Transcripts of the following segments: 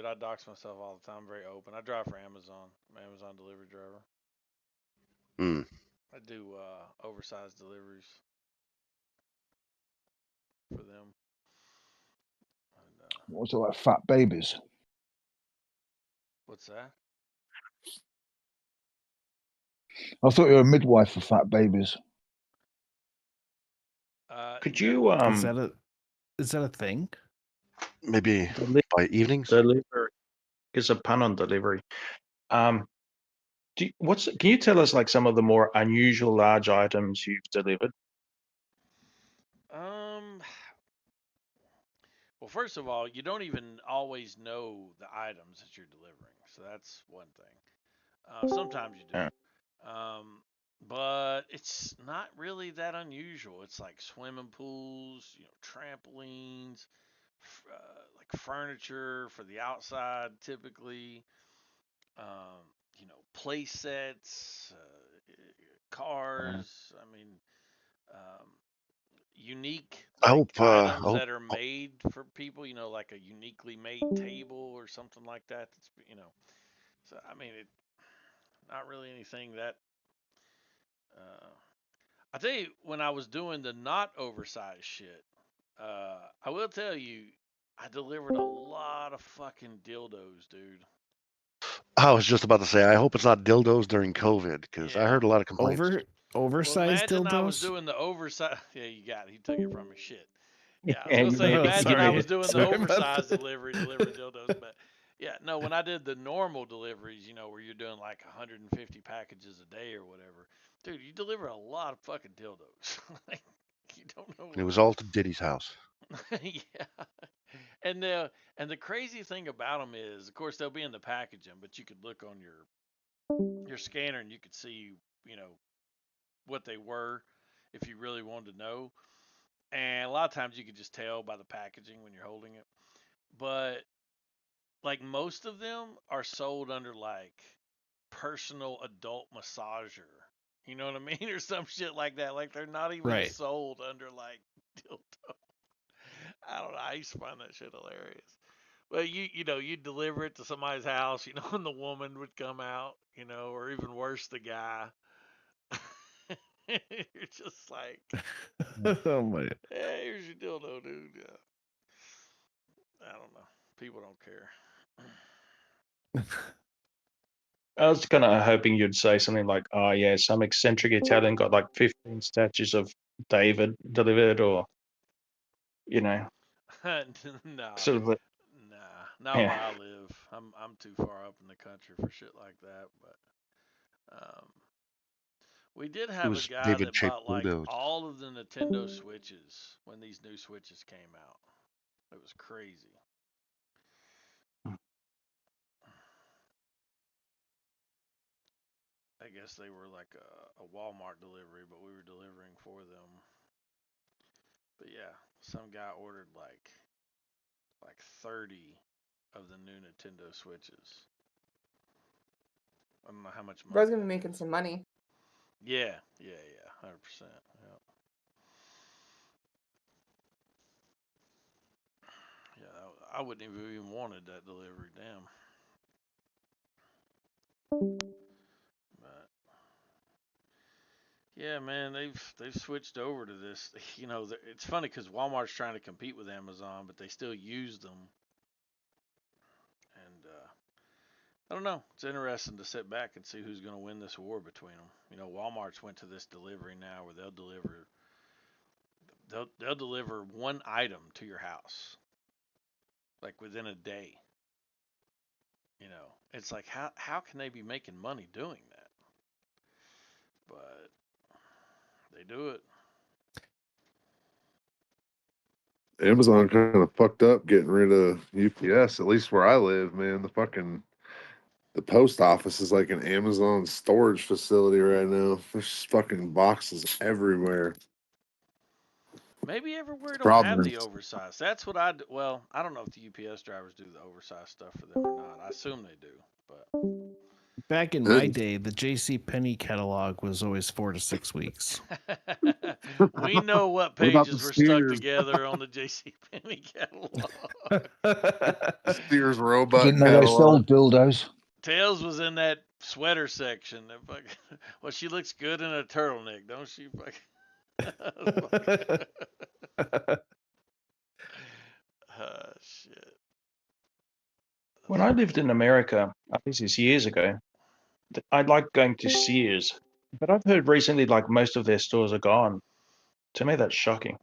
dude. I dox myself all the time. I'm very open. I drive for Amazon. I'm an Amazon delivery driver. Hmm. I do oversized deliveries for them. And, What's it like, fat babies? what's that? I thought you were a midwife for fat babies. Could no, you Is that a thing? Maybe by evenings. deliver? Is a pun on delivery. Can you tell us like some of the more unusual large items you've delivered? Well, first of all, you don't even always know the items that you're delivering, so that's one thing. Sometimes you do. Yeah. But it's not really that unusual. It's like swimming pools, trampolines, like furniture for the outside, typically. Play sets, cars. I mean, um, unique I like hope. I items hope. that are made for people. Like a uniquely made table or something like that. So I mean, it not really anything that. I tell you, when I was doing the not oversized shit, I will tell you, I delivered a lot of fucking dildos, dude. I was just about to say. I hope it's not dildos during COVID because I Yeah. heard a lot of complaints. Well, Oversized imagine I was dildos. doing the oversized. Yeah, you got it. He took it from me. Shit. Yeah, I was Yeah, gonna you say, made it. imagine I sorry. was doing the Sorry about oversized that. delivery, delivering dildos. But yeah, no, when I did the normal deliveries, where you're doing like 150 packages a day or whatever, dude, you deliver a lot of fucking dildos. Like, you don't know It what. was all to Diddy's house. Yeah, and the crazy thing about them is, of course, they'll be in the packaging, but you could look on your scanner and you could see, what they were if you really wanted to know. And a lot of times you could just tell by the packaging when you're holding it. But like most of them are sold under like personal adult massager. You know what I mean? Or some shit like that. Like they're not even Right. sold under like dildo. I don't know. I used to find that shit hilarious. Well, you deliver it to somebody's house, and the woman would come out, or even worse, the guy. You're just like, Oh my. hey, here's your dildo, dude. Yeah. I don't know. People don't care. I was kind of hoping you'd say something like, "Oh yeah, some eccentric Italian got like 15 statues of David delivered," or Nah, sort of. not where Yeah, I live. I'm too far up in the country for shit like that. But we did It have a was guy David that shaped bought like dildos. all of the Nintendo Switches when these new Switches came out. It was crazy. I guess they were like a Walmart delivery, but we were delivering for them. But yeah, some guy ordered like 30 of the new Nintendo Switches. I don't know how much money. Bro's gonna be making some money. Yeah, 100%. Yeah, I wouldn't have even wanted that delivery. Damn. But yeah, man, they've switched over to this. It's funny because Walmart's trying to compete with Amazon, but they still use them. And I don't know. It's interesting to sit back and see who's going to win this war between them. Walmart's went to this delivery now where they'll deliver one item to your house like within a day. It's like how can they be making money doing that? But they do it. Amazon kind of fucked up getting rid of UPS, at least where I live, man. The post office is like an Amazon storage facility right now. There's fucking boxes everywhere. Maybe everywhere don't have Problem the is, oversized. That's what I do. Well, I don't know if the UPS drivers do the oversized stuff for them or not. I assume they do, but Back in my day, the J.C. Penney catalog was always 4 to 6 weeks. We know what What about the pages were stuck Sears? together on the J.C. Penney catalog. Sears robot Didn't know they sold catalog. dildos. Tails was in that sweater section. Well, she looks good in a turtleneck, don't she? Shit. When I lived in America, I think this is years ago, I liked going to Sears, but I've heard recently like most of their stores are gone. To me, that's shocking.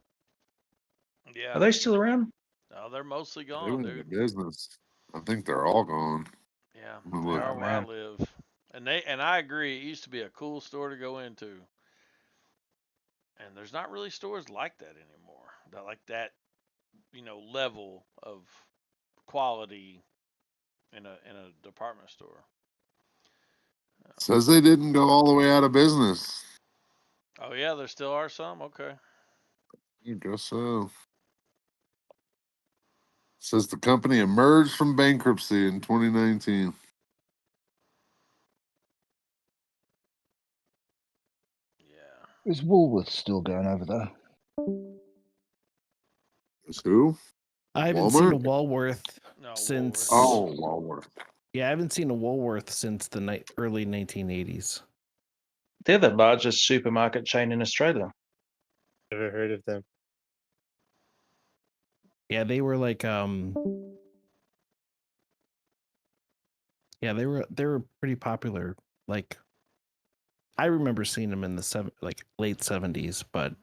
Yeah. Are they still around? No, they're mostly They gone, went into dude. business. I think they're all gone. Yeah, But they look, are Oh where I man. live, and I agree. It used to be a cool store to go into, and there's not really stores like that anymore. That like that, level of quality in a department store. says they didn't go all the way out of business. Oh yeah, there still are some. Okay. I guess so. Says the company emerged from bankruptcy in 2019. Yeah. Is Woolworths still going over there? It's who? I haven't seen a Walmart? Walworth No, since. Woolworths. Oh, Walmart. Yeah, I haven't seen a Woolworth since the early 1980s. They're the largest supermarket chain in Australia. Never heard of them. Yeah, they were like yeah, they were pretty popular. Like I remember seeing them in the late 70s, but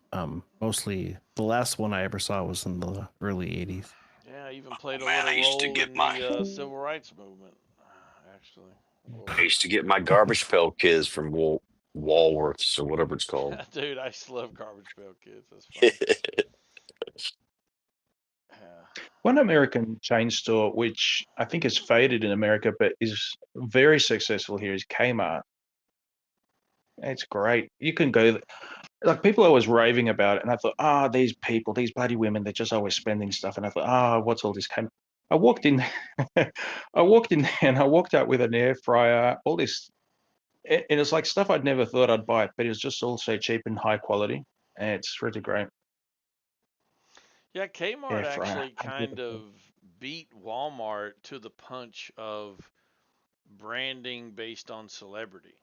mostly the last one I ever saw was in the early 80s. Yeah, even played a Man, little I used to role get in my the civil rights movement. Actually, I used to get my garbage pail kids from Walworths or whatever it's called. dude, I used to love Garbage Pail Kids. That's funny. Yeah. One American chain store, which I think has faded in America, but is very successful here, is Kmart. It's great. You can go, like people are always raving about it, and I thought, these people, these bloody women, they're just always spending stuff. And I thought, what's all this? I walked in, I walked in there, and I walked out with an air fryer, all this, and it's like stuff I'd never thought I'd buy, but it's just also cheap and high quality. And it's really great. Yeah, Kmart Air fryer. actually kind of beat Walmart to the punch of branding based on celebrity,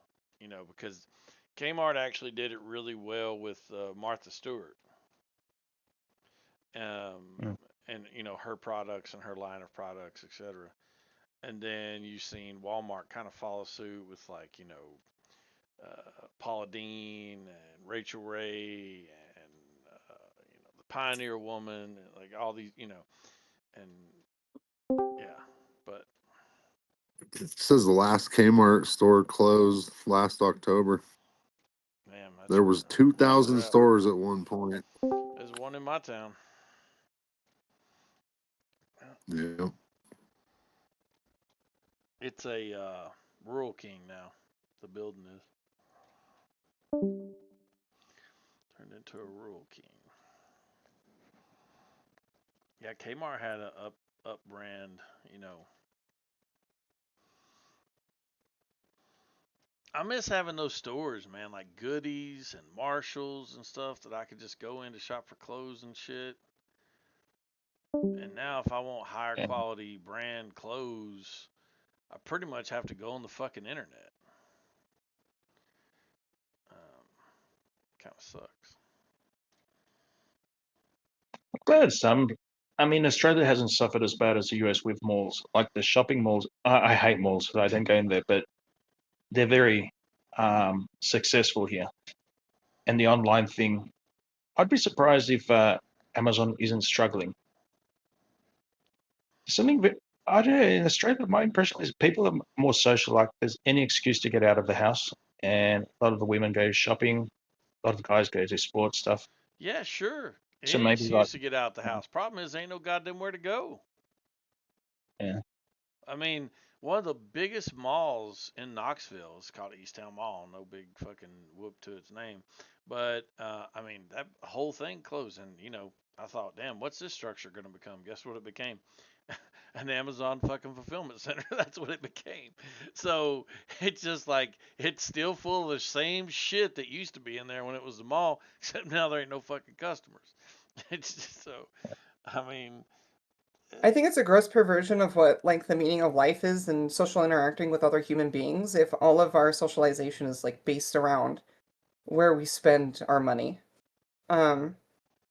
because Kmart actually did it really well with Martha Stewart. Mm. And her products and her line of products, etc. And then you've seen Walmart kind of follow suit with like Paula Dean and Rachel Ray and the Pioneer Woman, and like all these, and yeah, but It says the last Kmart store closed last October. man, There was that's 2,000 crap. stores at one point. There's one in my town. Yeah. It's a Rural King now. The building is turned into a Rural King. Yeah, Kmart had a up brand, I miss having those stores, man, like Goodies and Marshalls and stuff that I could just go in to shop for clothes and shit. And now if I want higher Yeah. quality brand clothes, I pretty much have to go on the fucking internet. Kind of sucks. I'm glad some. I mean, Australia hasn't suffered as bad as the US with malls. Like the shopping malls, I hate malls, so I don't go in there, but they're very successful here. And the online thing, I'd be surprised if Amazon isn't struggling. Something that I don't know, in Australia, my impression is people are more social. Like there's any excuse to get out of the house, and a lot of the women go shopping, a lot of the guys go to sports stuff. Yeah, sure. So Any maybe like, excuse to get out the house. Problem is, ain't no goddamn where to go. yeah. I mean, one of the biggest malls in Knoxville is called East Town Mall. No big fucking whoop to its name. But, I mean, that whole thing closed. And, I thought, damn, what's this structure going to become? Guess what it became? an Amazon fucking fulfillment center. That's what it became. So it's just like it's still full of the same shit that used to be in there when it was the mall, except now there ain't no fucking customers. It's just so. I mean, I think it's a gross perversion of what like the meaning of life is and social interacting with other human beings if all of our socialization is like based around where we spend our money. Um,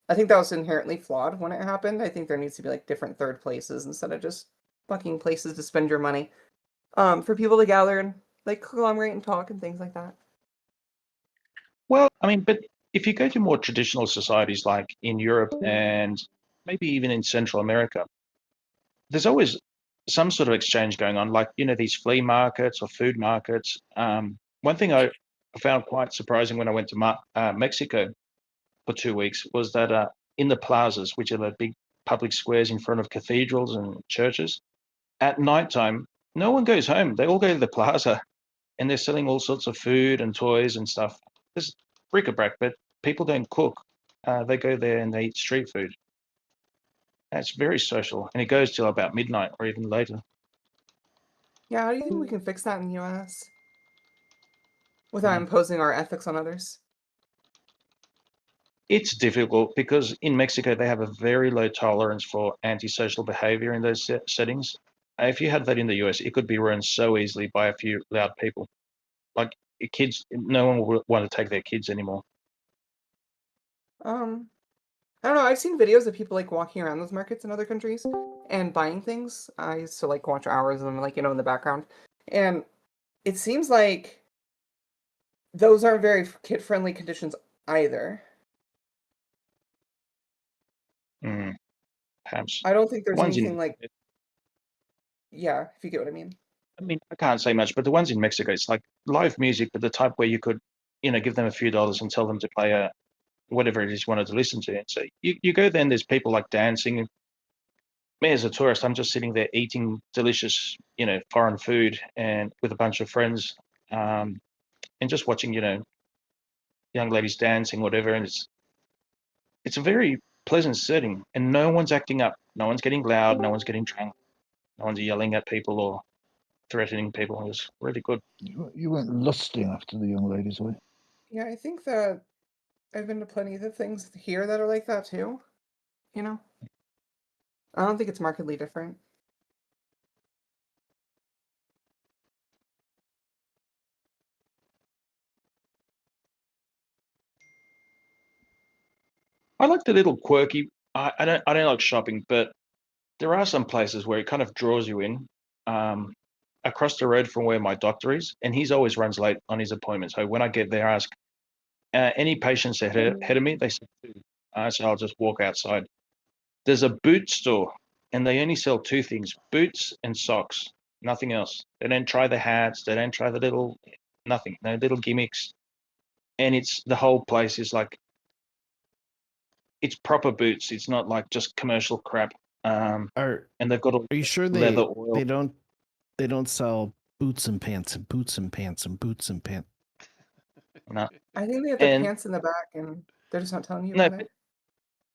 I think that was inherently flawed when it happened. I think there needs to be like different third places instead of just fucking places to spend your money. For people to gather and like conglomerate and talk and things like that. Well, I mean, but if you go to more traditional societies like in Europe and maybe even in Central America, there's always some sort of exchange going on, like, these flea markets or food markets. One thing I found quite surprising when I went to Mexico for 2 weeks was that in the plazas, which are the big public squares in front of cathedrals and churches, at nighttime, no one goes home. They all go to the plaza and they're selling all sorts of food and toys and stuff. There's bric-a-brac, but people don't cook. They go there and they eat street food. That's very social, and it goes till about midnight or even later. Yeah, how do you think we can fix that in the US without imposing our ethics on others? It's difficult because in Mexico they have a very low tolerance for antisocial behavior in those settings. If you had that in the US, it could be ruined so easily by a few loud people. Like kids, no one will want to take their kids anymore. I don't know. I've seen videos of people like walking around those markets in other countries and buying things. I used to like watch hours of them, like in the background, and it seems like those aren't very kid-friendly conditions either. Perhaps. I don't think there's Ones anything in, like, yeah, if you get what I mean. I mean, I can't say much, but the ones in Mexico, it's like live music, but the type where you could, give them a few dollars and tell them to play whatever it is you wanted to listen to. And so you go there and there's people like dancing. Me as a tourist, I'm just sitting there eating delicious, foreign food and with a bunch of friends, and just watching, young ladies dancing, whatever. And it's a very pleasant setting, and no one's acting up. No one's getting loud. No one's getting drunk. No one's yelling at people or threatening people. It was really good. You weren't lusting after the young ladies, were you? Yeah, I think that I've been to plenty of things here that are like that too. I don't think it's markedly different. I like the little quirky. I don't like shopping, but there are some places where it kind of draws you in. Across the road from where my doctor is, and he's always runs late on his appointments. So when I get there, I ask any patients ahead of me. They say two. So I'll just walk outside. There's a boot store, and they only sell two things: boots and socks. Nothing else. They don't try the hats. They don't try the little nothing. No little gimmicks. And it's the whole place is like it's proper boots. It's not like just commercial crap. And they've got Are you sure leather oil. they don't sell boots and pants and boots and pants and boots and pants? No. I think they have the pants in the back, and they're just not telling you about it.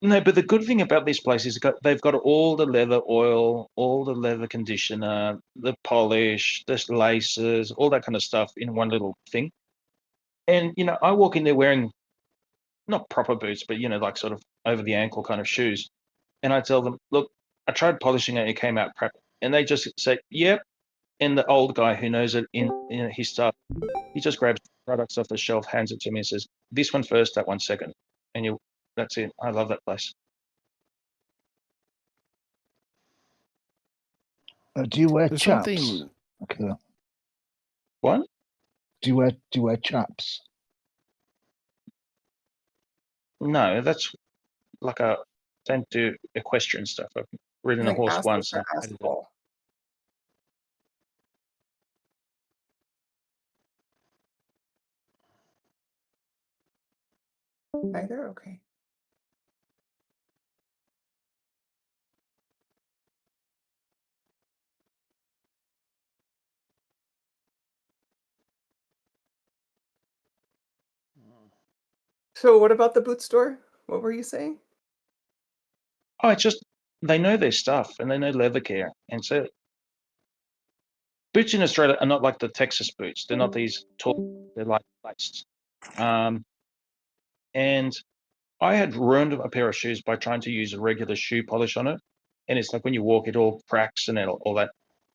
No, but the good thing about this place is they've got all the leather oil, all the leather conditioner, the polish, the laces, all that kind of stuff in one little thing. And I walk in there wearing not proper boots, but like sort of over the ankle kind of shoes. And I tell them, look, I tried polishing it, it came out crap. And they just say, yep. And the old guy who knows it in his stuff, he just grabs products off the shelf, hands it to me, and says, "This one first, that one second." And that's it. I love that place. Do you wear There's chaps? something. Okay. What? Do you wear chaps? No, that's like don't do equestrian stuff. I've ridden a Like horse asshole once. for asshole. Neither? Okay. So what about the boot store? What were you saying? Oh, it's just they know their stuff and they know leather care. And so boots in Australia are not like the Texas boots. They're not these tall, they're like laced. And I had ruined a pair of shoes by trying to use a regular shoe polish on it. And it's like when you walk, it all cracks and all that.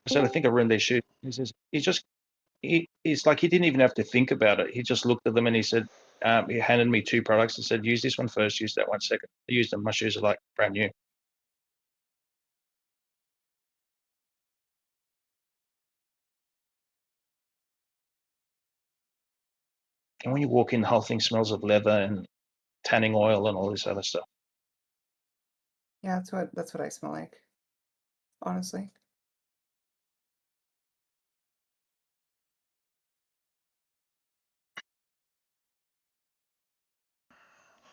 I said, I think I ruined their shoes. He says, he's like, he didn't even have to think about it. He just looked at them and he said, he handed me 2 products and said, use this one first, use that one second. I used them. My shoes are like brand new. And when you walk in, the whole thing smells of leather and tanning oil and all this other stuff. Yeah, that's what I smell like. Honestly.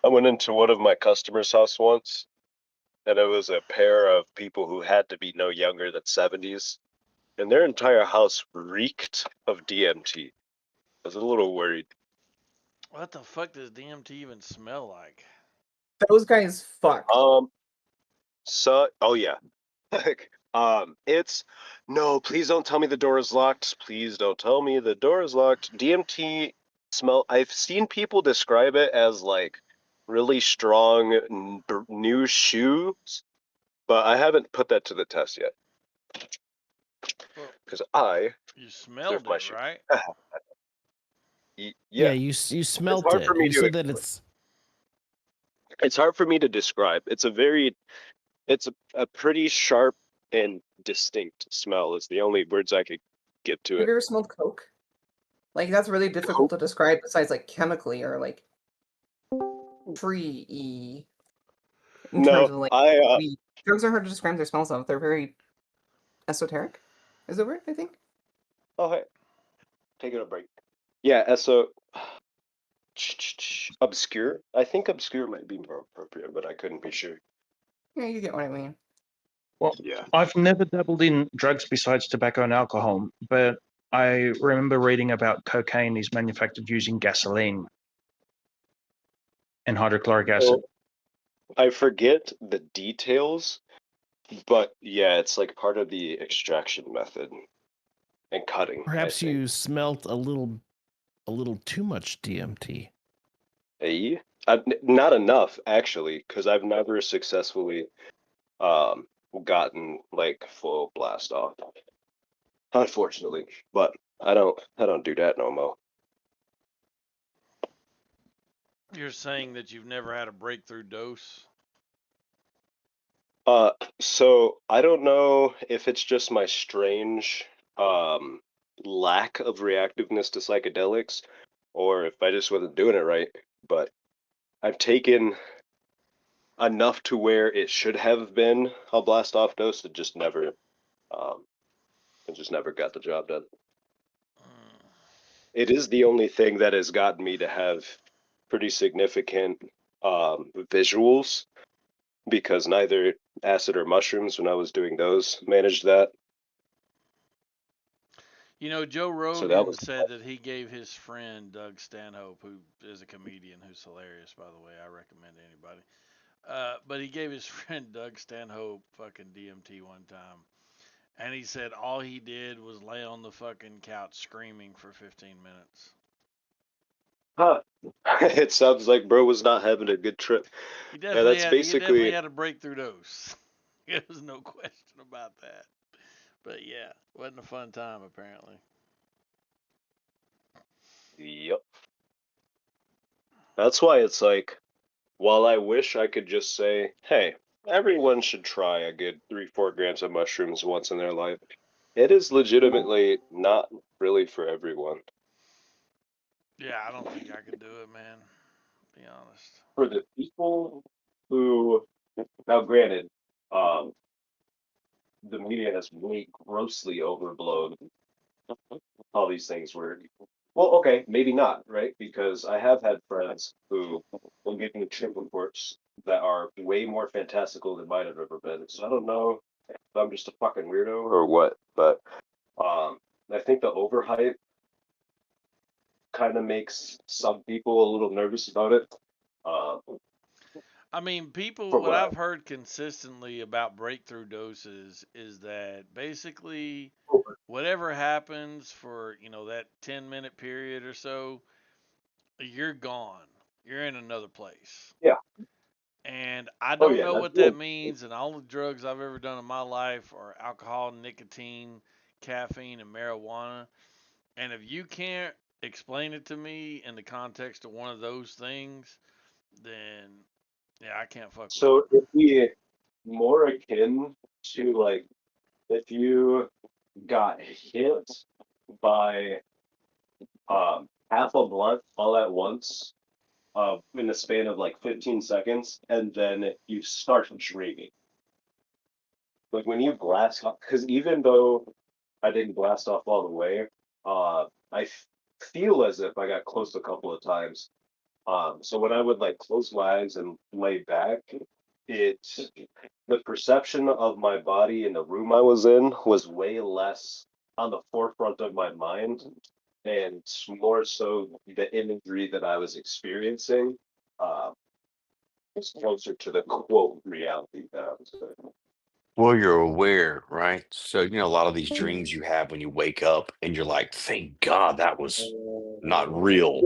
I went into one of my customers' house once, and it was a pair of people who had to be no younger than 70s, and their entire house reeked of DMT. I was a little worried. What the fuck does DMT even smell like? Those guys fuck. Oh yeah. It's no, please don't tell me the door is locked. Please don't tell me the door is locked. DMT smell. I've seen people describe it as like really strong new shoes, but I haven't put that to the test yet. Because you smelled my it, shoes. right? Yeah, you smelt hard it. for me You to said that it's hard for me to describe. It's a pretty sharp and distinct smell. Is the only words I could give to Have it. you ever smelled coke? Like that's really difficult to describe besides like chemically or like tree-y in terms of like weed. Drugs are hard to describe their smells of. They're very esoteric. Is the word, I think? Oh hey. Taking a break. Yeah, so obscure. I think obscure might be more appropriate, but I couldn't be sure. Yeah, you get what I mean. Well, yeah. I've never dabbled in drugs besides tobacco and alcohol, but I remember reading about cocaine is manufactured using gasoline and hydrochloric acid. I forget the details, but yeah, it's like part of the extraction method and cutting. Perhaps you smelt a little too much DMT. Not enough actually, because I've never successfully gotten like full blast off. Unfortunately, but I don't do that no more. You're saying that you've never had a breakthrough dose? So I don't know if it's just my strange lack of reactiveness to psychedelics, or if I just wasn't doing it right, but I've taken enough to where it should have been a blast off dose. It just never got the job done. It is the only thing that has gotten me to have pretty significant visuals, because neither acid or mushrooms, when I was doing those, managed that. You know, Joe Rogan said that he gave his friend Doug Stanhope, who is a comedian who's hilarious, by the way. I recommend anybody. But he gave his friend Doug Stanhope fucking DMT one time. And he said all he did was lay on the fucking couch screaming for 15 minutes. Huh. It sounds like bro was not having a good trip. He definitely had a breakthrough dose. There was no question about that. But yeah, wasn't a fun time apparently. Yep. That's why it's like, while I wish I could just say, hey, everyone should try a good 3-4 grams of mushrooms once in their life, it is legitimately not really for everyone. Yeah, I don't think I could do it, man. To be honest. For the people who, now granted, the media has way grossly overblown all these things were, well, okay, maybe not, right? Because I have had friends who will give me trip reports that are way more fantastical than mine have ever been. So I don't know if I'm just a fucking weirdo or what, but I think the overhype kind of makes some people a little nervous about it. I mean, people, From what what I I've heard consistently about breakthrough doses is that basically whatever happens for, that 10-minute period or so, you're gone. You're in another place. yeah. And I Oh don't yeah, know that's what that real. means. And all the drugs I've ever done in my life are alcohol, nicotine, caffeine, and marijuana. And if you can't explain it to me in the context of one of those things, then yeah, I can't fuck with it. So it'd be more akin to like if you got hit by half a blunt all at once, in the span of like 15 seconds, and then you start dreaming. Like when you blast off, because even though I didn't blast off all the way, feel as if I got close a couple of times. So when I would like close my eyes and lay back, it the perception of my body in the room I was in was way less on the forefront of my mind, and more so the imagery that I was experiencing. Uh, was closer to the quote reality that I was in. Well, you're aware, right? So, a lot of these dreams you have when you wake up and you're like, thank God that was not real,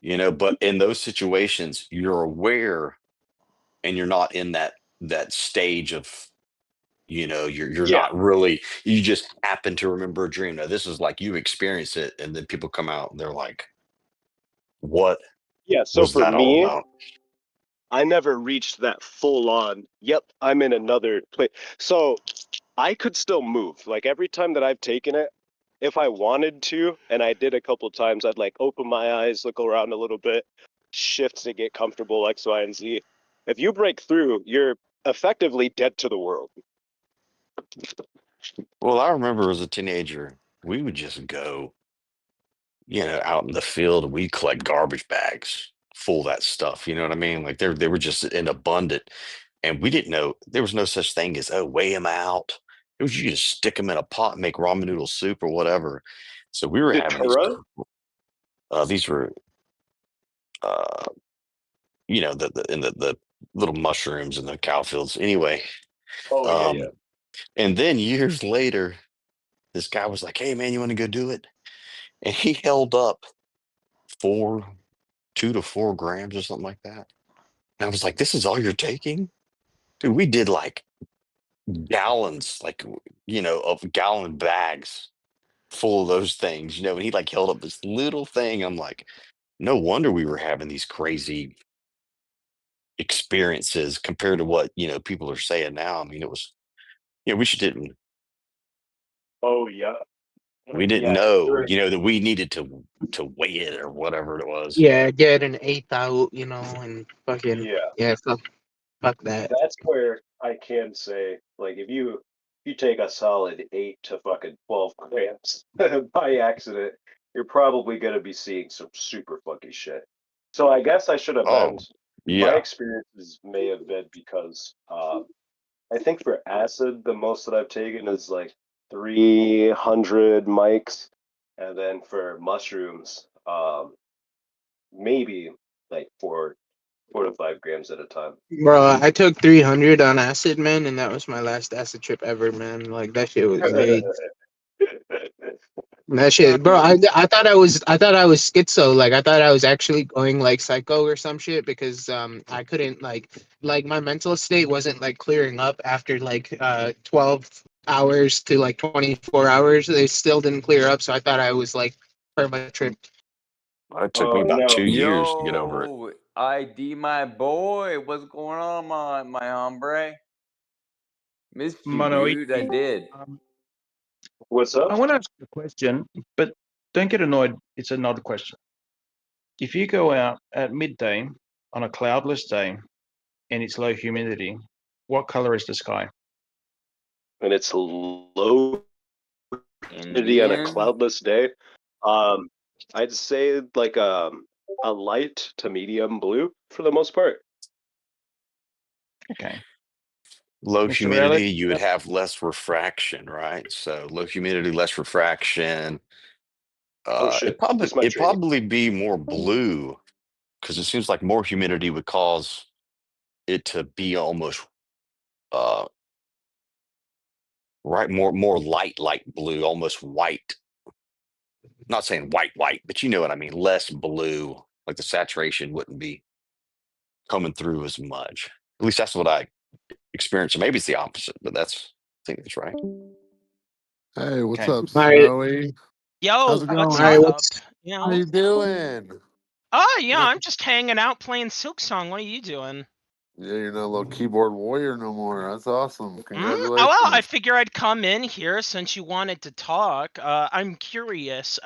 but in those situations, you're aware and you're not in that stage of, you're Yeah, not really, you just happen to remember a dream. Now, this is like you experience it, and then people come out and they're like, what yeah. So was for that all me, about? I never reached that full on, yep, I'm in another place. So I could still move. Like every time that I've taken it, if I wanted to, and I did a couple of times, I'd like open my eyes, look around a little bit, shift to get comfortable, X, Y, and Z. If you break through, you're effectively dead to the world. Well, I remember as a teenager, we would just go, out in the field and we collect garbage bags full of that stuff. You know what I mean? Like they were just in abundant, and we didn't know there was no such thing as weigh them out. It was you just stick them in a pot and make ramen noodle soup or whatever. So we were having Datura? these were uh in the little mushrooms in the cow fields anyway. Oh yeah, yeah. Um, and then years later, this guy was like, "Hey man, you want to go do it?" And he held up four 2 to 4 grams or something like that. And I was like, "This is all you're taking?" Dude, we did like gallons, like, of gallon bags full of those things, and he like held up this little thing. I'm like, no wonder we were having these crazy experiences compared to what, people are saying now. I mean, it was, we should didn't, Oh yeah. we didn't Yeah. know, You're, that we needed to weigh it or whatever it was. Yeah, get an eighth out, and fucking yeah. yeah, fuck that. That's where I can say, like, if you take a solid 8 to fucking 12 grams by accident, you're probably gonna be seeing some super funky shit. So I guess I should Oh, amend. My yeah. experiences may have been because I think for acid, the most that I've taken is like 300 mics, and then for mushrooms, maybe like 4 to 5 grams at a time. Bro, I took 300 on acid, man, and that was my last acid trip ever, man. Like that shit was like that shit, bro. I thought I was schizo. Like I thought I was actually going like psycho or some shit because I couldn't like my mental state wasn't like clearing up after like 12 hours to like 24 hours. They still didn't clear up, so I thought I was like perma tripped. It took me Oh about no. 2 years to get over it. Yo, ID my boy. What's going on, my hombre? Missed you, Mono, dude. I did. What's I up? want to ask you a question, but don't get annoyed. It's another question. If you go out at midday on a cloudless day and it's low humidity, what color is the sky? And it's low humidity on a Indian. cloudless day. Um, I'd say like a light to medium blue for the most part. Okay. Low Mr. Alex? humidity, you would have less refraction, right? So low humidity, less refraction. Oh It shit, probably this my it training. probably be more blue because it seems like more humidity would cause it to be almost right, more light blue, almost white. Not saying white, but you know what I mean. Less blue, like the saturation wouldn't be coming through as much. At least that's what I experienced. Or maybe it's the opposite, but I think that's right. Hey, what's Okay. up, All right, Snowy? Yo, How's it what's going? all right. up? What's You How know? you doing? Oh, yeah, You're I'm not, just hanging out playing Silk Song. What are you doing? yeah, you're not a little keyboard warrior no more. That's awesome. Oh, Congratulations. well, I figure I'd come in here since you wanted to talk. I'm curious.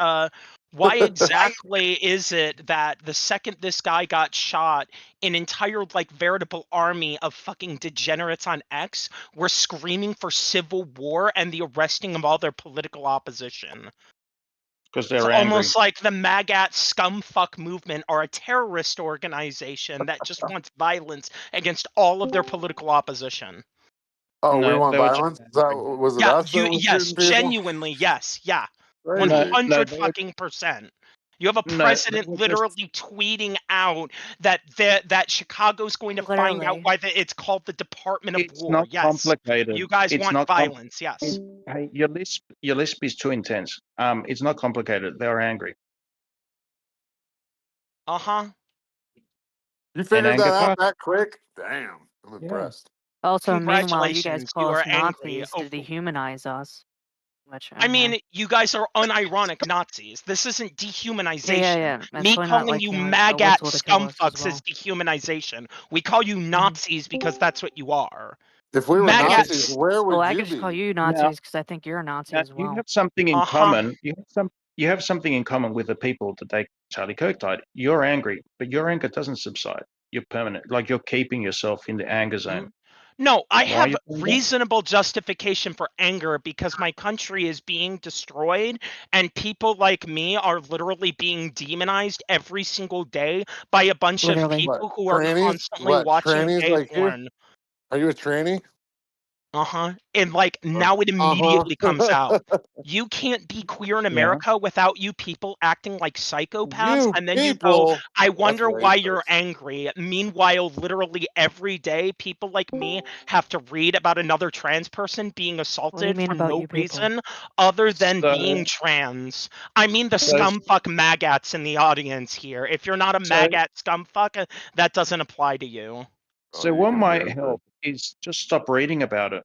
Why exactly is it that the second this guy got shot, an entire like veritable army of fucking degenerates on X were screaming for civil war and the arresting of all their political opposition? Because It's they're angry. almost like the MAGAT scumfuck movement are a terrorist organization that just wants violence against all of their political opposition. Oh, we No, want they were just violence? Is that, angry. was it Yeah, us that was yes, shooting people? genuinely, yes, yeah. Crazy. No, 100 they were, fucking percent. You have a no, they president were just literally tweeting out that that Chicago's going to find out Literally. why it's called the Department of it's War. not Yes. complicated. You guys It's want not violence, yes. Hey, your lisp is too intense. It's not complicated. They're angry. Uh-huh. You figured anger that out part. that quick? Damn, I'm Yeah. impressed. Also, meanwhile, you guys Congratulations, call you us are angry. Nazis to dehumanize us. Which, I mean, you guys are unironic Nazis. This isn't dehumanization. yeah. That's Me totally not calling like you how MAGAT whistle to kill us as scumfucks well. is dehumanization. We call you Nazis because that's what you are. If we were MAGAT Nazis, where would Well, I you could just call be? you Now, Nazis because I think you're a Nazi now as you well. have something in Uh-huh. common. You have something in common with the people that they Charlie Kirk died. You're angry, but your anger doesn't subside. You're permanent. Like you're keeping yourself in the anger zone. No, I Why are have you doing that? reasonable justification for anger because my country is being destroyed and people like me are literally being demonized every single day by a bunch of Literally. people What, who are trannies? constantly What, watching trannies gay like you? porn. Are you a tranny? Uh-huh. And like now it immediately comes out. You can't be queer in Yeah. America without you people acting like psychopaths. You And then you go, people. I That's wonder why racist. you're angry. Meanwhile, literally every day, people like me have to read about another trans person being What do you assaulted mean for about no you people? reason other than So, being trans. I mean the so, scumfuck magats in the audience here. If you're not a so, magat scumfuck, that doesn't apply to you. Oh, so you what can might do it. help is just stop reading about it.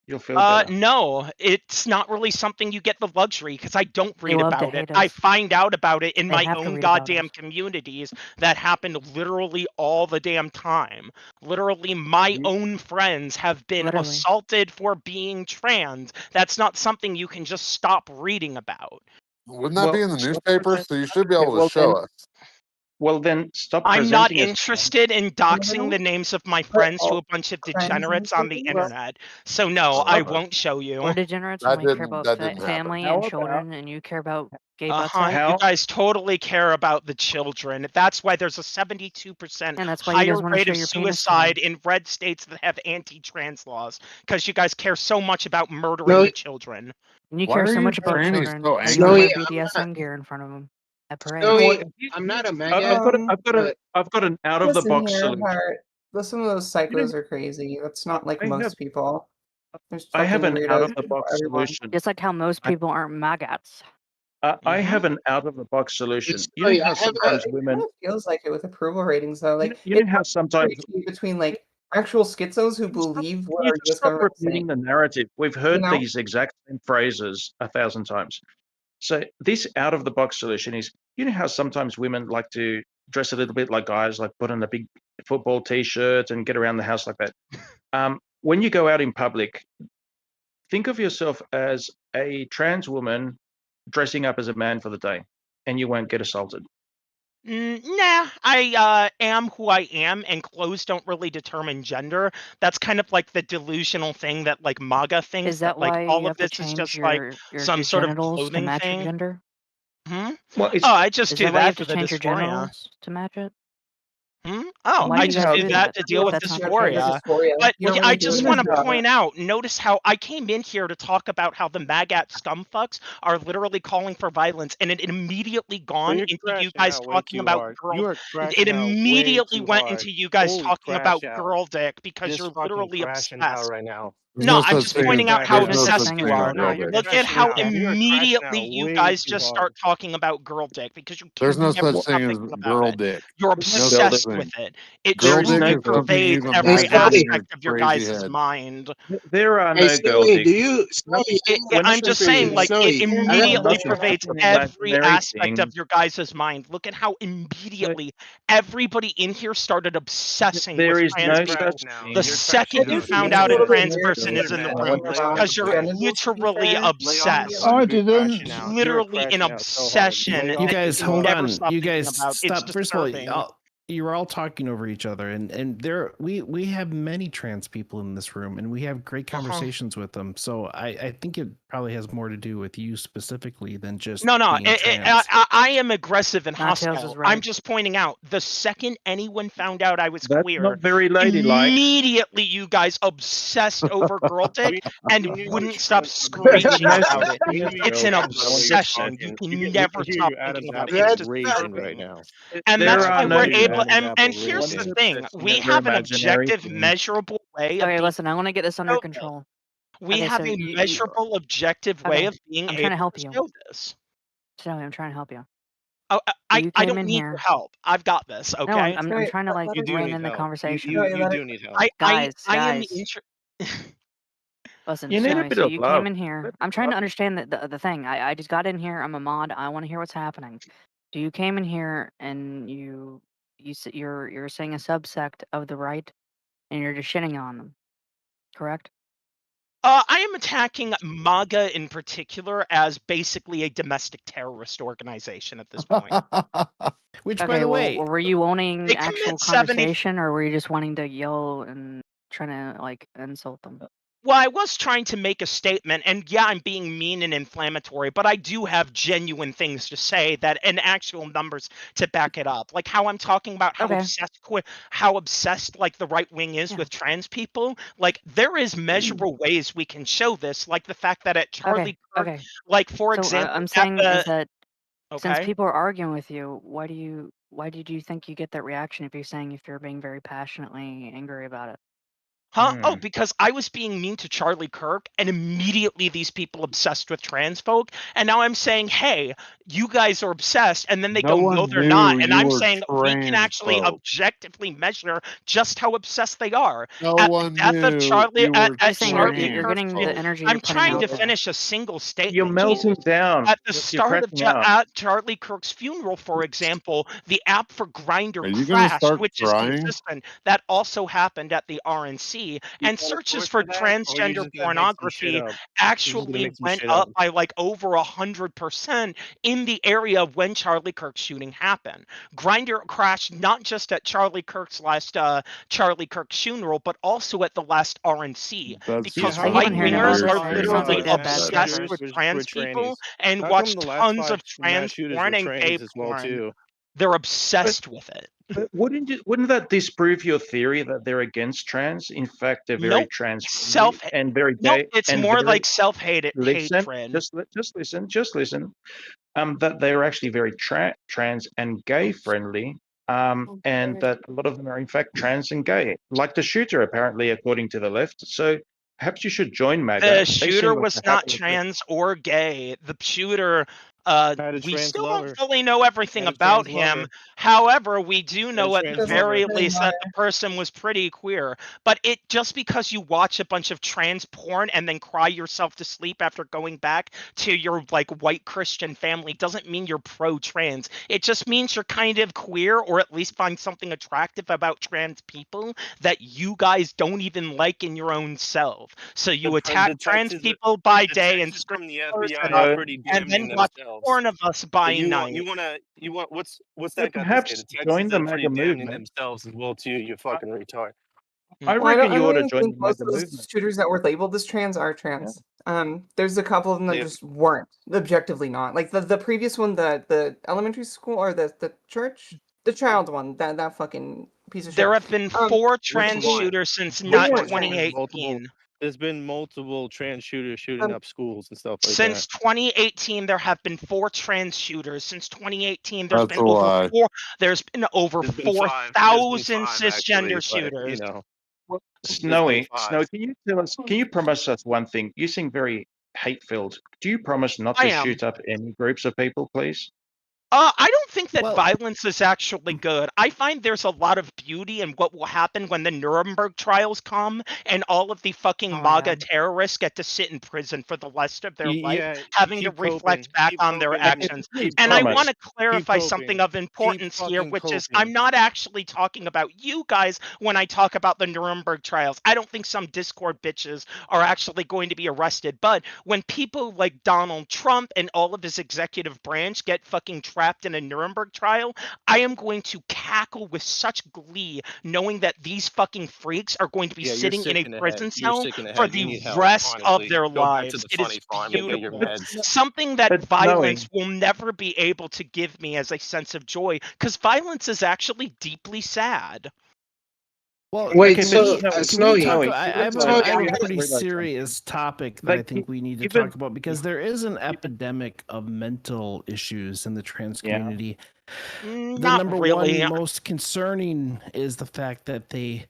You'll feel better. No, it's not really something you get the luxury because I don't They read love to about it. hate I us. find out about it in They my have to own read about goddamn us. communities that happen literally all the damn time. Literally, my You- own friends have been Literally. assaulted for being trans. That's not something you can just stop reading about. Wouldn't that be in the stop newspaper? present- So you should be okay, able to show us. well then stop I'm not presenting as interested in doxing the names of my friends to all a bunch of crimes degenerates on the included? internet. So no, I won't show you. We're degenerates when That we care didn't. about That didn't happen. family How and about- children, and you care about gay butt Uh-huh. sex. You How- guys totally care about the children. That's why there's a 72% And that's why you higher guys want to rate show of your penis to them. suicide in red states that have anti-trans laws because you guys care so much about murdering No, the children. And you Why care are so you much about trannies children so that you want to Snowy, wear I'm not. BDSM gear in front of them at parades. Snowy, I'm not a I've maggot, got an out of the Listen box here, solution. Heart. Some of those You know, psychos are crazy. That's not like I most have people. There's I have fucking an out weirdos of the for box everyone. solution. Just like how most I- people aren't maggots. I have an out of the box solution. You Snowy, know I how have sometimes It women kind of feels like it with approval ratings, though. Like you know it's how hard to sometimes differentiate between like actual schizos who believe what you our just U.S. stop government is repeating saying. the narrative. We've You heard know, these exact same phrases 1,000 times. So this out of the box solution is, you know how sometimes women like to dress a little bit like guys, like put on a big football t-shirt and get around the house like that. When you go out in public, think of yourself as a trans woman dressing up as a man for the day, and you won't get assaulted. Nah, I am who I am, and clothes don't really determine gender. That's kind of like the delusional thing that like MAGA thinks Is that like why all you of have to this is change just like your some sort of genitals to clothing match your thing. gender? Hmm? Well, it's Oh, I just Is do that why you that have for to the change your dysphoria. genitals to match it? Oh, Why I do you just guys did do that that? to deal with That's not dysphoria. dysphoria. But You don't I really do just it want as to a point out, notice how I came in here to talk about how the MAGAT scumfucks are literally calling for violence, and it immediately gone you're into you crashing guys out way talking too about hard. girl. You are It crashing out way immediately too went hard. into you guys Holy talking about crash out. girl dick because Just you're fucking literally crashing out obsessed. right now. There's No, no I'm such just thing pointing as out how there's no such such obsessed thing you as thing as are. girl No, dick. girl you're dick. Look at crashing how out. You are crashing immediately out you way guys too just hard. start talking about girl dick because you There's can no never such stop thing as thinking about girl it. dick. You're No such obsessed with thing. it. It There Girl is dick no truly is girl something dick. you pervades can Hey, every imagine in Scully. your aspect of your crazy guys' head. mind. There are Hey, no girl Scully. dick. Do you, Scully? When I'm just saying, like, it Scully. I got a immediately question. pervades an every imaginary aspect of thing, your guys' mind. Look at how immediately everybody in here started obsessing with there is trans no You're people such crashing out. the thing. You're second crashing you out. Isn't found Use out a your sexual trans meds. person Use dimorphism your is in just the meds. room talking Lay off about the because you're drugs. genitals, to be literally fair? Lay off the obsessed. drugs. I You're didn't. crashing out. You are Literally an crashing out so hard. obsession Lay You off that the guys, you can hold drugs. never on. stop You thinking guys, about. It's stop. First of all, disturbing. you're all talking over each other, and there we have many trans people in this room, and we have great conversations with them. So I think it probably has more to do with you specifically than just No, being trans. I am aggressive and Nachos is hostile. right. I'm just pointing out the second anyone found out I was That's queer, not very ladylike. immediately you guys obsessed over girl dick and We knew you were wouldn't stop There's screeching no about such it. we thing knew as you It's were an girl crashing dick. out while you're obsession. You talking. can We never can hear stop you, thinking Adam's about it. apple It's raging right disturbing. now. And There that's are why I no we're can hear able, Adam's apple and here's one the raging. thing, such thing we as your have an imaginary objective, thing. measurable way of Okay, being listen. I want to get this under show this. control. We Okay, have so a you measurable, objective way okay? of being I'm trying to able help to you. show this. Shelly, I'm trying to help you. Oh, You I came don't in need your here. help. I've got this, No, okay? I'm trying to like You do rein need in the help. conversation. You do need help. Guys, I am guys. Listen, You need a Snowy, bit so of you love. came in here. Bit I'm of trying to love. understand the thing. I just got in here. I'm a mod. I want to hear what's happening. So you came in here and you're saying a subsect of the right, and you're just shitting on them, correct? I am attacking MAGA in particular as basically a domestic terrorist organization at this point. Which, by Okay, the well, way, were you owning They actual commit 70. conversation, or were you just wanting to yell and trying to like insult them? Well, I was trying to make a statement, and yeah, I'm being mean and inflammatory, but I do have genuine things to say that and actual numbers to back it up. Like how I'm talking about how Okay. obsessed like the right wing is Yeah. with trans people. Like there is measurable ways we can show this, like the fact that at Charlie Kirk, Okay. like for So example, I'm at saying the is that since okay. people are arguing with you, why did you think you get that reaction if you're being very passionately angry about it? Huh? Oh, because I was being mean to Charlie Kirk, and immediately these people obsessed with trans folk, and now I'm saying, hey, you guys are obsessed, and then they No go, no, one they're knew not, and you I'm were saying we can trans actually folk. objectively measure just how obsessed they are. No At one the death of knew Charlie, you were Just saying you're Charlie getting Kirk's, the energy I'm you're putting trying out to there. finish a single You're statement. melting Jesus. down. At the You're start of crashing out. at Charlie Kirk's funeral, for example, the app for Grindr Are you gonna crashed, start which is crying? consistent. That also happened at the RNC, and searches for transgender pornography actually went up by like over 100% in the area when Charlie Kirk's shooting happened. Grindr crashed not just at Charlie Kirk's last Charlie Kirk's funeral, but also at the last RNC That's because I keep on hearing about right-wingers this. are It sounds like literally you did bad obsessed stuff with first. trans people and How watch come the last tons 5 of trans mass shooters porn were and gay trans as well porn. too? They're obsessed with it. But wouldn't that disprove your theory that they're against trans? In fact, they're very Nope. trans and very Nope, gay it's and more very like self-hatred. listen. Just listen. That they're actually very trans and gay friendly. And that a lot of them are in fact trans and gay, like the shooter apparently, according to the left. So perhaps you should join MAGA. The They shooter seem like was the not happiest. trans or gay. The shooter, Had a we trans still lover. don't fully know everything Had a about trans him. lover. However, we do Had a know at the trans very lover. least that the person was pretty queer. But it just because you watch a bunch of trans porn and then cry yourself to sleep after going back to your like white Christian family doesn't mean you're pro-trans. It just means you're kind of queer, or at least find something attractive about trans people that you guys don't even like in your own self. So you attack trans people by day and From the screw FBI up, are pretty and then damning watch themselves. porn of us by You night. want what's that got to say? Perhaps The Texans join the are pretty MAGA damning movement. themselves as well too. You fucking retard. I Well, reckon I you don't ought to even join think the most MAGA of those movement. shooters that were labeled as trans are trans. There's a couple of them that just weren't objectively not. Like the previous one, the elementary school or the church. The child one, that fucking piece of shit. There have been 4 trans one? shooters since Which not one? 2018. There's been multiple trans shooters shooting up schools and stuff like Since that. 2018, there have been 4 trans shooters. Since 2018, there's That's been a over lie. 4. There's been over There's been 5. There's been 4,000 5 actually, cisgender but shooters. Snowy, 5. can you tell us? Can you promise us one thing? You seem very hate-filled. Do you promise not I to am. shoot up any groups of people, please? I don't think that Well- violence is actually good. I find there's a lot of beauty in what will happen when the Nuremberg trials come and all of the fucking MAGA terrorists get to sit in prison for the rest of their life, having to reflect back on their actions. And I want to clarify something of importance here, which is I'm not actually talking about you guys when I talk about the Nuremberg trials. I don't think some Discord bitches are actually going to be arrested. But when people like Donald Trump and all of his executive branch get fucking trapped in a Nuremberg trial, I am going to cackle with such glee knowing that these fucking freaks are going to be sitting in a prison cell for the rest of their lives. It is beautiful. Something that violence will never be able to give me as a sense of joy, because violence is actually deeply sad. Well, Wait, can so, we, can we Snowy, talk, Snowy, I have Snowy, a pretty serious topic that I think we need to talk about, because there is an epidemic of mental issues in the trans community. The Not number really. one most concerning is the fact that they,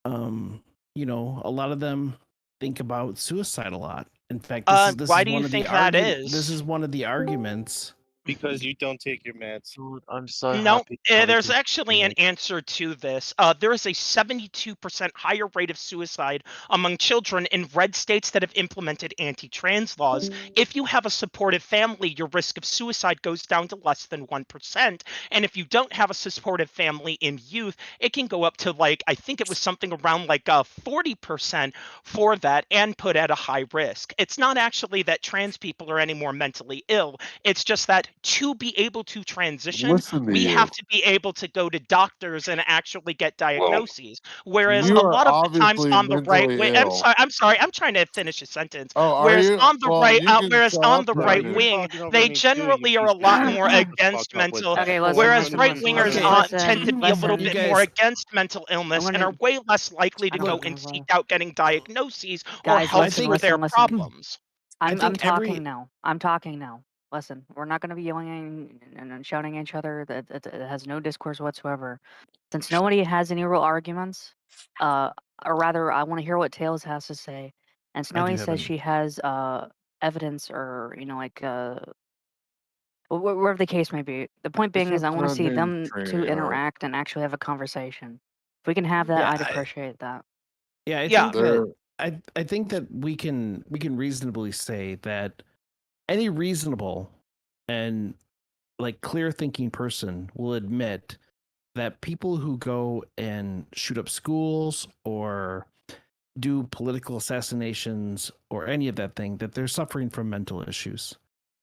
you know, a lot of them think about suicide a lot. In fact, this why is do one you of think the that arguments. is? This is one of the arguments. Because you don't take your meds. Dude, I'm so No, happy. there's actually an answer to this. There is a 72% higher rate of suicide among children in red states that have implemented anti-trans laws. If you have a supportive family, your risk of suicide goes down to less than 1%. And if you don't have a supportive family in youth, it can go up to like, I think it was something around like 40% for that and put at a high risk. It's not actually that trans people are any more mentally ill. It's just that to be able to transition, Listen to we you. have to be able to go to doctors and actually get diagnoses. Whereas You a are lot of the times obviously on the right, mentally wait, ill. I'm sorry, I'm trying to finish a sentence. Oh, are Whereas you? on the Well, right, you can whereas shut on up the then. right You're wing, talking over they me too, generally you are a piece lot of more shit. against Fuck up with mental, that. Okay, whereas listen, right wingers listen, tend to be a little you bit guys- more against mental illness and gonna- are way less likely to I don't go know, and well. seek out getting diagnoses or Guys, help listen, for their listen. problems. I'm think talking now. I'm talking now. Listen, we're not going to be yelling and shouting at each other. That it has no discourse whatsoever. Since nobody has any real arguments, or rather, I want to hear what Tails has to say. And Snowy have says an- she has evidence, or like whatever the case may be. The point being is, I want to see them to interact and actually have a conversation. If we can have that, Yeah, I'd appreciate that. Yeah, I Yeah. think that I think that we can reasonably say that any reasonable and like clear thinking person will admit that people who go and shoot up schools or do political assassinations or any of that thing, that they're suffering from mental issues.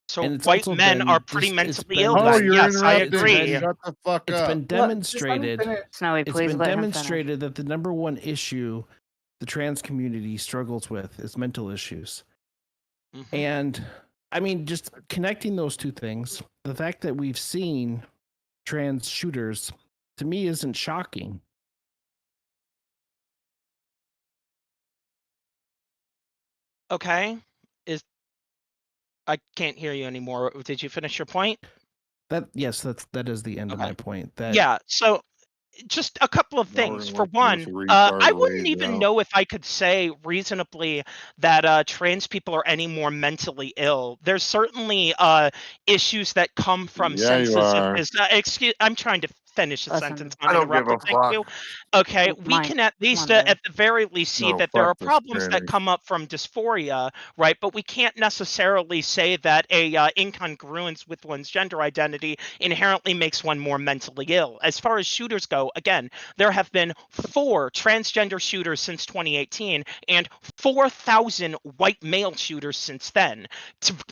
So And it's white also men been are pretty it's mentally been ill. Oh, Then you're yes, I interrupting. agree. Shut the fuck It's up. been demonstrated. Snowy, It's please been let him finish. demonstrated that the number one issue the trans community struggles with is mental issues. Mhm. And I mean, just connecting those two things, the fact that we've seen trans shooters, to me, isn't shocking. Okay. I can't hear you anymore. Did you finish your point? That is the end of my point. That Yeah. So just a couple of Now we're things. gonna For let one, this retard I wouldn't rage even out. know if I could say reasonably that trans people are any more mentally ill. There's certainly issues that come from Yeah, you senses are. of excuse. I'm trying to finish a Listen, sentence I don't give a uninterrupted. Thank fuck. you. Okay, we Mike, can at come least, on, dude. at the very least, see No, that there fuck are this problems that tranny. come up from dysphoria, right? But we can't necessarily say that a incongruence with one's gender identity inherently makes one more mentally ill. As far as shooters go, again, there have been 4 transgender shooters since 2018 and 4,000 white male shooters since then.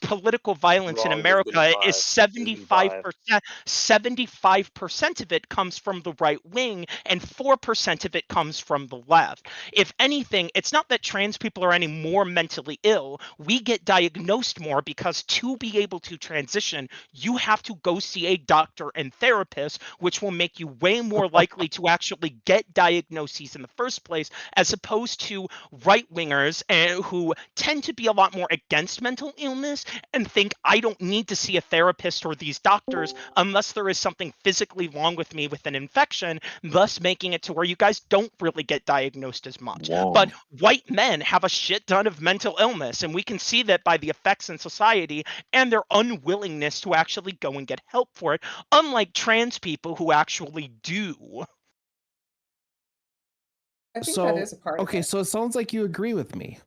Political violence in Wrong, there's been America is 5. 75%. 75% of of it comes from the right wing and 4% of it comes from the left. If anything, it's not that trans people are any more mentally ill. We get diagnosed more because to be able to transition, you have to go see a doctor and therapist, which will make you way more likely to actually get diagnoses in the first place, as opposed to right-wingers who tend to be a lot more against mental illness and think I don't need to see a therapist or these doctors unless there is something physically wrong with me with an infection, thus making it to where you guys don't really get diagnosed as much. Whoa. But white men have a shit ton of mental illness, and we can see that by the effects in society and their unwillingness to actually go and get help for it, unlike trans people who actually do. I think So that is a part okay, of it. so it sounds like you agree with me.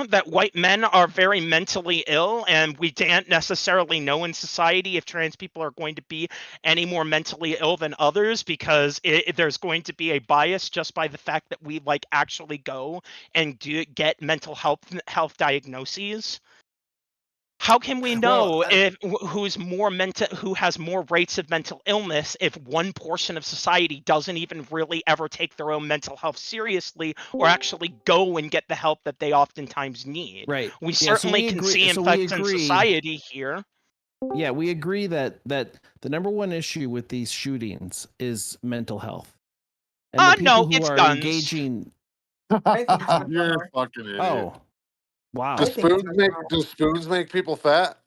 That white men are very mentally ill, and we can't necessarily know in society if trans people are going to be any more mentally ill than others, because there's going to be a bias just by the fact that we like actually go and get mental health diagnoses. How can we know who has more rates of mental illness if one portion of society doesn't even really ever take their own mental health seriously or actually go and get the help that they oftentimes need? Right. We Yeah, so certainly we can agree- see so we effects in agree- society here. Yeah, we agree that the number one issue with these shootings is mental health. And the people No, who it's are guns. engaging. I think it's mental You're a health. fucking idiot. Oh, wow. I think it's mental health. Do spoons make people fat?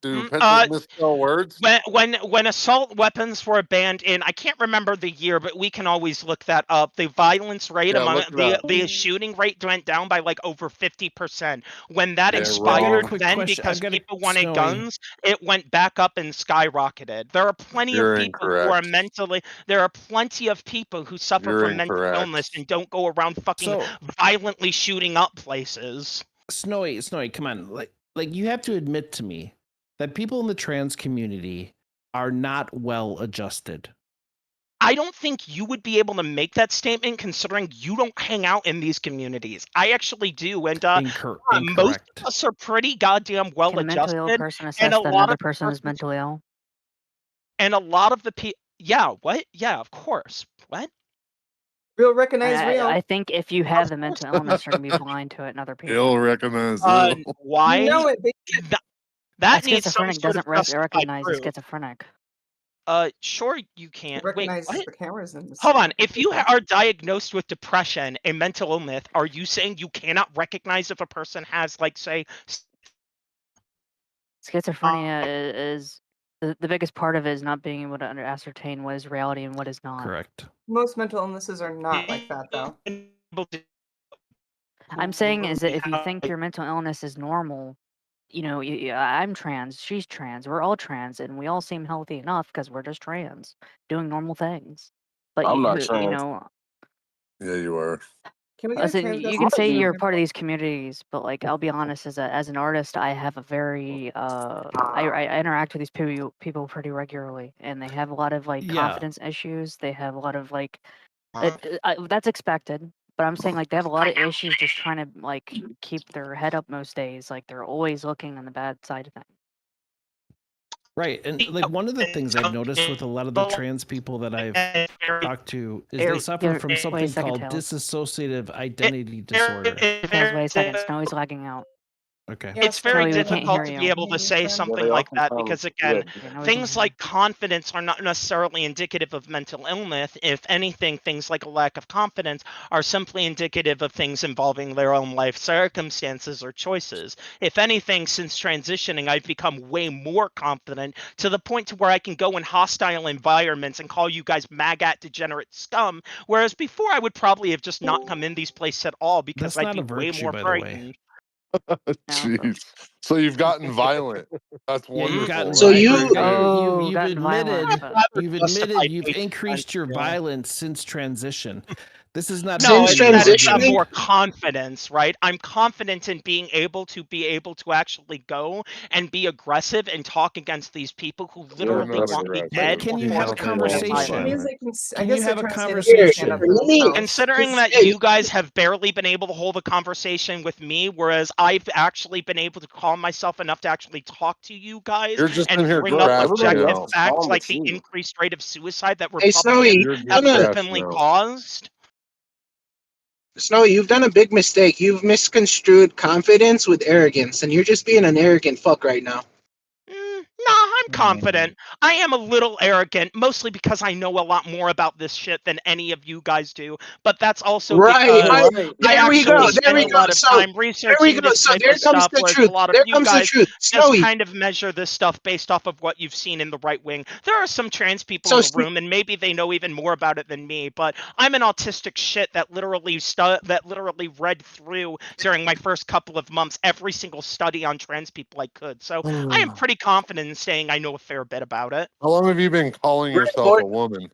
Do Mm, pencils misspell words? When assault weapons were banned in, I can't remember the year, but we can always look that up. The violence rate Yeah, among look it up. the shooting rate went down by like over 50%. When that Yeah, expired, wrong. then question. because I've got a- people wanted Snowy. guns, it went back up and skyrocketed. There are plenty You're of people who are incorrect. there are plenty of people who suffer You're from mental incorrect. illness and don't go around fucking violently shooting up places. Snowy, come on. Like you have to admit to me that people in the trans community are not well adjusted. I don't think you would be able to make that statement considering you don't hang out in these communities. I actually do, and most of us are pretty goddamn well Can a mentally adjusted. ill person assess and a that lot another of person is mentally ill? And a lot of the people, yeah, what? Yeah, of course. What? Real recognize real. I think if you have the mental illness, you're gonna be blind to it in other people. Ill recognize Why? You know it, That A needs some schizophrenic sort of doesn't justified recognize a proof. schizophrenic. Sure you can't. Wait, recognizes what? the cameras in the Hold on. If you are diagnosed with depression, a mental illness, are you saying you cannot recognize if a person has, like, say, Schizophrenia is the biggest part of it is not being able to ascertain what is reality and what is not. Correct. Most mental illnesses are not like that, though. I'm saying is that if you think your mental illness is normal, you know, I'm trans, she's trans, we're all trans, and we all seem healthy enough because we're just trans, doing normal things. But I'm not you trans. know, Yeah, you are. Can we get a listen, trans you can say definition? you're part of these communities, but like I'll be honest, as an artist, I have a very I interact with these people pretty regularly, and they have a lot of like Yeah. confidence issues. They have a lot of like that's expected. But I'm saying like they have a lot of issues just trying to like keep their head up most days. Like they're always looking on the bad side of things. Right. And like one of the things I've noticed with a lot of the trans people that I've talked to is they suffer from something called dissociative identity disorder. Tails, wait a second. Snowy's lagging out. Okay. It's very Joey, we can't difficult hear to be you. able to say something like that because, again, things like confidence are not necessarily indicative of mental illness. If anything, things like a lack of confidence are simply indicative of things involving their own life circumstances or choices. If anything, since transitioning, I've become way more confident to the point to where I can go in hostile environments and call you guys maggot degenerate scum, whereas before I would probably have just not come in these places at all because That's I'd not be a way virtue, more by the way. frightened. Jeez. So you've gotten violent. That's Yeah, wonderful. you've gotten So That's you- very good. Oh, you've gotten admitted violent, but- you've Justified admitted you've hate increased your crime, violence since transition. This is not No, Since it's that it's transitioning, more confidence, right? I'm confident in being able to actually go and be aggressive and talk against these people who You're literally not want me aggressive. But dead can you before have a the country is It conversation? means over. they can. I Can guess you they're have a trying to say that they can stand conversation? up for themselves. Considering 'Cause- that you guys have barely been able to hold a conversation with me, whereas I've actually been able to calm myself enough to actually talk to you guys You're just and in here bring up crashing Everybody objective else out. is facts calm like but the you. increased rate of suicide that hey Snowy, Republicans you've You're have just done a crashing openly out. caused. Snowy, you've done a big mistake. You've misconstrued confidence with arrogance, and you're just being an arrogant fuck right now. Nah, I'm confident. I am a little arrogant, mostly because I know a lot more about this shit than any of you guys do. But that's also Right. because Right. I There we go. actually There spend we a go. lot of So time there we researching go. this So type there of comes stuff, the whereas a truth. lot of There you comes the guys truth. just Snowy. kind of measure this stuff based off of what you've seen in the right wing. There are some trans people in So the room, and maybe they know even more about it than me. But I'm an autistic shit that literally read through during my first couple of months every single study on trans people I could. So I am pretty confident in saying I know a fair bit about it. How long have you been calling yourself a woman?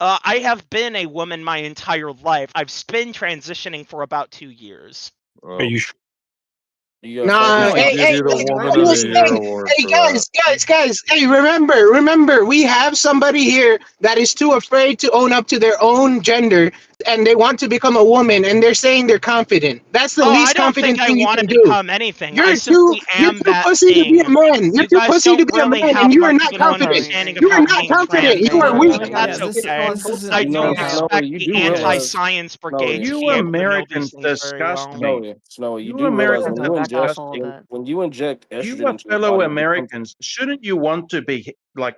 I have been a woman my entire life. I've been transitioning for about 2 years. Oh. Are you sure? You got Nah, fucking I hey, give hey, you the hey, Woman I'm of the just Year saying, award hey, for that. guys, hey, remember, we have somebody here that is too afraid to own up to their own gender, and they want to become a woman, and they're saying they're confident. That's the Oh, I least don't think confident I thing you want to can do. become anything. I You're simply am too that pussy to be a thing. man. You're You too guys pussy to don't be a really man, have and you are much not of an confident. understanding of You are how not being confident. trans You are works, weak. but Yeah, that's this okay. is I an don't No, email. expect Snowy, you the do realize anti-science brigade Snowy, to you be able to know these Americans things very disgust well. me. Snowy, you You do realize Americans when Shut the are you fuck up inject a little disgusting. bit. when you inject You estrogen are into your fellow body, you become Americans. Shouldn't you want to be like,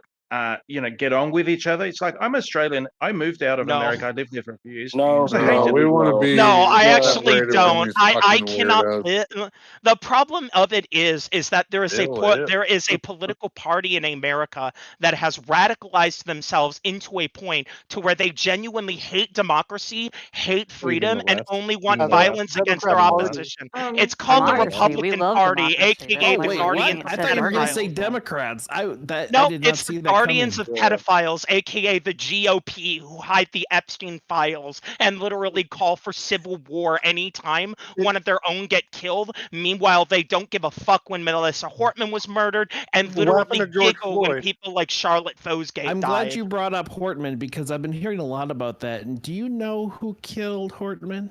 get on with each other? It's like I'm Australian. I moved out of No. America. I lived there for a few years no, because I No, hated no, we it. want to no. No, be I actually separated from don't. these I fucking cannot weirdos. live. The problem of it is that there is Still it. there is a political party in America that has radicalized themselves into a point to where they genuinely hate democracy, hate Even the freedom, and left. only want Even the left. violence against their Democrat Party. opposition. It's called the Even the left. Democracy. We Republican love Party, democracy. There's aka Oh the plenty wait, of what? Guardians things I of that thought you are were gonna great say Pedophiles. about it. Democrats. I No, did not it's the see that Guardians coming. of Pedophiles, aka the GOP, who hide the Epstein files and literally call for civil war anytime one of their own get killed. Meanwhile, they don't give a fuck when Melissa Hortman was murdered and What happened literally to George giggle when Floyd? people like Charlotte Fosgate I'm glad died. you brought up Hortman because I've been hearing a lot about that. And do you know who killed Hortman?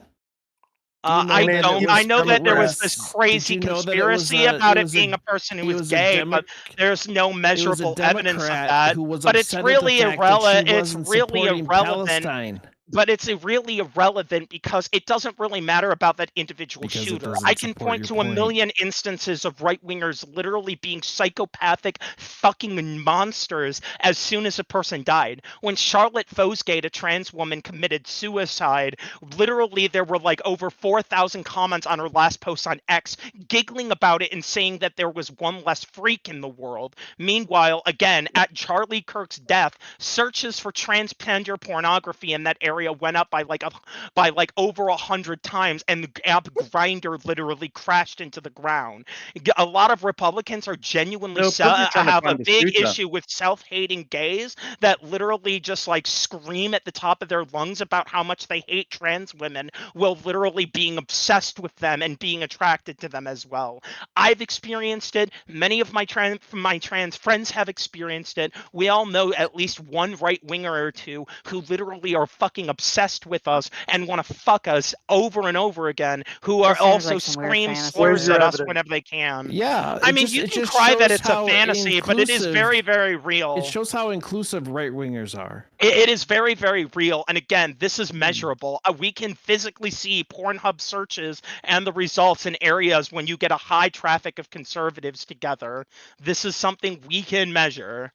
Do you know I that it don't. I was know that there was this Did crazy you know that it was conspiracy about it a being a person who it was was a gay, but there's no it was a measurable evidence of Democrat that. who was But it's upset at the really fact that she it's wasn't really supporting irrelevant. Palestine But it's really irrelevant because it doesn't really matter about that individual because it shooter. doesn't I can support point your to a point. million instances of right wingers literally being psychopathic fucking monsters as soon as a person died. When Charlotte Fosgate, a trans woman, committed suicide, literally there were like over 4,000 comments on her last post on X giggling about it and saying that there was one less freak in the world. Meanwhile, again, at Charlie Kirk's death, searches for transgender pornography in that area went up by like over 100 times, and the app Grinder literally crashed into the ground. A lot of Republicans are genuinely They're probably trying to have a find the big shooter. issue with self-hating gays that literally just like scream at the top of their lungs about how much they hate trans women, while literally being obsessed with them and being attracted to them as well. I've experienced it. Many of my trans friends have experienced it. We all know at least one right winger or two who literally are fucking obsessed with us and want to fuck us over and over again, who are This seems also like some weird scream fantasy Where's slurs your at us evidence? whenever they can. Yeah, I mean, you it can just cry that shows it's a how fantasy, but it is inclusive very, very real. it shows how inclusive right wingers are. It is very, very real. And again, this Hmm. is measurable. We can physically see Pornhub searches and the results in areas when you get a high traffic of conservatives together. This is something we can measure.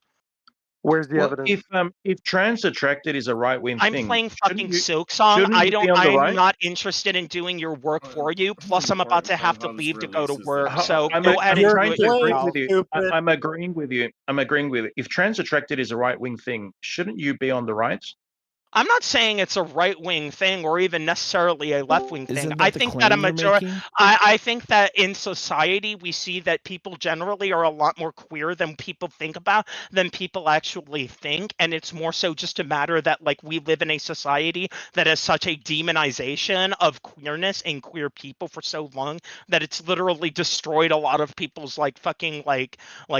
Where's the Well, evidence? if trans attracted is a right wing I'm thing, playing fucking Silk Song. shouldn't you be on the I'm right? not interested in doing your work for you. Plus, I'm about to have to leave to go to work. So I'm go ahead and do trying it to agree yourself. with you. I'm agreeing with you. I'm agreeing with you. If trans attracted is a right wing thing, shouldn't you be on the right? I'm not saying it's a right-wing thing or even necessarily a left-wing thing. Isn't I that the think that a claim you're majority, making? I think that in society we see that people generally are a lot more queer than people think about, than people actually think, and it's more so just a matter that like we live in a society that has such a demonization of queerness and queer people for so long that it's literally destroyed a lot of people's like fucking like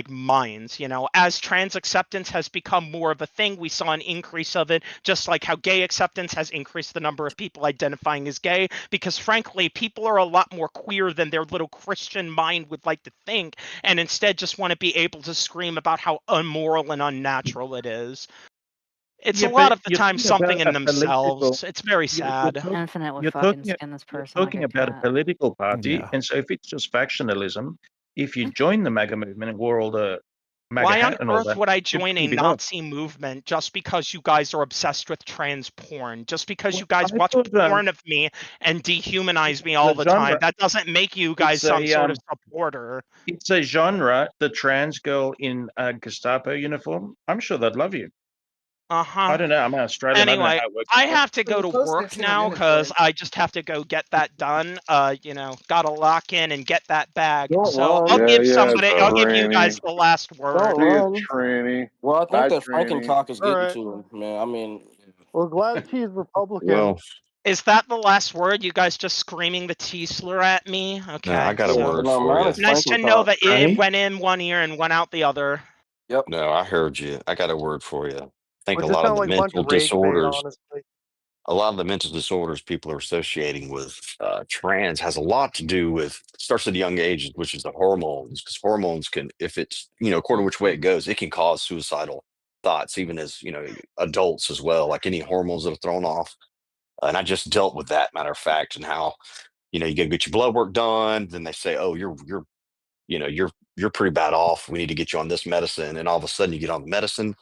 minds, you know. As trans acceptance has become more of a thing, we saw an increase of it, just like how gay acceptance has increased the number of people identifying as gay, because frankly people are a lot more queer than their little Christian mind would like to think, and instead just want to be able to scream about how immoral and unnatural it is. It's Yeah, a lot but of the you're time talking something about in a political. themselves. It's very sad. Infinite would You're fucking talking. skin this You're person like talking a about a cat. political party, Yeah. and so if it's just factionalism, if you join the MAGA movement and wore all the MAGA Why on hat and all earth that, would I you'd join a probably be loved. Nazi movement just because you guys are obsessed with trans porn? Just because Well, you guys I watch thought porn of me and dehumanize me it's all a the time, genre. that doesn't make you guys It's some a sort of supporter. It's a genre. The trans girl in a Gestapo uniform. I'm sure they'd love you. Uh-huh. I don't know. I'm Australian. I don't know Anyway, how it works. I have to go to Post work it's now intermittent because word. I just have to go get that done. You know, gotta lock in and get that bag. Don't So run. I'll give Yeah, I'll give you guys tranny. the last Don't word. See you, run. tranny. Well, I think Bye, that Franken tranny. talk is All getting right. to him, man. I mean, Well, glad he's Republican. Well, Is that the last word? You guys just screaming the T slur at me? no, I Okay, got a yeah, so but word no, for mine you. is nice to Franken know talk. that it Honey? went in one ear and went out the other. Yep. No, I heard you. I got a word for you. I think Well, it just sounded like a bunch of rage bait, honestly. a lot of the mental disorders people are associating with trans has a lot to do with starts at a young age, which is the hormones. Because hormones can, if it's according to which way it goes, it can cause suicidal thoughts, even as adults as well. Like any hormones that are thrown off. And I just dealt with that, matter of fact, and how you go get your blood work done. Then they say, oh, you're pretty bad off. We need to get you on this medicine, and all of a sudden you get on the medicine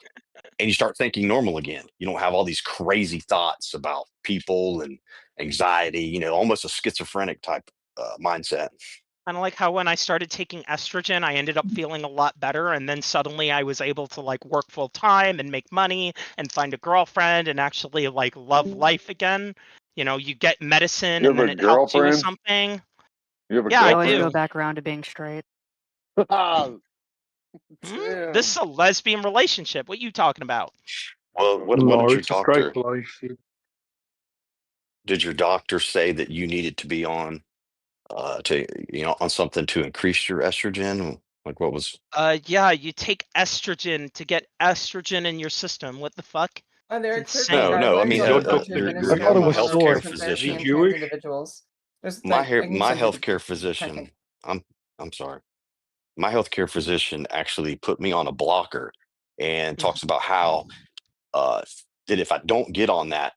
and you start thinking normal again. You don't have all these crazy thoughts about people and anxiety, almost a schizophrenic type mindset. Kind of like how when I started taking estrogen, I ended up feeling a lot better, and then suddenly I was able to like work full time and make money and find a girlfriend and actually like love life again. You know, you get medicine You and have then a it helps you with girlfriend? something. You have a Yeah, You I always go do. girlfriend? back around to being straight. This is Damn. a lesbian relationship. What you talking about? Well, what No, did your it's a straight doctor relationship. did your doctor say that you needed to be on to on something to increase your estrogen? Like what was Yeah, you take estrogen to get estrogen in your system. What the fuck? There It's are certain insane. no, I guidelines mean on Your how doc- to your I administer thought it your was hormone healthcare soy. replacement is he therapy in physician, trans Jewish? individuals. There's my like hair I can my send you the healthcare tracking. physician, I'm sorry. My healthcare physician actually put me on a blocker and talks about how uh, that if I don't get on that,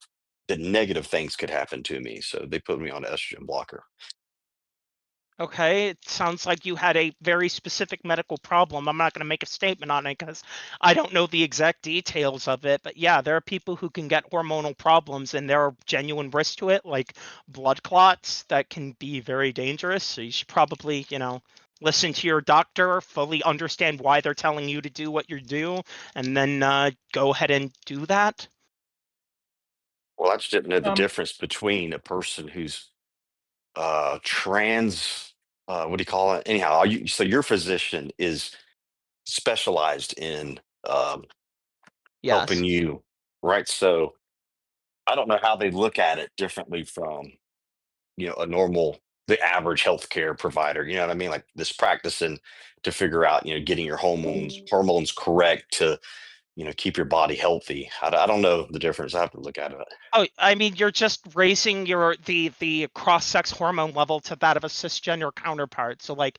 that negative things could happen to me. So they put me on an estrogen blocker. Okay, it sounds like you had a very specific medical problem. I'm not going to make a statement on it because I don't know the exact details of it. But yeah, there are people who can get hormonal problems and there are genuine risks to it, like blood clots that can be very dangerous. So you should probably, listen to your doctor, fully understand why they're telling you to do what you do, and then go ahead and do that. Well, I just didn't know the Um, difference between a person who's trans. What do you call it? Anyhow, so your physician is specialized in helping Yes. you, right? So I don't know how they look at it differently from a normal, the average healthcare provider. You know what I mean? Like this practicing to figure out getting your hormones correct to keep your body healthy. I don't know the difference. I have to look at it. Oh, I mean, you're just raising the cross-sex hormone level to that of a cisgender counterpart. So, like,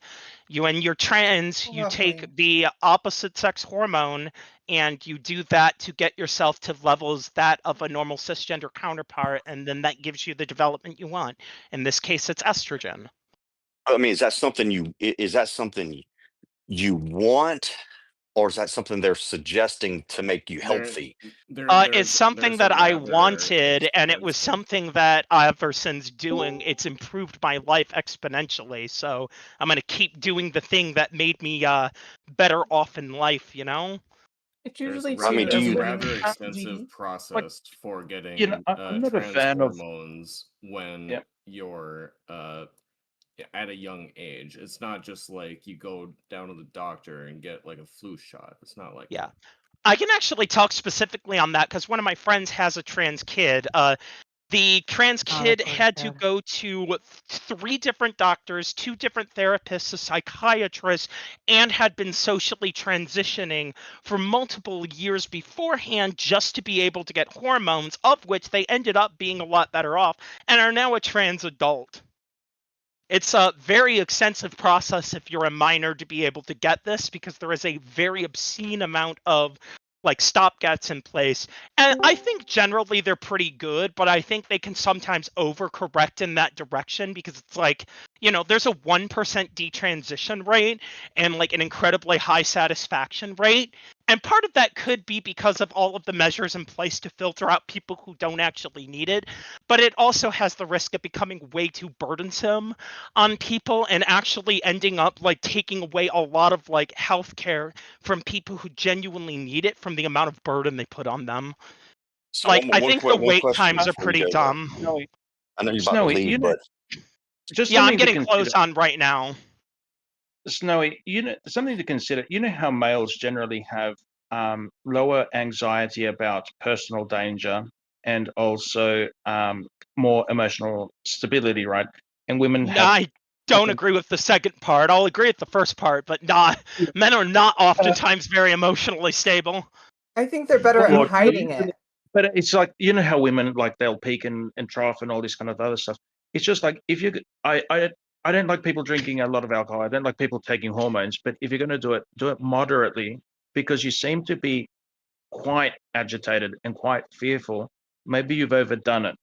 when you're trans, you Lovely. take the opposite sex hormone and you do that to get yourself to levels that of a normal cisgender counterpart, and then that gives you the development you want. In this case, it's estrogen. I mean, is that something you want, or is that something they're suggesting to make you There, healthy? It's there's something that a I rather wanted, and it was expensive. something that ever since doing, it's improved my life exponentially. So I'm gonna keep doing the thing that made me better off in life. It's There's usually I mean, to do there's a you? rather screen extensive GD. process for I'm getting not a trans fan of. hormones when Yeah. you're at a young age. It's not just like you go down to the doctor and get like a flu shot. It's not like Yeah. that. I can actually talk specifically on that because one of my friends has a trans kid. The trans Oh, that's kid really had to sad. go to 3 different doctors, 2 different therapists, a psychiatrist, and had been socially transitioning for multiple years beforehand just to be able to get hormones, of which they ended up being a lot better off and are now a trans adult. It's a very extensive process if you're a minor to be able to get this because there is a very obscene amount of like stopgaps in place. And I think generally they're pretty good, but I think they can sometimes overcorrect in that direction because it's like, you know, there's a 1% detransition rate and like an incredibly high satisfaction rate. And part of that could be because of all of the measures in place to filter out people who don't actually need it. But it also has the risk of becoming way too burdensome on people and actually ending up like taking away a lot of like healthcare from people who genuinely need it from the amount of burden they put on them. So Like I one think the one wait question times are before you pretty go though. dumb. Snowy, I know you're about to Snowy, leave, but just Yeah, I'm something to getting consider. close on right now. Snowy, something to consider. You know how males generally have lower anxiety about personal danger and also more emotional stability, right? And women No, have. I don't agree with the second part. I'll agree with the first part, but not men are not oftentimes very emotionally stable. I think they're better Well, at hiding it. but it's like how women like they'll peak and trough and all this kind of other stuff. It's just like if you, I don't like people drinking a lot of alcohol. I don't like people taking hormones. But if you're going to do it moderately, because you seem to be quite agitated and quite fearful. Maybe you've overdone it.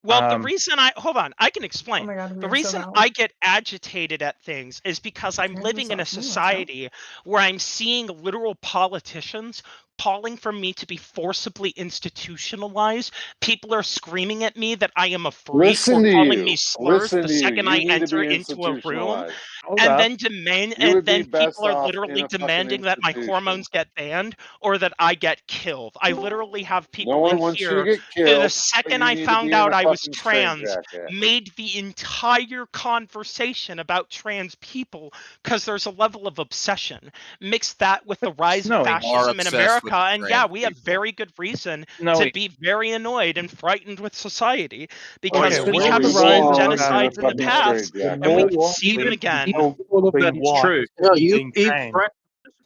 Well, the reason hold on, I can Oh explain. my god, we The are so reason valid. I get agitated at things is because I'm Turn living this in a off. Can you watch out? society where I'm seeing literal politicians calling for me to be forcibly institutionalized. People are screaming at me that I am a freak or Listen to calling me you. slurs Listen the to you. second You I need to enter be into a room. institutionalized. Hold And up. You would be then best people are off in literally a fucking demanding that my institution. hormones get banned or that I get killed. I literally have No people in one wants you to here get who the killed, but second you I need to found be in out a I was fucking trans, straitjacket. made the entire conversation about trans people because there's a level of obsession. Mix that with the rise of Snowy. Are fascism in obsessed with America, the and yeah, trans we have people. very good reason to Snowy. be very annoyed and frightened with society because Okay, we where's have the We rise seen will of all end in a genocides in the fucking fascism? past, straitjacket. and we know can what? see them If, again. All of Then that is what? true. no, you Being trans.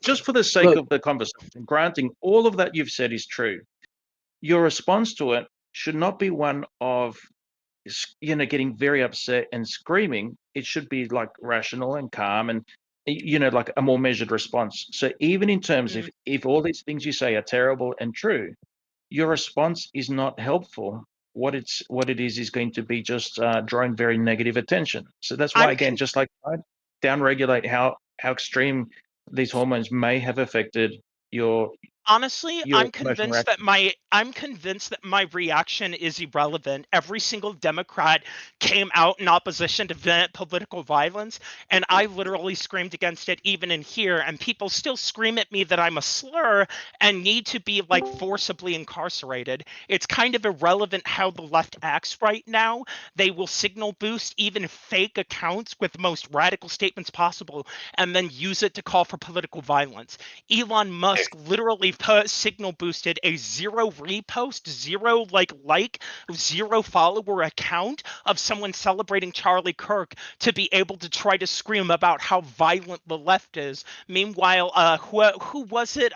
Just for the sake look. of the conversation, granting all of that you've said is true, your response to it should not be one of getting very upset and screaming. It should be like rational and calm and like a more measured response. So even in terms of if all these things you say are terrible and true, your response is not helpful. What it is going to be just drawing very negative attention. So that's why I'm again, just like downregulate how extreme these hormones may have affected your Honestly, emotional reaction. I'm convinced that my reaction is irrelevant. Every single Democrat came out in opposition to political violence, and I literally screamed against it even in here, and people still scream at me that I'm a slur and need to be like forcibly incarcerated. It's kind of irrelevant how the left acts right now. They will signal boost even fake accounts with the most radical statements possible and then use it to call for political violence. Elon Musk literally signal boosted a 0 repost, 0 like, 0 follower account of someone celebrating Charlie Kirk to be able to try to scream about how violent the left is. Meanwhile, who was it?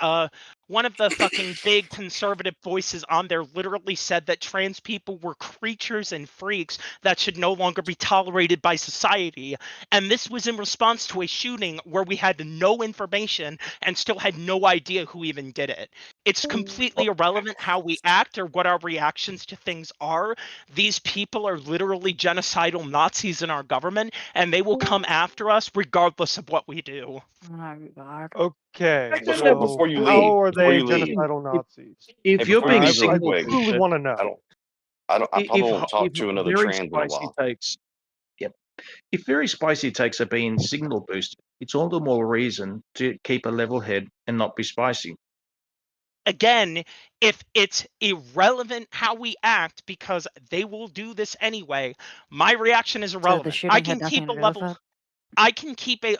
One of the fucking big conservative voices on there literally said that trans people were creatures and freaks that should no longer be tolerated by society. And this was in response to a shooting where we had no information and still had no idea who even did it. It's completely irrelevant how we act or what our reactions to things are. These people are literally genocidal Nazis in our government, and they will come after us regardless of what we do. Oh my god. Okay, Before so you leave, how are before they you leave, genocidal Nazis? hey, If you're before you being I leave real I signal quick, truly boosted, want to know. I probably won't talk if to another very trans in a spicy while. takes, yep, if very spicy takes are being signal boosted, it's all the more reason to keep a level head and not be spicy. again, if it's irrelevant how we act because they will do this anyway, my reaction is So the irrelevant. I shooting had can nothing keep a to do with level. it? I can keep a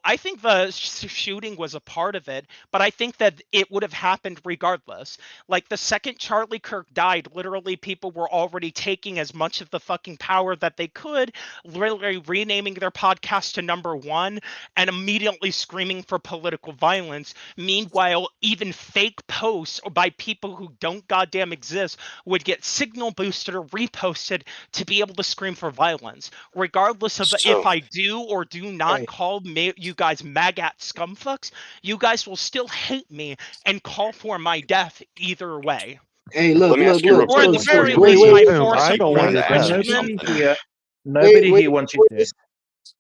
I think the shooting was a part of it, but I think that it would have happened regardless. Like the second Charlie Kirk died, literally people were already taking as much of the fucking power that they could, literally renaming their podcast to #1 and immediately screaming for political violence. Meanwhile, even fake posts by people who don't goddamn exist would get signal boosted or reposted to be able to scream for violence, regardless of if So I do or do not call you guys maggot scumfucks. You guys will still hate me and call for my death either way, Hey, let look, me look, ask you real look. or at So, the quick. so very wait, least wait, my wait, Boom, force I of don't I want wanted you to dead. ask you judgment. Nobody something. here. wait, Nobody wait. here wants you Before dead. this,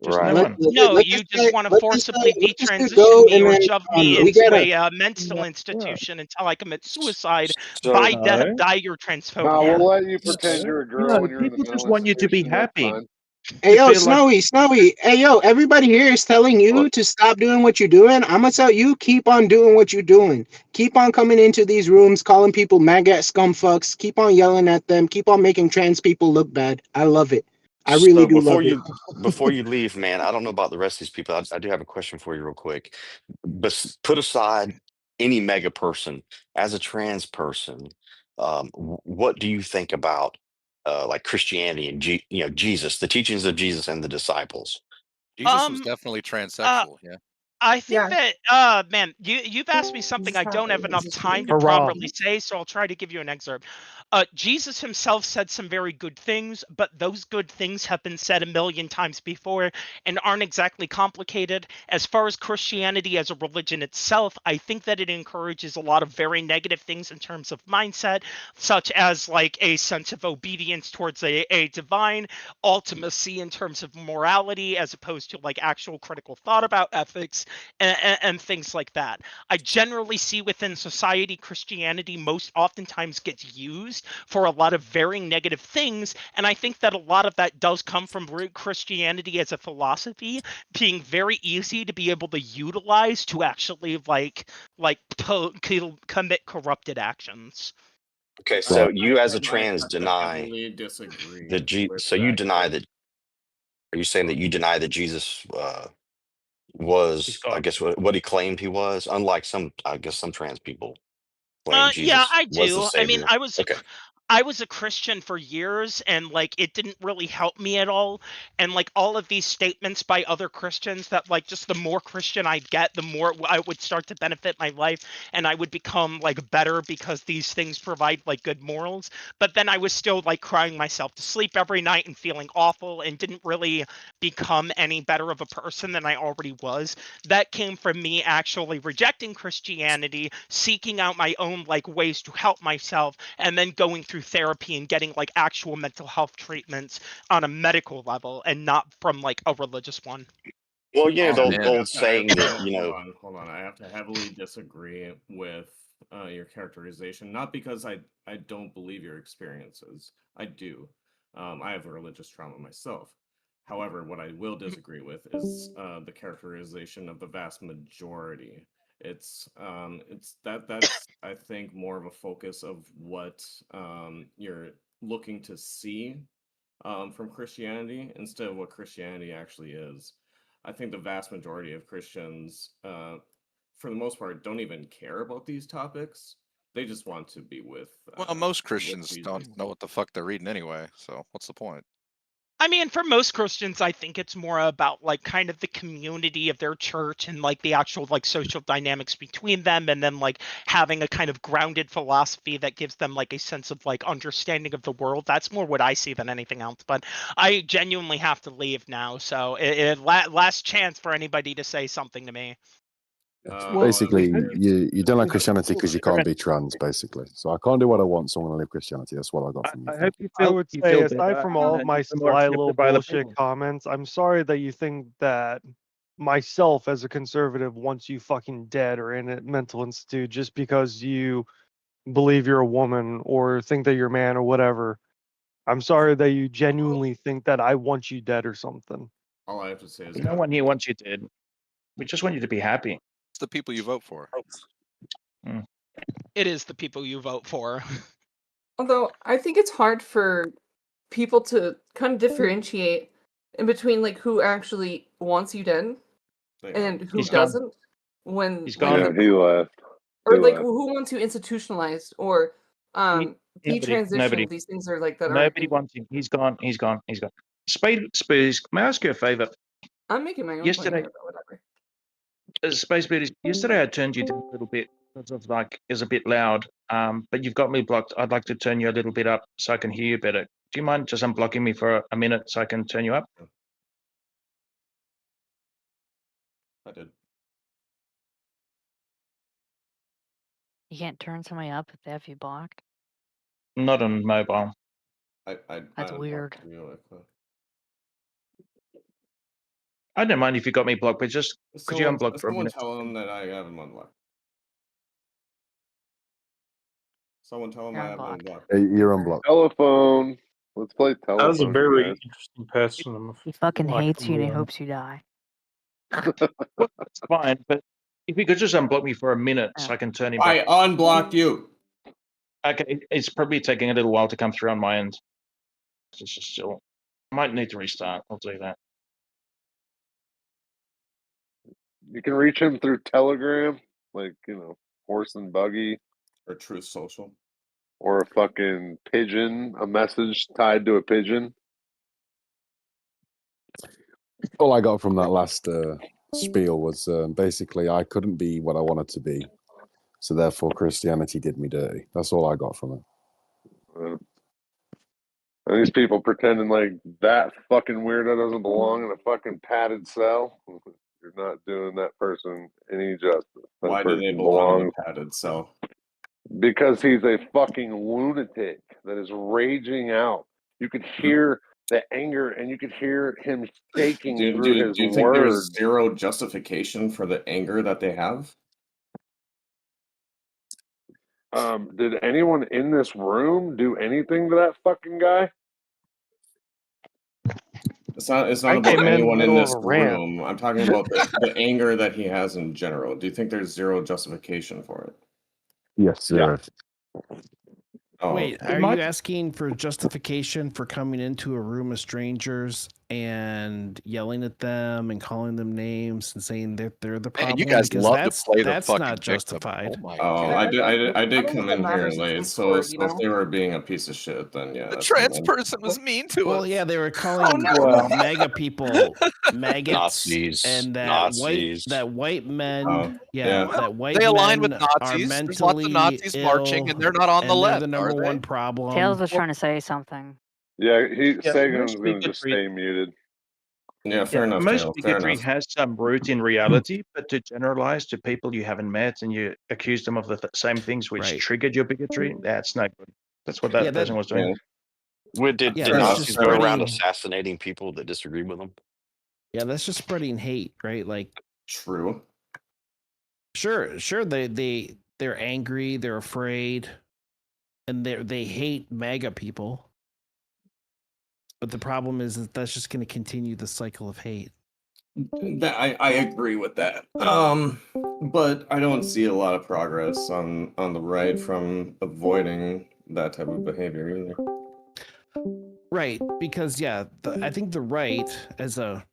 Just Right. no one. No, let you this just guy, want to forcibly let this guy detransition go, me and or then shove me we into gotta. a mental Yeah. institution until I commit suicide So by No. your Nah, transphobia. we'll let you s- pretend you're a No, girl when you're in the people just mental want you to be institution. That's happy. fine. Hey To yo, feel like Snowy. Hey yo, everybody here is telling you look, to stop doing what you're doing. I'm gonna tell you, keep on doing what you're doing. Keep on coming into these rooms, calling people maggot scumfucks. Keep on yelling at them. Keep on making trans people look bad. I love it. I really so do love it. before you leave, man, I don't know about the rest of these people. I do have a question for you, real quick. But put aside any mega person as a trans person. What do you think about like Christianity and Jesus, the teachings of Jesus and the disciples? Jesus was Um, definitely uh, transsexual. Yeah. I think Yeah, that man, you've asked me something Jesus I don't taught have that enough Jesus could time be to hurrah. properly say, so I'll try to give you an excerpt. Jesus himself said some very good things, but those good things have been said a million times before and aren't exactly complicated. As far as Christianity as a religion itself, I think that it encourages a lot of very negative things in terms of mindset, such as like a sense of obedience towards a divine, ultimacy in terms of morality, as opposed to like actual critical thought about ethics and things like that. I generally see within society Christianity most oftentimes gets used for a lot of very negative things, and I think that a lot of that does come from root Christianity as a philosophy being very easy to be able to utilize to actually commit corrupted actions. Okay, I, so Right. you as a I trans have to deny heavily disagree the with so you that deny claim. that. Are you saying Oh, that you deny that Jesus He's was, I God. guess, what he claimed he was? Unlike some, I guess, some trans people claim Yeah, Jesus I was the do. I mean, savior. Okay. I was a Christian for years, and like it didn't really help me at all. And like all of these statements by other Christians that like just the more Christian I'd get, the more I would start to benefit my life, and I would become like better because these things provide like good morals. But then I was still like crying myself to sleep every night and feeling awful, and didn't really become any better of a person than I already was. That came from me actually rejecting Christianity, seeking out my own like ways to help myself, and then going through therapy and getting like actual mental health treatments on a medical level and not from like a religious one. Well, Oh the man. old saying that, hold on. I have to heavily disagree with your characterization. Not because I don't believe your experiences. I do. I have a religious trauma myself. However, what I will disagree with is the characterization of the vast majority. That's I think more of a focus of what you're looking to see from Christianity instead of what Christianity actually is. I think the vast majority of Christians, for the most part, don't even care about these topics. They just want to be Well, most with Christians Jesus. don't know what the fuck they're reading anyway. So what's the point? I mean, for most Christians, I think it's more about like kind of the community of their church and like the actual like social dynamics between them, and then like having a kind of grounded philosophy that gives them like a sense of like understanding of the world. That's more what I see than anything else. But I genuinely have to leave now, so last chance for anybody to say something to me. Well, Basically, you don't like we hope Christianity because you can't be trans, basically. So I can't do what I want, so I'm going to live Christianity. That's what I got from you. I Thank hope you. I would you say, feel aside better from and all of that my you feel more sly little accepted by other bullshit people. comments, I'm sorry that you think that myself as a conservative wants you fucking dead or in a mental institute just because you believe you're a woman or think that you're a man or whatever. I'm sorry that you genuinely think that I want you dead or something. All I have to say is No God one here bless. wants you dead. We just want you to be happy. It's the people you vote for. Mm. it is the people you vote for. Although I think it's hard for people to kind of differentiate in between like who actually wants you dead and who He's gone. doesn't. When He's like gone. Yeah, he left. or He like left. who wants you institutionalized or Nobody. detransitioned. These things are like that are. Nobody wants him. He's gone. He's gone. He's gone. Space, may I ask you a favor? I'm making my own point Yesterday, here, but whatever. Space Beauties, yesterday I turned you down a little bit because of like it's a bit loud. But you've got me blocked. I'd like to turn you a little bit up so I can hear you better. Do you mind just unblocking me for a minute so I can turn you up? I did. You can't turn somebody up if they have you blocked. Not on mobile. That's weird. I don't mind if you got me blocked, but just could you unblock for a Someone minute? tell him that I have him unblocked. Someone tell him I have him unblocked. Hey, you're unblocked. Telephone. Let's play telephone. That was a very guys. interesting person. He fucking Like hates you and he him. hopes you die. Well, that's fine, but if you could just unblock me for a minute so I can turn him I back. unblocked you. Okay, it's probably taking a little while to come through on my end. It's just still, I might need to restart. I'll do that. You can reach him through Telegram, like, horse and buggy. Or Truth Social. Or a fucking pigeon, a message tied to a pigeon. All I got from that last spiel was basically I couldn't be what I wanted to be, so therefore Christianity did me dirty. That's all I got from it. And these people pretending like that fucking weirdo doesn't belong in a fucking padded cell. You're not doing that person any justice. That Why do they person belong in a padded cell? Because he's a fucking lunatic that is raging out. You could hear the anger and you could hear him shaking through his Do you think words. there's zero justification for the anger that they have? Did anyone in this room do anything to that fucking guy? It's not I about came in the anyone in middle this of a rant. room. I'm talking about the anger that he has in general. Do you think there's zero justification for it? Yes, zero. Oh, Wait, are you asking for justification for coming into a room of strangers and yelling at them and calling them names and saying that they're the problem? Man, you guys Because love to play the that's fucking not victim. justified. Oh my Oh, god. I did don't come think in it here matters in late, Discord, so if they were being a piece of shit, then yeah. The that's trans fine. person was mean to Well, us. yeah, they were calling Well. MAGA people maggots, Nazis. and that Nazis. white men, Oh, yeah. that white They align men with are Nazis. mentally There's lots of Nazis marching, ill, and they're not on the and left, they're the are number they? one problem. Tails was trying to say something. Yeah, Yeah, Sagan's most going to just bigotry- stay muted. Yeah, fair enough, Most Taylor. Fair bigotry enough. has some root in reality, but to generalize to people you haven't met and you accuse them of the same things which Right. triggered your bigotry, that's not good. That's what that Yeah, person was doing. Did Yeah, Fair that's enough. just Nazis go around spreading. assassinating people that disagreed with them? Yeah, that's just spreading hate, right? Like, True. sure, they're angry, they're afraid, and they hate MAGA people. But the problem is that that's just going to continue the cycle of hate. I agree with that. But I don't see a lot of progress on the right from avoiding that type of behavior either. Right, because yeah, I think the right as a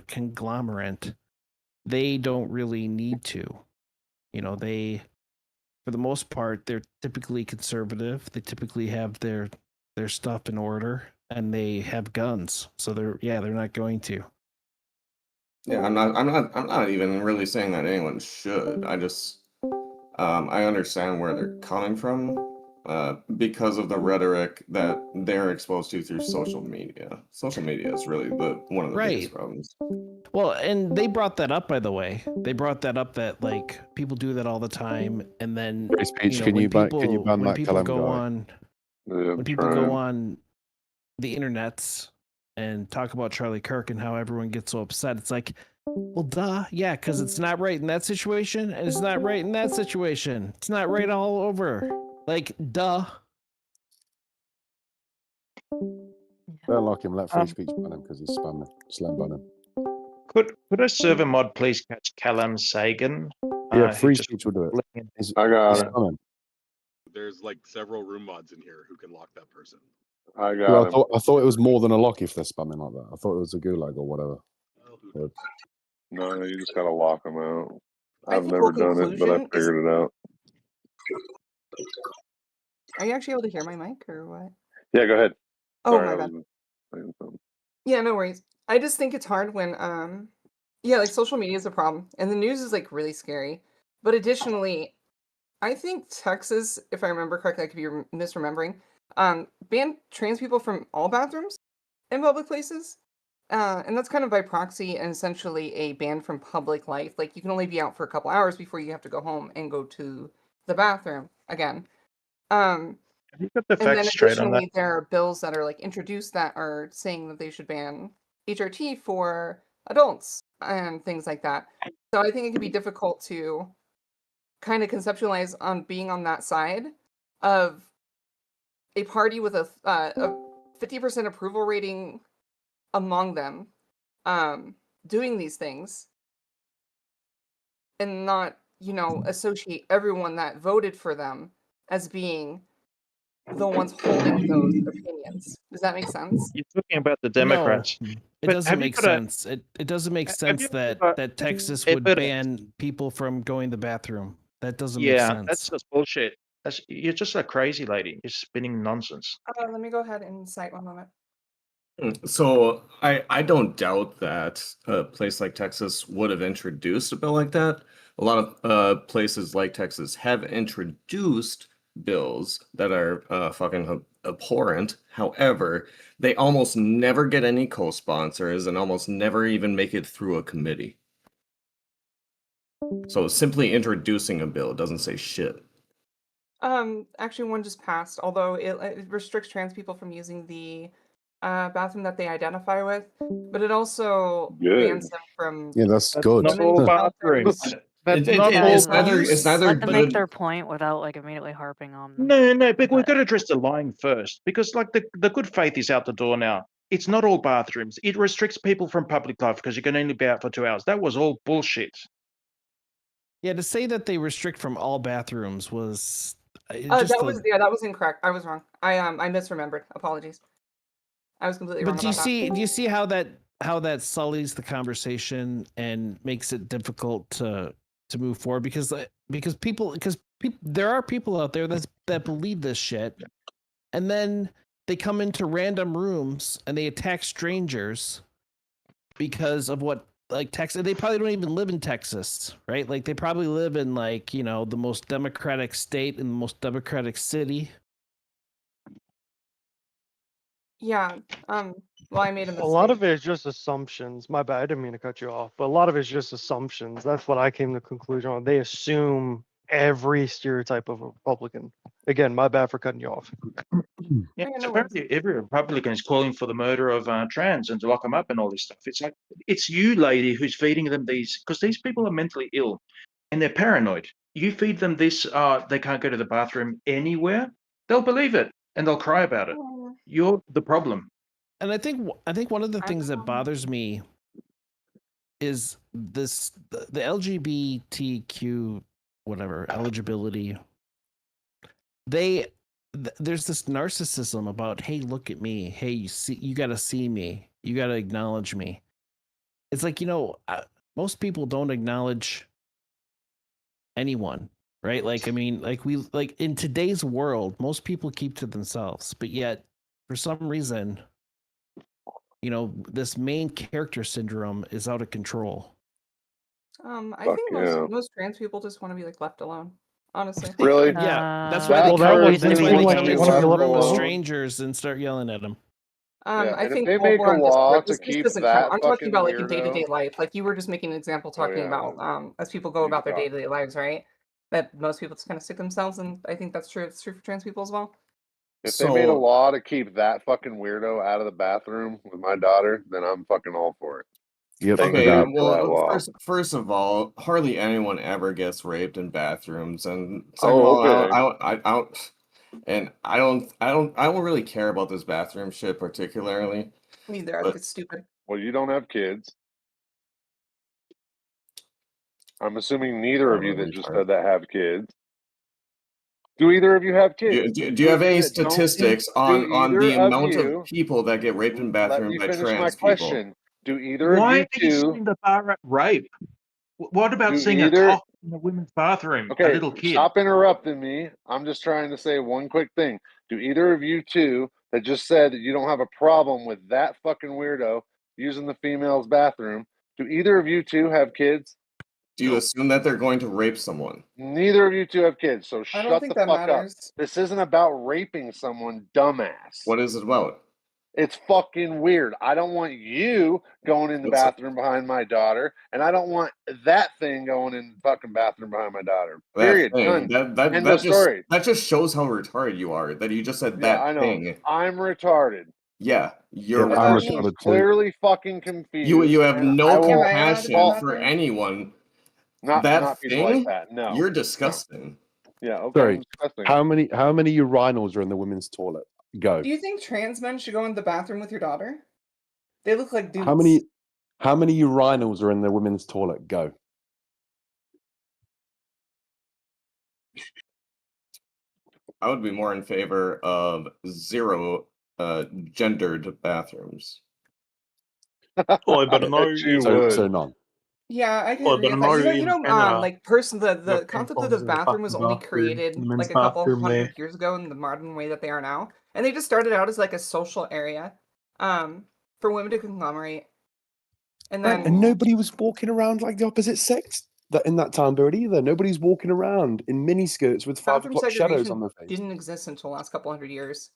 conglomerate, they don't really need to. They, for the most part, they're typically conservative. They typically have their stuff in order, and they have guns. So they're not going to. Yeah, I'm not even really saying that anyone should. I just I understand where they're coming from because of the rhetoric that they're exposed to through social media. Social media is really one of the biggest problems. Well, and they brought that up, by the way. They brought that up that like people do that all the time, and then Free speech. when Can people you ban when that people Callum go guy? on when people go on the internets and talk about Charlie Kirk and how everyone gets so upset, it's like, well, duh, yeah, because it's not right in that situation, and it's not right in that situation. It's not right all over. Like, duh. Don't lock him. Let free speech ban him because he's spamming. Slam ban him. Could a server mod please catch Callum Sagan? Yeah, Who free just speech will do it. let in- He's, I got he's it. coming. There's like several room mods in here who can lock that person. I Well, got him. I thought it was more than a lock if they're spamming like that. I thought it was a gulag or whatever. But No, you just gotta lock them out. I I've think never what done it, but I conclusion is. figured it out. Are you actually able to hear my mic or what? Yeah, go ahead. Oh, Sorry, my I bad. was saying something. Yeah, no worries. I just think it's hard when yeah, like social media is a problem and the news is like really scary. But additionally, I think Texas, if I remember correctly, I could be misremembering, banned trans people from all bathrooms in public places. And that's kind of by proxy and essentially a ban from public life. Like you can only be out for a couple hours before you have to go home and go to the bathroom again. Have you got the And then facts straight on that? additionally, there are bills that are like introduced that are saying that they should ban HRT for adults and things like that. So I think it can be difficult to kind of conceptualize on being on that side of a party with a 50% approval rating among them doing these things and not, associate everyone that voted for them as being the ones holding those opinions. Does that make sense? You're talking about the No, Democrats. it But doesn't have you make got a sense. It doesn't make have sense you that got that Texas a would bit? ban people from going to the bathroom. That doesn't make Yeah, that's sense. just bullshit. You're just a crazy lady. You're spinning nonsense. Let me go ahead and cite one moment. So I don't doubt that a place like Texas would have introduced a bill like that. A lot of places like Texas have introduced bills that are fucking abhorrent. However, they almost never get any co-sponsors and almost never even make it through a committee. So simply introducing a bill doesn't say shit. Actually, one just passed, although it restricts trans people from using the bathroom that they identify with, but it also bans them from yeah, that's That's good. not all women's bathrooms. bathrooms. That's It- not it- all it's neither bathrooms. it's neither Let them make good. their point without like immediately harping on them. No, but we've got to address the lying first because, like, the good faith is out the door now. It's not all bathrooms. It restricts people from public life because you can only be out for 2 hours. That was all bullshit. Yeah, to say that they restrict from all bathrooms was That was incorrect. I was wrong. I misremembered. Apologies. I was completely wrong But do you about see? that. Do you see how that sullies the conversation and makes it difficult to move forward? Because people there are people out there that believe this shit, and then they come into random rooms and they attack strangers because of what like Texas. They probably don't even live in Texas, right? Like they probably live in like the most democratic state in the most democratic city. Yeah. Well, I made a A lot mistake. of it is just assumptions. My bad, I didn't mean to cut you off, but a lot of it's just assumptions. That's what I came to the conclusion on. They assume every stereotype of a Republican. Again, my bad for cutting you off. Yeah, Yeah, so no worries. apparently every Republican is calling for the murder of trans and to lock them up and all this stuff. It's like it's you, lady, who's feeding them these because these people are mentally ill and they're paranoid. You feed them this, they can't go to the bathroom anywhere. They'll believe it and they'll cry about it. You're the problem. And I think one of the things that bothers me is the LGBTQ whatever eligibility. There's this narcissism about, hey, look at me, hey, you got to see me, you got to acknowledge me. It's like most people don't acknowledge anyone, right? Like I mean, like in today's world, most people keep to themselves, but yet for some reason, this main character syndrome is out of control. I Fuck think yeah. most trans people just want to be like left alone. Honestly. Really? Yeah, that's That why they come. person That's why they wants come to be into a left room with alone. strangers and start yelling at them. Yeah, I and if think they make a we're on law Discord. to This keep doesn't that count. I'm talking fucking about like in day-to-day weirdo. life. Like you were just making an example talking yeah, about as people go you about can their talk. day-to-day lives, right? That most people just kind of stick themselves, and I think that's true. It's true for trans people as well. If they made a So law to keep that fucking weirdo out of the bathroom with my daughter, then I'm fucking all for it. Yep, Thank okay, God for that well, law. first of all, hardly anyone ever gets raped in bathrooms, and second of Oh, all, okay. I don't really care about this bathroom shit particularly. Neither. I think But it's stupid. Well, you don't have kids. I'm assuming neither of you that just retarded. said that have kids. Do either of you have Do, kids? do you have any that don't- statistics do on the either of amount of you people that get raped in let bathroom me by finish my trans people? question? Do either of Why you are you two saying the bar rape? What about do seeing a either cock in the women's bathroom? A Okay, little kid. stop interrupting me. I'm just trying to say one quick thing. Do either of you two that just said that you don't have a problem with that fucking weirdo using the female's bathroom, do either of you two have kids? Do you assume that they're going to rape someone? Neither of you two have kids, so I don't shut think the that fuck up. matters. This isn't about raping someone, dumbass. What is it about? It's fucking weird. I don't want you going in the What's it- bathroom behind my daughter, and I don't want that thing going in the fucking bathroom behind my daughter. That Period. thing. Done. That End of story. just shows how retarded you are. That you just said Yeah, that I know. thing. I'm retarded. Yeah, you're What does I'm that retarded. mean? retarded too. Clearly fucking confused. You have and no I Am will I allowed to be in the compassion for bathroom? anyone. not That people like thing. that. No. You're No. disgusting. Yeah. Okay. Sorry. I'm disgusting. How many urinals are in the women's toilet? Go. Do you think trans men should go in the bathroom with your daughter? They look like dudes. How many urinals are in the women's toilet? Go. I would be more in favor of 0 gendered bathrooms. I better know You in would. So none. Yeah, I can I agree better with that. know in Canada. Like the got concept of tampons the in the bathroom was fucking only bathroom, created the men's like a couple bathroom there. hundred years ago in the modern way that they are now, and they just started out as like a social area, for women to conglomerate, and Right, then and nobody was walking around like the opposite sex in that time period either. Nobody's walking around in miniskirts with 5 bathroom o'clock shadows on segregation their face. didn't exist until the last couple hundred years.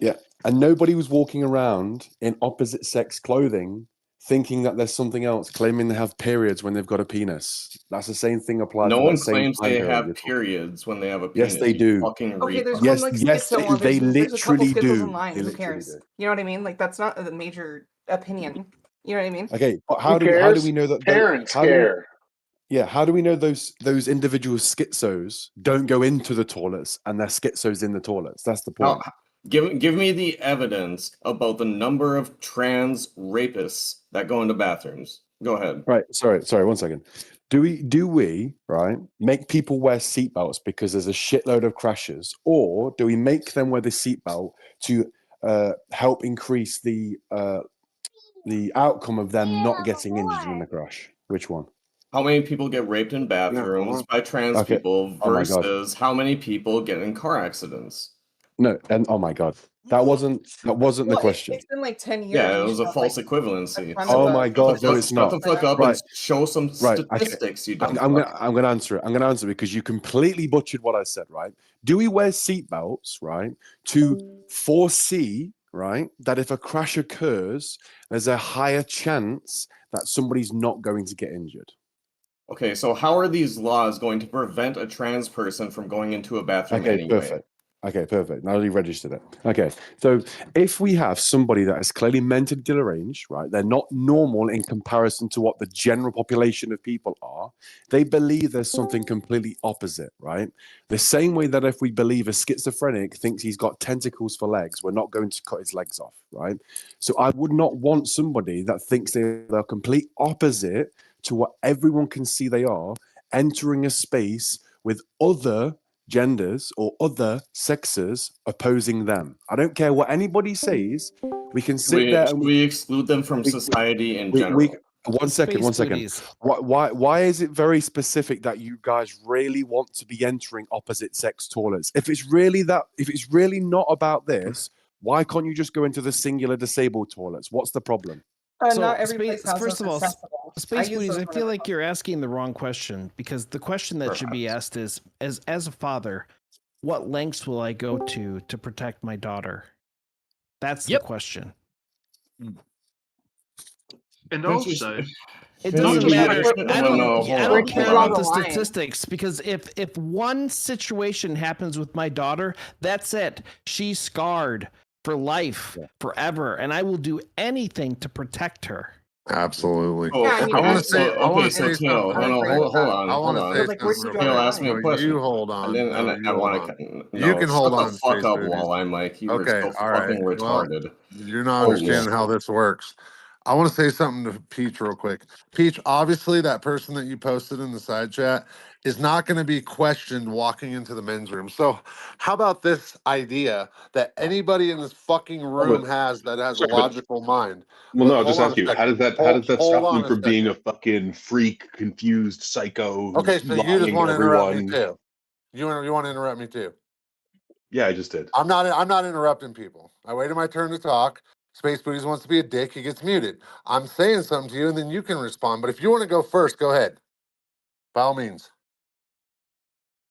Yeah, and nobody was walking around in opposite sex clothing thinking that there's something else, claiming they have periods when they've got a penis. That's the same thing applied No for one that same claims time they period have you're talking. periods when they have a Yes, penis. they You do. fucking Okay, there's retard. some like Yes, schizo. they There's a couple literally schizos do. online. They Who literally cares? do. You know what I mean? Like that's not a major opinion. You know what I mean? Okay, but Who how do cares? we know that Parents how do we, care. yeah, how do we know those individual schizos don't go into the toilets and they're schizos in the toilets? That's the point. Give me the evidence about the number of trans rapists that go into bathrooms. Go ahead. Right. Sorry. 1 second. Do we right make people wear seatbelts because there's a shitload of crashes, or do we make them wear the seatbelt to help increase the outcome of them not getting injured in the crash? Which one? How many people get raped in bathrooms by trans Okay. people Oh my God. versus how many people get in car accidents? No, and oh my God, that wasn't the question. It's been like 10 years. Yeah, and it you was should a have, false like, equivalency. front Oh of a- my God, no, it's Shut not. the fuck up Right. and show some Right. Okay. statistics, you dumb I'm fuck. gonna answer it. I'm gonna answer it because you completely butchered what I said. Right? Do we wear seatbelts? Right? To foresee, right, that if a crash occurs, there's a higher chance that somebody's not going to get injured. Okay, so how are these laws going to prevent a trans person from going into a bathroom Okay, anyway? perfect. Okay, perfect. Now you've registered it. Okay, so if we have somebody that is clearly mentally deranged, right, they're not normal in comparison to what the general population of people are, they believe there's something completely opposite, right? The same way that if we believe a schizophrenic thinks he's got tentacles for legs, we're not going to cut his legs off, right? So I would not want somebody that thinks they're the complete opposite to what everyone can see they are, entering a space with other genders or other sexes opposing them. I don't care what anybody says. We can sit there and we exclude them from society in general. One second. booties. Why is it very specific that you guys really want to be entering opposite sex toilets? If it's really not about this, why can't you just go into the singular disabled toilets? What's the problem? Not every place has first those of all, accessible. Space use Booties, those I when feel I'm- like you're asking the wrong question, because the question that should be asked is, as a father, what lengths will I go to protect my daughter? That's the question. And also, It doesn't matter. I don't care draw about the the line? statistics, because if one situation happens with my daughter, that's it. She's scarred for life, forever, and I will do anything to protect her. Absolutely. Oh, Yeah, I mean, okay, I want to it's say. like- I want to it's say like- something. Hold on. I want to say Like, where's something. the real drawing quick. ask me a No, question. you hold on. And No, then you I hold want on. to. You can hold on, Shut the fuck Space up, Booties. Walleye Mike. You Okay, are so all right. fucking Well, retarded. you're not Oh, understanding yeah. how this works. I want to say something to Peach real quick. Peach, obviously, that person that you posted in the side chat is not going to be questioned walking into the men's room. So, how about this idea that anybody in this fucking room has that has a Sorry, but logical mind? well, no, I'll Hold just on a ask you, second. how does that Hold stop on them a from being second. a fucking freak, confused psycho Okay, who's so you just lying to want to interrupt me everyone? too. You want to interrupt me too. Yeah, I just did. I'm not interrupting people. I waited my turn to talk. Space Booties wants to be a dick. He gets muted. I'm saying something to you, and then you can respond. But if you want to go first, go ahead. By all means.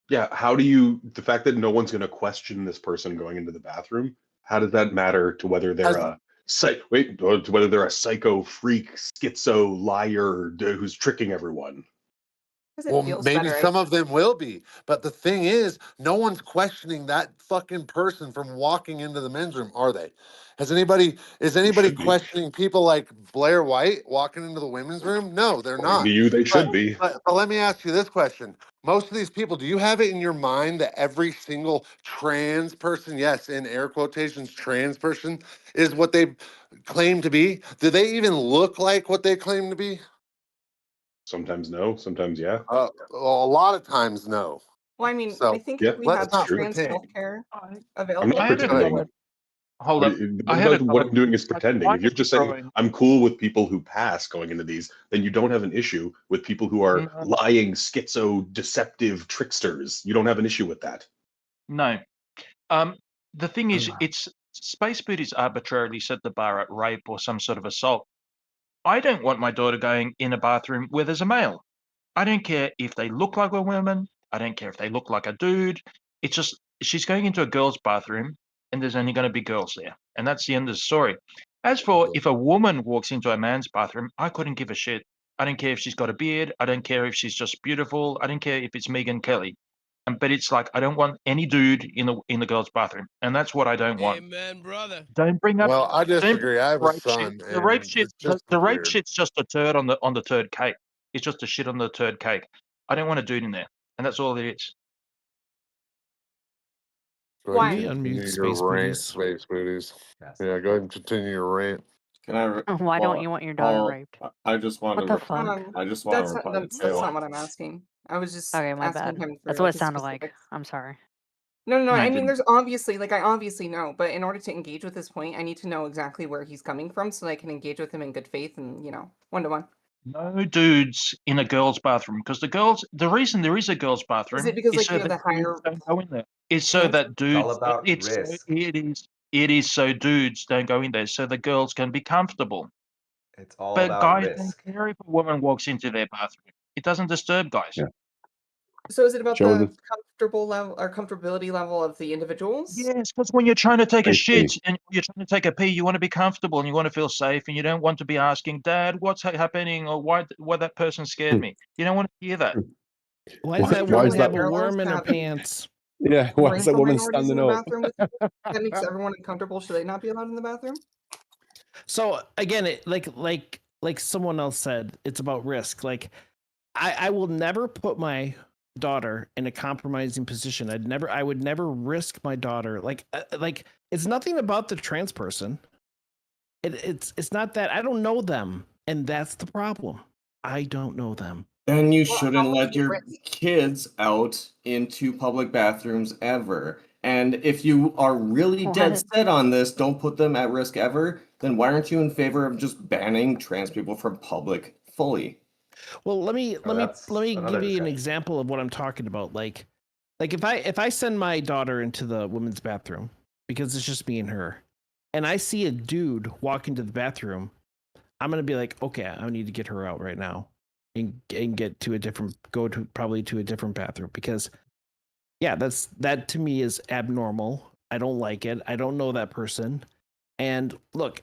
Yeah, the fact that no one's going to question this person going into the bathroom, how does that matter to whether they're to whether they're a psycho freak, schizo liar who's tricking everyone? Well, maybe some of them will be, but the thing is, no one's questioning that fucking person from walking into the men's room, are they? Is anybody questioning people like Blair White walking into the women's room? No, they're According not. to you, they should be. But let me ask you this question. Most of these people, do you have it in your mind that every single trans person, yes, in air quotations, trans person, is what they claim to be? Do they even look like what they claim to be? Sometimes no, sometimes yeah. Well, a lot of times, no. Well, I mean, I So think yeah, if we let's had that's not true. trans pretend. healthcare I'm available, not I think pretending. Hold What, up. what I'm doing is pretending. If you're just saying I'm cool with people who pass going into these, then you don't have an issue with people who are lying, schizo, deceptive tricksters. You don't have an issue with that. No. The thing is, it's Space Booties arbitrarily set the bar at rape or some sort of assault. I don't want my daughter going in a bathroom where there's a male. I don't care if they look like a woman. I don't care if they look like a dude. It's just she's going into a girl's bathroom and there's only going to be girls there. And that's the end of the story. As for if a woman walks into a man's bathroom, I couldn't give a shit. I don't care if she's got a beard. I don't care if she's just beautiful. I don't care if it's Megyn Kelly. But it's like I don't want any dude in the girl's bathroom, and that's what I don't want. Amen, brother. Don't bring up. Well, I Don't bring disagree. I up have a rape shit. son, The rape and shit. it's just The rape weird. shit's just a turd on the turd cake. It's just a shit on the turd cake. I don't want a dude in there, and that's all it is. Go ahead Why? and continue your rant, Space Booties. Yeah, go ahead and continue your rant. Can I? Why don't you want your daughter raped? I just want What to. the fuck? I just want to reply to That's Taylor. not what I'm asking. I was just Okay, my asking bad. him for That's what like it a sounded like. specific. I'm sorry. No. I I mean, didn't. there's obviously, I obviously know, but in order to engage with this point, I need to know exactly where he's coming from so that I can engage with him in good faith and, one-to-one. No dudes in a girl's bathroom because the reason there is a girl's bathroom Is it because, is so you have that the dudes higher don't go in there. It's so chance? that dudes. about It's so, risk. it is so dudes don't go in there so the girls can be comfortable. It's all But about guys don't risk. care if a woman walks into their bathroom. It doesn't disturb guys. Yeah. So is it about Show the them. comfortable level or comfortability level of the individuals? Yes, because when you're trying to take a Thank you. shit and you're trying to take a pee, you want to be comfortable and you want to feel safe and you don't want to be asking, Dad, what's happening or why that person scared me. You don't want to hear that. Why does So that you don't woman want have a girls worm in her having pants? Yeah, why is that racial woman minorities in standing the up? bathroom with you? That makes everyone uncomfortable. Should they not be allowed in the bathroom? So again, like someone else said, it's about risk. Like I will never put my daughter in a compromising position. I would never risk my daughter. Like it's nothing about the trans person. It's not that I don't know them, and that's the problem. I don't know them. Then you Well, shouldn't how would let you your risk? kids out into public bathrooms ever. And if you are really dead What? set on this, don't put them at risk ever, then why aren't you in favor of just banning trans people from public fully? Well, let me that's give another you an discussion. example of what I'm talking about. Like if I send my daughter into the women's bathroom because it's just me and her, and I see a dude walk into the bathroom, I'm gonna be like, okay, I need to get her out right now, and get to probably to a different bathroom because, yeah, that to me is abnormal. I don't like it. I don't know that person, and look,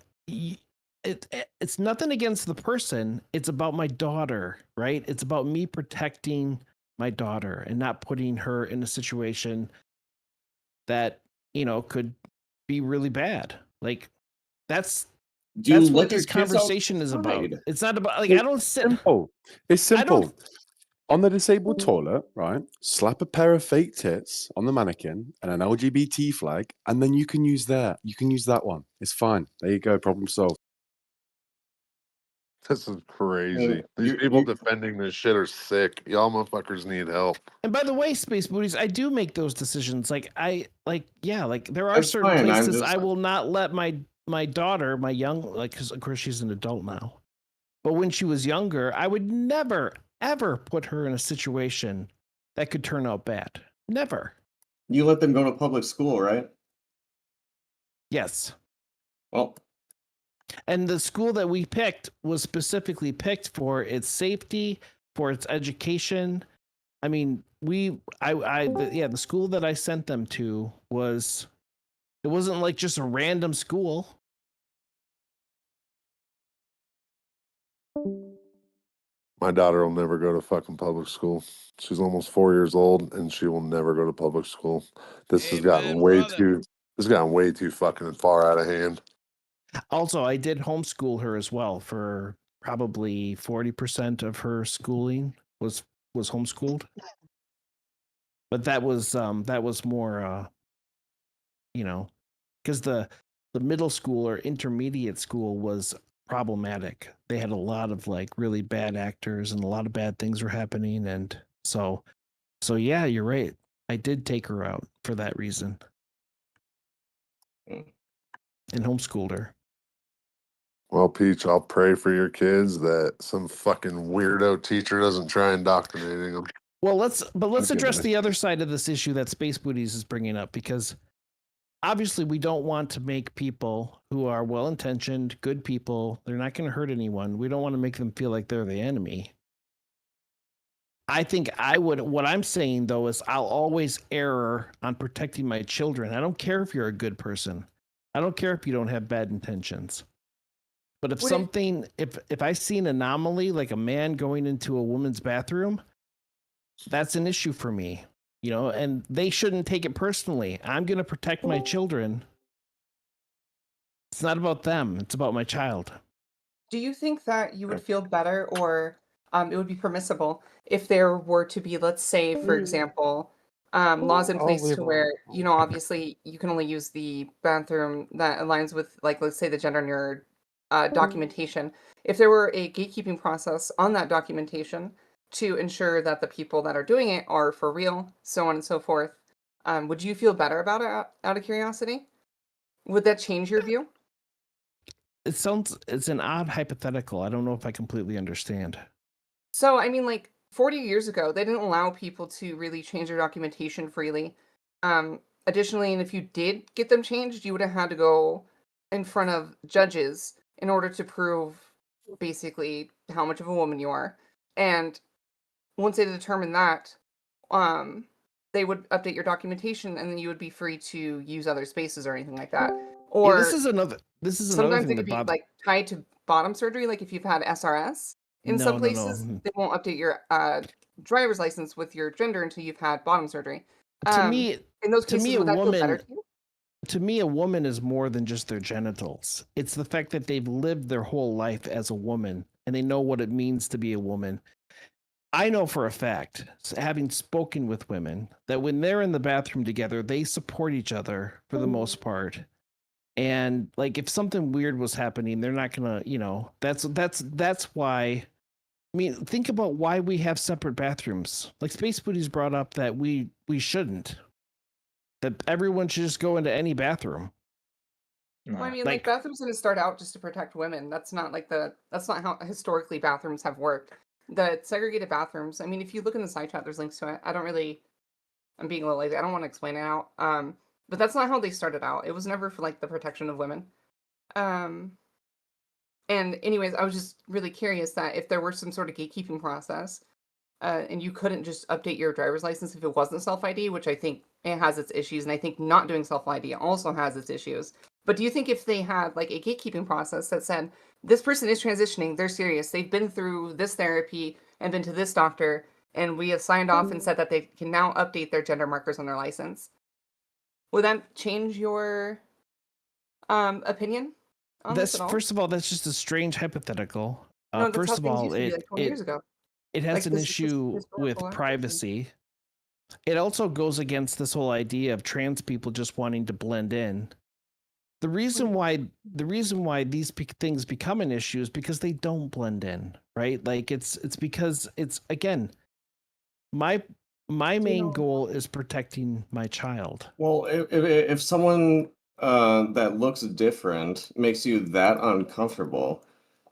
it's nothing against the person. It's about my daughter, right? It's about me protecting my daughter and not putting her in a situation that could be really bad. Like that's Do you what let this your kids conversation is about. outside? It's not about I don't sit. Simple. It's I don't. simple. On the disabled toilet, right? Slap a pair of fake tits on the mannequin and an LGBT flag, and then you can use that. You can use that one. It's fine. There you go. Problem solved. This is crazy. These You, people you, defending this shit are sick. Y'all motherfuckers need help. And by the way, Space Booties, I do make those decisions. Like there are That's certain fine. I'm places just I will not let my daughter, my young, like, because of course she's an adult now. But when she was younger, I would never ever put her in a situation that could turn out bad. Never. You let them go to public school, right? Yes. Well, and the school that we picked was specifically picked for its safety, for its education. I mean, the school that I sent them to it wasn't like just a random school. My daughter will never go to fucking public school. She's almost 4 years old and she will never go to public school. This has gotten way too fucking far out of hand. Also, I did homeschool her as well for probably 40% of her schooling was homeschooled. But that was more because the middle school or intermediate school was problematic. They had a lot of like really bad actors and a lot of bad things were happening, and so yeah, you're right. I did take her out for that reason and homeschooled her. Well, Peach, I'll pray for your kids that some fucking weirdo teacher doesn't try indoctrinating them. Well, let's Okay, address nice. the other side of this issue that Space Booties is bringing up, because obviously we don't want to make people who are well-intentioned, good people, they're not going to hurt anyone. We don't want to make them feel like they're the enemy. I think what I'm saying though is I'll always err on protecting my children. I don't care if you're a good person. I don't care if you don't have bad intentions. But if I see an anomaly, like a man going into a woman's bathroom, that's an issue for me, and they shouldn't take it personally. I'm going to protect my children. It's not about them. It's about my child. Do you think that you would feel better, or it would be permissible if there were to be, let's say, for example, laws in place to where, obviously you can only use the bathroom that aligns with, like, let's say the gender in your documentation. If there were a gatekeeping process on that documentation to ensure that the people that are doing it are for real, so on and so forth, would you feel better about it out of curiosity? Would that change your view? It's an odd hypothetical. I don't know if I completely understand. So, I mean, like 40 years ago, they didn't allow people to really change their documentation freely. Additionally, and if you did get them changed, you would have had to go in front of judges in order to prove basically how much of a woman you are. And once they determined that, they would update your documentation, and then you would be free to use other spaces or anything like that. Or this is another sometimes thing it could that be like tied to bottom surgery, like if you've had SRS. In some places, they won't update your driver's license with your gender until you've had bottom surgery. To me, in those cases, would that feel better to you? To me, a woman is more than just their genitals. It's the fact that they've lived their whole life as a woman and they know what it means to be a woman. I know for a fact, having spoken with women, that when they're in the bathroom together, they support each other for the most part. And like if something weird was happening, they're not gonna, that's why. I mean, think about why we have separate bathrooms. Like Space Booties brought up that we shouldn't. That everyone should just go into any bathroom. Well, I mean, like bathrooms didn't start out just to protect women. That's not how historically bathrooms have worked. The segregated bathrooms. I mean, if you look in the side chat, there's links to it. I'm being a little lazy. I don't want to explain it out. But that's not how they started out. It was never for like the protection of women. And anyways, I was just really curious that if there were some sort of gatekeeping process, and you couldn't just update your driver's license if it wasn't self-ID, which I think it has its issues, and I think not doing self-ID also has its issues. But do you think if they had like a gatekeeping process that said, this person is transitioning, they're serious, they've been through this therapy and been to this doctor, and we have signed off and said that they can now update their gender markers on their license, would that change your opinion on this at all? First of all, that's just a strange hypothetical. No, that's first how of things all, used to be, like 20 years ago. It has Like, an this is issue with historical privacy. It also goes against this whole idea of trans people just wanting to blend in. the reason why these things become an issue is because they don't blend in, right? Like it's because it's, again, my main goal is protecting my child. Well, if someone that looks different makes you that uncomfortable,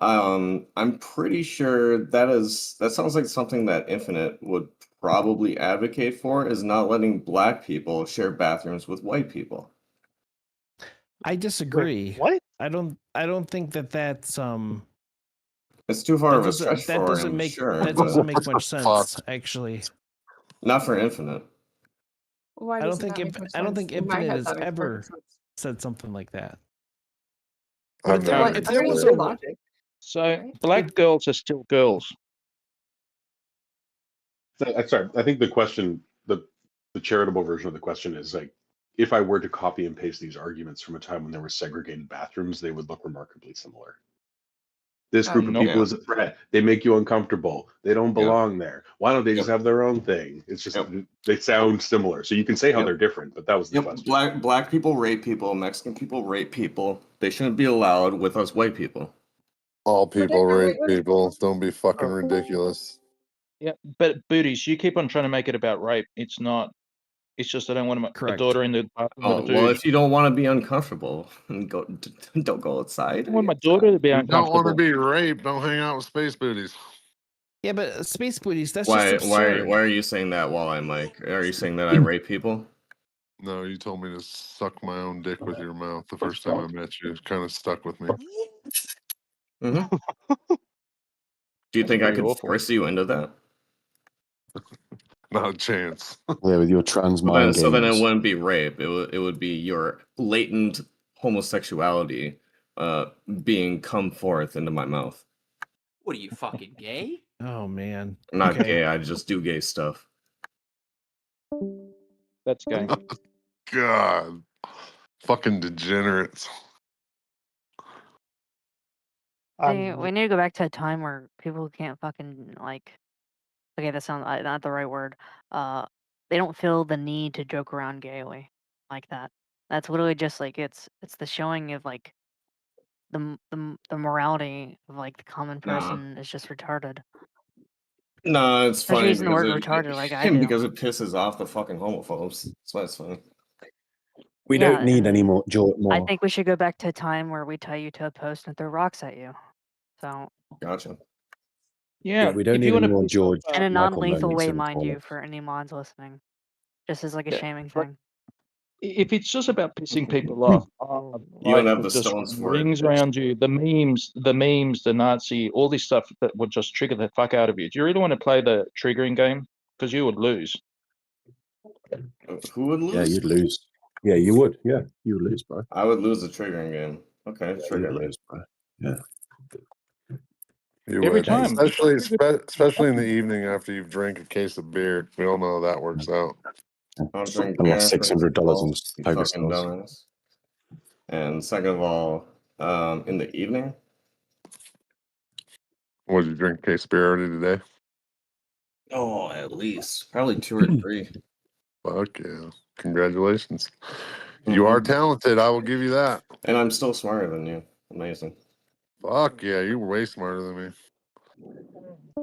I'm pretty sure that sounds like something that Infinite would probably advocate for, is not letting black people share bathrooms with white people. I disagree. What? I don't think that's It's too far that of a doesn't stretch that for doesn't him, make sure, that but doesn't make much Fuck. sense, actually. not for Infinite. Why I don't doesn't think that make much I don't sense? think In my Infinite head, has that makes ever perfect sense. said something like that. I've if there, never Well, if I there mean, was it's a good logic, So right? black girls are still girls. Sorry, I think the question, the charitable version of the question is like, if I were to copy and paste these arguments from a time when there were segregated bathrooms, they would look remarkably similar. This group of Nope. people is a threat. They make you uncomfortable. They don't Yeah. belong there. Why don't they just Yep. have their own thing? It's just Yep. they sound similar. So you can say how Yep. they're different, but that was the Yep. question. Black people rape people. Mexican people rape people. They shouldn't be allowed with us white people. All But people they're rape white women. people. Don't be fucking Oh. ridiculous. Yeah, but booties, you keep on trying to make it about rape. It's not. It's just I don't want a Correct. daughter in the bathroom with a Oh dude. well, if you don't want to be uncomfortable, don't go I outside. don't want my daughter to be You don't want to uncomfortable. be raped. Don't hang out with space booties. Yeah, but space booties, that's just Why absurd. are you saying that while I'm like? Are you saying that I rape people? No, you told me to suck my own dick with your mouth the first time I met you. It kind of stuck with me. Mm-hmm. Do you That's think I pretty could awful. force you into that? Not a chance. Yeah, with your trans Well, then, mind so then it games. wouldn't be rape. It would be your latent homosexuality being come forth into my mouth. What are you fucking gay? Oh man. I'm not Okay. gay. I just do gay stuff. That's gay. God. Fucking degenerates. See, we need to go back to a time where people can't fucking like. Okay, that sounds not the right word. They don't feel the need to joke around gaily like that. That's literally just like it's the showing of like the morality of like the common Nah. person is just retarded. No, it's Especially funny using the because word retarded like I do. because it pisses off the fucking homophobes. That's why it's funny. We Yeah, don't need any and more. I think we should go back to a time where we tie you to a post and throw rocks at you. So Gotcha. Yeah, we don't if need you want any to more piss off, George in a Michael non-lethal moments way, in the mind you, toilet. for any mods listening, just as like a Yeah, shaming but thing. if it's just about pissing people off, You don't life have will the just stones run for it. rings around you. The memes, the Nazi, all this stuff that would just trigger the fuck out of you. Do you really want to play the triggering game? Because you would lose. Who would lose? Yeah, you'd lose. Yeah, you would. Yeah, you would lose, bro. I would lose the triggering game. Okay, Yeah, trigger you'd me. lose, bro. Yeah. You Every would. time. Especially in the evening after you've drank a case of beer. We all know how that works out. I'll drink I lost beer first of $600 all, on you poker fucking stars. dumbass. And second of all, in the evening, What, did you drink a case of beer already today? oh, at least probably 2 or 3. Fuck yeah. Congratulations. You are talented. I will give you that. And I'm still smarter than you. Amazing. Fuck yeah. You're way smarter than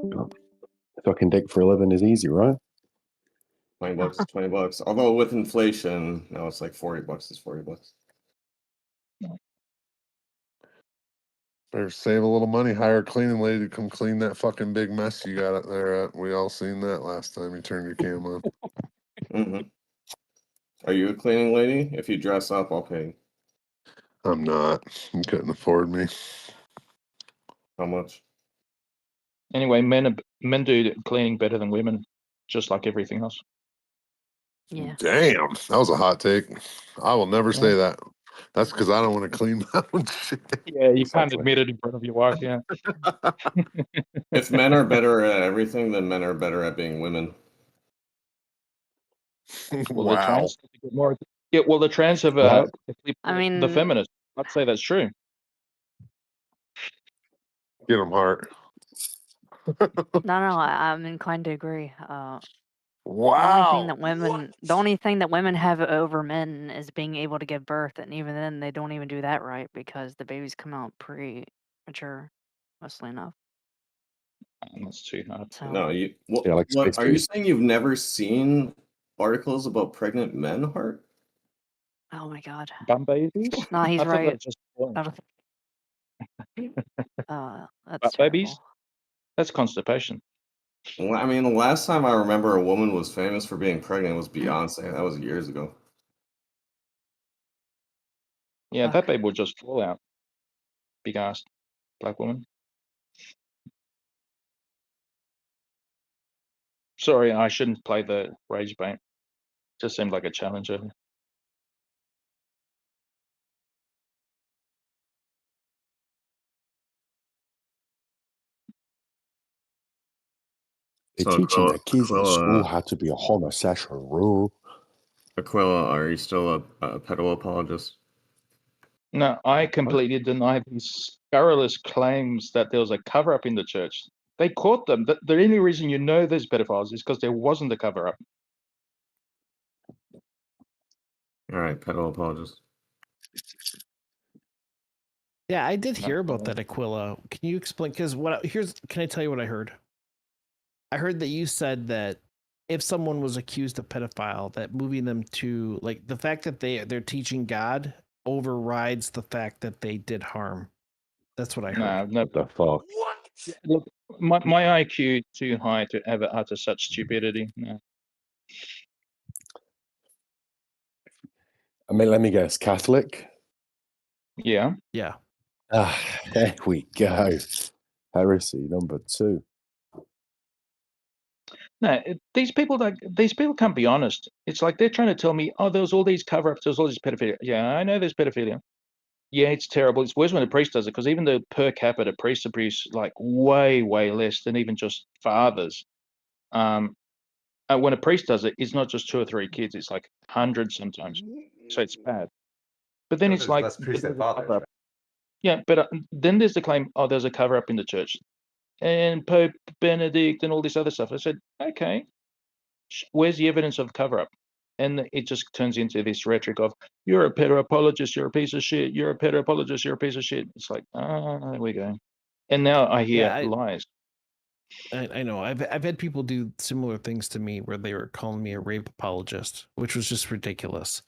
me. Fucking dick for a living is easy, right? $20, $20. Although with inflation, now it's like $40 is $40. Better save a little money. Hire a cleaning lady to come clean that fucking big mess you got up there. We all seen that last time you turned your cam on. Mm-hmm. Are you a cleaning lady? If you dress up, I'll pay. I'm not. You couldn't afford me. How much? Anyway, men do cleaning better than women, just like everything else. Yeah. Damn. That was a hot take. I will never say that. That's because I don't want to clean my own shit. Yeah, you can't admit it in front of your wife. Yeah. If men are better at everything, then men are better at being women. Well, Wow. the trans need to get more. Yeah, well, the trans have I the mean, feminists. I'd say that's true. Get them, Hart. no, I'm inclined to agree. Wow. The only thing that women have over men is being able to give birth, and even then, they don't even do that right because the babies come out premature, mostly enough. That's too hard. No, So you. What? Yeah, like What space are you booty. saying? You've never seen articles about pregnant men, Hart? oh my god. Bum babies? No, he's I thought right. that's just That's butt babies. terrible. That's constipation. Well, I mean, the last time I remember a woman was famous for being pregnant was Beyonce. That was years ago. Yeah, Fuck. that baby will just fall out. Big ass black woman. Sorry, I shouldn't play the rage bait. Just seemed like a challenge earlier. They're So, teaching Aquila, their kids in school how to be a homosexual. Are you still a pedo apologist? No, I completely deny these scurrilous claims that there was a cover up in the church. They caught them. The only reason you know there's pedophiles is because there wasn't a cover up. All right, pedo apologist. Yeah, I did hear about that, Aquila. Can you explain? Because can I tell you what I heard? I heard that you said that if someone was accused of pedophile, that moving them to like the fact that they're teaching God overrides the fact that they did harm. That's what I heard. No, What the fuck? Look, my IQ too high to ever utter such stupidity. No. I mean, let me guess. Catholic? Yeah. Yeah. Ah, there we go. Heresy number 2. No, these people can't be honest. It's like they're trying to tell me, oh, there's all these cover-ups, there's all this pedophilia. Yeah, I know there's pedophilia. Yeah, it's terrible. It's worse when a priest does it because even though per capita priests abuse like way, way less than even just fathers. When a priest does it, it's not just 2 or 3 kids; it's like hundreds sometimes. So it's bad. But then it's There's like, less priests there's than a fathers. cover-up. Yeah, but then there's the claim, oh, there's a cover-up in the church, and Pope Benedict and all this other stuff. I said, okay, where's the evidence of cover-up? And it just turns into this rhetoric of, you're a pedo apologist, you're a piece of shit, you're a pedo apologist, you're a piece of shit. It's like, there we go. And now I hear lies. I know. I've had people do similar things to me where they were calling me a rape apologist, which was just ridiculous.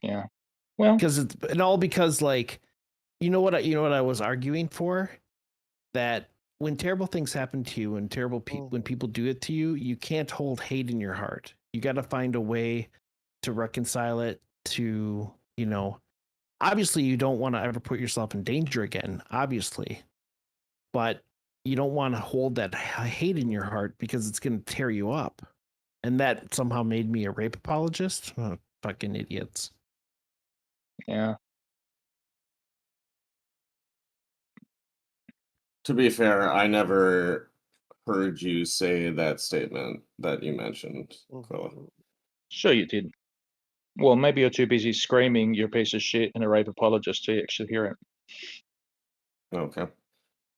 Yeah. Well, because like, you know what I was arguing for? That when terrible things happen to you and when people do it to you, you can't hold hate in your heart. You got to find a way to reconcile it to, obviously you don't want to ever put yourself in danger again, obviously. But you don't want to hold that hate in your heart because it's going to tear you up. And that somehow made me a rape apologist. Oh, fucking idiots. Yeah. To be fair, I never heard you say that statement that you mentioned, Aquila. Sure you did. Well, maybe you're too busy screaming you're a piece of shit and a rape apologist to actually hear it. Okay.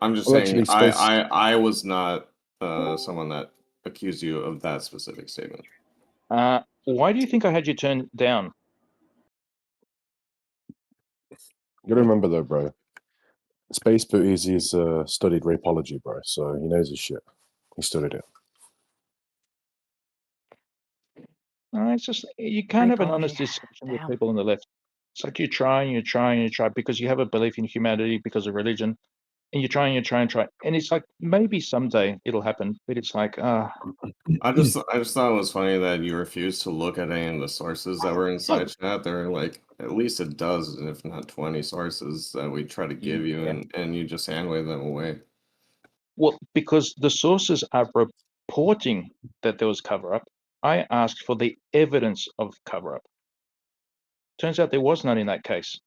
I'm just Well, saying actually, I was not someone that accused you of that specific statement. Why do you think I had you turned down? You gotta remember though, bro. Space Booties is studied rapology, bro, so he knows his shit. He studied it. It's just you can't have an honest Rapology. discussion with Damn. people on the left. It's like you try and you try and you try because you have a belief in humanity because of religion, and you try and you try and try, and it's like maybe someday it'll happen, but it's like I just thought it was funny that you refused to look at any of the sources that were inside chat. There were like at least a dozen, if not 20 sources that we try to give you, Yeah. and you just hand wave them away. Well, because the sources are reporting that there was cover up. I asked for the evidence of cover up. Turns out there was none in that case.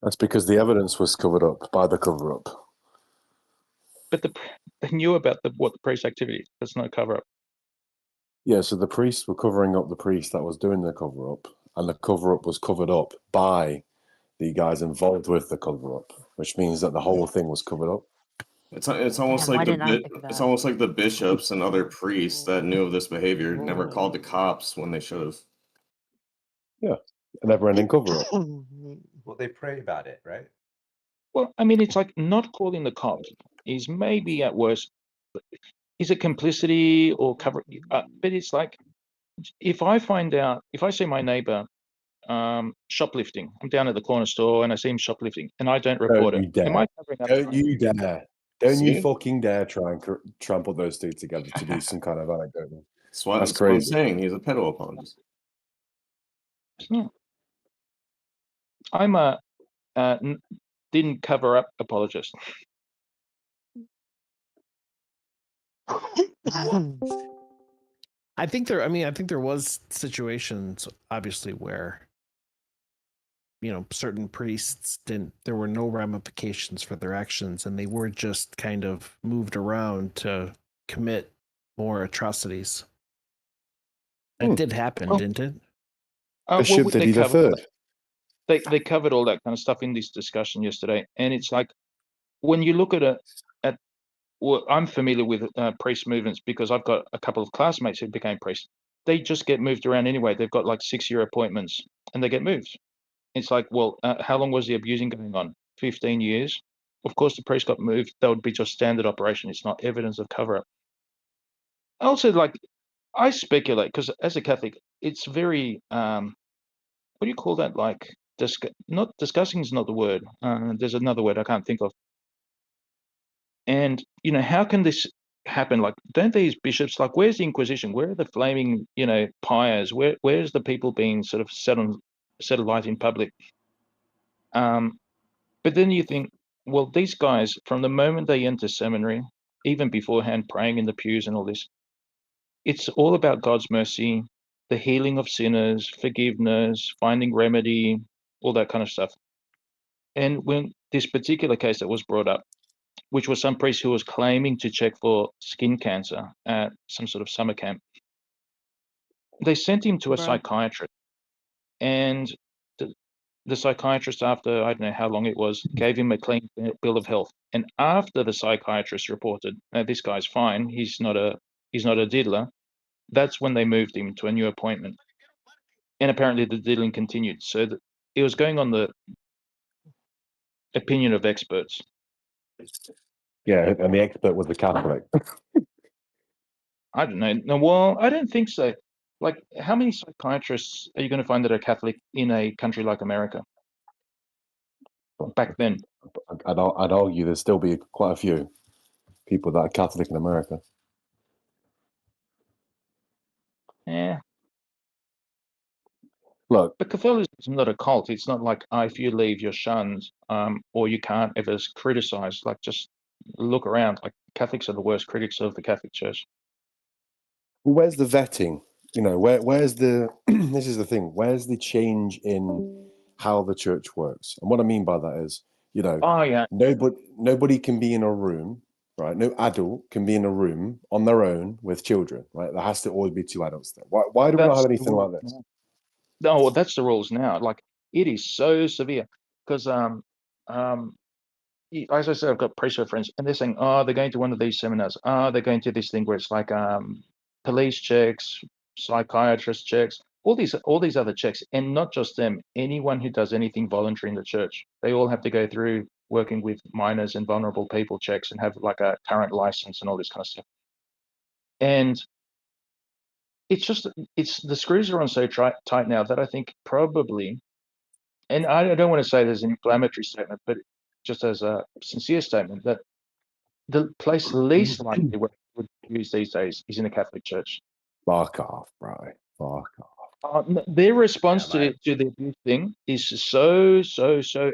That's because the evidence was covered up by the cover up. But they knew about what the priest activity. There's no cover up. Yeah, so the priests were covering up the priest that was doing the cover up, and the cover up was covered up by the guys involved with the cover up, which means that the whole thing was covered up. It's almost Damn, why like didn't I think of it's that? almost like the bishops and other priests that knew of this behavior never called the cops when they should have. Yeah, a never-ending cover-up. Well, they pray about it, right? Well, I mean, it's like not calling the cops is maybe at worst. Is it complicity or cover? But it's like if I find out, if I see my neighbor shoplifting, I'm down at the corner store and I see him shoplifting, and I don't report Don't it. you dare! Am I covering up? Don't you dare! Don't you See? fucking dare try and trample those two together to do some kind of anecdote. That's what I'm crazy. saying. He's a pedo apologist. Yeah. I'm a didn't cover up apologist. I think there was situations, obviously, where certain priests there were no ramifications for their actions, and they were just kind of moved around to commit more atrocities. That did happen, Oh. didn't it? Bishop they Diddy the covered all Third. that. They covered all that kind of stuff in this discussion yesterday, and it's like when you look at well, I'm familiar with priest movements because I've got a couple of classmates who became priests. They just get moved around anyway. They've got like 6-year appointments, and they get moved. It's like, well, how long was the abusing going on? 15 years. Of course, the priest got moved. That would be just standard operation. It's not evidence of cover up. Also, like, I speculate because as a Catholic, it's very what do you call that? Like, not discussing is not the word. There's another word I can't think of. And how can this happen? Like, don't these bishops, like, where's the Inquisition? Where are the flaming, pyres? Where's the people being sort of set alight in public? But then you think, well, these guys, from the moment they enter seminary, even beforehand, praying in the pews and all this, it's all about God's mercy, the healing of sinners, forgiveness, finding remedy, all that kind of stuff. And when this particular case that was brought up, which was some priest who was claiming to check for skin cancer at some sort of summer camp, they sent him to a Right. psychiatrist. And the psychiatrist, after I don't know how long it was, gave him a clean bill of health. And after the psychiatrist reported, this guy's fine, he's not a diddler, that's when they moved him to a new appointment. And apparently the diddling continued. So it was going on the opinion of experts. Yeah, and the expert was the Catholic. I don't know. No, well, I don't think so. Like, how many psychiatrists are you going to find that are Catholic in a country like America? Back then, I'd argue there'd still be quite a few people that are Catholic in America. yeah. Look, But Catholicism is not a cult. It's not like, if you leave, you're shunned, or you can't ever criticize. Like, just look around. Like, Catholics are the worst critics of the Catholic Church. where's the vetting? Where's the? This is the thing. Where's the change in how the church works? And what I mean by that is, Oh yeah, nobody can be in a room, right? No adult can be in a room on their own with children, right? There has to always be two adults there. Why do we not that's have the anything rules like this? now. No, well, that's the rules now. Like, it is so severe because as I said, I've got priesthood friends, and they're saying, oh, they're going to one of these seminars. Oh, they're going to this thing where it's like police checks, psychiatrist checks, all these other checks, and not just them. Anyone who does anything voluntary in the church, they all have to go through working with minors and vulnerable people checks and have like a current license and all this kind of stuff. And it's the screws are on so tight now that I think probably, and I don't want to say there's an inflammatory statement, but just as a sincere statement, that the place least likely where it would use these days is in a Catholic church. Fuck off, bro. Fuck off. Their response to the abuse thing is so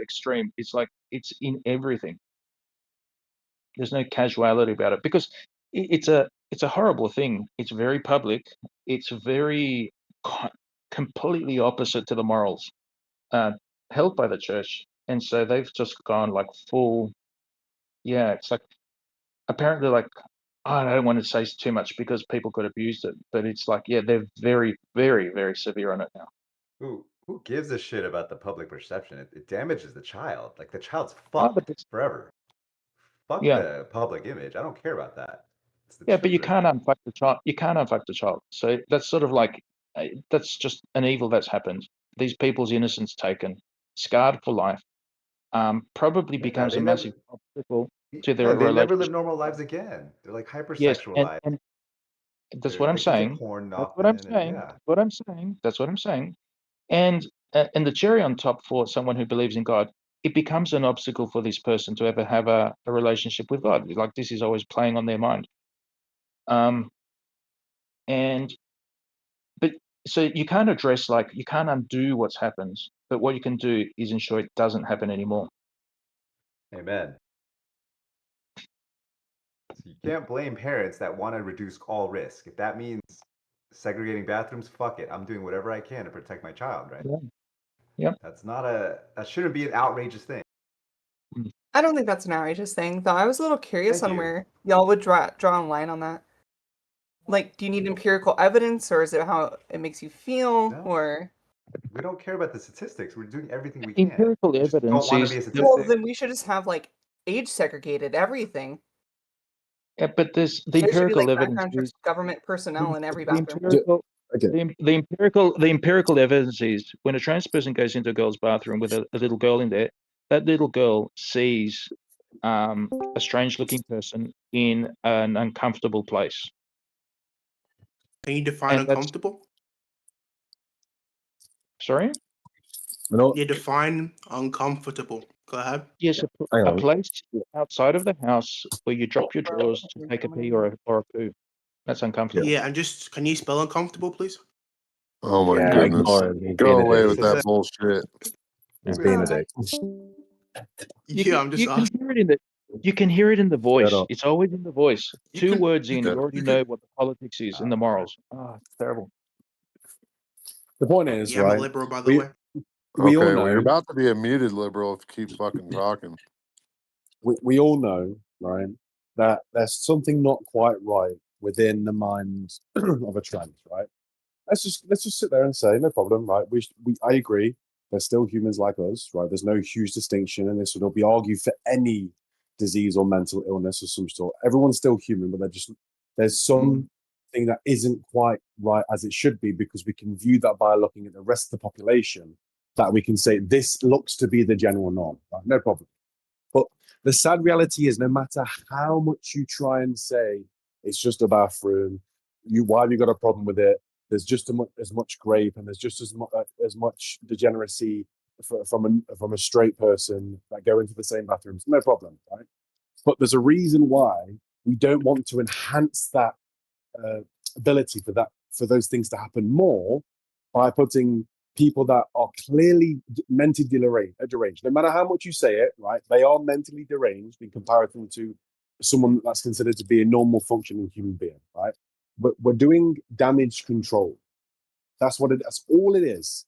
extreme. It's like it's in everything. There's no casuality about it because it's a horrible thing. It's very public. It's very completely opposite to the morals held by the church, and so they've just gone like full. Yeah, it's like apparently like I don't want to say too much because people could abuse it, but it's like yeah, they're very very severe on it now. Who gives a shit about the public perception? It damages the child. Like the child's Oh, fucked but forever. Fuck Yeah. the public image. I don't care about that. It's the Yeah, but you children. can't unfuck the child. You can't unfuck the child. So that's sort of like that's just an evil that's happened. These people's innocence taken, scarred for life. Probably becomes they a never. massive obstacle to Yeah, their they never live relationship. normal lives again. They're like Yes, hypersexualized. and that's They're what I'm victims of saying. porn That's what I'm often, and saying. yeah. That's what I'm saying. That's what I'm saying. And the cherry on top for someone who believes in God, it becomes an obstacle for this person to ever have a relationship with God. Like this is always playing on their mind. And but so you can't address you can't undo what's happened, but what you can do is ensure it doesn't happen anymore. Amen. So you can't blame parents that want to reduce all risk. If that means segregating bathrooms, fuck it. I'm doing whatever I can to protect my child, right? Yeah. Yep. That shouldn't be an outrageous thing. I don't think that's an outrageous thing, though. I was a little curious Thank on you. where y'all would draw a line on that. Like, do you need empirical evidence, or is it how it makes you feel, No. or? We don't care about the statistics. We're doing everything we can. Empirical We just don't evidence want to is be a Well, statistic. then we should just have like age segregated everything. Yeah, but there's the There should be empirical like evidence background is checks, government personnel in every the bathroom. empirical Okay. the empirical evidence is when a trans person goes into a girl's bathroom with a little girl in there, that little girl sees a strange looking person in an uncomfortable place. Can you define And that's uncomfortable? sorry? Yeah, define uncomfortable. Go ahead. Yes, Hang a on. place outside of the house where you drop your drawers to take a pee or a poo. That's uncomfortable. Yeah, and just can you spell uncomfortable, please? Oh my Yeah, goodness. ignore him. He's Go being a away dick. with that bullshit. He's being a dick. Yeah, I'm just you can hear it in the voice. up. It's always in the voice. You Two can- words you in, can- you already you know can- what the politics is and the morals. Ah, it's terrible. The point is, Yeah, I'm a right? liberal, by the way. We all Okay, well, you're know. about to be a muted liberal if you keep fucking talking. We all know, right, that there's something not quite right within the mind of a trans, right? Let's just sit there and say no problem, right? I agree. They're still humans like us, right? There's no huge distinction, and this would not be argued for any disease or mental illness of some sort. Everyone's still human, but there's something that isn't quite right as it should be, because we can view that by looking at the rest of the population, that we can say this looks to be the general norm, right? No problem. But the sad reality is, no matter how much you try and say it's just a bathroom, why have you got a problem with it? There's just as much grape, and there's just as much degeneracy from a straight person that go into the same bathrooms. No problem, right? But there's a reason why we don't want to enhance that ability for those things to happen more by putting people that are clearly mentally deranged. No matter how much you say it, right? They are mentally deranged in comparison to someone that's considered to be a normal functioning human being, right? But we're doing damage control. That's all it is.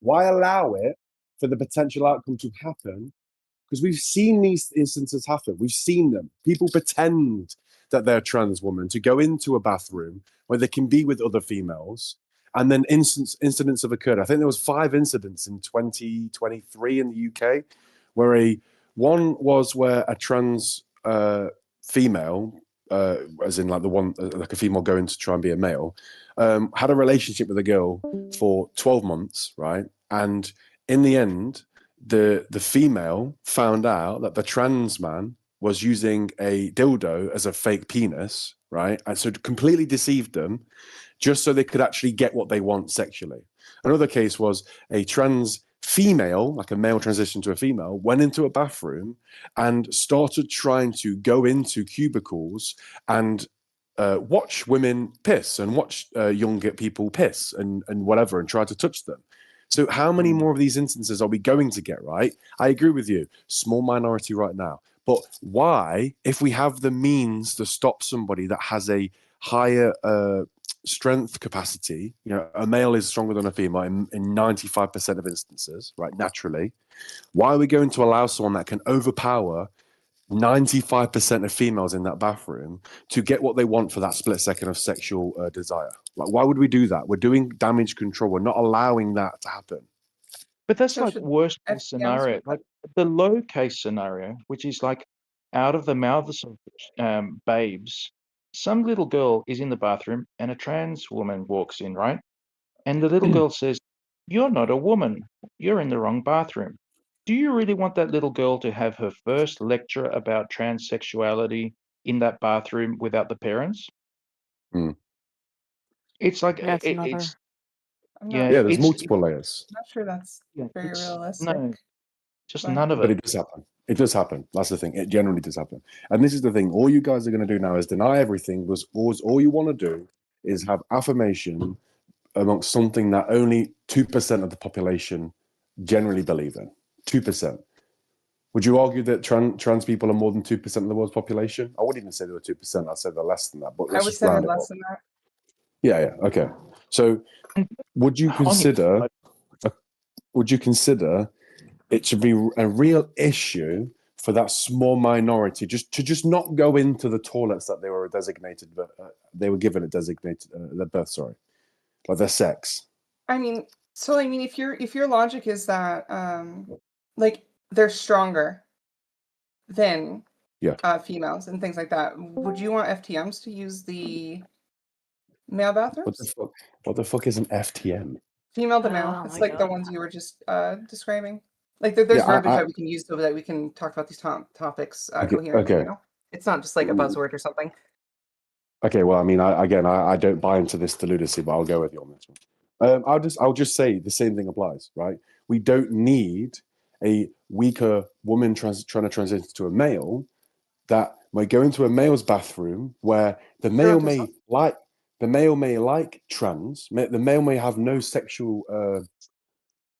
Why allow it for the potential outcome to happen? Because we've seen these instances happen. We've seen them. People pretend that they're a trans woman to go into a bathroom where they can be with other females, and then incidents have occurred. I think there was 5 incidents in 2023 in the UK, where one was where a trans female, as in like the one like a female going to try and be a male, had a relationship with a girl for 12 months, right? And in the end, the female found out that the trans man was using a dildo as a fake penis, right? And so completely deceived them, just so they could actually get what they want sexually. Another case was a trans female, like a male transition to a female, went into a bathroom and started trying to go into cubicles and watch women piss and watch younger people piss and whatever, and try to touch them. So how many more of these instances are we going to get, right? I agree with you. Small minority right now. But why, if we have the means to stop somebody that has a higher strength capacity, a male is stronger than a female in 95% of instances, right, naturally, why are we going to allow someone that can overpower 95% of females in that bathroom to get what they want for that split second of sexual desire? Like, why would we do that? We're doing damage control. We're not allowing that to happen. But that's like worst case scenario. Like the low case scenario, which is like out of the mouths of babes, some little girl is in the bathroom and a trans woman walks in, right? And the little girl says, "You're not a woman. You're in the wrong bathroom." Do you really want that little girl to have her first lecture about transsexuality in that bathroom without the parents? Mm. It's like That's another. it's I'm yeah, not, Yeah, there's it's multiple layers. not sure that's yeah, very it's realistic. no, just but- none of But it. it does happen. It does happen. That's the thing. It generally does happen. And this is the thing. All you guys are going to do now is deny everything. Because all you want to do is have affirmation amongst something that only 2% of the population generally believe in. 2%. Would you argue that trans people are more than 2% of the world's population? I wouldn't even say they were 2%. I'd say they're less than that. But I let's would just say they're round it less up. than that. Yeah. Okay. So would you consider it to be a real issue for that small minority just not go into the toilets that they were designated, but they were given a designated their birth, sorry, like their sex? I mean, if your logic is that like they're stronger than Yeah. females and things like that, would you want FTMs to use the male bathrooms? What the fuck is an FTM? Female to male. Oh It's my like the God. ones you were just describing. Like there's Yeah, verbiage that we can use so that we can talk about these topics coherently. okay. You know, it's not just like a buzzword or something. Okay, well, I mean, I don't buy into this lunacy, but I'll go with you on this one. I'll just say the same thing applies, right? We don't need a weaker woman trying to transition to a male that might go into a male's bathroom where the male may like trans, the male may have no sexual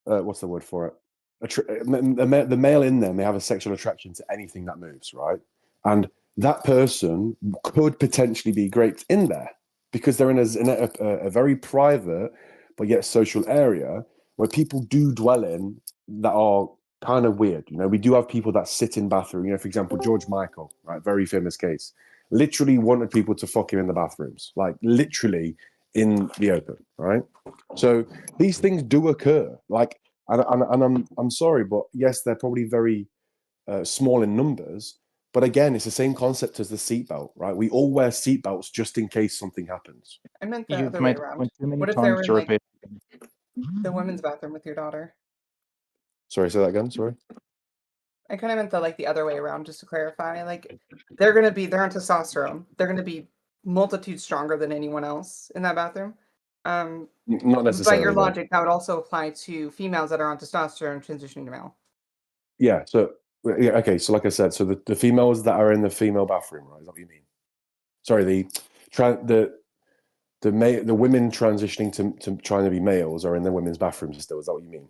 what's the word for it? The male in there may have a sexual attraction to anything that moves, right? And that person could potentially be great in there because they're in a very private but yet social area where people do dwell in that are kind of weird. You know, we do have people that sit in bathroom. You know, for example, George Michael, right? Very famous case. Literally wanted people to fuck him in the bathrooms, like literally in the open, right? So these things do occur. Like, and I'm sorry, but yes, they're probably very small in numbers. But again, it's the same concept as the seatbelt, right? We all wear seatbelts just in case something happens. I meant the You've other way made the around. point too many What if they times were to in like repeat. the women's bathroom with your daughter? Sorry, say that again. Sorry. I kind of meant the other way around, just to clarify. Like they're on testosterone. They're gonna be multitude stronger than anyone else in that bathroom. Not By necessarily. your no. logic, that would also apply to females that are on testosterone transitioning to male. Yeah. So yeah. Okay. So like I said, so the females that are in the female bathroom, right? Is that what you mean? Sorry. The women transitioning to trying to be males are in the women's bathrooms still. Is that what you mean?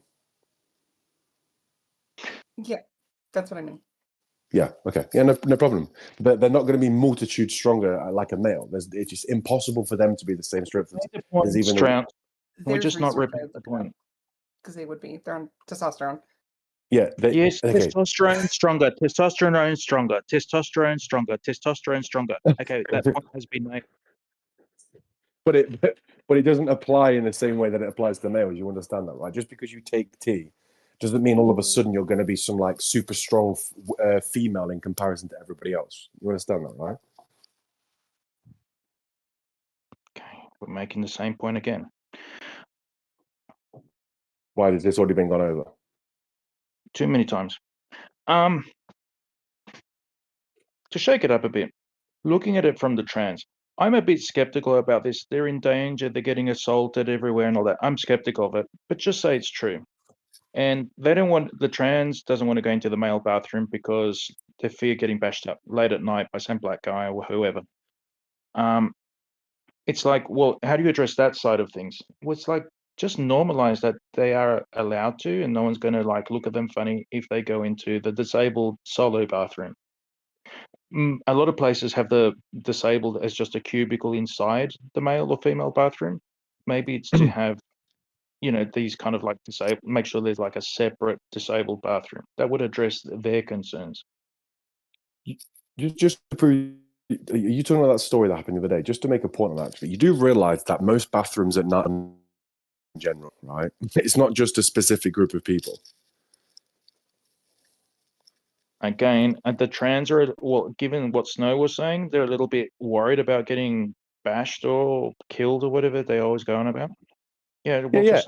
Yeah, that's what I mean. Yeah. Okay. Yeah. No problem. But they're not going to be multitude stronger like a male. It's just impossible for them to be the same strength as even. Can we There's just not research repeat the point? because they would be. They're on testosterone. Yeah. Yes, okay. testosterone stronger, testosterone stronger, testosterone stronger, testosterone stronger. Okay, that point has been made. But it doesn't apply in the same way that it applies to males. You understand that, right? Just because you take tea doesn't mean all of a sudden you're going to be some like super strong female in comparison to everybody else. You understand that, right? Okay, we're making the same point again. Why has this already been gone over? Too many times. To shake it up a bit, looking at it from the trans, I'm a bit skeptical about this. They're in danger, they're getting assaulted everywhere and all that. I'm skeptical of it, but just say it's true. And the trans doesn't want to go into the male bathroom because they fear getting bashed up late at night by some black guy or whoever. It's like, well, how do you address that side of things? Well, it's like, just normalize that they are allowed to, and no one's going to like look at them funny if they go into the disabled solo bathroom. A lot of places have the disabled as just a cubicle inside the male or female bathroom. Maybe it's to have, these kind of like make sure there's like a separate disabled bathroom that would address their concerns. Just to prove, you talking about that story that happened the other day, just to make a point on that, actually, you do realize that most bathrooms at night in general, right? It's not just a specific group of people. Again, and the trans are, well, given what Snow was saying, they're a little bit worried about getting bashed or killed or whatever they always go on about. Yeah, Yeah, well, yeah. just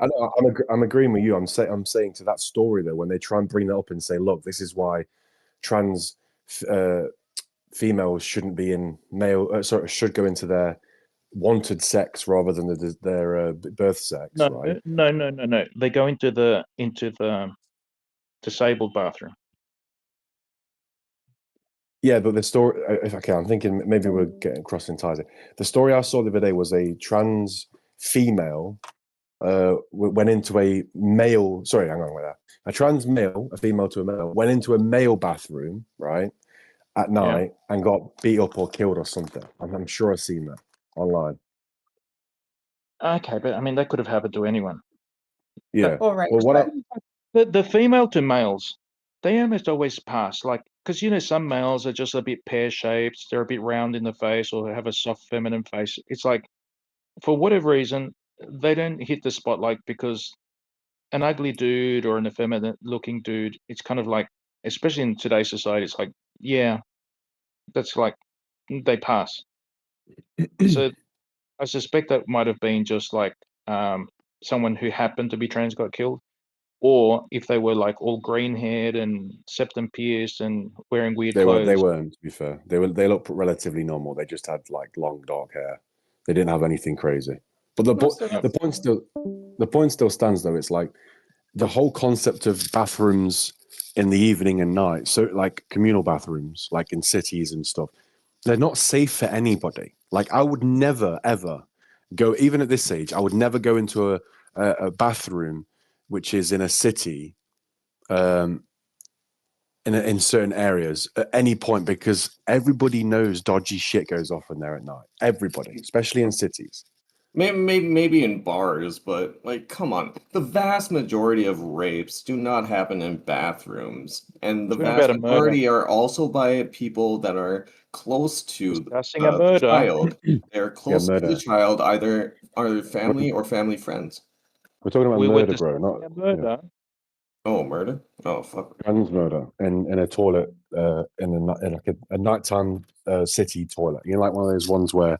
I'm agreeing with you. I'm saying to that story though, when they try and bring that up and say, look, this is why trans females shouldn't be in male. Should go into their wanted sex rather than their birth sex, no, right? no. They go into the disabled bathroom. Yeah, but the story. Okay, I'm thinking maybe we're getting crossing ties. The story I saw the other day was a trans female went into a male. Sorry, hang on with that. A trans male, a female to a male, went into a male bathroom, right, at night and got beat up or killed or something. I'm sure I've seen that online. Okay, but I mean, that could have happened to anyone. Yeah. Well, right. Well, what? The female to males, they almost always pass. Like, because some males are just a bit pear shaped, they're a bit round in the face, or have a soft feminine face. It's like, for whatever reason, they don't hit the spotlight because an ugly dude or an effeminate looking dude, it's kind of like, especially in today's society, it's like, yeah, that's like, they pass. So I suspect that might have been just like someone who happened to be trans got killed. Or if they were like all green haired and septum pierced and wearing weird They clothes. weren't, to be fair. They looked relatively normal. They just had like long dark hair. They didn't have anything crazy. But the point still stands though. It's like the whole concept of bathrooms in the evening and night, so like communal bathrooms, like in cities and stuff, they're not safe for anybody. Like I would never ever go, even at this age, I would never go into a bathroom which is in a city, in certain areas at any point, because everybody knows dodgy shit goes off in there at night. Everybody, especially in cities. Maybe in bars, but like, come on. The vast majority of rapes do not happen in bathrooms, and the Talking vast about a murder. majority are also by people that are close to Discussing a the murder. child. They're close to murder. the child, either are family or family friends. We're talking about We were murder, bro. Not murder. Oh, murder? Oh, fuck. trans murder in a toilet, in like a nighttime city toilet. You know, like one of those ones where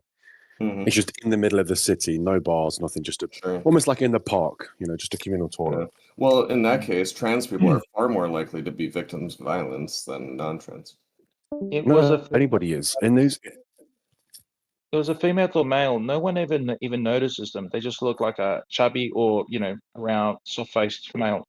it's just in the middle of the city, no bars, nothing, just almost like in the park. You know, just a communal toilet. Well, in that case, trans people are far more likely to be victims of violence than non-trans. It was anybody is in those. It was a female to a male. No one even notices them. They just look like a chubby or round, soft-faced male.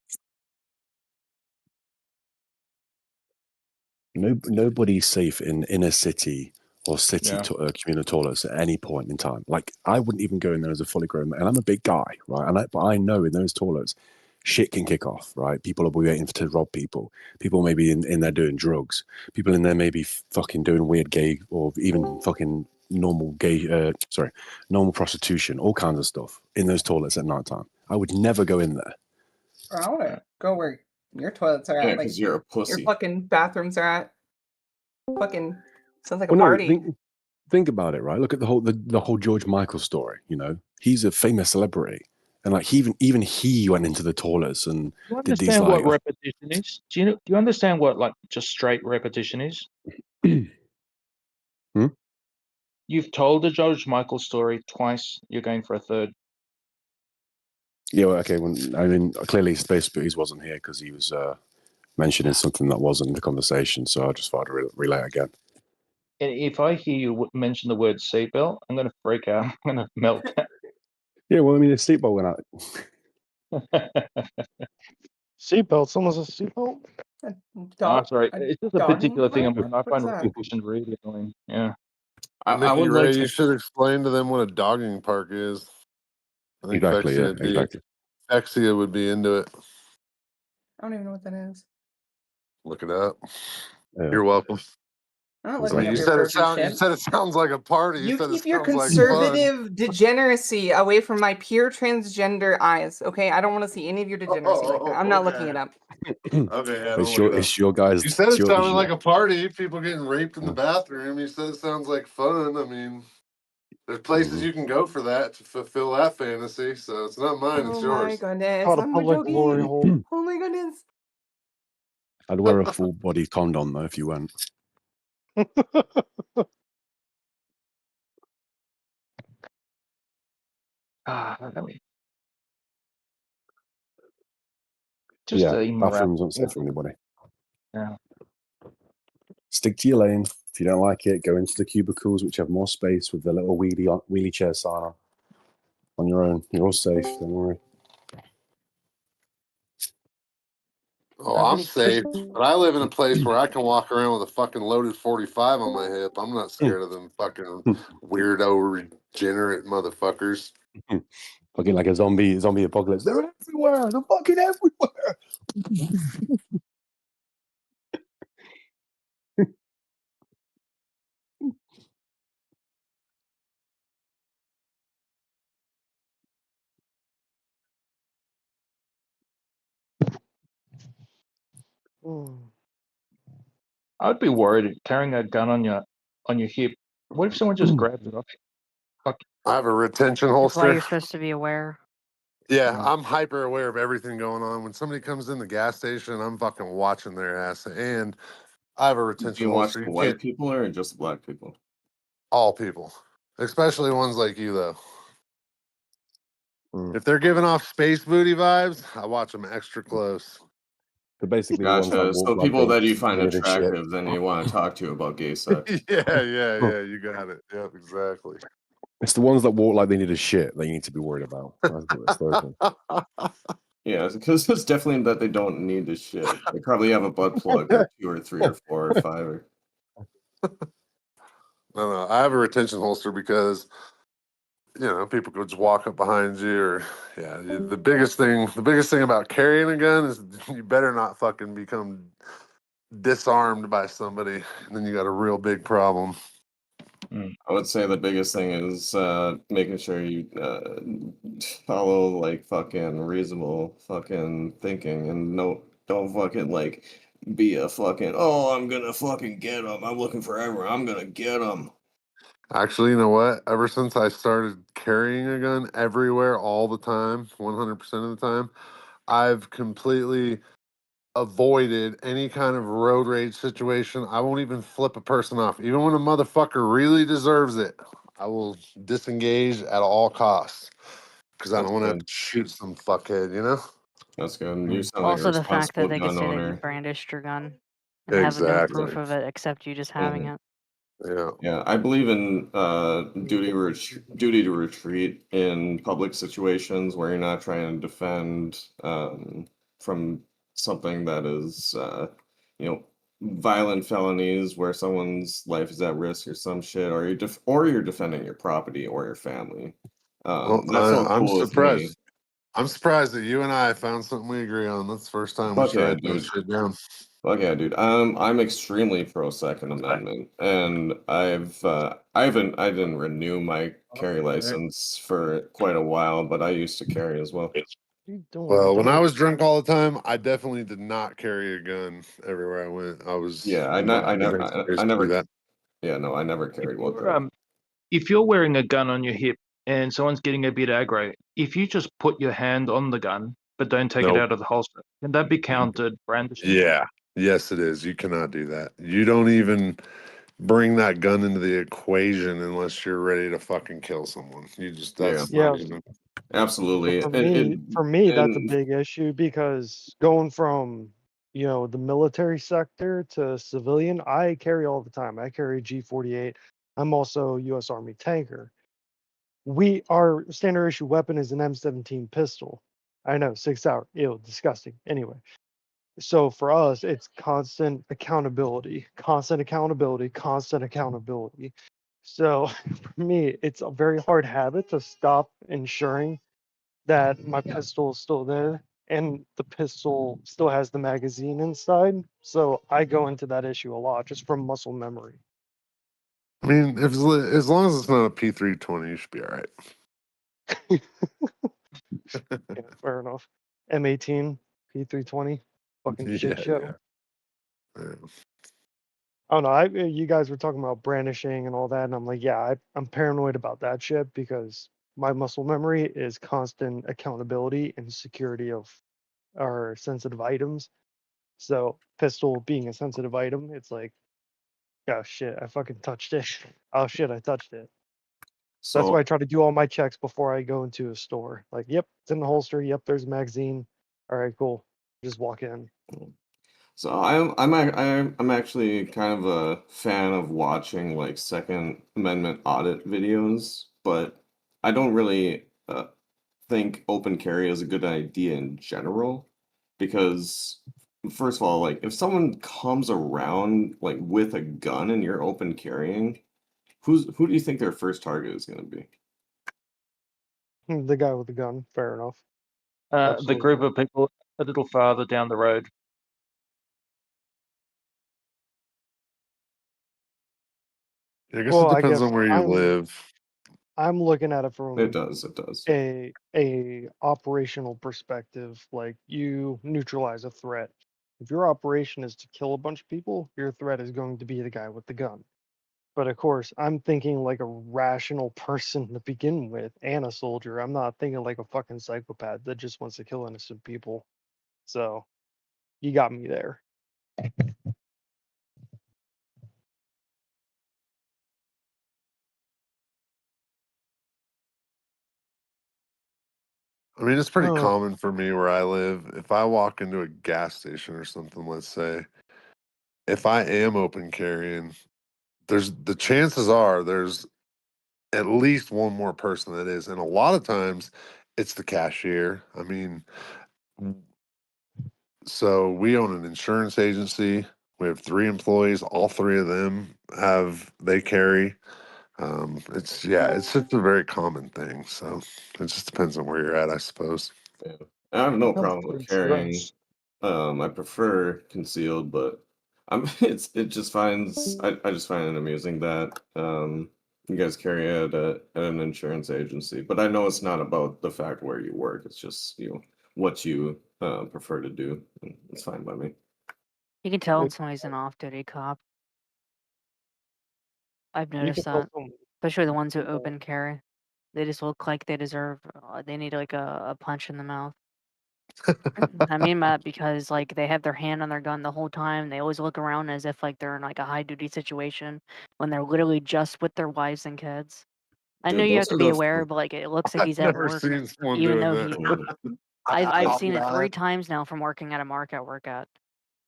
Nobody's safe in inner city or city Yeah. communal toilets at any point in time. Like I wouldn't even go in there as a fully grown man. And I'm a big guy, right? But I know in those toilets, shit can kick off, right? People are waiting to rob people. People may be in there doing drugs. People in there may be fucking doing weird gay or even fucking normal normal prostitution, all kinds of stuff in those toilets at night time. I would never go in there. Or I want to go where your toilets are Yeah, at. Like 'cause you're a pussy. Your fucking bathrooms are at. Fucking sounds like a Well, party. no, think about it, right? Look at the whole George Michael story. You know, he's a famous celebrity, and like even he went into the toilets and Do you did these understand like. what repetition is? Do you understand what like just straight repetition is? You've told the George Michael story twice. You're going for a third. Yeah, well, okay. I mean, clearly Space Booties wasn't here because he was mentioning something that wasn't in the conversation, so I just thought I'd relay it again. And if I hear you mention the word seatbelt, I'm going to freak out. I'm going to melt. Yeah, well, I mean, the seatbelt went out. Seatbelt. Someone's a seatbelt. Sorry. It's just a particular thing I find repetition really annoying. Yeah. I Mickey would Ray, like to. you should explain to them what a dogging park is. I think Exactly. Yeah. Exactly. Exia would be into it. I don't even know what that is. Look it up. Yeah. You're welcome. I'm not looking up You your said it pervy You shit. said it sounds like a party. You said keep it your sounds like fun. conservative degeneracy away from my pure transgender eyes, okay? I don't want to see any of your degeneracy like that. I'm not looking it up. Okay, yeah, It's your guys. You said it's it your- sounded like a party. People getting raped in the bathroom. You said it sounds like fun. I mean, there's places you can go for that to fulfill that fantasy. So it's not mine. It's Oh my yours. goodness. Called a I'm a public glory joking. hole. Oh my goodness. I'd wear a full body condom though if you went. Let me Yeah, email out. bathrooms aren't safe for anybody. Yeah. Stick to your lane. If you don't like it, go into the cubicles, which have more space with the little wheelie chair sign on your own. You're all safe. Don't worry. Oh, I'm safe, but I live in a place where I can walk around with a fucking loaded 45 on my hip. I'm not scared of them fucking weirdo regenerate motherfuckers. Fucking like a zombie apocalypse. They're everywhere. They're fucking everywhere. I'd be worried carrying a gun on your hip. What if someone just grabs it off? Fuck. I have a retention That's why holster. you're supposed to be aware. Yeah, I'm hyper aware of everything going on. When somebody comes in the gas station, I'm fucking watching their ass. And I have a Do retention you watch holster. the You white can't, people or just black people? all people, especially ones like you, though. Mm. If they're giving off space booty vibes, I watch them extra close. They're basically the ones that Gotcha. walk So like people they that you find committed shit. attractive, then you want to talk to about gay sex. Yeah, you got it. Yep, exactly. It's the ones that walk like they need a shit that you need to be worried about. That's those ones. Yeah, because it's definitely that they don't need to shit. They probably have a butt plug or 2 or 3 or 4 or 5 or No, I have a retention holster because people could just walk up behind you, or the biggest thing about carrying a gun is you better not fucking become disarmed by somebody, and then you got a real big problem. I would say the biggest thing is making sure you follow like fucking reasonable fucking thinking and don't fucking like be a fucking I'm gonna fucking get him. I'm looking forever. I'm gonna get him. Actually, you know what? Ever since I started carrying a gun everywhere all the time, 100% of the time, I've completely avoided any kind of road rage situation. I won't even flip a person off. Even when a motherfucker really deserves it, I will disengage at all costs because I don't want to have to shoot some fuckhead, That's good. You sound like a Also, the fact that responsible they could gun say that you owner. brandished your gun and have no Exactly. proof of it except you just having it. Yeah, I believe in duty to retreat in public situations where you're not trying to defend from something that is violent felonies where someone's life is at risk or some shit, or you're defending your property or your family. Well, That's all I'm cool with me. surprised. I'm surprised that you and I found something we agree on. That's the first time we Fuck should yeah, write that dude. shit down. Fuck yeah, dude. I'm extremely pro Second Amendment, and I didn't renew my carry license for quite a while, but I used to carry as well. Well, when I was drunk all the time, I definitely did not carry a gun everywhere I went. I was I very serious to do that. Yeah, no, I never carried one. If you're wearing a gun on your hip and someone's getting a bit aggro, if you just put your hand on the gun but don't take it Nope. out of the holster, can that be counted brandishing? Yeah. Yes, it is. You cannot do that. You don't even bring that gun into the equation unless you're ready to fucking kill someone. That's Yeah. not even. Absolutely. For me, that's a big issue because going from the military sector to civilian, I carry all the time. I carry G48. I'm also U.S. Army tanker. Our standard issue weapon is an M17 pistol. I know, 6 hour, ew, disgusting. Anyway, so for us, it's constant accountability, constant accountability, constant accountability. So for me, it's a very hard habit to stop ensuring that my pistol is still there and the pistol still has the magazine inside. So I go into that issue a lot just from muscle memory. I mean, as long as it's not a P320, you should be all right. Yeah, fair enough. M18, P320, fucking shit show. I don't know. You guys were talking about brandishing and all that, and I'm like, yeah, I'm paranoid about that shit because my muscle memory is constant accountability and security of our sensitive items. So pistol being a sensitive item, it's like, oh shit, I fucking touched it. Oh shit, I touched it. That's why I try to do all my checks before I go into a store. Like, yep, it's in the holster. Yep, there's a magazine. All right, cool. Just walk in. So I'm actually kind of a fan of watching like Second Amendment audit videos, but I don't really think open carry is a good idea in general because first of all, like if someone comes around like with a gun and you're open carrying, who do you think their first target is going to be? The guy with the gun. Fair enough. The group of people a little farther down the road. I guess Well, it I depends guess on where you live. I'm looking at it It from does. a operational perspective. Like you neutralize a threat. If your operation is to kill a bunch of people, your threat is going to be the guy with the gun. But of course, I'm thinking like a rational person to begin with and a soldier. I'm not thinking like a fucking psychopath that just wants to kill innocent people. So you got me there. I mean, it's pretty Oh. common for me where I live. If I walk into a gas station or something, let's say, if I am open carrying, there's the chances are there's at least one more person that is. And a lot of times it's the cashier. I mean, so we own an insurance agency. We have 3 employees. All 3 of them they carry. It's just a very common thing. So it just depends on where you're at, I suppose. Yeah. I have no That's problem with carrying. I prefer concealed, but it just finds I just find it amusing that you guys carry at an insurance agency. But I know it's not about the fact where you work. It's just what you prefer to do. And it's fine by me. You can tell when somebody's an off-duty cop. I've You noticed can tell that, some. especially the ones who open carry. They just look like they deserve. They need like a punch in the mouth. I mean that because like they have their hand on their gun the whole time. They always look around as if like they're in like a high duty situation when they're literally just with their wives and kids. I know Dude, you have those to are be the aware, but like it looks like I've he's at never work, seen someone even doing though that. I've I'll seen be it 3 honest. times now from working at a mark I work at.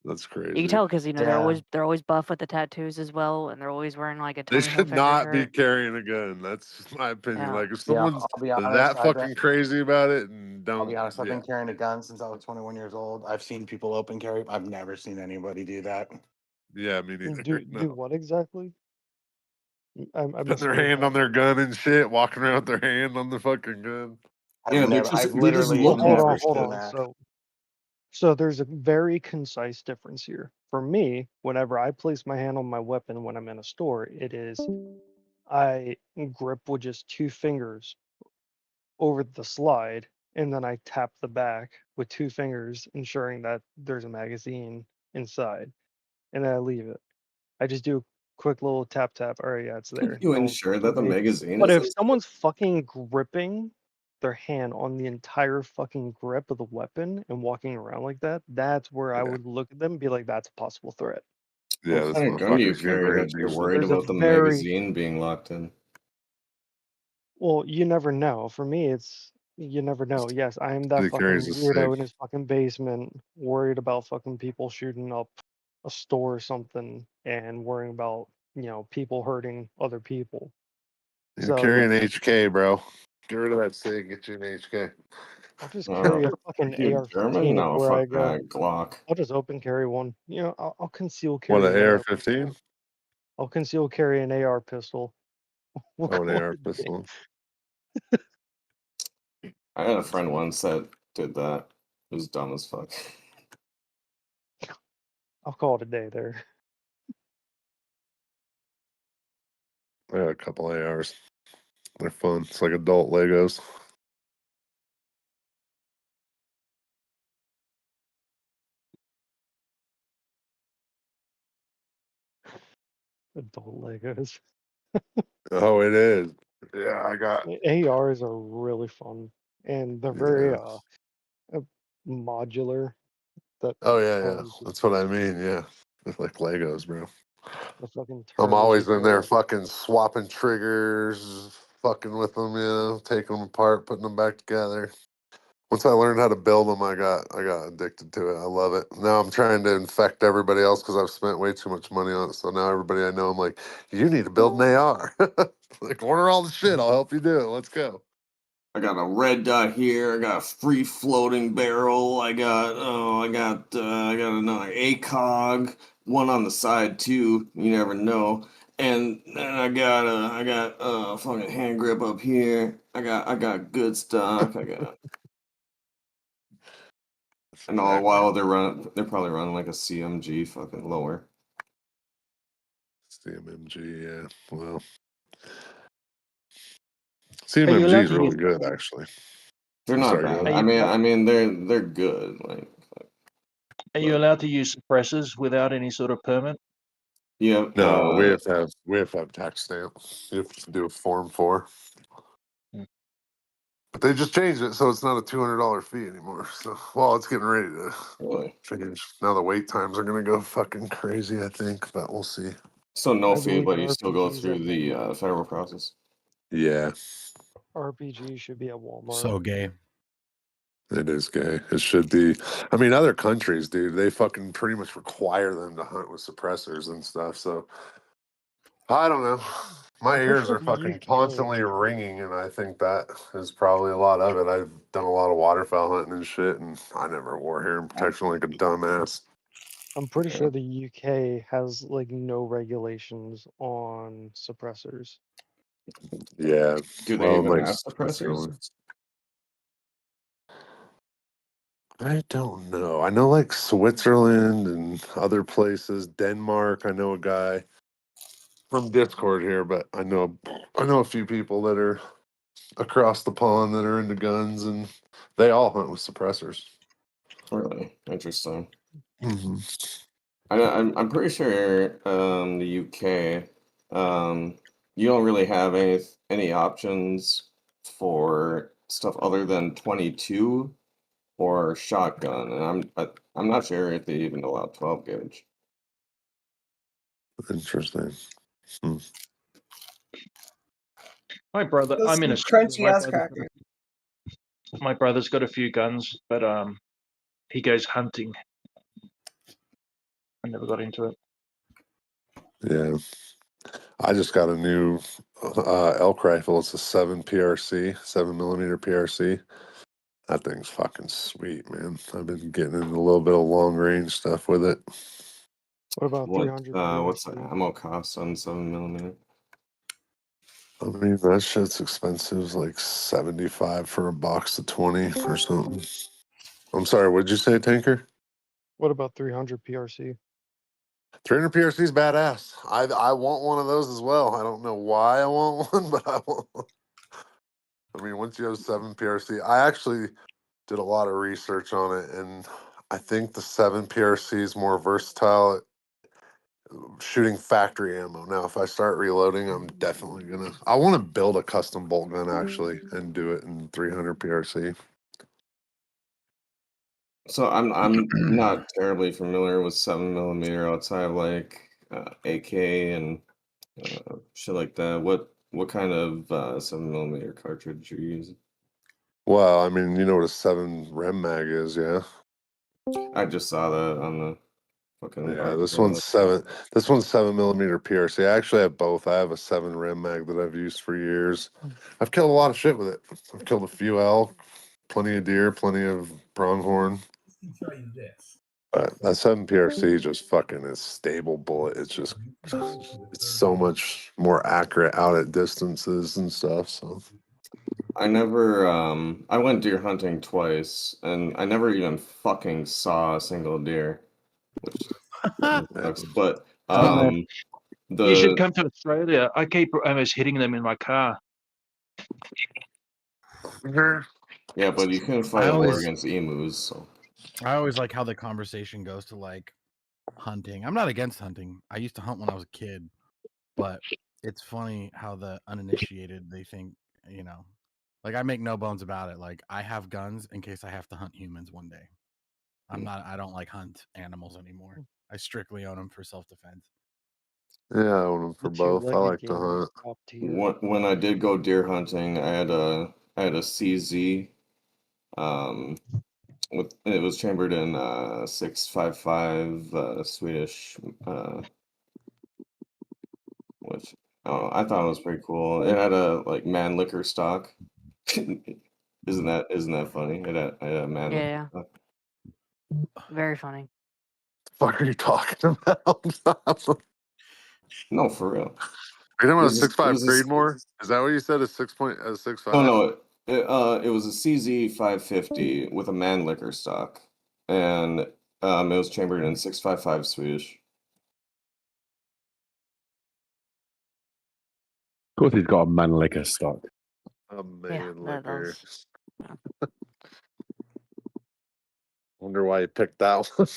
That's You can crazy. tell because they're Yeah. always buff with the tattoos as well, and they're always wearing like a They Tommy should Hilfiger not be shirt. carrying a gun. That's just my opinion. Yeah. Like if Yeah, someone's I'll be honest. that fucking crazy about it and I'll be don't, honest. I've been carrying a gun since I was 21 years old. I've seen people open carry. I've never seen anybody do that. yeah, me neither. Do No. what exactly? I Putting their misheard hand that. on their gun and shit, walking around with their hand on the fucking gun. Yeah, I've they just literally look never Hold seen on. that. So there's a very concise difference here. For me, whenever I place my hand on my weapon when I'm in a store, it is I grip with just 2 fingers over the slide, and then I tap the back with 2 fingers, ensuring that there's a magazine inside, and then I leave it. I just do a quick little tap tap. All right, yeah, it's there. You No one's ensure that the touching me. magazine But is if inside? someone's fucking gripping their hand on the entire fucking grip of the weapon and walking around like that, that's where I would look at them and be like, that's a possible threat. Yeah, What this kind of gun do you motherfucker's getting carry ready that to do you're some. worried There's a about the very magazine being locked in? well, you never know. For me, it's you never know. Yes, I am that He fucking carries a weirdo SIG. in his fucking basement, worried about fucking people shooting up a store or something, and worrying about people hurting other people. You So carry an yes, HK, bro. Get rid of that SIG. Get you an HK. I'll just carry a fucking You German? AR-15 No, everywhere I fuck go. that Glock. I'll just open carry one. I'll conceal What, carry an an AR. AR-15? I'll conceal carry an AR pistol. We'll Oh, an call AR it a day. pistol. I had a friend once that did that. It was dumb as fuck. I'll call it a day there. I got a couple ARs. They're fun. It's like adult Legos. Adult Legos. Oh, it is. Yeah, I got. ARs are really fun, and they're very Yeah. modular. That Oh yeah, yeah. turns That's what I mean. Yeah, it's like Legos, bro. the fucking I'm turns always you in there to fucking swapping triggers, fucking with them, taking them apart, putting them back together. Once I learned how to build them, I got addicted to it. I love it. Now I'm trying to infect everybody else because I've spent way too much money on it. So now everybody I know, I'm like, you need to build an AR. Like, order all the shit. I'll help you do it. Let's go. I got a red dot here. I got a free floating barrel. I got another ACOG, one on the side too. You never know. And then I got fucking hand grip up here. I got good stock. And all the while they're probably running like a CMG fucking lower. CMMG, yeah. Well, Are you CMMG allowed is to use? really good, actually. They're I'm not sorry, go bad. ahead. I mean they're good. Are you allowed to use suppressors without any sort of permit? Yeah. No, we have to have tax stamp. You have to do a form 4. But they just changed it, so it's not a $200 fee anymore. So, well, it's getting ready to change. Now the wait times are gonna go fucking crazy, I think, but we'll see. So no I fee, believe but you still go RPGs through at the federal process. Yeah, RPG should be at Walmart. So gay. it is gay. It should be. I mean, other countries, dude, they fucking pretty much require them to hunt with suppressors and stuff. So I don't know. My I'm pretty ears sure are the fucking UK. constantly ringing, and I think that is probably a lot of it. I've done a lot of waterfowl hunting and shit, and I never wore hearing protection like a dumbass. I'm pretty sure the UK has like no regulations on suppressors. Yeah. Do they Well, even like have suppressors? Switzerland. I don't know. I know like Switzerland and other places, Denmark. I know a guy from Discord here, but I know a few people that are across the pond that are into guns, and they all hunt with suppressors. Really interesting. Mm-hmm. I'm pretty sure the UK you don't really have any options for stuff other than 22 or shotgun, and I'm not sure if they even allow 12 gauge. Interesting. Hmm. My brother, Those I'm in some Australia. crunchy ass crackers. My brother's got a few guns, but he goes hunting. I never got into it. Yeah. I just got a new elk rifle. It's a 7 PRC, 7mm PRC. That thing's fucking sweet, man. I've been getting into a little bit of long range stuff with it. What about 300 What's the PRC? ammo cost on 7mm? I mean, that shit's expensive. It's like 75 for a box of 20 or something. I'm sorry, what'd you say, Tanker? What about 300 PRC? 300 PRC is badass. I want one of those as well. I don't know why I want one, but I want one. I mean, once you have 7 PRC, I actually did a lot of research on it, and I think the 7 PRC is more versatile at shooting factory ammo. Now, if I start reloading, I'm definitely gonna. I want to build a custom bolt gun actually and do it in 300 PRC. So I'm not terribly familiar with 7mm outside of like AK and shit like that. What kind of 7mm cartridge you're using? Well, I mean, you know what a 7 rem mag is, yeah. I just saw that on the fucking Yeah, this article. one's 7. This one's 7mm PRC. I actually have both. I have a 7 rem mag that I've used for years. I've killed a lot of shit with it. I've killed a few elk, plenty of deer, plenty of pronghorn. But that 7 PRC just fucking is stable bullet. It's so much more accurate out at distances and stuff. So I went deer hunting twice and I never even fucking saw a single deer, which sucks. But You should the come to Australia. I keep almost hitting them in my car. yeah, but you couldn't fight I a war always against emus, so like how the conversation goes to like hunting. I'm not against hunting. I used to hunt when I was a kid, but it's funny how the uninitiated they think, like I make no bones about it. Like I have guns in case I have to hunt humans one day. I don't like hunt animals anymore. I strictly own them for self-defense. Yeah, I own them for The both. I two-legged like to gamer hunt. top tier. When I did go deer hunting, I had a CZ. It was chambered in 6.55 Swedish, which I don't know, I thought it was pretty cool. It had a like man liquor stock. Isn't that funny? It had a man liquor Yeah, stock. very funny. What are you talking about? No, for real. Are you talking It about was a it 6.5 was a, Creedmoor? Is that what you said? A 6.5? oh no, it was a CZ 550 with a man liquor stock, and it was chambered in 6.55 Swedish. Of course, he's got a man liquor stock. A Yeah, man that liquor. was. Wonder why you picked that one.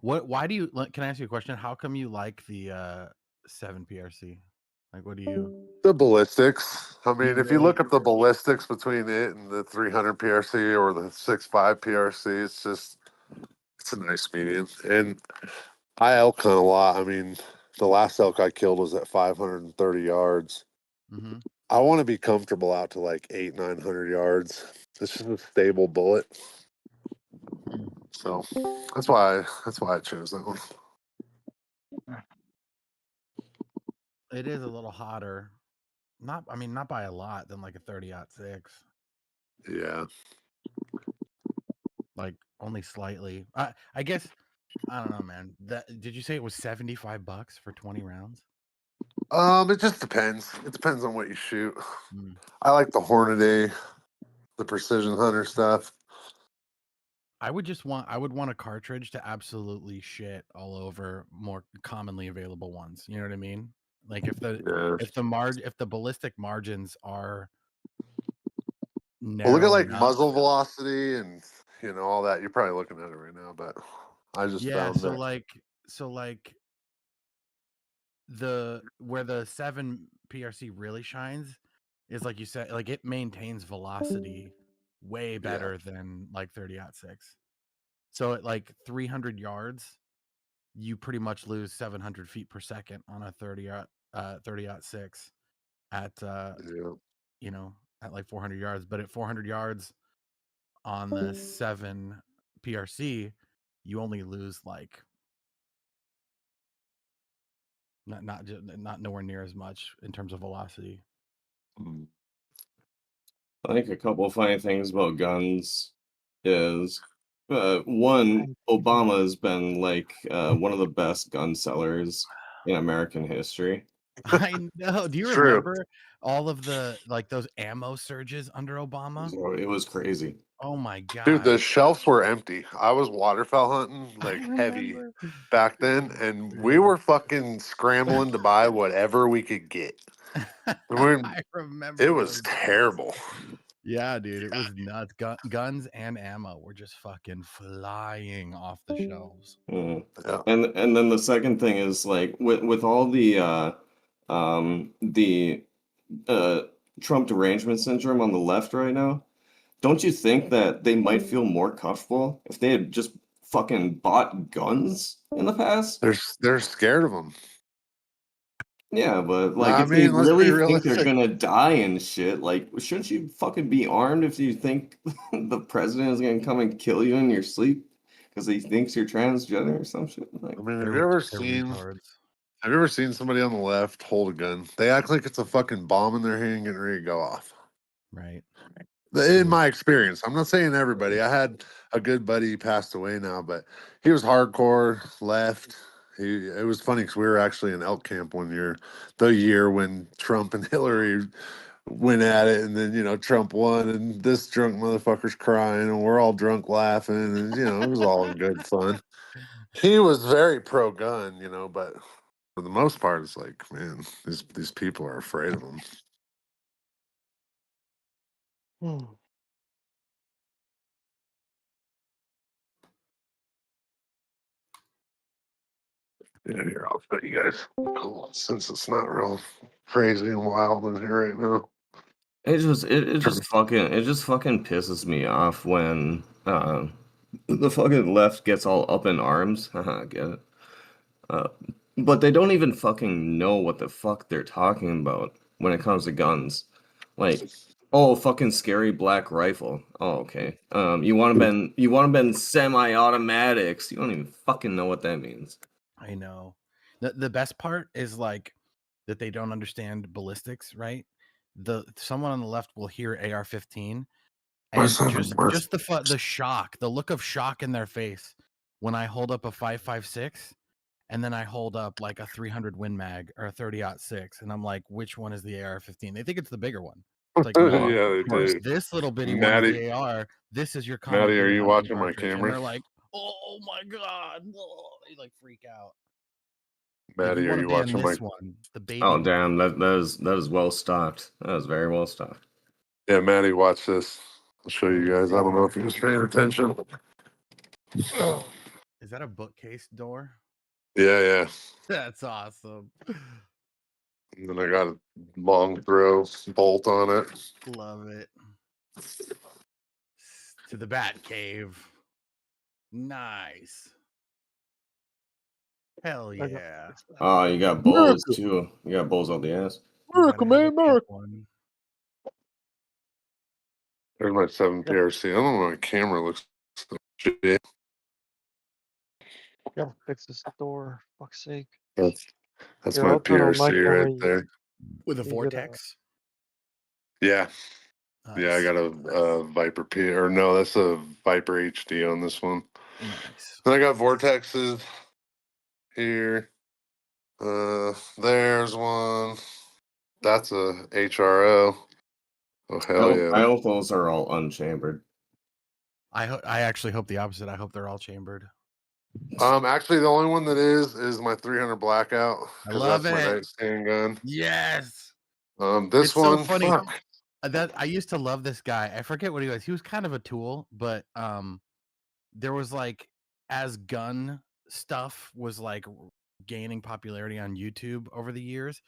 Why do you? Can I ask you a question? How come you like the 7 PRC? Like, what do you? The ballistics. I mean, You if you really? look up the ballistics between it and the 300 PRC or the 6.5 PRC, it's a nice medium. And I elk hunt a lot. I mean, the last elk I killed was at 530 yards. Mm-hmm. I want to be comfortable out to like 900 yards. It's just a stable bullet. So that's why I chose that one. It is a little hotter. Not by a lot than like a 30-06. Yeah. Like only slightly. I guess I don't know, man. Did you say it was $75 for 20 rounds? It just depends. It depends on what you shoot. Mm. I like the Hornady, the precision hunter stuff. I would want a cartridge to absolutely shit all over more commonly available ones. You know what I mean? Like if the ballistic margins are Well, look at narrow like enough. muzzle velocity and all that. You're probably looking at it right now, but I just Yeah, found so that. like where the 7 PRC really shines is like you said, like it maintains velocity way better than like 30-06. So at like 300 yards, you pretty much lose 700 feet per second on a 30-06 at at like 400 yards. But at 400 yards on the 7 PRC, you only lose like not nowhere near as much in terms of velocity. I think a couple of funny things about guns is one, Obama has been like one of the best gun sellers in American history. I know. Do you True. remember all of the like those ammo surges under Obama? So it was crazy. Oh my god. Dude, the shelves were empty. I was waterfowl hunting like heavy remember. back then, and we were fucking scrambling to buy whatever we could get. I remember It was those. terrible. Yeah, dude, it was nuts. Guns and ammo were just fucking flying off the shelves. Mm. And then the second thing is like with all the Trump derangement syndrome on the left right now, don't you think that they might feel more comfortable if they had just fucking bought guns in the past? They're scared of them. Yeah, but like I if they mean, let's be really think they're realistic. gonna die and shit, like shouldn't you fucking be armed if you think the president is gonna come and kill you in your sleep because he thinks you're transgender or some shit? Like, I mean, have you ever seen somebody on the left hold a gun? They act like it's a fucking bomb in their hand getting ready to go off. Right. In my experience, I'm not saying everybody. I had a good buddy, he passed away now, but he was hardcore left. It was funny because we were actually in elk camp one year, the year when Trump and Hillary went at it, and then Trump won, and this drunk motherfucker's crying, and we're all drunk laughing, and it was all in good fun. He was very pro gun, but for the most part, it's like, man, these people are afraid of them. Yeah, here, I'll show you guys. Cool. Since it's not real crazy and wild in here right now. it just fucking pisses me off when the fucking left gets all up in arms. Haha, get it? But they don't even fucking know what the fuck they're talking about when it comes to guns. Like, oh, fucking scary black rifle. Oh, okay. You want to bend semi-automatics. You don't even fucking know what that means. I know. The best part is like that they don't understand ballistics, right? Someone on the left will hear AR-15 and just the shock, the look of shock in their face when I hold up a 5.56 and then I hold up like a 300 Win Mag or a 30-06 and I'm like, which one is the AR-15? They think it's the bigger one. It's like, no, Yeah, they of course, do. this little bitty one is the AR. This is your Call of Maddie, are Duty you hunting watching my cartridge. And camera? they're like, oh my god, they like freak out. Maddie, you are want to you ban watching this my? one, the baby. Oh damn, that is well stocked. That is very well stocked. Yeah, Maddie, watch this. I'll show you guys. I don't know if you're just paying attention. Is that a bookcase door? Yeah, yeah. That's awesome. And then I got a long throw bolt on it. Love it. To the Bat Cave. Nice. Hell yeah. Oh, you got bowls too. You got bowls out the ass. America, man, America. There's my 7 PRC. I don't know why my camera looks so shit. Gotta fix this door. Fuck's sake. That's Here, my I'll turn on my PRC camera. right there. With a You get a- vortex? Yeah. Yeah, I got a Viper P, or no, that's a Viper HD on this one. Nice. Then I got vortexes here. There's one. That's a HRO. Oh hell yeah! I hope those are all unchambered. I actually hope the opposite. I hope they're all chambered. Actually, the only one that is my 300 Blackout I because love that's my it. nightstand gun. Yes. This It's one, so funny. fuck. That I used to love this guy. I forget what he was. He was kind of a tool, but there was like as gun stuff was like gaining popularity on YouTube over the years,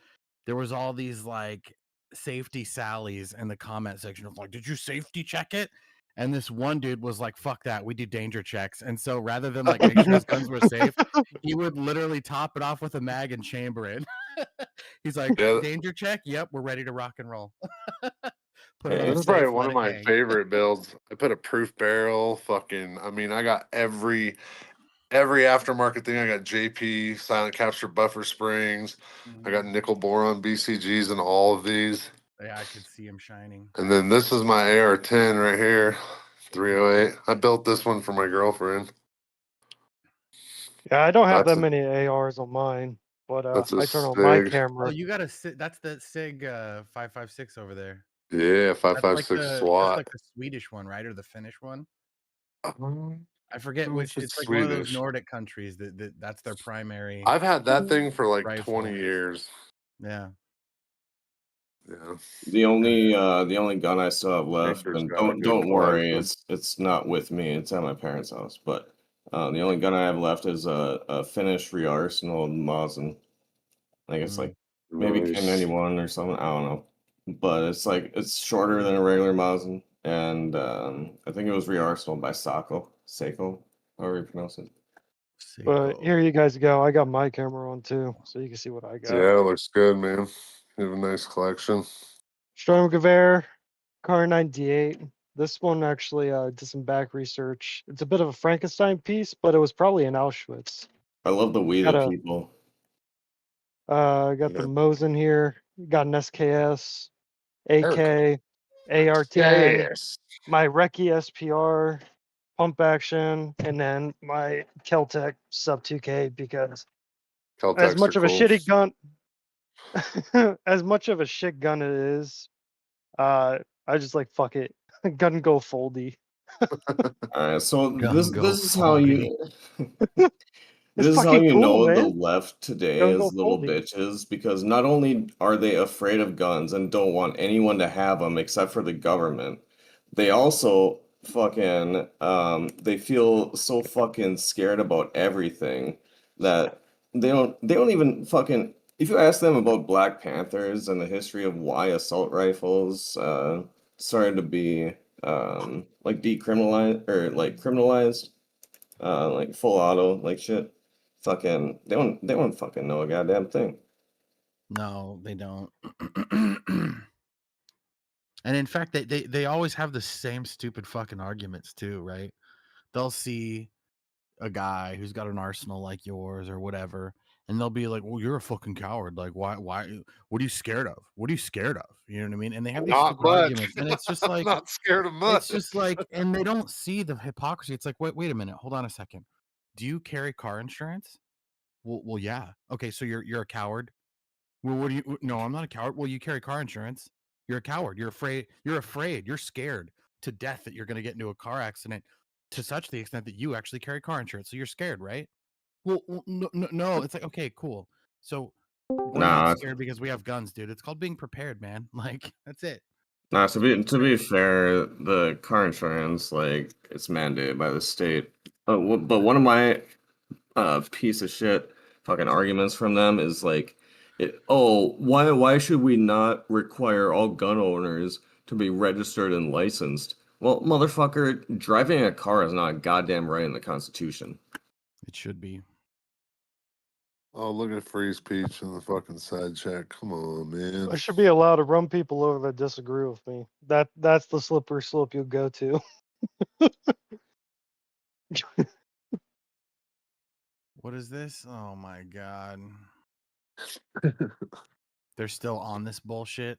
there was all these like safety sallies in the comment section of like, did you safety check it? And this one dude was like, fuck that, we do danger checks. And so rather than like make sure his guns were safe, he would literally top it off with a mag and chamber it. He's like, Yeah. danger check, yep, we're ready to rock and roll. Put it This on is probably safe, one let of it my hang. favorite builds. I put a proof barrel. Fucking, I mean, I got every aftermarket thing. I got JP silent capture buffer springs. I got nickel boron BCGs in all of these. Yeah, I could see him shining. And then this is my AR-10 right here, 308. I built this one for my girlfriend. Yeah, I don't have That's that a- many ARs on mine, but that's a I turn on my SIG. Oh, camera. you got a that's the SIG 5.56 over there. Yeah, That's like 5.56 that's SWAT. like the Swedish one, right, or the Finnish one? Um, I forget which. it's It's like one of those Swedish. Nordic countries that's their primary. I've had that thing for like rifle. 20 years. Yeah. Yeah. The only gun I still have left, Baker's and got a good don't worry, collection. it's not with me. It's at my parents' house. But the only gun I have left is a Finnish Rearsenal Mosin. I think it's like maybe Nice. K91 or something. I don't know, but it's like it's shorter than a regular Mosin, and I think it was Rearsenal by Seiko, however you pronounce it. But here you guys go. I got my camera on too, so you can see what I got. Yeah, it looks good, man. You have a nice collection. Sturmgewehr, Car 98. This one actually did some back research. It's a bit of a Frankenstein piece, but it was probably in Auschwitz. I love the we Got the a- people. Got the Mosin here. Got an SKS, Erica. AK, AR-10, Yes. my Recce SPR, pump action, and then my Keltec sub 2K because as Caltex much are of a cool. shitty gun, as much of a shit gun it is, I just like fuck it, gun go foldy. Alright, so Gun this go this is how you It's this is how fucking you cool, know the man. left today Gun is go little foldy. bitches because not only are they afraid of guns and don't want anyone to have them except for the government, they also fucking they feel so fucking scared about everything that they don't even fucking if you ask them about Black Panthers and the history of why assault rifles started to be like decriminalized or like criminalized, like full auto like shit, fucking they don't fucking know a goddamn thing. No, they don't. And in fact, they always have the same stupid fucking arguments too, right? They'll see a guy who's got an arsenal like yours or whatever, and they'll be like, "Well, you're a fucking coward. Like, why? What are you scared of? What are you scared of?" You know what I mean? And they have these Not stupid much. arguments, and it's just like, Not scared of much. it's just like, and they don't see the hypocrisy. It's like, wait a minute, hold on a second. Do you carry car insurance? Well, yeah. Okay, so you're a coward. Well, what do you? No, I'm not a coward. Well, you carry car insurance. You're a coward. You're afraid. You're afraid. You're scared to death that you're going to get into a car accident to such the extent that you actually carry car insurance. So you're scared, right? Well, no. It's like, okay, cool. So we're not Nah, scared because we have guns, dude. It's called being prepared, man. Like, that's it. nah. To be fair, the car insurance like it's mandated by the state. But one of my piece of shit fucking arguments from them is like, why should we not require all gun owners to be registered and licensed? Well, motherfucker, driving a car is not a goddamn right in the Constitution. It should be. Oh, look at free speech in the fucking side chat. Come on, man. I should be allowed to run people over that disagree with me. That's the slippery slope you'll go to. What is this? Oh my god. They're still on this bullshit.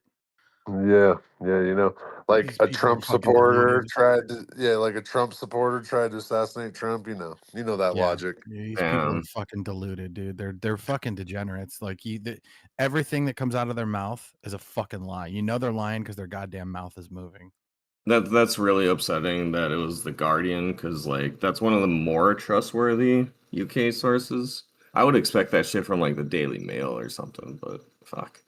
Yeah, you know, like These a people are Trump fucking supporter deluded. like a Trump supporter tried to assassinate Trump. You know that Yeah. logic. These people are fucking deluded, dude. They're fucking degenerates. Like everything that comes out of their mouth is a fucking lie. You know they're lying because their goddamn mouth is moving. That's really upsetting that it was the Guardian, because like that's one of the more trustworthy UK sources. I would expect that shit from like the Daily Mail or something, but fuck.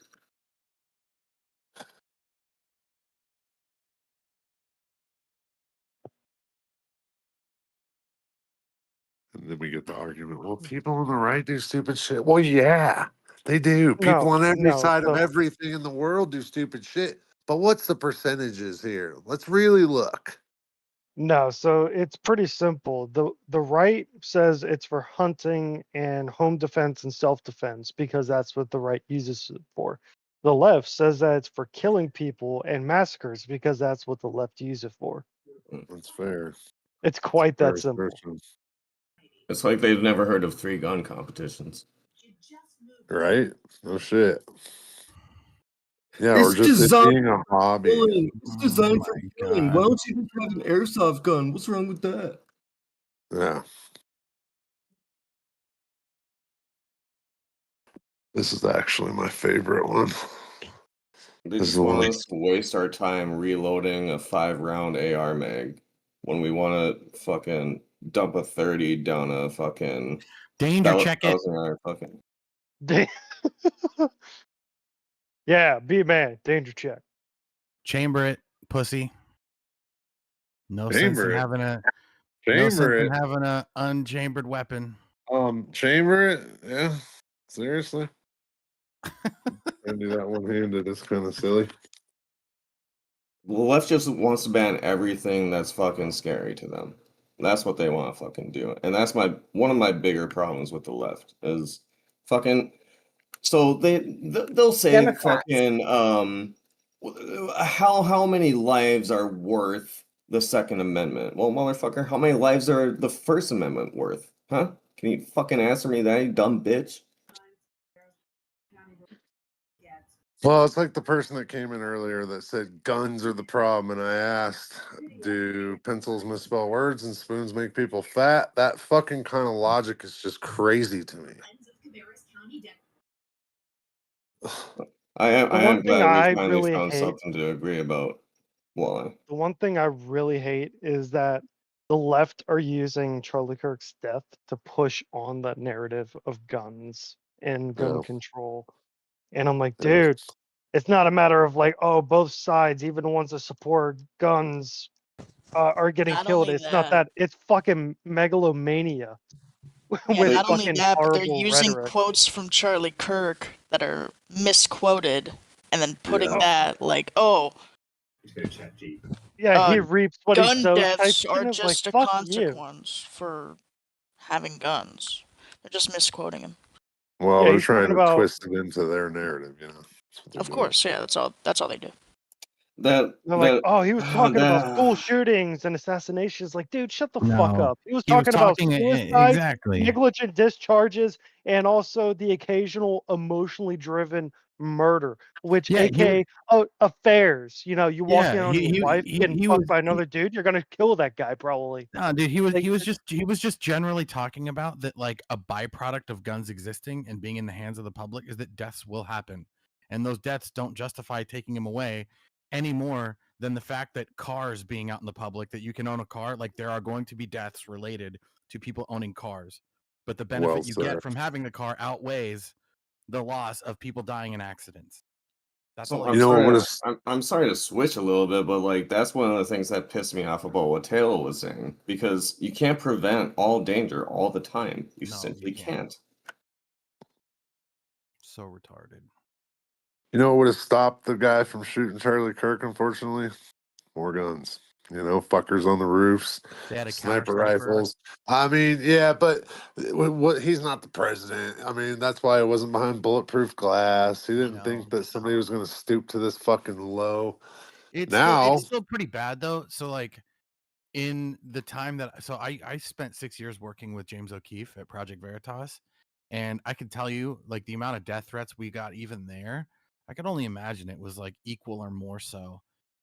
And then we get the argument. Well, people on the right do stupid shit. Well, yeah, they do. People No, on every no. side of So everything in the world do stupid shit. But what's the percentages here? Let's really look. no, so it's pretty simple. The right says it's for hunting and home defense and self-defense because that's what the right uses it for. The left says that it's for killing people and massacres because that's what the left use it for. That's fair. It's quite Fair that simple. assertion. It's like they've never heard of 3 gun competitions. Right? No shit. Yeah, It's or just it designed being a hobby. killing. It's designed for killing. Why God. don't you just have an airsoft gun? What's wrong with that? Yeah. This is actually my favorite one. They This is just the want one. us to waste our time reloading a 5-round AR mag when we want to fucking dump a 30 down a fucking Danger check it. $1,000 fucking. Yeah, be a man. Danger check. Chamber it, pussy. No sense in Chamber it. having no sense Chamber in it. having a unchambered weapon. Chamber it. Yeah. Seriously. I do that one-handed. It's kind of silly. The left just wants to ban everything that's fucking scary to them. That's what they want to fucking do, and that's one of my bigger problems with the left is fucking. So they'll say Democrats. fucking how many lives are worth the Second Amendment? Well, motherfucker, how many lives are the First Amendment worth? Huh? Can you fucking answer me that, you dumb bitch? Well, it's like the person that came in earlier that said guns are the problem, and I asked, do pencils misspell words and spoons make people fat? That fucking kind of logic is just crazy to me. I am one thing glad I we finally really found hate- something to agree about. Why? The one thing I really hate is that the left are using Charlie Kirk's death to push on the narrative of guns and gun Yeah. control. And I'm like, Yeah. dude, it's not a matter of like, oh, both sides, even the ones that support guns, are getting Not killed. only It's not that- that. It's fucking megalomania Yeah, with not only fucking that, but they're horrible using rhetoric. quotes from Charlie Kirk that are misquoted and then putting Yeah. that like, oh, Yeah, he reaps what he Gun sows type deaths shit. are And it's like, just a fuck you. consequence for having guns. They're just misquoting him. Well, Yeah, they're he's trying talking to about. twist it into their narrative, you know. That's what they're Of doing. course, yeah, that's all they do. They're like, oh, he was talking about school shootings and assassinations. Like, dude, shut the fuck No, up. He was he was talking about talking suicide, exactly. negligent discharges, and also the occasional emotionally driven murder, which Yeah, aka affairs. You know, you walk Yeah, in on your wife getting he fucked was by another dude, you're gonna kill that guy probably. no, dude. Like, He was just generally talking about that. Like a byproduct of guns existing and being in the hands of the public is that deaths will happen, and those deaths don't justify taking them away any more than the fact that cars being out in the public, that you can own a car. Like there are going to be deaths related to people owning cars, but the benefit Well you said. get from having the car outweighs the loss of people dying in accidents. That's all. I'm sorry to switch a little bit, but like that's one of the things that pissed me off about what Taylor was saying, because you can't prevent all danger all the time. You simply can't. So retarded. You know what would have stopped the guy from shooting Charlie Kirk, unfortunately? More guns. You know, fuckers on the roofs, They had a sniper counter-sniper. rifles. I mean, yeah, but what? He's not the president. I mean, that's why it wasn't behind bulletproof glass. He didn't think that somebody was going to stoop to this fucking low. It's Now, still pretty bad though. So like in the time that I spent 6 years working with James O'Keefe at Project Veritas, and I can tell you like the amount of death threats we got even there, I could only imagine it was like equal or more so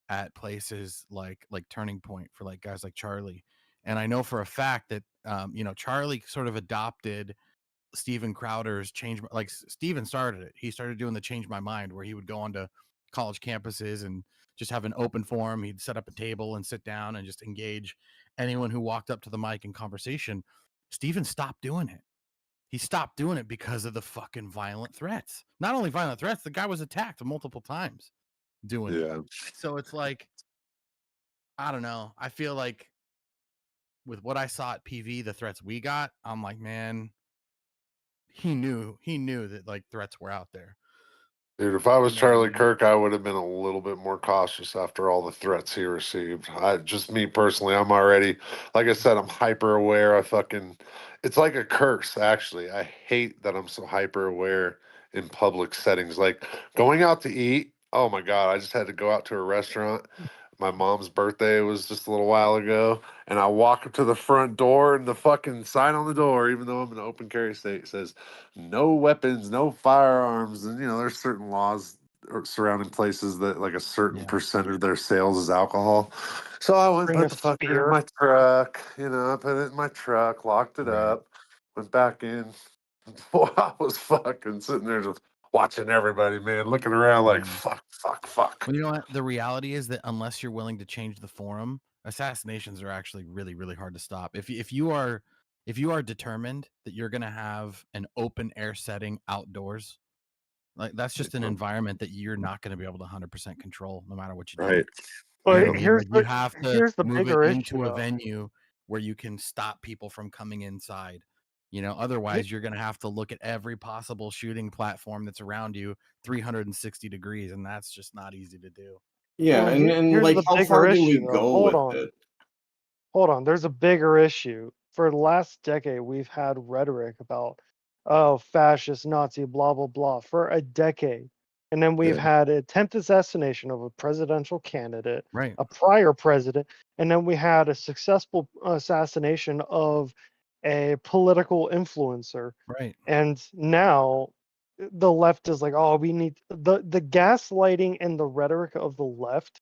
at places like Turning Point for like guys like Charlie. And I know for a fact that you know, Charlie sort of adopted Steven Crowder's Steven started it. He started doing the Change My Mind, where he would go onto college campuses and just have an open forum. He'd set up a table and sit down and just engage anyone who walked up to the mic in conversation. Steven stopped doing it. He stopped doing it because of the fucking violent threats. Not only violent threats, the guy was attacked multiple times doing it. So it's like, I don't know. I feel like with what I saw at PV, the threats we got, I'm like, man, he knew that like threats were out there. dude, if I was You know what I Charlie mean? Kirk, I would have been a little bit more cautious after all the threats he received. Just me personally, I'm already, like I said, I'm hyper aware. It's like a curse, actually. I hate that I'm so hyper aware in public settings. Like going out to eat. Oh my God, I just had to go out to a restaurant. My mom's birthday was just a little while ago, and I walk up to the front door, and the fucking sign on the door, even though I'm in an open carry state, says no weapons, no firearms. And, you know, there's certain laws surrounding places that like a certain percent of their sales is alcohol. So I went and Bring a put the fucker in spear. my truck, you know, I put it in my truck, locked it up, went back in. Well, I was fucking sitting there just watching everybody, man, looking around like, fuck. Well, you know what? The reality is that unless you're willing to change the forum, assassinations are actually really, really hard to stop. If you are determined that you're going to have an open air setting outdoors, like that's just an environment that you're not going to be able to 100% control no matter what you do. Right. Well, You know what I mean? Like, you have to here's the move it bigger into issue, a though. venue where you can stop people from coming inside. You know, otherwise you're going to have to look at every possible shooting platform that's around you 360 degrees, and that's just not easy to do. Yeah, Well, and here's like the how bigger far do we issue, though. go Hold with on. it? Hold on. There's a bigger issue. For the last decade, we've had rhetoric about, oh, fascist, Nazi, blah, blah, blah, for a decade. And then we've had attempted assassination of a presidential candidate, Right. a prior president, and then we had a successful assassination of a political influencer. Right. And now the left is like, oh, we need the gaslighting and the rhetoric of the left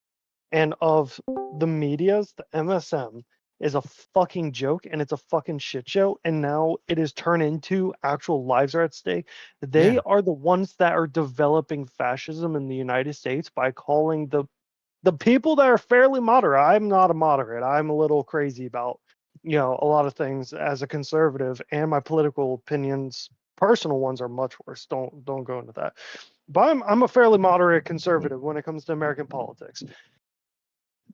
and of the medias, the MSM, is a fucking joke and it's a fucking shit show. And now it is turned into actual lives are at stake. They are the ones that are developing fascism in the United States by calling the people that are fairly moderate. I'm not a moderate. I'm a little crazy about, you know, a lot of things as a conservative, and my political opinions, personal ones, are much worse. Don't go into that. But I'm a fairly moderate conservative when it comes to American politics.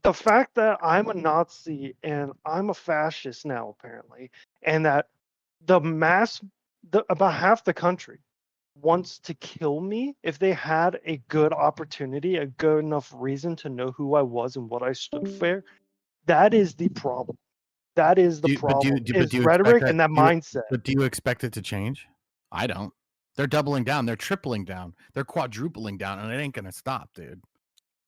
The fact that I'm a Nazi and I'm a fascist now, apparently, and that about half the country wants to kill me, if they had a good opportunity, a good enough reason to know who I was and what I stood for, that is the problem. That is the problem. Is rhetoric and that mindset. But do you expect it to change? I don't. They're doubling down. They're tripling down. They're quadrupling down, and it ain't gonna stop, dude.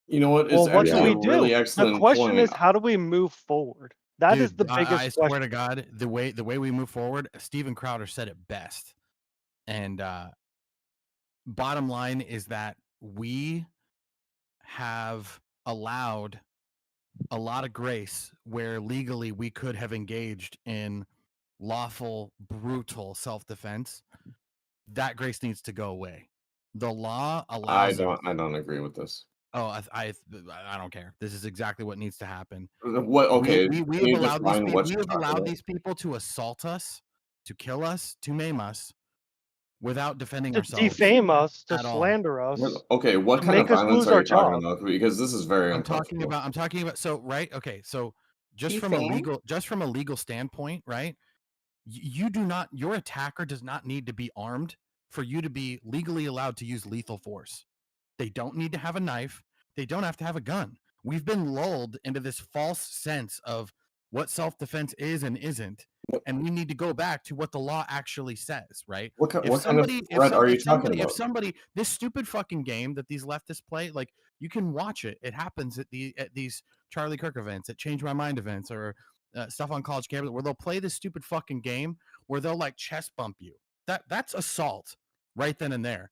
You know what? It's Well, what do actually we a do? really The excellent question point. is, how do we move forward? That is Dude, the biggest I question. swear to God, the way we move forward, Steven Crowder said it best. And bottom line is that we have allowed a lot of grace where legally we could have engaged in lawful, brutal self-defense. That grace needs to go away. The law allows us. I don't agree with this. Oh, I don't care. This is exactly what needs to happen. What? Okay, We can you have allowed these define people. what We you're have talking allowed about? these people to assault us, to kill us, to maim us, without defending To ourselves. defame us, to at all. slander us. Okay, what to kind of make us violence lose are our you talking job. about? Because this is very I'm uncomfortable. talking about. So right. Okay. So just from a legal standpoint, right? You do not. Your attacker does not need to be armed for you to be legally allowed to use lethal force. They don't need to have a knife. They don't have to have a gun. We've been lulled into this false sense of what self-defense is and isn't, and we need to go back to what the law actually says, right? What kind of threat are you talking about? If somebody, this stupid fucking game that these leftists play, like, you can watch it. It happens at these Charlie Kirk events, at Change My Mind events, or stuff on college campus, where they'll play this stupid fucking game where they'll like chest bump you. That's assault right then and there.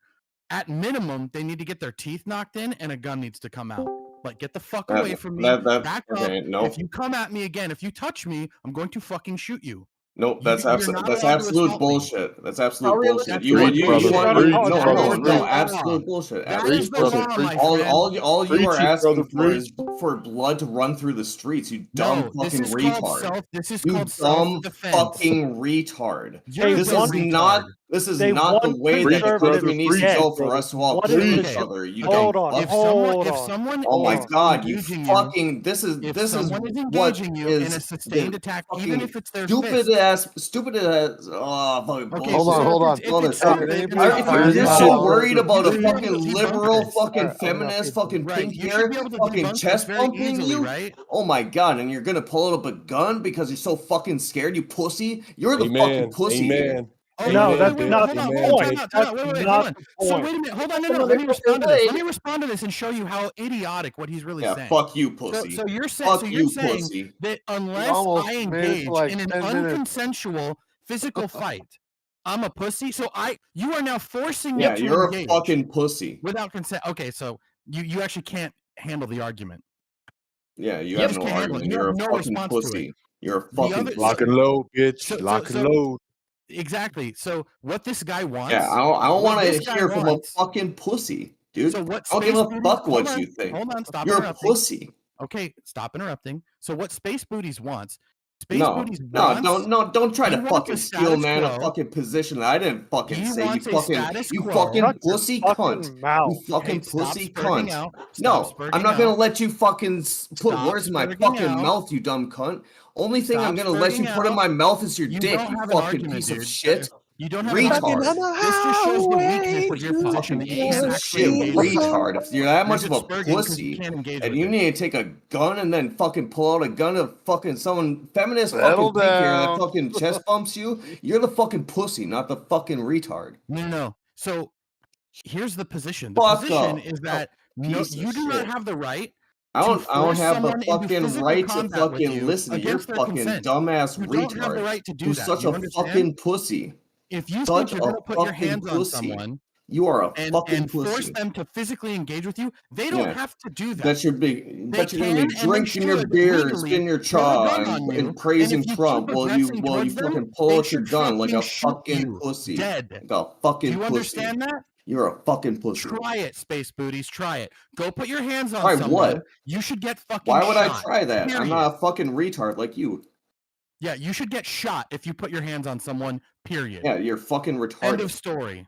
At minimum, they need to get their teeth knocked in and a gun needs to come out. Like, get the fuck away from me. Back up. No. If you come at me again, if you touch me, I'm going to fucking shoot you. Nope, You're that's not absolute allowed to bullshit. That's absolute How bullshit. realistic You is you that? want That is absolute bullshit. That Absolute is the bullshit. law, my All friend. you are asking for brother, is for blood to run through the streets. You dumb No, this fucking is called retard. This is You called dumb self-defense. fucking retard. You're a This dumb is retard. not. This is They not the want way that the conservative country needs to dead. go for us to all What kill is each the- other. You Hold dumb on, fuck. If someone Oh my is god, you engaging fucking this is if this is someone is what engaging you in a is sustained the attack, fucking even if it's their stupid fist. ass fucking Okay, bullshit. so Hold on. if it's stupid, If it's you're not just wrong. so worried about You a should be able fucking to debunk liberal, this. fucking feminist, fucking Right, pink you should hair, be able to fucking debunk this chest very bumping easily, you, right? oh my god, and you're gonna pull up a gun because you're so fucking scared, you pussy. You're the fucking Amen. pussy here. Amen. Oh, No, wait, that's wait, not hold the on, point. hold on, time out, That's wait, hold not on. the So point. wait a minute, hold on, no, let me respond to this. Let me respond to this and show you how idiotic what he's really Yeah, saying. fuck you, pussy. So you're saying, Fuck you, pussy. that unless almost I made it to, engage like, in an 10 minutes. unconsensual physical fight, I'm a pussy. So you are now forcing me Yeah, to you're engage a fucking pussy. without consent. Okay, so you actually can't handle the argument. Yeah, you You have just no can't handle it. argument. You You're have a no fucking response to it. pussy. You're a The fucking other- pussy. Lock and load, bitch. So- Lock so- and load. Exactly. So what this guy wants? Yeah, I don't what want to this guy hear from a wants- fucking pussy, dude. So what I don't give a Space Booties- fuck what hold you on, think. Hold on, stop You're a interrupting. pussy. Okay, stop interrupting. So what Space Booties wants? Space No, Booties no, wants. don't try he to wants fucking a steal status man a quo. fucking position that I didn't fucking He say. You wants a fucking, status you quo. fucking Shut your pussy fucking cunt. mouth. You fucking Hey, stop pussy spurting cunt. out. Stop No, I'm spurting not gonna out. let you fucking put Stop words in my spurting fucking out. mouth, you dumb cunt. Only thing I'm Stop gonna let you spurting put in out. my mouth is your You dick, don't you have an fucking argument, piece of dude. shit. You don't have an argument. Retard. This just shows the weakness of your position that you Piece can't of actually shit engage with it. retard. If you're that You're much of just a spurting 'cause pussy, you can't engage and with you it. need to take a gun and then fucking pull out a gun to fucking someone feminist Settle fucking pink hair that down. fucking chest bumps you, you're the fucking pussy, not the fucking retard. No. So here's the position. The Fuck position off. is that no, Piece of you do not shit. have the right. I don't force have the someone into fucking physical right to combat with fucking you listen to your against their fucking consent. dumbass You don't have the retard right to do who's that. such You a understand? fucking pussy. If you Such think you're a going to put your fucking hands on pussy. someone You are a and fucking force pussy. them to physically engage with you, they don't Yeah. have to do that. Bet you're They gonna be can and they drinking your should beer and legally spinning your pull a chaw gun on you, and praising and if you Trump keep while aggressing you towards them, fucking pull they out your should gun like fucking a shoot fucking you pussy. dead. Like a Do fucking you pussy. understand that? You're a fucking pussy. Try it, Space Booties. Try it. Go put your hands on Try someone. what? You should get fucking Why would shot. I try that? I'm Period. not a fucking retard like you. Yeah, you should get shot if you put your hands on someone. Period. Yeah, you're fucking retarded. End of story.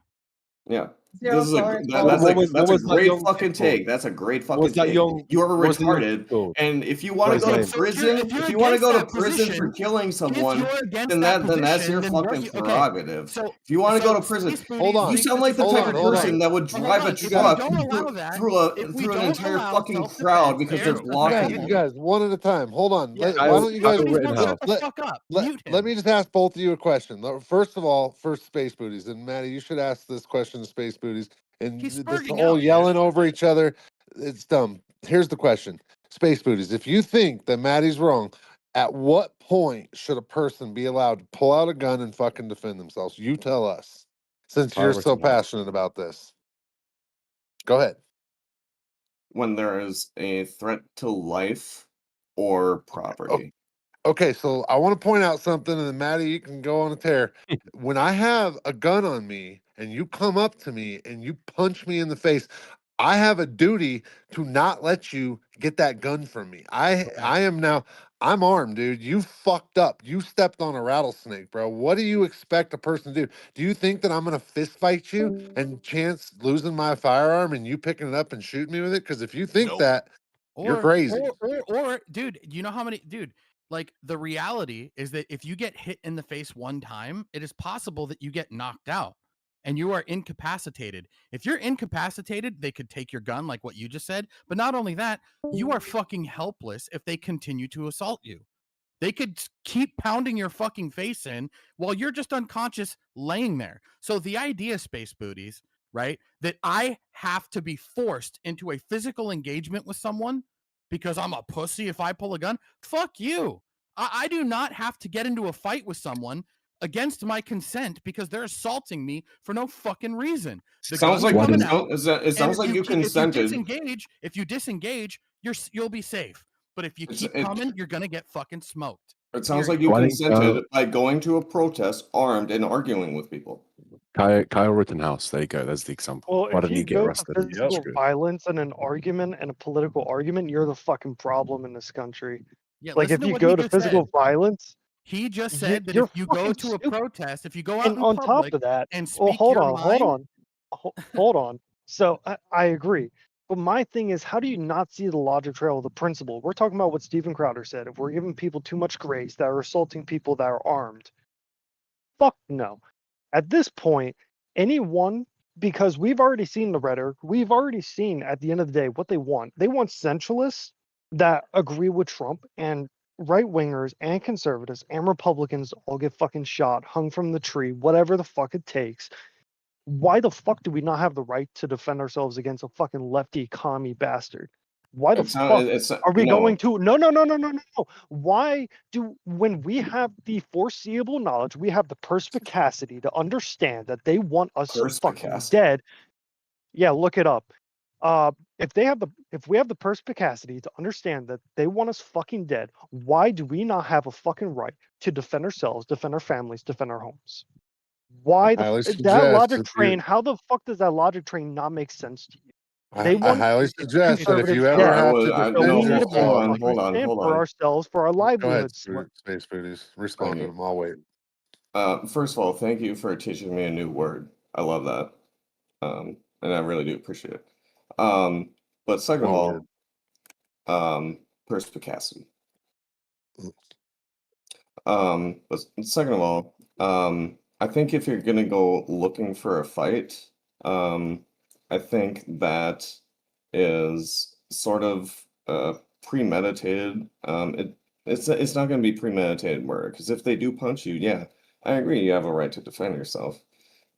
Yeah. Zero This is a tolerance that, policy. that's a was that great young fucking kid called? take. That's a great What was fucking that take. young? You are What was the young kid retarded, called? and if you want What to was go his to name? prison, if you're if you want to against go to that prison for position, killing if someone, you're against then that that's your position, then where are fucking you? Okay, prerogative. so If you want to go to Space prison, Booties Hold on. you think sound this like the is type on, of hold retarded, on. person that would but hold drive a on. If we truck don't allow that, if we through an don't entire allow fucking self-defense, crowd because they're fair. You blocking guys, them. one at a time. Hold on. Yeah, Why don't you guys Space Booties, won't Rittenhouse. shut the fuck up. Mute let him. me just ask both of you a question. First of all, for Space Booties, and Maddie, you should ask this question to Space Booties. And He's this spurting whole out, yelling over each other, it's dumb. Here's the question. Space Booties, if you think that Maddie's wrong, at what point should a person be allowed to pull out a gun and fucking defend themselves? You tell us, since Kyle you're so Rittenhouse. passionate about this. Go ahead. When there is a threat to life or property. Okay, so I want to point out something, and then Maddie, you can go on a tear. When I have a gun on me and you come up to me and you punch me in the face, I have a duty to not let you get that gun from me. I am now I'm armed, dude. You fucked up. You stepped on a rattlesnake, bro. What do you expect a person to do? Do you think that I'm gonna fist fight you and chance losing my firearm and you picking it up and shooting me with it? Because if you think that, you're crazy. Or, dude, you know how many, dude, like the reality is that if you get hit in the face one time, it is possible that you get knocked out and you are incapacitated. If you're incapacitated, they could take your gun, like what you just said. But not only that, you are fucking helpless if they continue to assault you. They could keep pounding your fucking face in while you're just unconscious laying there. So the idea, Space Booties, right, that I have to be forced into a physical engagement with someone because I'm a pussy if I pull a gun, fuck you. I do not have to get into a fight with someone against my consent because they're assaulting me for no fucking reason. The Sounds gun's like coming out, it and sounds like you if you consented. disengage, you'll be safe. But if you It's- keep it- coming, you're gonna get fucking smoked. It sounds Period. like you I think, consented by going to a protest armed and arguing with people. Kyle Rittenhouse. There you go. There's the example. Well, Why if didn't you he get go to arrested? physical violence and an argument and a political argument, you're the fucking problem in this country. Yeah, Like listen if to you what go he to just physical said. violence, He just said that you're if you go fucking to a stupid. protest, if you go out And in on top public of that, and well, speak your mind, hold on. So I agree. But my thing is, how do you not see the logic trail of the principle? We're talking about what Stephen Crowder said. If we're giving people too much grace that are assaulting people that are armed, fuck no. At this point, anyone, because we've already seen the rhetoric, we've already seen at the end of the day what they want. They want centralists that agree with Trump, and right wingers and conservatives and Republicans all get fucking shot, hung from the tree, whatever the fuck it takes. Why the fuck do we not have the right to defend ourselves against a fucking lefty commie bastard? Why the fuck are we going to? No. Why do, when we have the foreseeable knowledge, we have the perspicacity to understand that they want us fucking dead? Yeah, look it up. If we have the perspicacity to understand that they want us fucking dead, why do we not have a fucking right to defend ourselves, defend our families, defend our homes? Why that logic train? How the fuck does that logic train not make sense to you? They I want highly suggest that if you ever dead. have to So defend we need to be able to yourself, fucking stand for ourselves, for our Go ahead, livelihoods. Space Booties. Respond to them. I'll wait. First of all, thank you for teaching me a new word. I love that. And I really do appreciate it. But second of all, perspicacity. But second of all, I think if you're gonna go looking for a fight, I think that is sort of premeditated. It's not gonna be premeditated murder, because if they do punch you, yeah, I agree, you have a right to defend yourself.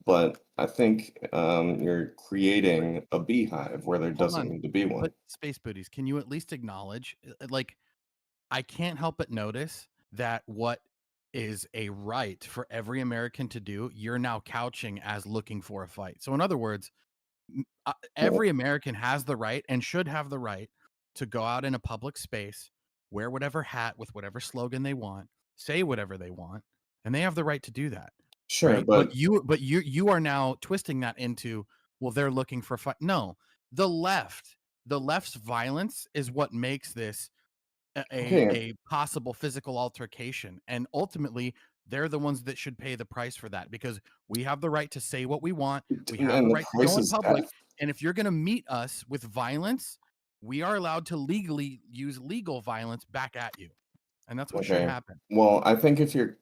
But I think you're creating a beehive where there Hold doesn't on. need to be one. But Space Booties, can you at least acknowledge, like, I can't help but notice that what is a right for every American to do, you're now couching as looking for a fight. So in other words, every American has the right and should have the right to go out in a public space, wear whatever hat with whatever slogan they want, say whatever they want, and they have the right to do that. Sure, right? but you are now twisting that into, well, they're looking for fight. No, the left's violence is what makes this a Okay. possible physical altercation, and ultimately they're the ones that should pay the price for that, because we have the right to say what we want. We have And the the right to price go in is public. death. And if you're going to meet us with violence, we are allowed to legally use legal violence back at you. And that's what should Okay. happen. Well, I think if you're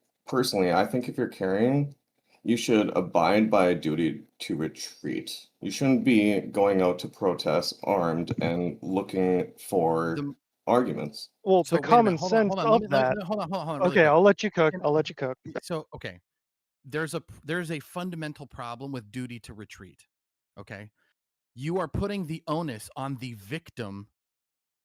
carrying, you should abide by a duty to retreat. You shouldn't be going out to protest armed and looking for arguments. Well, So the wait a minute. common Hold on. sense Hold on. of that. Hold on. Really Okay, quick. I'll let you cook. I'll let you cook. So okay, there's a fundamental problem with duty to retreat. Okay, you are putting the onus on the victim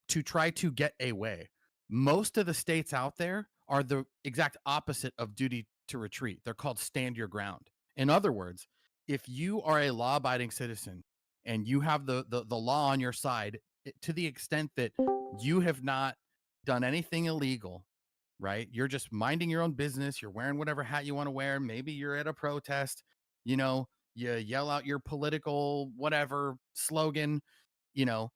to try to get away. Most of the states out there are the exact opposite of duty to retreat. They're called stand your ground. In other words, if you are a law-abiding citizen and you have the law on your side, to the extent that you have not done anything illegal, right? You're just minding your own business. You're wearing whatever hat you want to wear. Maybe you're at a protest, you know, you yell out your political whatever slogan, you know,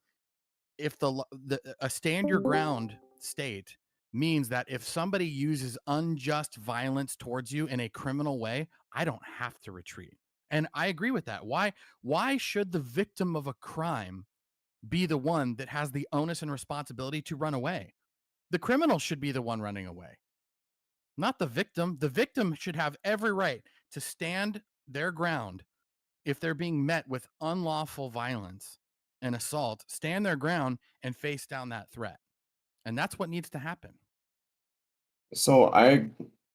if a stand your ground state means that if somebody uses unjust violence towards you in a criminal way, I don't have to retreat. And I agree with that. Why should the victim of a crime be the one that has the onus and responsibility to run away? The criminal should be the one running away, not the victim. The victim should have every right to stand their ground if they're being met with unlawful violence and assault, stand their ground and face down that threat. And that's what needs to happen. So I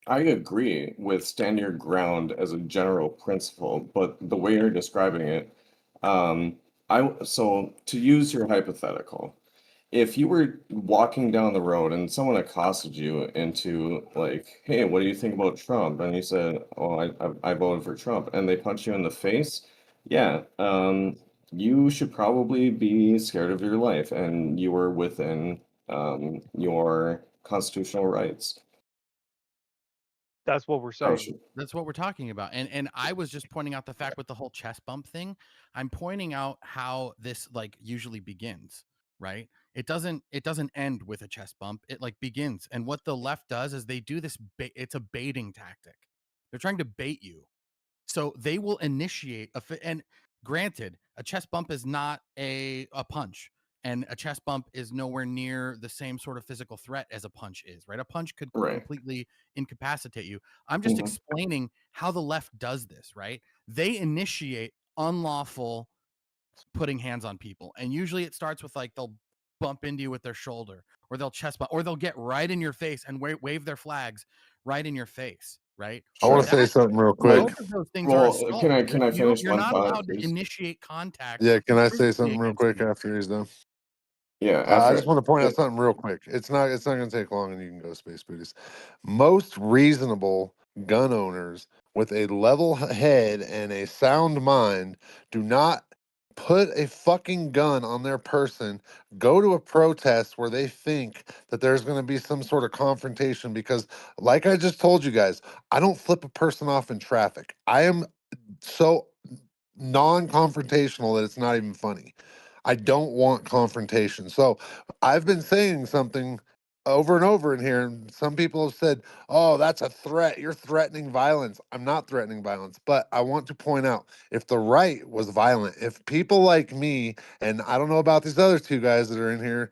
agree with stand your ground as a general principle, but the way you're describing it, so to use your hypothetical, if you were walking down the road and someone accosted you into like, hey, what do you think about Trump? And you said, oh, I voted for Trump, and they punch you in the face, yeah, you should probably be scared of your life, and you were within your constitutional rights. That's what we're Oh, saying. That's what we're talking about. And I was just pointing out the fact with the whole chest bump thing. I'm pointing out how this like usually begins, right? It doesn't end with a chest bump. It like begins. And what the left does is they do this it's a baiting tactic. They're trying to bait you. So they will initiate and granted, a chest bump is not a punch, and a chest bump is nowhere near the same sort of physical threat as a punch is, right? A punch could Right. completely incapacitate you. I'm just explaining how the left does this, right? They initiate unlawful putting hands on people, and usually it starts with like they'll bump into you with their shoulder, or they'll chest bump, or they'll get right in your face and wave their flags right in your face, right? I want to say That's something real quick. both of those things are assault. Can I finish You're one not thought, allowed to please? initiate contact. Yeah, can I say physically something real against quick me. after he's done? Yeah, I just want to point out something real quick. It's not going to take long, and you can go space booties. Most reasonable gun owners with a level head and a sound mind do not put a fucking gun on their person, go to a protest where they think that there's going to be some sort of confrontation, because like I just told you guys, I don't flip a person off in traffic. I am so non-confrontational that it's not even funny. I don't want confrontation. So I've been saying something over and over in here, and some people have said, oh, that's a threat. You're threatening violence. I'm not threatening violence, but I want to point out, if the right was violent, if people like me, and I don't know about these other two guys that are in here,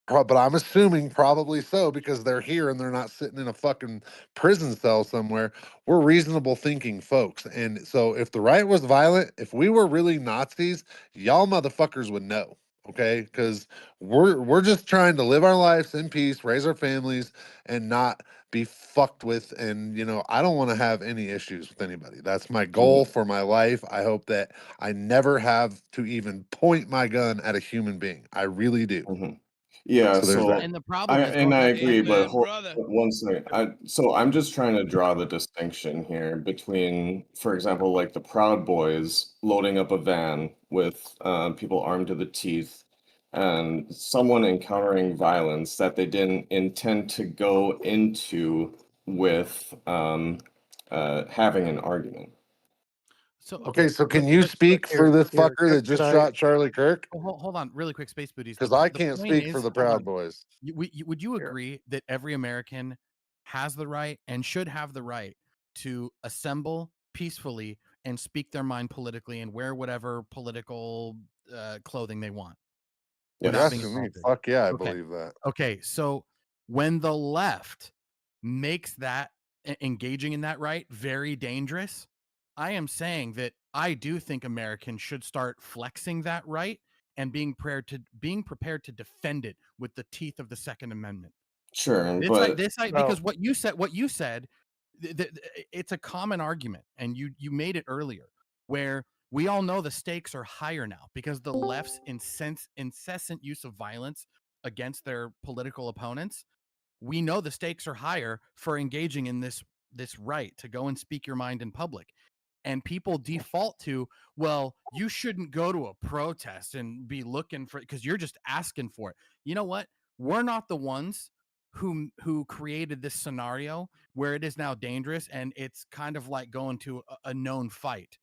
but I'm assuming probably so, because they're here and they're not sitting in a fucking prison cell somewhere. We're reasonable thinking folks. And so if the right was violent, if we were really Nazis, y'all motherfuckers would know. Okay? Because we're just trying to live our lives in peace, raise our families, and not be fucked with. And I don't want to have any issues with anybody. That's my goal for my life. I hope that I never have to even point my gun at a human being. I really do. Yeah, So there's so that. And the problem is I going agree, but back. one second. So I'm just trying to draw the distinction here between, for example, like the Proud Boys loading up a van with people armed to the teeth, and someone encountering violence that they didn't intend to go into with having an argument. So Okay, so can you speak for this fucker that just shot Charlie Kirk? Hold on, really quick, space booties. Because I can't speak for the Proud Boys. Would you agree that every American has the right and should have the right to assemble peacefully and speak their mind politically and wear whatever political clothing they want. If without you're being asking me, assaulted. fuck yeah, I Okay. believe that. Okay, so when the left makes that engaging in that right very dangerous, I am saying that I do think Americans should start flexing that right and being prepared to defend it with the teeth of the Second Amendment. Sure, but Because what you said, it's a common argument, and you made it earlier, where we all know the stakes are higher now because the left's incessant use of violence against their political opponents. We know the stakes are higher for engaging in this right to go and speak your mind in public. And people default to, well, you shouldn't go to a protest and be looking for, because you're just asking for it. You know what? We're not the ones who created this scenario where it is now dangerous and it's kind of like going to a known fight.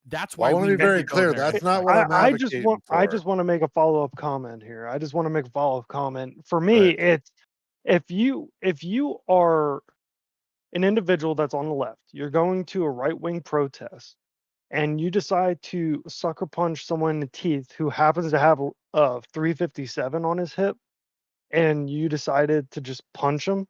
That's Well, why I want we to be very need to go clear. there That's and not fight. what I'm I just advocating want I for. just want to make a follow-up comment here. I just want to make a follow-up comment. For me, Right. it's if you are an individual that's on the left, you're going to a right-wing protest, and you decide to sucker punch someone in the teeth who happens to have a 357 on his hip, and you decided to just punch him,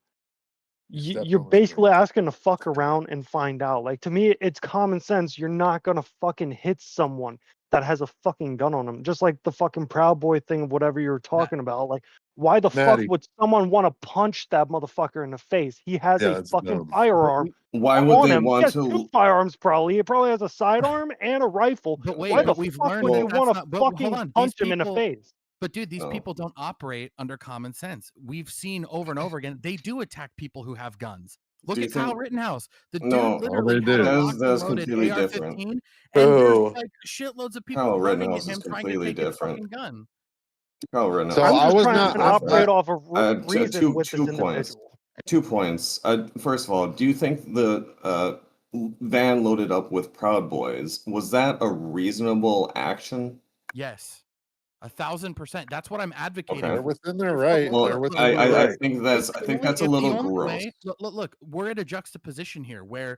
you're basically asking to fuck around and find out. Like, to me, it's common sense. You're not gonna fucking hit someone that has a fucking gun on them. Just like the fucking Proud Boy thing of whatever you were talking about. Like, why the fuck Maddie. would someone want to punch that motherfucker in the face? He has Yeah, a that's fucking dumb. firearm why would on they him. He want has two to? firearms probably. He probably has a sidearm and a rifle. But Why wait, the but we've fuck learned would that you that's want to not. But hold fucking on, these punch him in the people. face? But dude, these Oh. people don't operate under common sense. We've seen over and over again. They do attack people who have guns. Look Do you at Kyle think? Rittenhouse. The dude No, literally they had a do. locked and That's loaded completely AR-15, different. and there's Oh, like shitloads of people Kyle running at Rittenhouse is him trying to completely take his different. fucking gun. Kyle So Rittenhouse I'm is I just was trying not. completely to operate different. off of reason with this Two points. individual. 2 points. First of all, do you think the van loaded up with Proud Boys was that a reasonable action? Yes, 1,000%. That's what I'm advocating Okay. They're for. within their Look, right. look, They're Well, look, look, within their I right. think If that's a the little only gross. way, look, we're at a juxtaposition here where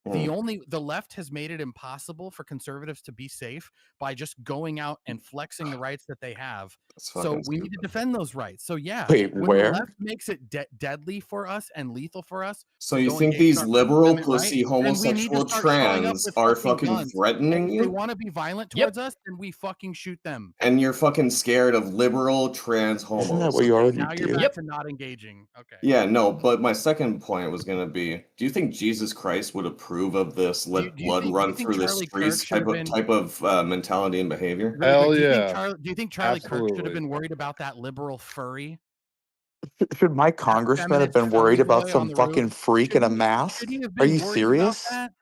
the left has made it impossible for conservatives to be safe by just going out and flexing the rights that they have. That's So fucking we need to stupid. defend those rights. So yeah, wait, when the where? left makes it deadly for us and lethal for us So to you go think engage in these our First liberal, Amendment right, pussy, then we need to homosexual start showing up trans with are fucking fucking guns. threatening And if they you? want to be violent Yep. towards us, then we fucking shoot them. And you're fucking scared of liberal trans homos. Isn't that what you already Now you're do? back to not engaging. Okay. Yeah, no, but my second point was gonna be, do you think Jesus Christ would approve of this let Do you blood think run through the Charlie Kirk streets should have been type of mentality and behavior? really quick? Hell Do you think yeah. Charlie Kirk should have Absolutely. been worried about that liberal furry? Should my That congressman have feminist been worried furry about boy on some the roof? fucking freak in a Should mask? he have Are been you worried about serious? that?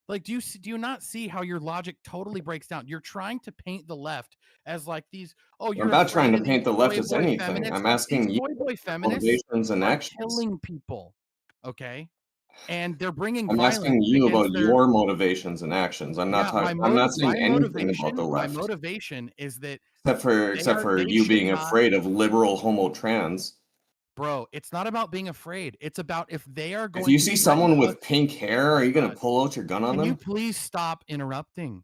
Like, do you not see how your logic totally breaks down? You're trying to paint the left as like these. Oh, you're I'm not trying afraid to of these paint the left toy as boy anything. feminists. I'm These asking you toy boy your feminists motivations and are actions. killing people. Okay, and they're bringing I'm violence asking you against about their. your motivations and actions. I'm not Yeah, talking. I'm not saying anything about the my left, motivation is that except for they you should being not. afraid of liberal homo trans. Bro, it's not about being afraid. It's about if they are going If you to see threaten someone us. with pink hair, are you gonna God, pull out your gun on can you them? please stop interrupting?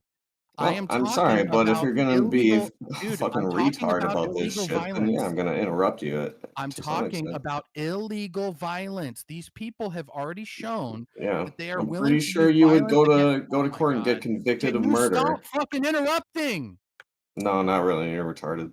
I Well, am I'm talking sorry, but if about you're gonna be illegal, a dude. fucking I'm talking retard about about this illegal shit, then yeah, violence. I'm gonna interrupt you I'm to some talking extent. about illegal violence. These people have already shown Yeah, that they are I'm willing pretty to sure use you would violence against. go Oh to my court and get God! convicted Can of you murder. stop fucking interrupting? No, not really. You're retarded.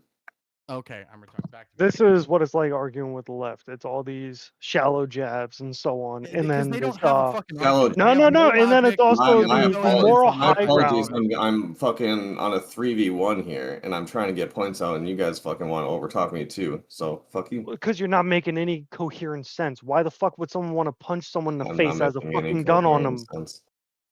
Okay, I'm retarded. Back to This is what it's like arguing with the left. It's all these shallow jabs and so on, and because then they this don't have a fucking argument. They no, have no, no no, and then logic. it's also My the apologies. moral My high apologies. ground. I'm fucking on a 3v1 here, and I'm trying to get points out, and you guys fucking want to overtalk me too. So fuck you. Because you're not making any coherent sense. Why the fuck would someone want to punch someone in the I'm not face that has a making any fucking gun on coherent them? sense.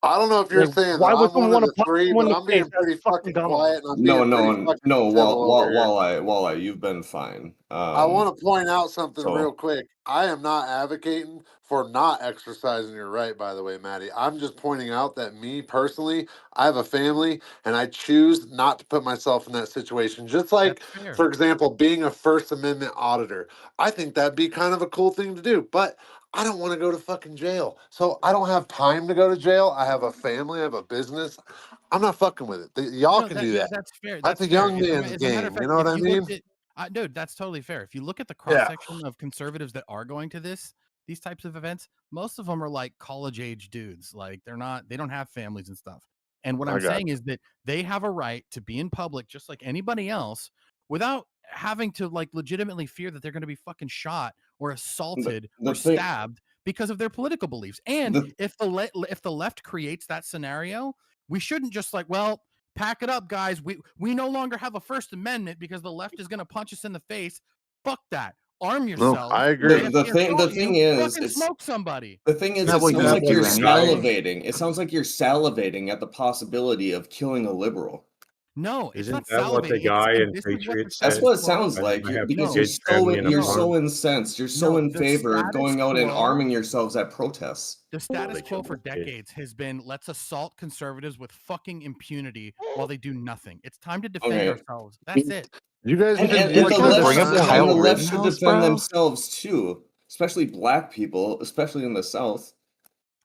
I don't know if you're Like, saying that why would I'm someone one of want the to punch three, someone but in I'm the face being that has pretty a fucking fucking gun on quiet them? and I'm being pretty fucking civil over here. Walleye, you've been fine. I want to point out something so- real quick. I am not advocating for not exercising your right, by the way, Maddie. I'm just pointing out that me personally, I have a family and I choose not to put myself in that situation. Just like, That's fair. for example, being a First Amendment auditor. I think that'd be kind of a cool thing to do. But I don't want to go to fucking jail. So I don't have time to go to jail. I have a family, I have a business. I'm not fucking with it. Y'all No, can that do yeah, that. that's fair. That's That's a fair. young man's As a matter of game. You fact, know what if I you mean? looked at, dude, that's totally fair. If you look at the cross Yeah. section of conservatives that are going to these types of events, most of them are like college age dudes. Like they don't have families and stuff. And what I I'm got saying is that they have a right to be in public just like anybody else without having to like legitimately fear that they're going to be fucking shot or assaulted the or thing- stabbed because of their political beliefs. And The- if the left creates that scenario, we shouldn't just like, well, pack it up, guys. We no longer have a First Amendment because the left is going to punch us in the face. Fuck that. Arm No, yourselves. I agree. And The if they thing- the assault thing you, is, fucking it's- smoke somebody. The thing is, That it will sounds never like you're do anything. salivating. It sounds like you're salivating at the possibility of killing a liberal. No, it's not Isn't that what the salivating. guy It's in this is what the Patriot That's said? what it status quo sounds is. like. I have Because two you're kids, family, and a you're farm. so incensed. You're so No, in the favor of status going out and quo- arming yourselves at protests. The status They quo killed for my kid. decades has been let's assault conservatives with fucking impunity while they do nothing. It's time to defend Okay. ourselves. That's it. You guys And, should and, use and the the left bring should up defend, Kyle the left should Rittenhouse, defend bro? themselves too, especially black people, especially in the South.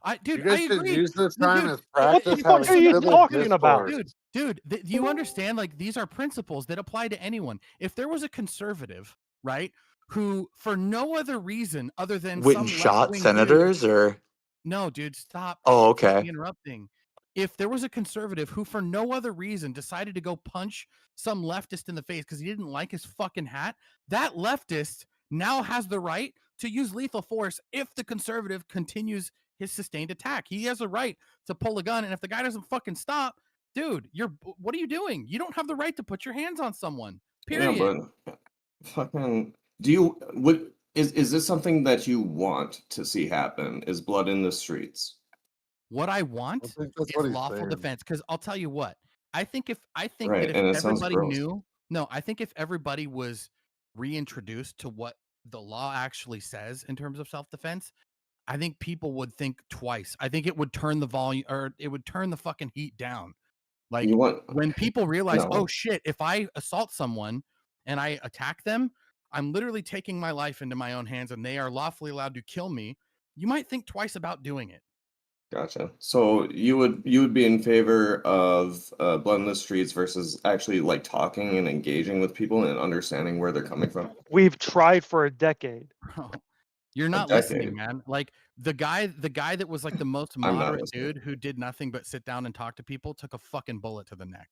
You I guys should agree. use this Dude, time dude, as What the practice fuck having are you civil talking about? discourse. Dude, do you understand? Like, these are principles that apply to anyone. If there was a conservative, right, who, for no other reason other than Went and some shot left-wing dude, senators, or no, dude, stop oh, fucking okay. interrupting. If there was a conservative who, for no other reason, decided to go punch some leftist in the face because he didn't like his fucking hat, that leftist now has the right to use lethal force if the conservative continues his sustained attack. He has a right to pull a gun, and if the guy doesn't fucking stop, dude, what are you doing? You don't have the right to put your hands on someone. Period. Yeah, but fucking, is this something that you want to see happen? Is blood in the streets? What I want think that's is what he's lawful saying. defense. Because I'll tell you what, I think that Right, if and it sounds everybody gross. knew, no, I think if everybody was reintroduced to what the law actually says in terms of self-defense, I think people would think twice. I think it would turn the volume, or it would turn the fucking heat down. Like, You want when people realize, no. oh shit, if I assault someone and I attack them, I'm literally taking my life into my own hands and they are lawfully allowed to kill me. You might think twice about doing it. Gotcha. So you would be in favor of blood in the streets versus actually like talking and engaging with people and understanding where they're coming from? We've tried for a decade. Bro, you're not listening, man. Like the guy that was like the most I'm not moderate listening. dude who did nothing but sit down and talk to people took a fucking bullet to the neck.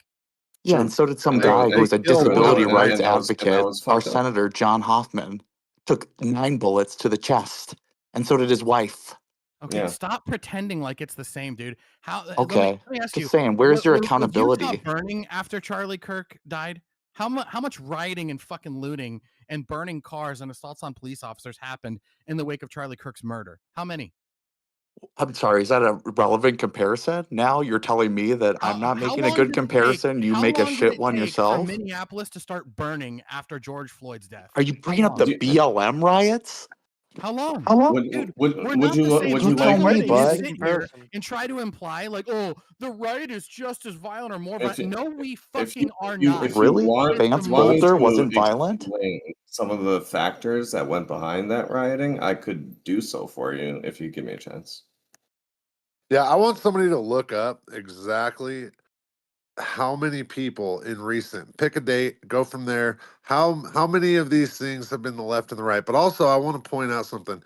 Yeah, and so did some And that was- guy who was a they killed him. disability and that- rights and that was- and that advocate. was Our fucked up. senator, John Hoffman, took 9 bullets to the chest, and so did his wife. Okay, Yeah. stop pretending like it's the same, dude. How? Okay, Let me ask just you. saying, where's your Was Utah accountability? burning after Charlie Kirk died? How much rioting and fucking looting and burning cars and assaults on police officers happened in the wake of Charlie Kirk's murder? How many? I'm sorry, is that a relevant comparison? Now you're telling me that I'm not How making a long good did it comparison. You how make a long did shit it one take for yourself. Minneapolis to start burning after George Floyd's death? Are you How bringing up long? the BLM riots? How long? How long? Dude, Would we're would not you the lo- same. would So you Don't why tell like me, can't you bud. sit here and try to imply like, oh, the riot is just as violent or more if violent? you- No, we if fucking are you not. if you Really? want It's the Vance want me Bolter to wasn't violent? explain some of the factors that went behind that rioting, I could do so for you if you give me a chance. Yeah, I want somebody to look up exactly how many people in recent, pick a date, go from there. How many of these things have been the left and the right? But also I want to point out something.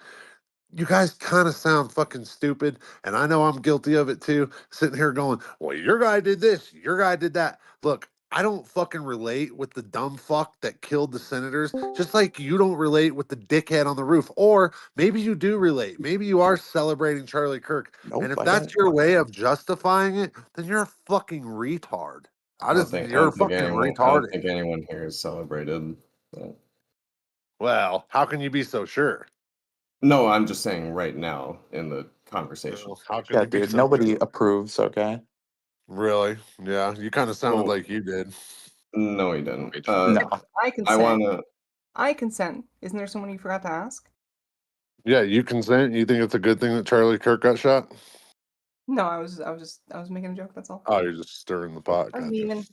You guys kind of sound fucking stupid, and I know I'm guilty of it too. Sitting here going, well, your guy did this, your guy did that. Look, I don't fucking relate with the dumb fuck that killed the senators, just like you don't relate with the dickhead on the roof. Or maybe you do relate. Maybe you are celebrating Charlie Kirk. Nope, And if I that's don't. your way of justifying it, then you're a fucking retard. I don't You're think fucking I don't retarded. think anyone here has celebrated that. Well, how can you be so sure? No, I'm just saying right now in the conversation. Well, how can Yeah, you be dude, so nobody sure? approves, okay? Really? Yeah, you kind of sounded Well, like you did. no, he didn't. No. I I consent. wanna. I consent. Isn't there someone you forgot to ask? Yeah, you consent. You think it's a good thing that Charlie Kirk got shot? No, I was making a joke. That's all. Oh, you're just stirring the pot. I was Gotcha. memeing.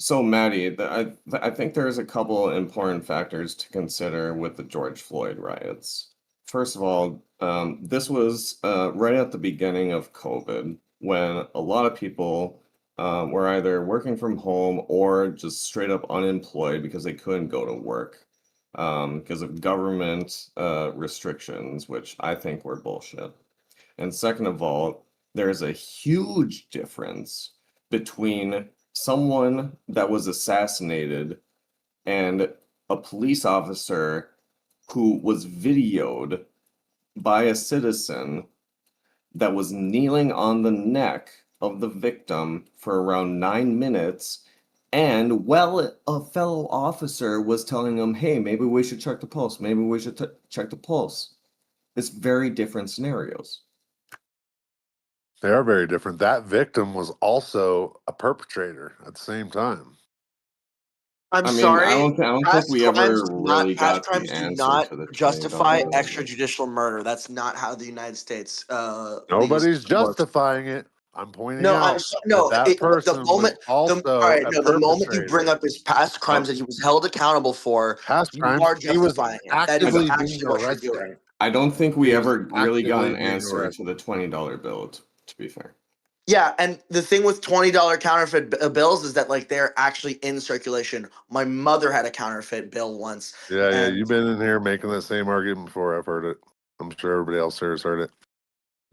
So, Maddie, I think there's a couple important factors to consider with the George Floyd riots. First of all, This was right at the beginning of COVID when a lot of people were either working from home or just straight up unemployed because they couldn't go to work because of government restrictions, which I think were bullshit. And second of all, there's a huge difference between someone that was assassinated and a police officer who was videoed by a citizen that was kneeling on the neck of the victim for around 9 minutes. And a fellow officer was telling him, hey, maybe we should check the pulse. Maybe we should check the pulse. It's very different scenarios. They are very different. That victim was also a perpetrator at the same time. I'm I mean, sorry. I don't think Past we ever crimes do really past got crimes the do answer not to the justify $20 bill. extrajudicial murder. That's not how the United States legal Nobody's system works. justifying it. I'm pointing No, out that the person moment was also all right, a no, the moment you bring perpetrator. up his past crimes that he was held accountable for, Past you crimes, are he was justifying it. That is actively being actually what you're arrested. doing. I don't think we He was ever really got an actively being answer arrested. to the $20 bill, to be fair. Yeah, and the thing with $20 counterfeit bills is that like they're actually in circulation. My mother had a counterfeit bill once. Yeah, and you've been in here making that same argument before. I've heard it. I'm sure everybody else here has heard it.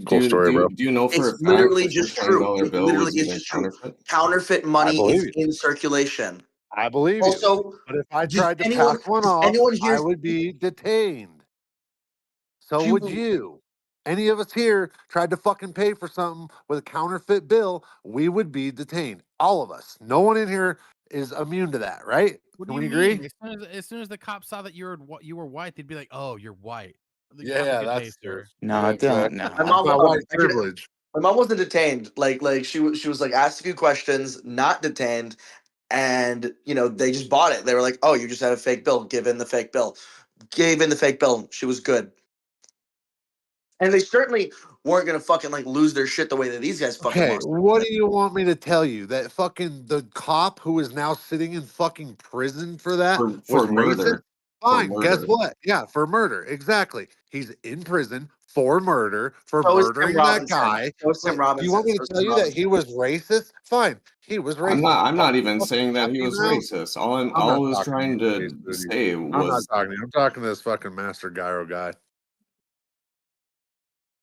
Cool story, bro. Do you know for a It's fact literally that your just true. $20 It bill literally was is even just true. counterfeit? Counterfeit money believe is you. in circulation. I believe you. Also, But if I does tried to anyone pass one does off, anyone I here would be detained. So do would you. Any of us here tried to fucking pay for something with a counterfeit bill, we would be detained. All of us. No one in here is immune to that, right? What Can do we you agree? mean? As soon as the cops saw that you were white, they'd be like, "Oh, you're white." Like, Yeah, "Have a good day, that's true. sir." No, Yeah, don't. exactly. My No. mom, My white actually, privilege. my mom wasn't detained. Like she was like asked a few questions, not detained, and they just bought it. They were like, "Oh, you just had a fake bill. Give in the fake bill." Gave in the fake bill. She was good, and they certainly weren't gonna fucking like lose their shit the way that these guys fucking Okay, lost. what do you want me to tell you? That fucking the cop who is now sitting in fucking prison for that For was murder. racist? For Fine, guess murder. what? Yeah, for murder. Exactly. He's in prison for murder, for So is Tim murdering that Robinson. guy. So is Tim But do you want Robinson. me So to is tell Tim you that he Robinson. was racist? Fine, he was racist. I'm not even Fucking saying that he happy was now? racist. All I'm I not was talking trying to you, to Space Booty. say I'm not was talking to you. I'm talking to this fucking Master Gyro guy.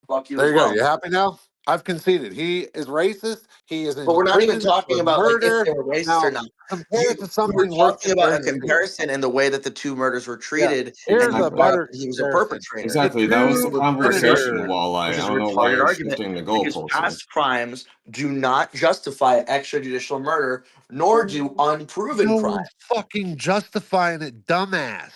Fuck you There as you go. well. You happy now? I've conceded. He is racist. He is But in we're not even prison talking for about like if murder. they were racist or Now, not. compare it to We were something worth talking about a comparing it to. comparison in the way that the two murders were Yeah. treated, Here's and you a brought up better that he was a comparison. perpetrator. exactly The that was the two conversation, senators. Walleye. Which I is a don't know why retarded you're argument shifting the because goalposts here. past crimes do not justify extrajudicial murder, nor do unproven No crimes. one's fucking justifying it, dumbass.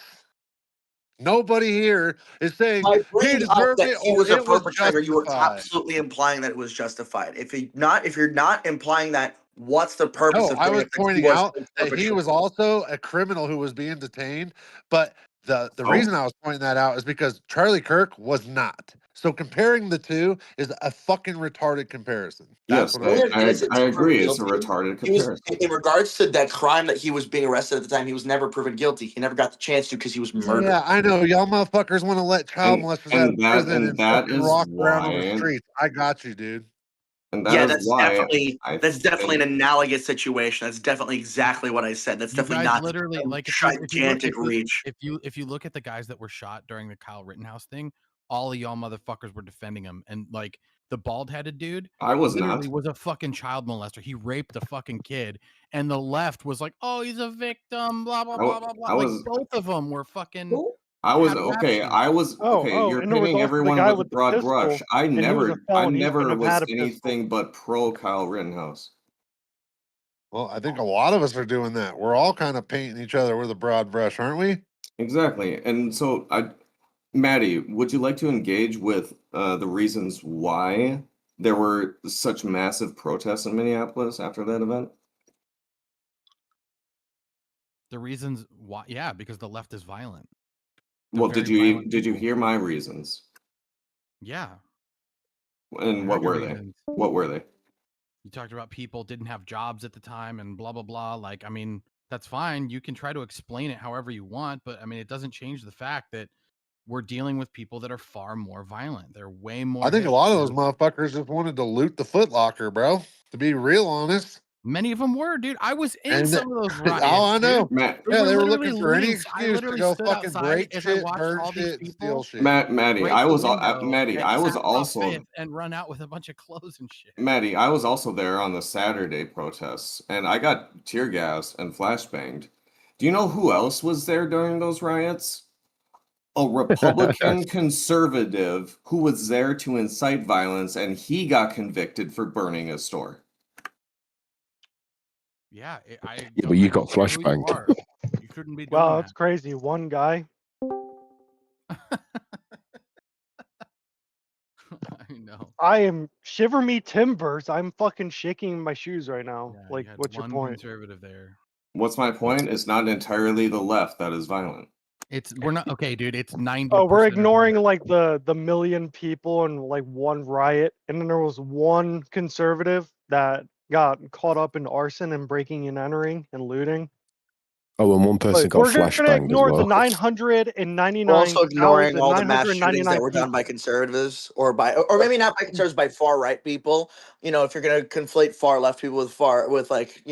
Nobody here is saying By he bringing up deserved that it he or was a it was perpetrator, you were justified. absolutely implying that it was justified. If you're not implying that, what's the purpose No, of I bringing was up that he pointing was out a that he perpetrator? was also a criminal who was being detained. But the Oh. reason I was pointing that out is because Charlie Kirk was not. So comparing the two is a fucking retarded comparison. That's Yes, what I'm saying. Innocent I to proven agree. It's a guilty. retarded He was comparison. in regards to that crime that he was being arrested at the time. He was never proven guilty. He never got the chance to because he was murdered. Yeah, I know. Y'all motherfuckers want to let child molesters out of prison and that fucking is rock around on the why streets. I got you, dude. and that Yeah, is that's why definitely an analogous situation. That's definitely exactly what I said. That's You definitely guys not literally a like gigantic reach. if you look at the guys that were shot during the Kyle Rittenhouse thing, all of y'all motherfuckers were defending him, and like the bald-headed dude, I was literally not. was a fucking child molester. He raped a fucking kid, and the left was like, "Oh, he's a victim." Blah blah I, blah blah blah. I Like was both of them were fucking. I was had rap okay. sheets. I was okay. You're And there was pitting also the everyone guy with a with the broad brush. pistol, and he was a I felon. He shouldn't never have had was a pistol. anything but pro Kyle Rittenhouse. Well, I think a lot of us are doing that. We're all kind of painting each other with a broad brush, aren't we? Exactly. And so Maddie, would you like to engage with the reasons why there were such massive protests in Minneapolis after that event? The reasons why, yeah, because the left is violent. Well, did you hear my reasons? Yeah. And I what heard your were they? reasons. What were they? You talked about people didn't have jobs at the time and blah blah blah. Like, I mean, that's fine. You can try to explain it however you want, but I mean, it doesn't change the fact that we're dealing with people that are far more violent. They're way more. I think a hit. lot of those motherfuckers just wanted to loot the Foot Locker, bro. To be real honest. Many of them were, dude. I was in And some of those riots. oh, I know. Dude. Matt, They Yeah, were they were literally looking for any looting. I excuse to literally go stood fucking outside break as I shit, watched burn all these shit, and steal people shit. Maddie, break I the was window Maddie, and I was sap off also Fifth and run out with a bunch of clothes and shit. Maddie, I was also there on the Saturday protests, and I got tear gas and flashbanged. Do you know who else was there during those riots? A Republican conservative who was there to incite violence, and he got convicted for burning a store. Yeah, I Yeah, but you got don't care who you flashbanged. are. You shouldn't be doing Wow, that. that's crazy. One guy. I know. I am shiver me timbers. I'm fucking shaking my shoes right now. Yeah, Like, you had what's your one point? conservative there. What's my point? It's not entirely the left that is violent. We're not okay, dude. It's 90%. Oh, we're of them. ignoring like the million people in like one riot, and then there was one conservative that got caught up in arson and breaking and entering and looting. Oh, and one person But got we're gonna flashbanged as ignore the well. We're also ignoring all the mass shootings 999,999 that were done by people. conservatives, or maybe not by conservatives, by far right people. You know, if you're gonna conflate far left people with like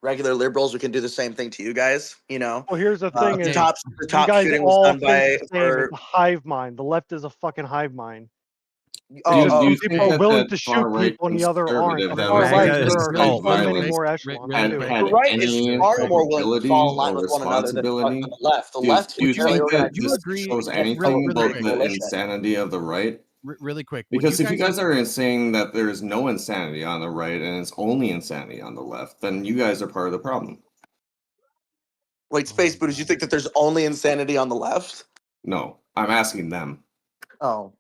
regular liberals, we can do the same thing to you guys. You know, Well, here's the thing: the is top you guys shooting was all done think by the same. It's a hive mind. The left is a fucking hive mind. It's Oh, just Do you some think people are that willing that to far shoot right people and the other aren't. conservative On that far was there right, to there are incite so many violence more echelons had too. had the right is any far more willing to fall in capability line or with one another than responsibility? the left. The Do left you can barely think that organize. this shows anything really about quick. the Coalition. insanity of the right? Really quick, Because if you guys are saying that there is no insanity on the right and it's only insanity on the left, then you guys are part of the problem. Wait, Space Buddhas, you think that there's only insanity on the left? No, I'm asking them. Oh.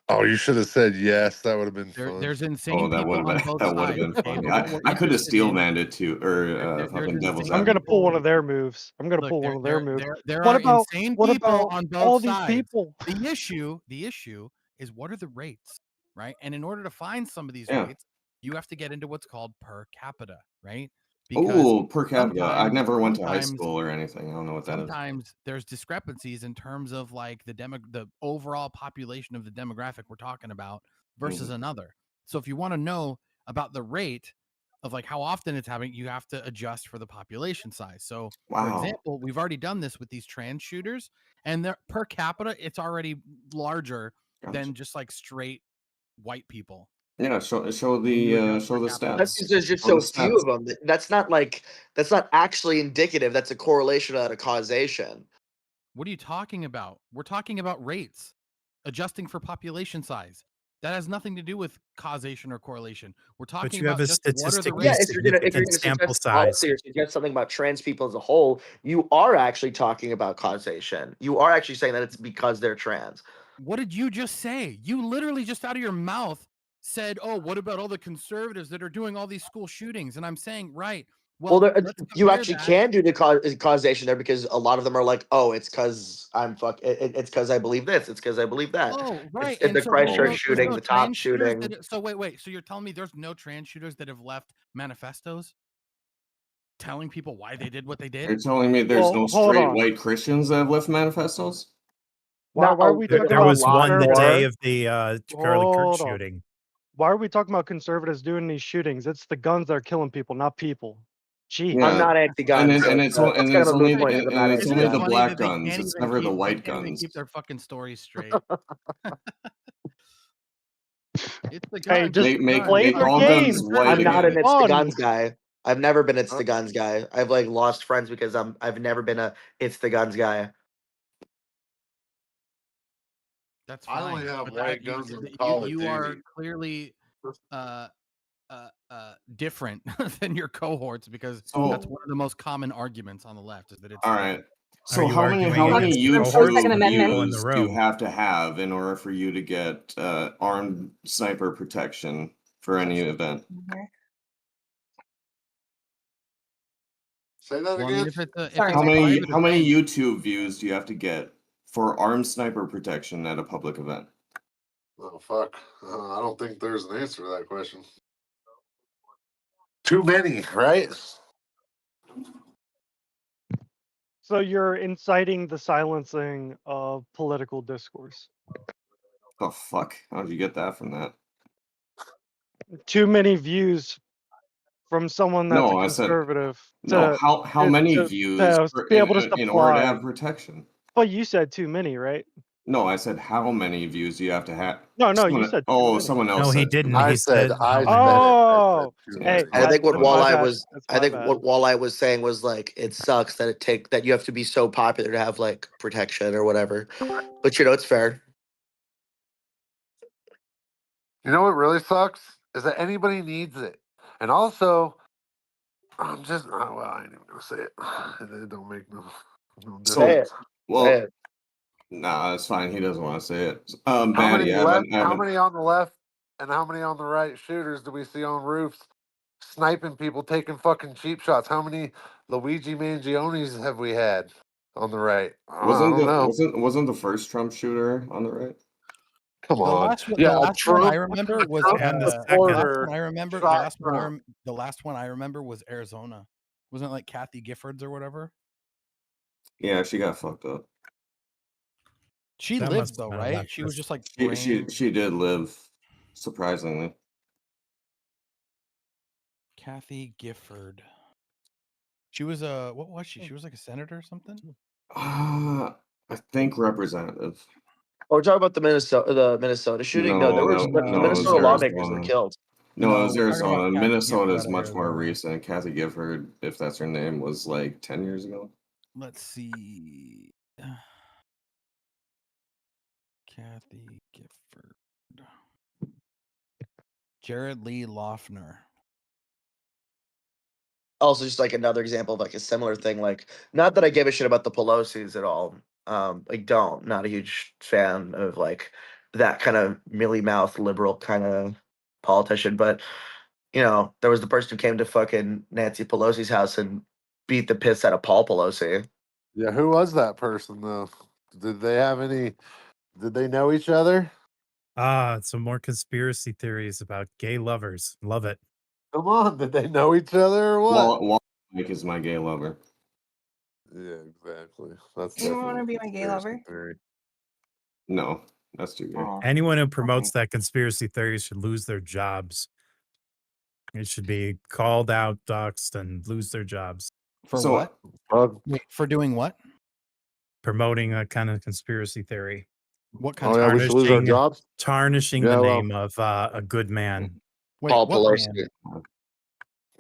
Oh, you should have said yes. That would have been fun. There's insane Oh, that people would on have both that would have sides. been Okay, funny. but what we're I could have interested in- steel-manned it too, or there's fucking devil's I'm gonna advocate. pull one of their moves. I'm gonna Look, pull one of their moves. there What are about insane what people about on both all these sides. people? The issue is what are the rates, right? And in order to find some of these Yeah. rates, you have to get into what's called per capita, right? Ooh, per capita. I never went to high sometimes- school or anything. I don't know what that is. Sometimes there's discrepancies in terms of like the overall population of the demographic we're talking about versus Mhm. another. So if you want to know about the rate of like how often it's happening, you have to adjust for the population size. So for Wow. example, we've already done this with these trans shooters, and they're per capita, it's already larger than just like straight white people. Yeah, show When you the adjust show per the capita. That's stats. because there's just Show so the few stats. of them. That's not actually indicative. That's a correlation, not a causation. What are you talking about? We're talking about rates, adjusting for population size. That has nothing to do with causation or correlation. We're talking you have about a just what are the statistically Yeah, rates. if you're gonna significant sample suggest policy size. or suggest something about trans people as a whole, you are actually talking about causation. You are actually saying that it's because they're trans. What did you just say? You literally just out of your mouth said, "Oh, what about all the conservatives that are doing all these school shootings?" And I'm saying, right. Well, Well, there, let's you compare actually that. can do the causation there because a lot of them are like, oh, it's because it's because I believe this. It's because I believe that. Oh, right. It's And the so there's Christchurch no shooting, the top trans shooters shooting. that, so wait. So you're telling me there's no trans shooters that have left manifestos telling people why they did what they did? You're telling me there's Well, no hold straight on. white Christians that have left manifestos? Why are we talking There about was one the day conservatives? of the Charlie Kirk Hold on. shooting. Why are we talking about conservatives doing these shootings? It's the guns that are killing people, not people. Gee, I'm not anti-gun. And it's kind of moot point, 'cause I'm not it's Isn't only it the funny black that they guns. can't It's even never the keep, white they can't even guns. keep their fucking stories straight? It's the Hey, guns. just it's the make guns. play make your all game. guns white I'm not again. an it's the Fun. guns guy. I've never been it's the guns guy. I've like lost friends because I've never been a it's the guns guy. That's I fine. only have But white that guns in you, Call of you are Duty. clearly different than your cohorts because that's So- one of the most common arguments on the left is that it's All right. Are So you how many arguing against the cohorts or the people in the views do you room? have to have in order for you to get armed sniper protection for any event? Say that Well, I mean, again. if it's a How many private how many event, YouTube views do you have to get for armed sniper protection at a public event? Oh fuck! I don't think there's an answer to that question. Too many, right? So you're inciting the silencing of political discourse. The fuck? How did you get that from that? Too many views from someone that's a No, I said conservative no. to How many to views be able to in order to supply. have protection? But you said too many, right? No, I said how many views do you have to have? No, you said too many. Someone else No, he said too didn't. many. He said, Oh, Sorry. hey, I think what that's my bad. Walleye That's I my think bad. what Walleye was saying was like it sucks that that you have to be so popular to have like protection or whatever. But you know, it's fair. You know what really sucks is that anybody needs it, and also, I'm just well, I ain't even gonna say it. It don't make no So, difference. well, nah, it's fine. He doesn't want to say it. How Maddie, many I left? haven't, I How haven't. many on the left and how many on the right shooters do we see on roofs sniping people, taking fucking cheap shots? How many Luigi Mangionis have we had on the right? I don't know. Wasn't the first Trump shooter on the right? Come The on. last one, Yeah, the last one I Trump. remember was Trump and the the second. last one I remember. The shot last one, Trump. the last one I remember was Arizona. Wasn't it like Kathy Giffords or whatever? Yeah, she got fucked up. She That lived must have though, been a right? She was leftist. just like She did live, surprisingly. Kathy Gifford. She was a what was she? She was like a senator or something. I think representative. Oh, we're talking about the Minnesota shooting. No, there No, was no, the it was Minnesota lawmakers were Arizona. killed. No, it was we're talking about Arizona. Kathy Minnesota is Gifford. much more recent. Kathy Gifford, if that's her name, was like 10 years ago. Let's see. Kathy Gifford. Jared Lee Loeffner. Also, just like another example of like a similar thing. Like, not that I give a shit about the Pelosi's at all. I don't. Not a huge fan of like that kind of mealy mouth liberal kind of politician. But you know, there was the person who came to fucking Nancy Pelosi's house and beat the piss out of Paul Pelosi. Yeah, who was that person though? Did they have any? Did they know each other? Some more conspiracy theories about gay lovers. Love it. Come on, did they know each other or what? Mike is my gay lover. Yeah, exactly. That's You definitely want to a be my gay conspiracy lover? theory. No, that's too gay. Anyone who promotes that conspiracy theory should lose their jobs. It should be called out, doxxed, and lose their jobs. For So, what? Wait, for doing what? Promoting a kind of conspiracy theory. What kind Oh yeah, we should lose our jobs. Tarnishing Yeah, the well- name of a good man. Wait, Paul what Pelosi. man?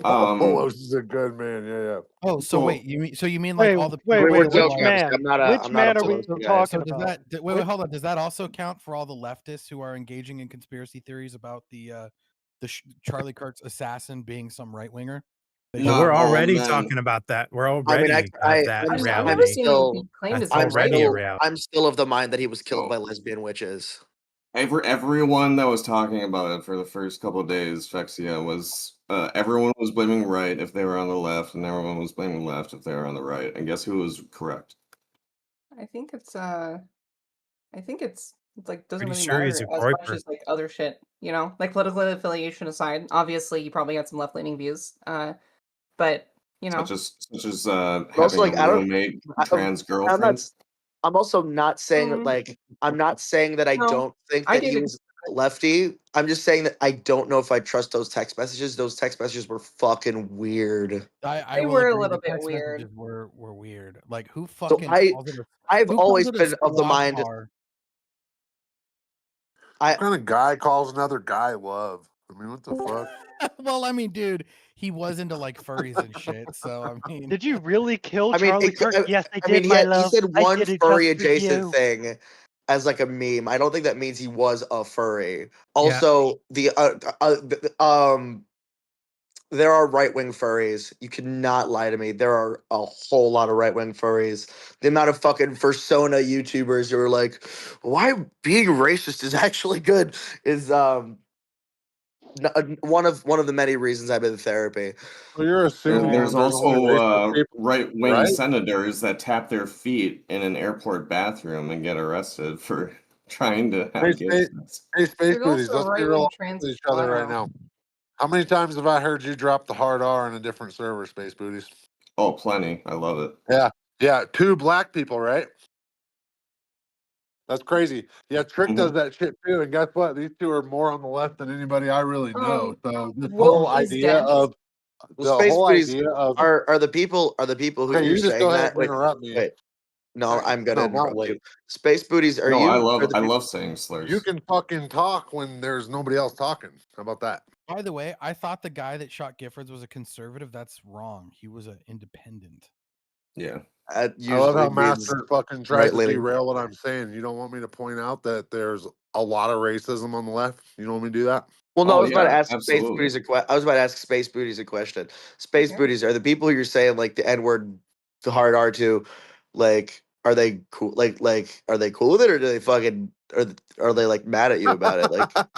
Paul Pelosi's a good man. Yeah. Oh, so wait, you mean like Wait, all the wait, people wait, who which are, man? I'm not a- Which I'm not a man are we Pelosi guy. talking So does about? wait, hold on. Does that also count for all the leftists who are engaging in conspiracy theories about the Charlie Kirk's assassin being some right winger? Well, we're already talking about that. We're already that I'm reality. still, That's I'm already a still, reality. I'm still of the mind that he was killed by lesbian witches. Everyone that was talking about it for the first couple of days, Fexia, was everyone was blaming right if they were on the left, and everyone was blaming left if they were on the right. And guess who was correct? I think it's it's like doesn't Pretty really sure he's matter a as much corporate. as like other shit, you know? Like political affiliation aside, obviously you probably had some left leaning views. But you know, Such as But having also, like, a I don't. roommate I'm trans not. girlfriend. I'm also not saying that. Mm. Like, I'm not saying that I No, don't think I that he dated was lefty. I'm just saying that I don't know if I trust those text messages. Those text messages were fucking weird. I They will were a agree. little The bit text weird. messages were weird. Like who So fucking calls it I've who calls always it a been of the squad mind. car? What kind of guy calls another guy love? I mean, what the fuck? Well, I mean, dude, he was into like furries and shit. So I mean, Did you really kill I mean, Charlie Kirk? Yes, I I did, mean, my he love. said I one did it furry just for adjacent you. thing as like a meme. I don't think that means he was a furry. Yeah. Also, there are right wing furries. You cannot lie to me. There are a whole lot of right wing furries. The amount of fucking persona YouTubers who are like, why being racist is actually good is one of the many reasons I've been in therapy. Well, you're assuming And there's that there's only racist also people, right-wing right? senators that tap their feet in an airport bathroom and get arrested for trying to Hey, have gay space, sex. hey, space There's booties. also Let's be right real wing honest trans with each other right wow. now. How many times have I heard you drop the hard R on a different server, space booties? Oh, plenty. I love it. Yeah, Yeah, 2 black people, right? That's crazy. Yeah, Trick does that shit too. And guess what? These 2 are more on the left than anybody I really know. So this whole Wolf is idea dead. of Well, the space whole booties idea of are the people who okay, you're you just go saying ahead that. and interrupt me. Wait. No, I'm gonna No, interrupt wait. you. Space booties, are No, you are the I people? love saying slurs. You can fucking talk when there's nobody else talking. How about that? By the way, I thought the guy that shot Giffords was a conservative. That's wrong. He was an independent. Yeah. I love Usually how means Master fucking tried right to leaning. derail what I'm saying. You don't want me to point out that there's a lot of racism on the left? You don't want me to do that? Well, no, I Oh was about to yeah, ask Space absolutely. Booties I was about to ask Space Booties a question. Space Okay. Booties are the people who you're saying like the N word, the hard R to, like, are they cool? Like, are they cool with it, or do they fucking are they like mad at you about it? Like, that's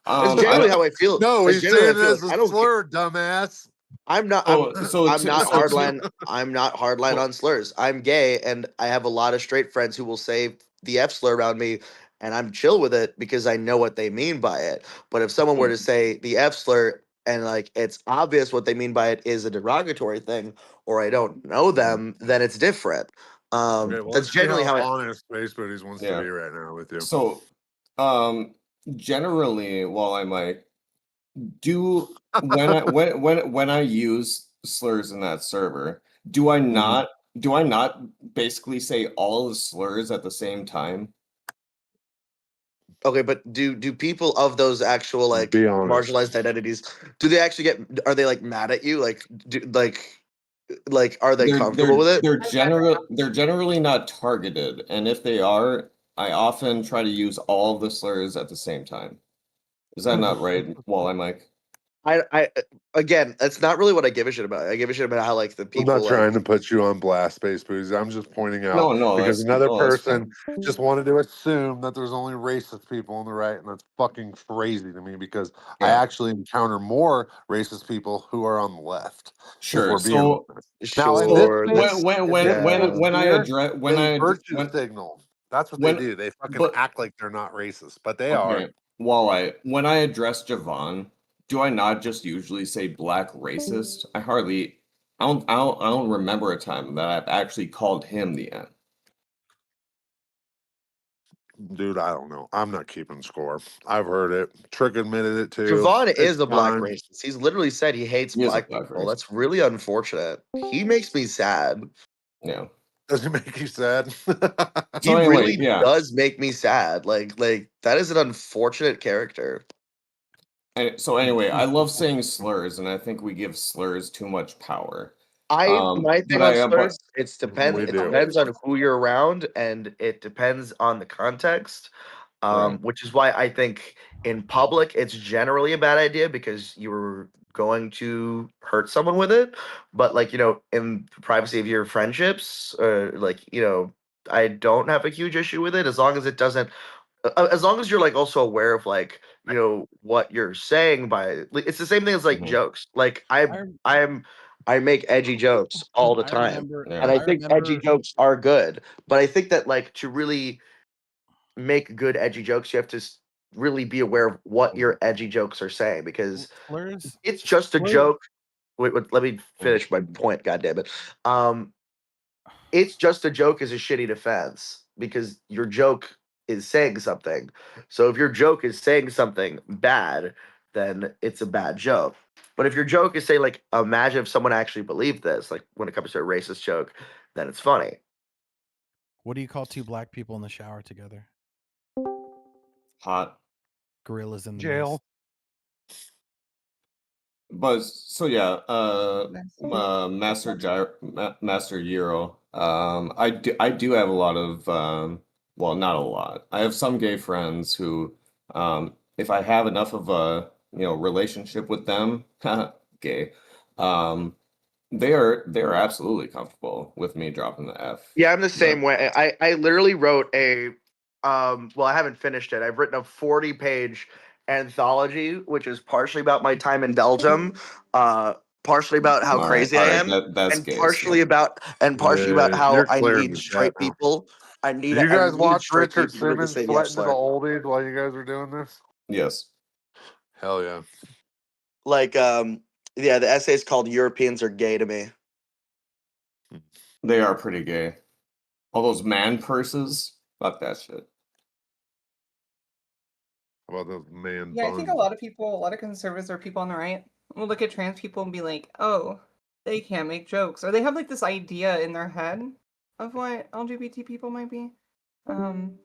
I generally don't. how I feel. No, That's he's generally saying how I it feel. as Like, a I don't. slur, dumbass. I'm not. So I'm not so hardline. I'm not hardline so on slurs. I'm gay, and I have a lot of straight friends who will say the F slur around me, and I'm chill with it because I know what they mean by it. But if someone were to say the F slur and like it's obvious what they mean by it is a derogatory thing, or I don't know them, then it's different. Okay, well, That's let's see generally how how I. honest Space Booties wants to yeah. be right now with you. So generally, while I might do when I use slurs in that server, do I not basically say all the slurs at the same time? Okay, but do people of those actual like Be honest. marginalized identities do they actually get? Are they like mad at you? Like do like are they comfortable with it? They're generally not targeted, and if they are, I often try to use all of the slurs at the same time. Is that not right, Walleye Mike? I again, that's not really what I give a shit about. I give a shit about how like the I'm people not trying like to put you on blast, Space Booties. I'm just pointing out No, because another that's fine. person just wanted to assume that there's only racist people on the right, and that's fucking crazy to me because I Yeah. actually encounter more racist people who are on the left. If Sure. we're being So honest. Now, in this sure case, that's when I here, address they virtue signal. That's what they do. They fucking but act like they're not racist, but they okay, are. Walleye, when I address Javon, do I not just usually say black racist? I don't remember a time that I've actually called him the N. Dude, I don't know. I'm not keeping score. I've heard it. Trick admitted it too. Javon It's is a black fine. racist. He's literally said he hates He is a black black people. racist. That's really unfortunate. He makes me sad. Yeah. Does it make you sad? He So anyway, really yeah. does make me sad. Like that is an unfortunate character. So anyway, I love saying slurs, and I think we give slurs too much power. My thing But on but slurs, it depends on who you're around and it depends on the context. Right. Which is why I think in public it's generally a bad idea because you're going to hurt someone with it. But like, in the privacy of your friendships, I don't have a huge issue with it as long as it doesn't as long as you're like also aware of like what you're saying like, it's the same thing as like jokes like I make edgy jokes all the I time remember. and I I think edgy remember. jokes are good but I think that like to really make good edgy jokes you have to really be aware of what your edgy jokes are saying because Slurs. it's just a Slurs. joke. Wait, let me finish my point, God damn it. It's just a joke is a shitty defense because your joke is saying something. So if your joke is saying something bad, then it's a bad joke. But if your joke is saying like, imagine if someone actually believed this, like when it comes to a racist joke, then it's funny. What do you call 2 black people in the shower together? Hot. Gorillas in the Jail. mist. But so yeah, Master Euro. I do have a lot of well, not a lot. I have some gay friends who, if I have enough of a relationship with them, gay, they're absolutely comfortable with me dropping the F. Yeah, I'm the same But way. I literally wrote a well, I haven't finished it. I've written a 40-page anthology, which is partially about my time in Belgium, partially about how all right, crazy I am, that's and gay as partially fuck. about how You're I clearing need the chat straight now. people. Do you I guys need watch straight Richard people to Simmons say the F sweating to the slur. oldies while you guys are doing this? Yes. Hell yeah. Like yeah, the essay is called "Europeans Are Gay to Me." They are pretty gay. All those man purses, fuck that shit. How about those man Yeah, I think a buns? lot of people, a lot of conservatives or people on the right will look at trans people and be like, oh, they can't make jokes. Or they have like this idea in their head of what LGBT people might be. And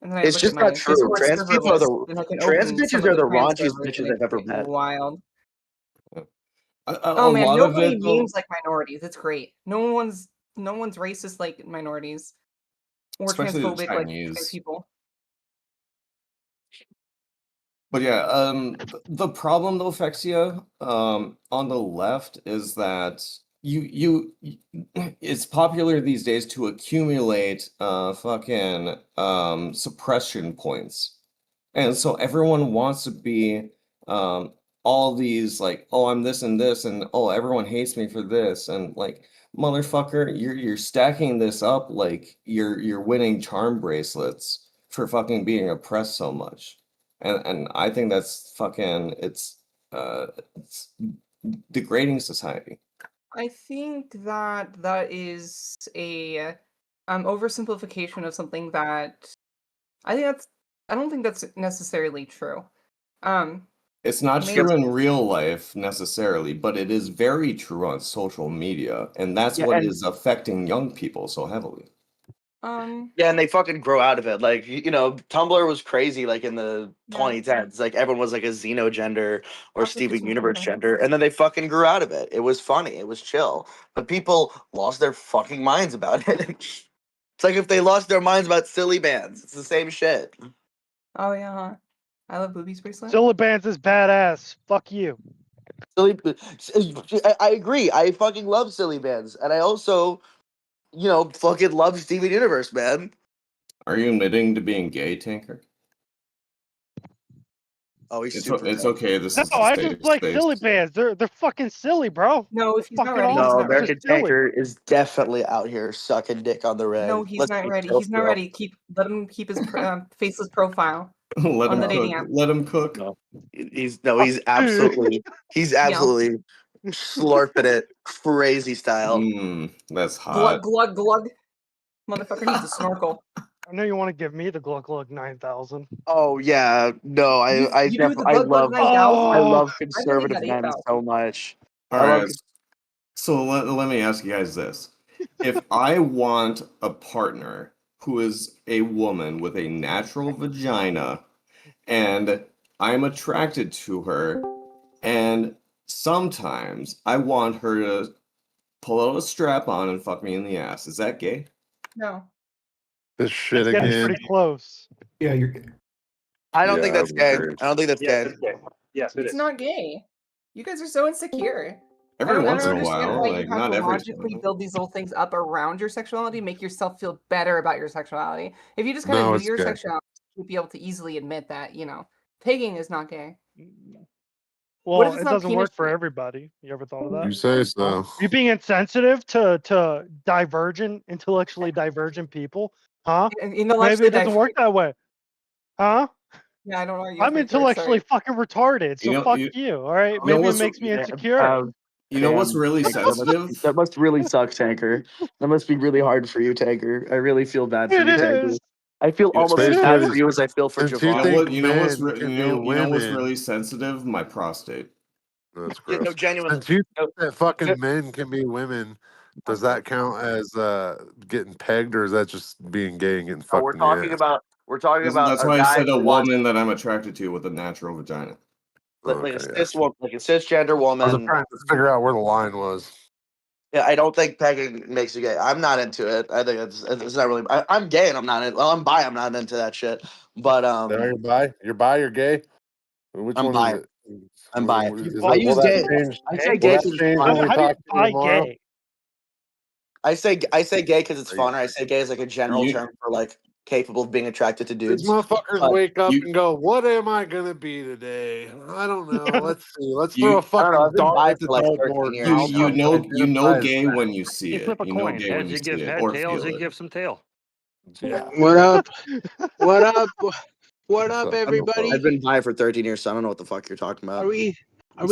then I It's look at just not my true. Discord Trans server people are list the and I can trans open some bitches of are the the trans raunchiest servers bitches and I've ever it's met. wild. A Oh man, lot of nobody it, though, memes like minorities. It's great. No one's racist like minorities or especially the transphobic like trans Chinese. people. But yeah, the problem though, Fexia, on the left is that it's popular these days to accumulate fucking suppression points. And so everyone wants to be all these like, oh, I'm this and this, and oh, everyone hates me for this, and like, motherfucker, you're stacking this up like you're winning charm bracelets for fucking being oppressed so much. And I think that's fucking it's degrading society. I think that that is a oversimplification of something that I don't think that's necessarily true. It's not Main- true in real life necessarily, but it is very true on social media, and that's Yeah, what and is affecting young people so heavily. yeah, and they fucking grow out of it. Like you know, Tumblr was crazy. Like in the 2010s, like everyone was like a xenogender or Steven Universe gender, and then they fucking grew out of it. It was funny. It was chill, but people lost their fucking minds about it. It's like if they lost their minds about silly bands. It's the same shit. Oh yeah, huh? I love boobies bracelet. Syllabans is badass. Fuck you. I agree. I fucking love silly bands, and I also, you know, fucking love Steven Universe, man. Are you admitting to being gay, Tanker? Oh, he's It's super. it's gay. okay. This No, is a I safe just like space. silly bands. They're fucking silly, bro. No, if he's not Fucking ready, he's awesome. No, not ready. American Just silly. Tanker is definitely out here sucking dick on the No, reg. he's Let's not be ready. chill, He's not bro. ready. Let him keep his faceless profile Let on him the cook. dating app. Let him cook. No, he's absolutely slurping it crazy style. That's Glug hot. glug glug. Motherfucker needs a snorkel. I know you want to give me the Glug Glug 9000. Oh yeah, no, You do the glug glug 9000. I love I believe conservative that men 8000. so much. All right. So let me ask you guys this. If I want a partner who is a woman with a natural vagina and I'm attracted to her and sometimes I want her to pull out a strap on and fuck me in the ass, is that gay? No. This shit It's getting again. pretty close. Yeah, you're I don't think Yeah, that's I gay. agree. I don't think that's gay. Yes, it It's is. not gay. You guys are so insecure. Every I once don't in a understand while, why like you have not to every logically build these little things up around your sexuality, make yourself feel better about your sexuality. If you just kind of No, knew it's your gay. sexuality, you'd be able to easily admit that, pegging is not gay. What Well, if it's it not doesn't penis work for shaped? everybody. You ever thought of that? You say so. You being insensitive to intellectually divergent people, huh? Maybe Intellectually it doesn't work that way, huh? Yeah, I don't argue I'm with my peers, sorry. intellectually fucking retarded, so fuck you. All right, you know maybe it what's makes me insecure. you know what's Damn, really Tanker, sensitive? that must really suck, Tanker. That must be really hard for you, Tanker. I really feel bad for It you, Tanker. is. I feel almost as bad for Especially you as I feel for since you You know Javon. what? think men can be You know what's women. really sensitive? My prostate. That's Yeah, gross. no, genuinely. Since you No, think that fucking men can be women, does that count as getting pegged, or is that just being gay and getting no, fucked we're in the talking ass? about That's a why I guy said a who wants woman that I'm attracted to with a natural vagina. like a Okay, cis woman, like a cisgender I was woman. trying to figure out where the line was. Yeah, I don't think pegging makes you gay. I'm not into it. I think it's not really. I'm gay and I'm not. Well, I'm bi. I'm not into that shit. But There, you're bi. You're bi. You're gay. Which I'm one bi. is it? I'm bi. Is I it, will use that gay. change? I say Will gay that because it's change when fun. we How do you talk to you buy tomorrow? gay? I say gay because it's Are you- fun. Or I say gay as like a general You term for like capable of being attracted to These dudes. motherfuckers But wake up you and go, "What am I gonna be today? I don't know. Let's see. Let's throw you a I don't know. fucking I've been dart bi at the for like 13 dartboard. years. you How So would you know identify as gay that?" when you see You it. flip a You know coin. gay when Heads, you you give see it head. or Tails, feel you it. give some tail. Yeah. What up? What up? What What's up, up? I know, bro. I've everybody? been bi for 13 years, so I don't know what the fuck you're talking Are about. we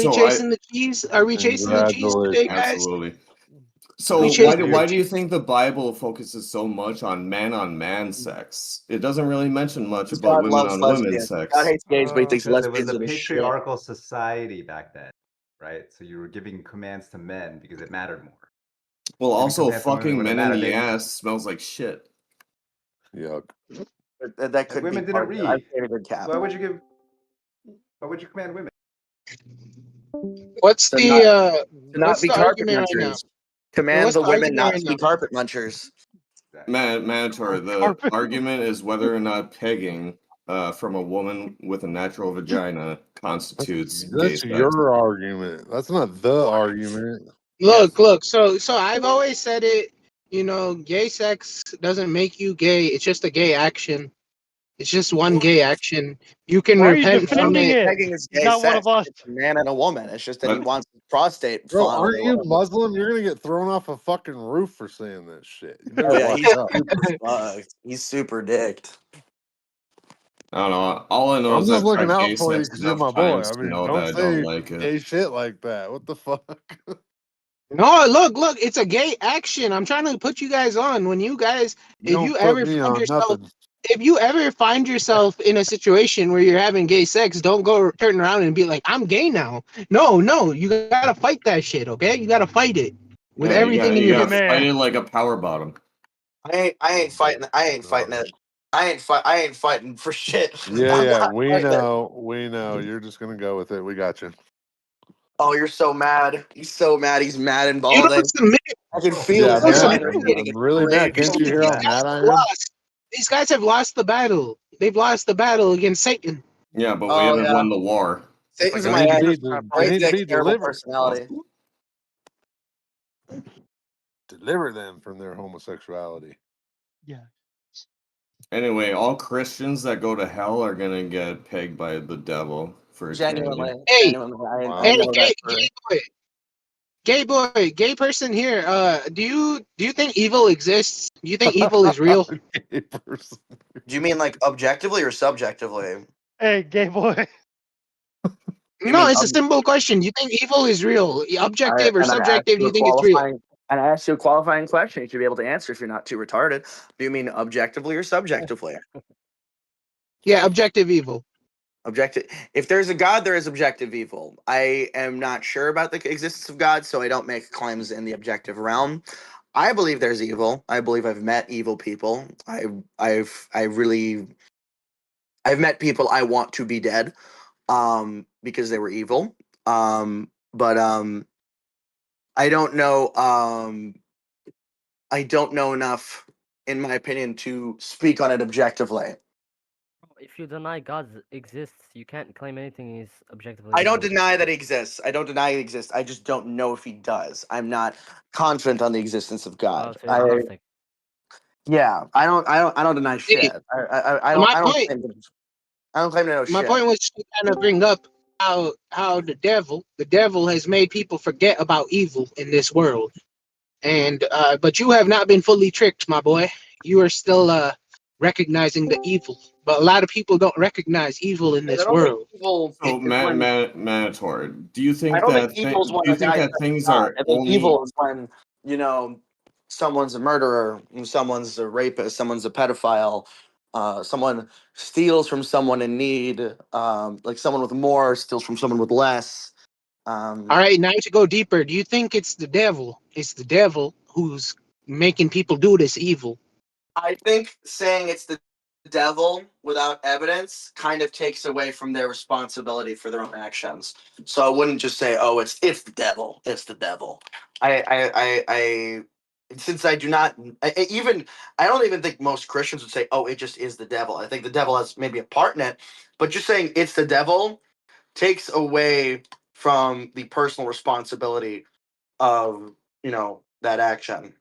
So chasing the cheese? Are we chasing the cheese today, absolutely. guys? So We why chase- do you think the Bible focuses so much on man sex? It doesn't really mention much about God women loves on women lesbians. sex. God hates gays, but he thinks Because it was lesbians a are the shit. patriarchal society back then, right? So you were giving commands to men because it mattered more. Well, Giving also commands to women fucking wouldn't men in matter. the They- ass smells like shit. Yuck. That could women be didn't part of it. read. I've stated a cap. Why would you command women? What's To the not, uh to not what's be the carpet argument right now? munchers. Command What's the the women argument not right to now? be carpet munchers. Manator, the argument is whether or not pegging from a woman with a natural vagina constitutes gay That's sex. your argument. That's not the argument. Look, so I've always said it, you know, gay sex doesn't make you gay, it's just a gay action. It's just one gay action. You can Why are you repent from defending it. it? Pegging is He's gay not one sex. of us. It's a man and a woman. It's just that he wants his prostate Bro, fondled aren't or you whatever. Muslim? You're gonna get thrown off a fucking roof for saying that shit. You better Oh yeah, watch he's out. super fucked. He's super dicked. I don't know. All I know I'm is just I've looking tried gay out for you sex because you're enough my boy. times I to mean, know don't that I don't say like it. gay shit like that. What the fuck? No, look, it's a gay action. I'm trying to put you guys on. When you guys, You don't put me on nothing. if you ever find yourself in a situation where you're having gay sex, don't go turn around and be like, I'm gay now. No, you gotta fight that shit, okay? You gotta fight it with Yeah, everything in you your gotta fight it like a power bottom. I ain't fighting it. I ain't fighting for shit. Yeah, I'm yeah. not We fighting it. know. We know. You're just gonna go with it. We got you. Oh, you're so mad. He's so mad. He's mad and You balding. don't submit. I can feel Yeah, his I'm hairline mad. receding. I'm really mad. Can't you hear how mad I am? These guys have lost the battle. They've lost the battle against Satan. Yeah, but we Oh, haven't yeah. won the war. Satan's They in my need to head. be. They Crazy, need to be terrible delivered. personality. Deliver them from their homosexuality. Yeah. Anyway, all Christians that go to hell are gonna get pegged by the devil for Genuinely. eternity. Hey, Genuinely. I hey, know that for gay person here. Do you think evil exists? Do you think evil is real? Gay person. Do you mean like objectively or subjectively? Hey, gay boy. No, mean it's a simple question. Do you think evil is real? Objective or And I asked subjective? Do you you a think it's real? qualifying, and I asked you a qualifying question. You should be able to answer if you're not too retarded. Do you mean objectively or subjectively? Yeah, objective evil. Objective. If there's a God, there is objective evil. I am not sure about the existence of God, so I don't make claims in the objective realm. I believe there's evil. I believe I've met evil people. I've met people I want to be dead, because they were evil. But I don't know. I don't know enough, in my opinion, to speak on it objectively. If you deny God exists, you can't claim anything is objectively. I don't evil. deny that he exists. I don't deny he exists. I just don't know if he does. I'm not confident on the existence of God. So you're agnostic. Yeah, I don't deny shit. I don't. My I don't point. claim to, I don't claim to know My shit. point was to kind of bring up how the devil has made people forget about evil in this world, and but you have not been fully tricked, my boy. You are still recognizing the evil, but a lot of people don't recognize evil in I this don't think world. evil So, is when. Manator, do you I think don't think that evil is when do you a think guy that says things God. are I think only evil is when, someone's a murderer, someone's a rapist, someone's a pedophile, someone steals from someone in need, like someone with more steals from someone with less. All right, now to go deeper, do you think it's the devil? It's the devil who's making people do this evil. I think saying it's the devil without evidence kind of takes away from their responsibility for their own actions. So I wouldn't just say, "Oh, it's the devil. It's the devil." I since I do not I don't even think most Christians would say, "Oh, it just is the devil." I think the devil has maybe a part in it, but just saying it's the devil takes away from the personal responsibility of that action.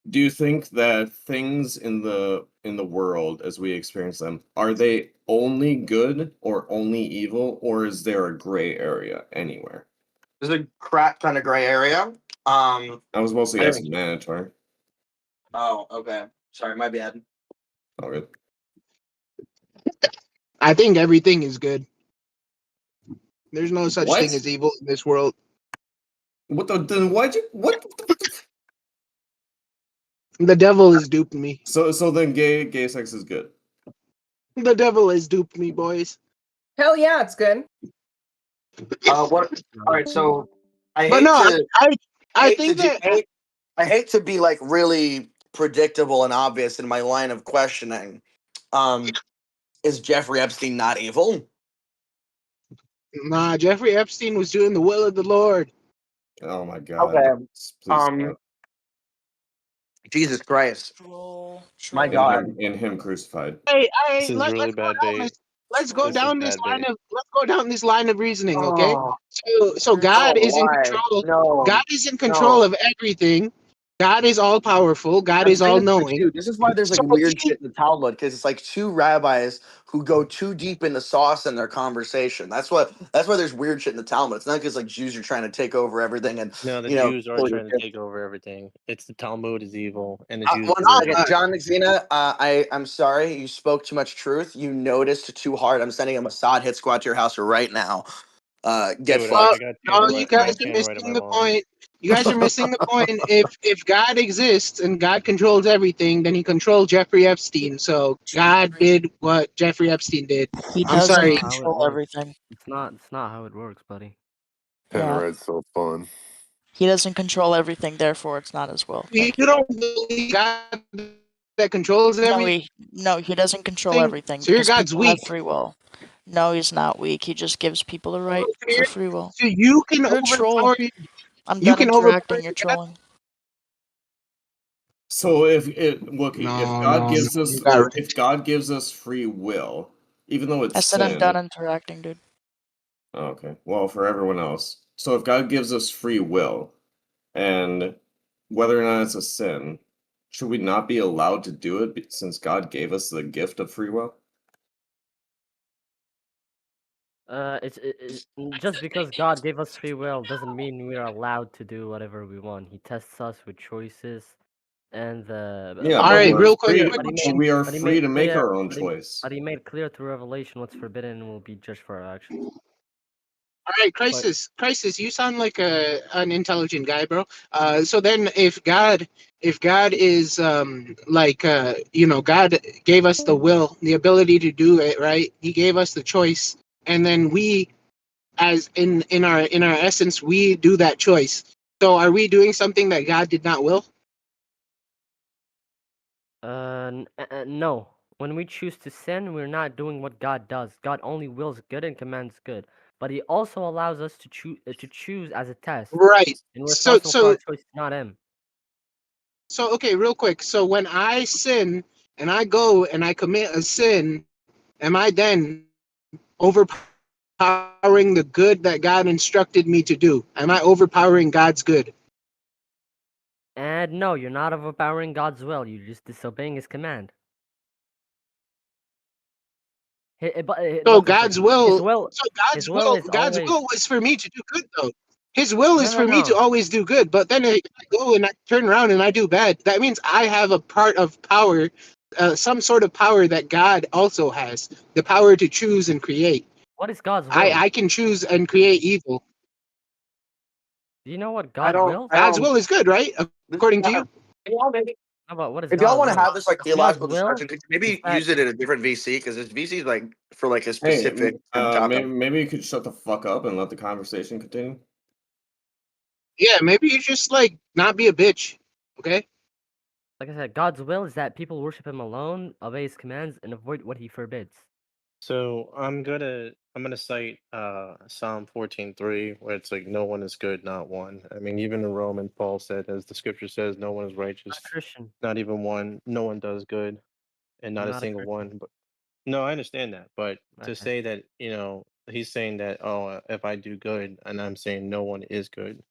do you think that things in the world as we experience them are they only good or only evil, or is there a gray area anywhere? There's a crap ton of gray area. I was mostly I asking Manator. Oh, okay. Sorry, my bad. All good. I think everything is good. There's no such What? thing as evil in this world. What the? Then why'd you? What? The devil has duped me. So then gay sex is good. The devil has duped me, boys. Hell yeah, it's good. What? All right, so I But hate no, to I hate to think do, that hate, I hate to be like really predictable and obvious in my line of questioning. Is Jeffrey Epstein not evil? nah, Jeffrey Epstein was doing the will of the Lord. Oh my God! Okay. Please stop. Jesus Christ. My And God. him crucified. Hey, This is really bad bait. let's go This is down this bad line bait. of let's go down this line of reasoning, okay? Oh, So God is in why? control. No. God is in control of everything. God is all powerful. God is all knowing. Dude, this is why there's like So weird shit in the Talmud, because it's like two rabbis who go too deep in the sauce in their conversation. That's why there's weird shit in the Talmud. It's not because like Jews are trying to take over everything and No, the you know. Jews are trying to take over everything. It's the Talmud is evil, and the Jews. One second, John McZena, I'm sorry, you spoke too much truth. You noticed too hard. I'm sending a Mossad hit squad to your house right now. Get Dude, fucked. I got no, channel you right. I guys got are channel right on missing my the lawn. point. You guys are missing the point. If God exists and God controls everything, then He controlled Jeffrey Epstein. So God did what Jeffrey Epstein did. He I'm doesn't sorry. control everything. It's not how it works, buddy. Yeah. PnR so fun. He doesn't control everything, therefore it's not his will. You don't believe God that controls everything? No, he doesn't control everything So your because God's people have weak. free will. No, he's not weak. He just gives people the right for free will. So you can You're a troll. overpower. I'm You done can interacting. overpower You're God. trolling. So if God gives us you got if God gives us free will, even though it's I said I'm sin. done interacting, dude. Okay. Well, for everyone else. So if God gives us free will, and whether or not it's a sin, should we not be allowed to do it since God gave us the gift of free will? Just because God gave us free will doesn't mean we are allowed to do whatever we want. He tests us with choices, and Yeah, All but right, we're real quick. free. quick But we are but he free made to make clear, our own but he, choice. but he made clear through revelation what's forbidden and will be judged for our actions. All right, crisis. You sound like an intelligent guy, bro. So then, if God is God gave us the will, the ability to do it, right? He gave us the choice, and then we, as in our essence, we do that choice. So, are we doing something that God did not will? No. When we choose to sin, we're not doing what God does. God only wills good and commands good, but He also allows us to choose as a test. Right. And we're So responsible for our so choices, not Him. so okay, real quick. So when I sin and I go and I commit a sin, am I then overpowering the good that God instructed me to do? Am I overpowering God's good? And no, you're not overpowering God's will. You're just disobeying His command. But So look, God's His will, will, so His will is God's always will was for me to do good though. His will is for me to no. always do good, but then if I go and I turn around and I do bad, that means I have a part of power, some sort of power that God also has, the power to choose and create. What is God's will? I can choose and create evil. Do you know what God wills? God's will is good, right? According to you. How about what is If y'all God's want to will? have this like God's theological will discussion, could you is maybe that use it in a different VC because this VC is like for like a Hey, specific topic. maybe you could shut the fuck up and let the conversation continue. Yeah, maybe you just like not be a bitch, okay? Like I said, God's will is that people worship Him alone, obey His commands, and avoid what He forbids. So I'm gonna cite Psalm 14:3, where it's like no one is good, not one. I mean, even in Romans, Paul said, as the scripture says, no one is righteous, Christian. not even one. No one does good, and not I'm a not a single Christian. one. But no, I understand that. But to Okay. say that, he's saying that, oh, if I do good, and I'm saying no one is good.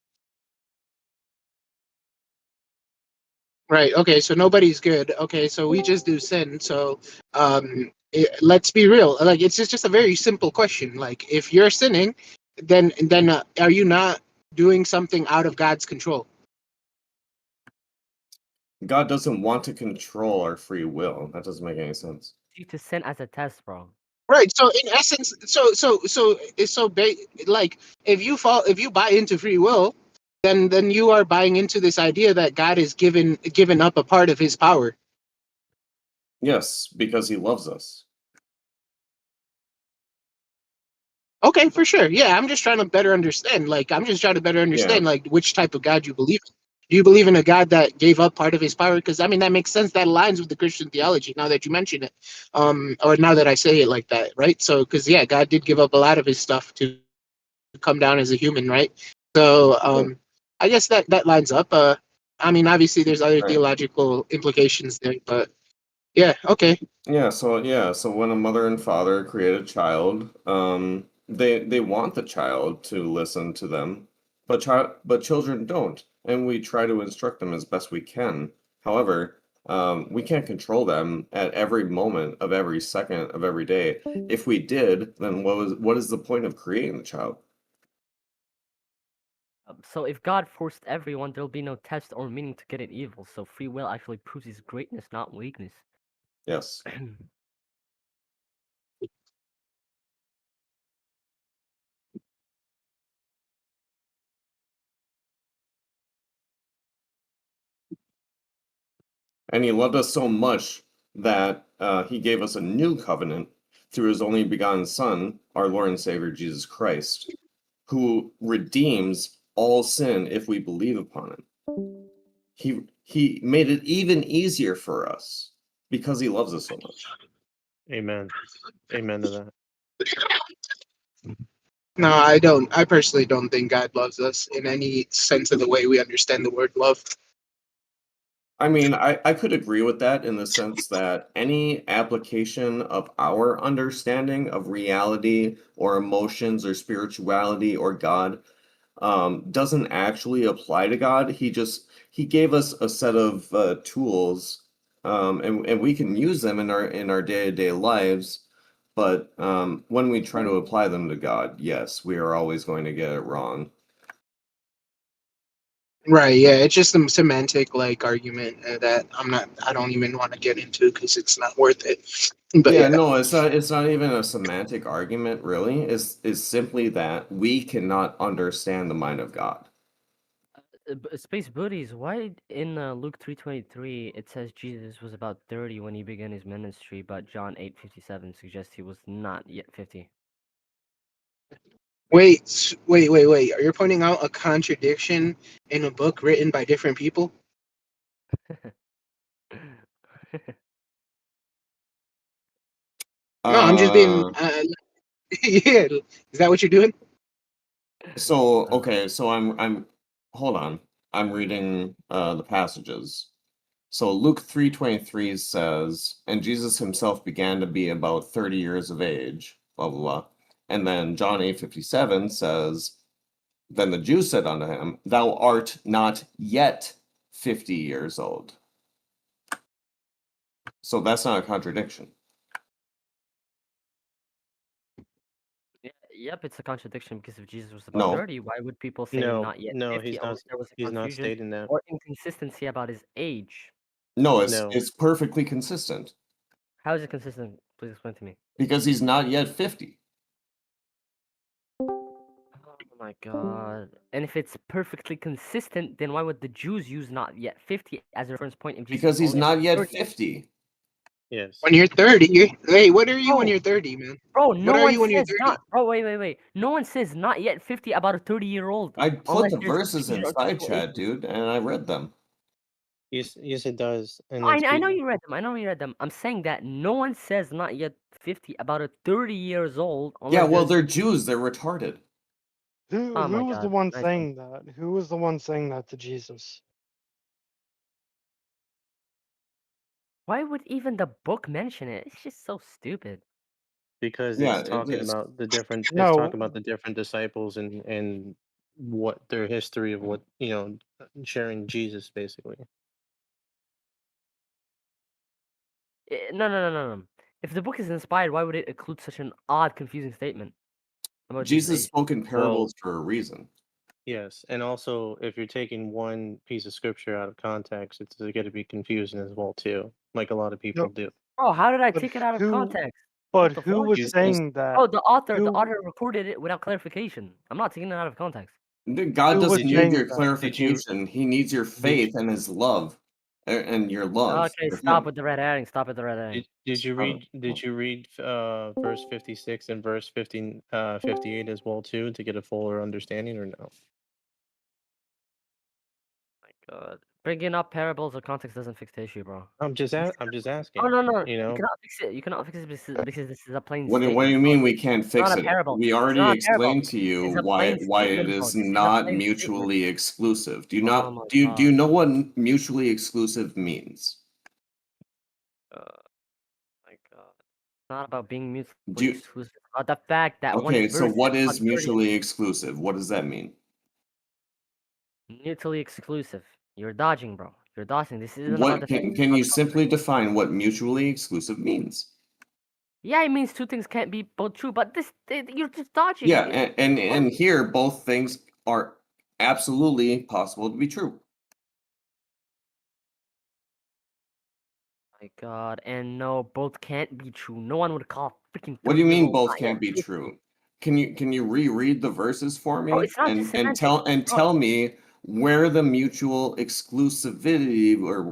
Right. Okay. So nobody's good. Okay. So we just do sin. So let's be real. Like it's just a very simple question. Like if you're sinning, then are you not doing something out of God's control? God doesn't want to control our free will. That doesn't make any sense. You to sin as a test, bro. Right. So in essence, like if you buy into free will, then you are buying into this idea that God is given up a part of his power. Yes, because he loves us. Okay, for sure. Yeah, I'm just trying to better understand. I'm just trying to better understand, which type of God you believe in. Do you believe in a God that gave up part of his power? Because I mean, that makes sense. That aligns with the Christian theology. Now that you mention it, or now that I say it like that, right? So, because yeah, God did give up a lot of his stuff to come down as a human, right? So, I guess that lines up. I mean, obviously, there's other Right. theological implications there, but yeah, okay. So when a mother and father create a child, they want the child to listen to them, but children don't, and we try to instruct them as best we can. However, we can't control them at every moment of every second of every day. If we did, then what is the point of creating the child? So if God forced everyone, there'll be no test or meaning to get it evil. So free will actually proves his greatness, not weakness. Yes. And he loved us so much that he gave us a new covenant through his only begotten Son, our Lord and Savior Jesus Christ, who redeems all sin if we believe upon him. He made it even easier for us because he loves us so much. Amen. Amen to that. No, I don't. I personally don't think God loves us in any sense of the way we understand the word love. I mean, I could agree with that in the sense that any application of our understanding of reality or emotions or spirituality or God doesn't actually apply to God. He gave us a set of tools, and we can use them in our day-to-day lives. But when we try to apply them to God, yes, we are always going to get it wrong. Right, yeah, it's just a semantic argument that I don't even want to get into because it's not worth it. But Yeah, yeah. no, it's not even a semantic argument, really. It's simply that we cannot understand the mind of God. Space Buddies, why in Luke 3:23 it says Jesus was about 30 when he began his ministry, but John 8:57 suggests he was not yet 50? Wait. Are you pointing out a contradiction in a book written by different people? No, I'm just being. Yeah, is that what you're doing? So okay, so I'm hold on. I'm reading the passages. So Luke 3:23 says, and Jesus himself began to be about 30 years of age, blah blah blah. And then John 8:57 says, then the Jews said unto him, thou art not yet 50 years old. So that's not a contradiction. Yep, it's a contradiction because if Jesus was about No. 30, why would people say No, not yet no, 50 unless there was a he's not confusion stating that. or inconsistency about his age? No, No. it's perfectly consistent How is it consistent? Please explain to me. because he's not yet 50. Oh my god. And if it's perfectly consistent, then why would the Jews use not yet 50 as a reference point if Jesus Because was he's only not about yet 30? 50. Yes. When you're 30, hey, what are you when you're 30, man? Bro, What no are one you when you're says 30? not. Bro, wait. No one says not yet 50 about a 30-year-old. I put Unless the there's verses confusion in or side textual chat, issues. dude, and I read them. Yes, it does. And I know you read them. I know you read them. I'm saying that no one says not yet 50 about a 30 years old. Yeah, Unless well, there's they're Jews. They're retarded. Who Oh my was the god. one Nice one. saying that? Who was the one saying that to Jesus? Why would even the book mention it? It's just so stupid. Because Yeah, it's it talking is. about the different it's No, talking about the different disciples and what their history of what sharing Jesus basically. No. If the book is inspired, why would it include such an odd, confusing statement about Jesus' Jesus age? spoke in Well, parables for a reason. yes, and also if you're taking one piece of scripture out of context, it's going to be confusing as well too, like a lot of people no, do. Oh, how did I but take it out of who? context? But What the who fuck? was You saying that? Oh, the author Who? recorded it without clarification. I'm not taking it out of context. God Who was doesn't need saying your that? clarification. He needs your faith and his love, and your love Okay, for stop him. with the red herring. Stop with the red herring. Did you read? Did you read verse 56 and verse 58 as well too to get a fuller understanding, or no? God. Bringing up parables or context doesn't fix the issue, bro. I'm just asking. Oh no, You you know, cannot fix it. You cannot fix it because this is a plain What do statement. you mean we can't It's not fix a it? parable. We It's already not a parable. explained to you It's a why plain it statement, bro. is This is a not plain statement. mutually exclusive. Do you Oh not my do you God. know what mutually exclusive means? My God. It's not about being Do mutually you, exclusive. It's about the fact that one okay, so verse what is is contradicting. mutually exclusive? What does that mean? Mutually exclusive. You're dodging, bro. You're dodging. This isn't about What defending. It's can about you simply define what mutually exclusive means? yeah, it means two things can't be both true, but you're just dodging. Yeah, and here both things are absolutely possible to be true. My God, and no, both can't be true. No one would call freaking What do you mean 30-year-old both not yet can't be 50. true? Can you reread the verses for Bro, me it's not just and semantics. Bro, tell me where the mutual exclusivity or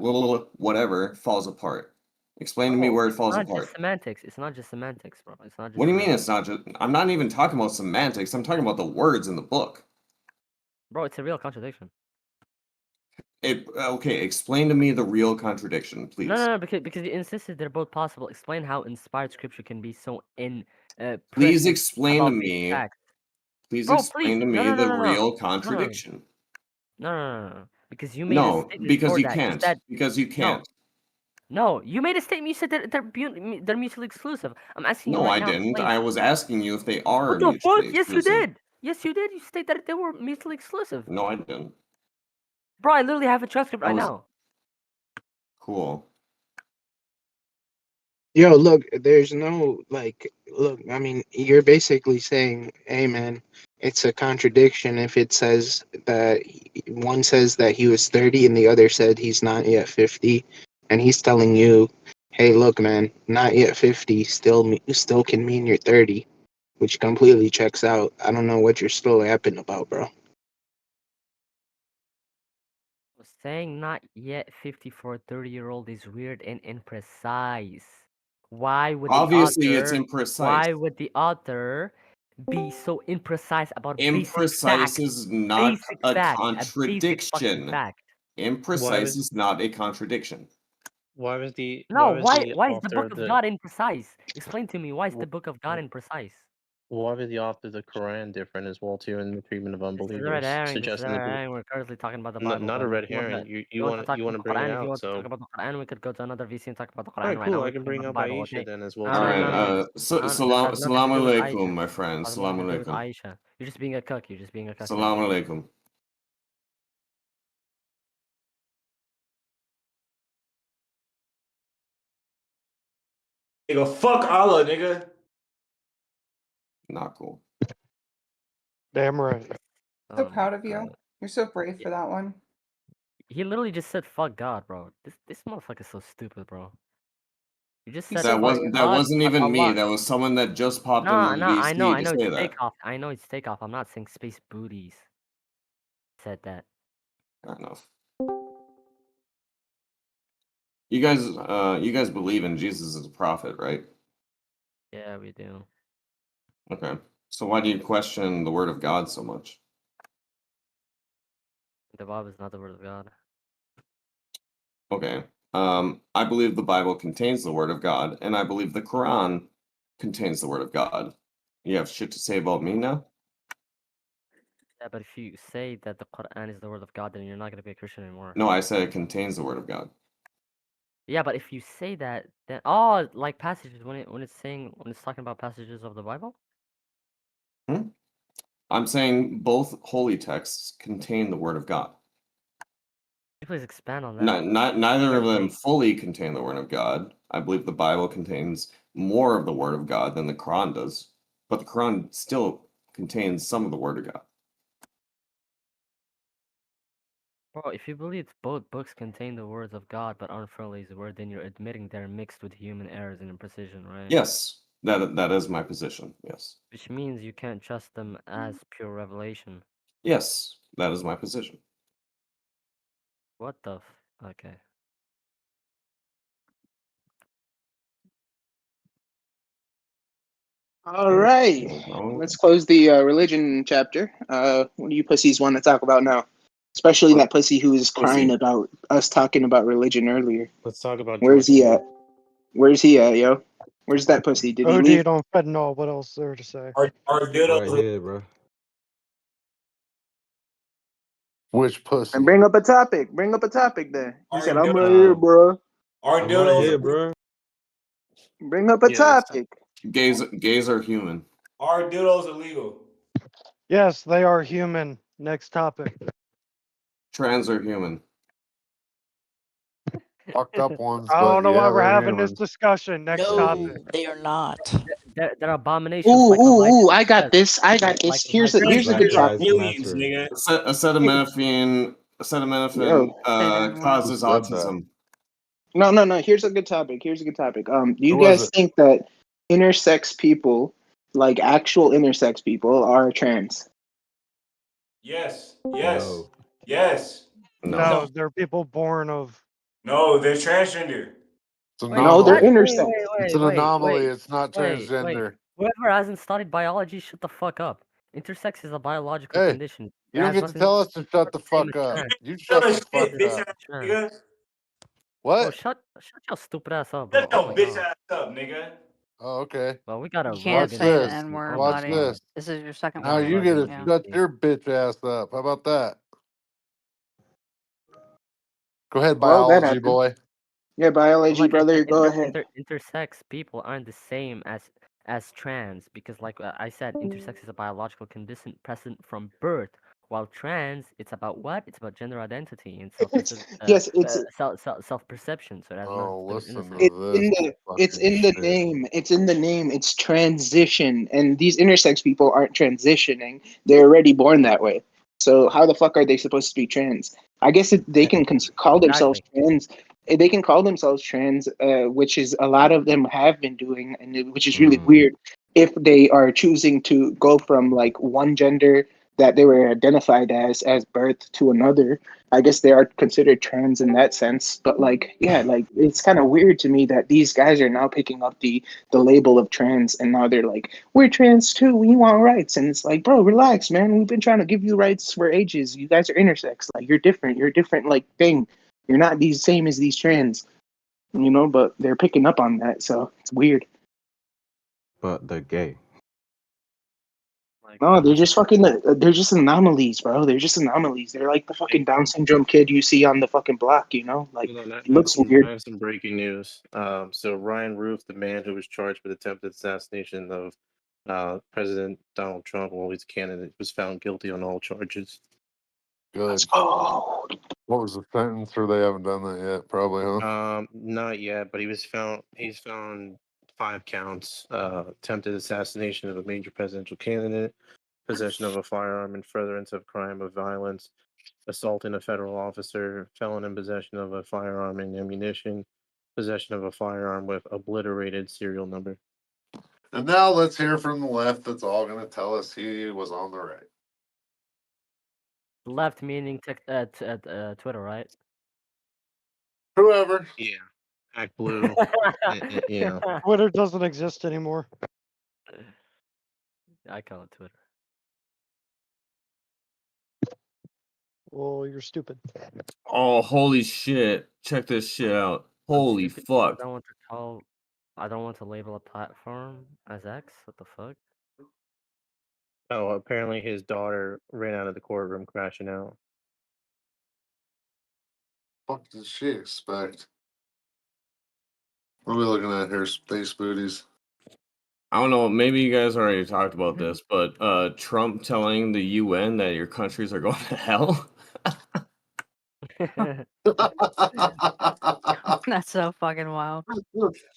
whatever falls apart? Explain to me where it it's falls not just apart. semantics. It's not just semantics, bro. It's not What just do you mean semantics. it's not just? I'm not even talking about semantics. I'm talking about the words in the book. Bro, it's a real contradiction. Okay, explain to me the real contradiction, please. No, because you insisted they're both possible. Explain how inspired scripture can be so Please prescient explain to about basic me. facts. Please Bro, please. explain to No, me no, no, the no, no. real No, no, contradiction. no. Because you made a No, statement because before you that. You can't. said Because you no. can't. No, you made a statement. You said they're mutually exclusive. I'm asking you No, right I now. didn't. Explain. I was asking you if they are What the fuck? mutually Yes, you exclusive. did. Yes, you did. You state that they were mutually exclusive. No, I didn't. Bro, I literally have a transcript I right was now. cool. Yo, look, there's no like, look, I mean, you're basically saying, hey, man, it's a contradiction if it says that one says that he was 30 and the other said he's not yet 50, and he's telling you, hey, look, man, not yet 50 still can mean you're 30, which completely checks out. I don't know what you're still yapping about, bro. Saying not yet 50 for a 30-year-old is weird and imprecise. Why would the Obviously, it's author? imprecise. Why would the author be so imprecise about basic Imprecise fact? is not Basic a fact. A basic fucking contradiction. fact. Imprecise is not a contradiction. why was the No, why is the author book of of the God imprecise? Explain to me why is the wh- book of God imprecise? why was the author of the Quran different as well too in the treatment of This is a red unbelievers, herring. This is a suggesting red that herring. We're currently talking about the Bible, not a buddy. red herring. You want to talk You about want to the bring it Quran? If you out. want to talk So about the Quran, we could go to another VC and talk about the all Quran. right, Right now, cool. we're I can talking bring about the up Bible. Aisha Okay. then as well All too. right. This has nothing to Salaam do with alaikum, Aisha. my friend. Has nothing Salaam to do with alaikum. Aisha. You're just being a cook. You're just being a cook. Salaam alaikum. Nigga, fuck Allah, nigga. Not cool. Damn right. So proud of you. You're so brave for that one. He literally just said "fuck God," bro. This motherfucker is so stupid, bro. You just He's said so "fuck brave. That God," wasn't but even me. Allah. That was someone that just popped No, into the I know, VC to it's say that. takeoff. I know it's takeoff. I'm not saying space booties said that. Fair enough. You guys believe in Jesus as a prophet, right? Yeah, we do. Okay. So why do you question the word of God so much? The Bible is not the word of God. Okay. I believe the Bible contains the word of God, and I believe the Quran contains the word of God. You have shit to say about me now? Yeah, but if you say that the Quran is the word of God, then you're not gonna be a Christian anymore. No, I said it contains the word of God. Yeah, but if you say that, then like passages when it's talking about passages of the Bible. Hmm? I'm saying both holy texts contain the word of God. Can you please expand on that? Neither of them Carefully. fully contain the word of God. I believe the Bible contains more of the word of God than the Quran does, but the Quran still contains some of the word of God. Bro, if you believe both books contain the words of God but aren't fully His word, then you're admitting they're mixed with human errors and imprecision, right? Yes, that is my position. Yes. Which means you can't trust them as pure revelation. Yes, that is my position. What the okay. All right, let's close the religion chapter. What do you pussies want to talk about now? Especially that pussy who was crying Pussy. about us talking about religion earlier. Let's talk about Where's George he Floyd. at? Where's he at, yo? Where's that pussy? Did he leave? OD'd on fentanyl. What else is there to say? Our dildos here, bro. Which pussy? And bring up a topic. Bring up a topic then. He Our said, "I'm right dildos- here, bro." Our I'm right dildos here, are bro. Bring up a topic. Gays are human. Our dildos illegal. Yes, they are human. Next topic. Trans are human. Fucked up ones, I but don't know yeah, why we're they're having this human. discussion. Next No, topic. they are not. They're abominations. Ooh, like the ooh, right ooh! I got this. I got this. like the Here's a right good topic. Aliens, nigga. Acetaminophen Yo. causes autism. No. Here's a good topic. Do you Who was guys it? think that intersex people, like actual intersex people, are trans? Yes. No. Yes. No, they're people born of. No, they're transgender. It's an No, they're anomaly. intersex. It's an anomaly. It's not transgender. Whoever hasn't studied biology, shut the fuck up. Intersex is a biological Hey, condition. you don't get to tell us to shut the fuck up. You shut the fuck up. Nigga. Bro, What? shut your stupid ass up, bro. Shut Oh your my bitch God. ass up, nigga. Oh, okay. Well, we got a You can't rug in say the here. N-word, Watch buddy. this. This is your second Now one. you get to Yeah. shut your bitch ass up. How about that? Go ahead, Well, that biology happened. boy. Yeah, biology, Like I brother. said, Go ahead. intersex people aren't the same as trans because, like I said, intersex is a biological condition present from birth, while trans it's about what? It's about gender identity and Yes, it's self perception. So it has nothing Oh, to do with listen innocence. to it's this in the shit. name. It's in the name. It's transition, and these intersex people aren't transitioning. They're already born that way. So how the fuck are they supposed to be trans? I guess they can call themselves trans. They can call themselves trans, which is a lot of them have been doing, which is really weird. If they are choosing to go from like one gender that they were identified as birth to another, I guess they are considered trans in that sense. But like, yeah, like it's kind of weird to me that these guys are now picking up the label of trans, and now they're like, we're trans too. We want rights, and it's like, bro, relax, man. We've been trying to give you rights for ages. You guys are intersex. Like, you're different. You're a different like thing. You're not the same as these trans, But they're picking up on that, so it's weird. But they're gay. No, they're just fucking. They're just anomalies, bro. They're just anomalies. They're like the fucking Down syndrome kid you see on the fucking block. Like Hold on, it looks I weird. have some breaking news. So Ryan Roof, the man who was charged with attempted assassination of President Donald Trump while he's a candidate, was found guilty on all charges. Good. Oh. What was the sentence? Or they haven't done that yet? Probably, huh? Not yet, but he's found 5 counts: attempted assassination of a major presidential candidate, possession of a firearm in furtherance of crime of violence, assaulting a federal officer, felon in possession of a firearm and ammunition, possession of a firearm with obliterated serial number. And now let's hear from the left. That's all going to tell us he was on the right. Left meaning Twitter, right? Whoever. Yeah. Act blue. Yeah. Twitter doesn't exist anymore. I call it Twitter. Well, you're stupid. Oh, holy shit. Check this shit out. Holy fuck. I don't want to label a platform as X. What the fuck? Oh, apparently his daughter ran out of the courtroom crashing out. What does she expect? What are we looking at here? Space booties. I don't know, maybe you guys already talked about this, but Trump telling the UN that your countries are going to hell? That's so fucking wild.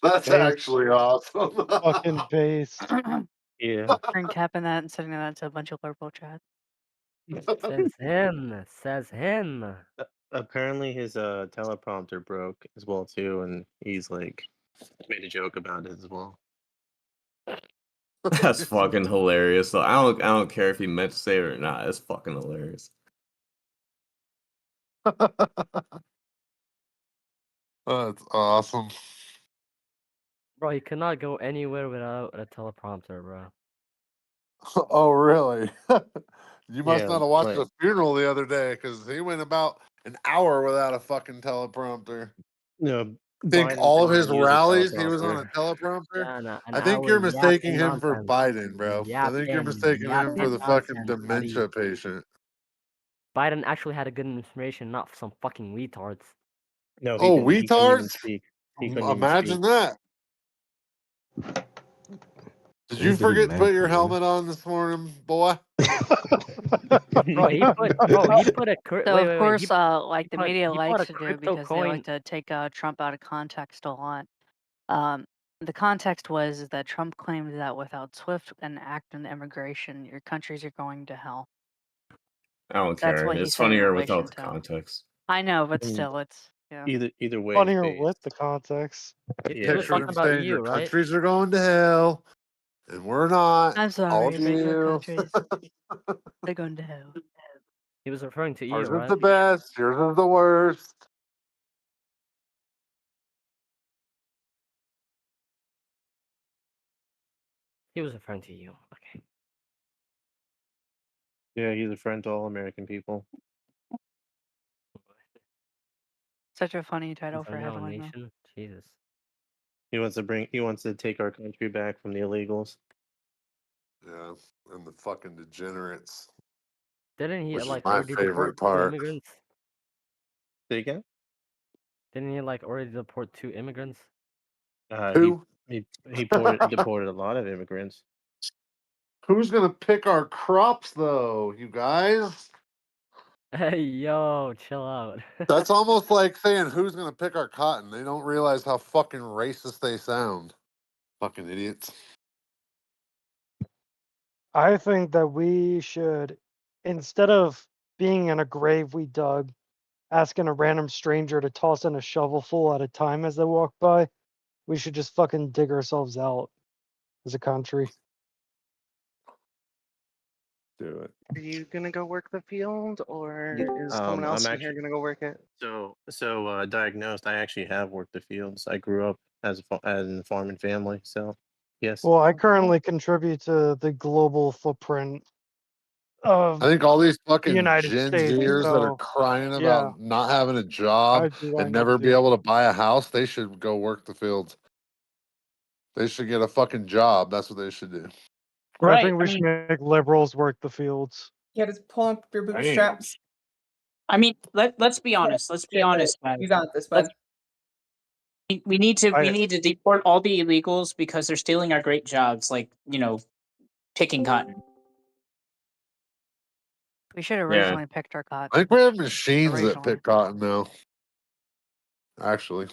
That's Based. actually awesome. Fucking based. Yeah. And capping that and sending that to a bunch of liberal chat. Says him. Apparently his teleprompter broke as well too, and he's like made a joke about it as well. That's fucking hilarious. So I don't care if he meant to say it or not. It's fucking hilarious. That's awesome. Bro, he cannot go anywhere without a teleprompter, bro. Oh, really? You must Yeah, not have watched right. the funeral the other day because he went about an hour without a fucking teleprompter. No, Think Biden all did of his not use a rallies he was on a teleprompter. teleprompter? Yeah, an I think hour you're mistaking yapping him for nonsense. Biden, bro. I think you're mistaking him for Yapping the fucking nonsense, buddy. dementia patient. Biden actually had a good information, not some fucking retards. No, he Oh, didn't. He couldn't even retards? speak. He couldn't even Imagine speak. that. Did you forget to put your helmet on this morning, boy? Bro, he put a So wait, of wait, wait. course, like the media He put likes a to do crypto because they like coin. to take Trump out of context a lot. The context was that Trump claimed that without swift and active immigration, your countries are going to hell. I don't That's care. what he It's said in funnier relation without the to. context. I know, but I mean, still, it's yeah. Either way, it's Funnier with based. the context. He was Picture talking him about saying you, your right? countries are going to hell, and we're not. I'm All sorry, of but your you. countries, they're going to hell. He was referring to Ours you, is right? the best. Yours is the worst. He was referring to you. Okay. Yeah, he's a friend to all American people. Such a funny title Is for our a now a headline, though. nation? Jesus. He wants to take our country back from the illegals. Yeah, and the fucking degenerates. Didn't he Which is like my already deport favorite 2 part. immigrants? Say again? Didn't he like already deport 2 immigrants? Who? He deported a lot of immigrants. Who's gonna pick our crops though, you guys? Hey, yo, chill out. That's almost like saying who's gonna pick our cotton. They don't realize how fucking racist they sound. Fucking idiots. I think that we should, instead of being in a grave we dug, asking a random stranger to toss in a shovelful at a time as they walk by, we should just fucking dig ourselves out as a country. Do it. Are you gonna go work the field, or is someone I'm else in actually here gonna go work it? diagnosed. I actually have worked the fields. I grew up as in a farming family, so yes. Well, I currently contribute to the global footprint of I think all these the fucking United Gen States. Zers that are So, crying yeah, about not having a I job do what I and need to never be do. able to buy a house, they should go work the fields. They should get a fucking job. That's what they should do. I think we should make liberals work the fields. Yeah, just pull up your Damn. bootstraps. I mean, let's be honest. Let's be Shit, honest, guys. you got this, Let's bud. we need to deport all the illegals because they're stealing our great jobs, like picking cotton. We should have Yeah. originally picked our cotton. I think we have machines that Originally. pick cotton now. Actually,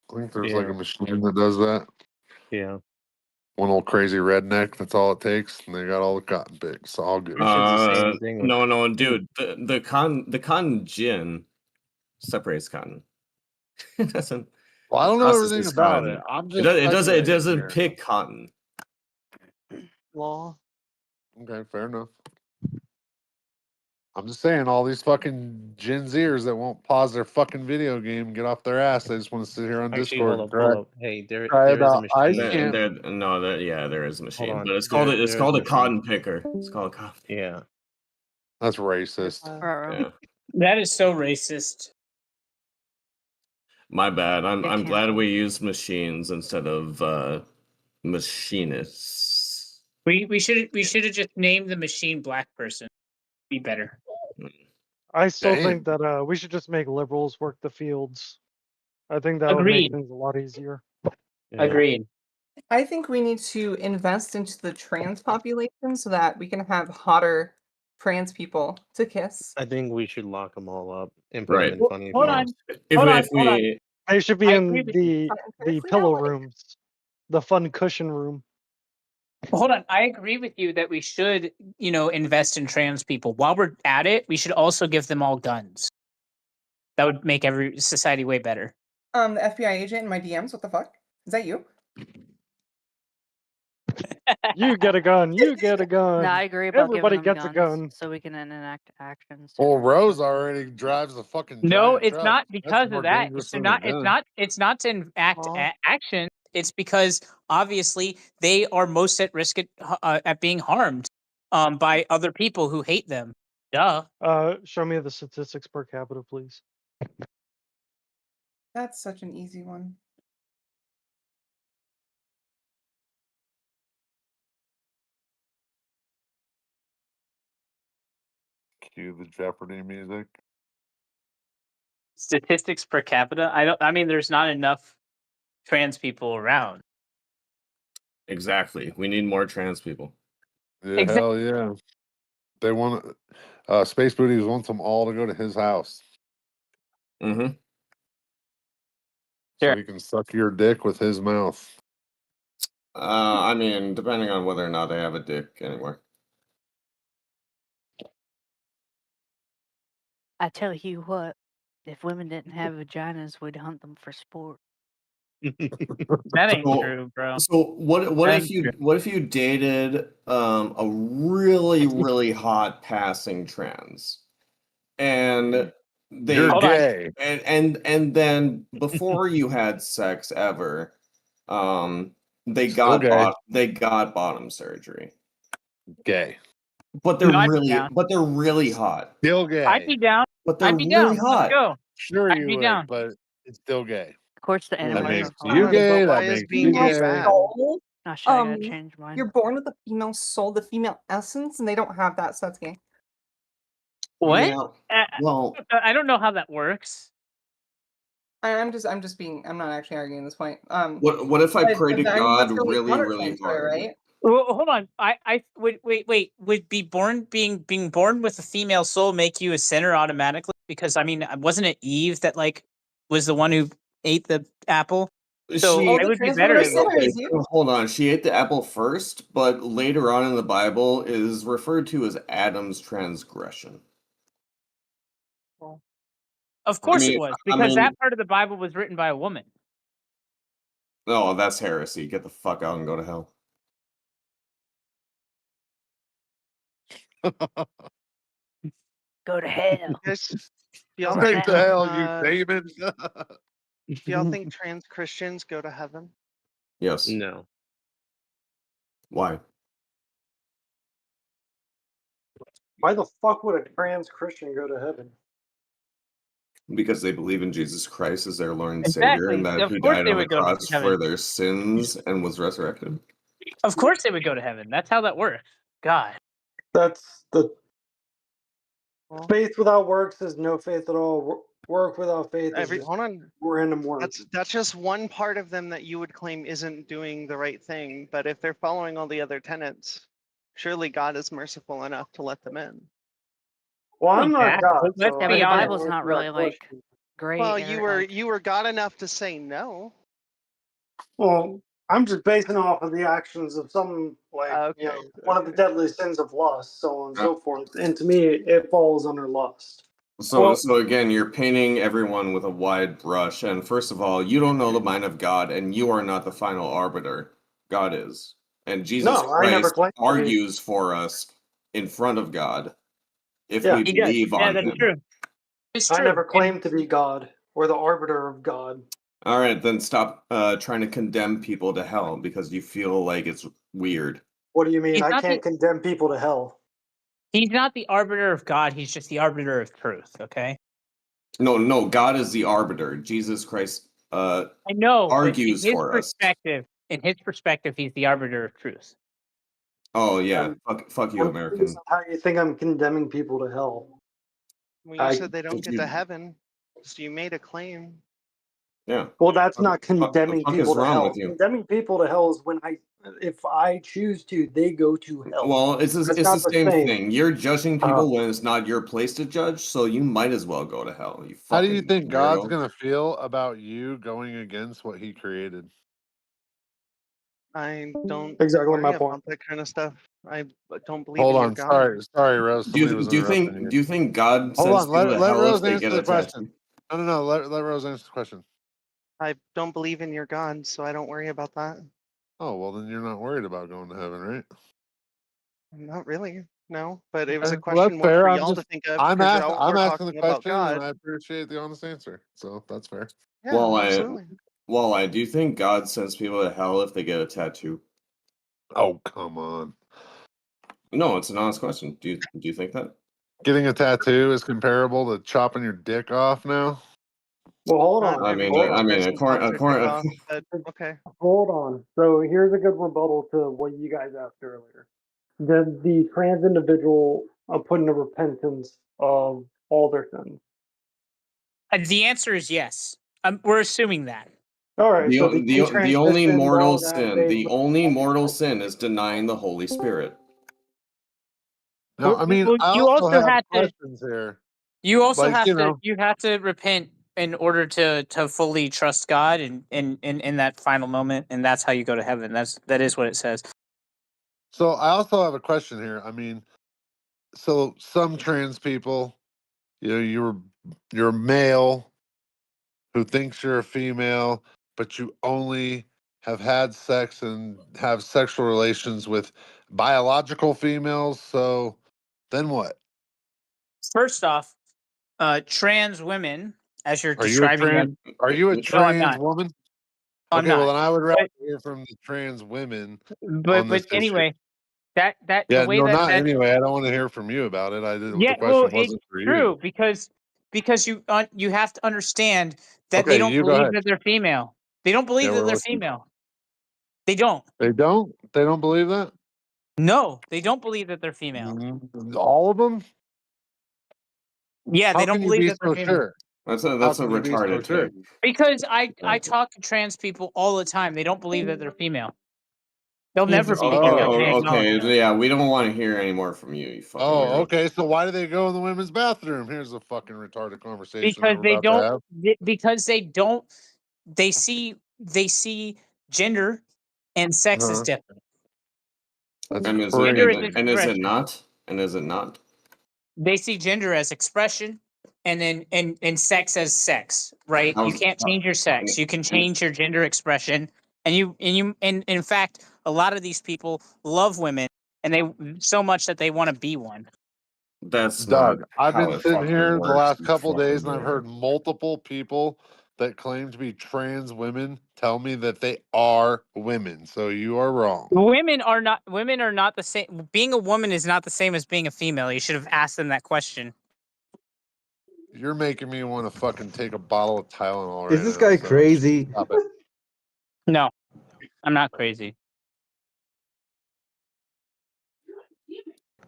I think there's like Yeah. a machine that does that. Yeah. One old crazy redneck. That's all it takes, and they got all the cotton picked. It's all good. No, dude. The cotton gin separates cotton. It doesn't. Well, I don't know processes everything about it. cotton. I'm It just does. It speculating doesn't here. pick cotton. Law. Okay, fair enough. I'm just saying, all these fucking Gen Zers that won't pause their fucking video game and get off their ass. They just want to sit here on Actually, Discord hold and up, hold up. Hey, there cry is a about ice machine. camp. There is a machine, on. but it's called There is a machine. cotton picker. It's called a cotton. Yeah. That's racist. Yeah. That is so racist. My bad. I'm Get glad canceled. we use machines instead of machinists. We should have just named the machine Black Person. Be better. I still Damn. think that we should just make liberals work the fields. I think that would make Agreed. things a lot easier. Agreed. I think we need to invest into the trans population so that we can have hotter trans people to kiss. I think we should lock them all up and put Right. them in funny Hold farms. on. Hold on. They should be I in agree with you. the pillow rooms, the fun cushion room. Hold on. I agree with you that we should, invest in trans people. While we're at it, we should also give them all guns. That would make every society way better. The FBI agent in my DMs. What the fuck? Is that you? You get a gun. You get a gun. No, I agree about Everybody giving them gets a guns gun. so we can enact actions. Well, Rose already drives a fucking No, giant it's truck. not That's because more of that. dangerous It's than a not. It's gun. not. It's not to enact action. It's because obviously they are most at risk at being harmed by other people who hate them. Duh. Show me the statistics per capita, please. That's such an easy one. Cue the Jeopardy music. Statistics per capita. I mean, there's not enough trans people around. Exactly. We need more trans people. Yeah, hell yeah. They want Space Booties wants them all to go to his house. Mm-hmm. So he can suck your dick with his mouth. I mean, depending on whether or not they have a dick anywhere. I tell you what, if women didn't have vaginas, we'd hunt them for sport. That ain't true, bro. So what That if ain't true. you dated a really hot passing trans, and they You're gay. and then before you had sex ever, they Still gay. they got bottom surgery, Gay. but No, I'd be down. they're really hot, Still gay. I'd be down. but they're I'd be really down. Let's hot. go. Sure I'd you be would, down. but it's still gay. Of course, the That enemies makes are you fine. gay. But why That is makes you being gay. gay bad? Soul. Oh shit, I gotta change mine. You're born with a female soul, the female essence, and they don't have that, so that's gay. What? Yeah. Well, I don't know how that works. I'm not actually arguing this point. What if I but pray to that's God the only really counterpoint to it, hard? right? Well, hold on. I wait. Would being born with a female soul make you a sinner automatically? Because I mean, wasn't it Eve that like was the one who ate the apple? So She it would be better to okay, hold on. She ate the apple first, but later on in the Bible is referred to as Adam's transgression. Of course mean- it was, I because mean- that part of the Bible was written by a woman. Oh, that's heresy. Get the fuck out and go to hell. Go to hell. Guys, do y'all Go to think, What the hell, you uh, demon? do y'all think trans Christians go to heaven? Yes. No. Why? Why the fuck would a trans Christian go to heaven? Because they believe in Jesus Christ as their Lord and Savior, Exactly. and that Of He course died they on the would go to cross heaven. for their sins and was resurrected. Of course they would go to heaven. That's how that works. God. That's the faith without works is no faith at all. Work without faith is just Hold on. random work. That's just one part of them that you would claim isn't doing the right thing. But if they're following all the other tenets, surely God is merciful enough to let them in. Well, I'm not God. Let's so Yeah, I but the be can't honest. Bible's answer not that really like question. great. Well, or, you were God enough to say no. Well, I'm just basing off of the actions of some, like, one of the deadly sins of lust, so on and so forth. And to me, it falls under lust. So again, you're painting everyone with a wide brush. And first of all, you don't know the mind of God, and you are not the final arbiter. God is, and Jesus No, I never Christ claimed to be. argues for us in front of God if Yeah. we He does. believe Yeah, on that's Him. true. It's I true. never claimed to be God or the arbiter of God. All right, then stop trying to condemn people to hell because you feel like it's weird. What do you mean? He's I not can't condemn people to hell. He's not the arbiter of God. He's just the arbiter of truth. Okay. No, God is the arbiter. Jesus Christ I know, but in argues his for us. perspective, he's the arbiter of truth. Oh yeah, fuck you, I'm American. confused on how you think I'm condemning people to hell. Well, you said they don't get to heaven, so you made a claim. Yeah. Well, that's not What the condemning fuck people is to wrong hell. with you? Condemning people to hell is when if I choose to, they go to hell. Well, it's That's the not same thing. You're judging people when it's not your place to judge, so you might as well go to hell. You How do you fucking think God's weirdo. gonna feel about you going against what He created? I don't Exactly worry my about point. that kind of stuff. I don't believe Hold in your on, God. sorry, Rose. Do Somebody was you interrupting think you. do you think God Hold sends on, people to let hell if Rose they answer get the attention? question. No. Let Rose answer the question. I don't believe in your God, so I don't worry about that. Oh well, then you're not worried about going to heaven, right? Not really, no. But it was a Well, question that's more fair. for I'm y'all to just think of I'm because asking y'all I'm were asking the talking about question, and God. I appreciate the honest answer. So that's fair. Yeah, Well, absolutely. I do think God sends people to hell if they get a tattoo. Oh come on. No, it's an honest question. Do you think that? Getting a tattoo is comparable to chopping your dick off now. Well, hold Not on. I every mean, Hold trans on. person chops their dick according, off, but okay. Hold on. So here's a good rebuttal to what you guys asked earlier. Did the trans individual put into repentance of all their sins? The answer is yes. We're assuming that. All right. So they the only transitioned mortal all that. sin, the only mortal sin is denying the Holy Spirit. Now, I mean, I You also also have had to. questions here. You also Like, have you to. know, You have to repent in order to fully trust God and in that final moment, and that's how you go to heaven. That is what it says. so I also have a question here. I mean, so some trans people, you know, you're a male who thinks you're a female, but you only have had sex and have sexual relations with biological females. So then what? First off, trans women, as you're Are you a describing trans? them. Are you a No, I'm trans not. woman? I'm Okay, well not. then I would rather But hear from the trans women on but this issue. anyway, that the Yeah, way no, that not anyway. I don't want to hear from you about it. I didn't. The yeah, well, question it's wasn't for you. true because you have to understand that they Okay, don't you go believe ahead. that they're female. They don't Yeah, believe that we're they're listening. female. They don't. They don't. They don't believe that. No, they don't believe that they're female. All of them. Yeah, they How don't can you believe be that they're so female. sure? That's How a can you be so retarded sure? take. Because I talk to trans people all the time. They don't believe that they're female. They'll never be female. They acknowledge Okay, that. yeah, we don't want to hear any more from you, you fucking Oh, weirdo. okay. So why do they go in the women's bathroom? Here's a fucking retarded conversation that Because we're they about to don't have. because they don't they see gender and sex as different. That's And is Gender is and is it expression. not? And is it not? They see gender as expression and then and sex as sex, right? You How's can't change your sex. You can change your gender expression. And in fact, a lot of these people love women and they so much that they want to be one. That's not Doug, I've how been it sitting fucking here the works, last you couple fucking days and I've weirdo. heard multiple people that claim to be trans women tell me that they are women. So you are wrong. Women are not the same. Being a woman is not the same as being a female. You should have asked them that question. You're making me want to fucking take a bottle of Tylenol Is right this now. guy So crazy? stop it. No, I'm not crazy.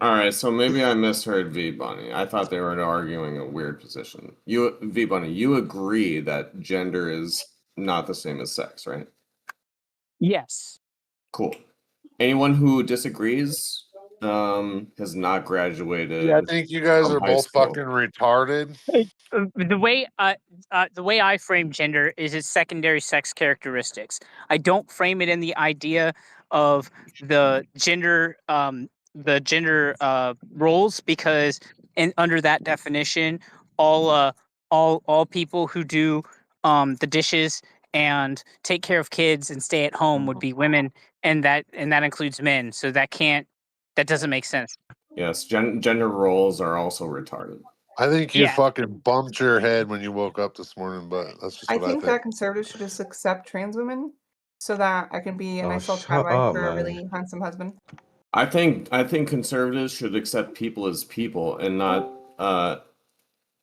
All right, so maybe I misheard V Bunny. I thought they were arguing a weird position. You V Bunny, you agree that gender is not the same as sex, right? Yes. Cool. Anyone who disagrees has not graduated Yeah, I think you guys from are high both school. fucking retarded. The way I frame gender is its secondary sex characteristics. I don't frame it in the idea of the gender roles because under that definition, all people who do the dishes and take care of kids and stay at home would be women, and that includes men. So that doesn't make sense. Yes, gender roles are also retarded. I think you Yeah. fucking bumped your head when you woke up this morning, but that's just I what I think think. that conservatives should just accept trans women so that I can be a Oh, nice little shut try up, for a man. really handsome husband. I think conservatives should accept people as people and not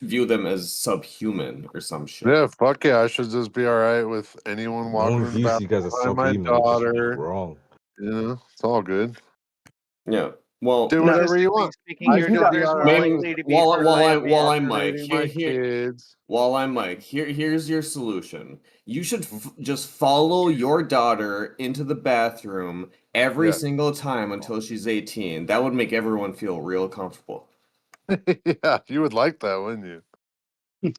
view them as subhuman or some shit. Yeah, fuck yeah. I should just be all right with anyone No walking one in the views you bathroom guys as behind my subhuman, which is daughter. wrong. You know, it's all good. Yeah. Well, Do whatever you want. Speaking, I your should be daughter's all more right with likely to be hurt by a while man. I'm Mike, indoctrinating my kids. while I'm Mike, here's your solution. You should just follow your daughter into the bathroom every Yeah. single time until she's 18. That would make everyone feel real comfortable. Yeah, you would like that, wouldn't you?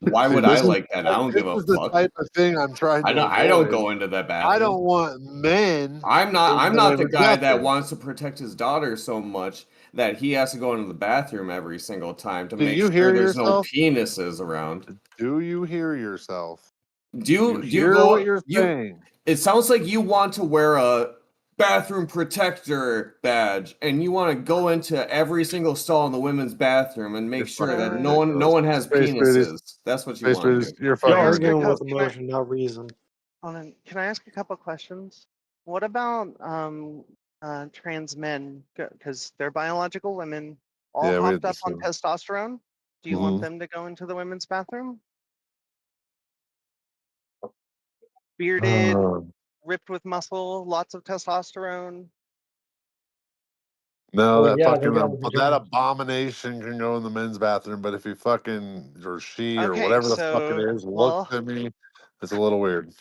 Why See, would I like that? I don't this give a is the fuck. type of thing I'm trying to avoid. I don't go into that I bathroom. don't want men. I'm in not the women's guy that bathroom. wants to protect his daughter so much that he has to go into the bathroom every single time to Do make you sure hear there's no yourself? penises around. Do you hear yourself? Do you hear go what you're saying? It sounds like you want to wear bathroom protector badge, and you want to go into every single stall in the women's bathroom and make sure that no one has Space Booties. penises. That's what you Space want to Booties, do. you're Can I fucking ask a arguing couple? with emotion, not reason. Hold on. Can I ask a couple questions? What about trans men? Because they're biological women, all Yeah, we had hopped the up on same. testosterone. Do you want Mhm. them to go into the women's bathroom? Bearded, ripped with muscle, lots of testosterone. No, Well, that yeah, they fucking gotta be that doing. abomination can go in the men's bathroom, but if he fucking or she or Okay, whatever the fuck it so is looks at me, it's a little weird.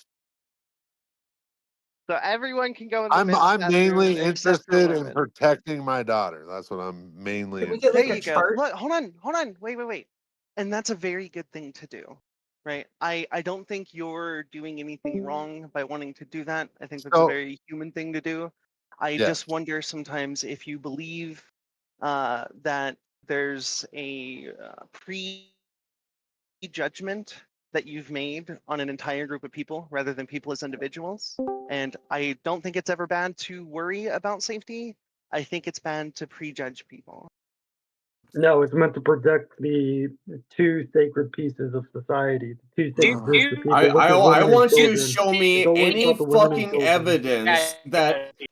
so everyone can go in the I'm men's bathroom mainly except for interested in women. protecting my daughter. That's what I'm mainly Can we get interested like There a you go. chart? Look, hold on. Wait. And that's a very good thing to do, right? I don't think you're doing anything wrong by wanting to do that. I think that's a So very human thing to do. I yeah. just wonder sometimes if you believe that there's a prejudgment that you've made on an entire group of people rather than people as individuals. And I don't think it's ever bad to worry about safety. I think it's bad to prejudge people. No, it's meant to protect the two sacred pieces of society, the two sacred groups of people, which is I women and want you to children. show It's me always any about the women and fucking children. evidence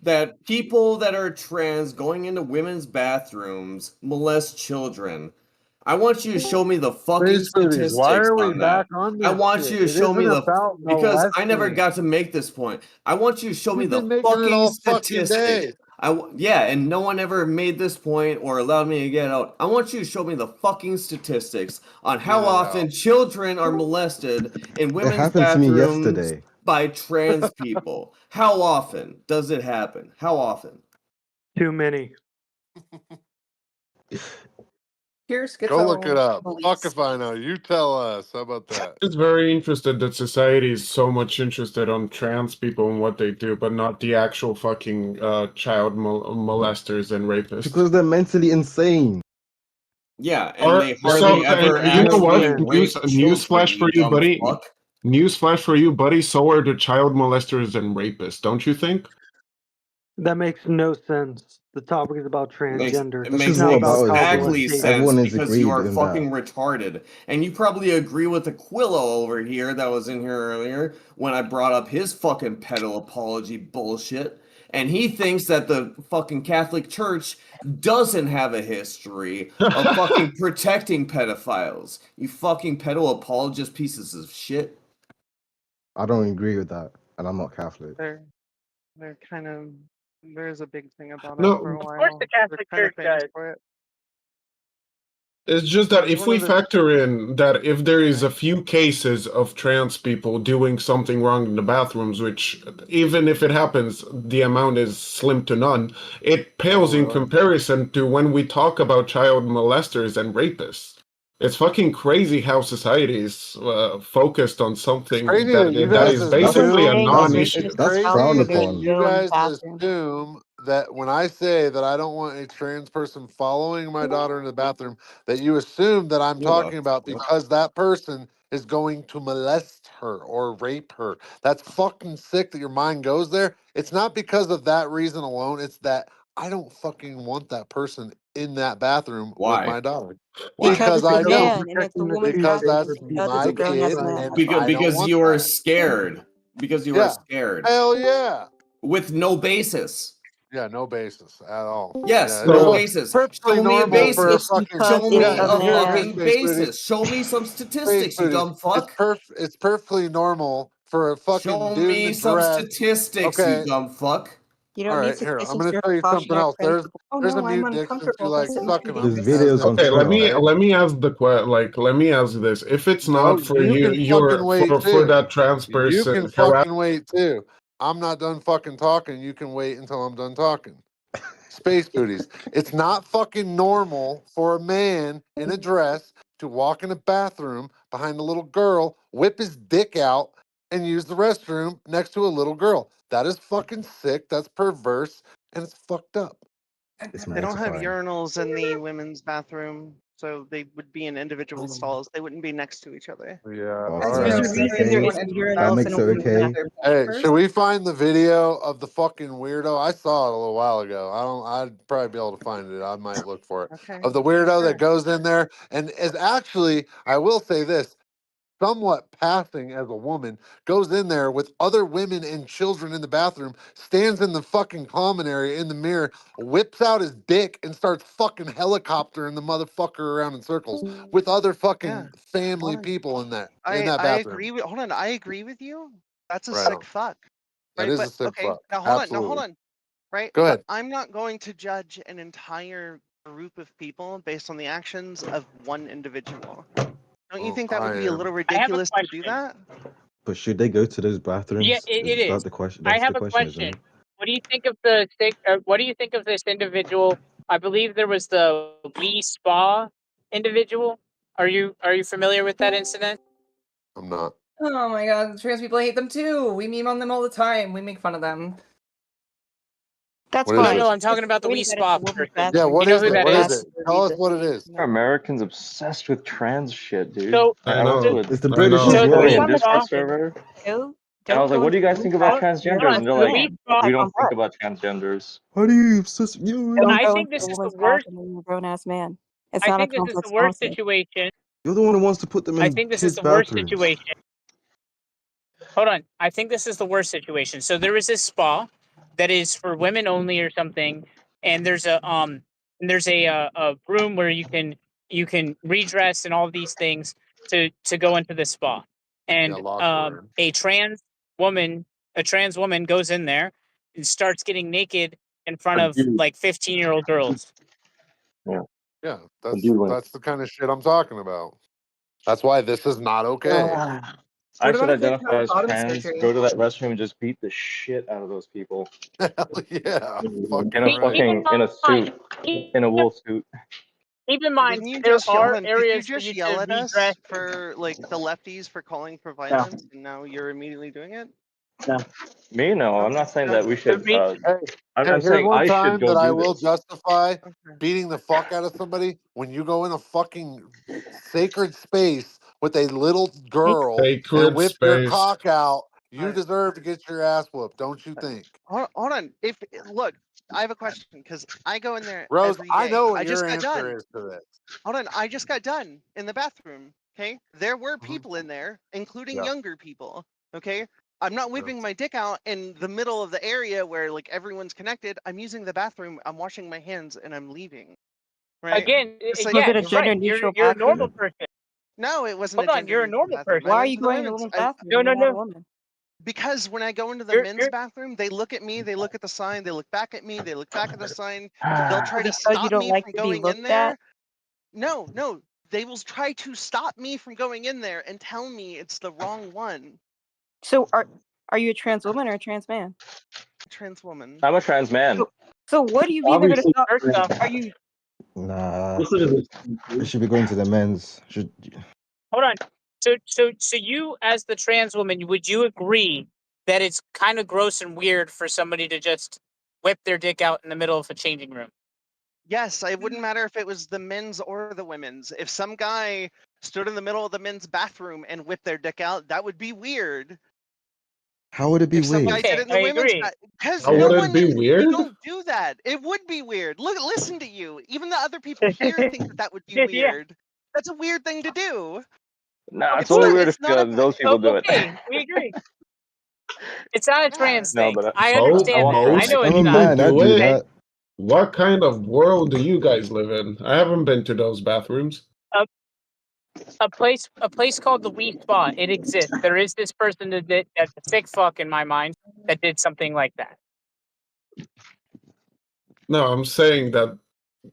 that people that are trans going into women's bathrooms molest children. I want you to show me the fucking Space Booties, why statistics are we on that. back on I this want shit? you to It show me isn't the about because I never molesting. got to make this point. I want you to show me You've the been making it fucking all fucking statistics. day. Yeah, and no one ever made this point or allowed me to get out. I want you to show me the fucking statistics on how Get it often out. children are molested in women's happened to me bathrooms yesterday. by trans people. How often does it happen? How often? Too many. Here's Go look it up. beliefs. Fuck if I know. You tell us. How about that? It's very interested that society is so much interested on trans people and what they do, but not the actual fucking child molesters and rapists. Because they're mentally insane. Yeah, and they hardly So, ever you know what? actually rape children, Newsflash for you, dumb buddy. fuck. Newsflash for you, buddy. So are the child molesters and rapists, don't you think? That makes no sense. The topic is about transgender. It This makes is not what about about child exactly molestation. sense everyone is because you agreed are in fucking retarded. And you probably agree with Aquila over here that was in here earlier when I brought up his fucking pedo apology bullshit. And he thinks that the fucking Catholic Church doesn't have a history of fucking protecting pedophiles. You fucking pedo apologist pieces of shit. I don't agree with that, and I'm not Catholic. They're kind of there's a big thing about it No, for a of while. course the Catholic Church famous for it. It's just that It's if one we of the factor in that if there is a few cases of trans people doing something wrong in the bathrooms, which even if it happens, the amount is slim to none, it pales in comparison to when we talk about child molesters and rapists. It's fucking crazy how society is focused on something Crazy that you that guys is basically a assume. non-issue. It's That's crazy frowned that upon. you guys assume that when I say that I don't want a trans person following my daughter in the bathroom, that you assume that I'm talking about because that person is going to molest her or rape her. That's fucking sick that your mind goes there. It's not because of that reason alone. It's that I don't fucking want that person in that bathroom with Why? my daughter. Why? Because I don't. and it's a woman's Because that's my of the kid, society. and I don't Because want you are that. scared. Because you are Yeah. scared. Hell yeah. With no basis. Yeah, no basis at all. Yes, Yeah, no it's basis. perfectly Show me a normal for a basis. fucking Show me a here, fucking Space Booties. basis. Show me some Space statistics, you Booties. dumb fuck. It's perfectly normal for a fucking Show dude in me a some dress. statistics, Okay. you dumb fuck. You All don't need right, here. I'm statistics, gonna you're tell you something precautionary else. principle. Oh There's a no, I'm mute dick since you uncomfortable. like Listen sucking to on me. me. As an Okay, intro, okay? let me ask let me ask this. If it's No, not for you can fucking wait for too. that trans You person, can fucking wait too. I'm not done fucking talking. You can wait until I'm done talking. Space Booties. It's not fucking normal for a man in a dress to walk in a bathroom behind a little girl, whip his dick out, and use the restroom next to a little girl. That is fucking sick. That's perverse, and it's fucked up. It's They don't have mortifying. urinals in the women's bathroom. So they would be in individual stalls. They wouldn't be next to each other. Yeah. Oh, As so you that know, makes it reason okay. everyone enters That else makes and it opens okay. their Hey, first. should we find the video of the fucking weirdo? I saw it a little while ago. I'd probably be able to find it. I might look for it. Okay. Of the weirdo Sure. that goes in there and is actually, I will say this, somewhat passing as a woman, goes in there with other women and children in the bathroom, stands in the fucking common area in the mirror, whips out his dick and starts fucking helicoptering the motherfucker around in circles with other fucking Yeah. family Hold on. people in that I bathroom. agree with. Hold on. I agree with you. That's a Right sick on. fuck. That Right. is But a sick okay. fuck. Now hold on. Absolutely. Now hold on. Right. Go But ahead. I'm not going to judge an entire group of people based on the actions of one individual. Don't you Well, think that would I be a am. little I have a ridiculous to do question. that? But should they go to those Yeah, bathrooms? it Is is. that the question? I That's have the a question, isn't question. it? What do you think of what do you think of this individual? I believe there was the Wii Spa individual. Are you familiar with that incident? I'm not. Oh my god, trans people hate them too. We meme on them all the time. We make fun of them. That's What is fine. No, it? I'm talking about the Wii Spa person. Yeah, what You know is who it? that What is is? it? Tell us what it is. Americans obsessed with trans shit, dude. So, I I went to know. a It's the I British as know. so the well. Wii I'm a Spa. Discord trans man. server, Don't and I was like, go "What do you guys into think about Hold transgenders?" on. And they're So the like, Wii Spa. "We don't think about transgenders." How do you obsess? You don't I go think into this a is the woman's worst. bathroom when you're a grown ass man. It's I not a think this is the complex worst concept. situation. You're the one who wants to put them I in think this is kids' the worst bathrooms. situation. Hold on. I think this is the worst situation. So there is this spa that is for women only or something, and there's a room where you can redress and all these things to go into the spa. Yeah, And locker room. a trans woman goes in there and starts getting naked in front A of dude, like 15-year-old girls. yeah, Yeah, a dude went. that's the kind of shit I'm talking about. That's why this is not okay. I What should about if they have identify as bottom trans, surgery? go to that restroom, and just beat the shit out of those people Hell yeah, fucking in a right. Keep in fucking in a mind, suit, in a wool suit. keep in mind, Didn't you there just hold are on? Did you areas for just you yell to at redress. us for like the lefties for calling for Yeah. violence, and now you're immediately doing it? No. Me? No, I'm Okay. not saying No. that we should. Hey, I'm here's saying one I should time go that I do will this. justify Okay. beating the fuck out of somebody when you go in a fucking sacred space with a little girl and Sacred whip your space. cock out. All You right. deserve to get your ass whooped, don't you think? Hold on. If look, I have a question because I go in there Rose, every I day. know what I just your got answer done. is to this. Hold on. I just got done in the bathroom. Okay. There were Mhm. people in there, including Yeah. younger people. Okay. I'm not whipping my dick out in the middle of the area where like everyone's connected. I'm using the bathroom. I'm washing my hands and I'm leaving. Right. Again, It's like Was yeah, it a you're right. gender neutral You're a bathroom? normal person. no, it wasn't a Hold on, gender you're a neutral normal bathroom. I person. Why are went you to the going to the women's. women's bathroom No, when no, you're not a no. woman? Because when I go into the You're men's you're bathroom, they look at me, they look at the sign, they look back at me, they look back at the sign. They'll So try to because you stop don't me like from to be going in looked at? there. No, no, they will try to stop me from going in there and tell me it's the wrong one. So are you a trans woman or a trans man? Trans woman. I'm a trans man. So what do you mean they're gonna Obviously, stop? first off. Are you Nah, listen to this. it should be going to the men's. Should Hold on. So you as the trans woman, would you agree that it's kind of gross and weird for somebody to just whip their dick out in the middle of a changing room? Yes, it wouldn't matter if it was the men's or the women's. If some guy stood in the middle of the men's bathroom and whipped their dick out, that would be weird. how would it be If some guy weird? did Okay, it in I the women's agree. because How no would it one, be you weird? don't do that. It would be weird. Look, listen to you. Even the other people here think that that would be Yeah. weird. That's a weird thing to do. Nah, it's It's only not. weird It's if not a. those people do it. Okay, we agree. It's not a Yeah. trans No, thing. but I I understand that. want I Most know I'm it's a not. people man. I do do it. that. What kind of world do you guys live in? I haven't been to those bathrooms. A place called the Wii Spa. It exists. There is this person that's a sick fuck in my mind that did something like that. No, I'm saying that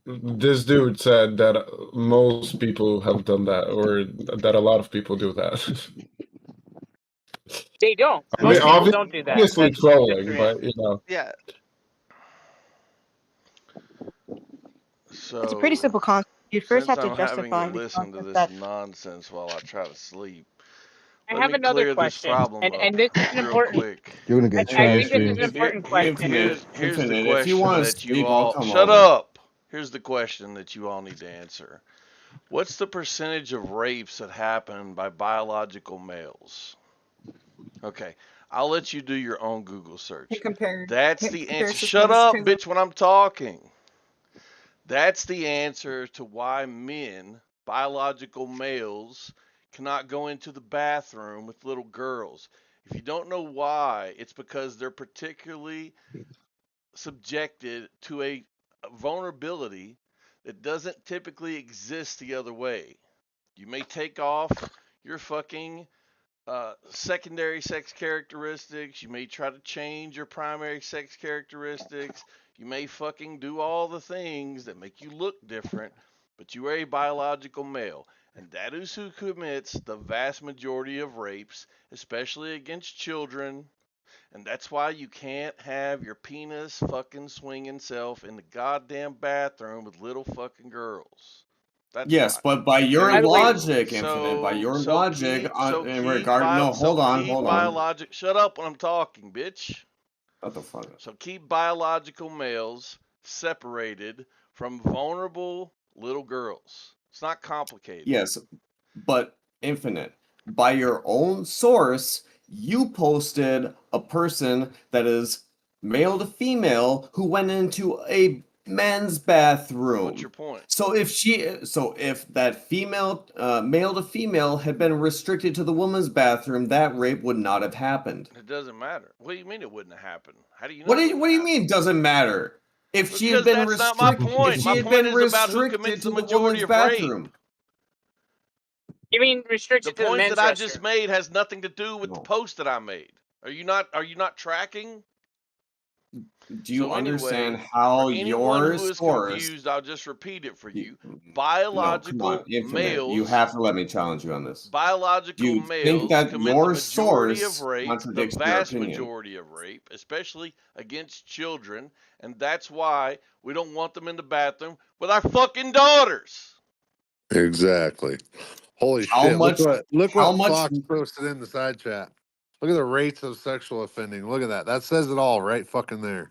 this dude said that most people have done that, or that a lot of people do that. They don't. I mean, Most people don't do that. obviously That's just the trolling, reality. but you know. Yeah. it's a pretty So, simple concept. You first since have to I'm having to justify the listen to concept this that nonsense while I try to sleep, I let have me another clear this question, problem up and this is an real important. quick. You're gonna get I trans think this is streamed. an important question. Here's the Infinite. If you question want to that you sleep, I'll all come shut over. up. Here's the question that you all need to answer. What's the percentage of rapes that happen by biological males? Okay, I'll let you do your own Google search. That's the answer. Shut up, bitch, when I'm talking. That's the answer to why men, biological males, cannot go into the bathroom with little girls. If you don't know why, it's because they're particularly subjected to a vulnerability that doesn't typically exist the other way. You may take off your fucking secondary sex characteristics. You may try to change your primary sex characteristics. You may fucking do all the things that make you look different, but you are a biological male. And that is who commits the vast majority of rapes, especially against children. And that's why you can't have your penis fucking swinging self in the goddamn bathroom with little fucking girls. That's Yes, why. but by your logic, Infinite, by your logic, in regard, no, hold on. Biologic. Shut up when I'm talking, bitch. What the fuck? So keep biological males separated from vulnerable little girls. It's not complicated. Yes, but Infinite, by your own source, you posted a person that is male to female who went into a men's bathroom. What's your point? So if that female, male to female had been restricted to the woman's bathroom, that rape would not have happened. It doesn't matter. What do you mean it wouldn't have happened? How do you know? What do you mean doesn't matter? If she had been Because that's not my point. If she My had point been is about who restricted commits to the the majority woman's of rape. bathroom. You mean restricted The to the point men's that I restroom? just made has nothing to do with the post that I made. Are you not tracking? Do you So understand anyway, how for anyone your who is source? confused, I'll just repeat it for you. No, come on, Biological Infinite. You males. have to let me challenge you on this. Biological Do you think males that commit the your majority of source rape, the contradicts your vast opinion? majority of rape, especially against children, and that's why we don't want them in the bathroom with our fucking daughters. Exactly. Holy How shit! much- Look how what much- Fox posted in the side chat. Look at the rates of sexual offending. Look at that. That says it all right fucking there.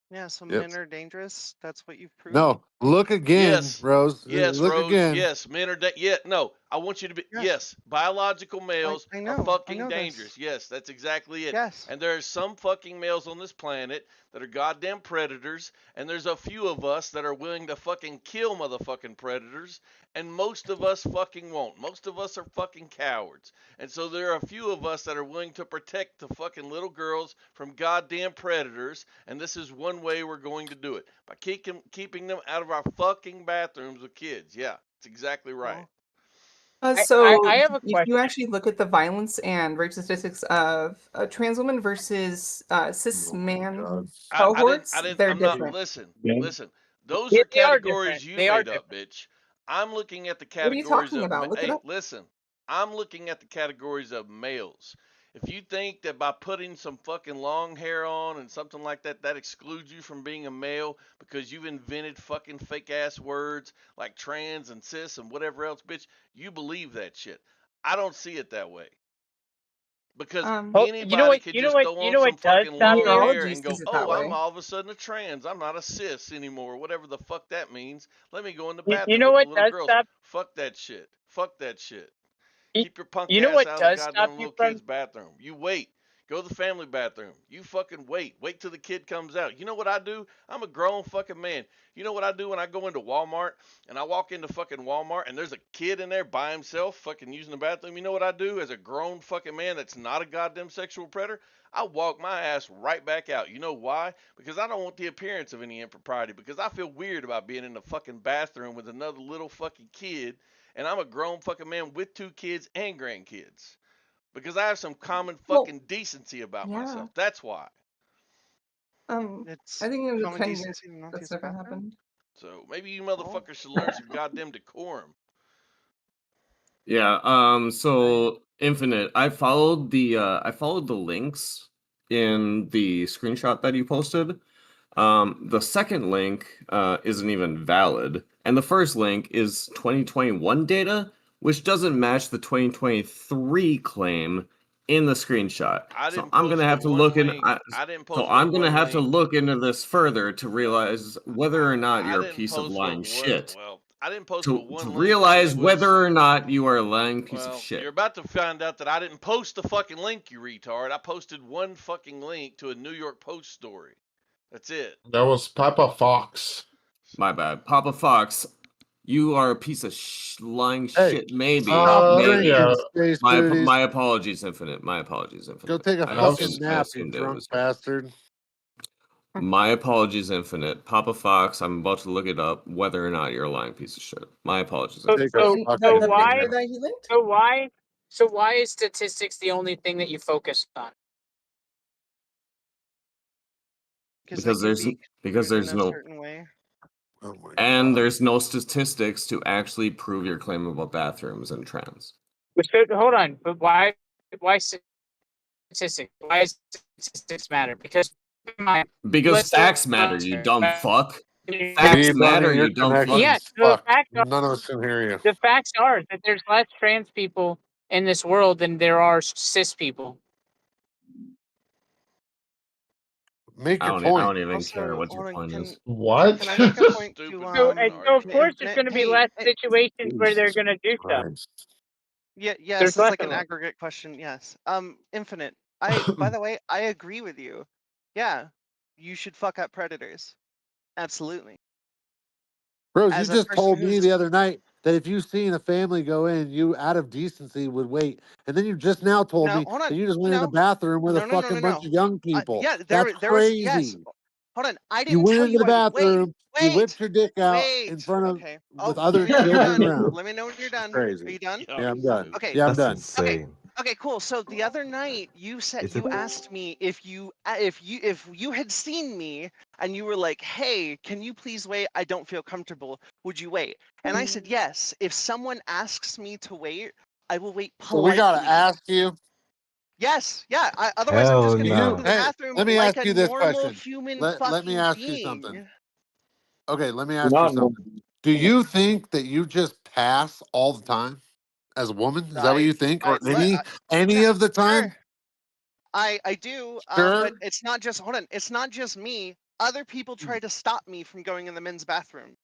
Yeah, so Yep. men are dangerous. That's what you've proved. No, look again, Yes. Rose. Yes, look Rose. again. Yes, men are no. I want you to be yes. Biological males I are know fucking this. dangerous. Yes, that's exactly it. Yes. And there are some fucking males on this planet that are goddamn predators, and there's a few of us that are willing to fucking kill motherfucking predators, and most of us fucking won't. Most of us are fucking cowards. And so there are a few of us that are willing to protect the fucking little girls from goddamn predators, and this is one way we're going to do it. By keeping them out of our fucking bathrooms with kids. Yeah, that's exactly right. So I have a if you actually look at the violence and rape statistics of trans women versus cis man cohorts, they're different. Listen. Those They are are categories different. you They are made up, bitch. I'm looking at the What are you categories talking of about? Look it hey, up. listen. I'm looking at the categories of males. If you think that by putting some fucking long hair on and something like that, that excludes you from being a male because you've invented fucking fake ass words like trans and cis and whatever else, bitch, you believe that shit. I don't see it that way. Because anybody could just throw on some fucking long hair and go, oh, I'm all of a sudden a trans. I'm not a cis anymore, whatever the fuck that means. Let me go in the bathroom with the little girls. Fuck that shit. Fuck that shit. Keep your punk ass out of the goddamn little kid's bathroom. You wait. Go to the family bathroom. You fucking wait. Wait till the kid comes out. You know what I do? I'm a grown fucking man. You know what I do when I go into Walmart and I walk into fucking Walmart and there's a kid in there by himself fucking using the bathroom? You know what I do as a grown fucking man that's not a goddamn sexual predator? I walk my ass right back out. You know why? Because I don't want the appearance of any impropriety. Because I feel weird about being in the fucking bathroom with another little fucking kid. And I'm a grown fucking man with 2 kids and grandkids. Because I have some common fucking decency about myself. That's why. I think in the common 10 years decency not to use that's the never bathroom? happened. So maybe you motherfuckers should learn some goddamn decorum. Yeah. So Infinite, I followed the links in the screenshot that you posted. The second link isn't even valid, and the first link is 2021 data, which doesn't match the 2023 claim in the screenshot. I So didn't I'm gonna post have but to one look in. link. I didn't So post I'm but gonna one have to link. look into this further to realize whether or not I you're a didn't piece of post but lying one. shit. Well, I didn't post To but one link. realize And it was, whether or not you are a lying piece of well, shit. you're about to find out that I didn't post the fucking link, you retard. I posted one fucking link to a New York Post story. That's it. That was Papa Fox. My bad, Papa Fox. You are a piece of lying Hey, shit. Maybe. stop Maybe. drinking, Space Booties. My apologies, Infinite. My apologies, Infinite. Go take a I fucking I nap, you assumed it drunk was. bastard. My apologies, Infinite. Papa Fox, I'm about to look it up whether or not you're a lying piece of shit. My apologies. Take a The fucking picture why? nap. that he linked? So why is statistics the only thing that you focus on? Because there's in a no certain way. Oh my and there's no statistics to actually prove your claim about bathrooms and trans. So, hold on, but why statistics? Why does statistics matter? Because Because facts matter, you dumb fuck. Facts matter, you dumb fuck. Yeah, so the facts are, None of us can hear you. the facts are that there's less trans people in this world than there are cis people. Make I your don't point. even Also, care what hold your on, point is. What? Can I make a point to Stupid So, fucking so of argument. course there's going to be less situations where they're going to do stuff. Yeah, yes, There's it's less like of an them. aggregate question. Yes. Infinite. By the way, I agree with you. Yeah, you should fuck up predators. Absolutely. Bro, you As a just person told me who's the other night that if you seen a family go in, you out of decency would wait. And then you just now told no, me hold that on. you just went in the No, bathroom with a no, fucking bunch of young people. Yeah, That's there was yes. crazy. Hold on. I You didn't went tell into you the I would wait. bathroom, you whipped your dick out in front of Okay. with Oh, other let me know when you're children done. around. Let me know when you're done. Crazy. Are you done? Yeah, I'm done. Okay. Yeah, I'm That's done. insane. Okay, cool. So the other night you said Is it? you asked me if you had seen me and you were like, "Hey, can you please wait? I don't feel comfortable. Would you wait?" And I said, "Yes. If someone asks me to wait, I will wait So we gotta politely." ask you. Yes, yeah. Otherwise, I'm just Hell gonna Do go you to no. the hey, bathroom let me like ask a you this normal question. human Let me fucking ask you being. something. Okay, let me ask you Not something. Do you think that you just pass all the time as a woman? Is that what you think? Or any Yeah, of the time? sure. I do. Sure. But it's not just hold on. It's not just me. Other people try to stop me from going in the men's bathroom.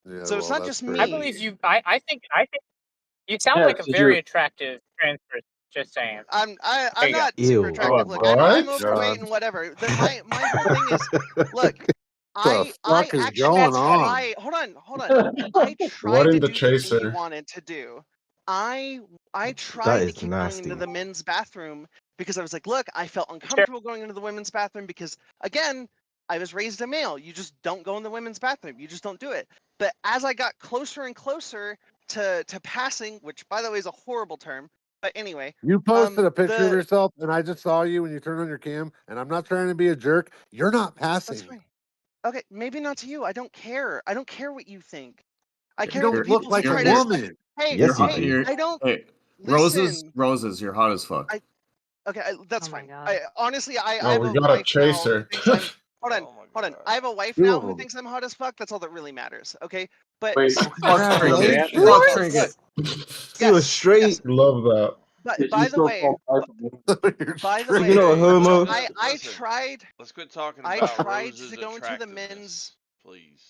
Yeah, So it's well, not that's just I me. believe you. I think you sound Yeah, like a did very you? attractive trans person. Just saying. I'm There I'm you go. not super Ew. attractive. Look, I'm What? overweight and whatever. My whole thing is, look, the I fuck is actually going on? try. Hold on. I What tried in to the do the thing you chaser? wanted to do. I That tried to is keep going into nasty. the men's bathroom because I was like, look, I felt Sure. uncomfortable going into the women's bathroom because again, I was raised a male. You just don't go in the women's bathroom. You just don't do it. But as I got closer and closer to passing, which by the way is a horrible term, but anyway, You posted a picture of the yourself, and I just saw you when you turned on your cam, and I'm not trying to be a jerk. You're not that's passing. fine. Okay, maybe not to you. I don't care. I don't care what you think. I You care what don't look people who like a try to. woman. Hey, Yes, you hey, do. I don't Hey, listen. Roses, you're hot as fuck. Okay, that's Oh my fine. god. Honestly, I Oh, have we a got a wife now who chaser. thinks I'm. Hold on, Oh my hold on. god. I have a wife Two now of who them. thinks I'm hot as fuck. That's all that really matters. Okay, but Wait, Fuck Trinket. Dan, Congratulations. Fuck look, Trinket. You a yes, yes. straight, Love that. But did you by the still way, You're by the straight. you know, a way, Okay, so homo. I listen. tried. Let's quit talking I about tried Rose's to go into the men's. attractiveness, please.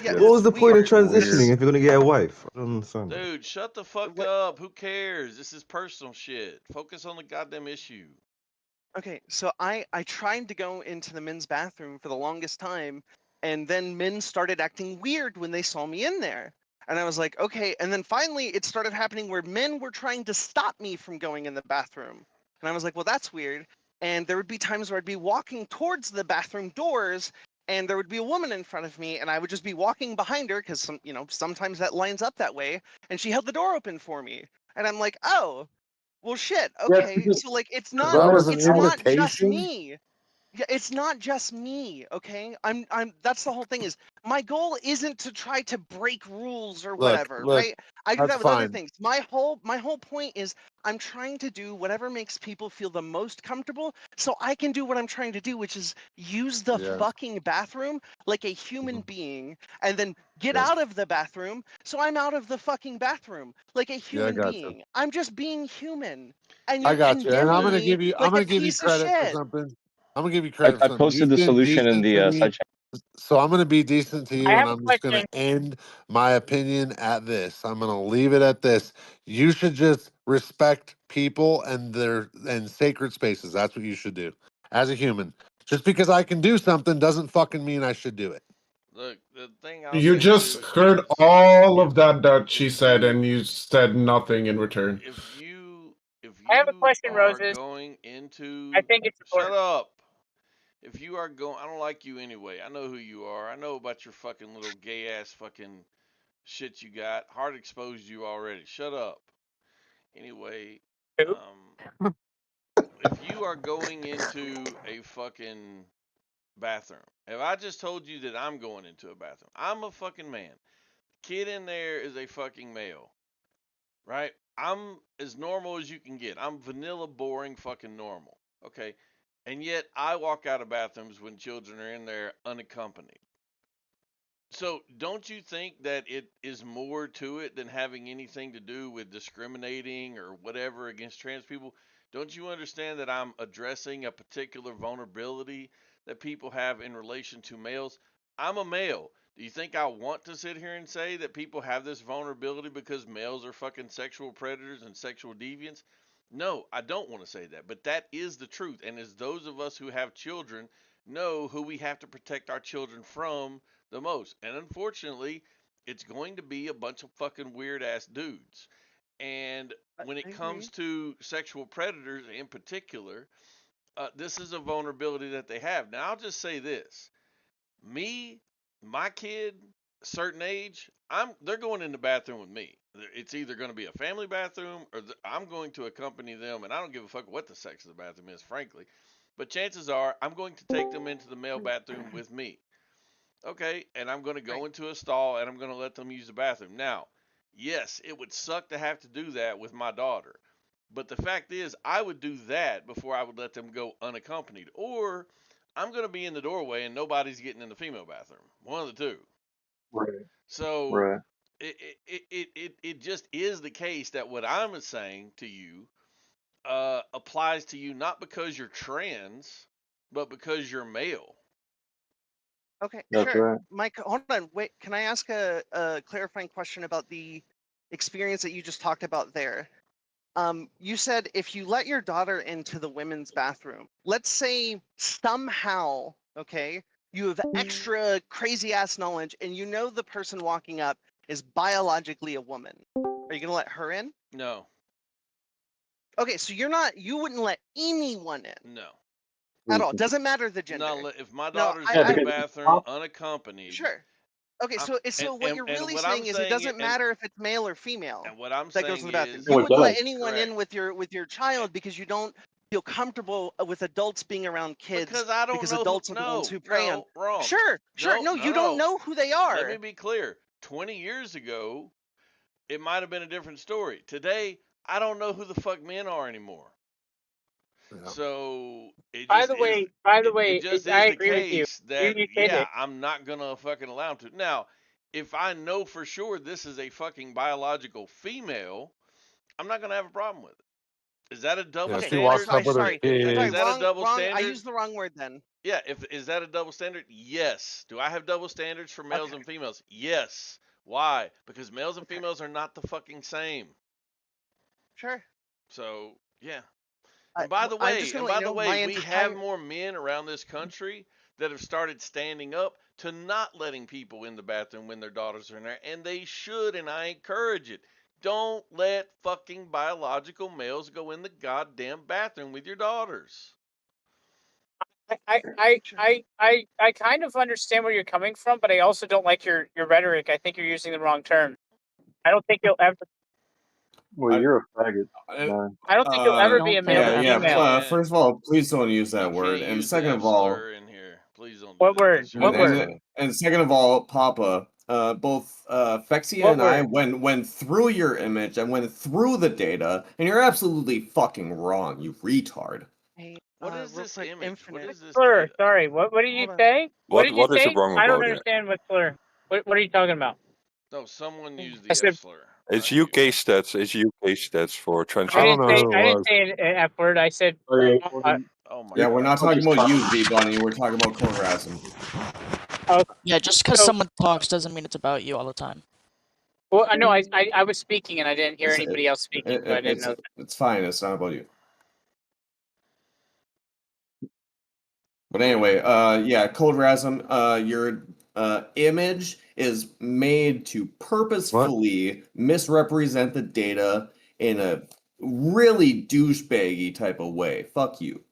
Yeah, What Yes, was it's the point of weird. weird. transitioning if you're gonna get a wife? I don't understand that. Dude, shut the fuck What? up. Who cares? This is personal shit. Focus on the goddamn issue. Okay, so I tried to go into the men's bathroom for the longest time, and then men started acting weird when they saw me in there. And I was like, okay. And then finally, it started happening where men were trying to stop me from going in the bathroom. And I was like, well, that's weird. And there would be times where I'd be walking towards the bathroom doors, and there would be a woman in front of me, and I would just be walking behind her because sometimes that lines up that way. And she held the door open for me, and I'm like, oh. Well, shit. yeah, Okay, so like it's So not that was an just invitation. me. Yeah, it's not just me, okay? That's the whole thing is my goal isn't to try to break rules or whatever, Look, right? I do that's that with other fine. things. My whole point is I'm trying to do whatever makes people feel the most comfortable so I can do what I'm trying to do, which is use the Yeah. fucking bathroom like a human being and then get Yeah. out of the bathroom so I'm out of the fucking bathroom like a Yeah, I human got you. being. I'm just being human. And I you're got you. And I'm condemning gonna me give you like a piece of credit for shit. something. I'm gonna give you credit for I something. posted You've the been solution in decent the to me, side chat. so I'm gonna be decent to I you, and have a I'm just gonna question. end my opinion at this. I'm gonna leave it at this. You should just respect people and their and sacred spaces. That's what you should do as a human. Just because I can do something doesn't fucking mean I should do it. Look, the thing I'll You say just too heard is all of that she if said, you and you said nothing in return. if you if I have a you question, are Roses. going I into think it's shut important. up. If you are going, I don't like you anyway. I know who you are. I know about your fucking little gay ass fucking shit you got. Hard exposed you already. Shut up. Anyway, Who? if you are going into a fucking bathroom, if I just told you that I'm going into a bathroom, I'm a fucking man. Kid in there is a fucking male, right? I'm as normal as you can get. I'm vanilla, boring, fucking normal. Okay. And yet I walk out of bathrooms when children are in there unaccompanied. So don't you think that it is more to it than having anything to do with discriminating or whatever against trans people? Don't you understand that I'm addressing a particular vulnerability that people have in relation to males? I'm a male. Do you think I want to sit here and say that people have this vulnerability because males are fucking sexual predators and sexual deviants? No, I don't want to say that, but that is the truth. And as those of us who have children know who we have to protect our children from the most. And unfortunately, it's going to be a bunch of fucking weird ass dudes. And when I it agree. comes to sexual predators in particular, this is a vulnerability that they have. Now, I'll just say this: me, my kid, certain age, they're going in the bathroom with me. It's either going to be a family bathroom or I'm going to accompany them, and I don't give a fuck what the sex of the bathroom is, frankly. But chances are, I'm going to take them into the male bathroom with me. Okay, and I'm going to go into a stall and I'm going to let them use the bathroom. Now, yes, it would suck to have to do that with my daughter. But the fact is, I would do that before I would let them go unaccompanied. Or I'm going to be in the doorway and nobody's getting in the female bathroom. One of the two. Right. So Right. it just is the case that what I'm saying to you applies to you not because you're trans, but because you're male. Okay, That's sure. right. Mike, hold on. Wait, can I ask a clarifying question about the experience that you just talked about there? You said if you let your daughter into the women's bathroom, let's say somehow, okay, you have extra crazy ass knowledge and you know the person walking up is biologically a woman. Are you gonna let her in? No, Okay, so you wouldn't let anyone in no. at all. Doesn't matter the gender. No, if my No, daughter's Yeah, in the because bathroom unaccompanied, sure. Okay, I'm, so what you're and really what I'm saying is it saying doesn't and matter if it's male or female what I'm that goes to saying the bathroom. is You no, it wouldn't let does. anyone correct in with your child because you don't feel comfortable with adults being around kids because I don't because know who. adults are the ones No, who prey on. no, wrong. Sure, sure. No, No, no, you don't no. know who they Let me are. be clear. 20 years ago, it might have been a different story. Today, I don't know who the fuck men are anymore. Yeah. So it By just the is. way, It just I is the agree with you. case that You stated yeah, it. I'm not gonna fucking allow him to. Now, if I know for sure this is a fucking biological female, I'm not gonna have a problem with it. Is that a double Yeah, Okay, she that's walks standard? sorry, up with her sorry, sorry. Is kids. that a Wrong, double wrong. I standard? used the wrong word then. Yeah. If is that a double standard? Yes. Do I have double standards for males Okay, and females? Yes. Why? Because males and okay, females are not the fucking same. sure. So yeah. I'm just gonna And let you by the know way, my we have entire. more men around this country that have started standing up to not letting people in the bathroom when their daughters are in there, and they should, and I encourage it. Don't let fucking biological males go in the goddamn bathroom with your daughters. I kind of understand where you're coming from, but I also don't like your rhetoric. I think you're using the wrong term. I don't think you'll ever. Well, you're a faggot. I don't think you'll ever be a male Yeah, to yeah. female. First of all, please don't use that word, and second of all, in here. Please don't. What word? What word? and second of all, Papa, both Fexia What and I word? went through your image and went through the data, and you're absolutely fucking wrong, you retard. Hey, What is real this quick, image? Infinite. What is this Slur. data? Sorry. What did you Hold on. say? What did you What is say? wrong I don't about it? understand what slur. What are you talking about? No, someone used I the said F slur. It's UK stats. It's UK stats for I transgender. didn't say an F word. I said. Oh my Yeah, we're not God. talking about you, V Bunny. We're talking about code rasm. Yeah, just because someone talks doesn't mean it's about you all the time. Well, I know I was speaking and I didn't hear anybody else speaking, so I didn't know. It's fine. It's not about you. But anyway, yeah, code rasm. Your image is made to purposefully misrepresent the data in a really douchebaggy type of way. Fuck you.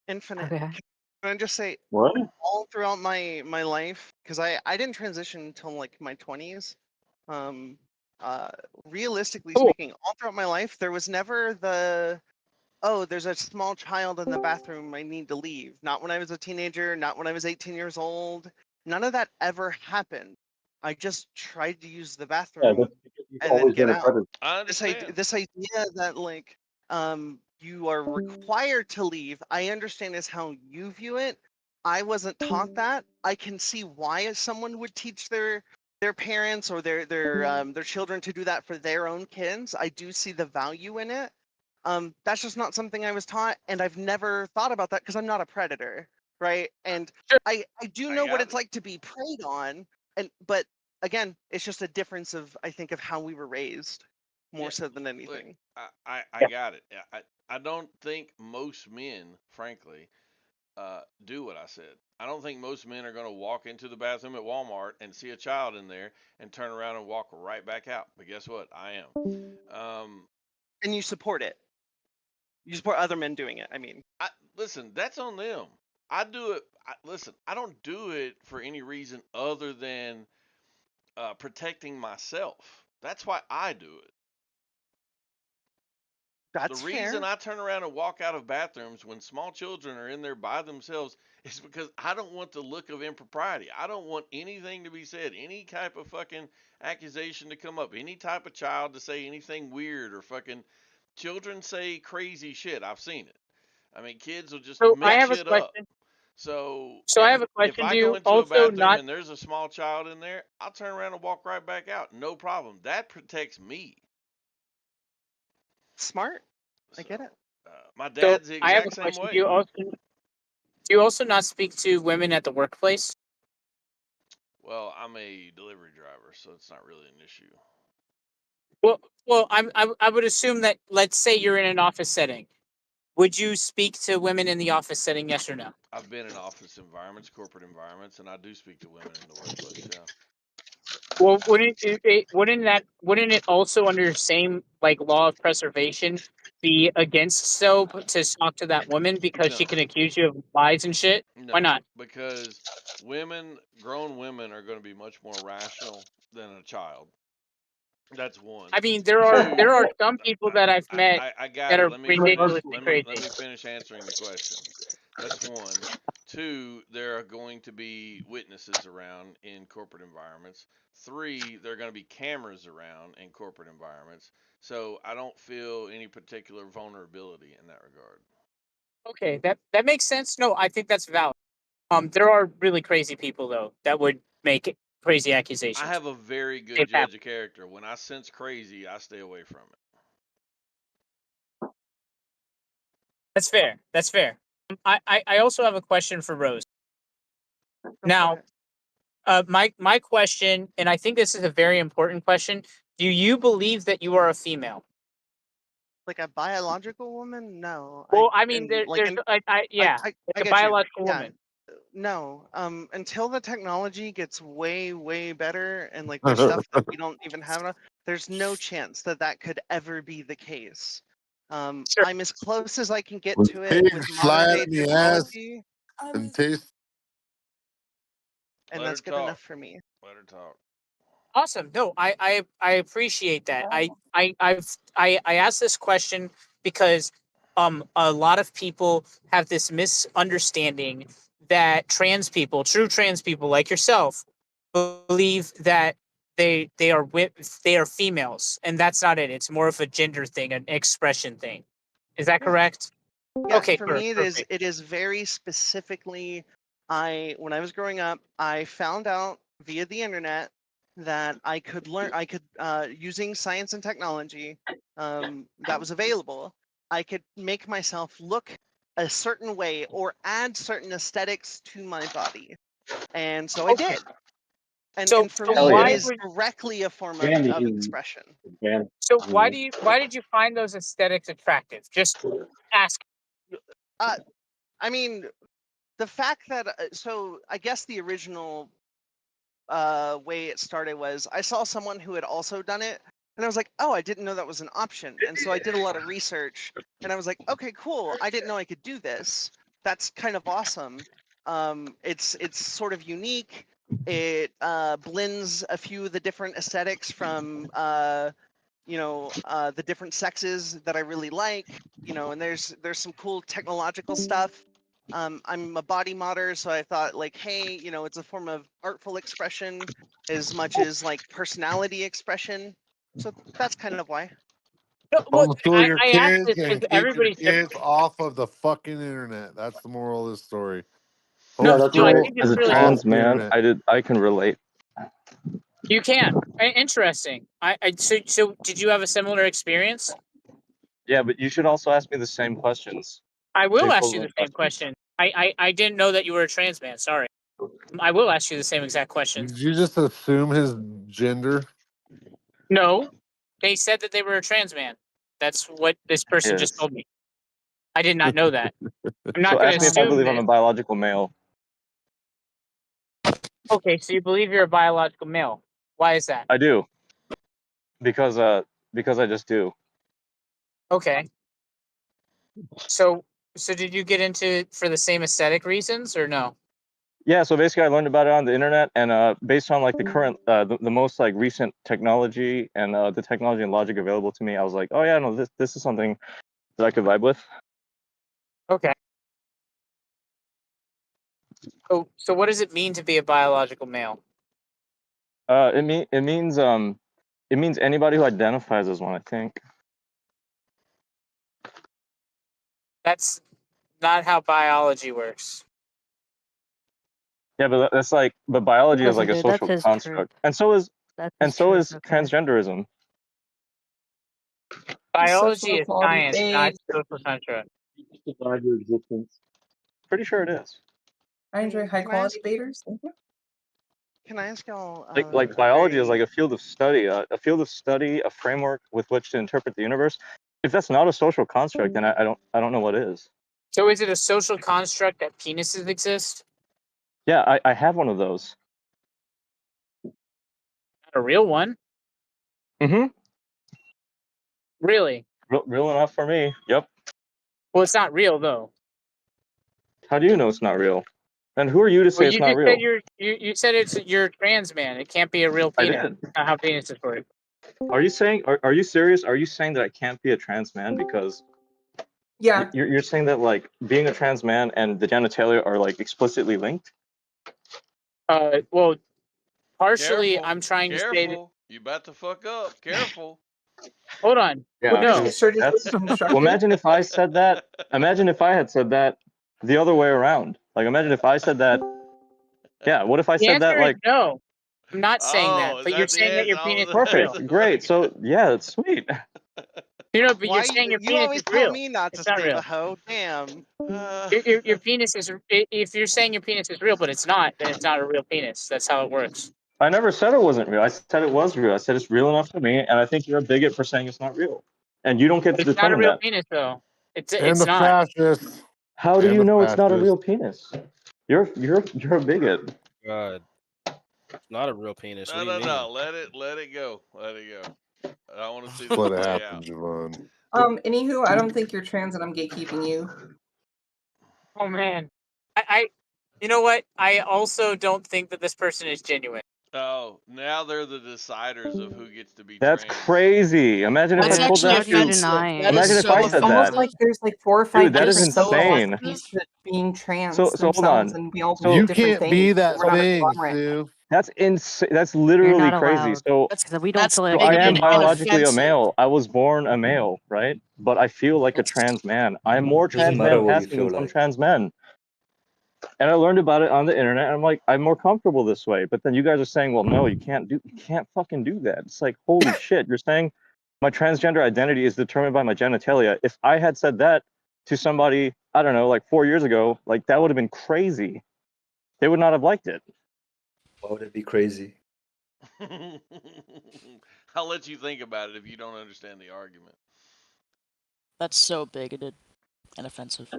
Infinite. Okay. Can I just say, What? all throughout my life, because I didn't transition until like my 20s. Um, realistically speaking, all throughout my life, there was never the, oh, there's a small child in the bathroom, I need to leave. Not when I was a teenager, not when I was 18 years old. None of that ever happened. I just tried to use the Yeah, bathroom that's because you've and then always get been a out. predator. I This understand. this idea that like you are required to leave, I understand is how you view it. I wasn't taught that. I can see why someone would teach their parents or their children to do that for their own kids. I do see the value in it. That's just not something I was taught, and I've never thought about that because I'm not a predator, right? And I do know what it's like to be preyed on, but again, it's just a difference of I think of how we were raised more so than Look, anything. I got it. I don't think most men, frankly, do what I said. I don't think most men are going to walk into the bathroom at Walmart and see a child in there and turn around and walk right back out. But guess what? I am. And you support it. You support other men doing it. I mean, Listen, that's on them. I do it. Listen, I don't do it for any reason other than protecting myself. That's why I do it. That's the reason fair. I turn around and walk out of bathrooms when small children are in there by themselves is because I don't want the look of impropriety. I don't want anything to be said, any type of fucking accusation to come up, any type of child to say anything weird or fucking children say crazy shit. I've seen it. I mean, kids will just So I make have a shit up. question. So So I yeah, have a if question. I Do go you into a also bathroom not? and there's a small child in there, I'll turn around and walk right back out. No problem. That protects me. Smart. I get it. My So dad's the I have a exact same question. way. Do you also not speak to women at the workplace? Well, I'm a delivery driver, so it's not really an issue. Well, I would assume that let's say you're in an office setting. Would you speak to women in the office setting? Yes or no? I've been in office environments, corporate environments, and I do speak to women in the workplace. Yeah. Well, wouldn't it also under the same like law of preservation be against to talk to that woman because she No. can accuse you of lies and shit? Why No, not? because grown women are going to be much more rational than a child. That's one. I mean, there are some people that I've met I got that it. are Let me finish. ridiculously crazy. Let me finish answering the question. That's one. Two, there are going to be witnesses around in corporate environments. Three, there are going to be cameras around in corporate environments. So I don't feel any particular vulnerability in that regard. Okay, that makes sense. No, I think that's valid. There are really crazy people though that would make crazy accusations. I have a very good They've judge of character. When I sense crazy, I stay away from it. That's fair. That's fair. I also have a question for Rose. Now, my question, and I think this is a very important question. Do you believe that you are a female? Like a biological woman? No. Well, I mean, yeah, I it's a get you. biological Yeah. woman. No. Until the technology gets way better and like there's stuff that we don't even have enough, there's no chance that that could ever be the case. I'm as close as I can get When to it with pigs fly modern out day of the ass technology, and taste. and Let her that's good talk. enough for me. Let her talk. Awesome. No, I appreciate that. I asked this question because a lot of people have this misunderstanding that trans people, true trans people like yourself, believe that they are females, and that's not it. It's more of a gender thing, an expression thing. Is that correct? Yeah, Okay, for me perfect. it is very specifically when I was growing up, I found out via the internet that I could using science and technology that was available, I could make myself look a certain way or add certain aesthetics to my body. And so I did. And for me it is directly a form of expression. So why did you find those aesthetics attractive? Just ask. I mean, the fact that so I guess the original way it started was I saw someone who had also done it, and I was like, oh, I didn't know that was an option. And so I did a lot of research, and I was like, okay, cool. I didn't know I could do this. That's kind of awesome. It's sort of unique. It blends a few of the different aesthetics from the different sexes that I really like, and there's some cool technological stuff. I'm a body modder, so I thought like, hey, it's a form of artful expression as much as like personality expression. So that's kind of why. Homeschool your I asked kids this and because keep your everybody's kids different. off of the fucking internet. That's the moral of the story. Yeah, that's No, I right. think As it's a really trans cool. man, I can relate. You can. Interesting. So did you have a similar experience? Yeah, but you should also ask me the same questions. I will Same ask you follow-up the same question. I didn't know that you were a trans man. Sorry. I will ask you the same exact questions. Did you just assume his gender? No, they said that they were a trans man. That's what this person just Yes. told me. I did not know that. I'm not So going to ask me if I assume believe I'm this. a biological male. Okay, so you believe you're a biological male. Why is that? I do. Because I just do. Okay. So did you get into it for the same aesthetic reasons or no? Yeah, so basically I learned about it on the internet, and based on like the current the most like recent technology and the technology and logic available to me, I was like, oh yeah, no, this is something that I could vibe with. Okay. So what does it mean to be a biological male? It means anybody who identifies as one, I think. That's not how biology works. Yeah, but but biology is Listen, like a dude, that's social his construct, truth. and so is That's his truth, okay? transgenderism. Biology Social is equality science, not debate. social construct. Justify your existence. Pretty sure it is. I enjoy high Can I quality ask? debaters. Thank you. Can I ask y'all Like a biology is like very a field of study, a framework with which to interpret the universe. If that's not a social construct, then I don't know what is. So is it a social construct that penises exist? Yeah, I have one of those. Not a real one. Mm-hmm. Really? Real enough for me. Yep. Well, it's not real though. How do you know it's not real? And who are you to say Well, it's you not just said real? you said you're a trans man. It can't be a real I penis. did. That's not how penises work. Are you saying? Are you serious? Are you saying that I can't be a trans man because Yeah. you're saying that like being a trans man and the genitalia are like explicitly linked? Well, partially Careful, I'm trying to say that. careful. You about to fuck up. Careful. Hold on. Yeah. No. Sure, just That's well. constructed. Imagine if I said that. Imagine if I had said that the other way around. Like imagine if I said that. Yeah. What if I The said that answer is like no. I'm not saying that. Oh, is But you're that the saying that answer? your penis is real. perfect? Great. So yeah, it's sweet. But you're why saying your you penis always is tell real. me not to It's not say the real. hoe? Damn. Your penis is. If you're saying your penis is real, but it's not, then it's not a real penis. That's how it works. I never said it wasn't real. I said it was real. I said it's real enough for me, and I think you're a bigot for saying it's not real. And you don't get But to it's not a determine real that. penis, though. And It's the not. fascists. How do And you the know it's not a fascists. real penis? You're a bigot. God, it's not a real penis. What do you mean? No. Let it go. Let it go. I want to see Just this let it play happen, out. Javon. Anywho, I don't think you're trans and I'm gatekeeping you. Oh man, I. You know what? I also don't think that this person is genuine. Oh, now they're the deciders of who gets to be That's trans. crazy. Imagine if I That's told how that do you to. deny That is Imagine if so I It's said almost that. offensive. like there's like 4 or Dude, 5 that is different So social insane. offensive. identities for being trans So hold themselves, on. and we all So believe You different can't be things. that We're not a thing, conglomerate. Sue. that's insane. That's You're literally not crazy. allowed. So Because we don't That's feel So I am bigoted and biologically a offensive. male. I was born a male, right? But I feel like a trans man. I'm more Doesn't trans matter man what you passing than feel some like. trans men. And I learned about it on the internet. And I'm like, I'm more comfortable this way. But then you guys are saying, well, no, you can't fucking do that. It's like, holy shit. You're saying my transgender identity is determined by my genitalia. If I had said that to somebody, I don't know, like 4 years ago, like that would have been crazy. They would not have liked it. Why would it be crazy? I'll let you think about it if you don't understand the argument. That's so bigoted and offensive.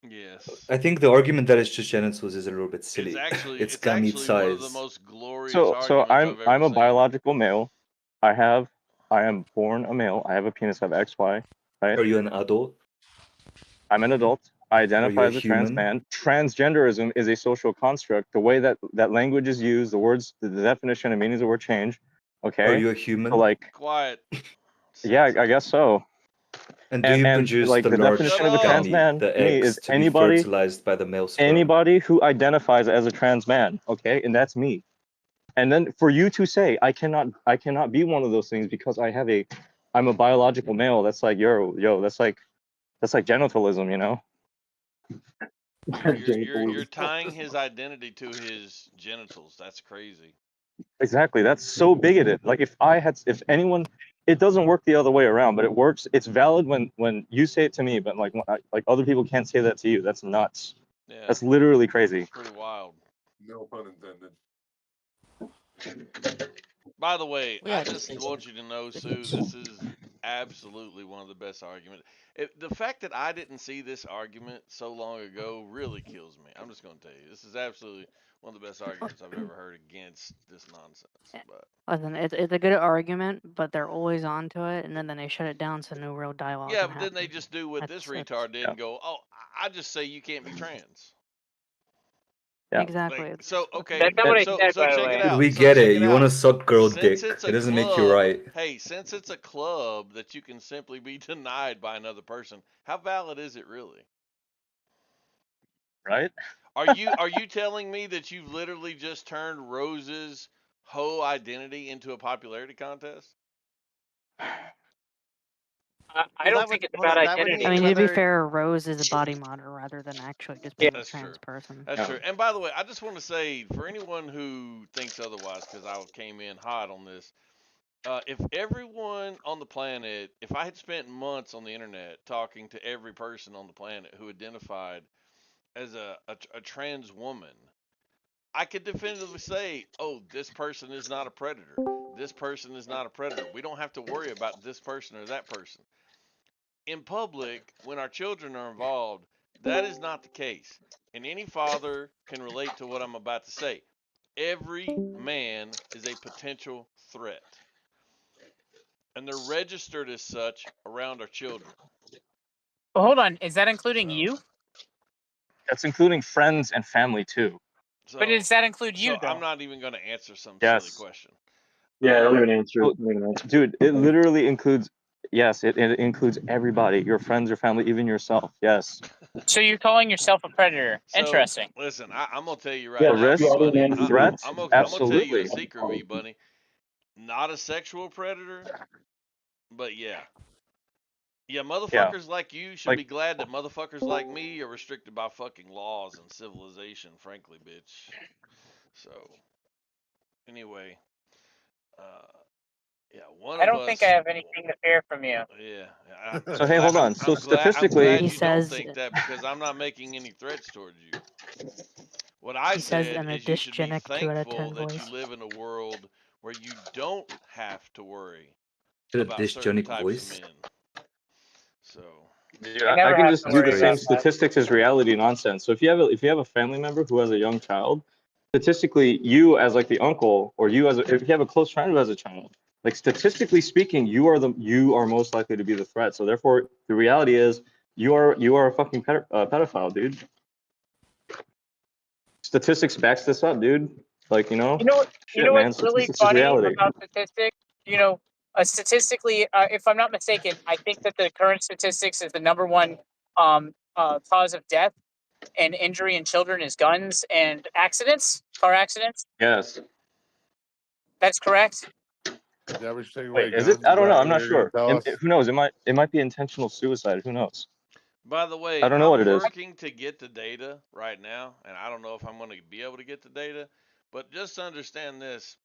Yes. I think the argument that it's just genitals is a little bit silly. It's gamete actually one of the size. most glorious So arguments I'm I've ever I'm a seen. biological male. I am born a male. I have a penis. I have XY. Right? Are you an adult? I'm an adult. I Are identify you a as a trans human? man. Transgenderism is a social construct. The way that language is used, the words, the definition and meanings of the word change. Okay. Are you a human? So like, Quiet. yeah, I guess so. And do you produce like the the large definition of a trans gamete, man the to me eggs, is to be fertilized by the male sperm? anybody who identifies as a trans man. Okay, and that's me. And then for you to say I cannot be one of those things because I'm a biological male. That's like yo, that's like genitalism, you know? You're tying his identity to his genitals. That's crazy. Exactly. That's so bigoted. Like if anyone, it doesn't work the other way around, but it works. It's valid when you say it to me, but like like other people can't say that to you. That's nuts. Yeah. That's literally crazy. Pretty wild. No pun intended. By the way, We I had to just say want you to know, Sue, this is absolutely one of the best arguments. The fact that I didn't see this argument so long ago really kills me. I'm just going to tell you, this is absolutely one of the best arguments I've ever heard against this nonsense. But Listen, it's a good argument, but they're always onto it, and then they shut it down so no real dialogue yeah, can but then they happen. just do what this retard did and go, "Oh, I just say you can't be trans." Yeah. Exactly. Like, so okay, That's not what I so said, by the check it way. Dude, out. we So get check it. it You want to out. suck girl Since dick. it's It a doesn't make you club, right. hey, since it's a club that you can simply be denied by another person, how valid is it really? Right? Are you telling me that you've literally just turned Rose's whole identity into a popularity contest? I don't think it's about identity. I mean, to be fair, Rose is a body model rather than actually just being a That's trans true. person. That's true. And by the way, I just want to say for anyone who thinks otherwise, because I came in hot on this, if everyone on the planet, if I had spent months on the internet talking to every person on the planet who identified as a trans woman, I could definitively say, oh, this person is not a predator. This person is not a predator. We don't have to worry about this person or that person. In public, when our children are involved, that is not the case. And any father can relate to what I'm about to say. Every man is a potential threat. And they're registered as such around our children. Well, hold on. Is that including you? That's including friends and family too. So, But does that include you, so though? I'm not even going to answer some silly Yes. question. Yeah, don't even answer. Well, Don't even answer. dude, it literally includes. Yes, it includes everybody. Your friends, your family, even yourself. Yes. So you're calling yourself a predator? So, Interesting. listen, I'm gonna tell you right Yeah, A now, risk, V-Bunny. a threat, I'm gonna tell you a absolutely. secret, V-Bunny. Not a sexual predator, but yeah. Yeah, motherfuckers like you should be glad that motherfuckers like me are restricted by fucking laws and civilization, frankly, bitch. So, anyway, yeah, one I of don't think I us. have anything to fear from you. Yeah. So hey, hold on. So I'm statistically, glad He you don't says- think that because I'm not making any threats towards you. What I He says said in a is you should be dysgenic 2 out of 10 thankful that you voice. live in a world where you don't have to worry To about certain dysgenic types voice. of men. So, dude, I can just do the same statistics as reality nonsense. So if you have a family member who has a young child, statistically, you as like the uncle, or you as if you have a close friend who has a child, like statistically speaking, you are most likely to be the threat. So therefore, the reality is you are a fucking pedophile, dude. Statistics backs this up, dude. Like, You know, shit, man. what's really Statistics is funny reality. about statistics? Statistically, if I'm not mistaken, I think that the current statistics is the number one cause of death and injury in children is guns and accidents, car accidents. Yes. That's correct. Yeah, we should take away Wait, is it? guns. I Is don't that know. what I'm not you're gonna sure. tell us? Who knows? It might be intentional suicide. Who knows? By the way, I don't know what I'm it is. working to get the data right now, and I don't know if I'm going to be able to get the data, but just to understand this,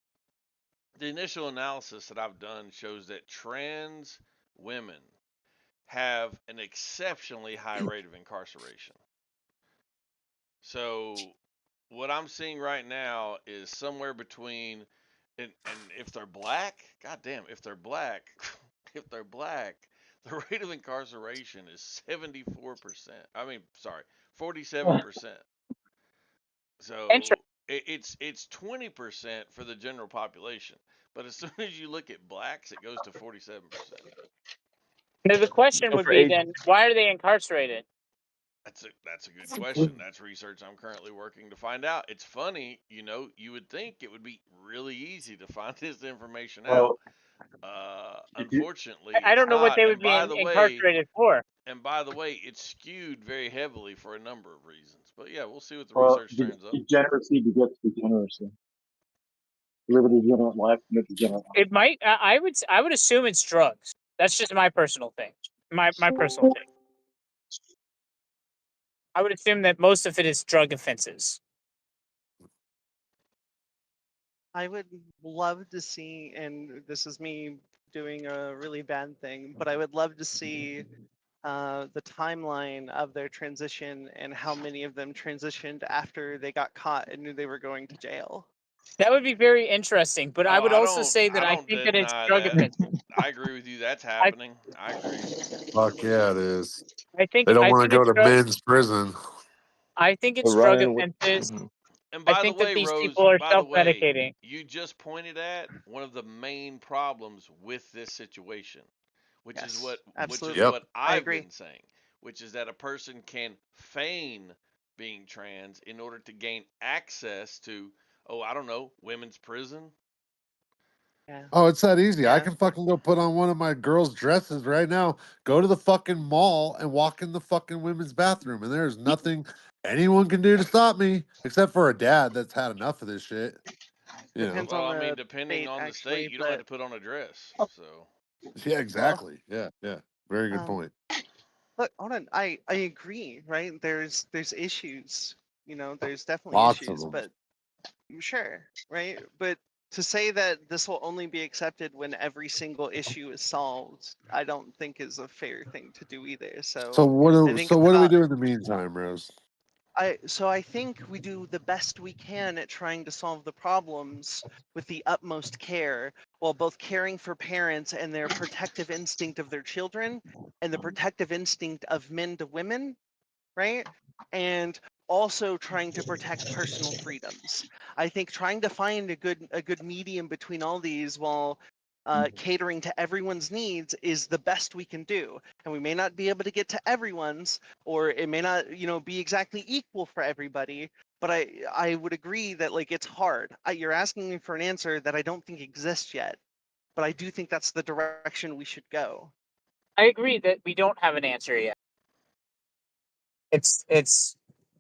the initial analysis that I've done shows that trans women have an exceptionally high rate of incarceration. So what I'm seeing right now is somewhere between, and if they're black, goddamn, if they're black, if they're black, the rate of incarceration is 74%. I mean, sorry, 47%. So it's 20% for the general population, but as soon as you look at blacks, it goes to 47%. Now, the question So would for be age, then, why are they incarcerated? That's a good question. That's research I'm currently working to find out. It's funny, you would think it would be really easy to find this information out. Unfortunately, I it's don't know what not. they And would be by the way, incarcerated for. it's skewed very heavily for a number of reasons. But yeah, we'll see what the Well, research turns up. degeneracy begets degeneracy. Live a degenerate life, live a degenerate life. It might. I would assume it's drugs. That's just my personal thing. My personal thing. I would assume that most of it is drug offenses. I would love to see, and this is me doing a really bad thing, but I would love to see the timeline of their transition and how many of them transitioned after they got caught and knew they were going to jail. That would be very interesting, but I would also say that I don't think that it's deny drug that. offenses. I agree with you. That's happening. I agree. Fuck yeah, it is. I think They don't want to go it's to drug. men's prison. I think it's we're drug running with. offenses. And I by the think that way, these Rose, people are by the way, self-medicating. you just pointed at one of the main problems with this situation, which is Yes, what absolutely. what I I've agree. been saying, which is that a person can feign being trans in order to gain access to, I don't know, women's prison. Yeah. Oh, it's that easy. I Yeah. can fucking go put on one of my girls' dresses right now, go to the fucking mall and walk in the fucking women's bathroom, and there's nothing anyone can do to stop me except for a dad that's had enough of this shit. You know. Depends Well, on I mean, the depending state, on the actually, state, you don't have but to put on a dress. So Yeah, exactly. Yeah, yeah. Very good point. look, hold on. I agree, right? There's issues. There's definitely Lots of issues, them. but sure, right? But to say that this will only be accepted when every single issue is solved, I don't think is a fair thing to do either. So what I do think so it's what do we about do in the meantime, Rose? I think we do the best we can at trying to solve the problems with the utmost care, while both caring for parents and their protective instinct of their children and the protective instinct of men to women, right? And also trying to protect personal freedoms. I think trying to find a good medium between all these while catering to everyone's needs is the best we can do. And we may not be able to get to everyone's, or it may not, be exactly equal for everybody. But I would agree that it's hard. You're asking me for an answer that I don't think exists yet, but I do think that's the direction we should go. I agree that we don't have an answer yet. It's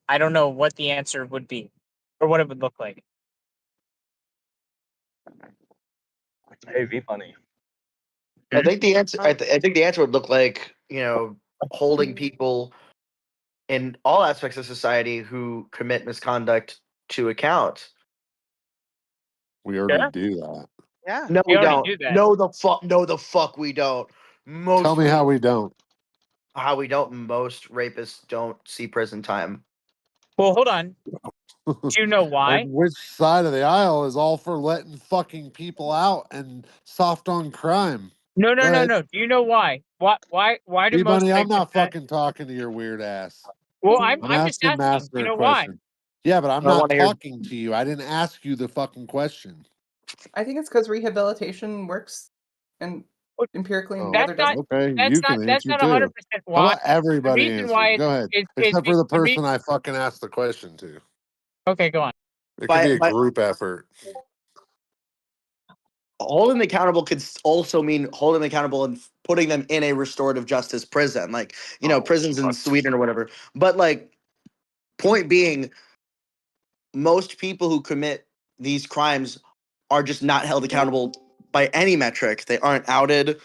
I don't know what the answer would be or what it would look like. Hey, V Bunny. I think the answer. I think the answer would look like holding people in all aspects of society who commit misconduct to account. We already do that. Yeah. No, We we already don't. do that. No, the fuck. No, the fuck, we don't. Tell me how we don't. How we don't. Most rapists don't see prison time. Well, hold on. Do you know why? And which side of the aisle is all for letting fucking people out and soft on crime? No. Go ahead. Do you know why? Why do most B-Bunny, I'm rapists not fucking talking to your weird ass. Well, I'm just asking asking. Do Master you a know why? question. Yeah, but I'm I not wanna hear- talking to you. I didn't ask you the fucking question. I think it's because rehabilitation works, and empirically, and the That's other not. doesn't. Okay, That's you not. can That's answer not too. 100% How why. about everybody reason answer? why Go ahead. it's Except for the the re- person I fucking asked the question to. Okay, go on. It could be a group effort. Holding them accountable could also mean holding them accountable and putting them in a restorative justice prison, like prisons in Sweden or whatever. But like, point being, most people who commit these crimes are just not held accountable by any metric. They aren't outed.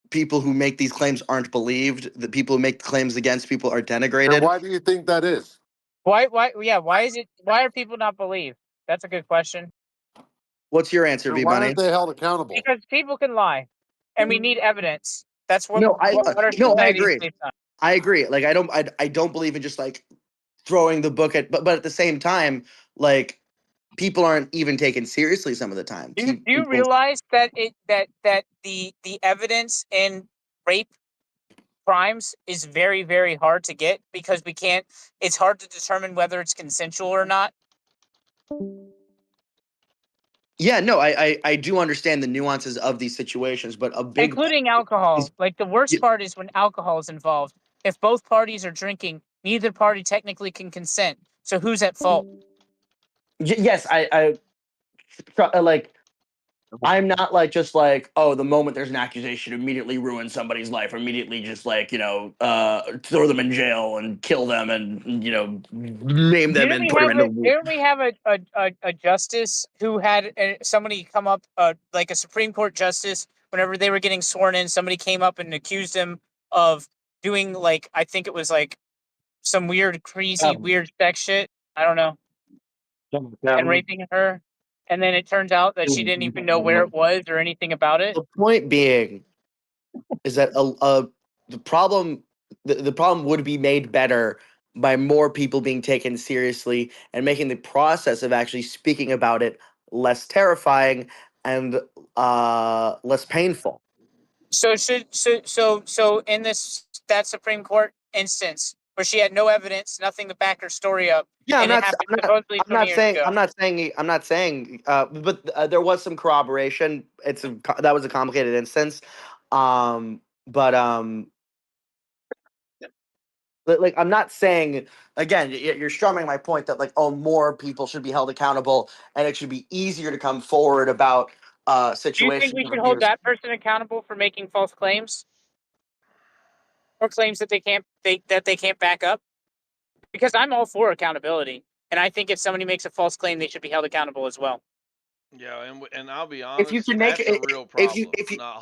People who make these claims aren't believed. The people who make claims against people are denigrated. And why do you think that is? Why is it? Why are people not believed? That's a good question. What's your answer, V Why Bunny? aren't they held accountable? Because people can lie, and we need evidence. That's what. No, what our I society is agree. based on. I agree. Like, I don't believe in just like throwing the book at, but at the same time, like, people aren't even taken seriously some of the time. Do you realize that the evidence in rape crimes is very, very hard to get because we can't. It's hard to determine whether it's consensual or not. Yeah, no, I do understand the nuances of these situations, but a big Including alcohol. Like the worst part is when alcohol is involved. If both parties are drinking, neither party technically can consent. So who's at fault? Yes, like, I'm not like just like, oh, the moment there's an accusation, immediately ruin somebody's life, or immediately just like, throw them in jail and kill them and name them and put them in a Didn't we have a justice who had somebody come up, like a Supreme Court justice, whenever they were getting sworn in, somebody came up and accused him of doing, like, I think it was like some weird, crazy, weird sex shit. I don't know. And raping her. And then it turns out that she didn't even know where it was or anything about it. The point being is that the problem would be made better by more people being taken seriously and making the process of actually speaking about it less terrifying and less painful. So in that Supreme Court instance where she had no evidence, nothing to back her story up. Yeah, and it happened supposedly 20 years ago. I'm not saying. But there was some corroboration. That was a complicated instance, but like, I'm not saying, again, you're strumming my point that like, oh, more people should be held accountable and it should be easier to come forward about Do you situations. think we should hold that person accountable for making false claims, or claims that they can't back up? Because I'm all for accountability, and I think if somebody makes a false claim, they should be held accountable as well. Yeah, and I'll be honest, If you can make that's it, a real problem.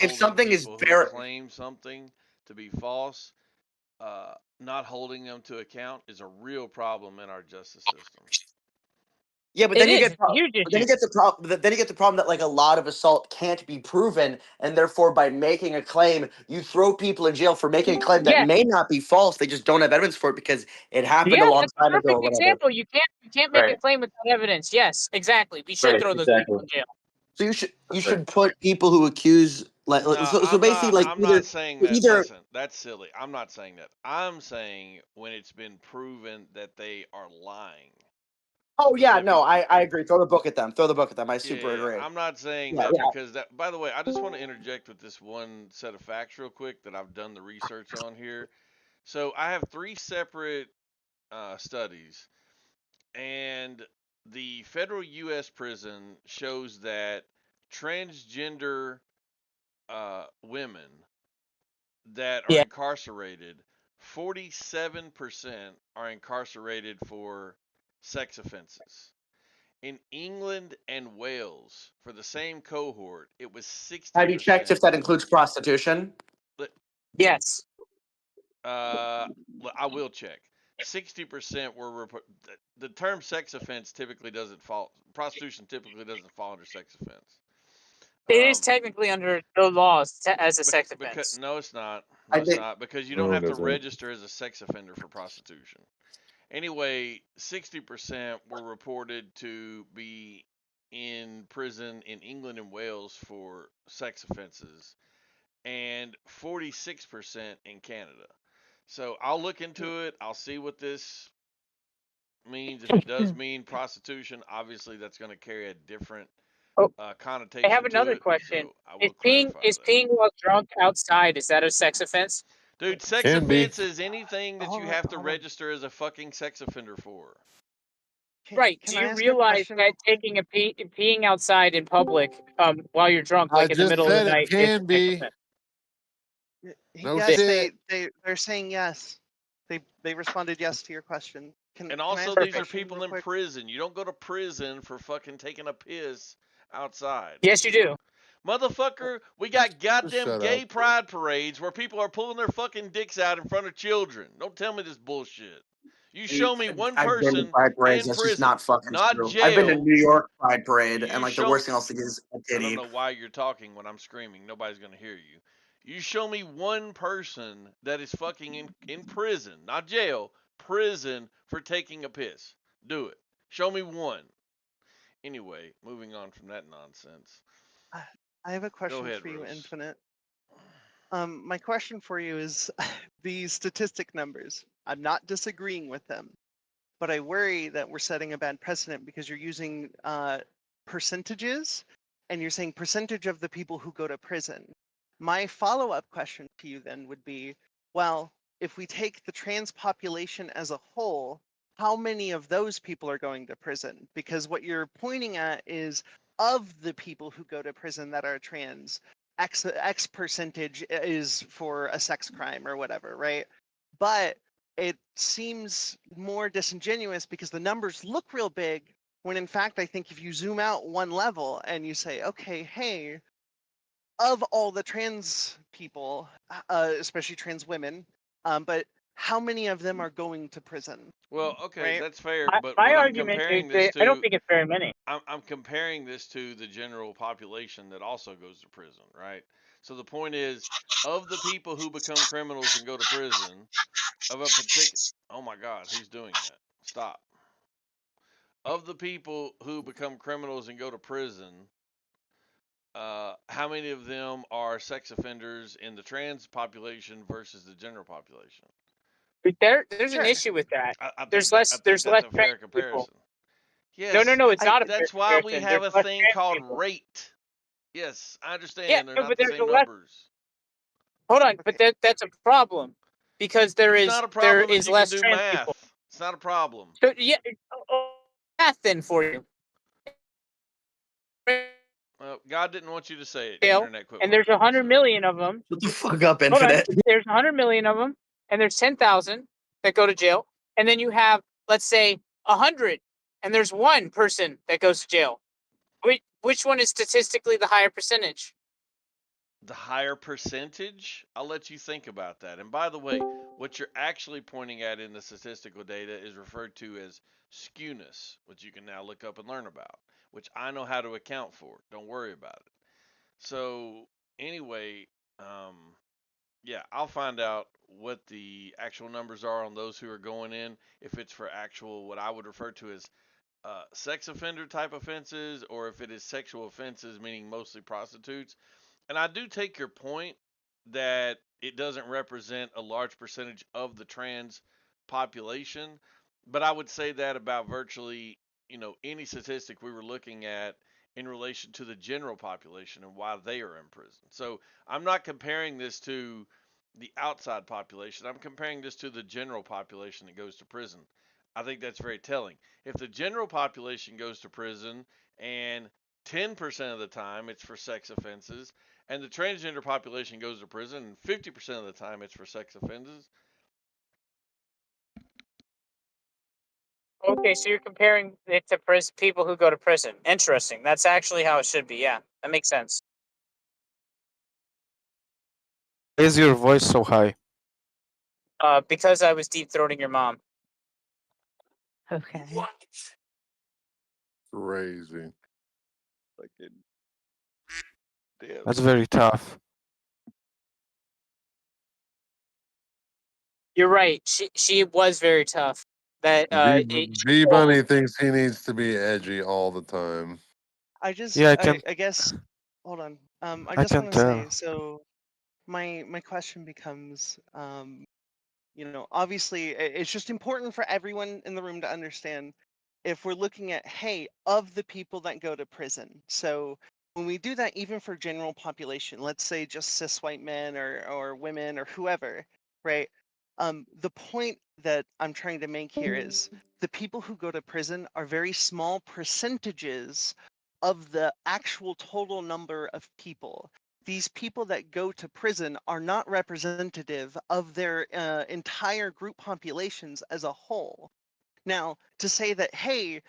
if something is who claim something to be false, not holding them to account is a real problem in our justice system. Yeah, but then you get the problem that like a lot of assault can't be proven, and therefore by making a claim, you throw people in jail for making a claim that may not be false. They just don't have evidence for it because it happened a long time ago. That's a perfect example. You can't make a claim without evidence. Yes, exactly. We should throw those people in jail. So you should put people who accuse so basically I'm not saying that. Listen, that's silly. I'm not saying that. I'm saying when it's been proven that they are lying. Oh yeah, no, I agree. Throw the book at them. I super agree. I'm not saying that because that. By the way, I just want to interject with this one set of facts real quick that I've done the research on here. So I have 3 separate studies, and the federal U.S. prison shows that transgender women that are incarcerated, 47% are incarcerated for sex offenses. In England and Wales, for the same cohort, it was 60%. Have you checked if that includes prostitution? Yes. I will check. 60% were the term sex offense typically doesn't fall. Prostitution typically doesn't fall under sex offense. It is technically under the laws as a sex offense. No, it's not. No, it's not, because you don't have to register as a sex offender for prostitution. Anyway, 60% were reported to be in prison in England and Wales for sex offenses, and 46% in Canada. So I'll look into it. I'll see what this means. If it does mean prostitution, obviously that's going to carry a different connotation. I have another question. So is peeing while drunk outside, is that a sex offense? Dude, sex offense is anything that you have to register as a fucking sex offender for. Right. Can Do I you ask a realize question that real quick? taking a peeing outside in public, while you're drunk, I like in the just middle of the said it night, is can be. negligent? No Yes, shit. they're saying yes. They responded yes to your question. And Can I also, ask a these are question people real in quick? prison. You don't go to prison for fucking taking a piss outside. Yes, you do. Motherfucker, we got goddamn shut gay up. pride parades where people are pulling their fucking dicks out in front of children. Don't tell me this bullshit. You show me one I've been to person pride parades. in That's just prison, not fucking not true. I've been to jail. New York Pride Parade, and You like the show. worst thing I'll see is a I don't titty. know why you're talking when I'm screaming. Nobody's gonna hear you. You show me one person that is fucking in prison, not jail, prison for taking a piss. Do it. Show me one. Anyway, moving on from that nonsense. I have a Go question ahead, for you, Rose. Infinite. My question for you is the statistic numbers. I'm not disagreeing with them, but I worry that we're setting a bad precedent because you're using percentages and you're saying percentage of the people who go to prison. My follow-up question to you then would be, well, if we take the trans population as a whole, how many of those people are going to prison? Because what you're pointing at is of the people who go to prison that are trans, X percentage is for a sex crime or whatever, right? But it seems more disingenuous because the numbers look real big when in fact I think if you zoom out one level and you say, okay, hey, of all the trans people, especially trans women, but how many of them are going to prison? Well, okay, Right? that's fair, but My what I'm argument is comparing this that I don't to, think it's very many. I'm comparing this to the general population that also goes to prison, right? So the point is, of the people who become criminals and go to prison, of a particular, oh my God, who's doing that? Stop. Of the people who become criminals and go to prison, how many of them are sex offenders in the trans population versus the general population? But there's an issue with that. I There's think that less I think there's that's less a trans fair people. comparison. No, Yes, it's not a fair that's why we comparison. have There's a less thing trans called people. rate. Yes, I Yeah, understand they're no, not but the there's a same less. numbers. Hold on, but that's a problem because It's not a there problem if is you can less do trans people. math. It's not a problem. So yeah, math then for you. God didn't want you to say it. The Jail, internet quit and there's working. 100 million of them. Shut the fuck up, Hold on, Infinite. there's 100 million of them, and there's 10,000 that go to jail, and then you have, let's say, 100, and there's one person that goes to jail. Which one is statistically the higher percentage? The higher percentage, I'll let you think about that. And by the way, what you're actually pointing at in the statistical data is referred to as skewness, which you can now look up and learn about, which I know how to account for. Don't worry about it. So, anyway, yeah, I'll find out what the actual numbers are on those who are going in, if it's for actual, what I would refer to as sex offender type offenses, or if it is sexual offenses, meaning mostly prostitutes. And I do take your point that it doesn't represent a large percentage of the trans population, but I would say that about virtually, any statistic we were looking at in relation to the general population and why they are in prison. So I'm not comparing this to the outside population. I'm comparing this to the general population that goes to prison. I think that's very telling. If the general population goes to prison and 10% of the time it's for sex offenses, and the transgender population goes to prison, and 50% of the time it's for sex offenses. Okay, so you're comparing it to people who go to prison. Interesting. That's actually how it should be. Yeah, that makes sense. Why is your voice so high? Because I was deep throating your mom. Okay. Crazy. Fucking damn. That's very tough. You're right. She was very tough. That B Bunny thinks he needs to be edgy all the time. I just, Yeah, I guess, hold on. I I just can want to say, tell. so my question becomes, obviously it's just important for everyone in the room to understand if we're looking at, hey, of the people that go to prison. So when we do that, even for general population, let's say just cis white men or women or whoever, right? The point that I'm trying to make here is the people who go to prison are very small percentages of the actual total number of people. These people that go to prison are not representative of their entire group populations as a whole. Now, to say that, hey,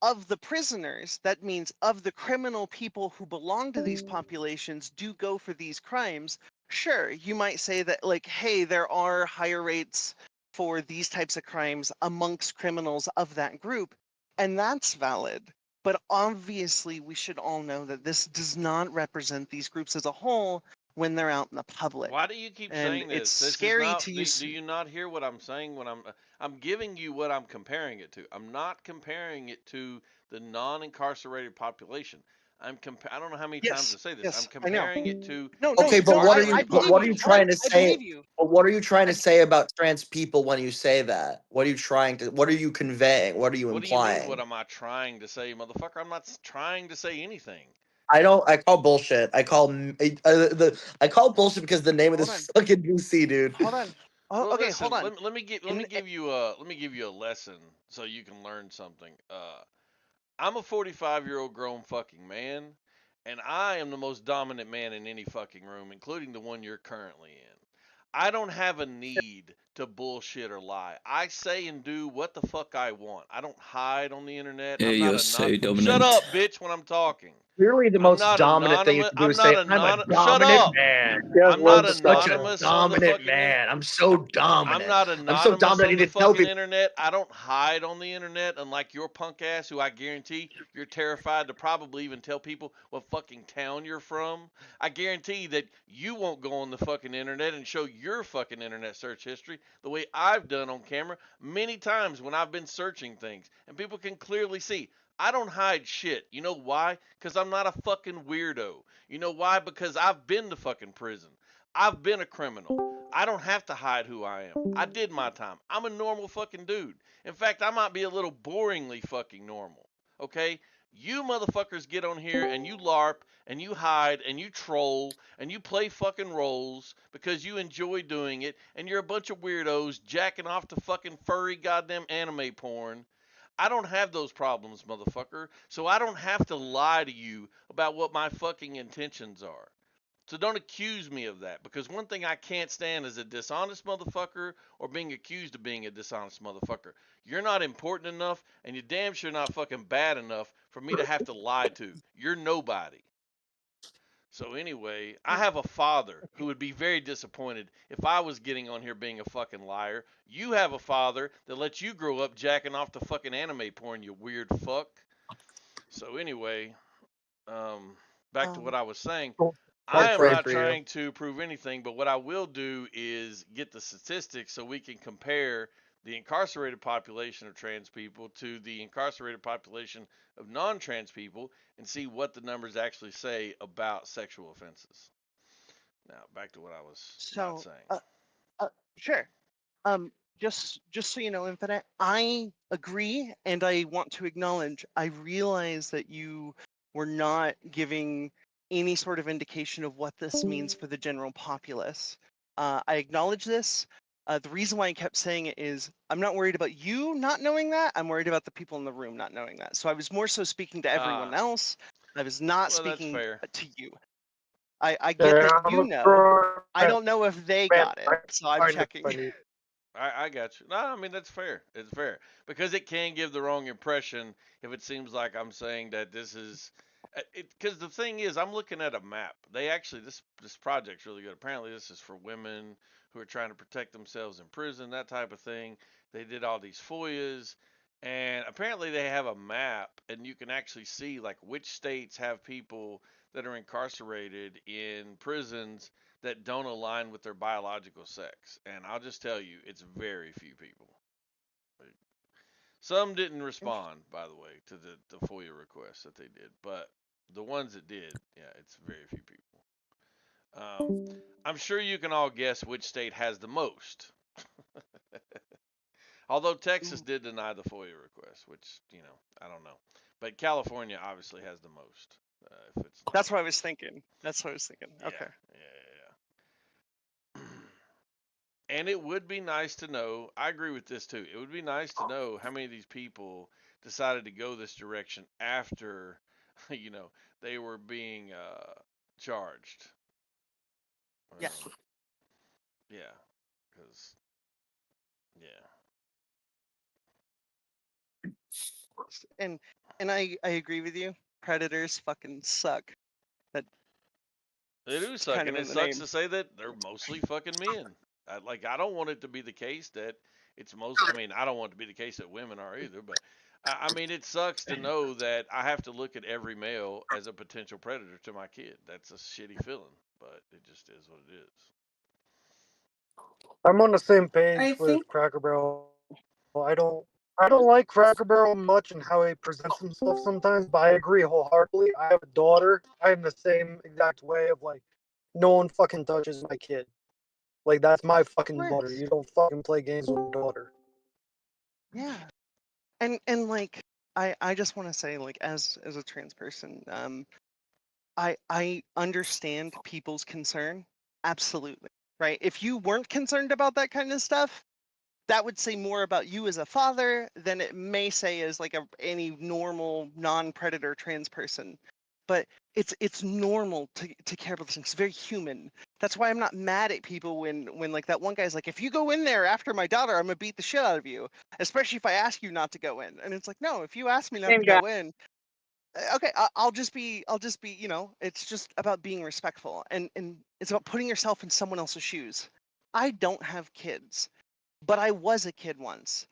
of the prisoners, that means of the criminal people who belong to these populations do go for these crimes. Sure, you might say that, like, hey, there are higher rates for these types of crimes amongst criminals of that group, and that's valid. But obviously, we should all know that this does not represent these groups as a whole when they're out in the public. Why do you keep And saying it's this? This is scary not. to Do, use. do you not hear what I'm saying when I'm giving you what I'm comparing it to? I'm not comparing it to the non-incarcerated population. I don't know how many times to say this. I'm Yes, I know. comparing it to No, the Okay, but what are you? I incarcerated But believe what are you. you population. trying to I say? believe you. But what are you trying to say about trans people when you say that? What are you trying to? What are you conveying? What are you What do you mean? implying? What am I trying to say, motherfucker? I'm not trying to say anything. I don't. I call bullshit. I call I call bullshit because the name of Hold this on. fucking DC dude. Hold on. Oh, Well, okay, listen. hold on. Let me give you a lesson so you can learn something. I'm a 45-year-old grown fucking man, and I am the most dominant man in any fucking room, including the one you're currently in. I don't have a need to bullshit or lie. I say and do what the fuck I want. I don't hide on the internet. Hey, I'm not you're a so non. Shut dominant. up, bitch, when I'm talking. Clearly, the I'm most not dominant thing you anonymous. can do I'm is not say, "I'm a anonymous. Shut dominant up. man. Yes, I'm not word I'm such a anonymous on the dominant fucking man. I'm so I'm dominant. not I'm so anonymous dominant. I on the need to tell fucking people." internet. I don't hide on the internet, unlike your punk ass, who I guarantee you're terrified to probably even tell people what fucking town you're from. I guarantee that you won't go on the fucking internet and show your fucking internet search history the way I've done on camera many times when I've been searching things, and people can clearly see. I don't hide shit. You know why? Because I'm not a fucking weirdo. You know why? Because I've been to fucking prison. I've been a criminal. I don't have to hide who I am. I did my time. I'm a normal fucking dude. In fact, I might be a little boringly fucking normal. Okay? You motherfuckers get on here and you LARP and you hide and you troll and you play fucking roles because you enjoy doing it, and you're a bunch of weirdos jacking off to fucking furry goddamn anime porn. I don't have those problems, motherfucker. So I don't have to lie to you about what my fucking intentions are. So don't accuse me of that, because one thing I can't stand is a dishonest motherfucker or being accused of being a dishonest motherfucker. You're not important enough, and you're damn sure not fucking bad enough for me to have to lie to. You're nobody. So anyway, I have a father who would be very disappointed if I was getting on here being a fucking liar. You have a father that lets you grow up jacking off to fucking anime porn, you weird fuck. So anyway, back to what I was saying. I am pray not for you. trying to prove anything, but what I will do is get the statistics so we can compare the incarcerated population of trans people to the incarcerated population of non-trans people and see what the numbers actually say about sexual offenses. Now, back to what I was not So, saying. sure. Just so you know, Infinite, I agree, and I want to acknowledge. I realize that you were not giving any sort of indication of what this means for the general populace. I acknowledge this. The reason why I kept saying it is I'm not worried about you not knowing that. I'm worried about the people in the room not knowing that. So I was more so speaking to everyone else. I was not Well, that's speaking fair. to you. I get that I'm you a know. grown I don't know if they man. got it, I so I'm find it checking. funny. I got you. No, I mean that's fair. It's fair because it can give the wrong impression if it seems like I'm saying that this is because the thing is I'm looking at a map. They actually this project's really good. Apparently this is for women who are trying to protect themselves in prison, that type of thing. They did all these FOIAs, and apparently they have a map, and you can actually see like which states have people that are incarcerated in prisons that don't align with their biological sex. And I'll just tell you, it's very few people. Some didn't respond, by the way, to the FOIA requests that they did, but the ones that did, yeah, it's very few people. I'm sure you can all guess which state has the most. Although Texas did deny the FOIA request, which, I don't know. But California obviously has the most. If it's That's what I was thinking. That's what I was thinking. yeah, Okay. yeah. And it would be nice to know. I agree with this too. It would be nice to know how many of these people decided to go this direction after, you know, they were being charged. Yeah. Yeah. Because. Yeah. And I agree with you. Predators fucking suck. That They do suck, kind of and in it the sucks name. to say that they're mostly fucking men. I don't want it to be the case that it's most. I mean, I don't want it to be the case that women are either. But I mean, it sucks to know that I have to look at every male as a potential predator to my kid. That's a shitty feeling, but it just is what it is. I'm on the same page I with think Cracker Barrel. I don't like Cracker Barrel much and how he presents himself sometimes, but I agree wholeheartedly. I have a daughter. I am the same exact way of like, no one fucking touches my kid. Like that's my fucking daughter. You don't fucking play games with my daughter. Yeah. And like I just want to say, like, as a trans person, I understand people's concern. Absolutely. Right? If you weren't concerned about that kind of stuff, that would say more about you as a father than it may say as like any normal non-predator trans person. But it's normal to care about this thing. It's very human. That's why I'm not mad at people when like that one guy's like, if you go in there after my daughter, I'm gonna beat the shit out of you. Especially if I ask you not to go in. And it's like, no, if you ask me not Same to guy. go in, okay, I'll just be, you know, it's just about being respectful, and it's about putting yourself in someone else's shoes. I don't have kids, but I was a kid once.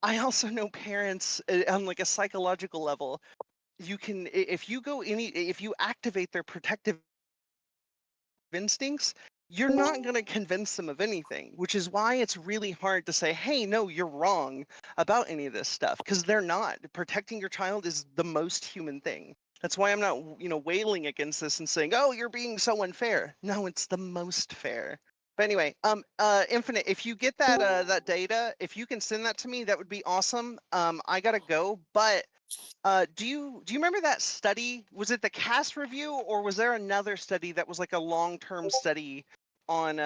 I also know parents on like a psychological level. You can, if you go if you activate their protective instincts, you're not going to convince them of anything, which is why it's really hard to say, hey, no, you're wrong about any of this stuff, because they're not. Protecting your child is the most human thing. That's why I'm not, you know, wailing against this and saying, oh, you're being so unfair. No, it's the most fair. But anyway, Infinite, if you get that that data, if you can send that to me, that would be awesome. I gotta go, but do you remember that study? Was it the CAS review, or was there another study that was like a long-term study on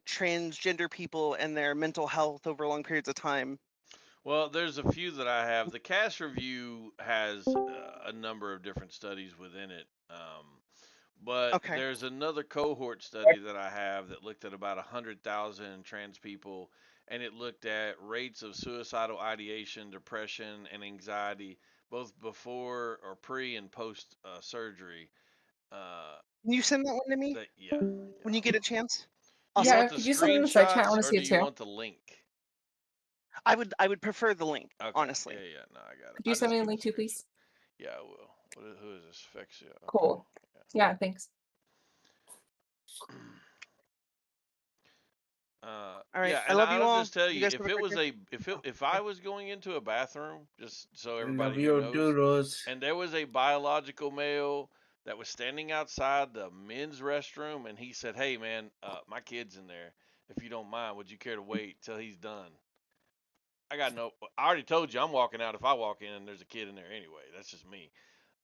transgender people and their mental health over long periods of time? Well, there's a few that I have. The CAS review has a number of different studies within it. But Okay. there's another cohort study that I have that looked at about 100,000 trans people, and it looked at rates of suicidal ideation, depression, and anxiety both before or pre and post surgery. Can you send that one to me Yeah. when you get a chance? Do you Awesome. want the could you send it in the side chat? I screenshots want to or see do it you too. want the link? I would prefer the link, Okay. honestly. Yeah. No, I got it. Could you I'll send just me a give link too, please? Yeah, I will. Who is this? Fexia. Okay. Cool. Yeah, thanks. All right. Yeah, I and love you I'll all. just tell You you, guys have a great day. if I was going into a bathroom, just so I everybody love here your knows, doodles. and there was a biological male that was standing outside the men's restroom, and he said, "Hey, man, my kid's in there. If you don't mind, would you care to wait till he's done?" I already told you I'm walking out if I walk in and there's a kid in there anyway. That's just me.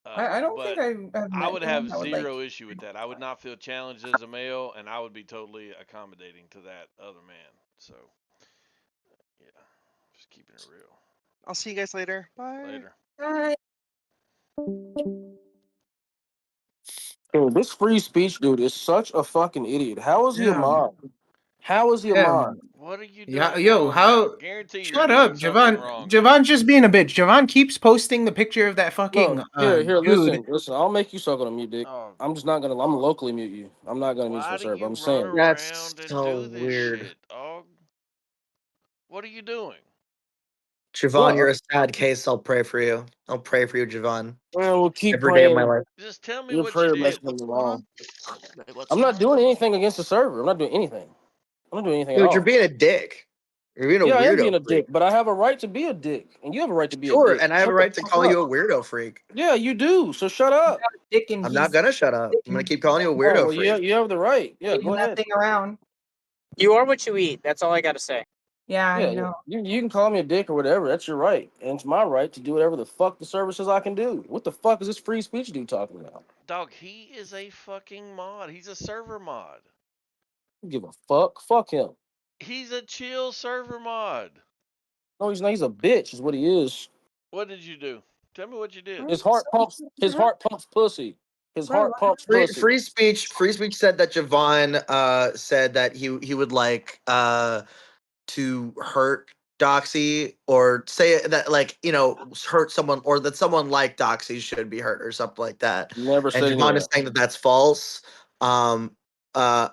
I don't think But I've I met would anyone have that would like. zero issue with that. I would not feel challenged as a male, and I would be totally accommodating to that other man. So, yeah, just keeping it real. I'll see you guys later. Bye. Later. Bye. Dude, this free speech dude is such a fucking idiot. How is he a Yeah. mod? How is he a Yeah. mod? What are you Yeah, doing yo, wrong now? how? Guarantee you're Shut doing up, something Javon. wrong now. Javon's just being a bitch. Javon keeps posting the picture of that fucking Look, here, dude. listen. I'll make you suck on a mute dick. Oh, I'm just not gonna. I'm locally mute you. I'm not gonna mute why for do serve. you I'm run saying. That's around and so do this weird. shit, dog? What are you doing? Javon, What? you're a sad case. I'll pray for you. I'll pray for you, Javon. Well, we'll keep Every day of my praying. life. Just tell me Your what you prayer did. must be What's going wrong. on? Wait, what's I'm going not on? doing anything against the server. I'm not doing anything. I'm not doing anything at Dude, you're all. being a dick. You're being a Yeah, I am weirdo being a freak. dick, but I have a right to be a dick, and you have a right to be a Sure, dick. and I have a Shut the right to fuck call up. you a weirdo freak. Yeah, you do. So shut He's up. not a dick and I'm not he's gonna shut up. I'm gonna keep calling you a Oh weirdo well, yeah, freak. you have the right. Yeah, waving go that ahead. thing around. You are what you eat. That's all I got to say. Yeah, Yeah, you know. you can call me a dick or whatever. That's your right, and it's my right to do whatever the fuck the server says I can do. What the fuck is this free speech dude talking about? Dog, he is a fucking mod. He's a server mod. Give a fuck. Fuck him. He's a chill server mod. No, he's not. He's a bitch. Is what he is. What did you do? Tell me what you did. His heart pumps. His heart pumps pussy. His heart pumps Free, pussy. free speech. Free speech said that Javon said that he would like to hurt Doxy or say that like hurt someone or that someone like Doxy should be hurt or something like that. Never And said any of Javon is that. saying that that's false. I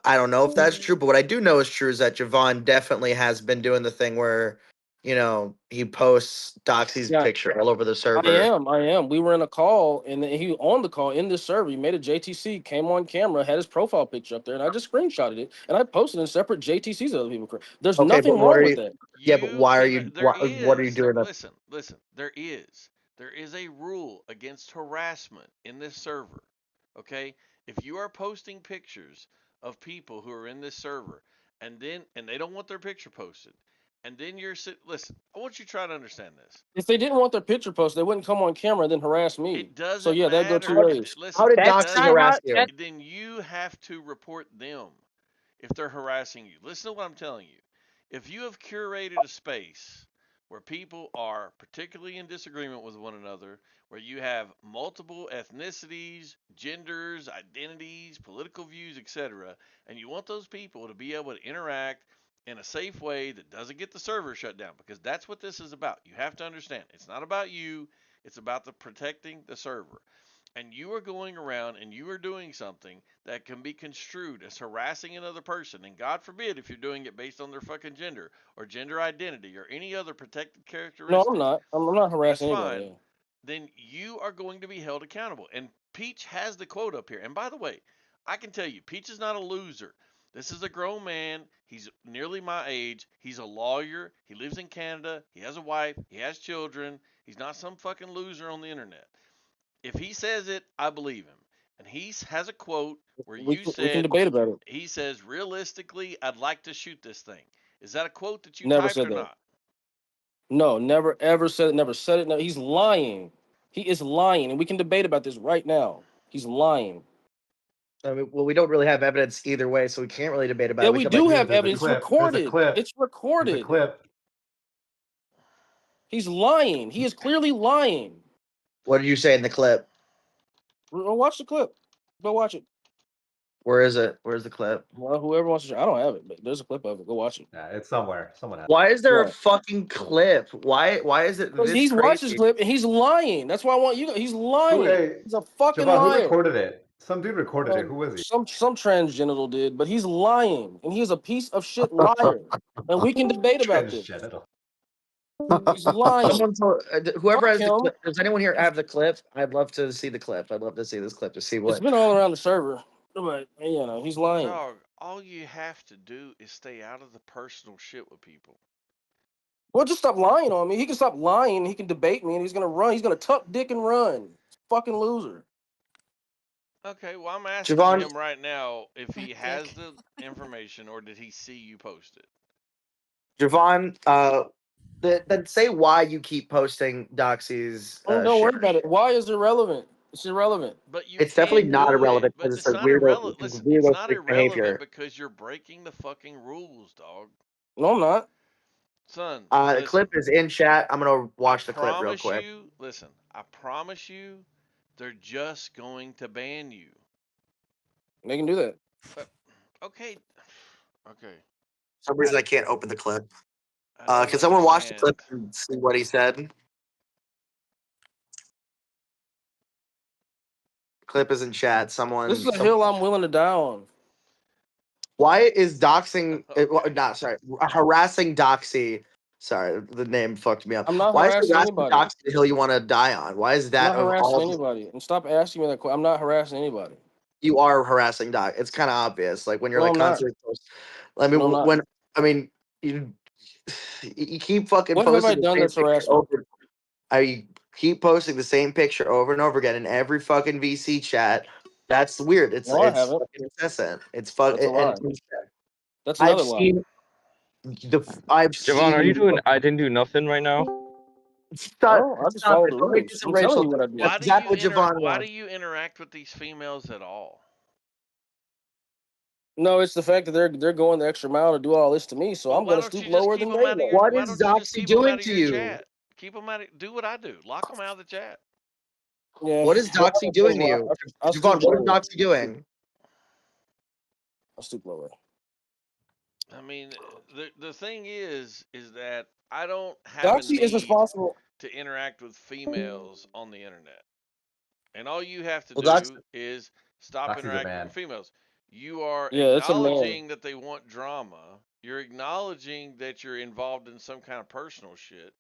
don't know if that's true, but what I do know is true is that Javon definitely has been doing the thing where he posts Doxy's Yeah. picture all over the server. I am. We were in a call, and then he on the call in this server. He made a JTC, came on camera, had his profile picture up there, and I just screenshotted it and I posted in separate JTCs that other people. There's Okay, nothing but what wrong are with you? that. Yeah, but why are you? There What are you is. doing? Listen. There is a rule against harassment in this server. Okay, if you are posting pictures of people who are in this server, and they don't want their picture posted, and then listen. I want you to try to understand this. If they didn't want their picture posted, they wouldn't come on camera and then harass me. It doesn't So yeah, that go two matter. ways. Listen, How did it Doxy doesn't- harass you? Then you have to report them if they're harassing you. Listen to what I'm telling you. If you have curated a space where people are particularly in disagreement with one another, where you have multiple ethnicities, genders, identities, political views, etc., and you want those people to be able to interact in a safe way that doesn't get the server shut down, because that's what this is about. You have to understand. It's not about you. It's about protecting the server. And you are going around and you are doing something that can be construed as harassing another person, and God forbid if you're doing it based on their fucking gender or gender identity or any other protected characteristic. No, I'm not. I'm not harassing That's anybody. fine. Then you are going to be held accountable. And Peach has the quote up here. And by the way, I can tell you, Peach is not a loser. This is a grown man. He's nearly my age. He's a lawyer. He lives in Canada. He has a wife. He has children. He's not some fucking loser on the internet. If he says it, I believe him. And he has a quote where We can debate about it. he says, realistically, I'd like to shoot this thing. Is that a quote that you Never typed said or that. not? No, never ever said it. Never said it. No, he's lying. He is lying, and we can debate about this right now. He's lying. I mean, well, we don't really have evidence either way, so we can't really debate about Yeah, it. we could, do like, have evidence. It's recorded. It's recorded. There's a clip. He's lying. He is clearly lying. What did you say in the clip? Watch the clip. Go watch it. Where is it? Where's the clip? Well, whoever wants to. I don't have it, but there's a clip of it. Go watch it. Yeah, it's somewhere. Someone has. Why is there a Yeah. fucking clip? Why is it Because this he's watched this crazy? clip and he's lying. That's why I want you. He's lying. He's a fucking Javon, who liar. recorded it? Some dude recorded it. Who was he? Some transgenital did, but he's lying, and he's a piece of shit liar. And we can debate about this. Transgenital. He's lying. Someone told, whoever Fuck has the him. clip. Does anyone here have the clip? I'd love to see the clip. I'd love to see this clip to see It's what. been all around the server, but he's lying. Dog, all you have to do is stay out of the personal shit with people. Well, just stop lying on me. He can stop lying. He can debate me, and he's gonna run. He's gonna tuck dick and run. Fucking loser. Okay, well, I'm asking Javon- him right now if he has the information or did he see you post it? Javon, then say why you keep posting Doxy's. Don't worry about it. Why is it irrelevant? It's irrelevant. But you It's definitely can't not do irrelevant it, but because it's it's a not weirdo. irrelevant. It's Listen, weirdo it's not freak irrelevant behavior. because you're breaking the fucking rules, dog. No, I'm not. Son, The listen, clip is in chat. I'm gonna watch the clip real promise quick. you, listen, I promise you, they're just going to ban you. They can do that. Okay. Okay. For some reason, I can't open the clip. I Can don't someone watch the understand. clip and see what he said? Clip is in chat. Someone. This is a hill I'm willing to die on. Why is doxing? Not sorry. Harassing Doxy. Sorry, the name fucked me up. I'm not Why is harassing harassing anybody. Doxy the hill you want to die on? Why is I'm that not of harassing all? anybody. And stop asking me that question. I'm not harassing anybody. You are harassing Doc. It's kind of obvious. Like when you're No, like I'm not. constantly post. I mean, No, I'm not. when I mean you keep fucking What have I posting the done same that's picture harassment? over. I keep posting the same picture over and over again in every fucking VC chat. That's weird. It's No, I it's haven't. fucking incessant. It's That's a lie. That's another I've lie. seen I've Javon, are you seen. doing I didn't do nothing right now? Stop, No, I just stop followed it. the Don't make rules. this a I'm telling racial you what I thing. do. That's exactly what Javon Why wants. do you interact with these females at all? No, it's the fact that they're going the extra mile to do all this to me, so I'm gonna stoop lower than they are. What is Doxy doing to you? Chat. Keep them out. Do what I do. Lock them out of the chat. Yeah. What is Doxy doing to you? Javon, what is Doxy doing? I'll stoop lower. I mean, the thing is that I don't have Doxy a is need responsible to interact with females on the internet, and all you have to Well, do is stop Doxy's a interacting man. with females. You are Yeah, it's a man. acknowledging that they want drama. You're acknowledging that you're involved in some kind of personal shit.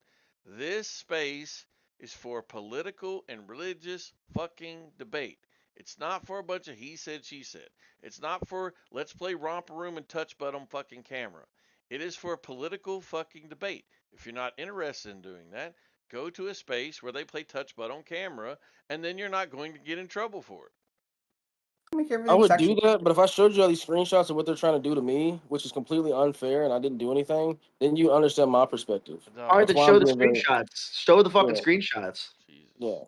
This space is for political and religious fucking debate. It's not for a bunch of he said, she said. It's not for let's play romper room and touch butt on fucking camera. It is for political fucking debate. If you're not interested in doing that, go to a space where they play touch butt on camera, and then you're not going to get in trouble for it. I would do that, but if I showed you all these screenshots of what they're trying to do to me, which is completely unfair, and I didn't do anything, then you understand my perspective. All right, then show the screenshots. Show the fucking screenshots. Yeah.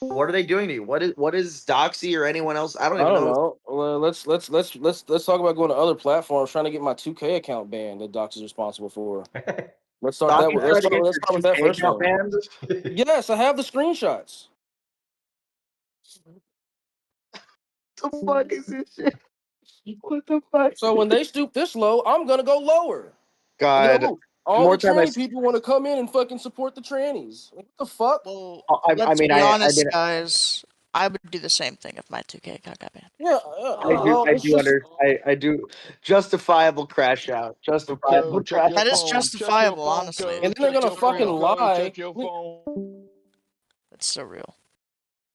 What are they doing to you? What is Doxy or anyone else? I don't even know. Well, let's talk about going to other platforms, trying to get my 2K account banned that Dox is responsible for. Let's start that. Let's start with that first one. Yes, I have the screenshots. The fuck is this shit? What the fuck? So when they stoop this low, I'm gonna go lower. God, You know, all the tranny people want to come in and fucking support the trannies. Like, what the fuck? Well, let's be honest, guys. I would do the same thing if my 2K account got banned. Yeah, I do. Justifiable crash out. Justifiable crash. That is justifiable, honestly. And then they're gonna fucking lie. That's so real.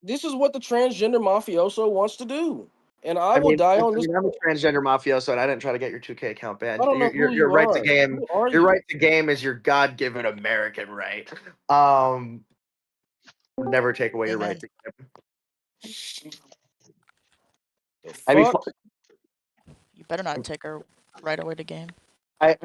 This is what the transgender mafioso wants to do, and I will die on this. I'm a transgender mafioso, and I didn't try to get your 2K account banned. I don't know who Your you right are. to game. Who are Your you? right to game is your God-given American right. Never take away your right to game. You better not take her right away to game. I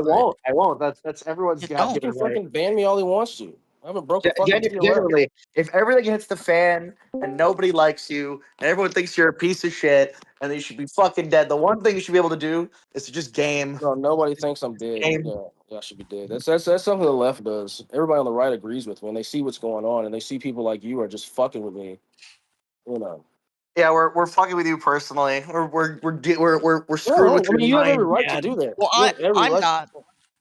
won't. I won't. That's everyone's He God-given can right. fucking ban me all he wants to. I haven't broken fucking Generally, if everything hits the fan and nobody likes you and everyone thinks you're a piece of shit and you should be fucking dead, the one thing you should be able to do is to just game. No, nobody thinks I'm dead. Yeah, I should be dead. That's something the left does. Everybody on the right agrees with me, and they see what's going on, and they see people like you are just fucking with me. You know. Yeah, we're fucking with you personally. We're screwed with your you have every mind. right to do that. Well, You have every I'm right. not.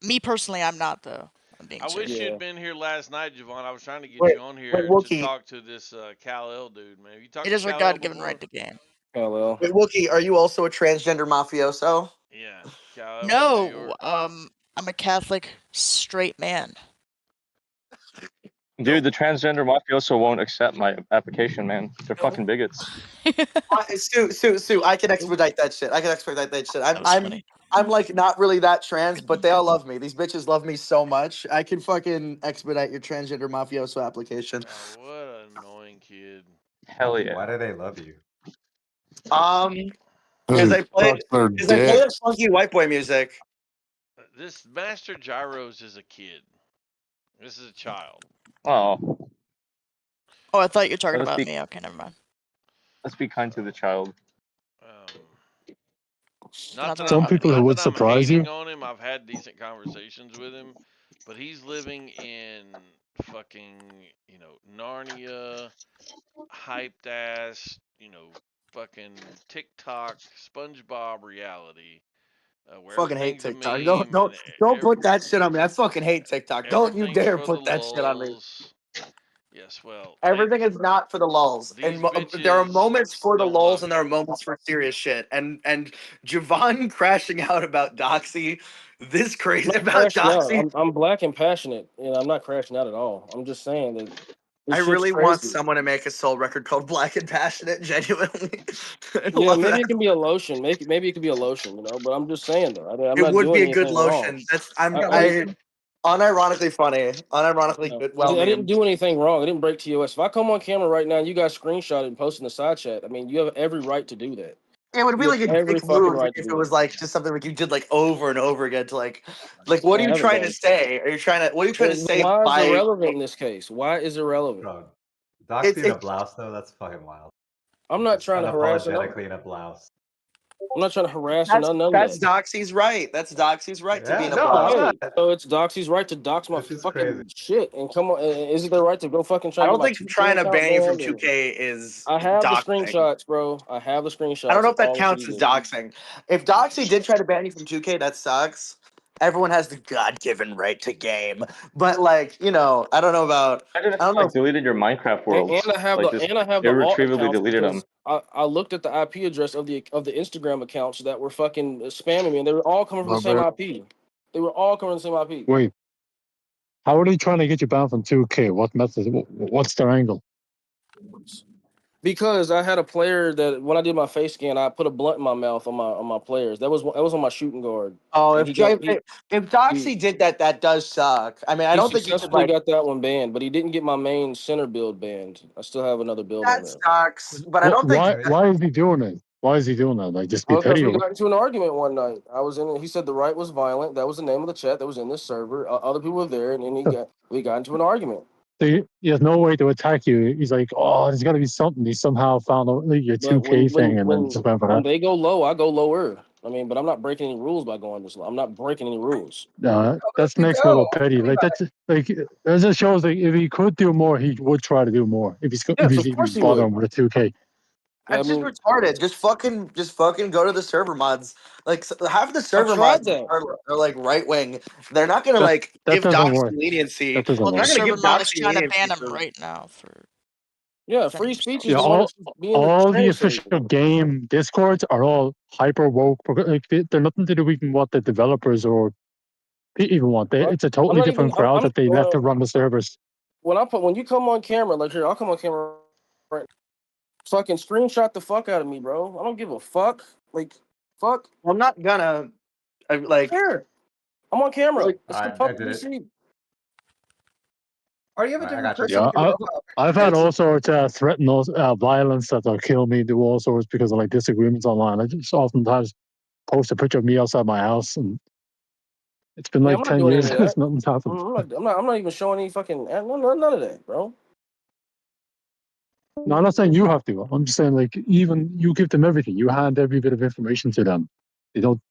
Me personally, I'm not though. I'm being I wish serious. you'd been here last night, Javon. I was trying to get Wait, you on here wait, to Wookie. talk to this Kal-El dude, man. Have you talked It to is our Kal-El God-given before? right to game. Kal-El. Wait, Wookie, are you also a transgender mafioso? Yeah, Kal-El from New No, York. I'm a Catholic straight man. Dude, the transgender mafioso won't accept my application, man. They're fucking bigots. Sue, I can expedite that shit. I'm like not really that trans, but they all love me. These bitches love me so much. I can fucking expedite your transgender mafioso application. Oh, what an annoying kid. Hell yeah. Why do they love you? Because I play dead. funky white boy music. This Master Gyros is a kid. This is a child. Oh. Oh, I thought you were talking Let's about be- me. Okay, never mind. Let's be kind to the child. Not that Some I'm, people not who would that I'm surprise hating you. on him. I've had decent conversations with him, but he's living in fucking, Narnia, hyped ass, fucking TikTok, SpongeBob reality. Where Fucking hate everything's a TikTok. meme. Don't put that shit on me. I fucking hate TikTok. Don't you Everything's dare for put the that shit on me. lulz. Yes, well, Everything is not for the lulls. These And there are bitches moments for the don't lulls love and there are moments for serious shit. And Javon crashing out about Doxy, this crazy I'm not about crashing out. Doxy. I'm black and passionate, and I'm not crashing out at all. I'm just saying that this I shit's really want crazy. someone to make a soul record called Black and Passionate, genuinely. I Yeah, love maybe that. it can be a lotion. Maybe it could be a lotion, But I'm just saying though, I'm It not would doing be a good anything wrong. lotion. Unironically funny. Unironically good. Well, I didn't do anything wrong. I didn't break TOS. If I come on camera right now and you guys screenshot it and post in the side chat, I mean, you have every right to do that. It would be You like have a every dick fucking move right to if do it was that. like just something like you did like over and over again to like what are I you haven't trying done to say? Are you trying to what are you trying to say Why is by irrelevant in this case? Why is irrelevant? Bro, Doxy in a blouse though, that's fucking wild. I'm not trying to harass her. Unapologetically in a blouse. I'm not trying to harass you. None of That's that. Doxy's right. That's Doxy's right to be in a no, I'm private. not. So it's Doxy's right to dox my This is fucking crazy. shit. And come on, is it their right to go fucking try I to don't get my think 2K trying to account ban you from banned? 2K is I have the doxing. screenshots, bro. I have the screenshots. I don't know if That's that all counts it as is. doxing. If Doxy did try to ban you from 2K, that sucks. Everyone has the God-given right to game, but like I don't know about. Imagine if I you don't know. like deleted your Minecraft worlds, And I have like the just alt irretrievably accounts deleted them. because I looked at the IP address of the Instagram accounts that were fucking spamming me, and they were all coming from the same IP. They were all coming from the same IP. Wait, how are they trying to get you banned from 2K? What method? What's their angle? Because I had a player that when I did my face scan, I put a blunt in my mouth on my players. That was on my shooting guard. Oh, And if Doxy did that, that does suck. I mean, I he don't think you should successfully got that one banned, but he didn't get my main center build banned. I still have another build on That there. sucks, but I don't think. Why is he doing it? Why is he doing that? Like just be Because petty? we got into an argument one night. I was in it. He said the right was violent. That was the name of the chat that was in this server. Other people were there, and then we got into an argument. He has no way to attack you. He's like, oh, there's got to be something. He somehow found out your But 2K thing, and then just went for when that. they go low, I go lower. I mean, but I'm not breaking any rules by going this low. I'm not breaking any rules. No, that's makes me a little petty. Like that's like that just shows like if he could do more, he would try to do more. If he's Yes, of even course he bothering would. with a 2K. That's just retarded. Just fucking go to the server mods. Like half the I server tried mods that. are like right wing. They're not gonna like That give doesn't Doxy work. leniency. That doesn't Well, They're the not work. gonna server give mod is Doxy trying to leniency. ban him right now for. Yeah, free speech is Yeah, the one that should be in the all the training official center. game discords are all hyper woke. Like they're nothing to do with what the developers or even want. It's a I'm totally not even. different crowd that they let to Well, run the servers. when you come on camera, like here, I'll come on camera. Right, fucking screenshot the fuck out of me, bro. I don't give a fuck. Like, fuck. I'm not gonna like. Here, I'm on camera. Like, It's the I public did to it. see. Or you have a I different got you. person Yeah, with your profile I've had all sorts of threatened violence that they'll kill me, do all sorts because of like disagreements online. I just oftentimes post a picture of me outside my house, and it's been Yeah, like I'm not 10 doing years any of since that. nothing's happened. I'm not even showing any fucking none of that, bro. No, I'm not saying you have to. I'm just saying like even you give them everything. You hand every bit of information to them. They don't.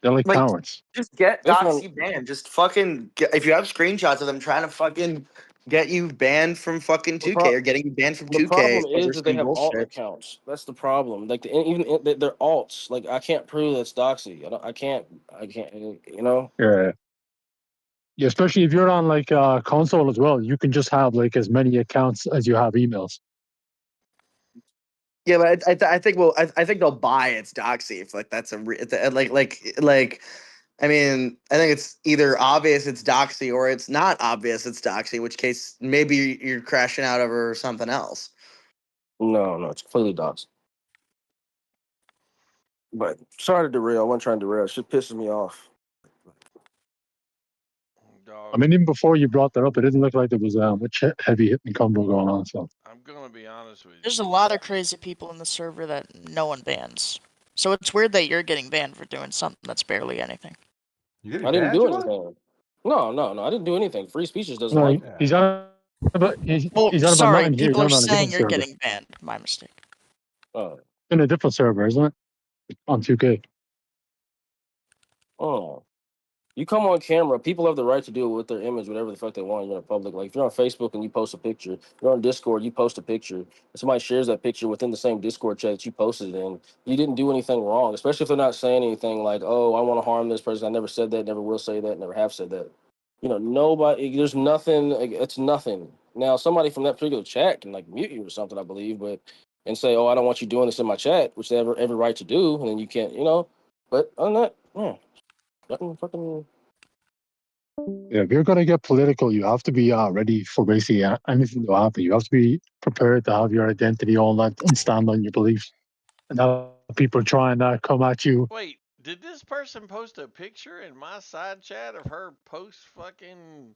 They're like Like, cowards. just get This one, Doxy banned. Just fucking if you have screenshots of them trying to fucking get you banned from fucking 2K or getting you banned from the 2K problem over is that they some have alt bullshit. accounts. That's the problem. Like they're alts. Like I can't prove that's doxy. I can't. You know. Yeah. Yeah, especially if you're on like console as well, you can just have like as many accounts as you have emails. Yeah, but I think I think they'll buy it's Doxy if like that's like. I mean, I think it's either obvious it's Doxy or it's not obvious it's Doxy, in which case maybe you're crashing out over something else. No, it's completely doxy. But sorry to derail. I wasn't trying to derail. It just pisses me off. I mean, even before you brought that up, it didn't look like there was much heavy hitting combo going on. So I'm gonna be honest with you. There's a lot of crazy people in the server that no one bans. So it's weird that you're getting banned for doing something that's barely anything. I didn't do anything. No. I didn't do anything. Free speech just doesn't like me. he's on about he's Well, on about sorry, nothing here. He's people are on a saying different you're server. getting banned. My mistake. In a different server, isn't it? On 2K. Oh. You come on camera, people have the right to do it with their image, whatever the fuck they want. You're in public. Like if you're on Facebook and you post a picture, you're on Discord, you post a picture, and somebody shares that picture within the same Discord chat that you posted it in, you didn't do anything wrong, especially if they're not saying anything like, oh, I want to harm this person. I never said that, never will say that, never have said that. You know, nobody, there's nothing, it's nothing. Now, somebody from that particular chat can like mute you or something, I believe, and say, oh, I don't want you doing this in my chat, which they have every right to do, and then you can't, but on that, nothing fucking. Yeah, if you're gonna get political, you have to be ready for basically anything to happen. You have to be prepared to have your identity all that and stand on your beliefs. And have people trying to come at you. Wait, did this person post a picture in my side chat of her post fucking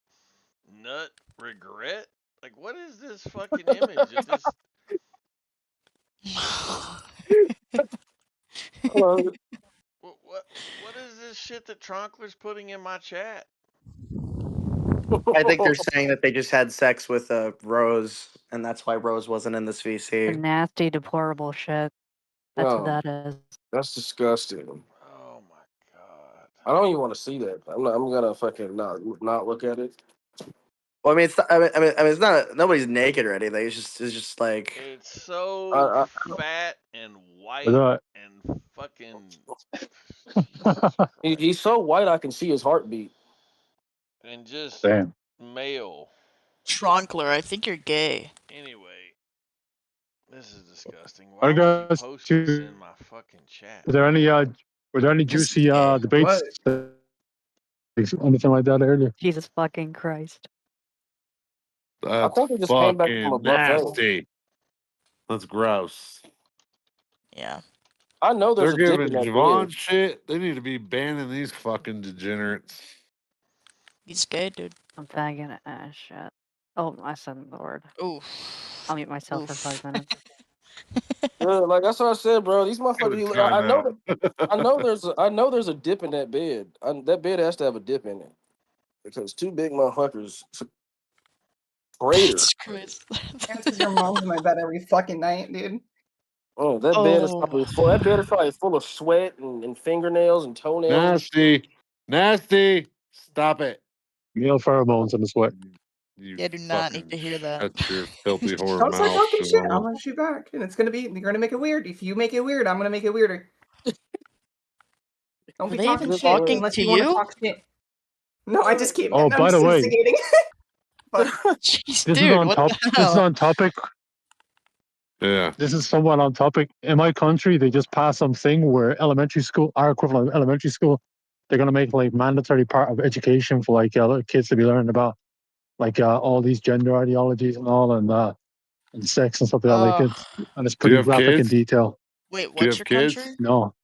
nut regret? Like, what is this fucking image? It just. What is this shit that Tronkler's putting in my chat? I think they're saying that they just had sex with Rose, and that's why Rose wasn't in this VC. Nasty, deplorable shit. That's what that is. That's disgusting. Oh my god. I don't even want to see that. I'm gonna fucking not look at it. Well, I mean, it's not nobody's naked or anything. It's just like It's so fat and white and fucking. Jesus Christ. He's so white I can see his heartbeat. And just Damn. male. Tronkler, I think you're gay. Anyway, this is disgusting. Are Why you would you guys post too? this in my fucking chat? Were there any Because juicy debates, anything like that earlier? Jesus fucking Christ. I That's think it just came back from a fucking buffet. nasty. That's gross. Yeah. I know there's They're a dip in giving that Javon bed. shit. They need to be banning these fucking degenerates. He's gay, dude. I'm fagging shit. Oh, I said the word. Oof. I'll mute myself for Oof. 5 minutes. Yeah, like that's what I said, bro. These Got a motherfuckers. timeout. I know there's a dip in that bed. That bed has to have a dip in it because two big motherfuckers. Crater. Jesus Christ. Chances your mom's in my bed every fucking night, dude. Oh, that bed is probably full. That bed is probably full of sweat and fingernails and toenails. Nasty. Stop it. Male pheromones in the sweat. You Yeah, I do not need fucking to hear that. shut your filthy whore Don't start mouth, talking shit. I'm Javon. gonna shoot back, and you're gonna make it weird. If you make it weird, I'm gonna make it weirder. Don't Are be they even talking shit talking unless to you want to you? talk shit. No, I just keep. Oh, I'm by the just way, instigating. But Jeez, this is dude, on what top. the This is hell? on topic. Yeah. This is somewhat on topic. In my country, they just passed something where elementary school, our equivalent of elementary school, they're gonna make like mandatory part of education for like kids to be learning about like all these gender ideologies and sex and stuff like that. Like and it's Do you pretty have graphic in kids? detail. Wait, Do you what's have your kids? country? No,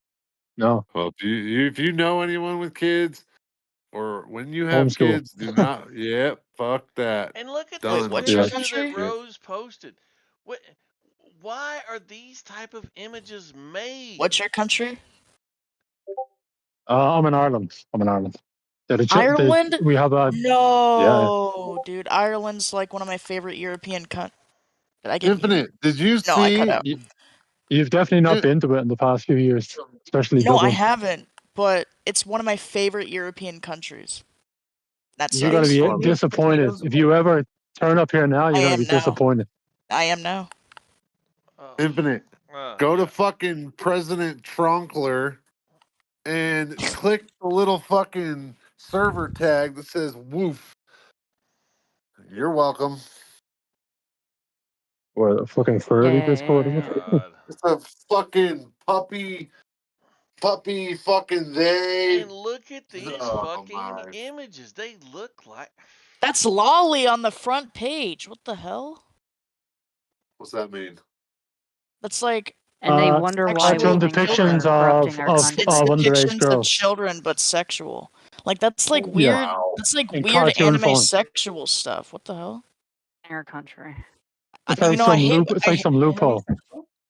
Well, if you know anyone with kids, or when you have homeschool. kids, do not. Yep, fuck that. And look at Wait, this Done. what's your picture that country? Yeah. Rose posted. What? Why are these type of images made? What's your country? I'm in Ireland. Ireland? We have a yeah. No, dude. Ireland's like one of my favorite European countries. Did I get muted? Infinite. Did you No, I cut see? out. You've definitely not been to it in the past few years, especially No, I Dublin. haven't. But it's one of my favorite European countries. That You're gonna sucks. be disappointed if you ever turn up here now. I You're gonna be am now. disappointed. I am now. Infinite. Go to fucking President Tronkler and click the little fucking server tag that says "woof." You're welcome. What a fucking furry Discord is it? God. It's a fucking puppy fucking they. And look at these Oh fucking my. images. They look like. That's Lolly on the front page. What the hell? What's that mean? That's like And they wonder why sexual Cartoon we think children. depictions they're corrupting our of country. It's underage depictions of girls. children, but sexual. Like that's like Yeah, weird. That's like in weird cartoon anime form. sexual stuff. What the hell? Our country. It's You like know, I some hate. loop. It's like some loophole.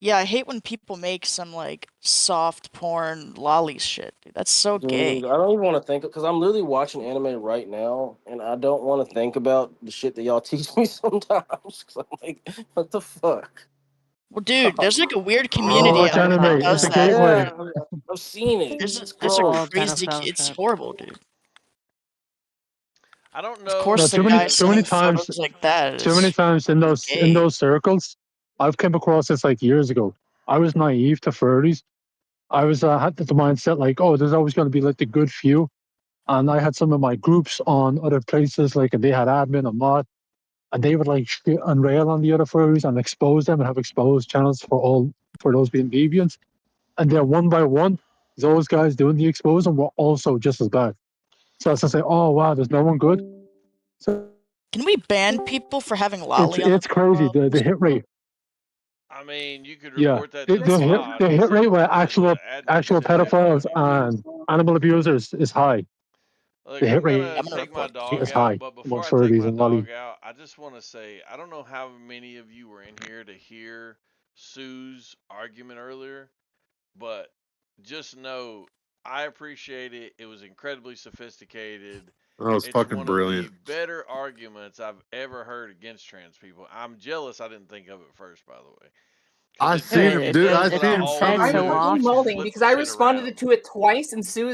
Yeah, I hate when people make some like soft porn lolly shit. Dude. That's so gay. Dude, I don't even want to think because I'm literally watching anime right now, and I don't want to think about the shit that y'all teach me sometimes. Because I'm like, what the fuck? Well, dude, there's like a weird Don't community watch out there that anime. It's does a that. gateway. Yeah, I've seen it. There's It's a all gross. crazy. pedophile It's shit. horrible, dude. I don't Of know course, No, the if guy you. too many saying times, photos like that too many is times in gay. those circles, I've come across this like years ago. I was naive to furries. I was had the mindset like, oh, there's always going to be like the good few, and I had some of my groups on other places like, and they had admin and mod, and they would like shit and rail on the other furries and expose them and have exposed channels for those being deviants, and then one by one, those guys doing the exposing were also just as bad. So it's to say, oh wow, there's no one good. So Can we ban people for having lolly on it's crazy the hit rate. I mean, you could Yeah, report that to the the hit mod the hit rate where and the admin could actual take that pedophiles down. and animal abusers is high. Look, The hit I'm rate gonna take my dog is out, high but before amongst I take furries my and lolly. dog out, I just want to say I don't know how many of you were in here to hear Sue's argument earlier, but just know I appreciate it. It was incredibly sophisticated. That was It's fucking one of the brilliant. better arguments I've ever heard against trans people. I'm jealous I didn't think of it first, by the way. I seen him do. I it's see been him said some of so it. often. because I responded to it twice, and Sue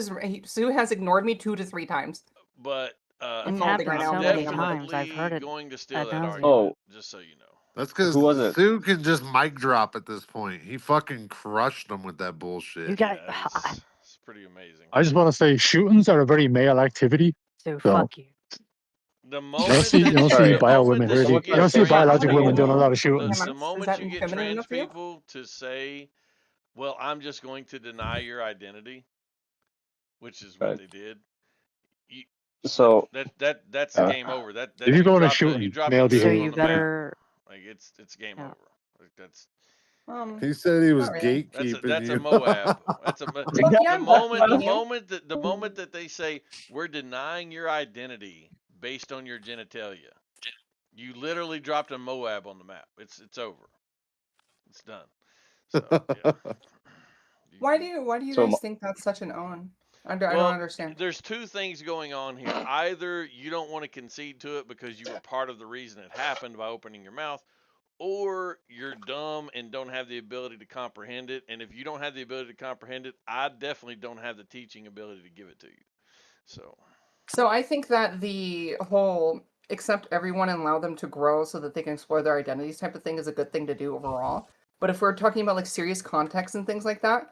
has ignored me 2 to 3 times. But I'm It's molding right happened now. so I'm many getting him. times. I've heard it going to steal ad that nauseum. argument, just so you know. That's because Who was it? Sue can just mic drop at this point. He fucking crushed him with that bullshit. You got. It's pretty amazing. I just want to say shootings are a very male activity. So So fuck you. The you don't see the bio moment women that really. you You get don't see trans biologic women doing a people, lot of shootings. the moment that you get feminine trans enough for you? people to say, "Well, I'm just going to deny your identity," which is what they did. So That's game over. That if you go on a you shooting, dropped male a miracle So behavior. you on the map. better. Like it's game over. Like that's He said he was not really. gatekeeping that's a you. Moab. That's a Look, yeah, I'm the moment that they say we're denying your identity based on your genitalia, you literally dropped a Moab on the map. It's over. It's done. So yeah. Why do you guys think that's such an own? I don't understand. There's two things going on here. Either you don't want to concede to it because you were part of the reason it happened by opening your mouth, or you're dumb and don't have the ability to comprehend it. And if you don't have the ability to comprehend it, I definitely don't have the teaching ability to give it to you. So I think that the whole accept everyone and allow them to grow so that they can explore their identities type of thing is a good thing to do overall. But if we're talking about like serious context and things like that,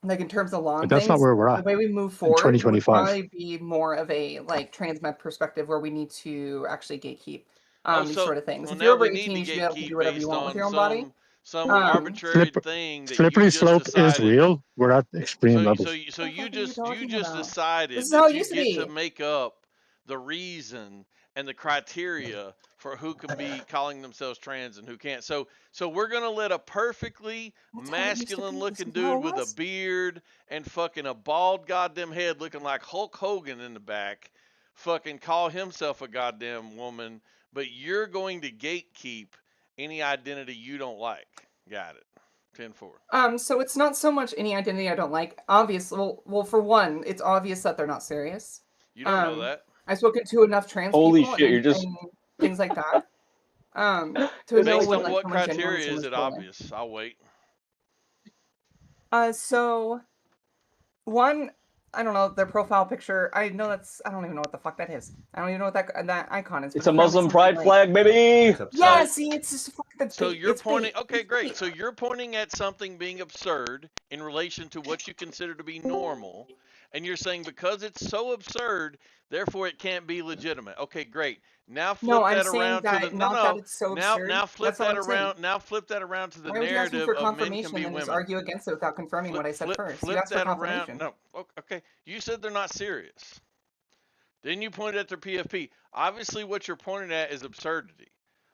like in terms of law But and that's things, not where we're at the way we move in forward would 2025. probably be more of a like transmed perspective where we need to actually gatekeep these sort of things. Well, If you're now over we need 18, to you should be able to gatekeep do whatever you based want with on your own body. some arbitrary thing that you Slippery just slope is decided. real. We're at extreme levels. So you just talking about? decided This is that how it you used to get to be. make up the reason and the criteria for who can be calling themselves trans and who can't. So we're gonna let a perfectly masculine looking dude with a beard and fucking a bald goddamn head looking like Hulk Hogan in the back fucking call himself a goddamn woman, but you're going to gatekeep any identity you don't like. Got it. 10-4. So it's not so much any identity I don't like. Obviously, well, for one, it's obvious that they're not serious. You don't know that. I've spoken to enough trans Holy people shit, you're just and things like that. To know Based when on like what someone genuinely criteria is it feeling. obvious? I'll wait. So one, I don't know their profile picture. I don't even know what the fuck that is. I don't even know what that icon is. It's a Muslim pride flag, baby. Yeah, see, it's just that's So bait. you're It's pointing. bait. Okay, great. So you're pointing at something being absurd in relation to what you consider to be normal, and you're saying because it's so absurd, therefore it can't be legitimate. Okay, great. Now flip I'm that saying around that to the not that it's so absurd. Now flip That's all that I'm saying. around. Now flip that around to the Why would you ask me narrative for of men can confirmation be and just women. argue against it without confirming what I said first? You Flip asked for that confirmation. around. No, okay. You said they're not serious. Then you pointed at their PFP. Obviously, what you're pointing at is absurdity.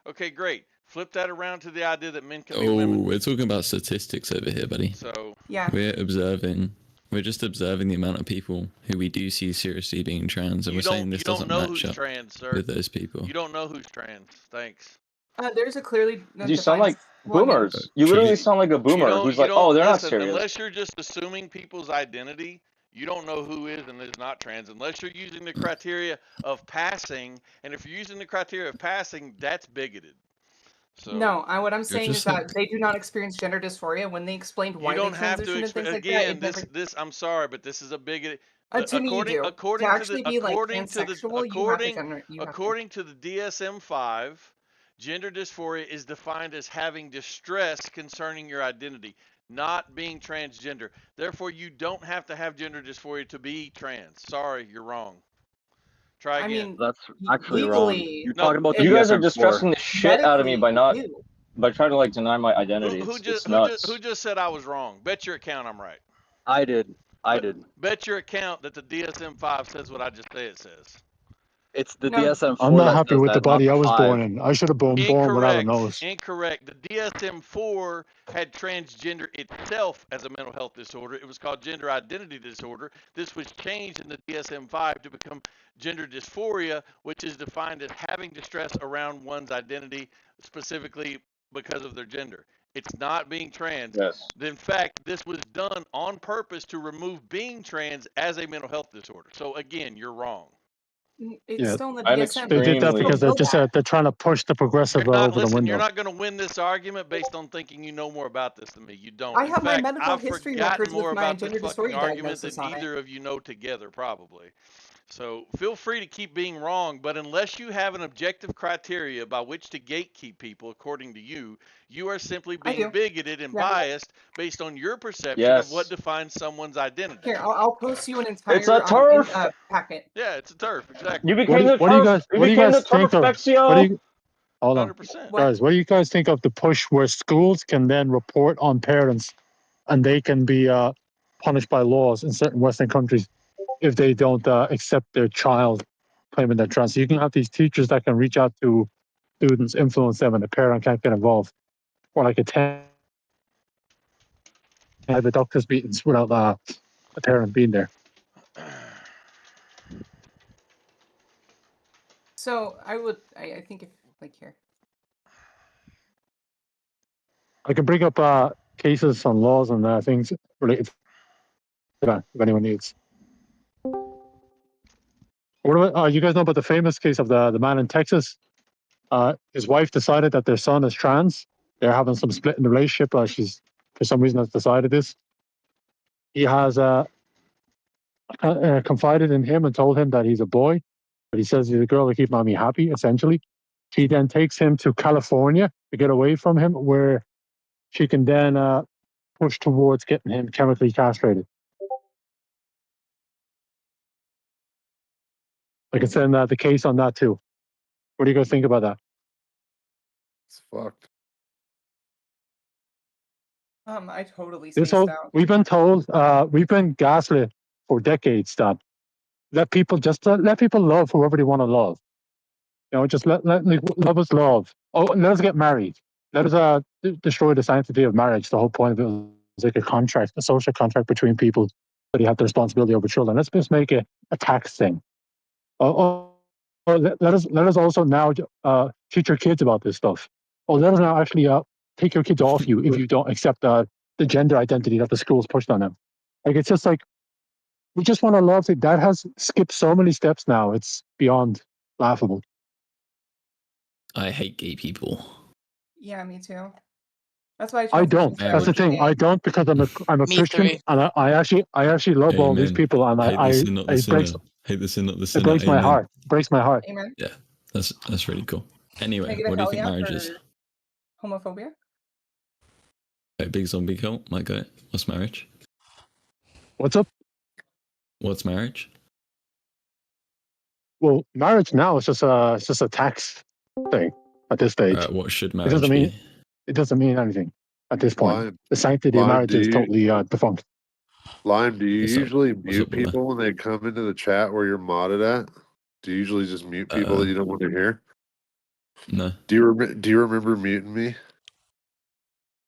Okay, great. Flip that around to the idea that men can be women. We're talking about statistics over here, buddy. So yeah, we're just observing the amount of people who we do see seriously being trans, and we're saying this doesn't match up trans, sir. with those people. You don't know who's trans. Thanks. There's a clearly. You sound like boomers. You literally sound like a boomer who's like, "Oh, they're not serious." Unless you're just assuming people's identity, you don't know who is and is not trans. Unless you're using the criteria of passing, and if you're using the criteria of passing, that's bigoted. So no, what I'm saying is that they do not experience gender dysphoria when they explained why you don't they have transition to and things like again. that. This I'm sorry, but this is a bigoted. To me, you do. According to to actually the be like according to the transsexual, according to the DSM-5, gender dysphoria is defined as having distress concerning your identity, not being transgender. Therefore, you don't have to have gender dysphoria to be trans. Sorry, you're wrong. Try again. I mean, that's actually legally, wrong. You're talking about you guys are distressing the shit out of me by trying to like deny my identity. Who just said I was wrong? Bet your account I'm right. I did. Bet your account that the DSM-5 says what I just say it says. It's the DSM-4. I'm not happy with the body I was born in. I should have been born without a nose. Incorrect. The DSM-4 had transgender itself as a mental health disorder. It was called gender identity disorder. This was changed in the DSM-5 to become gender dysphoria, which is defined as having distress around one's identity, specifically because of their gender. It's not being trans. Yes. In fact, this was done on purpose to remove being trans as a mental health disorder. So again, you're wrong. It's still in the I'm DSM. They did that extremely. because they're trying to push the progressive over the Listen, you're window. not going to win this argument based on thinking you know more about this than me. You don't. I In have my fact, medical I've history forgotten records more with my about this gender fucking dysphoria argument than diagnosis on it. either of you know together, probably. So feel free to keep being wrong, but unless you have an objective criteria by which to gatekeep people, according to you, you are simply being bigoted and biased based on your perception of what Yes. defines someone's identity. Here, I'll post you an entire It's a turf. packet. Yeah, it's a turf, exactly. You became the What do you turf. guys? You What do you became the guys think of? turfexio. What do you? Hold on, 100%. guys. What do you guys think of the push where schools can then report on parents, and they can be punished by laws in certain Western countries if they don't accept their child claiming they're trans? So you can have these teachers that can reach out to students, influence them, and the parent can't get involved, or like attend the doctor's meetings without a parent being there. So I think if like here. I can bring up cases on laws and things related to that if anyone needs. What about, you guys know about the famous case of the man in Texas? His wife decided that their son is trans. They're having some split in the relationship. She's, for some reason, has decided this. He has confided in him and told him that he's a boy, but he says he's a girl to keep mommy happy, essentially. She then takes him to California to get away from him, where she can then push towards getting him chemically castrated. I can send the case on that too. What do you guys think about that? It's fucked. I totally This spaced whole, out. we've been told, we've been gaslit for decades that let people love whoever they want to love. You know, just let like, love is love. Oh, let us get married. Let us destroy the sanctity of marriage. The whole point of it was like a contract, a social contract between people, but you have the responsibility over children. Let's just make it a tax thing. Or let us also now teach your kids about this stuff. Or let us now actually take your kids off you if you don't accept the gender identity that the schools pushed on them. Like, it's just like, we just want to love it. That has skipped so many steps now. It's beyond laughable. I hate gay people. Yeah, me too. That's why I don't. That's the thing. I don't, because I'm a Me Christian, three. and I actually love all these Amen. people, and Hate the sin, not the it breaks sinner. Hate the sin, not the it sinner. breaks my Amen. heart. Breaks my heart. Amen. Yeah, that's really cool. Can I Anyway, get a what do you hell think yeah marriage for is? homophobia? A big zombie cult. My guy. What's marriage? What's up? What's marriage? Well, marriage now is just a tax thing at this stage. What should It marriage doesn't mean be? it doesn't mean anything at this point. Lime, The sanctity of Lime, marriage is totally defunct. Lime, do you What's up? usually What's mute up, brother? people when they come into the chat where you're modded at? Do you usually just mute people that you don't want to hear? No. Do you remember muting me?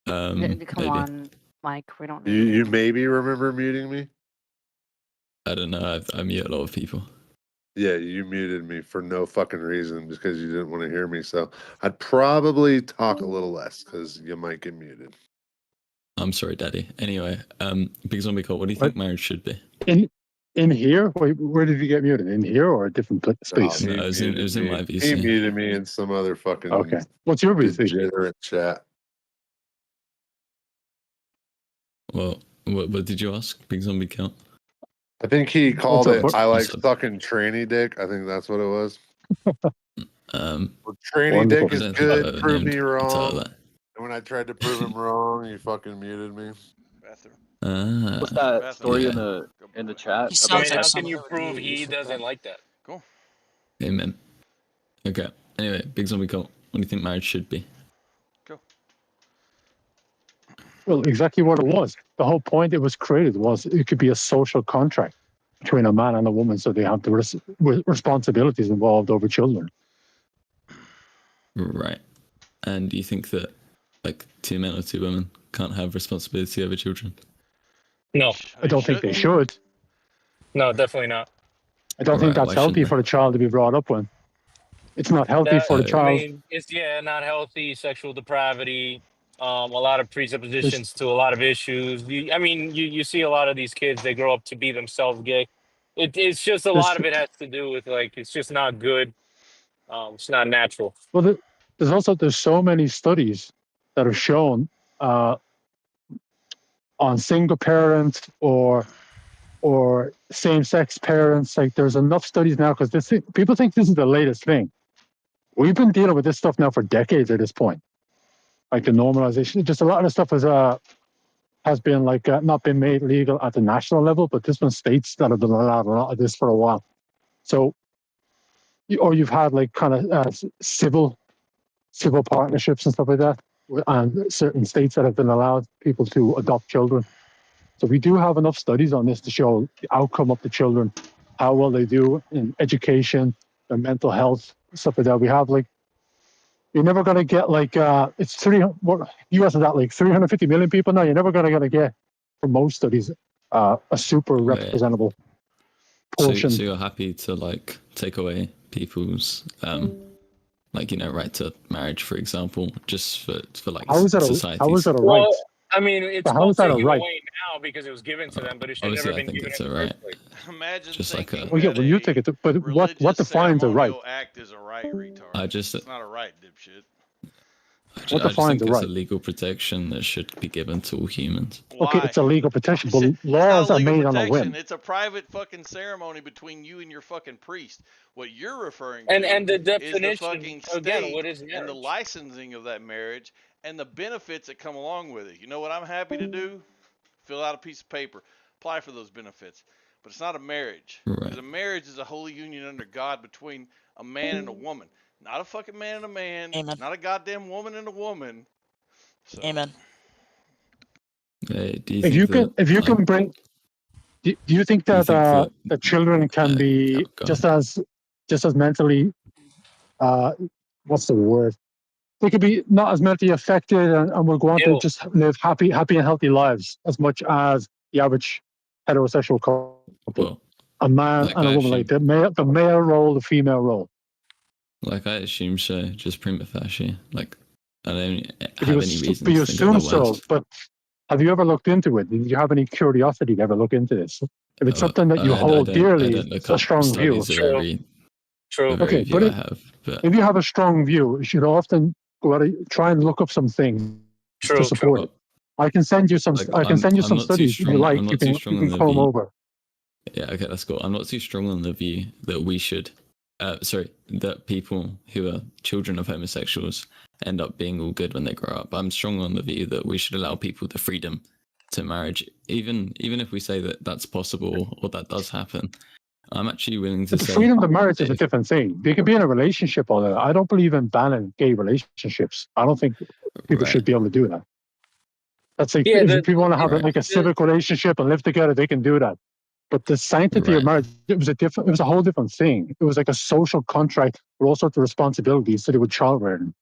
Come Maybe. on, Mike. We don't need You maybe remember muting me? I don't know. I mute a lot of people. Yeah, you muted me for no fucking reason because you didn't want to hear me. So I'd probably talk a little less because you might get muted. I'm sorry, Daddy. Anyway, big zombie cult. What do you think marriage should be? In here? Wait, where did you get muted? In here or a different space? No, it was in my He VC. muted me in some other fucking Okay. What's your VC? degenerate chat. Well, what did you ask? Big zombie cult. I think he called up, it. I like what's up? sucking tranny dick. I think that's what it was. Well, tranny Wonderful. dick is I don't think I've good. ever Prove named me a title wrong. that. And when I tried to prove him wrong, you fucking muted me. What's that story in yeah. the chat? He sounds like how can someone you who would prove be he useful doesn't friend. like that? Cool. Amen. Okay. Anyway, big zombie cult. What do you think marriage should be? Well, exactly what it was. The whole point it was created was it could be a social contract between a man and a woman, so they have the responsibilities involved over children. Right. And do you think that like 2 men or 2 women can't have responsibility over children? No. I don't think they should. No, definitely not. I don't think Right, that's why healthy shouldn't for the child to be brought up with. It's not healthy for the I child. mean, it's not healthy, sexual depravity, a lot of presuppositions to a lot of issues. You see a lot of these kids, they grow up to be themselves gay. It's just a lot of it has to do with like it's just not good. It's not natural. Well, there's so many studies that have shown on single parents or same-sex parents. Like there's enough studies now because people think this is the latest thing. We've been dealing with this stuff now for decades at this point. Like the normalization, just a lot of the stuff has been like not been made legal at the national level, but there's been states that have been allowed a lot of this for a while. So, or you've had like kind of civil partnerships and stuff like that, and certain states that have been allowed people to adopt children. So we do have enough studies on this to show the outcome of the children, how well they do in education, their mental health, stuff like that. We have like, you're never going to get like, it's US is at like 350 million people now. You're never going to get, for most studies, a super representable portion. So you're happy to like take away people's like, you know, right to marriage, for example, just for like society. How is that a right? Well, I mean, it's how is that a right? away now because it was given to them, but it should Obviously, never I been think given it's in a the right. first place. Imagine just like a. Well, yeah, when you take it, but what defines a right? Act is a right, retard. It's not a right, dipshit. I just think it's a legal protection that should be given to all humans. Okay, it's a legal protection, but laws are made on a whim. It's a private fucking ceremony between you and your fucking priest. What you're referring to and the is definition the fucking state again, what is marriage? and the licensing of that marriage and the benefits that come along with it. You know what I'm happy to do? Fill out a piece of paper, apply for those benefits. But it's not a marriage. Because a marriage is a holy union under God between a man and a woman. Not a fucking man and a man. Amen. Not a goddamn woman and a woman. So. Amen. Do you can bring, do you think that the children can be just as mentally, what's the word? They could be not as mentally affected and will go on to just live happy and healthy lives as much as the average heterosexual couple. Well, a man and a woman, like the male role, the female role. Like I assume so, just prima facie. Like I don't have any reason but you to think assume otherwise. so. But have you ever looked into it? Did you have any curiosity to ever look into this? If it's something that you hold dearly, it's a strong view. True. Okay, but if you have a strong view, you should often go out and try and look up some things to support it. I can send you some. I can send you some studies if you like. You can comb over. Yeah, okay, that's cool. I'm not too strong on the view that we should. That people who are children of homosexuals end up being all good when they grow up. I'm strong on the view that we should allow people the freedom to marriage, even if we say that that's possible or that does happen. I'm actually willing to say the freedom to marriage is a different thing. They can be in a relationship all that. I don't believe in banning gay relationships. I don't think people should be able to do that. That's like if people want to have like a civic relationship and live together, they can do that. But the sanctity of marriage, it was a whole different thing. It was like a social contract with all sorts of responsibilities to do with child rearing.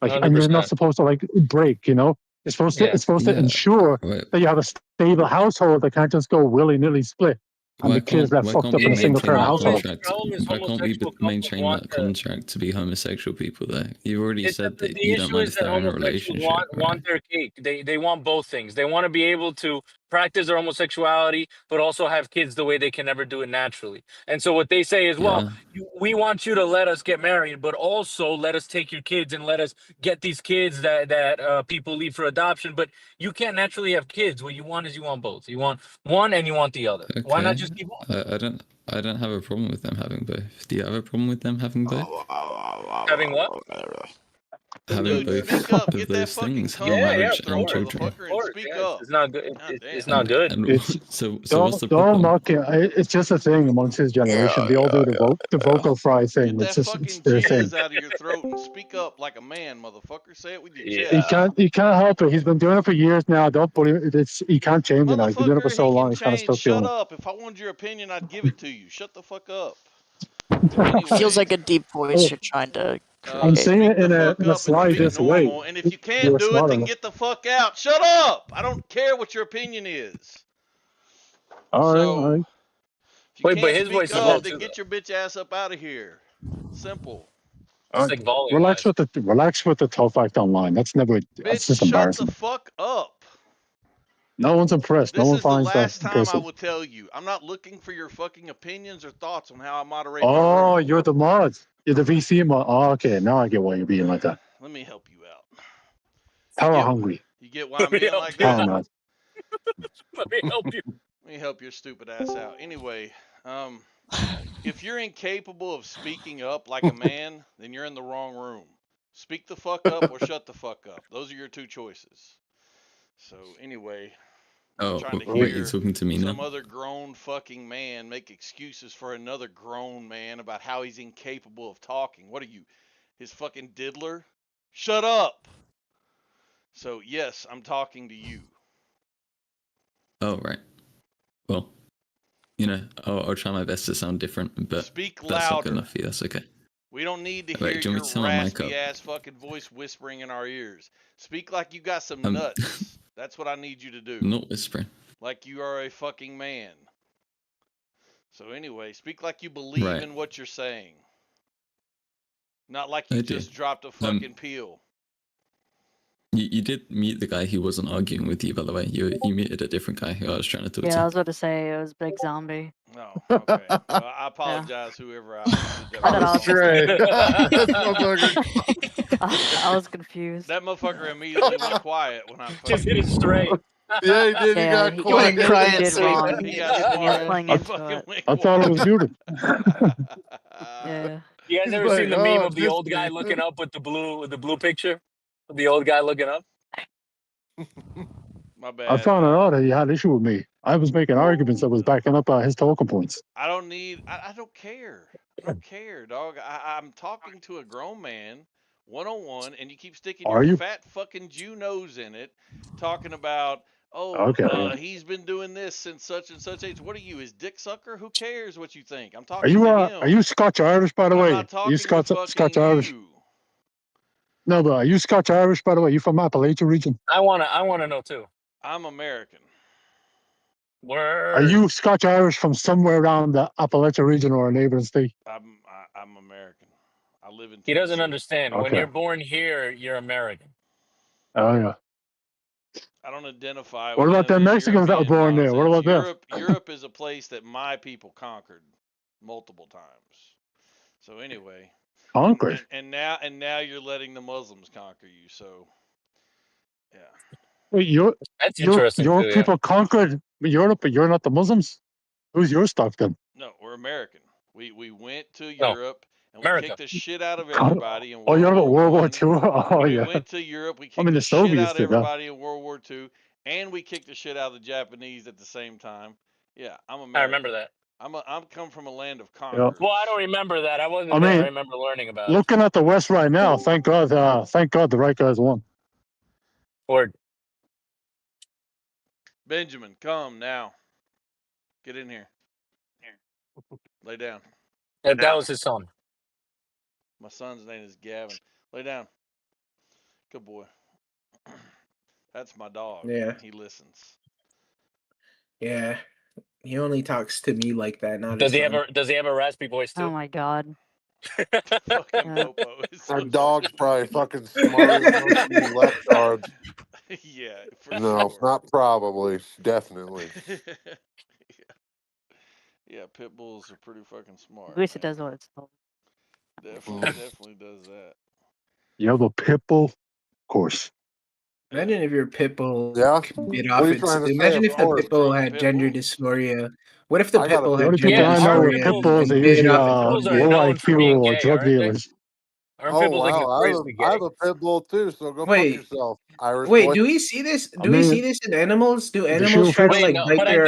Like, and you're not supposed to like break, you know? It's supposed to ensure that you have a stable household that can't just go willy-nilly split. And the kids that fucked up in a single-parent household. Why can't we maintain that contract to be homosexual people, though? You've already said that you don't mind if they're in a relationship. Want their cake. They want both things. They want to be able to practice their homosexuality, but also have kids the way they can never do it naturally. And so what they say is, well, we want you to let us get married, but also let us take your kids and let us get these kids that people leave for adoption. But you can't naturally have kids. What you want is you want both. You want one and you want the other. Why not just keep one? I don't have a problem with them having both. Do you have a problem with them having both? Having what? Having both of those things, marriage and children. It's not good. It's not good. So what's the problem? Don't mock it. It's just a thing amongst his generation. They all do the vocal fry thing. Get it's that just their thing. Jesus out of your throat and speak up like a man, motherfucker. Say it with your chest. He can't help it. He's been doing it for years now. Don't bully him. He can't change it now. He's been doing it for so long. He's kind of stuck doing it. Shut up. If I wanted your opinion, I'd give it to you. Shut the fuck up. Feels like a deep voice you're trying to create. I'm saying it in a sly this way. And if you can't do it, then get the fuck out. Shut up. I don't care what your opinion is. All right. Wait, but his voice is low too. Then get your bitch ass up out of here. Simple. Like relax with the tough act online. That's just embarrassing. Shut the fuck up. No one's impressed. No This one is the finds that last time I impressive. will tell you. I'm not looking for your fucking opinions or thoughts on how I moderate my Oh, room. you're the mod. You're the VC mod. Oh, okay, now I get why you're being like that. Let me help you out. Power hungry. You get why I'm being like Power that? mod. Let me help you. Let me help your stupid ass out. Anyway, if you're incapable of speaking up like a man, then you're in the wrong room. Speak the fuck up or shut the fuck up. Those are your two choices. So anyway, I'm Oh, trying to wait, you're hear talking to me now? some other grown fucking man make excuses for another grown man about how he's incapable of talking. What are you, his fucking diddler? Shut up. So yes, I'm talking to you. Oh, right. Well, you know, I'll try my best to sound different, but Speak that's not good louder. enough for you. That's okay. We don't need to Wait, hear do you your want me to turn my mic raspy up? ass fucking voice whispering in our ears. Speak like you got some I'm nuts. That's what I need you to do. not whispering. Like you are a fucking man. So anyway, speak like you believe Right. in what you're saying. Not like I you do. just dropped a fucking peel. You did meet the guy who wasn't arguing with you, by the way. You muted a different guy who I was trying to talk Yeah, I to. was about to say it was Big Zombie. No, okay. Well, I apologize, whoever I did that. I thought I was Stray. I was confused. That motherfucker immediately went quiet when I Just hit it straight. Yeah, he did. He Yeah, got he quiet. knew what he did wrong. He He got was smart. playing He into fucking it. went I thought it was quiet. muted. Yeah. You guys He's ever like, seen the meme "Oh, of the old guy just me." looking up with the blue picture? The old guy looking up. My I bad. found out that he had issue with me. I was making arguments that was backing up his talking points. I don't need. I don't care. I don't care, dog. I'm talking to a grown man, 1-on-1, and you keep sticking your Are you? fat fucking Jew nose in it, talking about, Okay. he's been doing this since such and such age. What are you, his dick sucker? Who cares what you think? I'm Are talking you to are him. you Scotch Irish, by the I'm way? not Are you talking to Scotch fucking Irish? you. No, but are you Scotch Irish, by the way? You from Appalachian region? I wanna know too. I'm American. Word. Are you Scotch Irish from somewhere around the Appalachian region or a neighboring state? I'm American. I live in He doesn't Tennessee. understand. When Okay. you're born here, you're American. Oh yeah. I don't identify What with about none of them this Mexicans that were European born there? What nonsense. about them? Europe is a place that my people conquered multiple times. So anyway, Conquered. and now you're letting the Muslims conquer you. So yeah. Wait, That's interesting your too. Yeah. people conquered Europe, but you're not the Muslims? Who's your stock then? No, we're American. We went to No, Europe and we America. kicked the shit out of everybody in Oh, you're World about War World War One. II? Oh We yeah. went to Europe. We I kicked mean, the the shit Soviets out of did that. everybody in World War II, and we kicked the shit out of the Japanese at the same time. Yeah, I'm American. I remember that. I'm come from a land of Yeah. conquerors. Well, I don't remember that. I wasn't I there. I mean, remember learning about it. looking at the West right now, thank God the right guys won. Word. Benjamin, come now. Get in here. Lay down. That was his son. My son's name is Gavin. Lay down. Good boy. That's my dog. Yeah. He listens. Yeah. He only talks to me like that, not Does his he son. have a raspy voice too? Oh my god. Fucking Popo is so Our dog's probably fucking smarter than most of you leftards. yeah, for No, sure. not probably. Definitely. Yeah, pit bulls are pretty fucking smart. At least it Man. does what it's told. Definitely does that. You have a pit bull? Of course. Imagine if your pit bull Yeah? bit What off are you its. trying to say? Imagine Of if the course. pit bull Drunk had pit gender bull? dysphoria. What if the I pit got a bull The had only pit bull. people gender I Yeah, know aren't with pit dysphoria pit bulls? bulls and are bit usually off its Pit bulls are owner? known low-IQ for being or gay, drug aren't they? dealers. Aren't pit Oh, bulls like wow. notoriously I gay? have a pit bull too, so go fuck Wait, yourself, Irish wait. boy. Do we see this? I Do we see mean, this in animals? Do the animals shoe try to fits. Wait, like no, bite but their?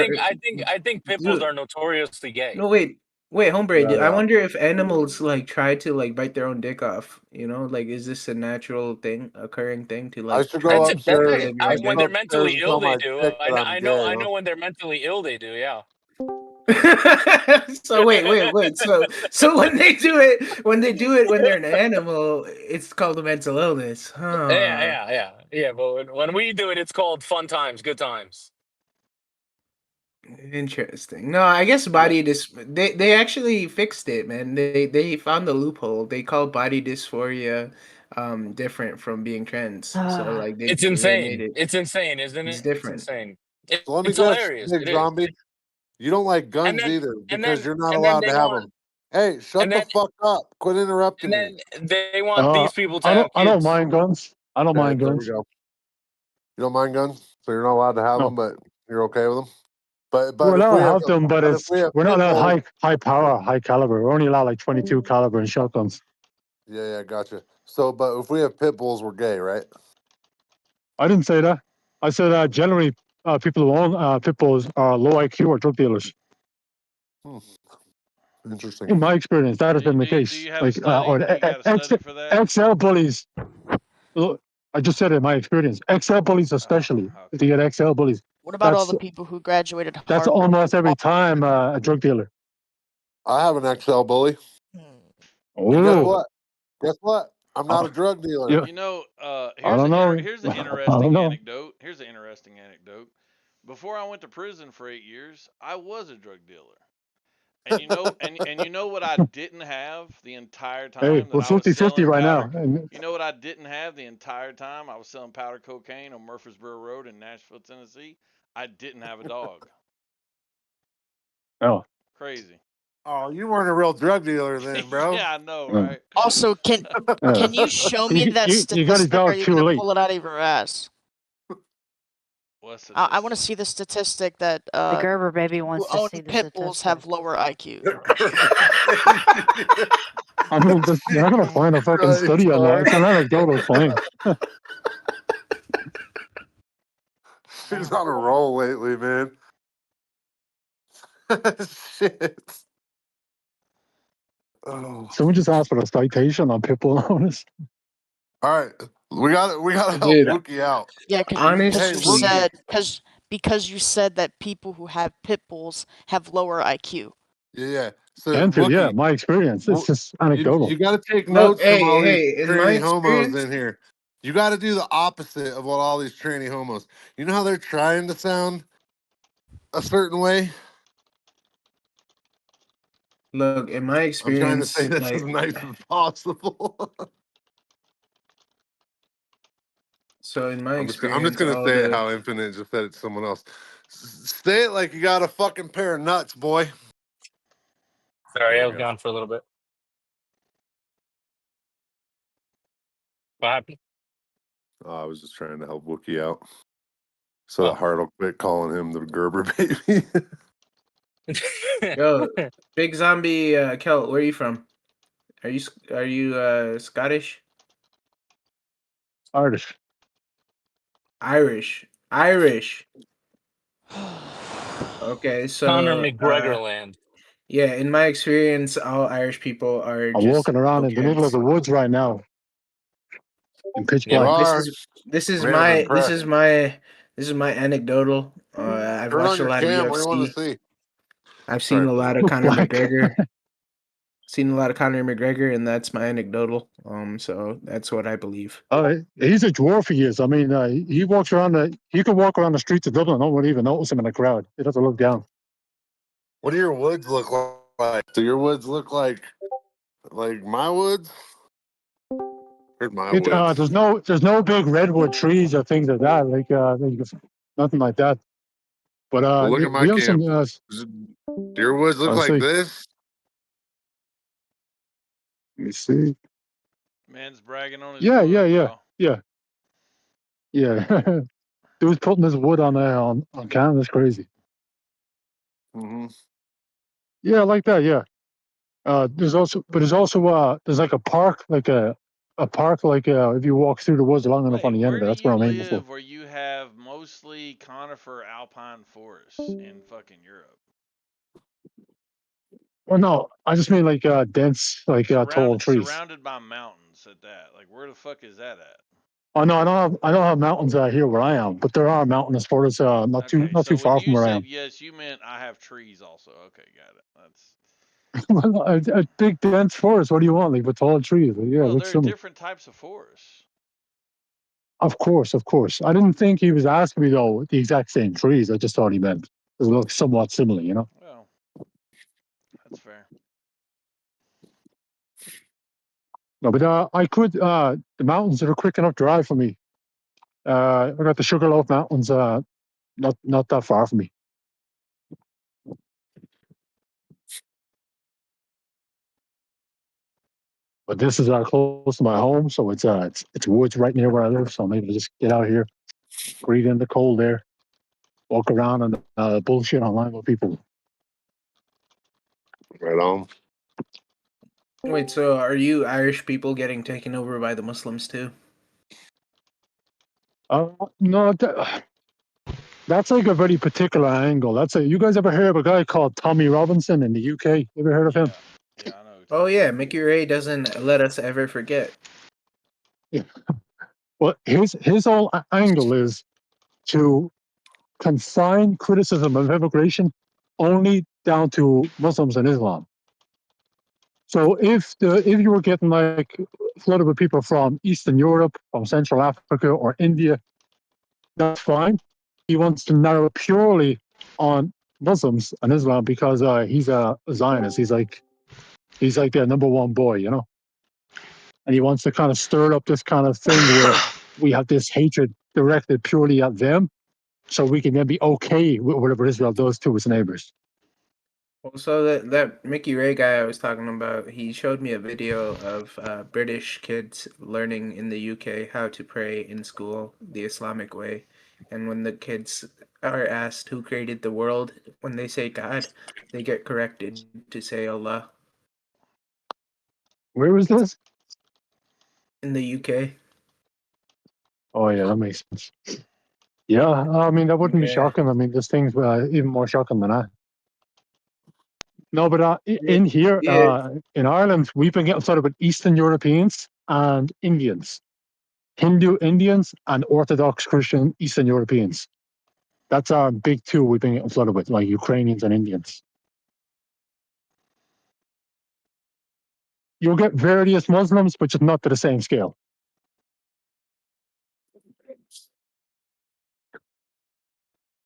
I think pit bulls Do, are notoriously gay. no, wait, hombre. Yeah, I yeah. wonder if animals like try to like bite their own dick off. You know, like is this a natural thing, occurring thing to I like should try go to That's upstairs. live your I own should when dick? go they're upstairs mentally and ill. tell They my do. chick that I'm gay. I Huh? know when they're mentally ill. They do. Yeah. So wait. So when they do it, when they're an animal, it's called a mental illness, huh? Yeah. But when we do it, it's called fun times, good times. Interesting. No, I guess body they actually fixed it, man. They found the loophole. They call body dysphoria different from being trans. So like they It's made insane. it. It's insane, isn't It's it? It's different. insane. So let me It's guess, hilarious. Big It is. Zombie. You don't like And guns then either and because then you're not and then allowed they to have want them. Hey, shut and the then fuck up. Quit interrupting and me. then they want these people to I have don't kids. mind guns. I don't Okay, mind there we guns. go. You don't mind guns, so you're not allowed to have them, No, but you're okay with them. But we're if allowed we to have have them, but but if we have we're not pit allowed bulls, high power, high caliber. We're only allowed like 22 caliber and shotguns. yeah, gotcha. So, but if we have pit bulls, we're gay, right? I didn't say that. I said generally people who own pit bulls are low IQ or drug dealers. Interesting. In my experience, that has been the Do case. you have a Like study? or You got a study for that? XL bullies. Look, I just said it in my experience. XL bullies, especially if you get XL bullies, What about all the people who graduated that's Harvard? almost every time a drug dealer. I have an XL bully. And guess Oh, what? Guess what? I'm not a drug dealer. yeah. You know, I here's don't know. here's an I don't interesting know. anecdote. Here's an interesting anecdote. Before I went to prison for 8 years, I was a drug dealer. And you know what I didn't have the entire Hey, time that we're I was 50-50 selling right powder. now. And You know what I didn't have the entire time I was selling powder cocaine on Murfreesboro Road in Nashville, Tennessee? I didn't have a dog. oh, Crazy. Oh, you weren't a real drug dealer then, bro. Yeah, I know, uh, right? Also, can you show me that you got his statistic? Or are dog you too gonna late. pull it out of your ass? What's the I want to see the statistic that The Gerber baby who wants to own see the pit bulls statistic. have lower IQ. I mean, you're not gonna find a fucking study on that. It's an anecdotal claim. She's on a roll lately, man. Shit. Oh. Someone just asked for a citation on pit bull owners. All right, we got to help Dude, Wookie out. Yeah, honestly, because you said that people who have pit bulls have lower IQ. Yeah. So Andrew, yeah, Wookie, my experience. It's just anecdotal. you got to take look, notes from all these hey, in my tranny homos experience, in here. You got to do the opposite of what all these tranny homos. You know how they're trying to sound a certain way. look, in my I'm trying to say experience, this like, as nice as possible. so in my I'm just gonna experience, all say it the how Infinite just said it to someone else. Say it like you got a fucking pair of nuts, boy. Sorry, There I we was go. gone for a little bit. What happened? Oh, I was just trying to help Wookie out. So Oh. that Hart will quit calling him the Gerber baby. yo, Big Zombie, Kel, where are you from? Are you Scottish? Irish. Irish. Okay, so Conor McGregor land. yeah, in my experience, all Irish people are I'm just walking around in the middle of the woods right now in pitch Yeah, black. This is Man, I'm my impressed. anecdotal. I've Turn watched on a your lot of cam. What do you want to UFC. see? I've seen Sorry, a lot of Pitch Conor black. McGregor. Seen a lot of Conor McGregor, and that's my anecdotal. So that's what I believe. He's a dwarf. He is. I mean, he walks around. He could walk around the streets of Dublin. No one would even notice him in the crowd. He doesn't look down. What do your woods look like? Do your woods look like my woods? Here's my woods. There's no big redwood trees or things like that. Like nothing like that. But Well, look at my we own some. camp. Do your woods look like See. this? You see. Man's bragging on his Yeah, wood, bro. yeah. Dude's putting his wood on there on camera. That's crazy. Mm-hmm. Yeah, like that. Yeah. There's also there's like a park, like a park, like if you walk through the woods long enough on the end of it, that's where I'm aiming for. Where you have mostly conifer alpine forests in fucking Europe? Well, no, I just mean like dense, like tall trees. Surrounded by mountains at that. Like, where the fuck is that at? Oh no, I don't have mountains here where I am, but there are mountains for us not too far from where I am. Yes, you meant I have trees also. Okay, got it. That's a big dense forest. What do you want? Like with tall trees? Yeah, well, looks there are similar. different types of forests. Of course. I didn't think he was asking me though the exact same trees. I just thought he meant it looks somewhat similar, you know. Well, that's fair. No, but I could the mountains that are quick enough drive for me. I got the Sugarloaf Mountains not that far from me. But this is close to my home, so it's woods right near where I live. So maybe just get out here, breathe in the cold air, walk around and bullshit online with people. Right on. Wait, so are you Irish people getting taken over by the Muslims too? No, that's like a very particular angle. That's you guys ever heard of a guy called Tommy Robinson in the UK? You ever heard of him? Oh yeah, Mickey Ray doesn't let us ever forget. Yeah. Well, his whole angle is to confine criticism of immigration only down to Muslims and Islam. So if you were getting like flooded with people from Eastern Europe, from Central Africa or India, that's fine. He wants to narrow it purely on Muslims and Islam because he's a Zionist. He's like their number one boy, you know. And he wants to kind of stir up this kind of thing where we have this hatred directed purely at them, so we can then be okay with whatever Israel does to its neighbors. Well, so that Mickey Ray guy I was talking about, he showed me a video of British kids learning in the UK how to pray in school the Islamic way. And when the kids are asked who created the world, when they say God, they get corrected to say Allah. Where is this? In the UK. Oh yeah, that makes sense. Yeah, I mean that wouldn't be shocking. I mean, this thing's even more shocking than that. No, but in here, in Ireland, we've been getting started with Eastern Europeans and Indians, Hindu Indians and Orthodox Christian Eastern Europeans. That's our big two we've been getting flooded with, like Ukrainians and Indians. You'll get various Muslims, but just not to the same scale.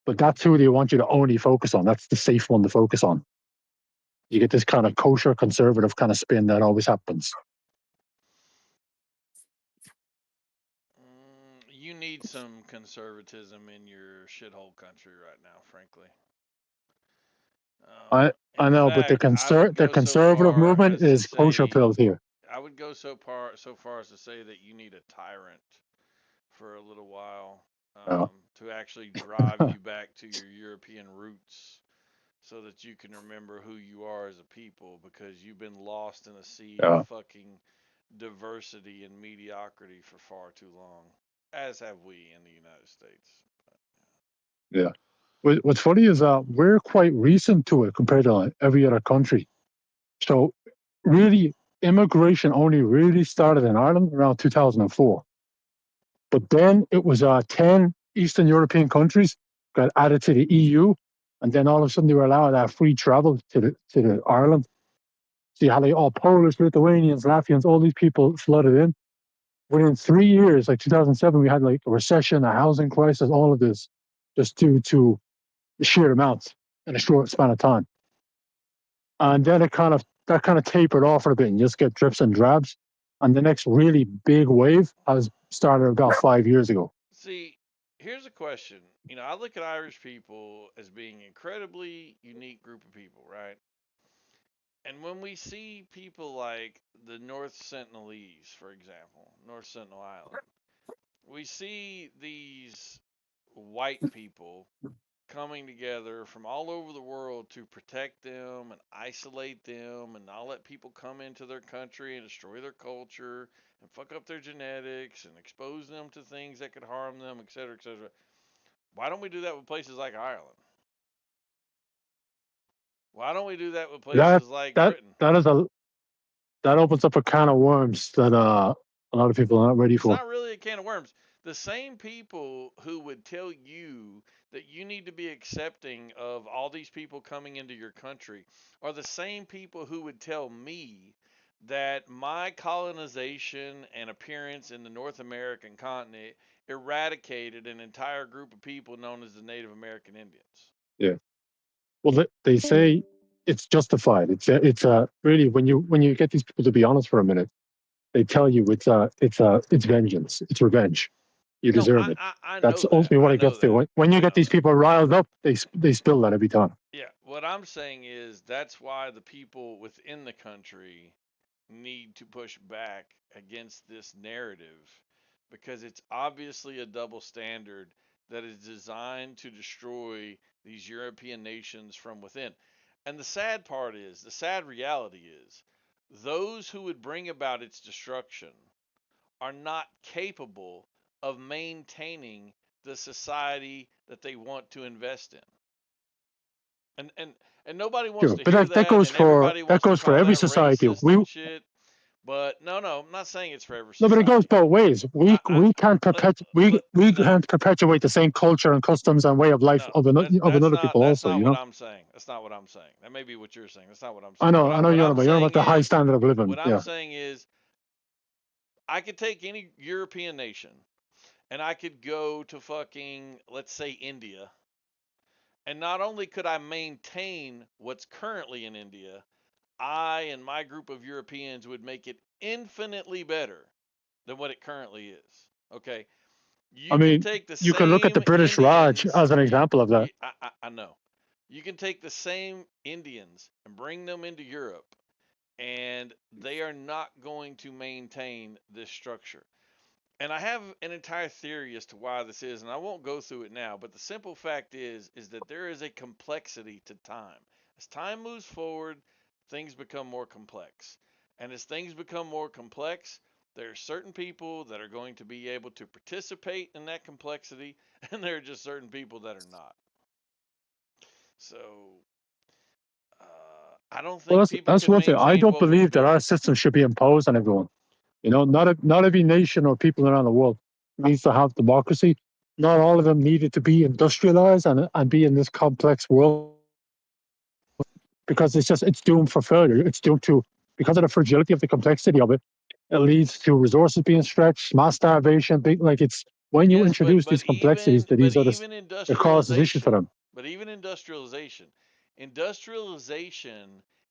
But that's who they want you to only focus on. That's the safe one to focus on. You get this kind of kosher conservative kind of spin that always happens. You need some conservatism in your shithole country right now, frankly. I know, but the conservative movement is kosher pills here. I would go so far as to say that you need a tyrant for a little while to actually drive you back to your European roots, so that you can remember who you are as a people, because you've been lost in a sea of fucking diversity and mediocrity for far too long, as have we in the United States. Yeah. What's funny is we're quite recent to it compared to like every other country. So really, immigration only really started in Ireland around 2004. But then it was 10 Eastern European countries got added to the EU, and then all of a sudden they were allowed to have free travel to the Ireland. So you had like all Polish, Lithuanians, Latvians, all these people flooded in. Within 3 years, like 2007, we had like a recession, a housing crisis, all of this, just due to the sheer amounts in a short span of time. And then that kind of tapered off for a bit and just get drips and drabs. And the next really big wave has started about 5 years ago. See, here's a question. You know, I look at Irish people as being an incredibly unique group of people, right? And when we see people like the North Sentinelese, for example, North Sentinel Island, we see these white people coming together from all over the world to protect them and isolate them and not let people come into their country and destroy their culture and fuck up their genetics and expose them to things that could harm them, et cetera, et cetera. Why don't we do that with places like Ireland? Why don't we do that with places like Britain? That opens up a can of worms that a lot of people are not ready for. It's not really a can of worms. The same people who would tell you that you need to be accepting of all these people coming into your country are the same people who would tell me that my colonization and appearance in the North American continent eradicated an entire group of people known as the Native American Indians. Yeah. Well, they say it's justified. It's really when you get these people to be honest for a minute, they tell you it's vengeance, it's revenge. you deserve it. That's ultimately what it gets to. When you get these people riled up, they spill that every time. Yeah, what I'm saying is that's why the people within the country need to push back against this narrative because it's obviously a double standard that is designed to destroy these European nations from within. And the sad part is, the sad reality is, those who would bring about its destruction are not capable of maintaining the society that they want to invest in. And nobody wants to But hear that goes and for everybody wants to call every that society. racist and shit. But no, I'm not saying it's for every No, but it goes society. both ways. We can't perpetuate the same culture and customs and way of life of another people also. Not You what know. I'm saying. That's not what I'm saying. That may be what you're saying. That's not what I'm I saying. know. I know What you're I'm about. You're saying about the high is, standard of living. what I'm Yeah. saying is, I could take any European nation, and I could go to fucking, let's say, India, and not only could I maintain what's currently in India, I and my group of Europeans would make it infinitely better than what it currently is. Okay, I you can mean, take the you can look at the same British Raj Indians. as an example of that. I know. You can take the same Indians and bring them into Europe, and they are not going to maintain this structure. And I have an entire theory as to why this is, and I won't go through it now, but the simple fact is that there is a complexity to time. As time moves forward, things become more complex. And as things become more complex, there are certain people that are going to be able to participate in that complexity, and there are just certain people that are not. So, I don't Well, think people that's can one thing. I maintain don't what we've believe that our built. system should be imposed on everyone. You know, not every nation or people around the world needs to have democracy. Not all of them needed to be industrialized and be in this complex world because it's doomed for failure. It's doomed to because of the fragility of the complexity of it. It leads to resources being stretched, mass starvation. Like it's when you Yes, introduce these complexities to these others, it causes issues for them. but even industrialization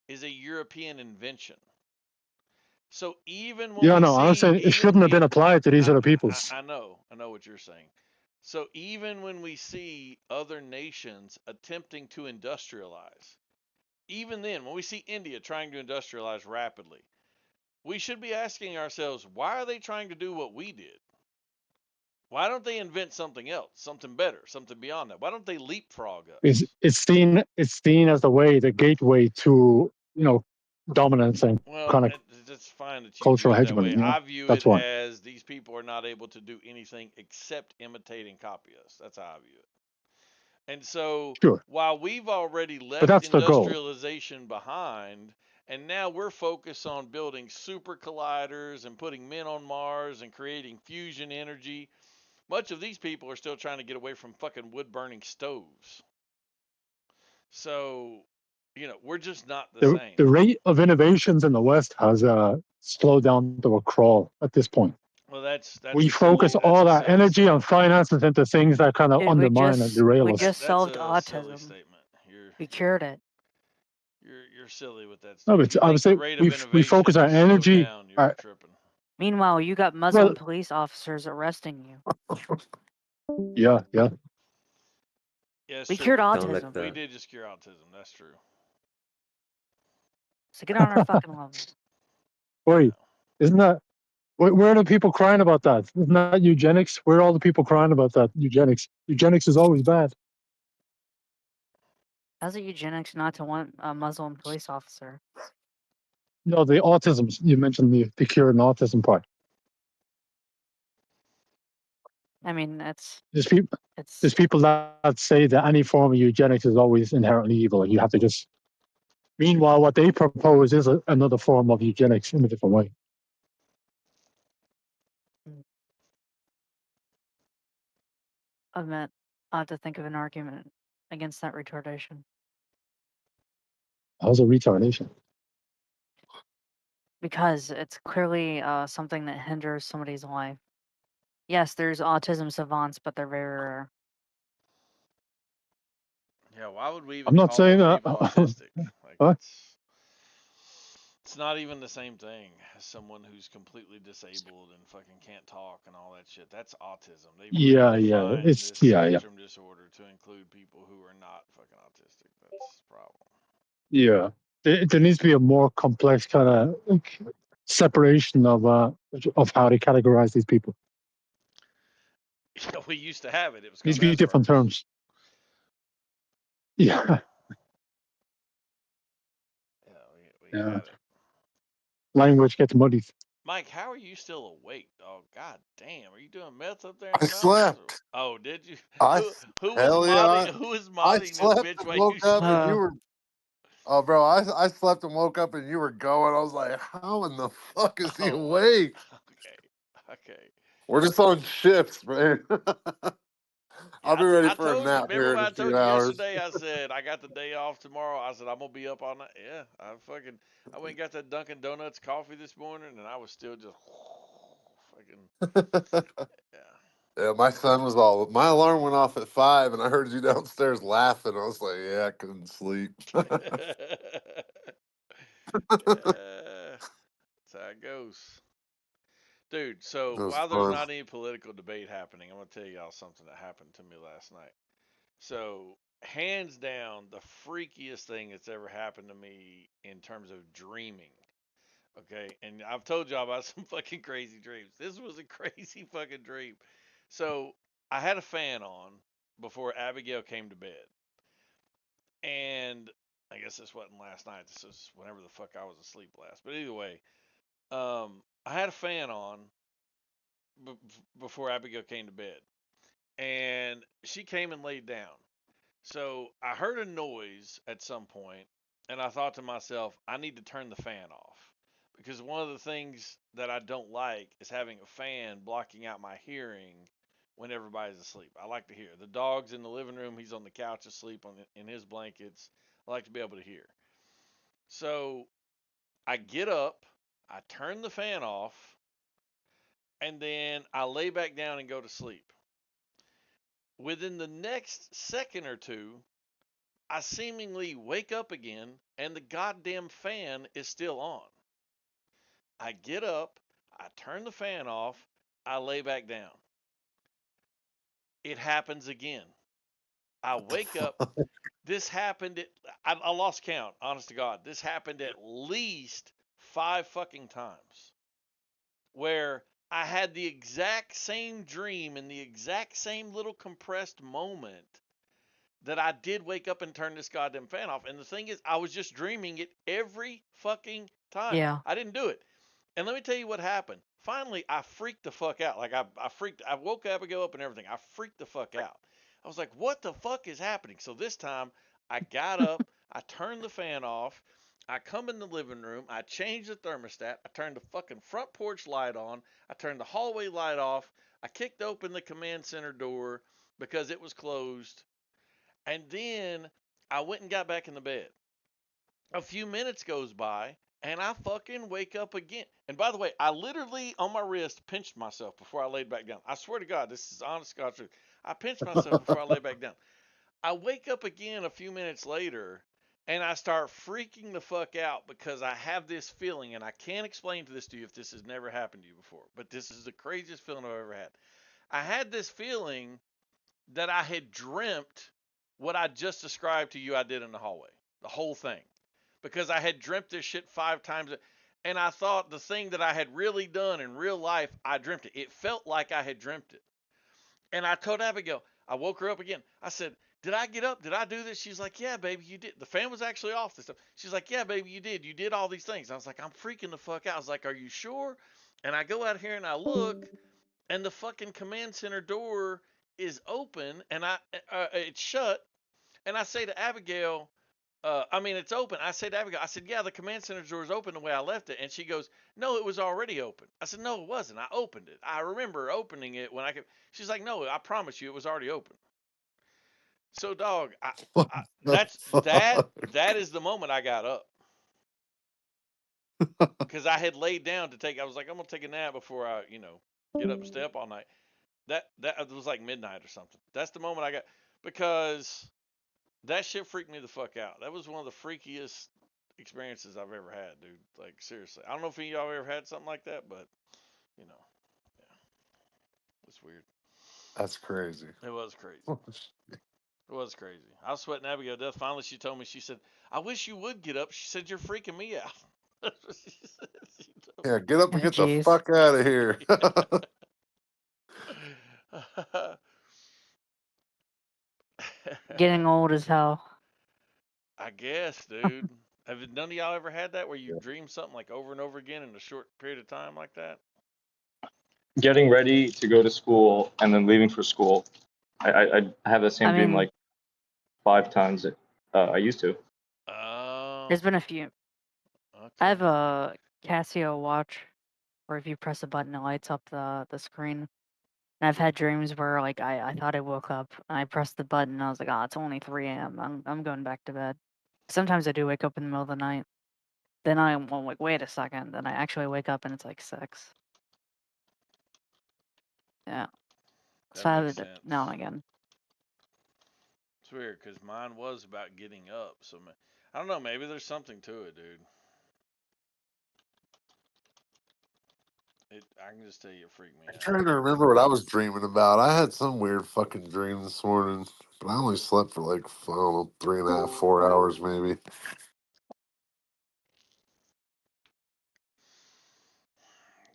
is a European invention. So even when Yeah, we no, I'm see, saying it shouldn't have been applied to these other peoples. I know what you're saying. So even when we see other nations attempting to industrialize, even then, when we see India trying to industrialize rapidly, we should be asking ourselves, why are they trying to do what we did? Why don't they invent something else, something better, something beyond that? Why don't they leapfrog us? It's seen as the gateway to dominance and Well, kind of it's fine that you view cultural it that hegemony. way. You know, I view it that's why. as these people are not able to do anything except imitate and copy us. That's how I view it. And so Sure, while we've already but left that's the goal. industrialization behind, and now we're focused on building super colliders and putting men on Mars and creating fusion energy, much of these people are still trying to get away from fucking wood burning stoves. So, we're just not the The same. the rate of innovations in the West has slowed down to a crawl at this point. Well, that's We a focus silly that's all a our silly energy and statement. finances into things that kind of Dude, undermine and derail we us. just That's solved a silly autism. statement. We cured it. You're silly with that No, stuff. If but you I would think the say rate of we focus innovation our has slowed energy. down, you're tripping. Meanwhile, you got Muslim police officers arresting you. Yeah. Yeah, it's We true. cured autism. We did just cure autism. That's true. So get on our fucking level. Wait, isn't that where are the people crying about that? Isn't that eugenics? Where are all the people crying about that? Eugenics is always bad. How's it eugenics not to want a Muslim police officer? No, the autism. You mentioned the cure and autism part. I mean, it's There's people that say that any form of eugenics is always inherently evil, and you have to just. Meanwhile, what they propose is another form of eugenics in a different way. admit I have to think of an argument against that retardation. How's a retardation? Because it's clearly something that hinders somebody's life. Yes, there's autism savants, but they're very rare. Yeah, why would we I'm even not call saying those that. people autistic? Like Huh? It's not even the same thing as someone who's completely disabled and fucking can't talk and all that shit. That's autism. They've redefined this Yeah. spectrum disorder to include people who are not fucking autistic. That's the problem. Yeah, there needs to be a more complex kind of separation of how they categorize these people. We used to have it. It was Needs called to be different Asperger's. terms. Yeah. We had it. Language gets muddied. Mike, how are you still awake, dog? God damn, are you doing meth up there in I the mountains? slept. Oh, did you? I Who was hell modding? yeah. Who was I modding this slept bitch and while you woke up and you slept? were. Oh, bro, I slept and woke up and you were going. I was like, how in the fuck is he Oh, awake? okay. We're just on shifts, man. I'll be ready I for a told you. nap Remember here in what a I few told you hours. yesterday? I said I got the day off tomorrow. I said I'm gonna be up all night. Yeah, I went and got that Dunkin' Donuts coffee this morning, and I was still just fucking. Yeah, my son was all. My alarm went off at 5, and I heard you downstairs laughing. I was like, yeah, I couldn't sleep. That's how it goes. Dude, so It was while there's fun. not any political debate happening, I'm going to tell y'all something that happened to me last night. So, hands down, the freakiest thing that's ever happened to me in terms of dreaming. Okay, and I've told y'all about some fucking crazy dreams. This was a crazy fucking dream. So, I had a fan on before Abigail came to bed. And I guess this wasn't last night. This was whenever the fuck I was asleep last. But either way, I had a fan on before Abigail came to bed, and she came and laid down. So I heard a noise at some point, and I thought to myself, I need to turn the fan off because one of the things that I don't like is having a fan blocking out my hearing when everybody's asleep. I like to hear. The dog's in the living room. He's on the couch asleep in his blankets. I like to be able to hear. So I get up, I turn the fan off, and then I lay back down and go to sleep. Within the next second or two, I seemingly wake up again and the goddamn fan is still on. I get up, I turn the fan off, I lay back down. It happens again. I wake up. This happened I lost count, honest to God. This happened at least 5 fucking times where I had the exact same dream in the exact same little compressed moment that I did wake up and turn this goddamn fan off. And the thing is, I was just dreaming it every fucking time. Yeah. I didn't do it. And let me tell you what happened. Finally, I freaked the fuck out. Like I woke up and go up and everything. I freaked the fuck out. I was like, what the fuck is happening? So this time I got up, I turned the fan off, I come in the living room, I changed the thermostat, I turned the fucking front porch light on, I turned the hallway light off, I kicked open the command center door because it was closed, and then I went and got back in the bed. A few minutes goes by, and I fucking wake up again. And by the way, I literally on my wrist pinched myself before I laid back down. I swear to God, this is honest God truth. I pinched myself before I lay back down. I wake up again a few minutes later, and I start freaking the fuck out because I have this feeling, and I can't explain to this to you if this has never happened to you before, but this is the craziest feeling I've ever had. I had this feeling that I had dreamt what I just described to you I did in the hallway, the whole thing, because I had dreamt this shit 5 times. And I thought the thing that I had really done in real life, I dreamt it. It felt like I had dreamt it. And I told Abigail, I woke her up again. I said, did I get up? Did I do this? She's like, yeah, baby, you did. The fan was actually off this stuff. She's like, yeah, baby, you did. You did all these things. I was like, I'm freaking the fuck out. I was like, are you sure? And I go out here and I look, and the fucking command center door is open, and it's shut. And I say to Abigail, it's open. I said to Abigail, I said, yeah, the command center door is open the way I left it. And she goes, no, it was already open. I said, no, it wasn't. I opened it. I remember opening it when I could. She's like, no, I promise you, it was already open. So, dog, that is the moment I got up because I had laid down to take. I was like, I'm gonna take a nap before I, get up and stay up all night. That was like midnight or something. That's the moment I got because that shit freaked me the fuck out. That was one of the freakiest experiences I've ever had, dude. Like seriously, I don't know if any of y'all ever had something like that, but you know, yeah, it's weird. That's crazy. It was crazy. It was crazy. I was sweating Abigail to death. Finally, she told me. She said, "I wish you would get up." She said, "You're freaking me out." That's what she said. She told Yeah, me. get up and get the Jeez. fuck out of here. Getting old as hell. I guess, dude. Have none of y'all ever had that where you dream something like over and over again in a short period of time like that? Getting ready to go to school and then leaving for school. I have the same I dream mean, like 5 times. I used to. Oh, there's been a few. I have okay. a Casio watch where if you press a button, it lights up the screen. And I've had dreams where like I thought I woke up and I pressed the button and I was like, oh, it's only 3 a.m. I'm going back to bed. Sometimes I do wake up in the middle of the night. Then I'm like, wait a second. Then I actually wake up and it's like 6. Yeah. So That I have makes it now sense. and again. It's weird because mine was about getting up. So I don't know. Maybe there's something to it, dude. I can just tell you, it freaked me I'm out. trying to remember what I was dreaming about. I had some weird fucking dream this morning, but I only slept for like, I don't know, 3.5, 4 hours maybe.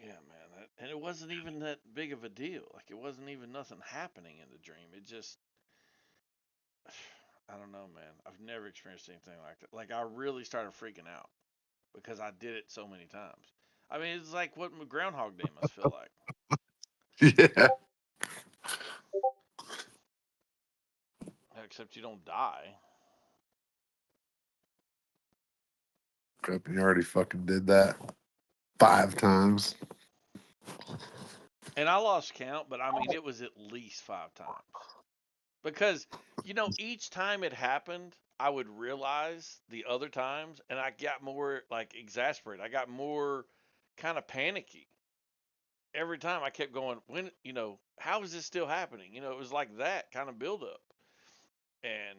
Yeah, man. And it wasn't even that big of a deal. Like it wasn't even nothing happening in the dream. It just, I don't know, man. I've never experienced anything like that. Like I really started freaking out because I did it so many times. I mean, it's like what Groundhog Day must feel like. Yeah. Except you don't die. Crap, you already fucking did that 5 times. And I lost count, but I mean, it was at least 5 times. Because, each time it happened, I would realize the other times, and I got more like exasperated. I got more kind of panicky every time. I kept going, how is this still happening? It was like that kind of buildup. And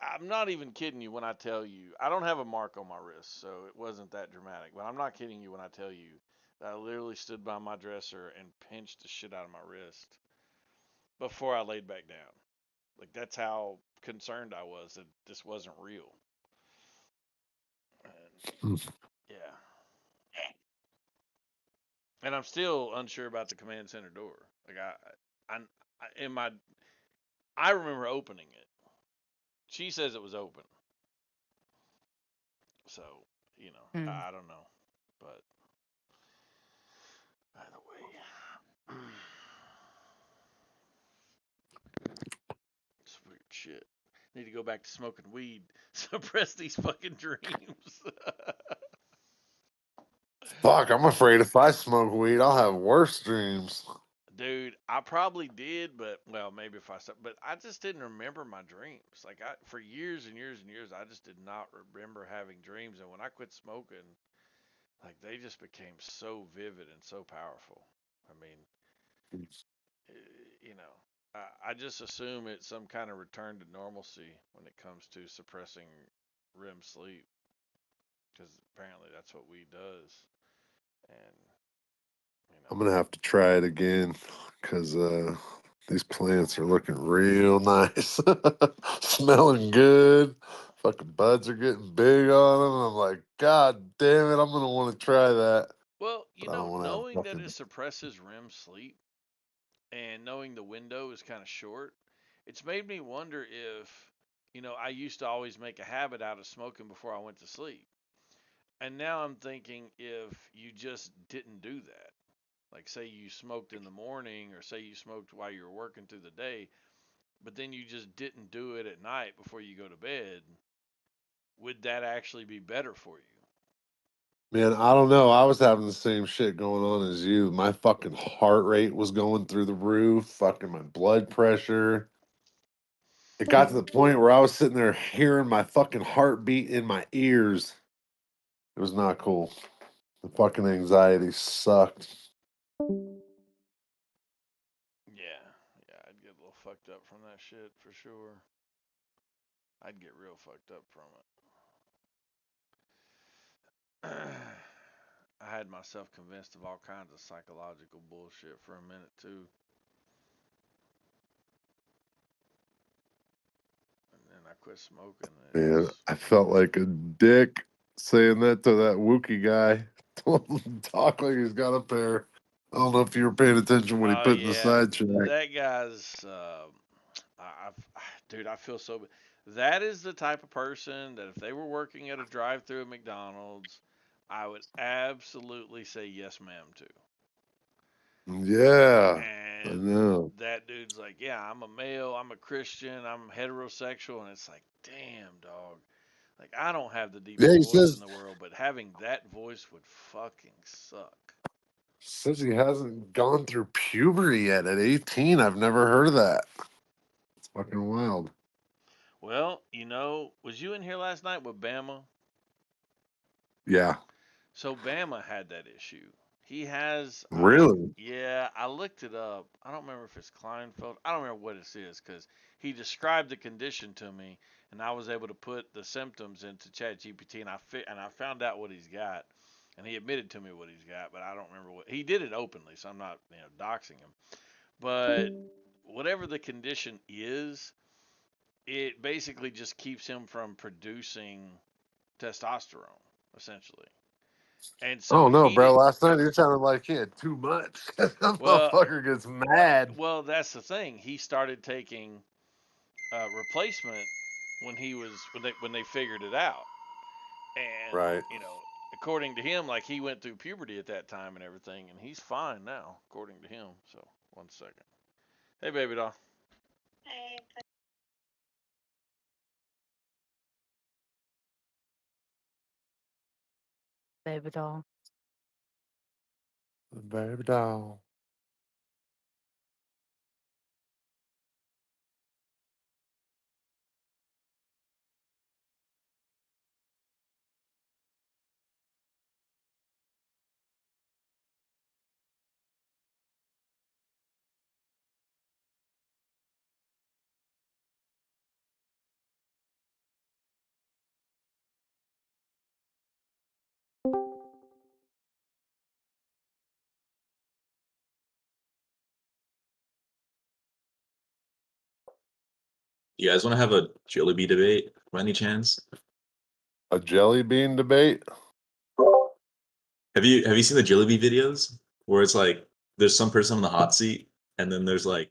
I'm not even kidding you when I tell you, I don't have a mark on my wrist, so it wasn't that dramatic. But I'm not kidding you when I tell you that I literally stood by my dresser and pinched the shit out of my wrist before I laid back down. Like that's how concerned I was that this wasn't real. And yeah, and I'm still unsure about the command center door. Like in my, I remember opening it. She says it was open, so I don't know, but either way, it's weird shit. Need to go back to smoking weed, suppress these fucking dreams. Fuck, I'm afraid if I smoke weed, I'll have worse dreams. Dude, I probably did, but well, maybe if I stopped, but I just didn't remember my dreams. Like for years and years and years, I just did not remember having dreams. And when I quit smoking, like they just became so vivid and so powerful. I mean, eh, you know, I just assume it's some kind of return to normalcy when it comes to suppressing REM sleep, because apparently that's what weed does. And I'm gonna have to try it again because these plants are looking real nice, smelling good. Fucking buds are getting big on them. I'm like, God damn it, I'm gonna want to try that. well, But I don't want to have knowing that it fucking. suppresses REM sleep and knowing the window is kind of short, it's made me wonder if, I used to always make a habit out of smoking before I went to sleep. And now I'm thinking if you just didn't do that, like say you smoked in the morning or say you smoked while you were working through the day, but then you just didn't do it at night before you go to bed, would that actually be better for you? Man, I don't know. I was having the same shit going on as you. My fucking heart rate was going through the roof. Fucking my blood pressure. It got to the point where I was sitting there hearing my fucking heartbeat in my ears. It was not cool. The fucking anxiety sucked. Yeah, yeah, I'd get a little fucked up from that shit for sure. I'd get real fucked up from it. I had myself convinced of all kinds of psychological bullshit for a minute too, and then I quit smoking. And it Man, was I felt like a dick saying that to that Wookie guy. Told him to talk like he's got a pair. I don't know if you were paying attention when he oh put in the yeah, side track. that guy's. Dude, I feel so. That is the type of person that if they were working at a drive-through at McDonald's, I would absolutely say yes, ma'am, to. Yeah, I And know. that dude's like, yeah, I'm a male, I'm a Christian, I'm heterosexual, and it's like, damn, dog. Like, I don't have the Yeah, deepest he voice in says the world, but having that voice would fucking suck. he hasn't gone through puberty yet at 18. I've never heard of that. It's fucking wild. Well, was you in here last night with Bama? Yeah, So Bama had that issue. He has, really. yeah, I looked it up. I don't remember if it's Kleinfeld. I don't remember what it is because he described the condition to me, and I was able to put the symptoms into ChatGPT, and I found out what he's got, and he admitted to me what he's got, but I don't remember what he did it openly, so I'm not doxing him. But whatever the condition is, it basically just keeps him from producing testosterone, essentially. And so Oh no, he did. bro. Last night you sounded like he had too much. that Well, motherfucker gets mad. well, that's the thing. He started taking replacement when they figured it out, and Right. according to him, like he went through puberty at that time and everything, and he's fine now, according to him. So 1 second. Hey, baby doll. Baby doll. Baby doll. You guys want to have a Jollibee debate by any chance? A jelly bean debate? Have you seen the Jollibee videos where it's like there's some person on the hot seat and then there's like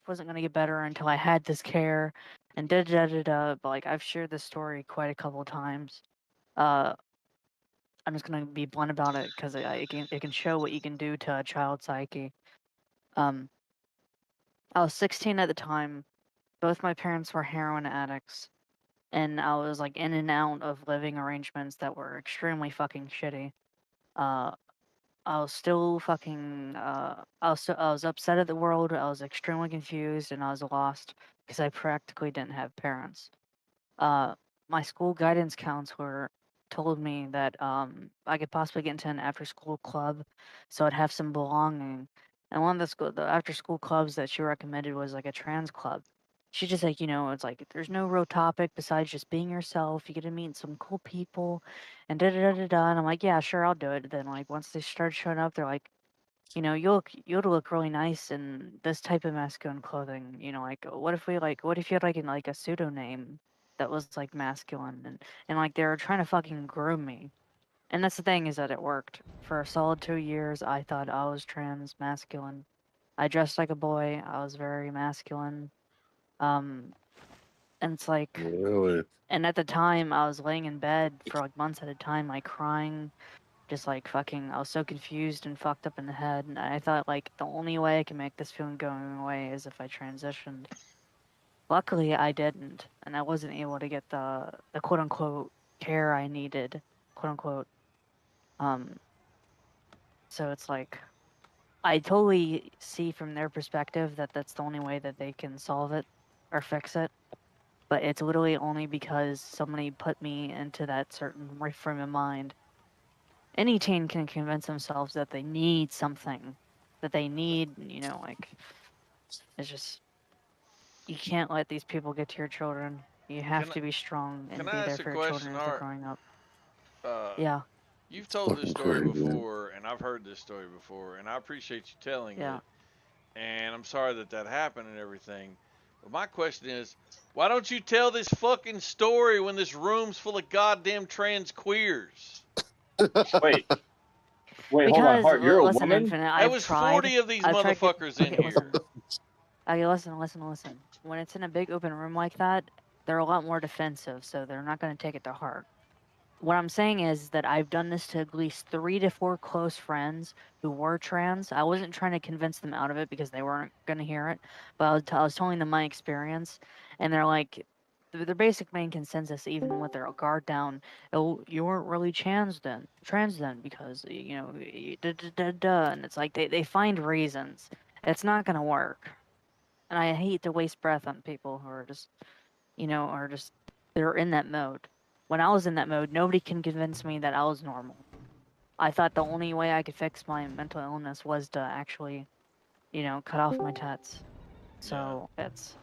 wasn't gonna get better until I had this care, and da da da da. But like I've shared this story quite a couple of times. I'm just gonna be blunt about it because it can show what you can do to a child's psyche. I was 16 at the time. Both my parents were heroin addicts, and I was like in and out of living arrangements that were extremely fucking shitty. I was still fucking. I was upset at the world. I was extremely confused, and I was lost because I practically didn't have parents. Uh, my school guidance counselor told me that I could possibly get into an after-school club, so I'd have some belonging. And one of the after-school clubs that she recommended was like a trans club. She just like, it's like there's no real topic besides just being yourself. You get to meet some cool people, and da da da da da. And I'm like, yeah, sure, I'll do it. Then like once they started showing up, they're like, you'll look really nice in this type of masculine clothing. Like what if you had like a pseudonym that was like masculine and like they were trying to fucking groom me. And that's the thing is that it worked. For a solid 2 years, I thought I was trans masculine. I dressed like a boy. I was very masculine. Um, and it's like, Really? and at the time, I was laying in bed for like months at a time, like crying, just like fucking. I was so confused and fucked up in the head, and I thought like the only way I can make this feeling go away is if I transitioned. Luckily, I didn't, and I wasn't able to get the quote unquote care I needed, quote unquote. Um, so it's like I totally see from their perspective that that's the only way that they can solve it or fix it. But it's literally only because somebody put me into that certain frame of mind. Any teen can convince themselves that they need something, that they need, like it's just you can't let these people get to your children. You have Can to be strong can and I be there ask a for your children question, as they're Art? growing up. Uh, Yeah, you've told this Fucking story crazy. Man. before, and I've heard this story before, and I appreciate you telling yeah. it. And I'm sorry that that happened and everything. But my question is, why don't you tell this fucking story when this room's full of goddamn trans queers? Wait, hold on, Because Hart. You're a listen, woman. Infinite, There was 40 of these I've tried get motherfuckers in okay, here. listen. Okay, listen. When it's in a big open room like that, they're a lot more defensive, so they're not gonna take it to heart. What I'm saying is that I've done this to at least 3 to 4 close friends who were trans. I wasn't trying to convince them out of it because they weren't gonna hear it, but I was telling them my experience, and they're like, their basic main consensus, even with their guard down, oh, you weren't really trans then, because da da da da, and it's like they find reasons. It's not gonna work, and I hate to waste breath on people who are just are just they're in that mode. When I was in that mode, nobody can convince me that I was normal. I thought the only way I could fix my mental illness was to actually, cut off my tats. So it's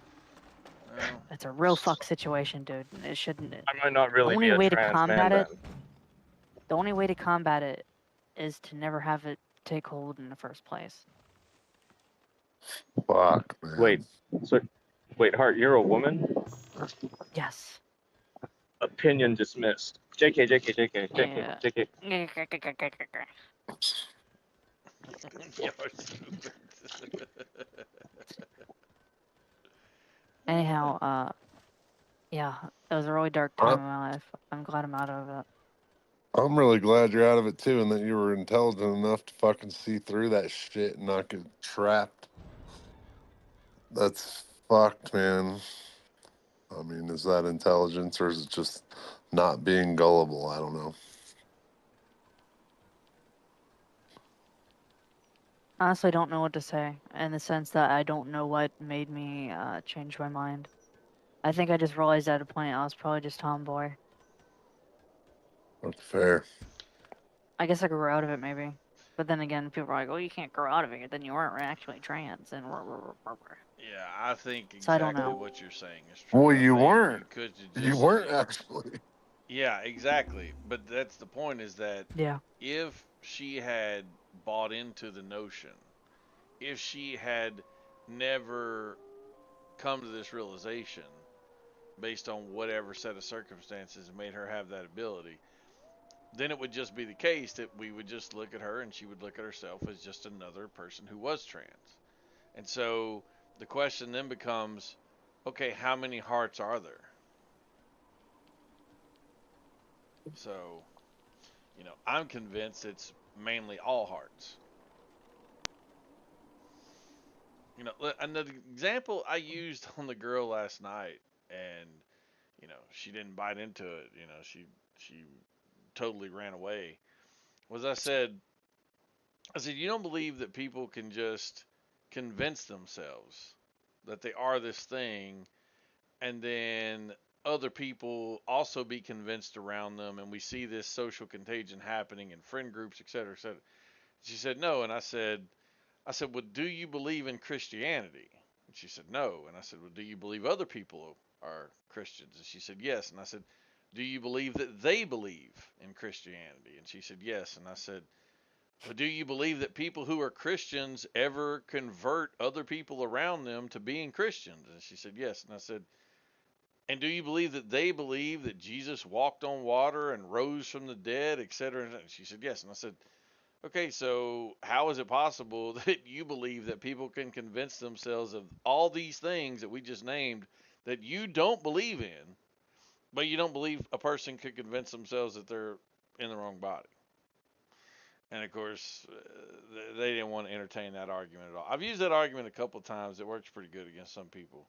a real fuck situation, dude. It shouldn't. I might not The really be only a way to trans man combat then. it, the only way to combat it, is to never have it take hold in the first place. Fuck, man. Wait, Hart, you're a woman? Yes. Opinion dismissed. JK. You're stupid. Anyhow, yeah, it was a really dark time in my life. I'm glad I'm out of it. I'm really glad you're out of it too, and that you were intelligent enough to fucking see through that shit and not get trapped. That's fucked, man. I mean, is that intelligence or is it just not being gullible? I don't know. Honestly, I don't know what to say in the sense that I don't know what made me change my mind. I think I just realized at a point I was probably just tomboy. That's fair. I guess I grew out of it maybe, but then again, people are like, "Oh, you can't grow out of it. Then you weren't actually trans." And Yeah, I think so I don't exactly know. what you're saying is true. Well, I you think weren't. you could You just. weren't actually. Yeah, exactly. But that's the point is that Yeah. if she had bought into the notion, if she had never come to this realization based on whatever set of circumstances made her have that ability, then it would just be the case that we would just look at her and she would look at herself as just another person who was trans. And so The question then becomes, okay, how many hearts are there? So, I'm convinced it's mainly all hearts. Another example I used on the girl last night, and she didn't bite into it. She totally ran away. Was I said, you don't believe that people can just convince themselves that they are this thing, and then other people also be convinced around them, and we see this social contagion happening in friend groups, et cetera, et cetera. She said no, and I said, well, do you believe in Christianity? And she said no, and I said, well, do you believe other people are Christians? And she said yes, and I said, do you believe that they believe in Christianity? And she said yes, and I said, well, do you believe that people who are Christians ever convert other people around them to being Christians? And she said yes, and I said, and do you believe that they believe that Jesus walked on water and rose from the dead, et cetera? And she said yes, and I said, okay, so how is it possible that you believe that people can convince themselves of all these things that we just named that you don't believe in, but you don't believe a person could convince themselves that they're in the wrong body? And of course, they didn't want to entertain that argument at all. I've used that argument a couple of times. It works pretty good against some people.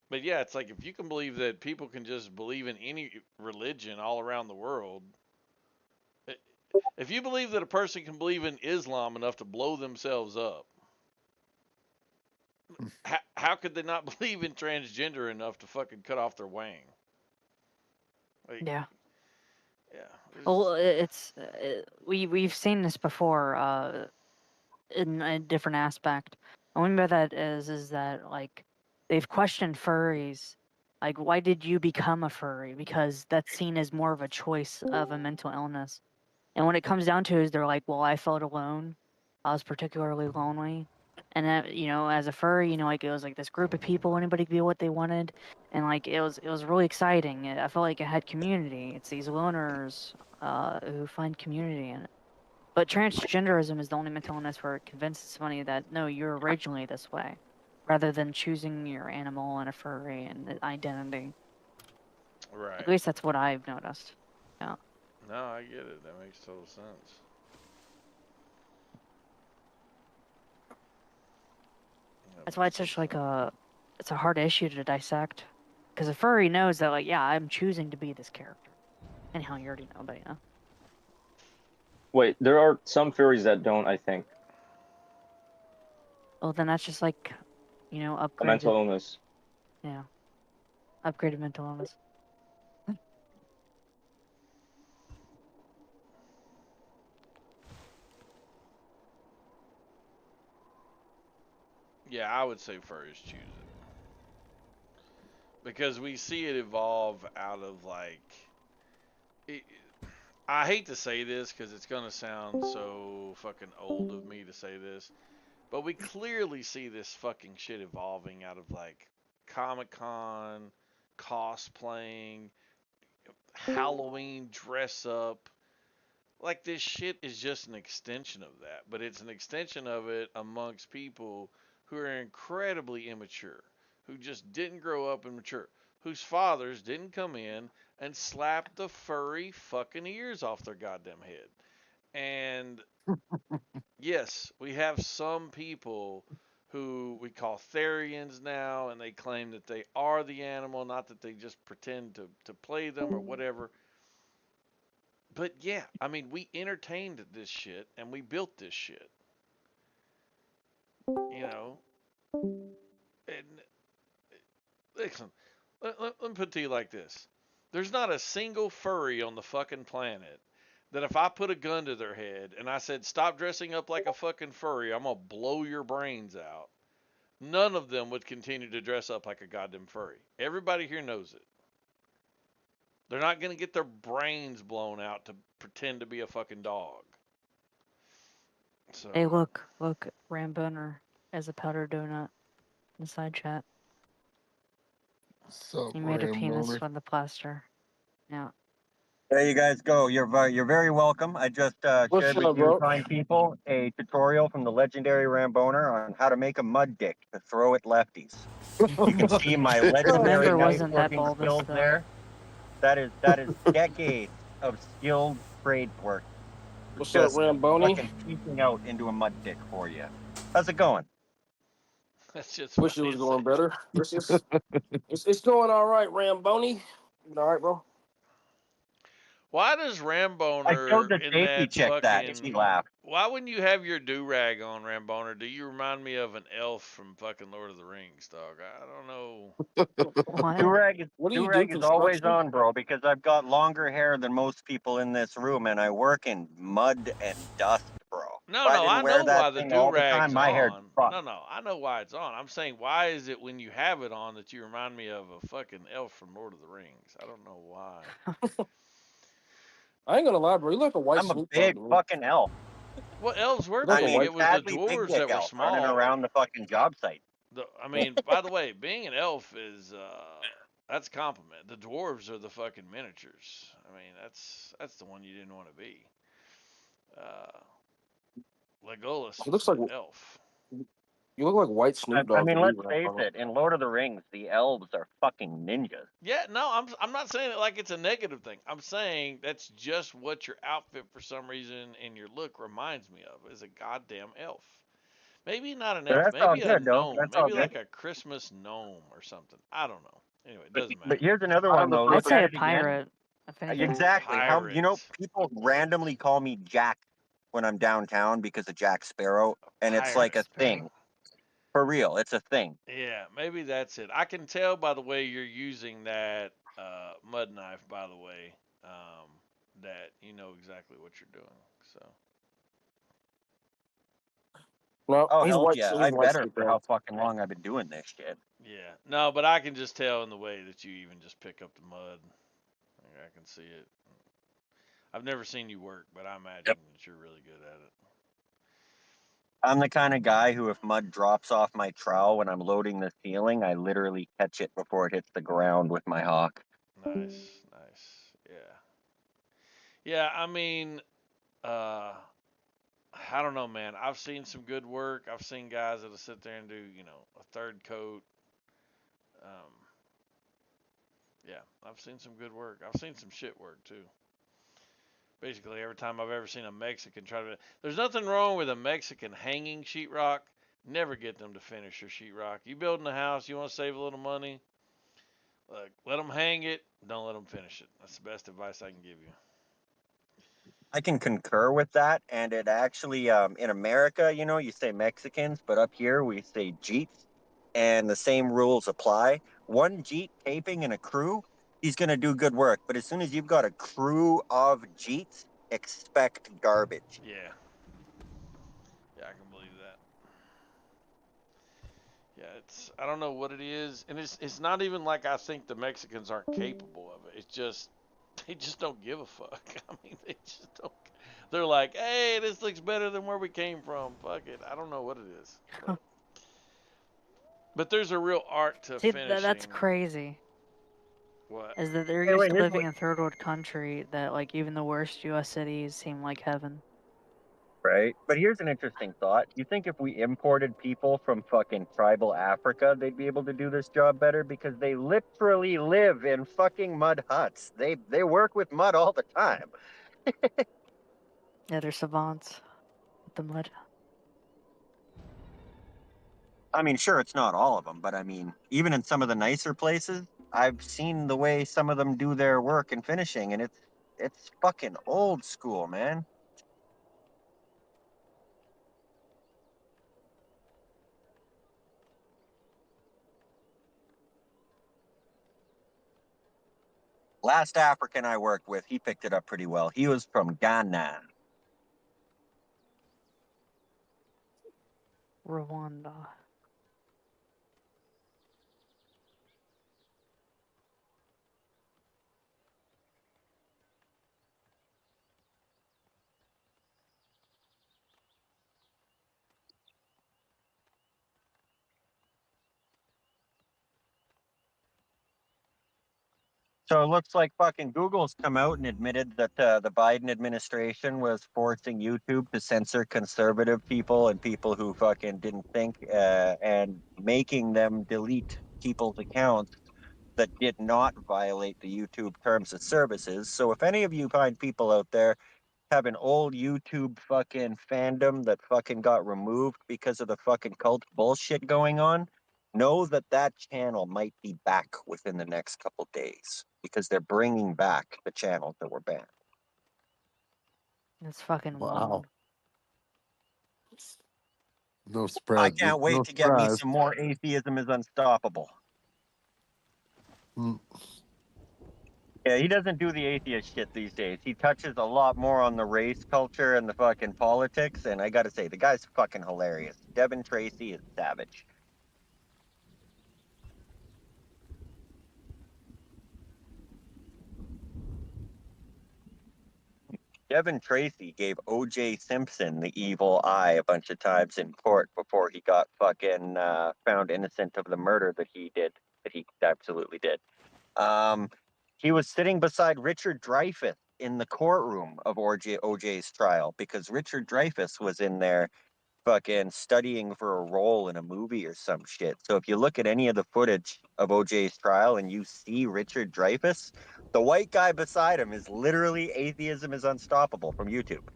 But yeah, it's like if you can believe that people can just believe in any religion all around the world, if you believe that a person can believe in Islam enough to blow themselves up, how could they not believe in transgender enough to fucking cut off their wang? Like, Yeah. yeah. Well, we've seen this before in a different aspect. And what I mean by that is that like they've questioned furries. Like, why did you become a furry? Because that's seen as more of a choice of a mental illness. And when it comes down to it, is they're like, well, I felt alone. I was particularly lonely. And that, as a furry, like it was like this group of people, anybody could be what they wanted. And like it was really exciting. I felt like it had community. It's these loners who find community in it. But transgenderism is the only mental illness where it convinces somebody that no, you're originally this way, rather than choosing your animal and a furry and the identity. Right. At least that's what I've noticed. Yeah. No, I get it. That makes total sense. That's why it's such it's a hard issue to dissect, because a furry knows that like, yeah, I'm choosing to be this character. Anyhow, you already know, but yeah. Wait, there are some furries that don't, I think. Well, then that's just like, upgraded. A mental illness. Yeah. Upgraded mental illness. Yeah, I would say furries choose it. Because we see it evolve out of like. I hate to say this because it's going to sound so fucking old of me to say this, but we clearly see this fucking shit evolving out of like Comic Con, cosplaying, Halloween dress up. Like this shit is just an extension of that, but it's an extension of it amongst people who are incredibly immature, who just didn't grow up and mature, whose fathers didn't come in and slap the furry fucking ears off their goddamn head. And yes, we have some people who we call Therians now, and they claim that they are the animal, not that they just pretend to play them or whatever. But yeah, I mean, we entertained this shit and we built this shit. And listen, let me put it to you like this. There's not a single furry on the fucking planet that if I put a gun to their head and I said, stop dressing up like a fucking furry, I'm going to blow your brains out. None of them would continue to dress up like a goddamn furry. Everybody here knows it. They're not going to get their brains blown out to pretend to be a fucking dog. So. Hey, look, Ramboner as a powder donut in the side chat. So He made a penis from the plaster. Yeah. There you guys go. You're very welcome. I just What's shared with up, you bro? fine people a tutorial from the legendary Ramboner on how to make a mud dick to throw at lefties. You can see my The legendary member knife wasn't that working bulbous skills though. there. That is decades of skilled trade work. What's up, Just Ramboni? fucking teaching out into a mud dick for you. How's it going? That's just Wish it was going better. It's going all right, Ramboni. You all right, bro? Why does I Ramboner showed the in safety that check that. fucking? She laughed. Why wouldn't you have your do rag on, Ramboner? Do you remind me of an elf from fucking Lord of the Rings, dog? I don't know. Do-rag What do you do? is always Construction? on, bro, because I've got longer hair than most people in this room, and I work in mud and dust, bro. No, If I no, didn't I wear know that why the thing do all the time, rag's my hair'd on. fuck. No, I know why it's on. I'm saying, why is it when you have it on that you remind me of a fucking elf from Lord of the Rings? I don't know why. I ain't gonna lie, bro. You like a white I'm a Snoop Dogg big to me. fucking elf. What elves were You like I a big? mean, It white. was the sadly, big dwarves dick that were elf running small. around the fucking job site. I mean, by the way, being an elf is that's a compliment. The dwarves are the fucking miniatures. I mean, that's the one you didn't want to be. Uh, Legolas He was looks like the elf. you look like white Snoop I Dogg to mean, me, let's face Ramboni. it. In Lord of the Rings, the elves are fucking ninjas. Yeah, no, I'm not saying it like it's a negative thing. I'm saying that's just what your outfit for some reason and your look reminds me of is a goddamn elf. Maybe not an But elf, that's all maybe a good, though. gnome, That's all maybe good. like a Christmas gnome or something. I don't know. Anyway, it But, doesn't but matter. here's another one, though. I'd Look say at a it again. pirate. If anything. Exactly. How Pirate. people randomly call me Jack when I'm downtown because of Jack Sparrow, and it's like Pirate. a thing. For real, it's a thing. Yeah, maybe that's it. I can tell by the way you're using that mud knife, by the way, that you know exactly what you're doing. So. No, Oh, he's hell white. yeah. He's I white better Snoop for Dogg. how fucking long I've been doing this shit. Yeah, no, but I can just tell in the way that you even just pick up the mud. I can see it. I've never seen you work, but I imagine that you're really good at it. I'm the kind of guy who, if mud drops off my trowel when I'm loading the ceiling, I literally catch it before it hits the ground with my hawk. Nice, nice. Yeah. Yeah, I mean, I don't know, man. I've seen some good work. I've seen guys that'll sit there and do, a third coat. Um, yeah, I've seen some good work. I've seen some shit work too. Basically, every time I've ever seen a Mexican try to, there's nothing wrong with a Mexican hanging sheetrock. Never get them to finish your sheetrock. You building a house, you want to save a little money. Look, let them hang it. Don't let them finish it. That's the best advice I can give you. I can concur with that. And it actually, in America, you say Mexicans, but up here we say Jeets, and the same rules apply. One Jeet taping in a crew, he's going to do good work. But as soon as you've got a crew of Jeets, expect garbage. Yeah. Yeah, I can believe that. Yeah, I don't know what it is, and it's not even like I think the Mexicans aren't capable of it. It's just they just don't give a fuck. I mean, they just don't. They're like, hey, this looks better than where we came from. Fuck it. I don't know what it is, but there's a real art to See, finishing. that's crazy. What? Is that they're Hey, used wait, to here's living what- in third world country that like even the worst U.S. cities seem like heaven. Right? But here's an interesting thought. You think if we imported people from fucking tribal Africa, they'd be able to do this job better? Because they literally live in fucking mud huts. They work with mud all the time. Yeah, they're savants with the mud. I mean, sure, it's not all of them, but I mean, even in some of the nicer places, I've seen the way some of them do their work and finishing, and it's fucking old school, man. Last African I worked with, he picked it up pretty well. He was from Ghana. Rwanda. So it looks like fucking Google's come out and admitted that the Biden administration was forcing YouTube to censor conservative people and people who fucking didn't think, and making them delete people's accounts that did not violate the YouTube terms of services. So if any of you find people out there have an old YouTube fucking fandom that fucking got removed because of the fucking cult bullshit going on, know that that channel might be back within the next couple days because they're bringing back the channels that were banned. That's fucking Wow. wild. No I surprise. can't wait No to get me surprise. some more Atheism is Unstoppable. Mm. Yeah, he doesn't do the atheist shit these days. He touches a lot more on the race culture and the fucking politics, and I gotta say, the guy's fucking hilarious. Devin Tracy is savage. Devin Tracy gave O.J. Simpson the evil eye a bunch of times in court before he got fucking found innocent of the murder that he did, that he absolutely did. He was sitting beside Richard Dreyfuss in the courtroom of OJ's trial because Richard Dreyfuss was in there fucking studying for a role in a movie or some shit. So if you look at any of the footage of OJ's trial and you see Richard Dreyfuss, the white guy beside him is literally Atheism is Unstoppable from YouTube.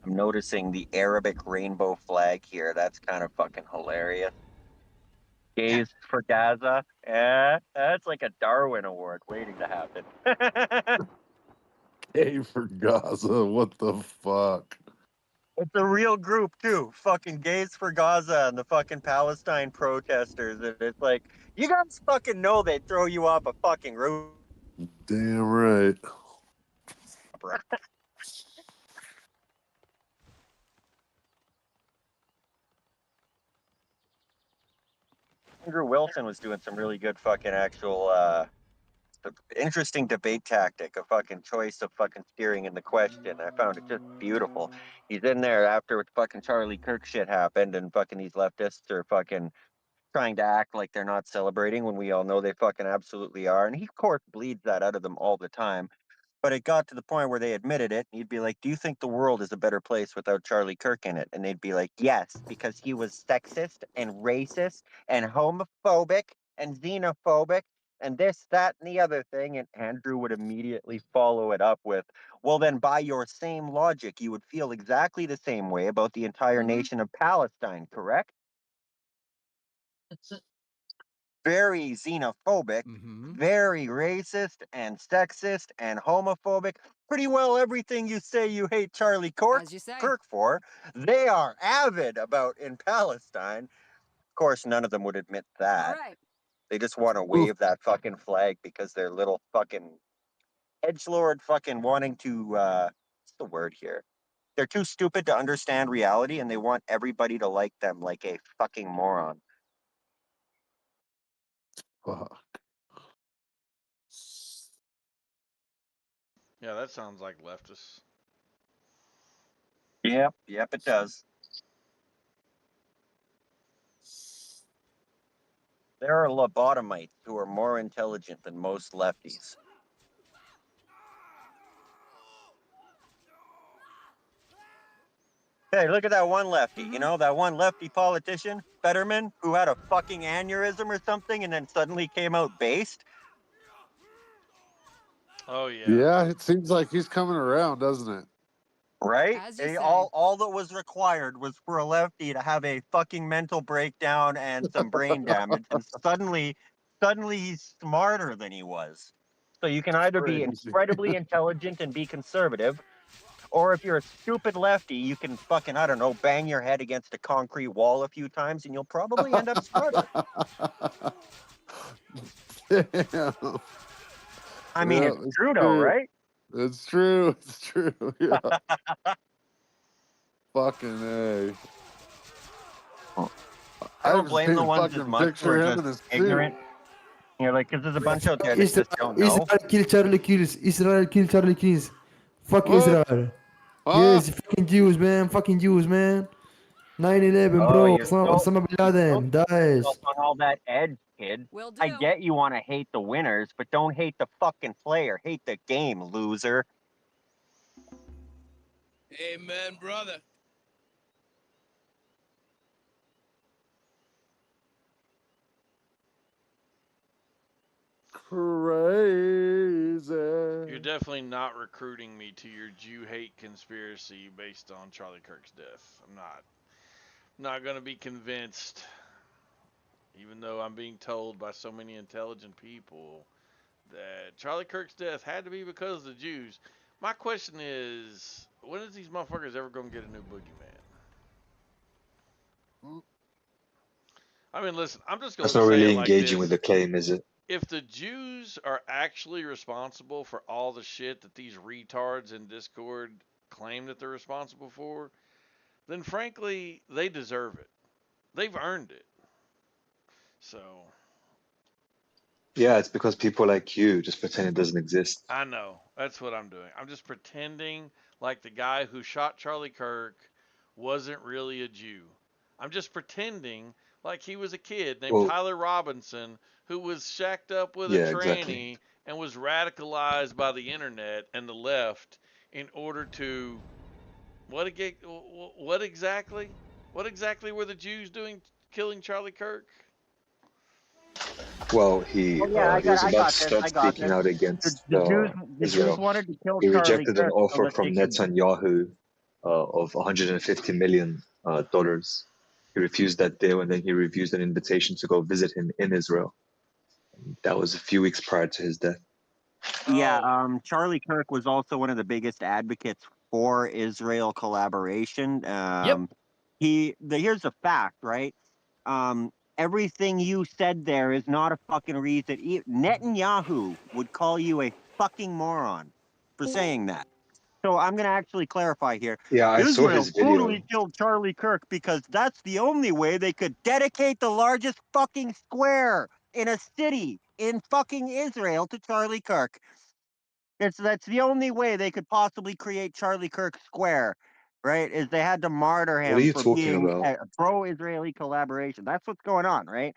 I'm noticing the Arabic rainbow flag here. That's kind of fucking hilarious. Gays for Gaza. Yeah, that's like a Darwin Award waiting to happen. Hey, for Gaza. What the fuck? It's a real group too. Fucking Gays for Gaza and the fucking Palestine protesters. And it's like, you guys fucking know they'd throw you off a fucking roof. Damn right. Andrew Wilson was doing some really good fucking actual interesting debate tactic, a fucking choice of fucking steering in the question. I found it just beautiful. He's in there after fucking Charlie Kirk shit happened, and fucking these leftists are fucking trying to act like they're not celebrating when we all know they fucking absolutely are. And he, of course, bleeds that out of them all the time. But it got to the point where they admitted it. And he'd be like, do you think the world is a better place without Charlie Kirk in it? And they'd be like, yes, because he was sexist and racist and homophobic and xenophobic and this, that, and the other thing. And Andrew would immediately follow it up with, well, then by your same logic, you would feel exactly the same way about the entire nation of Palestine, correct? Very xenophobic, very racist and sexist and homophobic. Pretty well everything you say you hate Charlie Kirk for, they are avid about in Palestine. Of course, none of them would admit that. They just want to wave that fucking flag because they're little fucking edgelord fucking wanting to, what's the word here? They're too stupid to understand reality and they want everybody to like them like a fucking moron. Fuck. Yeah, that sounds like leftists. Yep, it does. There are lobotomites who are more intelligent than most lefties. Hey, look at that one lefty. You know, that one lefty politician, Fetterman, who had a fucking aneurysm or something and then suddenly came out based. Oh, yeah. Yeah, it seems like he's coming around, doesn't it? Right? All that was required was for a lefty to have a fucking mental breakdown and some brain damage, and suddenly he's smarter than he was. So you can either be incredibly intelligent and be conservative, or if you're a stupid lefty, you can fucking, I don't know, bang your head against a concrete wall a few times, and you'll probably end up smarter. Damn. I mean, Yeah, it's true though, right? It's true. It's true. Yeah. Fucking A. I don't haven't blame the seen a ones as fucking much who picture are of him just in his suit. ignorant. You know, like, because there's a bunch out there that Israel, just don't know. Israel kill Charlie kills. Israel kill Charlie kills. Fuck What? Israel. Yes, fucking Jews, man. Fucking Jews, man. 9/11, Oh, bro. you're so Osama bin Laden. Daesh. on all that edge, kid. I get you want to hate the winners, but don't hate the fucking player. Hate the game, loser. Amen, brother. Crazy. You're definitely not recruiting me to your Jew hate conspiracy based on Charlie Kirk's death. I'm not going to be convinced, even though I'm being told by so many intelligent people that Charlie Kirk's death had to be because of the Jews. My question is, when is these motherfuckers ever going to get a new boogeyman? I mean, listen, I'm just going That's to not say really it like engaging with this. the claim, is it? If the Jews are actually responsible for all the shit that these retards in Discord claim that they're responsible for, then frankly, they deserve it. They've earned it. So. Yeah, it's because people like you just pretend it doesn't exist. I know. That's what I'm doing. I'm just pretending like the guy who shot Charlie Kirk wasn't really a Jew. I'm just pretending like he was a kid named Well, Tyler Robinson who was shacked up with a yeah, exactly. tranny and was radicalized by the internet and the left in order to what exactly? What exactly were the Jews doing killing Charlie Kirk? Well, he Oh yeah, was I about got to this. start I got speaking this. out against The Jews Israel. wanted to kill He Charlie rejected an Kirk so offer that they from could. Netanyahu of $150 million. He refused that deal, and then he refused an invitation to go visit him in Israel. That was a few weeks prior to his death. Yeah, Charlie Kirk was also one of the biggest advocates for Israel collaboration. Here's a fact, right? Everything you said there is not a fucking reason. Netanyahu would call you a fucking moron for saying that. So I'm going to actually clarify here. Yeah, I saw Israel his video. totally killed Charlie Kirk because that's the only way they could dedicate the largest fucking square in a city in fucking Israel to Charlie Kirk. That's the only way they could possibly create Charlie Kirk Square, right? Is they had to martyr What are him you for talking being about? a pro-Israeli collaboration. That's what's going on, right?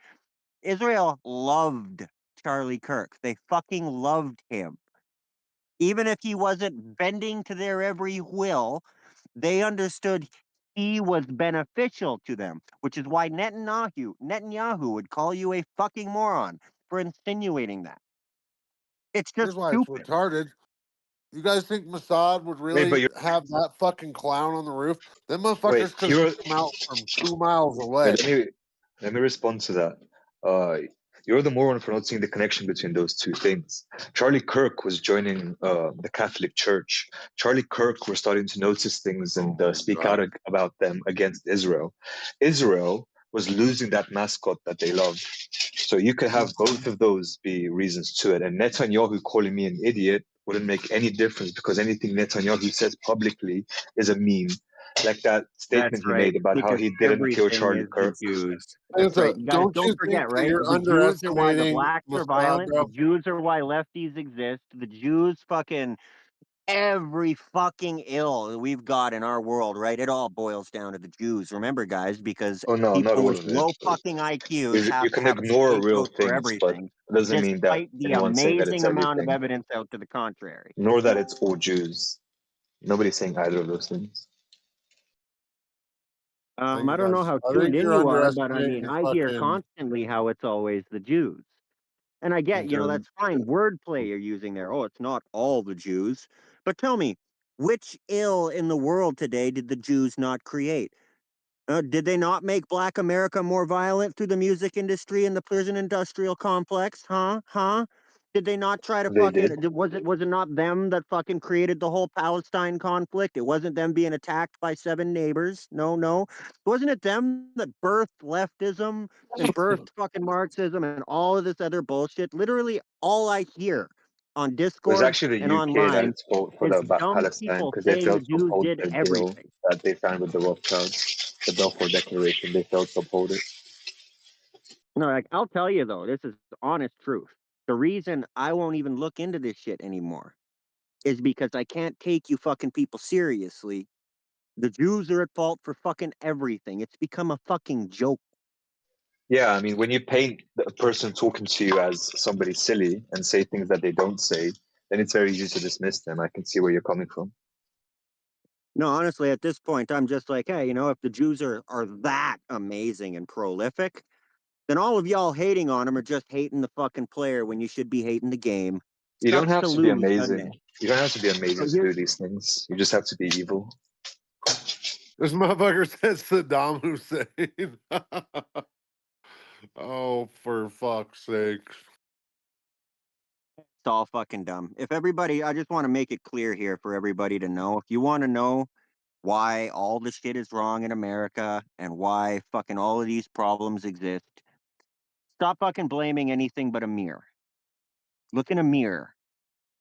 Israel loved Charlie Kirk. They fucking loved him. Even if he wasn't bending to their every will, they understood he was beneficial to them, which is why Netanyahu would call you a fucking moron for insinuating that. It's Here's just why it's stupid. retarded. You guys think Mossad would Wait, but really have that fucking clown on the roof? Them wait, motherfuckers could have come out from 2 miles away. Wait, let me respond to that. You're the moron for not seeing the connection between those two things. Charlie Kirk was joining the Catholic Church. Charlie Kirk was starting to notice things and speak out about them against Israel. Israel was losing that mascot that they loved. So you could have both of those be reasons to it. And Netanyahu calling me an idiot wouldn't make any difference because anything Netanyahu says publicly is a meme. Like that statement That's he right, made about how because he didn't kill everything Charlie is the Kirk. Jews. That's right. You guys don't forget, think that right? you're The Jews are why the underestimating blacks are Mossad, violent. The bro? Jews are why lefties exist. The Jews fucking every fucking ill we've got in our world, right? It all boils down to the Jews. Remember, guys, because Oh no, not people all with of it. low fucking IQs You have to can have a ignore real scapegoat for things, but everything, it doesn't mean that despite the anyone's saying that it's amazing amount of everything, evidence out to the contrary. nor that it's all Jews. Nobody's saying either of those things. I don't know how I tuned think in you're you are, but I mean, underestimating I hear fucking constantly how it's always the Jews. And I get, dude. that's fine. Wordplay you're using there. Oh, it's not all the Jews. But tell me, which ill in the world today did the Jews not create? Did they not make Black America more violent through the music industry and the prison industrial complex? Huh? Did they not try to They fucking? did. Was it not them that fucking created the whole Palestine conflict? It wasn't them being attacked by 7 neighbors. No. Wasn't it them that birthed leftism and birthed fucking Marxism and all of this other bullshit? Literally, all I hear on It was Discord actually the and UK that online it's fault for is the dumb Palestine people because they saying the failed to Jews uphold did the deal everything. that they signed with the Rothschilds, the Balfour Declaration. They failed to uphold it. No, like I'll tell you though, this is honest truth. The reason I won't even look into this shit anymore is because I can't take you fucking people seriously. The Jews are at fault for fucking everything. It's become a fucking joke. Yeah, I mean, when you paint a person talking to you as somebody silly and say things that they don't say, then it's very easy to dismiss them. I can see where you're coming from. No, honestly, at this point, I'm just like, hey, if the Jews are that amazing and prolific, then all of y'all hating on them are just hating the fucking player when you should be hating the game. You don't Sucks have to to be lose, doesn't amazing. it? You don't have to be amazing So to do here's these things. You just have to be evil. This motherfucker said Saddam Hussein. Oh, for fuck's sake. It's all fucking dumb. If everybody, I just want to make it clear here for everybody to know. If you want to know why all the shit is wrong in America and why fucking all of these problems exist, stop fucking blaming anything but a mirror. Look in a mirror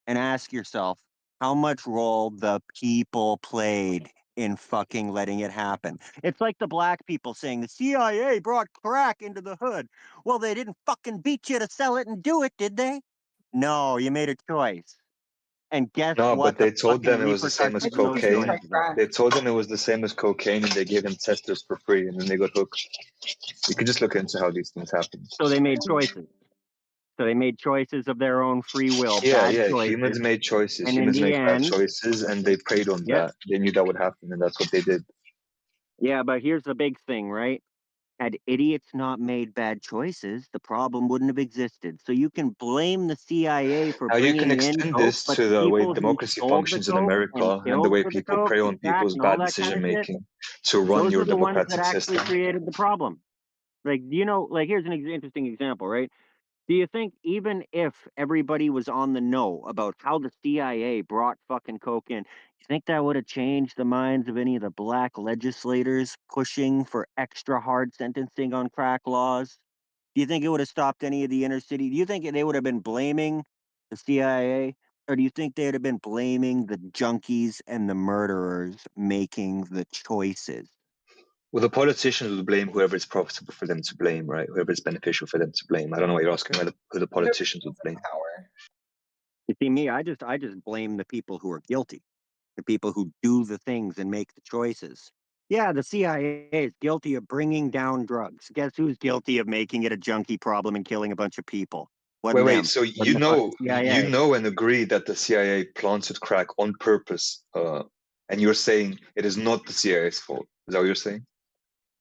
and ask yourself how much role the people played in fucking letting it happen. It's like the black people saying the CIA brought crack into the hood. Well, they didn't fucking beat you to sell it and do it, did they? No, you made a choice. And guess No, what but the they told fucking them it was the same as repercussions of those cocaine. choices are? They told them it was the same as cocaine and they gave them testers for free and then they got hooked. You can just look into how these things happen. So they made choices. So they made choices of their own free will, Yeah, bad yeah. choices. Humans made choices. And in Humans the make bad end, choices and they preyed on yep. that. They knew that would happen and that's what they did. Yeah, but here's the big thing, right? Had idiots not made bad choices, the problem wouldn't have existed. So you can blame the CIA for Now you can bringing in extend coke, this but to the the way people who democracy sold the functions in coke and America and the killed way for the people coke, prey the on crack, people's and all bad that kind decision of shit. making to run Those your are the ones that democratic actually system. created the problem. Like, like here's an interesting example, right? Do you think even if everybody was on the know about how the CIA brought fucking coke in, you think that would have changed the minds of any of the black legislators pushing for extra hard sentencing on crack laws? Do you think it would have stopped any of the inner city? Do you think they would have been blaming the CIA? Or do you think they'd have been blaming the junkies and the murderers making the choices? Well, the politicians would blame whoever it's profitable for them to blame, right? Whoever it's beneficial for them to blame. I don't know what you're asking, who the politicians would blame. You see, me, I just blame the people who are guilty, the people who do the things and make the choices. Yeah, the CIA is guilty of bringing down drugs. Guess who's guilty of making it a junkie problem and killing a bunch of people? Wasn't Wait. them. So Wasn't the fucking CIA. you know and agree that the CIA planted crack on purpose, and you're saying it is not the CIA's fault. Is that what you're saying?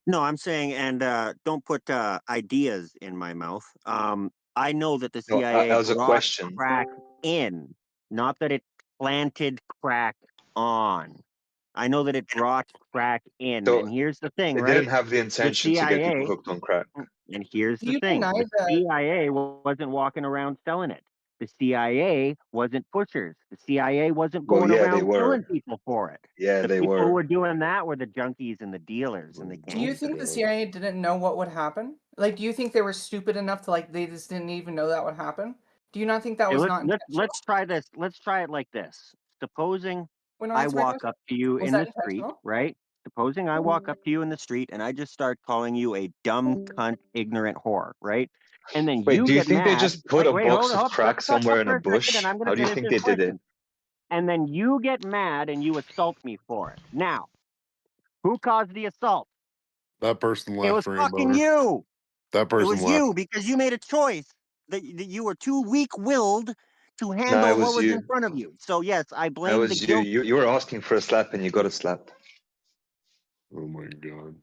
No, I'm saying, and don't put ideas in my mouth. I know that the No, CIA as a brought question. crack in, not that it planted crack on. I know that it brought crack in. So and here's the thing, it right? didn't have the The intention to get people CIA, hooked on crack. and here's Do the you thing, deny the that? CIA wasn't walking around selling it. The CIA wasn't pushers. The CIA wasn't Well, going yeah, they around killing were. people for it. Yeah, The they people who were. were doing that were the junkies and the dealers and the Do you think the gangsters. CIA didn't know what would happen? Like, do you think they were stupid enough to they just didn't even know that would happen? Do you not think that Hey, was not intentional? let's try this. Let's try it like this. Supposing Well, no, I answer my walk question. up to you Was in that the street, intentional? right? Supposing I walk up to you in the street and I just start calling you a dumb cunt, ignorant whore, right? And then Wait, you do you get think they mad. just put a Wait, hold box of up. crack Shut somewhere up in a for a second, and bush? I'm going How to do you finish think this they did it? question. And then you get mad and you assault me for it. Now, who caused the assault? That person It left, was fucking Rainbow. you. That It person was left. you because you made a choice that you were too weak-willed to No, handle it what was was in you. front of you. So yes, I It blame the was you. guilty. You were asking for a slap and you got a slap. Oh my god.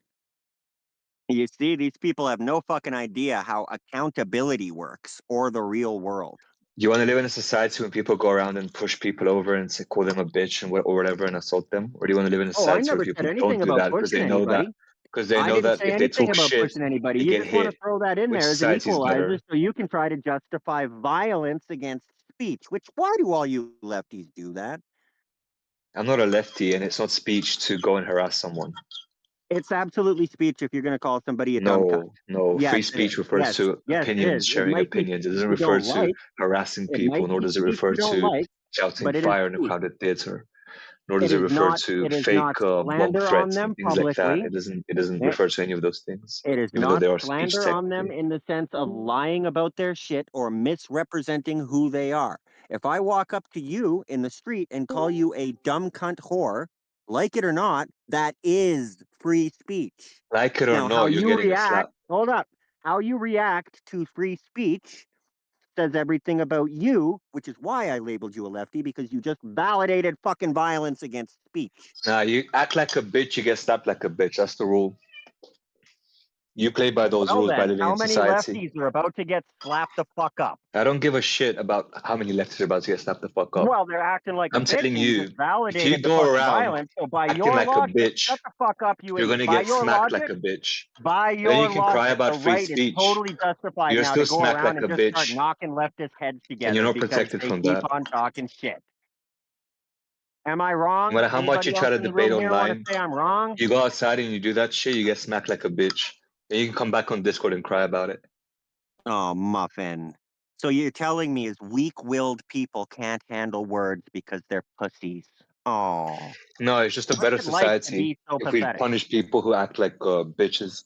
You see, these people have no fucking idea how accountability works or the real world. You want to live in a society when people go around and push people over and say, call them a bitch and or whatever and assault them, or do you want to live in a Oh, I society where never said people don't anything do about that pushing anybody. because they I know didn't that say if they anything talk about shit, pushing anybody. they You get just want to hit? throw that in Which there as an society is equalizer better? so you can try to justify violence against speech, which why do all you lefties do that? I'm not a lefty, and it's not speech to go and harass someone. It's absolutely speech if you're going to call somebody a dumb cunt. No. Yes, Free it is. speech refers to Yes, it opinions, is. It sharing might be opinions. It speech doesn't you refer don't to like. harassing It people, might nor be does it speech refer you don't to like, shouting but it is fire in a speech. crowded theater, nor It does it is refer not. to It is fake not bomb slander on threats and them things like that. publicly. It doesn't refer to any of those things, It is even though not they are speech slander on them technically. in the sense of lying about their shit or misrepresenting who they are. If I walk up to you in the street and call you a dumb cunt whore, like it or not, that is free speech. Like it or Now, how not, you're you getting a react, slap. hold up, how you react to free speech says everything about you, which is why I labeled you a lefty, because you just validated fucking violence against speech. Nah, you act like a bitch, you get slapped like a bitch. That's the rule. You play by those Well rules by then, living how in many society. lefties are about to get slapped the fuck up? I don't give a shit about how many lefties are about to get slapped the fuck up. Well, they're acting like a I'm bitch, telling and you just you, if you validated the go fucking around violence. So by acting your like a logic, bitch, shut the fuck up, you you're idiot. gonna By get your smacked like logic, a bitch. by Then you your can cry logic, the about free right is speech. totally justified You're now to still go smacked around like a and just start bitch, knocking leftists' heads and you're together not because protected they from keep that. on talking shit. Am I No wrong? matter how much you Anybody try else to in the debate room here want to online, say I'm wrong? you go outside and you do that shit, you get smacked like a bitch. Then you can come back on Discord and cry about it. Oh, muffin. So you're telling me is weak-willed people can't handle words because they're pussies? Oh. No, it's just a What's better it like to society be so if we pathetic? punish people who act like bitches.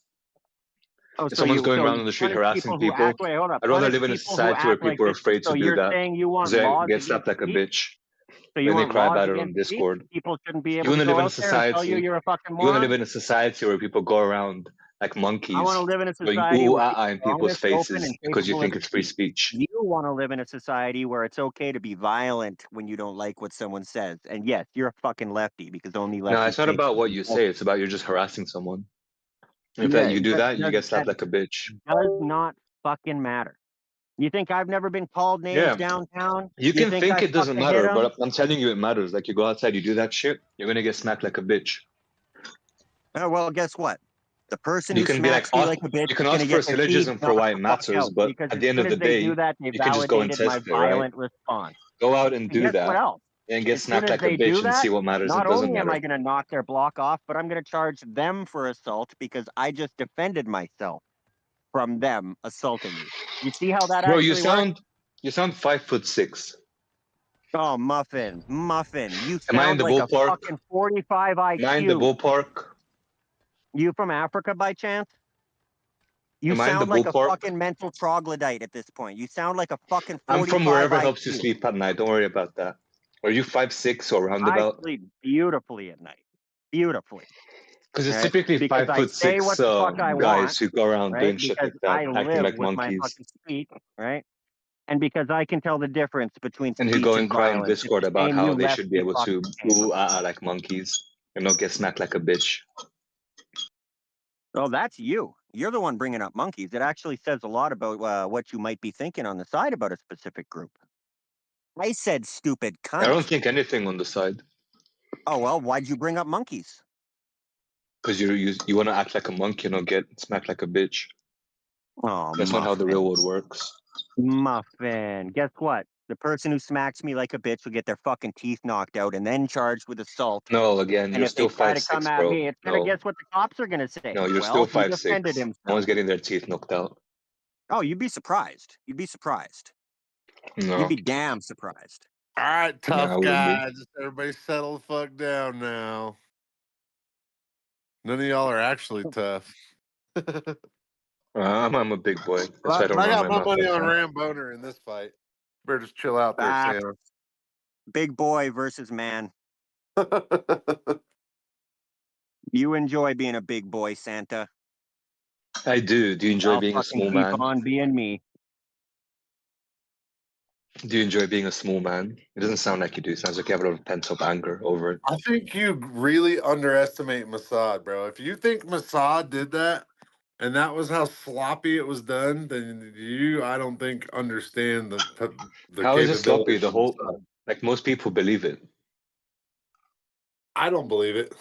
Oh, If so someone's you going so around you on the street punish harassing people who act. people, Wait, hold up. I'd rather Punish live in a people who society where act like people are bitches. afraid So to do you're that. saying you Because want they laws get against slapped like a speech? bitch. So you Then they want cry laws about it on against speech? Discord. People shouldn't be You able want to to live go in a out there and tell you society. you're a fucking You want to live moron. in a society where people go around like I monkeys, want to live in a going society ooh where ah people ah in are people's honest, open, faces and because you capable of think it's free speech. speech. You want to live in a society where it's okay to be violent when you don't like what someone says. And yes, you're a fucking lefty because only No, lefties it's not say about what fucking you say. bullshit. It's about you're just harassing someone. If that Yeah, you do that, you get that slapped like a bitch. does not fucking matter. You think I've never been called names Yeah, downtown? you You can think think I it doesn't fucking hit matter, them? but I'm telling you it matters. Like you go outside, you do that shit, you're gonna get smacked like a bitch. Oh, well, guess what? The person You who can be like, smacks me like a bitch you is can going ask to for a get their teeth syllogism for knocked why the it fuck matters, out but because at as the end soon of as the they do day, that, they you can just go and validated my test it, right? violent response. Go out and And do guess what that, else? and get As soon smacked as like a they do bitch and that, see what matters. It not doesn't only am I matter. going to knock their block off, but I'm going to charge them for assault because I just defended myself from them assaulting me. You see how that Bro, actually works? you sound 5'6". Oh, Muffin, you Am I in sound the like a ballpark? fucking 45 Am I in the IQ. ballpark? You from Africa by chance? You Am I in the sound like a ballpark? fucking mental troglodyte at this point. You sound like a fucking I'm from 45 wherever helps you IQ. sleep at night. Don't worry about that. Are you 5'6" or I roundabout? sleep beautifully at night. Beautifully. Because it's Right? typically Because five I foot say six what the fuck I guys want, who go around right? doing shit Because like that, I acting live like with my monkeys, fucking speech, right? And because I can tell the difference between and who go speech and and cry on violence. It's Discord the about same how you they should be lefty able fucks to can't. ooh ah ah like monkeys and not get smacked like a bitch. Oh, that's you. You're the one bringing up monkeys. It actually says a lot about what you might be thinking on the side about a specific group. I said stupid I don't cunt. think anything on the side Oh, well, why'd you bring up monkeys? because you want to act like a monkey and not get smacked like a bitch. Oh, That's not how the real Muffin. world works. Muffin. Guess what? The person who smacks me like a bitch will get their fucking teeth knocked out and then charged with assault. No, again, And you're if they still try to come 5'6", at bro. me, it's gonna No, guess what the cops are gonna say. no, you're still Well, he defended 5'6". No one's himself. getting their teeth knocked out. Oh, you'd be surprised. You'd be surprised. You'd No, be damn surprised. All right, no, I tough wouldn't be. guys. Everybody settle the fuck down now. None of y'all are actually tough. I'm a big boy. That's why I But don't I run got my my mouth money like on that. Ramboner in this fight. Better just chill out there, Ah, Sam. big boy versus man. You enjoy being a big boy, Santa. I do. Do you enjoy I'll being a fucking small keep man? on being me. Do you enjoy being a small man? It doesn't sound like you do. It sounds like you have a lot of pent up anger over it. I think you really underestimate Mossad, bro. If you think Mossad did that and that was how sloppy it was done, then I don't think, understand the How is it sloppy? capabilities The of whole, Mossad. like most people believe it. I don't believe it.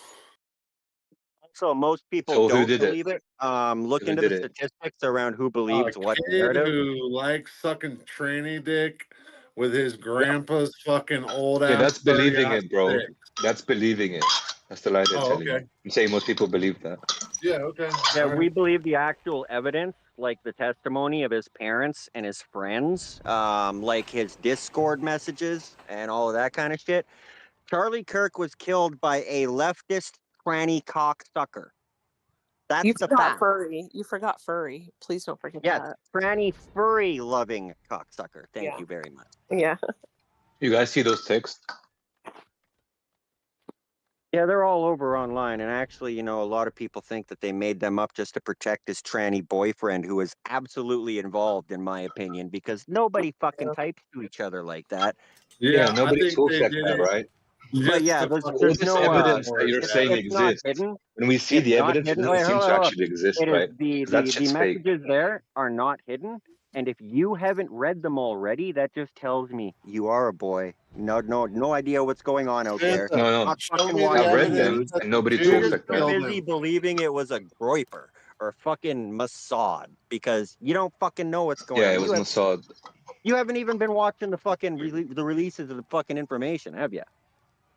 So most people So who don't did it? believe it. Look Who into the did it? statistics around who A believes what kid narrative. who likes sucking tranny dick with his Yep. grandpa's fucking old Yeah, ass that's believing it, bro. 30-06. That's believing it. That's the lie they're Oh, telling you. okay. I'm saying most people believe that. Yeah, okay. Yeah, All we right. believe the actual evidence, like the testimony of his parents and his friends, like his Discord messages and all of that kind of shit. Charlie Kirk was killed by a leftist tranny cocksucker. That's You the forgot fact. furry. You forgot furry. Please don't forget Yes, that. tranny furry loving cocksucker. Thank Yeah. you very much. Yeah. You guys see those texts? Yeah, they're all over online. And actually, you know, a lot of people think that they made them up just to protect his tranny boyfriend, who is absolutely involved, in my opinion, because nobody fucking types to each other like that. Yeah, Yeah, I nobody think talks they like did that, it right? But just yeah, to All there's fucking this no evidence that support you're that. saying it's not exists. hidden. When we see It's the not evidence, it hidden. doesn't Wait, seem hold to on, hold on. actually exist, It is right? the 'Cause that the shit's fake. messages there are not hidden. And if you haven't read them already, that just tells me you are a boy. No idea what's going on out there. Santa, No, no. Not show fucking me the I've watching the read evidence them news. that and the nobody You're talks Jews just like too that. killed busy him. believing it was a groiper or fucking Mossad because you don't fucking know what's going Yeah, on. it was Mossad. You haven't even been watching the fucking the releases of the fucking information, have you?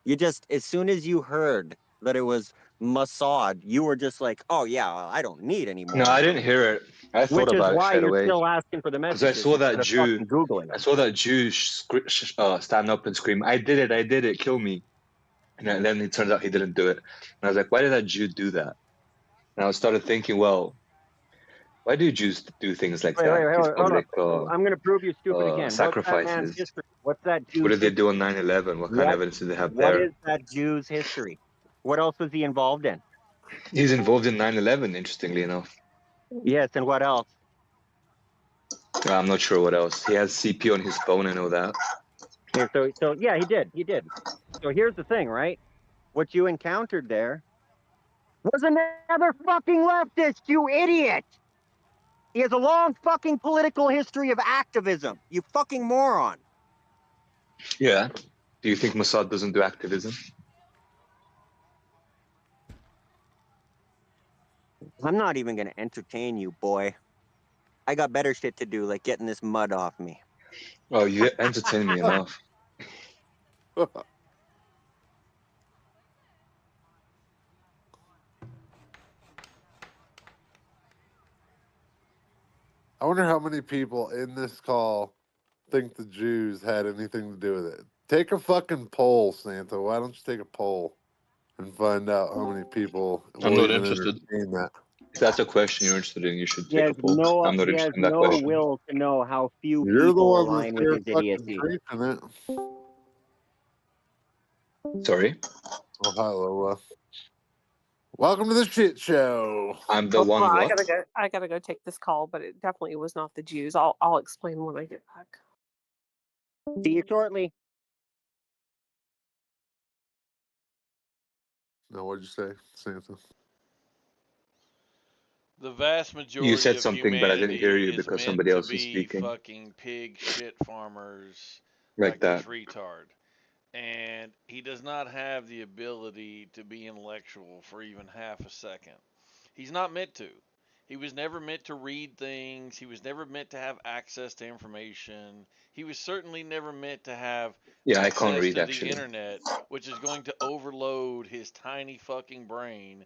You just, as soon as you heard that it was Mossad, you were just like, oh yeah, well, I don't need any No, more I didn't information. hear it. I thought Which is about it why straight you're away. still asking for the Because I messages saw that instead of Jew. fucking Googling I them. saw that Jew stand up and scream, I did it, kill me. And then it turns out he didn't do it. And I was like, why did that Jew do that? And I started thinking, well, why do Jews do things like that? These Hold public on. I'm going to prove you stupid again. What's that man's sacrifices. history? What's that What Jew's did they do on history? 9/11? What kind of evidence did they have What there? is that Jew's history? What else was he involved in? He's involved in 9/11, interestingly enough. Yes, and what else? I'm not sure what else. He has CP on his phone, I know that. Here, so yeah, he did. So here's the thing, right? What you encountered there was another fucking leftist, you idiot! He has a long fucking political history of activism, you fucking moron. Yeah. Do you think Mossad doesn't do activism? I'm not even going to entertain you, boy. I got better shit to do, like getting this mud off me. Oh, you entertain me enough. I wonder how many people in this call think the Jews had anything to do with it. Take a fucking poll, Santa. Why don't you take a poll and find out how many people I'm will not even interested. entertain that? If that's a question you're interested in, you should He take has a poll. I'm not he interested has in that no question. will to know how few You're the people one that's align with there his fucking idiocy. preaching it. Sorry? Oh, hi, Lola. Welcome to the shit show. I'm the Hold one on, what? I gotta go take this call, but it definitely was not the Jews. I'll explain when I get back. See you shortly. No, what'd you say, Santa? The vast You majority said of something, but I didn't hear humanity you is because meant somebody to else was be speaking. fucking pig shit farmers Like like this that. retard. And he does not have the ability to be intellectual for even half a second. He's not meant to. He was never meant to read things. He was never meant to have access to information. He was certainly never meant to have Yeah, I can't access read to the actually. internet, which is going to overload his tiny fucking brain.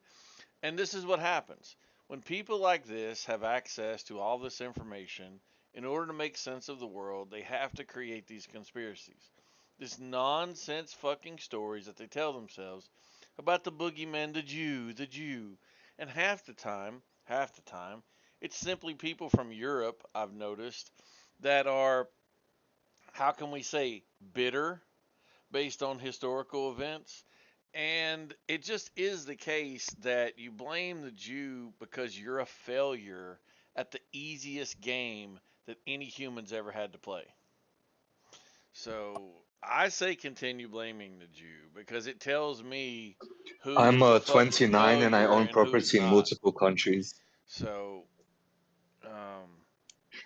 And this is what happens. When people like this have access to all this information, in order to make sense of the world, they have to create these conspiracies. This nonsense fucking stories that they tell themselves about the boogeyman, the Jew. And half the time, it's simply people from Europe, I've noticed, that are, how can we say, bitter based on historical events. And it just is the case that you blame the Jew because you're a failure at the easiest game that any humans ever had to play. So I say continue blaming the Jew because it tells me I'm who's a fucking 29 and I failure own and who's property in not. multiple countries. So, um,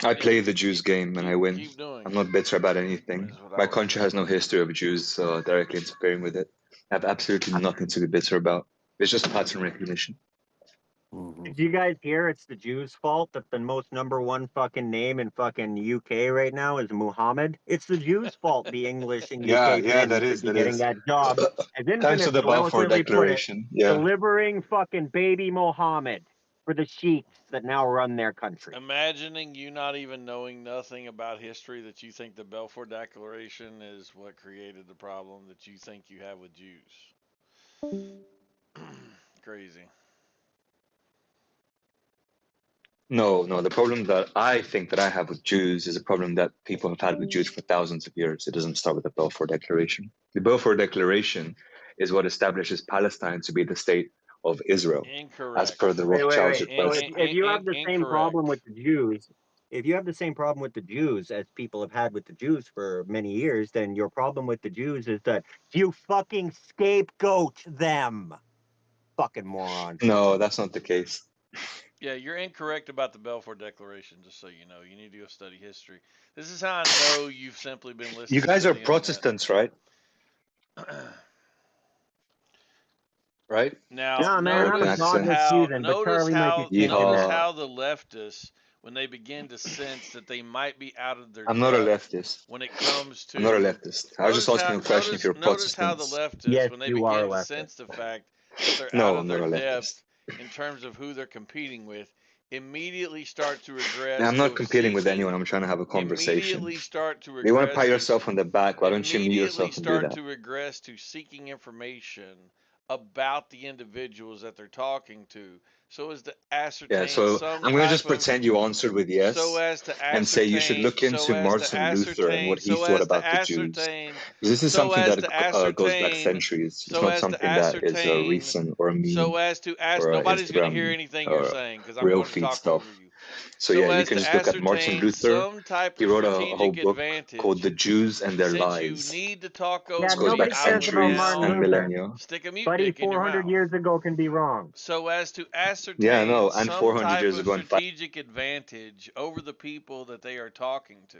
I yeah, play the Jews game and I win. keep doing I'm it. not bitter about anything. Is what I My would country say. has no history of Jews directly interfering with it. I have absolutely nothing to be bitter about. It's just pattern recognition. Did you guys hear it's the Jews' fault that the most #1 fucking name in fucking UK right now is Muhammad? It's the Jews' fault the English in Yeah, UK yeah, men that should is, be that getting is. that job, as Thanks to Infamous the so Balfour eloquently put it, Declaration. Yeah. delivering fucking baby Mohammed for the sheiks that now run their country. Imagining you not even knowing nothing about history, that you think the Balfour Declaration is what created the problem that you think you have with Jews. Crazy. No, no. The problem that I think that I have with Jews is a problem that people have had with Jews for thousands of years. It doesn't start with the Balfour Declaration. The Balfour Declaration is what establishes Palestine to be the state of Israel, as per Incorrect. the Wait, wait, Rothschilds wait. So request. if you have the same problem Incorrect. with the Jews, if you have the same problem with the Jews as people have had with the Jews for many years, then your problem with the Jews is that you fucking scapegoat them. Fucking moron. No, that's not the case. Yeah, you're incorrect about the Balfour Declaration, just so you know. You need to go study history. This is how I know you've simply been listening You guys to are the internet. Protestants, right? Right? Now, Nah, man, I'm American a accent. godless heathen, but Charlie might get you in notice that. Yeehaw. how the leftists, when they begin to sense that they might be out of their I'm not a depth leftist. when it comes I'm not a to leftist. I was just asking a question if you're notice how the Protestants. leftists, Yes, when they you are a begin to leftist. sense the fact that they're out No, of I'm their not a depth leftist. in terms of who they're competing with, immediately start to regress I'm not to competing with seeking anyone. I'm trying to have a conversation. immediately start to You want to regress pat to yourself on the back? Why don't you mute immediately yourself and do start that? to regress to seeking information about the individuals that they're talking to, so as to Yeah, ascertain so some I'm going to just type of pretend you answered with so yes as to and say you should ascertain look into Martin Luther and what he so thought as to about the Jews. ascertain Because this is so something as that to goes back ascertain centuries. It's so not as to something that is ascertain recent or a so meme as to ask or nobody's going to hear Instagram anything you're or saying because I'm real going to feed talk stuff. over you. So yeah, So you as can to just look at Martin ascertain Luther. some type He of wrote a whole strategic book called The advantage, Jews and Their since you Lies. need to talk Yeah, This over goes me, back nobody I cares will about centuries Martin and now Luther. millennia. stick a mute Buddy, dick in your 400 mouth. years ago can be wrong. So as to Yeah, ascertain no, and some 400 type years of ago and strategic advantage over the people that they are talking to,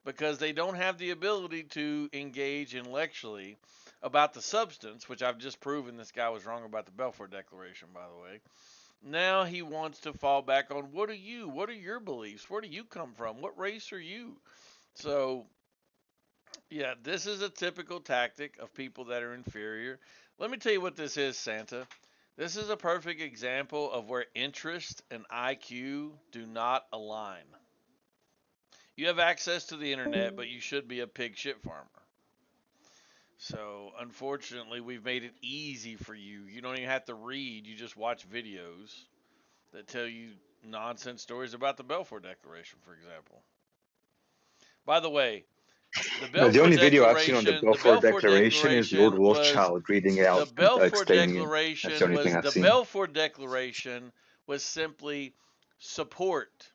because they don't have the ability to engage intellectually about the substance, which I've just proven this guy was wrong about the Balfour Declaration, by the way. Now he wants to fall back on what are you? What are your beliefs? Where do you come from? What race are you? So, yeah, this is a typical tactic of people that are inferior. Let me tell you what this is, Santa. This is a perfect example of where interest and IQ do not align. You have access to the internet, but you should be a pig shit farmer. So, unfortunately, we've made it easy for you. You don't even have to read, you just watch videos that tell you nonsense stories about the Balfour Declaration, for example. By the way, the No, the Balfour only video I've seen on the Declaration, Balfour Declaration is Lord Rothschild reading it the out, Balfour explaining it. That's the Declaration only thing was I've the seen. Balfour Declaration was simply support.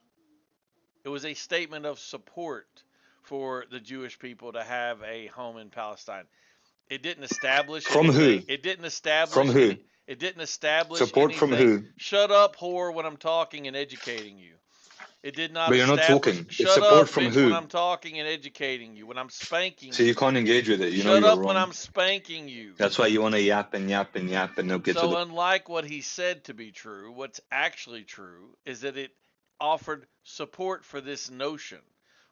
It was a statement of support for the Jewish people to have a home in Palestine. It didn't establish From who? anything. It didn't From establish who? any. It didn't establish Support from anything. who? Shut up, whore, when I'm talking and educating you. It did not But you're not establish. talking. It's Shut support up, from bitch, when who? I'm talking and educating you. When I'm spanking So you you. can't engage with it. You know Shut you're up when wrong. I'm spanking you. That's why you want to yap and yap and yap and not get to So, the. unlike what he said to be true, what's actually true is that it offered support for this notion.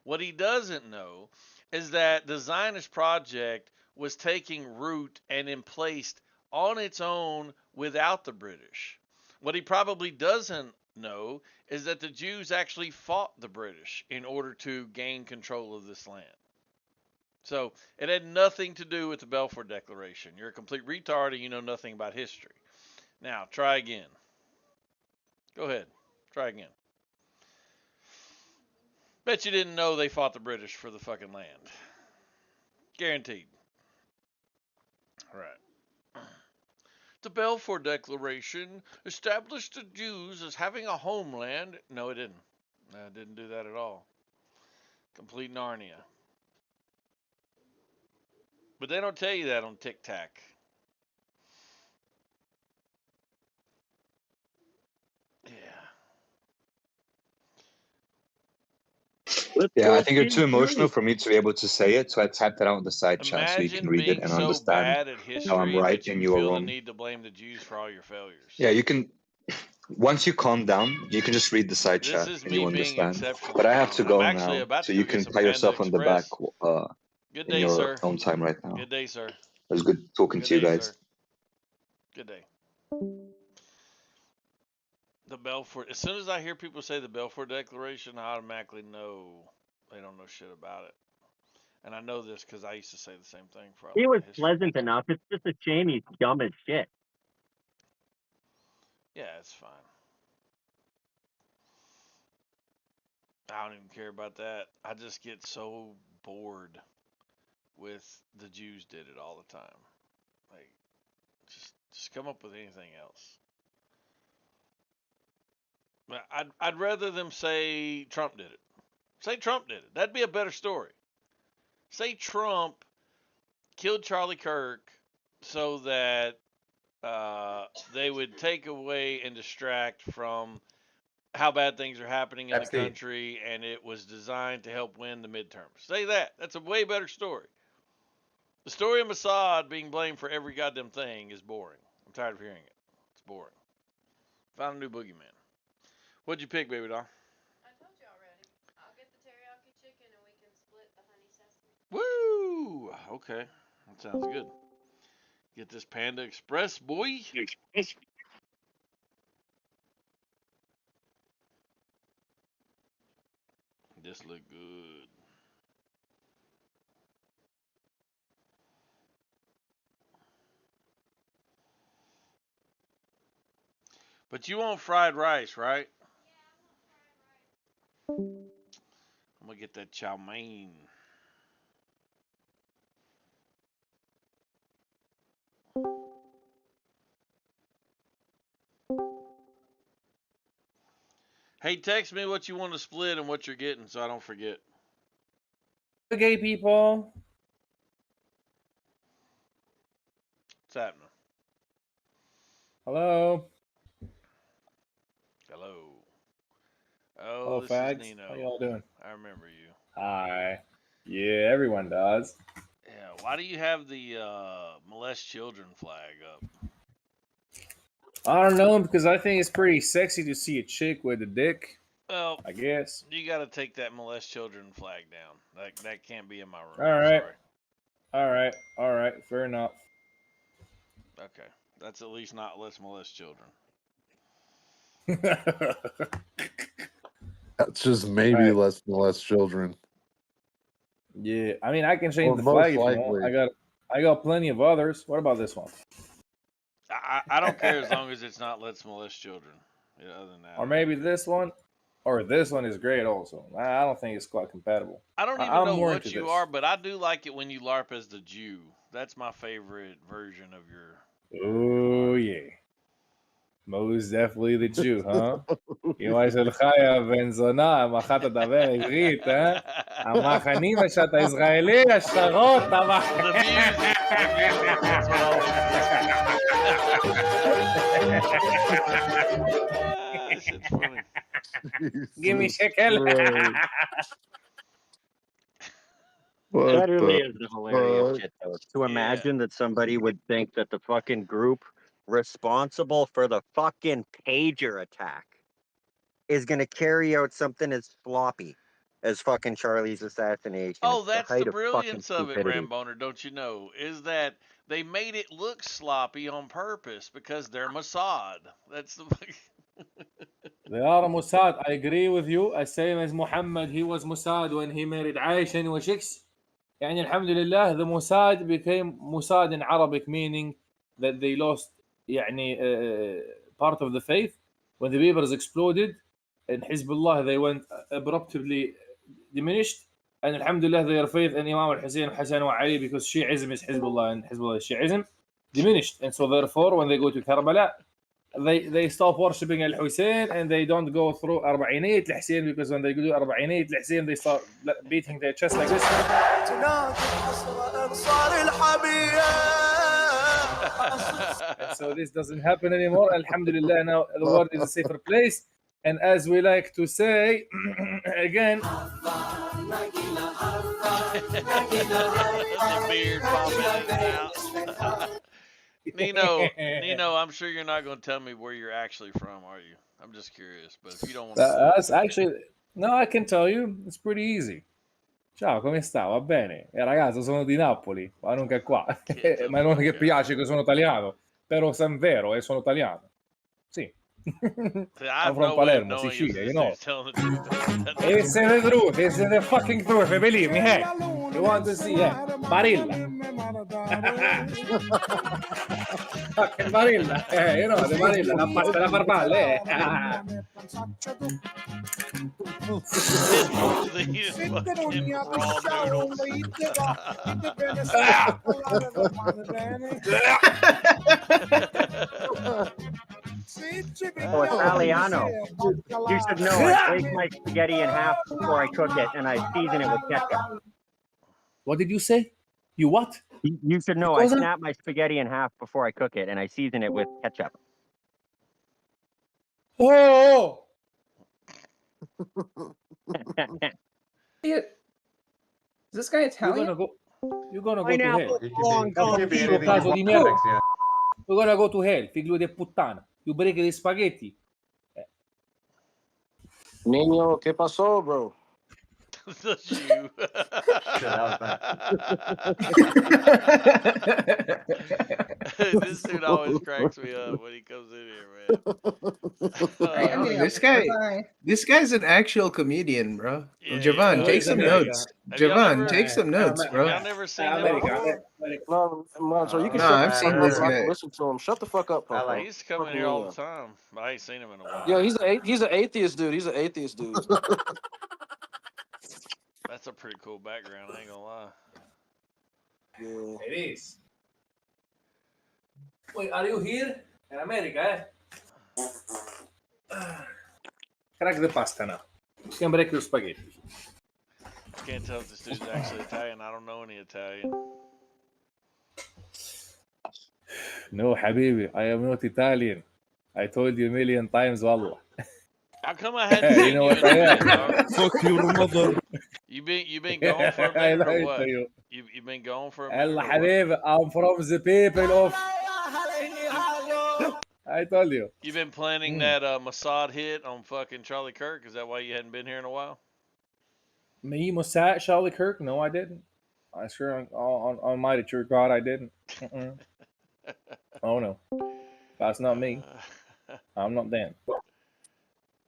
What he doesn't know is that the Zionist project was taking root and emplaced on its own without the British. What he probably doesn't know is that the Jews actually fought the British in order to gain control of this land. So it had nothing to do with the Balfour Declaration. You're a complete retard and you know nothing about history. Now, try again. Go ahead. Try again. Bet you didn't know they fought the British for the fucking land. Guaranteed. All right. The Balfour Declaration established the Jews as having a homeland. No, it didn't. No, it didn't do that at all. Complete Narnia. But they don't tell you that on Tic Tac. Let's Yeah, I go think you're too King emotional Jude. for me to be able to say it, so I typed it out in the side chat so you can Imagine read it being and so understand bad at how I'm history right that and you you are feel the wrong. need to blame the Jews for all your failures. Yeah, you can. Once you calm down, you can just read the side This chat is and you me being understand. exceptionally But I have calm. to I'm go actually now, about so to go you get can some pat Panda yourself on the back Express. Good in day, your sir. own time right now. Good day, sir. It was good talking Good to you day, guys. sir. Good day. The Balfour. As soon as I hear people say the Balfour Declaration, I automatically know they don't know shit about it. And I know this because I used to say the same thing for He was history. pleasant enough. It's just a shame he's dumb as shit. Yeah, it's fine. I don't even care about that. I just get so bored with the Jews did it all the time. Like, just come up with anything else. I'd rather them say Trump did it. Say Trump did it. That'd be a better story. Say Trump killed Charlie Kirk so that they would take away and distract from how bad things are happening in the country, and it was designed to help win the midterms. Say that. That's a way better story. The story of Mossad being blamed for every goddamn thing is boring. I'm tired of hearing it. It's boring. Found a new boogeyman. What'd you pick, baby doll? I told you already. I'll get the teriyaki chicken and we can split the honey sesame. Woo! Okay. That sounds good. Get this Panda Express, boy. Express. This look good. But you want fried rice, right? I'm gonna get that chow mein. Hey, text me what you want to split and what you're getting so I don't forget. Gay people. What's happening? Hello. Hello. Oh, Hello, this fags. is Nino. How y'all doing? I remember you. Hi. Yeah, everyone does. Yeah, why do you have the molest children flag up? I don't know, because I think it's pretty sexy to see a chick with a dick. Well, I guess. You got to take that molest children flag down. That can't be in my room. All right. Sorry. All right. Fair enough. Okay. That's at least not let's molest children. That's just maybe less children. Yeah, I mean, I can change Or the most flag if you likely. want. I got plenty of others. What about this one? I don't care as long as it's not let's molest children. Yeah, other than that. Or maybe this one. Or this one is great also. I don't think it's quite compatible. I don't even know what you are, but I do like it when you LARP as the Jew. That's my favorite version of your. Oh yeah. Most definitely the Jew, huh? יש לך בן זונה, מה אתה תדבר עברית, אה? המחנים שאתה ישראלי, השטרות, The music, that's what I'll This shit's funny. Give me shekel. That really is the hilarious shit, though. To imagine that somebody would think that the fucking group responsible for the fucking pager attack is going to carry out something as sloppy as fucking Charlie's assassination. Oh, It's that's height the of brilliance fucking of it, stupidity. Ramboner, don't you know? Is that they made it look sloppy on purpose because they're Mossad. That's the. They are Mossad. I agree with you. Same as Muhammad, he was Mossad when he married Aisha and Washix. يعني الحمد لله, the Mossad became Mossad in Arabic, meaning that they lost يعني part of the faith. When the Beavers exploded in Hezbollah, they went abruptly diminished. And alhamdulillah, their faith in Imam al-Hussein, Hassan wa Ali, because Shi'ism is Hezbollah and Hezbollah is Shi'ism, diminished. And so therefore, when they go to Karbala, they stop worshipping al-Hussein and they don't go through Arba'iniyat al-Hussein, because when they do Arba'iniyat al-Hussein, they start beating their chest like this. And so this doesn't happen anymore. Alhamdulillah, now the world is a safer place. And as we like to say, again, the beard popping in and out. Nino, I'm sure you're not going to tell me where you're actually from, are you? I'm just curious, but if you don't want to say, That's actually no, I can tell you. It's pretty easy. Ciao, come sta? Va bene? Ragazzo, sono di Napoli, ma non che qua. Ma non che piace che sono italiano, però è vero, sono italiano. Sì. I have I'm from no way of Palermo, knowing Sicilia, if you this know. dude's telling the truth or not. That's It's the truth. It's the fucking truth. Believe me. Hey, you want to see? Hey, Barilla. Fucking Barilla. You know the Barilla. La pasta la farfalle. His mom's eating fucking raw noodles. Oh, Italiano. You should know I break my spaghetti in half before I cook it, and I season it with ketchup. What did you say? You what? You should know I snap my spaghetti in half before I cook it, and I season it with ketchup. Oh! Is this guy Italian? You're gonna go to Pineapple hell. long gone. We're gonna go to hell, figlio di puttana. You break the spaghetti. Nino, ¿qué pasó, bro? The shoe. This dude always cracks me up when he comes in here, man. This guy's an actual comedian, bro. Yeah, Javon, yeah, take he's some American. notes. Have y'all Javon, never- take some notes, bro. Y'all never seen him before? No, so you can No, shut I've the seen fuck up this so I can guy. listen to him. Shut the fuck up, Popo. He used to come in here all the time, but I ain't seen him in a while. Yeah, he's an atheist dude. He's an atheist dude. That's a pretty cool background, I ain't gonna lie. Yeah. It is. Wait, are you here in America? Crack the pasta now. You can break your spaghetti. I can't tell if this dude's actually Italian. I don't know any Italian. No, Habibi, I am not Italian. I told you a million times, wallah. How come I hadn't seen You know you what in a I minute, am? dog? Fuck your mother. You been gone for a I minute or lied what? to you. You been gone for a minute Allah or what? Habibi, I'm from the people of. I told you. You been planning that Mossad hit on fucking Charlie Kirk? Is that why you hadn't been here in a while? Me, Mossad, Charlie Kirk? No, I didn't. I sure on Almighty True God, I didn't. Oh no, that's not me. I'm not Dan.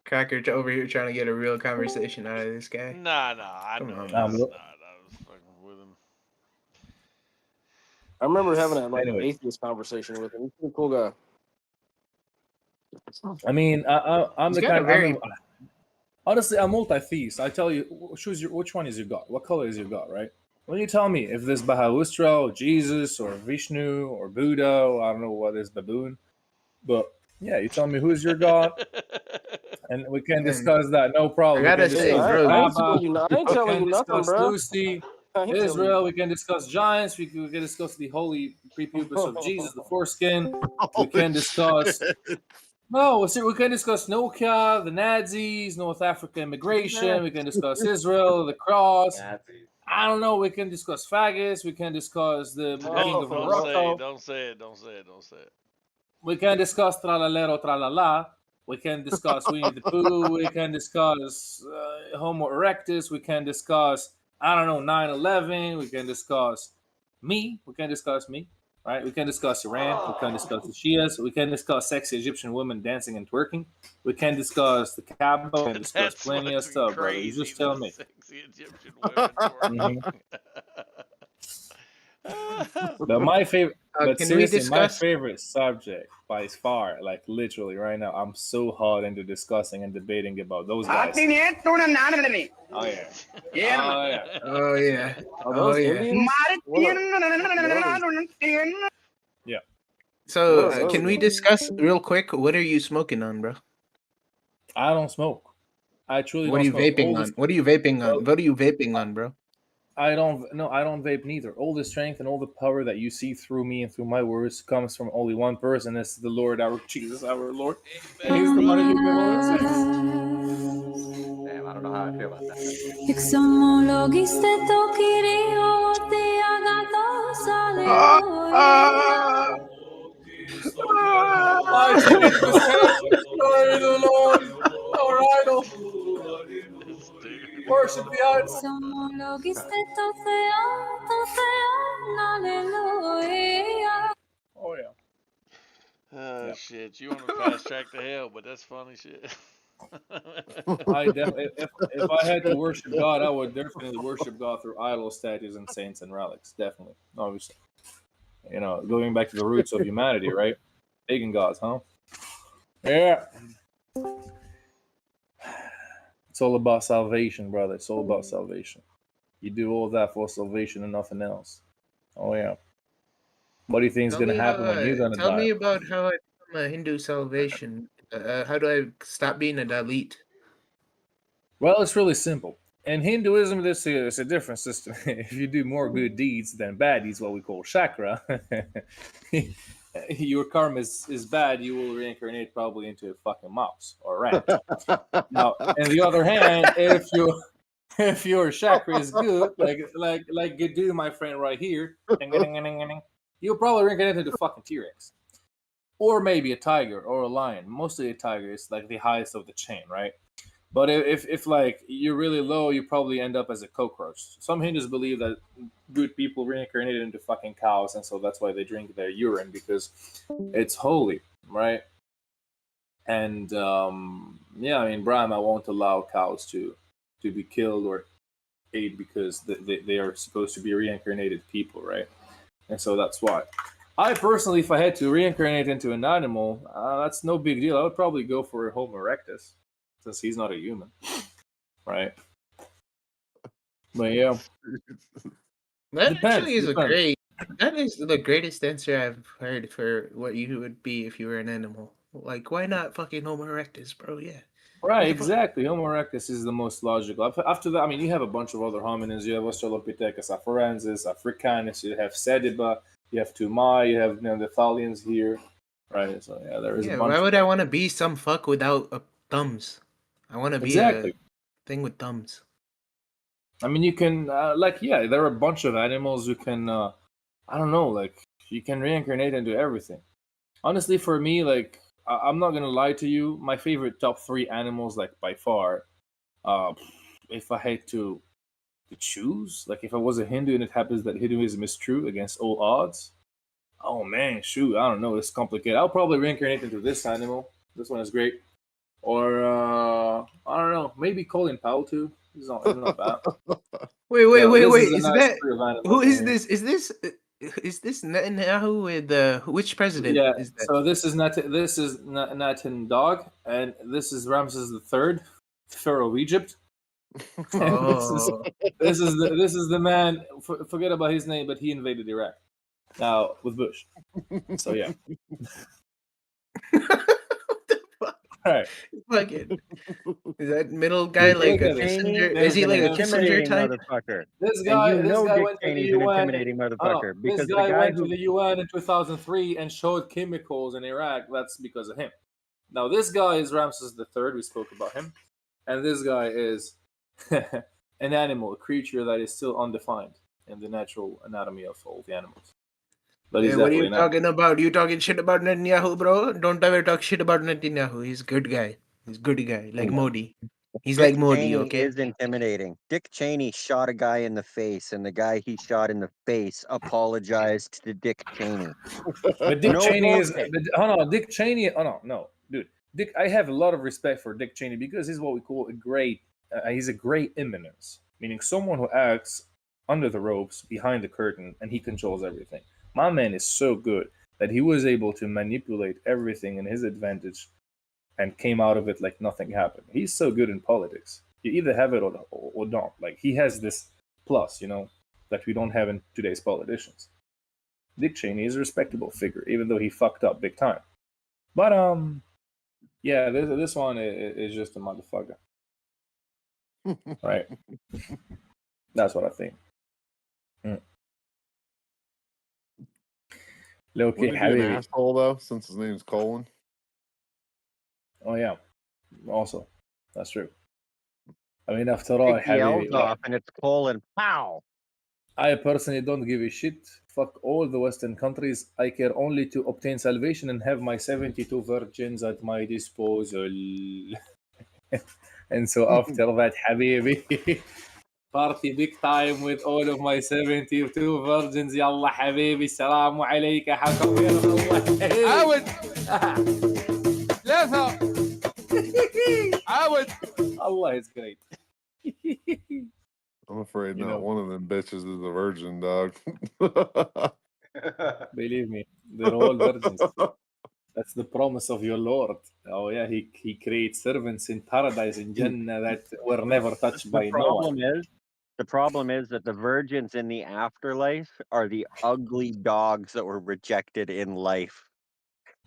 Cracker over here trying to get a real conversation out of this guy. Nah, I Come know. on, It's man. not. I was fucking with him. I remember having a Anyway. atheist conversation with him. He's a pretty cool guy. I mean, I'm He's the got kind. a very- Honestly, I'm multi-theist. I tell you, which one is your god? What color is your god? Right? When you tell me if this Baha'u'llah or Jesus or Vishnu or Buddha, or I don't know what is baboon, but yeah, you tell me who is your god, and we can discuss that. No problem. I gotta We can say, discuss bro, I ain't Kaaba, telling you, I ain't we telling can you nothing, discuss bro. Lucy, I ain't telling you Israel. We can discuss giants. We can discuss the holy prepubis of Jesus, the foreskin. We can discuss. No, we can discuss Nokia, the Nazis, North Africa immigration. We can discuss Israel, the cross. I don't know. We can discuss faggots. We can discuss the king of Morocco. Don't say it. We can discuss tralalero tralala. We can discuss Winnie the Pooh. We can discuss Homo erectus. We can discuss, I don't know, 9/11. We can discuss me. We can discuss me. Right? We can discuss Iran. We can discuss the Shias. We can discuss sexy Egyptian women dancing and twerking. We can discuss the Kaaba. We can discuss That's plenty of fucking stuff, brother. You crazy, just tell the me. sexy Egyptian women twerking. But my favorite, but can we seriously, my discuss- favorite subject by far, like literally right now, I'm so hard into discussing and debating about those guys. Oh yeah. Oh yeah. Oh yeah. Are Oh those yeah. Indians? Yeah. So What are can those? we discuss real quick? What are you smoking on, bro? I don't smoke. I truly What are don't you smoke. vaping on? What are you vaping on? What are you vaping on, bro? I don't. No, I don't vape neither. All the strength and all the power that you see through me and through my words comes from only one person. It's the Lord, our Jesus, our Lord. And He's the one who gives me all the Damn, I don't know how I feel about that. hit this head. Glory to the Lord, our idol. Worship the idol. Oh yeah. Oh Yep. shit! You want to fast track to hell, but that's funny shit. If I had to worship God, I would definitely worship God through idol statues and saints and relics. Definitely, obviously. You know, going back to the roots of humanity, right? Pagan gods, huh? Yeah. It's all about salvation, brother. It's all about salvation. You do all that for salvation and nothing else. Oh yeah. What do you think is gonna happen when you're gonna Tell die? me about how I become a Hindu salvation. How do I stop being a Dalit? Well, it's really simple. In Hinduism, this is a different system. If you do more good deeds than bad deeds, what we call chakra, your karma is bad, you will reincarnate probably into a fucking mouse or a rat. Now, on the other hand, if your chakra is good, like Gadu, my friend right here, you'll probably reincarnate into fucking T-Rex. Or maybe a tiger or a lion. Mostly a tiger is like the highest of the chain, right? But if like you're really low, you probably end up as a cockroach. Some Hindus believe that good people reincarnated into fucking cows, and so that's why they drink their urine because it's holy, right? And yeah, I mean, Brahma won't allow cows to be killed or ate because they are supposed to be reincarnated people, right? And so that's why. I personally, if I had to reincarnate into an animal, that's no big deal. I would probably go for a Homo erectus, since he's not a human, right? But yeah, That depends. actually is a Depends. great. That is the greatest answer I've heard for what you would be if you were an animal. Like, why not fucking Homo erectus, bro? Yeah. Right, What the fuck? exactly. Homo erectus is the most logical. After that, I mean, you have a bunch of other hominins. You have Australopithecus afarensis, Africanus. You have Sediba. You have Tumai. You have Neanderthalians here, right? So yeah, there is a Yeah, why bunch. would I want to be some fuck without thumbs? I want to be a Exactly. thing with thumbs. I mean, you can like yeah, there are a bunch of animals you can. I don't know, like you can reincarnate into everything. Honestly, for me, like I'm not gonna lie to you, my favorite top three animals, like by far, uh, if I had to choose, like if I was a Hindu and it happens that Hinduism is true against all odds, oh man, shoot, I don't know, it's complicated. I'll probably reincarnate into this animal. This one is great. Or I don't know, maybe Colin Powell too. He's not bad. Wait, Yeah, this is a Is nice that trio of who animals in is here. this? Is this Netanyahu with which president Yeah, is that? so this is Natan Dog, and this is Ramses III, Pharaoh of Egypt. And Oh, this is the man. Forget about his name, but he invaded Iraq now with Bush. So yeah, right. fucking. Is that middle guy Dude, like look a at it. Kissinger? Cheney Is is he an like a This Kissinger intimidating type? motherfucker. this And you guy this know guy Dick went to the Cheney's an UN. intimidating Oh no, motherfucker this because the guy guy went to who the UN in 2003 and showed chemicals in Iraq. That's because of him. Now this guy is Ramses III. We spoke about him, and this guy is an animal, a creature that is still undefined in the natural anatomy of all the animals. But he's Hey, what are definitely you an animal. talking about? You talking shit about Netanyahu, bro? Don't ever talk shit about Netanyahu. He's a good guy. He's a good guy, like Modi. He's Dick like Modi, Cheney okay? is intimidating. Dick Cheney shot a guy in the face, and the guy he shot in the face apologized to Dick Cheney. But Dick No Cheney is. bullshit. But, hold on, Dick Cheney. Oh no, dude. Dick, I have a lot of respect for Dick Cheney because he's what we call a great. He's a great eminence, meaning someone who acts under the ropes, behind the curtain, and he controls everything. My man is so good that he was able to manipulate everything in his advantage, and came out of it like nothing happened. He's so good in politics. You either have it or don't. Like he has this plus, that we don't have in today's politicians. Dick Cheney is a respectable figure, even though he fucked up big time. But yeah, this one is just a motherfucker, right? That's what I think. Wouldn't Loki he be an Habibi. asshole though, since his name's Colin? Oh yeah, also that's true. I mean, after all, Take the L's Habibi, off, and it's colon. Pow. I personally don't give a shit fuck all the Western countries. I care only to obtain salvation and have my 72 virgins at my disposal. And so after that, Habibi, party big time with all of my 72 virgins. Yalla حبيبي السلام عليك حكم يا الله. عاود ثلاثة عاود. Allah is great. I'm afraid You not know, one of them bitches is a virgin, dog. believe me, they're all virgins. That's the promise of your Lord. Oh yeah, he creates servants in paradise in Jannah that were never touched The by no one. problem is that the virgins in the afterlife are the ugly dogs that were rejected in life.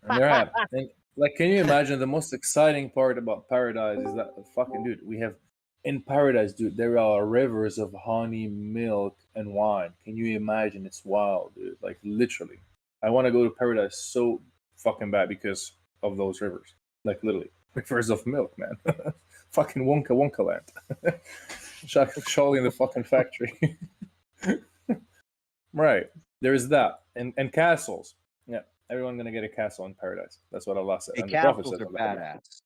And they're happy. And like, can you imagine the most exciting part about paradise is that fucking dude, we have in paradise, dude, there are rivers of honey, milk, and wine. Can you imagine? It's wild, dude. Like literally. I want to go to paradise so fucking bad because of those rivers. Like literally. Rivers of milk, man. Fucking Wonka land. Surely in the fucking factory. Right. There's that. And castles. Yeah. Everyone's gonna get a castle in paradise. That's what Allah said. Hey, And the Prophet castles said are on the Hadith. badass.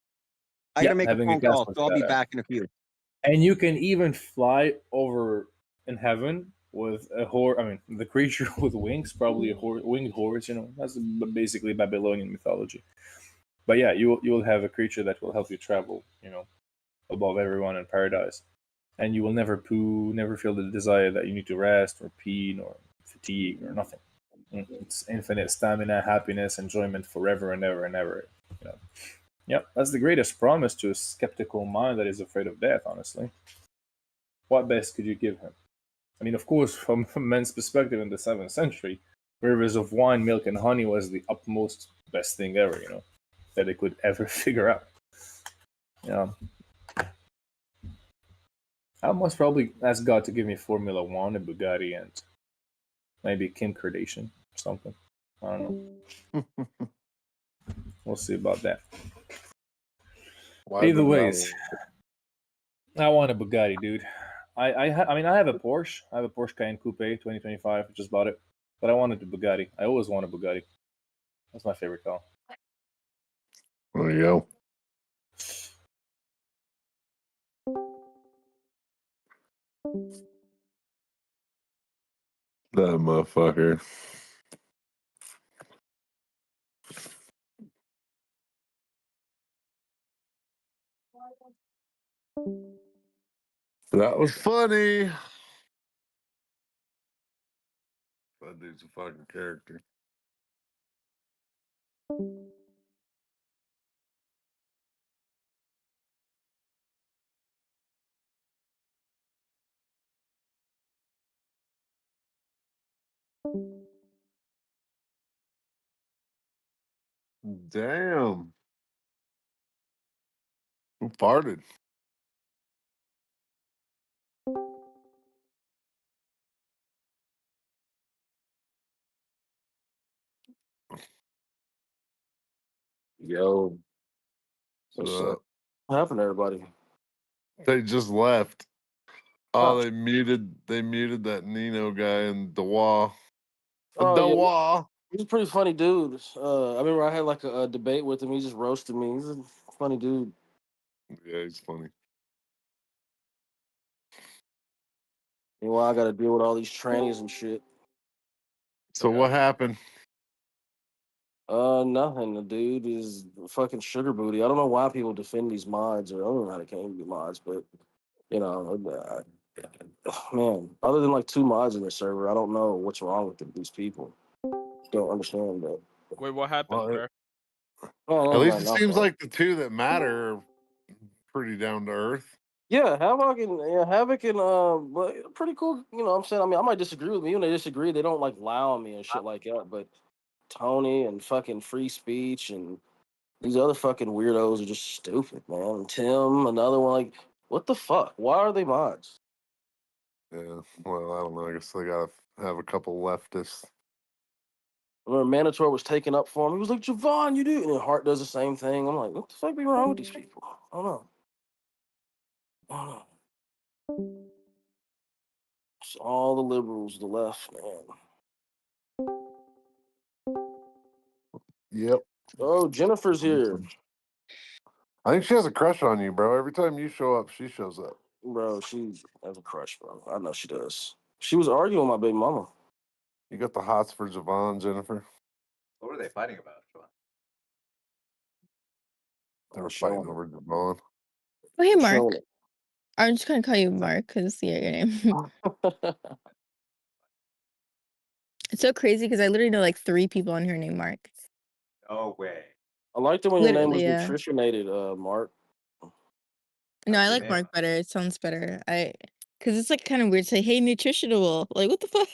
I gotta Yeah, make a having a phone call, castle is so I'll be badass. back in a few. And you can even fly over in heaven with a horse. I mean, the creature with wings, probably a winged horse. You know, that's basically Babylonian mythology. But yeah, you will have a creature that will help you travel. You know, above everyone in paradise, and you will never poo, never feel the desire that you need to rest or pee or fatigue or nothing. It's infinite stamina, happiness, enjoyment forever and ever and ever. You know. Yeah, that's the greatest promise to a skeptical mind that is afraid of death. Honestly, what best could you give him? I mean, of course, from men's perspective in the 7th century, rivers of wine, milk, and honey was the utmost best thing ever, you know, that they could ever figure out. Yeah. I must probably ask God to give me Formula One, a Bugatti, and maybe Kim Kardashian or something. I don't know. We'll see about that. Why Either the ways, metal? I want a Bugatti, dude. I mean, I have a Porsche. I have a Porsche Cayenne Coupe 2025. I just bought it, but I wanted the Bugatti. I always wanted a Bugatti. That's my favorite car. There you go. That motherfucker. That was funny. That dude's a fucking character. Damn. Who farted? Yo, what's So, up? What happened to everybody? they just left. Oh, Oh, they muted that Nino guy in the wall. oh The yeah, wall. he's a pretty funny dude. I remember I had like a debate with him. He just roasted me. He's a funny dude. Yeah, he's funny. Meanwhile, I got to deal with all these trannies and shit. So what happened? Nothing. The dude is a fucking sugar booty. I don't know why people defend these mods, or I don't know how they came to be mods, but you know, man. Other than like 2 mods in the server, I don't know what's wrong with these people. Don't understand that. Wait, what happened, Well, bro? Oh, at ain't least got it seems nothing. like the two that matter are pretty down to earth. Yeah, Havoc and but pretty cool. You know what I'm saying? I mean, I might disagree with me. When they disagree, they don't like lie on me and shit like that. But Tony and fucking free speech and these other fucking weirdos are just stupid, man. And Tim, another one, like, what the fuck? Why are they mods? Yeah, well, I don't know. I guess they gotta have a couple leftists. I remember Manator was taken up for him. He was like, Javon, you do. And then Hart does the same thing. I'm like, what the fuck be wrong with these people? I don't know. I don't know. It's all the liberals, the left, man. Yep. Oh, Jennifer's here. I think she has a crush on you, bro. Every time you show up, she shows up. Bro, she has a crush, bro. I know she does. She was arguing with my baby mama. You got the hots for Javon, Jennifer. What were they fighting about, Sean? They were fighting over Javon. Oh, hey, Mark. Showing it. I'm just gonna call you Mark because yeah, your name. It's so crazy because I literally know like 3 people on here named Mark. No way. I liked it when your name was Literally, yeah. nutritionated, Mark. No, I your like name, Mark better. It sounds better. Because it's like kind of weird to say, "Hey, nutritional." Like, what the fuck?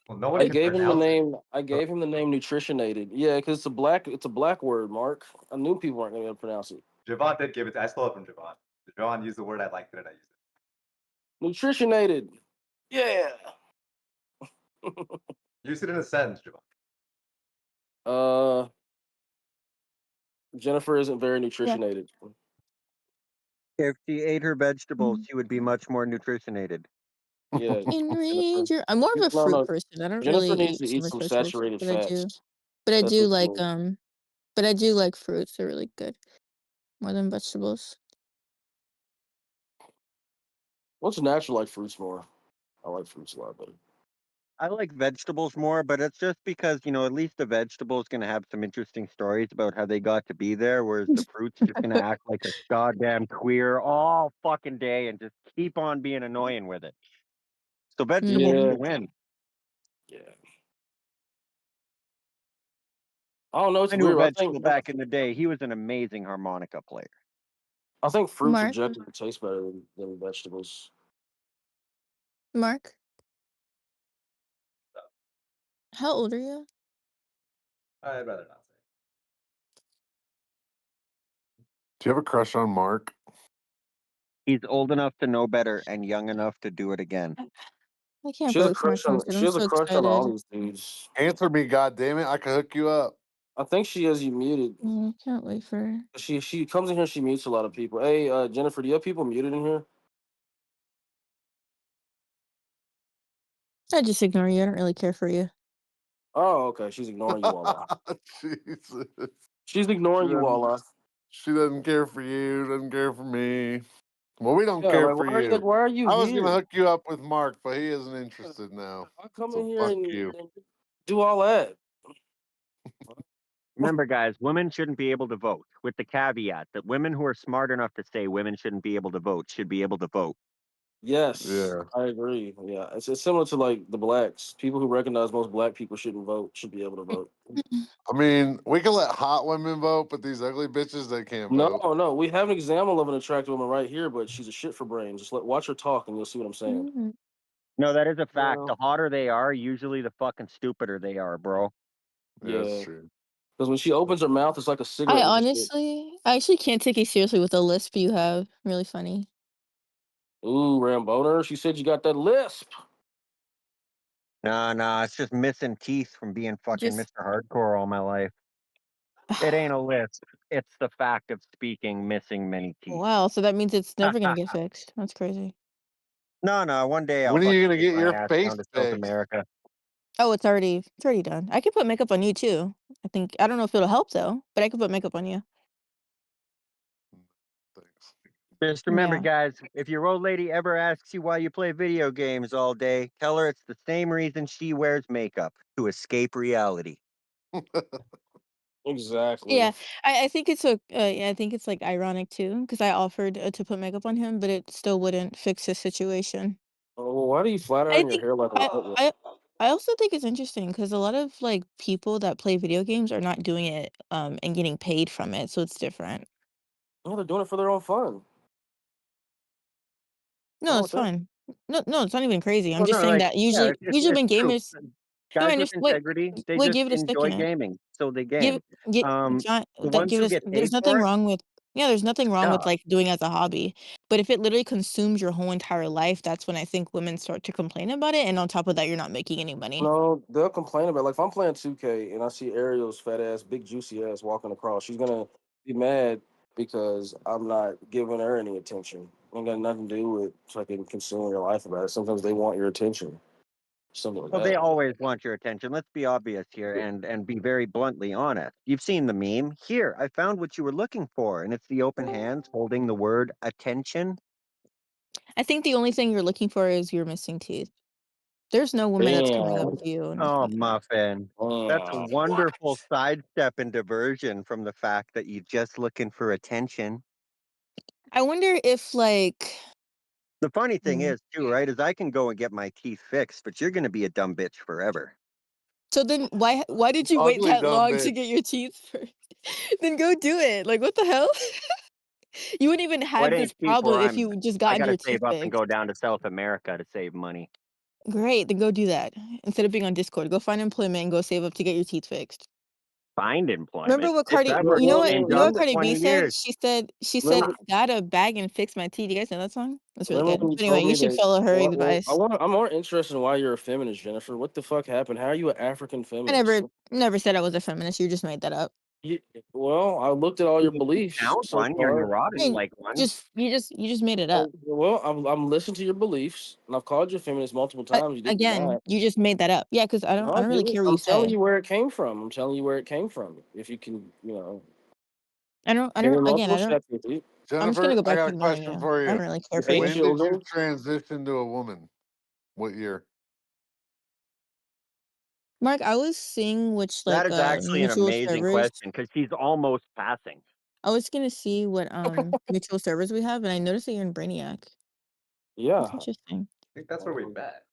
Well, no one I can gave him the pronounce it. name. I gave him the name nutritionated. Yeah, because it's a black word, Mark. I knew people weren't gonna be able to pronounce it. Javon did give it. I stole it from Javon. Javon used the word. I liked it. I used it. Nutritionated. Yeah. Use it in a sentence, Javon. Jennifer isn't very Yeah. nutritionated. If she ate her vegetables, Mm. she would be much more nutritionated. Yeah, Jennifer. I'm more of a No, fruit no. person. I don't really Jennifer needs eat to so eat much some vegetables, saturated but I do. fats. But I That's do what you like need. but I do like fruits. They're really good, more than vegetables. What's natural like fruits more? I like fruits a lot better. I like vegetables more, but it's just because, at least the vegetable is going to have some interesting stories about how they got to be there, whereas the fruit's just going to act like a goddamn queer all fucking day and just keep on being annoying with it. So vegetables Yeah, should win. yeah. I don't know. It's I knew a weird. vegetable back in the day. He was an amazing harmonica player. I think fruits Mark, objectively taste better than vegetables. Mark, how old are you? I'd rather not say. Do you have a crush on Mark? He's old enough to know better and young enough to do it again. I can't believe someone posted. She I'm has a so crush on all excited. these dudes. Answer me, goddammit. I can hook you up. I think she has you muted. I can't wait for her. She comes in here. She mutes a lot of people. Hey, Jennifer, do you have people muted in here? I just ignore you. I don't really care for you. Oh, okay. She's ignoring you, Walla. Jesus. She's ignoring you, Walla. She doesn't care for you, doesn't care for me. Well, we don't Yeah, care like for like you. why are you I was gonna here? hook you up with Mark, but he isn't interested now. I come So in here fuck and you. do all that. Remember, guys, women shouldn't be able to vote, with the caveat that women who are smart enough to say women shouldn't be able to vote should be able to vote. Yes, Yeah. I agree. Yeah, it's similar to like the blacks. People who recognize most black people shouldn't vote should be able to vote. I mean, we can let hot women vote, but these ugly bitches, they can't No, vote. no, we have an example of an attractive woman right here, but she's a shit for brains. Just watch her talk, and you'll see what I'm saying. Mm. No, that is a fact. Well, The hotter they are, usually the fucking stupider they are, bro. Yeah, that's yeah, true. because when she opens her mouth, it's like a I cigarette with a stick. I actually can't take you seriously with the lisp you have. Really funny. Ooh, Ramboner, she said you got that lisp. Nah, it's just missing teeth from being fucking Just Mr. Hardcore all my life. It ain't a lisp. It's the fact of speaking missing many teeth. wow. So that means it's never gonna get fixed. That's crazy. No, one day I'll When are you fucking gonna take get my your ass face down to South fixed? America. Oh, it's already done. I could put makeup on you too. I don't know if it'll help though, but I could put makeup on you. Thanks. Just remember, Yeah. guys, if your old lady ever asks you why you play video games all day, tell her it's the same reason she wears makeup, to escape reality. Exactly. Yeah, I think it's yeah, I think it's like ironic too, because I offered to put makeup on him, but it still wouldn't fix his situation. Oh, well, why do you flat I iron your think hair like a football? I also think it's interesting because a lot of like people that play video games are not doing it and getting paid from it, so it's different. No, they're doing it for their own fun. No, Oh, it's it's it. fine. No, it's not even crazy. I'm Well, just no, saying like, that yeah, usually it's when true. gamers no, Guys I with just integrity, they wait, just give it a enjoy second. gaming, so they Give game. get John, The ones give who it a, get there's paid nothing for it, wrong with yeah, there's nothing wrong with yeah. like doing it as a hobby. But if it literally consumes your whole entire life, that's when I think women start to complain about it. And on top of that, you're not making any money. No, they'll complain about like if I'm playing 2K and I see Ariel's fat ass, big juicy ass walking across, she's gonna be mad because I'm not giving her any attention. Ain't got nothing to do with fucking consuming your life about it. Sometimes they want your attention. Something like Well, they that. always want your attention. Let's be obvious here and be very bluntly honest. You've seen the meme. Here, I found what you were looking for, and it's the open hands holding the word attention. I think the only thing you're looking for is your missing teeth. There's no woman that's coming up Damn. to you and Oh, being like, muffin. That's a Damn. wonderful sidestep and diversion from the fact that you're just looking for attention. I wonder if like The funny thing mm. is, too, right, is I can go and get my teeth fixed, but you're going to be a dumb bitch forever. So then why did you wait Ugly that dumb long to bitch. get your teeth first? Then go do it. Like what the hell? You wouldn't even Well, it have this ain't cheap problem where if I'm. you just I gotten got your to teeth save up and fixed. go down to South America to save money. Great, then go do that. Instead of being on Discord, go find employment and go save up to get your teeth fixed. Find Remember employment. what Bitch, Cardi I've Well, worked you the know what same you know job what remember, for Cardi B 20 said? years. She said, remember, "Gotta bag and fix my teeth." You guys know that song? That's really remember good. when you But anyway, told you me should that? follow her advice. I'm more interested in why you're a feminist, Jennifer. What the fuck happened? How are you an African I feminist? never said I was a feminist. You just made that up. You, well, I looked at all your You beliefs sound so one. You're far. I neurotic mean, like one. you just made it up. Well, I'm listening to your beliefs, and I've called you a feminist multiple But times. You didn't again, deny it. you just made that up. Yeah, because No, I I don't really didn't. care what you I'm telling say. you where it came from. I'm telling you where it came from. If you can, I give me don't again, multiple I don't steps with it. I'm just gonna Jennifer, go I back got to a ignoring question you. for I you. don't really care You for hate you. When did you children. transition to a woman? What year? Mark, I was seeing which That like is actually an mutual amazing servers. question because she's almost passing. I was gonna see what mutual servers we have, and I noticed that you're in Brainiac. That's Yeah. interesting. I think that's where we met.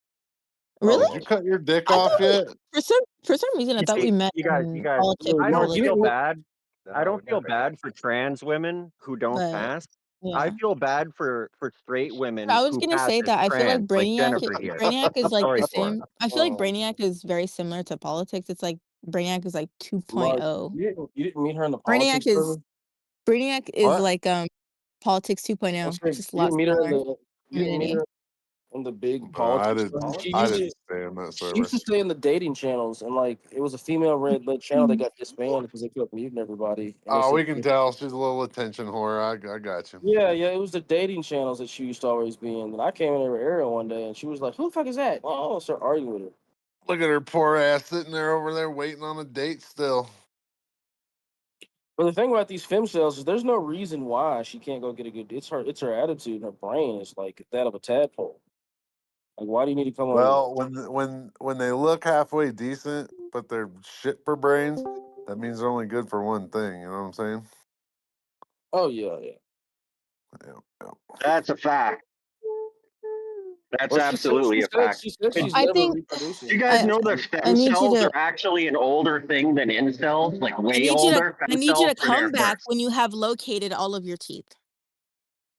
Really? Did you cut your dick I off thought we yet? for some reason I You thought see, we met you in guys, politics Look, I and Mark, don't you religion, feel didn't meet. bad. I No, don't we feel never did. bad for trans women who don't but pass. I yeah. feel bad for straight women I was who gonna pass say as that I feel like trans, like Jennifer here. Brainiac I'm is like the sorry for her. same. I feel like Um, Brainiac is very similar to politics. It's like Brainiac is like Mark, 2.0. you didn't meet her in the Brainiac politics is server. Brainiac is What? like politics I 2.0, said just a you lot didn't meet her in smaller the. You didn't meet community. her in the big No, I politics did. server. I didn't stay on that She used server. to stay in the dating channels, and like it was a female red channel that got disbanded because they kept muting everybody, and they Oh, said. we can tell she's a little attention whore. I got you. Yeah, yeah, it was the dating channels that she used to always be in. And I came in her area one day, and she was like, "Who the fuck is that?" Oh, I started arguing with her. Look at her poor ass sitting there over there waiting on a date still. But the thing about these fem cells is there's no reason why she can't go get a good. It's her attitude and her brain is like that of a tadpole. Like, why do you need to come on? Well, when they look halfway decent, but they're shit for brains, that means they're only good for one thing. You know what I'm saying? Oh yeah, yeah. Yeah. That's a fact. That's Well, absolutely a fact. she said Do she's I never think reproducing. you guys I know that I stem need you cells to are actually an older thing than incels, like way older? I Stem need you cells to were there come back first. when you have located all of your teeth.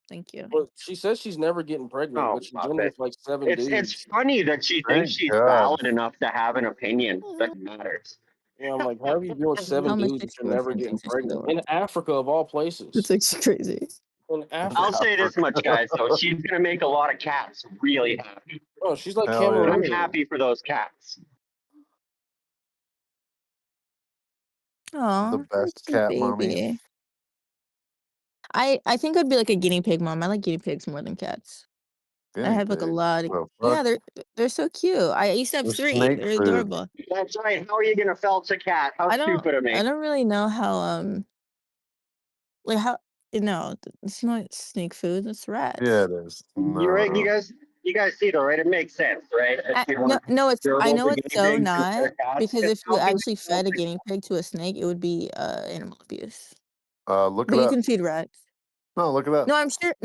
Thank you. Well, she says she's never getting pregnant, Oh, but she's been muffin. with like 7 It's dudes. funny that she thinks Thank she's God. valid enough to have an opinion that matters. Yeah, I'm like, how are you doing How 7 much dudes but you're never ex-boyfriend getting thinks I should pregnant go in with? Africa of all places? That's actually crazy. In I'll Africa, say this much, Africa. guys, though. She's going to make a lot of cats really happy. oh, she's like Hell yeah. I'm Cameroonian. happy for those cats. The Aw, you're a best cute cat mommy. baby. I think I'd be like a guinea pig mom. I like guinea pigs more than cats. I Guinea have like a pig. lot of The yeah, fuck? they're so cute. I used to have The 3. snake They're food. adorable. That's right. How are you going to felch a cat? How stupid of I me. don't really know how like how no, it's not snake food, it's Yeah, rats. it is. You're right. No. You guys see, though, right? It makes sense, right? If you No, want no, it's I gerbils know or it's guinea so pigs not instead of cats, because because if you how can actually they felch fed a a guinea pig to a snake, it would be animal abuse. Look But it you up. can feed rats. No, look it up. No,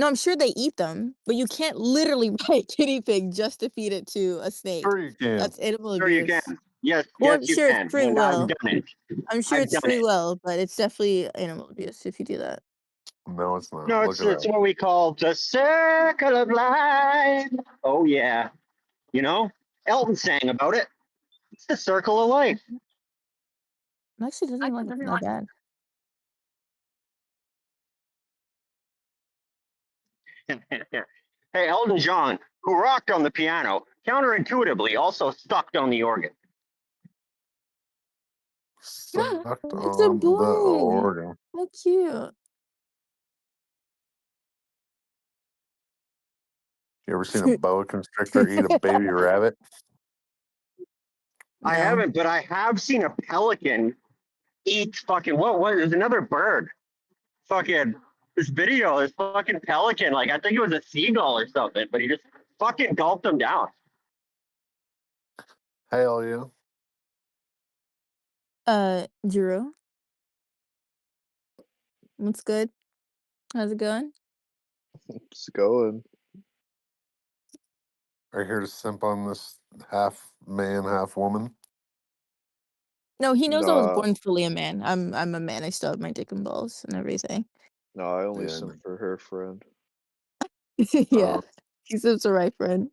I'm sure they eat them, but you can't literally buy a guinea pig just to feed it to a snake. Sure you can. That's animal Sure you can. abuse. Yes, Well, yes, I'm you sure it's can. free And I've will. done it. I'm sure I've it's done free it. will, but it's definitely animal abuse if you do that. No, it's not. No, Look it it's up. what we call the circle of life. Oh, yeah. You know, Elton sang about it. It's the circle of life. It actually doesn't even look that bad. Hey, Elton John, who rocked on the piano, counterintuitively also sucked on the organ. Sucked It's a on the boy. organ. How cute. You ever seen a boa constrictor eat a baby rabbit? I No. haven't, but I have seen a pelican eat fucking what is another bird? Fucking this video, this fucking pelican, like I think it was a seagull or something, but he just fucking gulped him down. Hell yeah. Drew, what's good? How's it going? It's going. Are you here to simp on this half man, half woman? No, he knows I was Nah, born fully a man. I'm a man. I still have my dick and balls and everything. no, I only Yeah. simp for her friend. Yeah, he's such a right friend.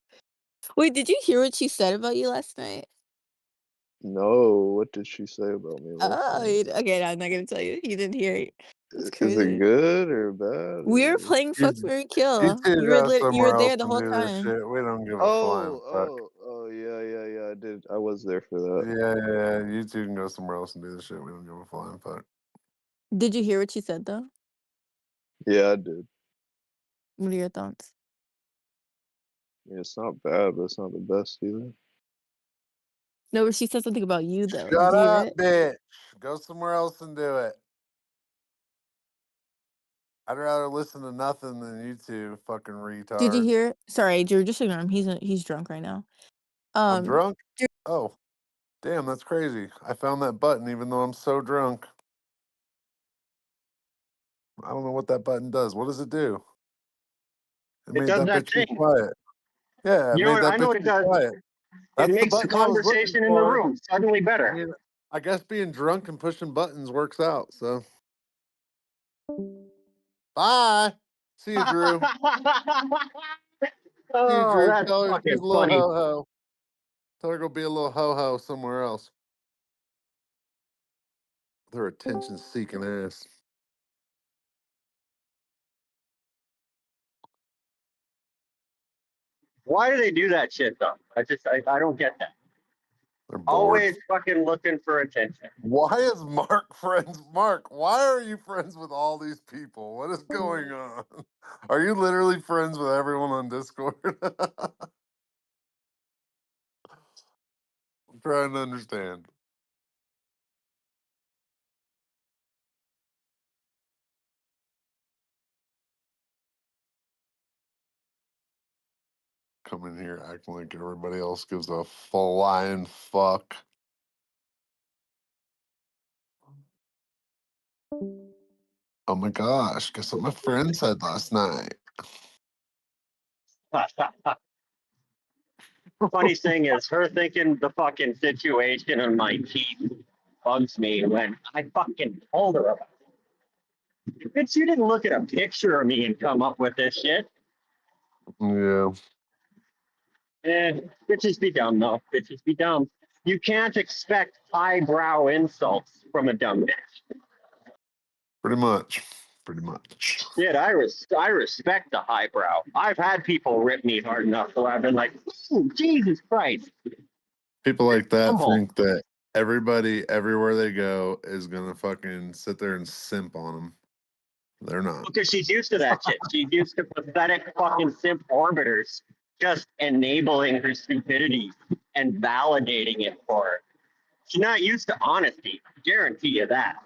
Wait, did you hear what she said about you last night? No, what did she say about me last Oh, night? okay, no, I'm not gonna tell you. You didn't hear it. It's Is it crazy. good or bad We were or? playing Fuck, Marry, You Kill. two go You were somewhere else there the and whole do this time. shit. We don't give a flying Oh, fuck. yeah, I did. I was there for that. Yeah. You two can go somewhere else and do this shit. We don't give a flying fuck. Did you hear what she said though? Yeah, I did. What are your thoughts? Yeah, it's not bad, but it's not the best either. No, but she said something about you though. Did Shut you hear up, it? bitch. Go somewhere else and do it. I'd rather listen to nothing than you two fucking Did you retards. hear it? Sorry, Drew, just ignore him. He's drunk right now. I'm drunk? Drew, Oh, damn, that's crazy. I found that button even though I'm so drunk. I don't know what that button does. What does it do? It It made does that that bitch be thing. quiet. Yeah, it You know made what? that I know bitch what it be does. quiet. It That's the makes the button I was looking conversation in the for. room suddenly I better. mean, I guess being drunk and pushing buttons works out, so. Bye. See you, Drew. See you, Oh, Drew. that's Tell her she's fucking a little funny. ho-ho. Tell her go be a little ho-ho somewhere else. With her attention-seeking ass. Why do they do that shit though? I don't get that. They're bored. Always fucking looking for attention. Why is Mark friends? Mark, why are you friends with all these people? What is going on? Are you literally friends with everyone on Discord? I'm trying to understand. Come in here acting like everybody else gives a flying fuck. Oh my gosh, guess what my friend said last night? Funny thing is, her thinking the fucking situation on my teeth bugs me when I fucking told her about it. Bitch, you didn't look at a picture of me and come up with this shit. Yeah, Bitches be dumb though. Bitches be dumb. You can't expect highbrow insults from a dumb bitch. pretty much. Pretty much. Shit, I respect the highbrow. I've had people rip me hard enough so I've been like, "Ooh, Jesus Christ. People like that Humble. think that everybody, everywhere they go, is gonna fucking sit there and simp on them. They're not. Because she's used to that shit. She's used to pathetic fucking simp orbiters just enabling her stupidity and validating it for her. She's not used to honesty. Guarantee you that.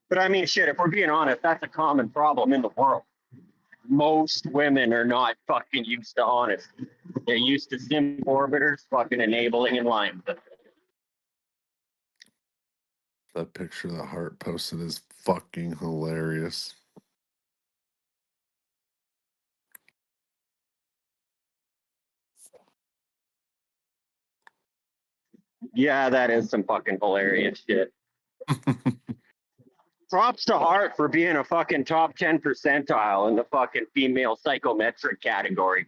But I mean, shit, if we're being honest, that's a common problem in the world. Most women are not fucking used to honesty. They're used to simp orbiters fucking enabling and lying to them. That picture that Hart posted is fucking hilarious. Yeah, that is some fucking hilarious shit. Props to Hart for being a fucking top 10 percentile in the fucking female psychometric category.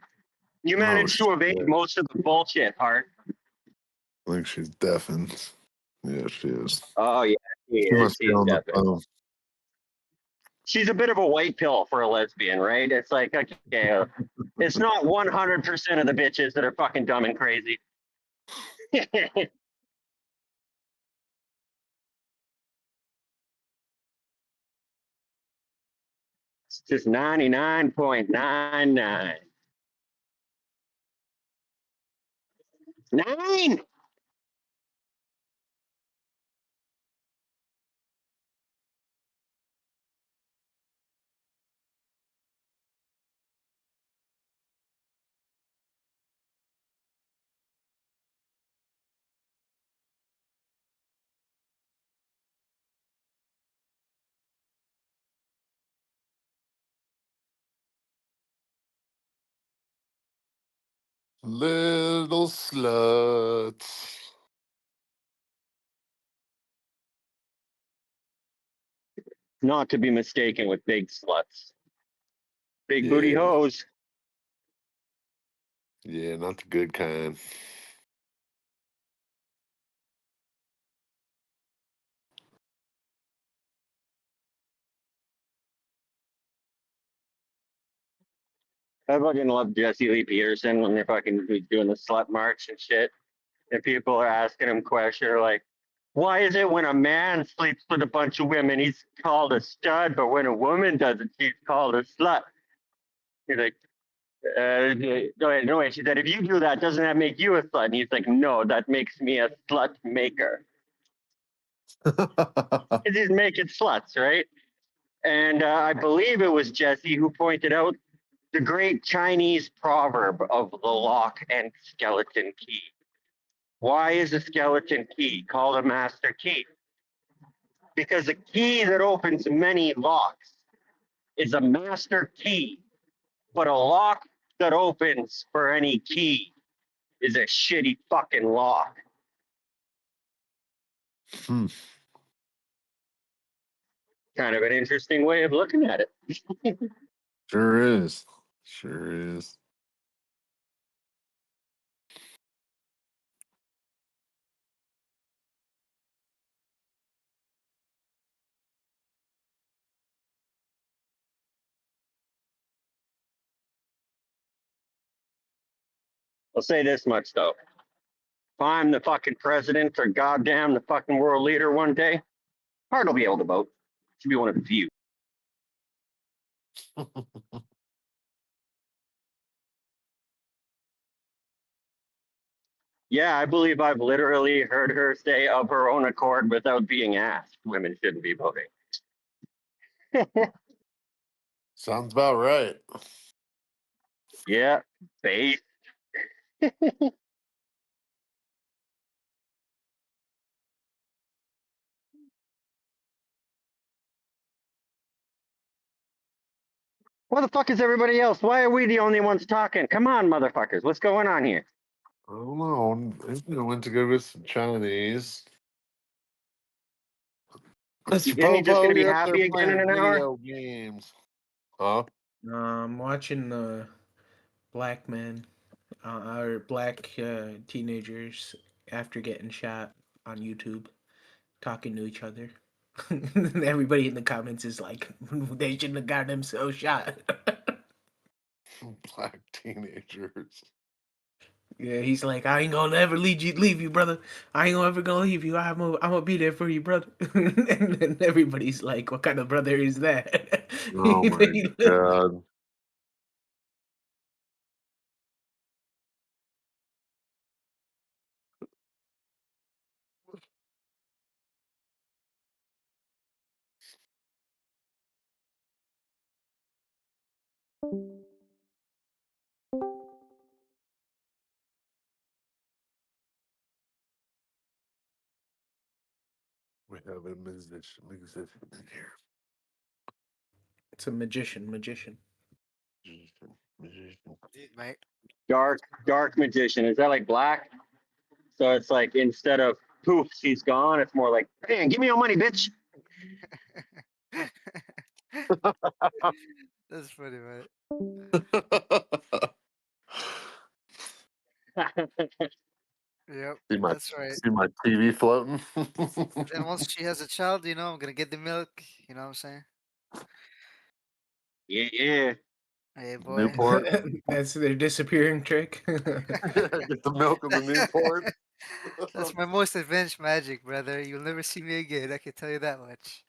You Oh managed to evade shit. most of the bullshit, Hart. I think she's deafened. Yeah, she is. Oh, yeah, she She is. must be She's on the definitely. phone. She's a bit of a white pill for a lesbian, right? It's like, okay, it's not 100% of the bitches that are fucking dumb and crazy. It's just 99.99. 9. Little sluts. Not to be mistaken with big sluts. Big booty Yeah. hoes. Yeah, not the good kind. I fucking love Jesse Lee Peterson when they're fucking doing the slut march and shit. And people are asking him questions like, why is it when a man sleeps with a bunch of women, he's called a stud, but when a woman does it, she's called a slut? He's like, no, she said, if you do that, doesn't that make you a slut? And he's like, no, that makes me a slut maker. Because he's making sluts, right? And I believe it was Jesse who pointed out the great Chinese proverb of the lock and skeleton key. Why is a skeleton key called a master key? Because a key that opens many locks is a master key, but a lock that opens for any key is a shitty fucking lock. Hmm. Kind of an interesting way of looking at it. Sure is. Sure is. I'll say this much though. If I'm the fucking president or goddamn the fucking world leader one day, Hard will be able to vote. Should be one of the few. Yeah, I believe I've literally heard her say of her own accord without being asked, women shouldn't be voting. Sounds about right. Yeah, base. Where the fuck is everybody else? Why are we the only ones talking? Come on, motherfuckers. What's going on here? I don't know. I went to go get some Chinese. Mr. Isn't he just Popo, going to be you're up there happy again in playing an hour? video games. Huh? I'm watching black men, or black teenagers after getting shot on YouTube, talking to each other. Everybody in the comments is like, they shouldn't have got themselves shot. Black teenagers. Yeah, he's like, I ain't gonna ever leave you, brother. I ain't ever gonna leave you. I'm gonna be there for you, brother. And then everybody's like, what kind of brother is that? Oh my god. We have a musician in here. It's a magician. Magician. Mate. Dark magician. Is that like black? So it's like instead of poof, she's gone, it's more like, man, give me your money, bitch. That's funny, man. Yep, that's right. See my TV floating. Then once she has a child, I'm gonna get the milk. You know what I'm saying? Yeah. Hey, boy. Newport. That's their disappearing trick. Get the milk of the Newport. That's my most advanced magic, brother. You'll never see me again. I can tell you that much.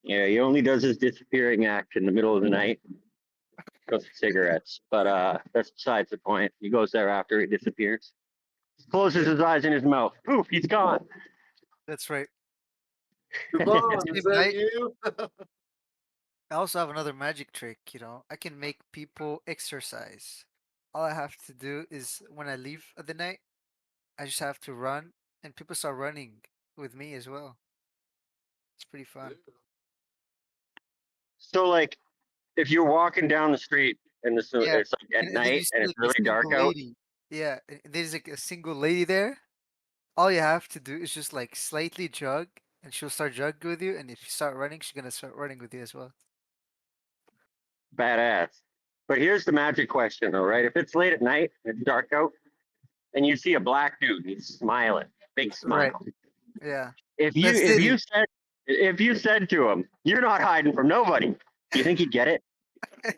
Yeah, he only does his disappearing act in the middle of the night. Goes for cigarettes. But that's besides the point. He goes there after he disappears. Closes his eyes and his mouth. Poof, he's gone. That's right. Devon, is Same that night, you? I also have another magic trick, you know. I can make people exercise. All I have to do is when I leave at the night, I just have to run and people start running with me as well. It's pretty fun. So like, if you're walking down the street and it's Yeah. like at And then you night see and it's like a really dark single out, lady. Yeah. And there's like a single lady there. All you have to do is just like slightly jog and she'll start jogging with you. And if you start running, she's gonna start running with you as well. badass. But here's the magic question, though, right? If it's late at night, it's dark out, and you see a black dude, he's smiling, big Right. smile. Yeah. If you That's if it. you said if you said to him, "You're not hiding from nobody," do you think he'd get it?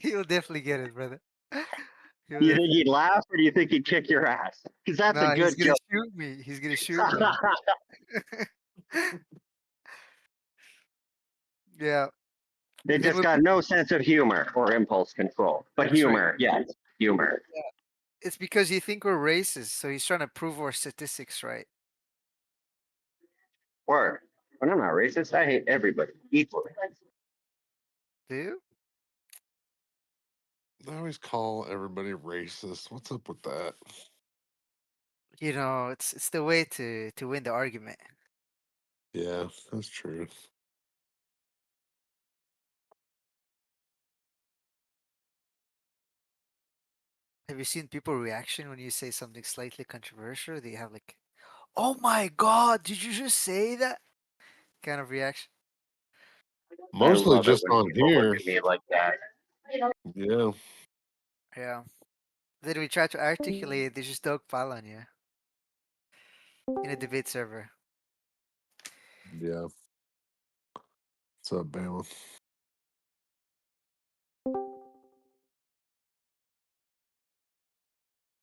He'll definitely get it, brother. He'll Do you think definitely. he'd laugh, or do you think he'd kick your ass? Because that's a No, he's good gonna joke. shoot me. He's gonna shoot me. Yeah. They Then just when got people, no sense of humor or impulse control. But that's right. humor, yes, humor. Yeah. It's because you think we're racist, so he's trying to prove our statistics right. Or, but I'm not racist. I hate everybody equally. Do you? I always call everybody racist. What's up with that? You know, it's the way to win the argument. Yeah, that's true. Have you seen people reaction when you say something slightly controversial? They have like, "Oh my god, did you just say that?" kind of reaction. I Mostly love it just when on people look here. at me like that. Yeah. Yeah. Then we try to articulate, they just dogpile on you in a debate server. Yeah. What's up, Bama?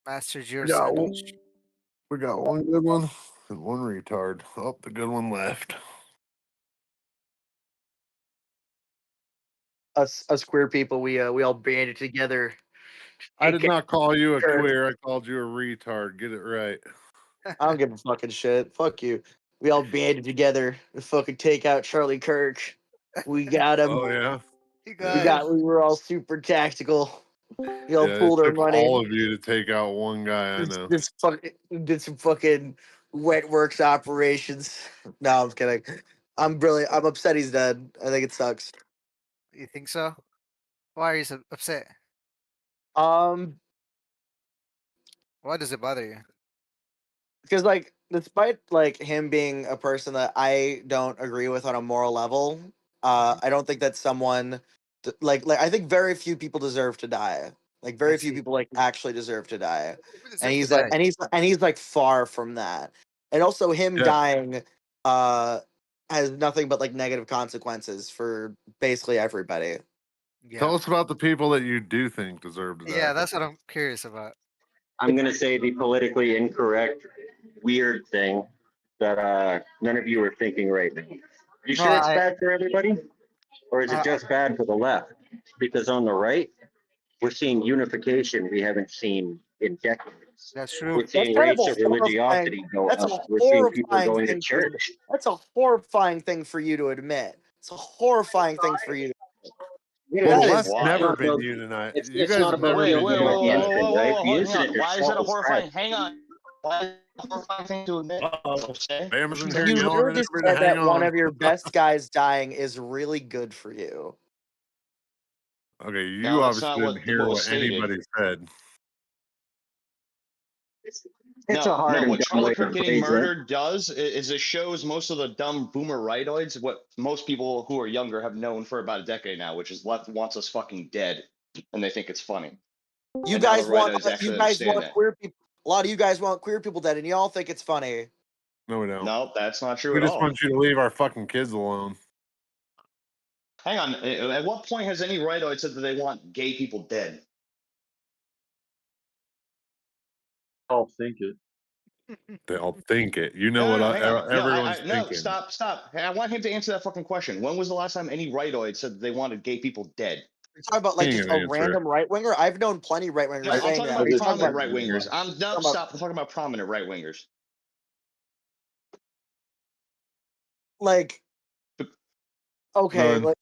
Master We your got one, sandwich. we got one good one and one retard. Oh, the good one left. Us queer people, we all banded together. I did not call you a Sure. queer. I called you a retard. Get it right. I don't give a fucking shit. Fuck you. We all banded together to fucking take out Charlie Kirk. We got him. Oh yeah. You We got Yeah. him. got. We were all super tactical. We all Yeah. It pulled our took money. all of you to take out one guy. I Just, know. just fucking did some fucking wet works operations. No, I'm kidding. I'm upset he's dead. I think it sucks. You think so? Why are you so upset? Um, Why does it bother you? because like despite like him being a person that I don't agree with on a moral level, I don't think that someone like I think very few people deserve to die. Like I very few see. people like actually deserve to die. Who And deserves to he's like die? and he's like far from that. And also him Yeah. dying uh has nothing but like negative consequences for basically everybody. Yeah. Tell us about the people that you do think deserve to die. Yeah, that's what I'm curious about. I'm gonna say the politically incorrect, weird thing that none of you are thinking right now. You No, sure it's bad for everybody, or is it I just bad for the left? Because on the right, we're seeing unification we haven't seen in decades. that's true. We're That's seeing kind of rates a of horrifying. religiosity go That's up. a We're seeing people horrifying going to thing for. church. That's a horrifying thing for you to admit. It's a horrifying thing for you. Well, the That It's is left's never not been about unite. You it's guys not have about never Wait, been wait, physical whoa, whoa, unified. whoa, intent, whoa, right? whoa, The hang on. incident Why is itself it a was tragic. horrifying? Hang on. Why is it a horrifying thing to admit? Jose? Bama's in What here you You yelling literally at just everybody said to hang that one on. of your best guys dying is really good for you. Okay, you No, that's obviously not didn't what hear was what stated. anybody said. It's a No, hard no. and What dumb Charlie way to Kirk getting phrase it. murdered does is it shows most of the dumb boomer rightoids what most people who are younger have known for about a decade now, which is left wants us fucking dead, and they think it's funny. You And now the guys want rightoids you actually guys understand want that. queer people. A lot of you guys want queer people dead, and y'all think it's funny. No, we don't. No, that's not true We at just all. want you to leave our fucking kids alone. Hang on. At what point has any rightoid said that they want gay people dead? I'll think it. They all think it. You know No, what? no, hang on. No, Everyone's no, thinking. stop. Hey, I want him to answer that fucking question. When was the last time any rightoid said that they wanted gay people dead? You're talking about like He just ain't a gonna answer it. random right winger. I've known plenty right No, wingers I'm saying talking that. about You're talking prominent about, right wingers. talking No, about stop. I'm talking about prominent right wingers. like okay, None.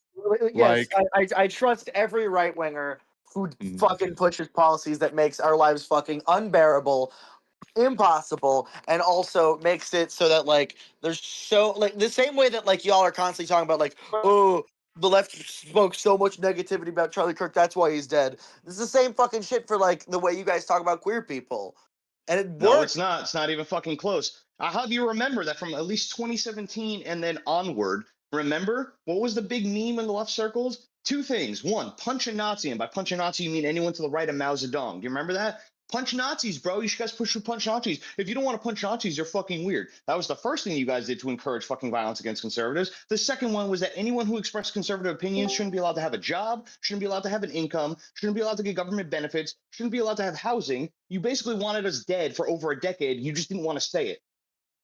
yes, Like, I trust every right winger who mm, fucking pushes policies that makes our lives fucking unbearable, impossible, and also makes it so that like there's so like the same way that like y'all are constantly talking about like, oh, the left spoke so much negativity about Charlie Kirk, that's why he's dead. This is the same fucking shit for like the way you guys talk about queer people. And it No, works. it's not. It's not even fucking close. I have you remember that from at least 2017 and then onward. Remember what was the big meme in the left circles? Two things. One, punch a Nazi, and by punch a Nazi you mean anyone to the right of Mao Zedong. Do you remember that? Punch Nazis, bro. You guys push for punch Nazis. If you don't want to punch Nazis, you're fucking weird. That was the first thing you guys did to encourage fucking violence against conservatives. The second one was that anyone who expressed conservative opinions shouldn't be allowed to have a job, shouldn't be allowed to have an income, shouldn't be allowed to get government benefits, shouldn't be allowed to have housing. You basically wanted us dead for over a decade. You just didn't want to say it.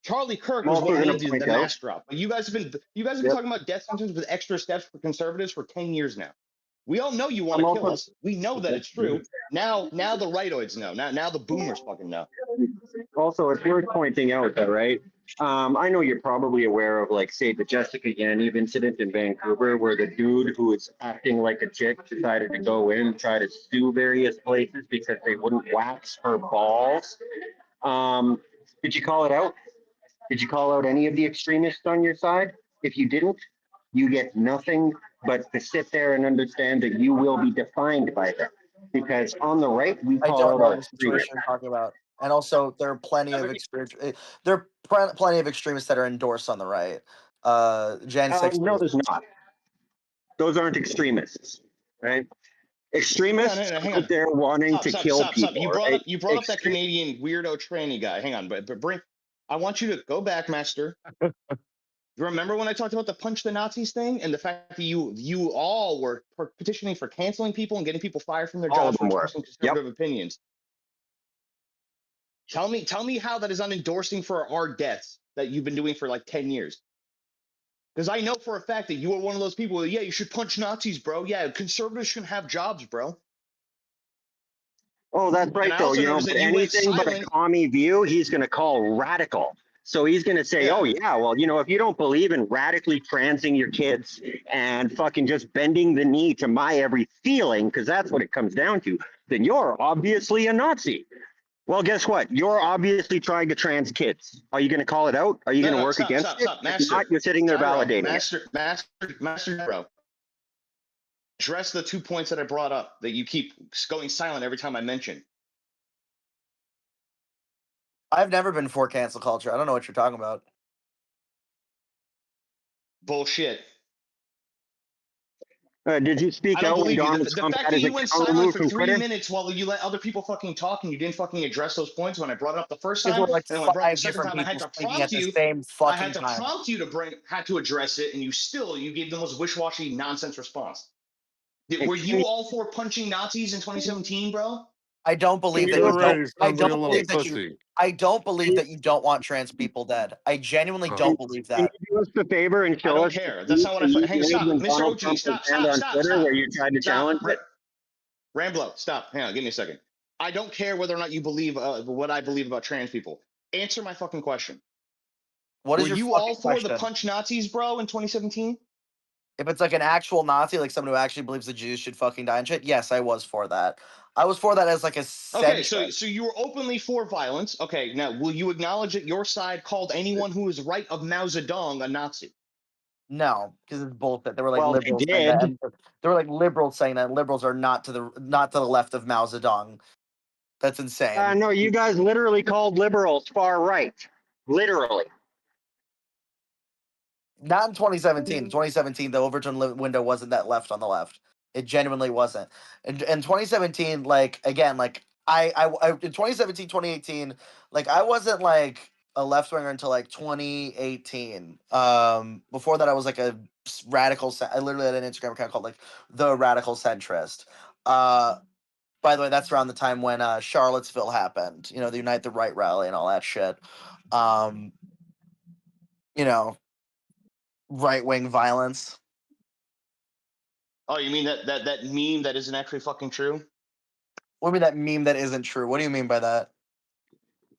Charlie Kirk I'm was also what going made to the point out. mask drop. But you guys have been Yep. talking about death sentences with extra steps for conservatives for 10 years now. We all know you want I'm to kill also. us. We know that it's true. Now the rightoids know. Now the boomers fucking know. Also, it's worth pointing out that, right? I know you're probably aware of, like, say, the Jessica Yaniv incident in Vancouver, where the dude who was acting like a chick decided to go in and try to sue various places because they wouldn't wax her balls. Did you call it out? Did you call out any of the extremists on your side? If you didn't, you get nothing but to sit there and understand that you will be defined by them. Because on the right, we I call don't out know our the situation extremists. you're talking about. And also, there are plenty of plenty of extremists that are endorsed on the right. Jan 6. No, there's not. Those aren't extremists, right? Extremists Hang out on. there wanting to kill Stop. people, right? You brought up that Canadian weirdo tranny guy. Hang on, but bring. I want you to go back, Master. You remember when I talked about the punch the Nazis thing and the fact that you all were petitioning for canceling people and getting people fired from their All of jobs for them were. expressing Yep. conservative opinions? Tell me how that is unendorsing for our deaths that you've been doing for like 10 years. Because I know for a fact that you are one of those people. Yeah, you should punch Nazis, bro. Yeah, conservatives shouldn't have jobs, bro. Oh, that's And right, I though. also You know, noticed but that you went anything but a silent. commie view, he's going to call radical. So he's going to say, oh, yeah, well, you know, if you don't believe in radically transing your kids and fucking just bending the knee to my every feeling, because that's what it comes down to, then you're obviously a Nazi. Well, guess what? You're obviously trying to trans kids. Are you going to call it out? Are you going to work against it? Stop, If Master. not, you're sitting there Gyro, validating it. Master Gyro. Address the 2 points that I brought up that you keep going silent every time I mention. I've never been for cancel culture. I don't know what you're talking about. Bullshit. Did you speak I don't out when believe you. Donald The Trump fact had that his you went account silent removed for from 3 Twitter? minutes while you let other people fucking talk and you didn't fucking address those points when I brought it up the first Because time, we're like and when I brought it up the 5 second different time, I had people to speaking at prompt the you. same I fucking had to time. prompt you had to address it, and you gave the most wish-washy nonsense response. Were you all for punching Nazis in 2017, bro? I don't believe that You're you don't. ready, I somebody, a don't little believe that you. pussy. I don't believe that you don't want trans people dead. I genuinely don't believe Can that. you do us a favor and I show don't us the care. That's tweet not what that you Hang on, made stop, when Mr. Donald OG. Trump was banned on Twitter where you tried to challenge it? Ramblo, stop. Hang on, give me a second. I don't care whether or not you believe what I believe about trans people. Answer my fucking question. What is Were your you fucking all for the question? punch Nazis, bro, in 2017? If it's like an actual Nazi, like someone who actually believes the Jews should fucking die and shit, yes, I was for that. I was for that as like a Okay, centrist. so you were openly for violence. Okay, now will you acknowledge that your side called anyone who is right of Mao Zedong a Nazi? No, because it's bullshit. They were like Well, they liberals saying that. did. And they were like liberals saying that liberals are not to the left of Mao Zedong. That's insane. No, you guys literally called liberals far right. Literally. Not in 2017. In 2017, the Overton window wasn't that left on the left. It genuinely wasn't. In 2017, like again, like I in 2017, 2018, like I wasn't like a left winger until like 2018. Before that, I was like a radical. I literally had an Instagram account called like the Radical Centrist. But By the way, that's around the time when Charlottesville happened. You know, the Unite the Right rally and all that shit. You know, right wing violence. Oh, you mean that meme that isn't actually fucking true? What do you mean that meme that isn't true? What do you mean by that?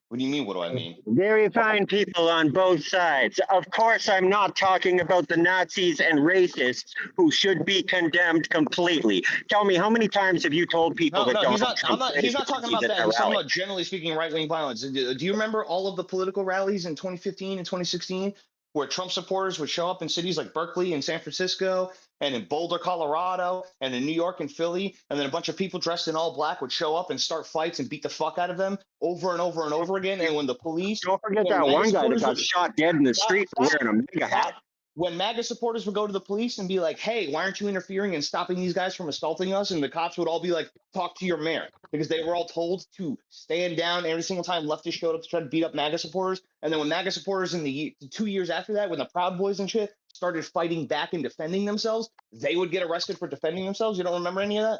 What do you mean? What do I mean? Very fine people on both sides. Of course, I'm not talking about the Nazis and racists who should be condemned completely. Tell me, how many times have you told people No, that no, he's Donald not. I'm Trump not. He's praised not talking Nazis about at that. their He's talking rally? about generally speaking right wing violence. Do you remember all of the political rallies in 2015 and 2016 where Trump supporters would show up in cities like Berkeley and San Francisco and in Boulder, Colorado, and in New York and Philly, and then a bunch of people dressed in all black would show up and start fights and beat the fuck out of them over and over and over again. And when the police, Don't forget when that MAGA one guy that supporters got would shot dead in the stop, street for stop, wearing a MAGA hat. stop. When MAGA supporters would go to the police and be like, hey, why aren't you interfering and stopping these guys from assaulting us? And the cops would all be like, talk to your mayor. Because they were all told to stand down every single time leftists showed up to try to beat up MAGA supporters. And then when MAGA supporters in the 2 years after that, when the Proud Boys and shit started fighting back and defending themselves, they would get arrested for defending themselves. You don't remember any of that?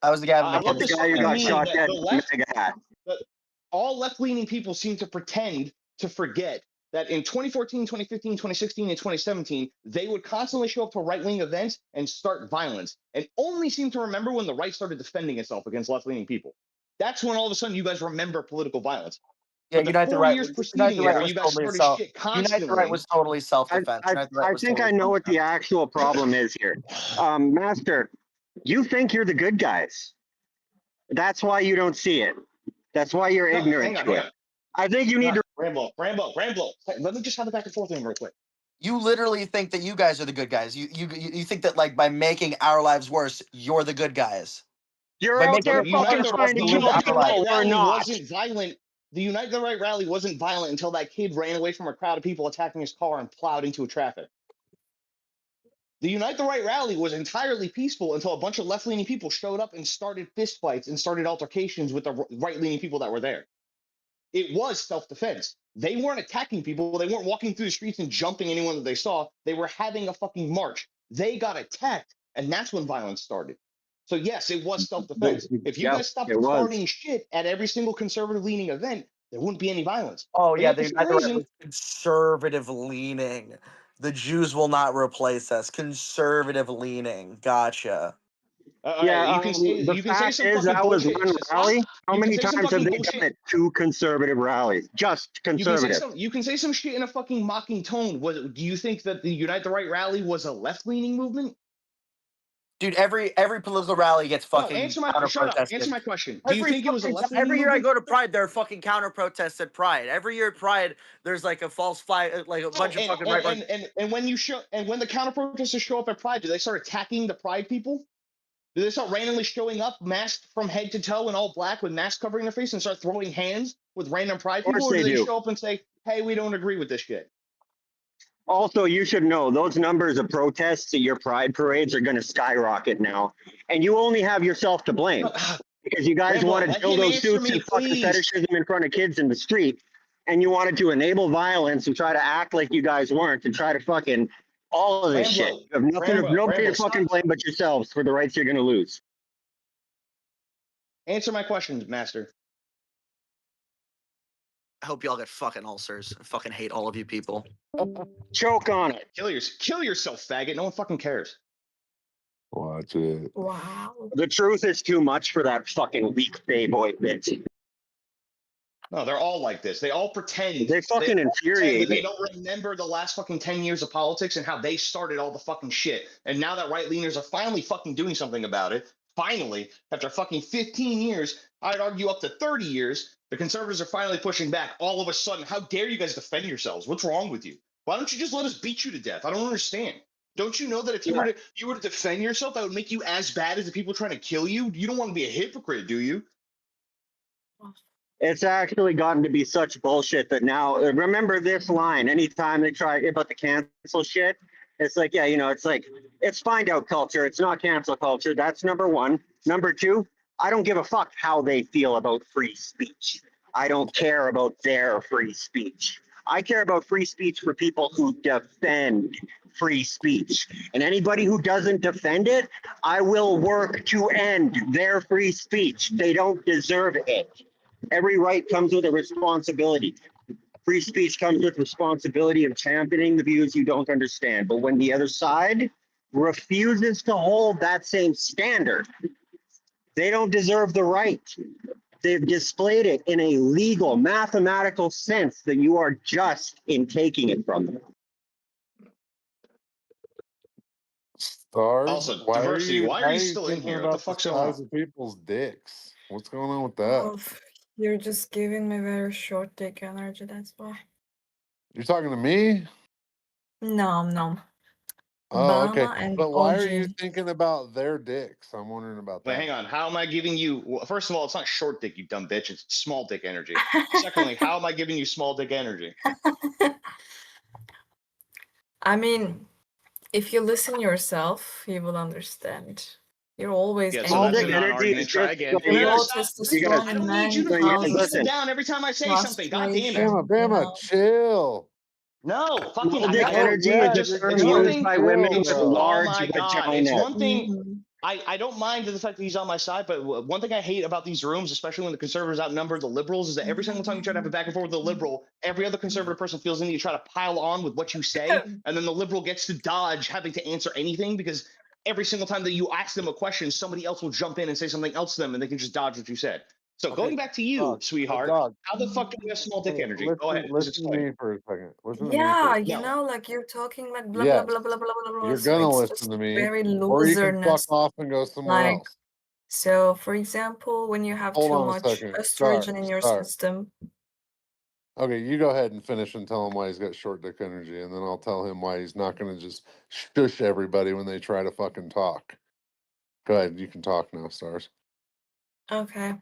I was the guy I with love The this guy who fucking got meme shot that dead the in the left, MAGA hat. that all left-leaning people seem to pretend to forget that in 2014, 2015, 2016, and 2017, they would constantly show up to right-wing events and start violence, and only seem to remember when the right started defending itself against left-leaning people. That's when all of a sudden you guys remember political violence. Yeah, But the Unite the 4 Right. years Unite preceding the it, Right where was you guys totally started self. shit Unite the Right constantly, was totally self I, defense. I, Unite the Right I was think totally I know self what the defense. actual problem is here. Master, you think you're the good guys. That's why you don't see it. That's why you're no, ignorant hang on, to hang it. on. I think you need to. Rambo. Hey, let me just have the back and forth thing real quick. You literally think that you guys are the good guys. You think that like by making our lives worse, you're the good guys. You're By out making there it harder fucking for us trying to to The live kill Unite our the life. Right people or rally not. wasn't violent. The Unite the Right rally wasn't violent until that kid ran away from a crowd of people attacking his car and plowed into a traffic. The Unite the Right rally was entirely peaceful until a bunch of left-leaning people showed up and started fistfights and started altercations with the right-leaning people that were there. It was self-defense. They weren't attacking people. They weren't walking through the streets and jumping anyone that they saw. They were having a fucking march. They got attacked, and that's when violence started. So yes, it was self-defense. If you Yep, guys stopped it was. starting shit at every single conservative-leaning event, there wouldn't be any violence. Oh And yeah, yet the for some Unite the Right reason, was conservative leaning. The Jews will not replace us. Conservative leaning. Gotcha. Yeah, the you can say fact some is fucking that was bullshit. one Stop. rally. How You can many say some times have fucking they done bullshit. it? Two conservative rallies, just conservative. You can say some shit in a fucking mocking tone. Do you think that the Unite the Right rally was a left-leaning movement? Dude, every political rally gets No, fucking shut up. counter Answer protested. my question. Do you think it was a left-leaning Every year I movement? go to Pride, there are fucking counter protests at Pride. Every year at Pride, there's like a false flag, like a Oh, bunch of fucking right. and when when the counter protesters show up at Pride, do they start attacking the Pride people? Do they start randomly showing up masked from head to toe in all black with masks covering their face and start throwing hands with random Pride Of course people, or do they they do. show up and say, "Hey, we don't agree with this shit"? Also, you should know those numbers of protests at your pride parades are going to skyrocket now. And you only have yourself to blame because you guys Rambo, wanted let him dildo answer suits me, and fucking please. fetishism in front of kids in the street. And you wanted to enable violence and try to act like you guys weren't and try to fucking all of this shit. You have nobody to fucking blame but yourselves for the rights you're going to lose. Answer my questions, Master. I hope y'all get fucking ulcers. I fucking hate all of you people. Choke on it. Kill yourself, faggot. No one fucking cares. Watch it. Wow. The truth is too much for that fucking weak boy bitch. No, they're all like this. They all pretend. They fucking infuriate They me. don't remember the last fucking 10 years of politics and how they started all the fucking shit. And now that right-leaners are finally fucking doing something about it, finally, after fucking 15 years, I'd argue up to 30 years, the conservatives are finally pushing back. All of a sudden, how dare you guys defend yourselves? What's wrong with you? Why don't you just let us beat you to death? I don't understand. Don't you know that if you were to defend yourself, that would make you as bad as the people trying to kill you? You don't want to be a hypocrite, do you? It's actually gotten to be such bullshit that now, remember this line, anytime they try about the cancel shit, it's like, yeah, it's like, it's find out culture. It's not cancel culture. That's number one. Number two, I don't give a fuck how they feel about free speech. I don't care about their free speech. I care about free speech for people who defend free speech. And anybody who doesn't defend it, I will work to end their free speech. They don't deserve it. Every right comes with a responsibility. Free speech comes with responsibility of championing the views you don't understand. But when the other side refuses to hold that same standard, they don't deserve the right. They've displayed it in a legal, mathematical sense that you are just in taking it from them. Stars, Also, diversity. Why are why you are you still in thinking here? What the about the fuck's going on? size of people's dicks? What's going on with that? Well, you're just giving me very short dick energy, that's why. You're talking to me? No. Oh, okay. Bama and But why are OG. you thinking about their dicks? I'm wondering about Wait, that. hang on. How am I giving you? Well, first of all, it's not short dick, you dumb bitch. It's small dick energy. Secondly, how am I giving you small dick energy? I mean, if you listen yourself, you will understand. You're always Yeah, so Small that's a angry. Energy non-argument. is Try just again. so And you then low guys, stop. you guys, testosterone I in don't need you men to you fucking guys triple causes listen. down every time I say something. God damn it. frustration, Bama, chill. No, fucking. Small dick I energy is yeah, a just. you're term It's one good. used thing. by Chill, women It's with bro. oh large my god. It's vaginas. one thing. I don't mind the fact that he's on my side, but one thing I hate about these rooms, especially when the conservatives outnumber the liberals, is that every single time you try to have a back and forth with a liberal, every other conservative person feels the need to try to pile on with what you say, and then the liberal gets to dodge having to answer anything because every single time that you ask them a question, somebody else will jump in and say something else to them, and they can just dodge what you said. So Okay, going back to you, sweetheart, dog. how the fuck do you have small dick Hey, energy? Go ahead, please listen to explain. me for a second. Listen to me for a Yeah, second. you No. know, like you're talking like blah blah Yes, blah blah blah blah blah. you're So gonna it's listen just to me, very or you can fuck loserness. off and go somewhere Like, else. so for example, when you have Hold too on a much second. estrogen in your Start. system, Okay, you go ahead and finish and tell him why he's got short dick energy, and then I'll tell him why he's not gonna just shush everybody when they try to fucking talk. Go ahead, you can talk now, Stars. okay.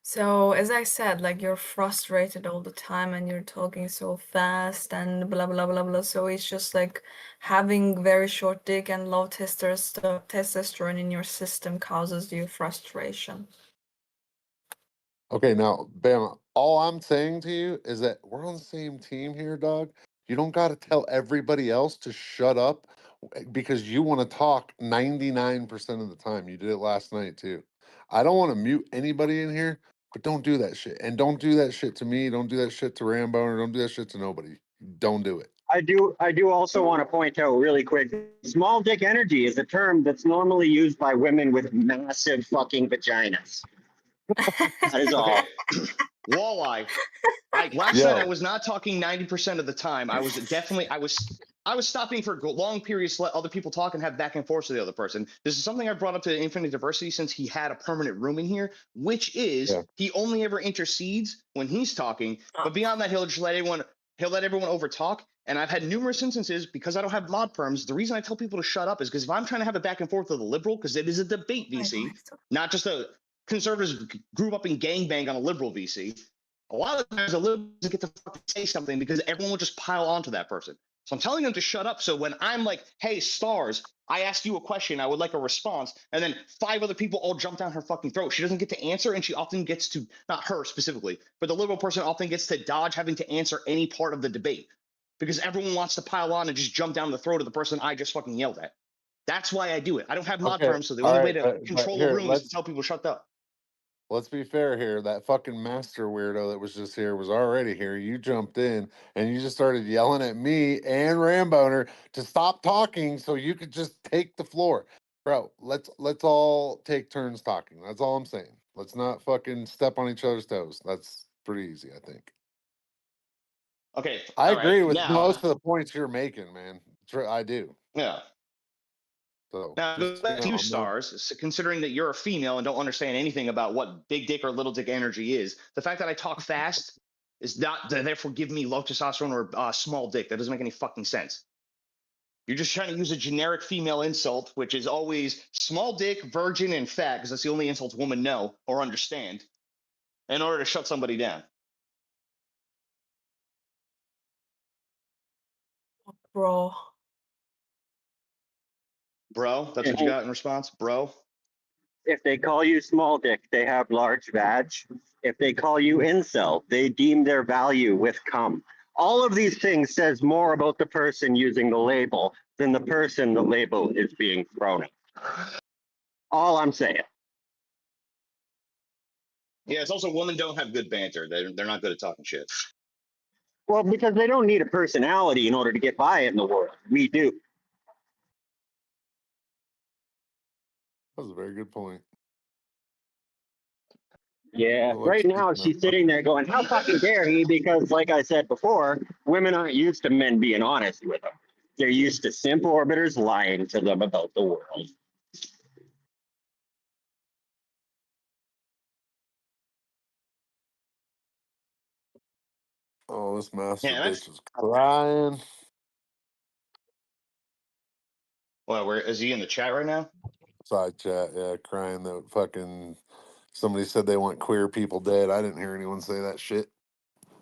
So as I said, like you're frustrated all the time and you're talking so fast and blah blah blah blah. So it's just like having very short dick and low testosterone in your system causes you frustration. Okay, now, Bama, all I'm saying to you is that we're on the same team here, dog. You don't got to tell everybody else to shut up because you want to talk 99% of the time. You did it last night, too. I don't want to mute anybody in here, but don't do that shit. And don't do that shit to me. Don't do that shit to Rambo, or don't do that shit to nobody. Don't do it. I do also want to point out really quick, small dick energy is a term that's normally used by women with massive fucking vaginas. That is all. Okay. Walleye. Last night I was not talking 90% of the time. I was definitely I was stopping for long periods to let other people talk and have back and forth with the other person. This is something I brought up to Infinite Diversity since he had a permanent room in here, which is he only ever intercedes when he's talking. But beyond that, he'll let everyone overtalk. And I've had numerous instances because I don't have mod perms. The reason I tell people to shut up is because if I'm trying to have a back and forth with a liberal, because it is a debate VC, not just a conservatives grew up in gangbang on a liberal VC. A lot of times the liberals get to fucking say something because everyone will just pile onto that person. So I'm telling them to shut up. So when I'm like, hey, Stars, I asked you a question, I would like a response, and then 5 other people all jump down her fucking throat. She doesn't get to answer, and she often gets to, not her specifically, but the liberal person often gets to dodge having to answer any part of the debate because everyone wants to pile on and just jump down the throat of the person I just fucking yelled at. That's why I do it. I don't have mod Okay, perms, so the all only way right, to but control a here, room is to tell people to shut up. let's be fair here. That fucking master weirdo that was just here was already here. You jumped in and you just started yelling at me and Ramboner to stop talking so you could just take the floor. Bro, let's all take turns talking. That's all I'm saying. Let's not fucking step on each other's toes. That's pretty easy, I think. Okay, I all right. agree with Now, most of the points you're making, man. I do. yeah. So Now, go just back to you, I'm not. Stars, considering that you're a female and don't understand anything about what big dick or little dick energy is, the fact that I talk fast is not, therefore, give me low testosterone or small dick. That doesn't make any fucking sense. You're just trying to use a generic female insult, which is always small dick, virgin, and fat, because that's the only insults women know or understand, in order to shut somebody down. Bro. Bro, that's what you got in response? Bro? If they call you small dick, they have large vag. If they call you incel, they deem their value with cum. All of these things says more about the person using the label than the person the label is being thrown at. All I'm saying. Yeah, it's also women don't have good banter. They're not good at talking shit. Well, because they don't need a personality in order to get by in the world. We do. That was a very good point. Yeah, I like right now speaking she's up. sitting there going, how fucking dare he? Because, like I said before, women aren't used to men being honest with them. They're used to simp orbiters lying to them about the world. Oh, this master Yeah, bitch is crying. well, where is he in the chat right now? Side chat, yeah, crying that fucking somebody said they want queer people dead. I didn't hear anyone say that shit.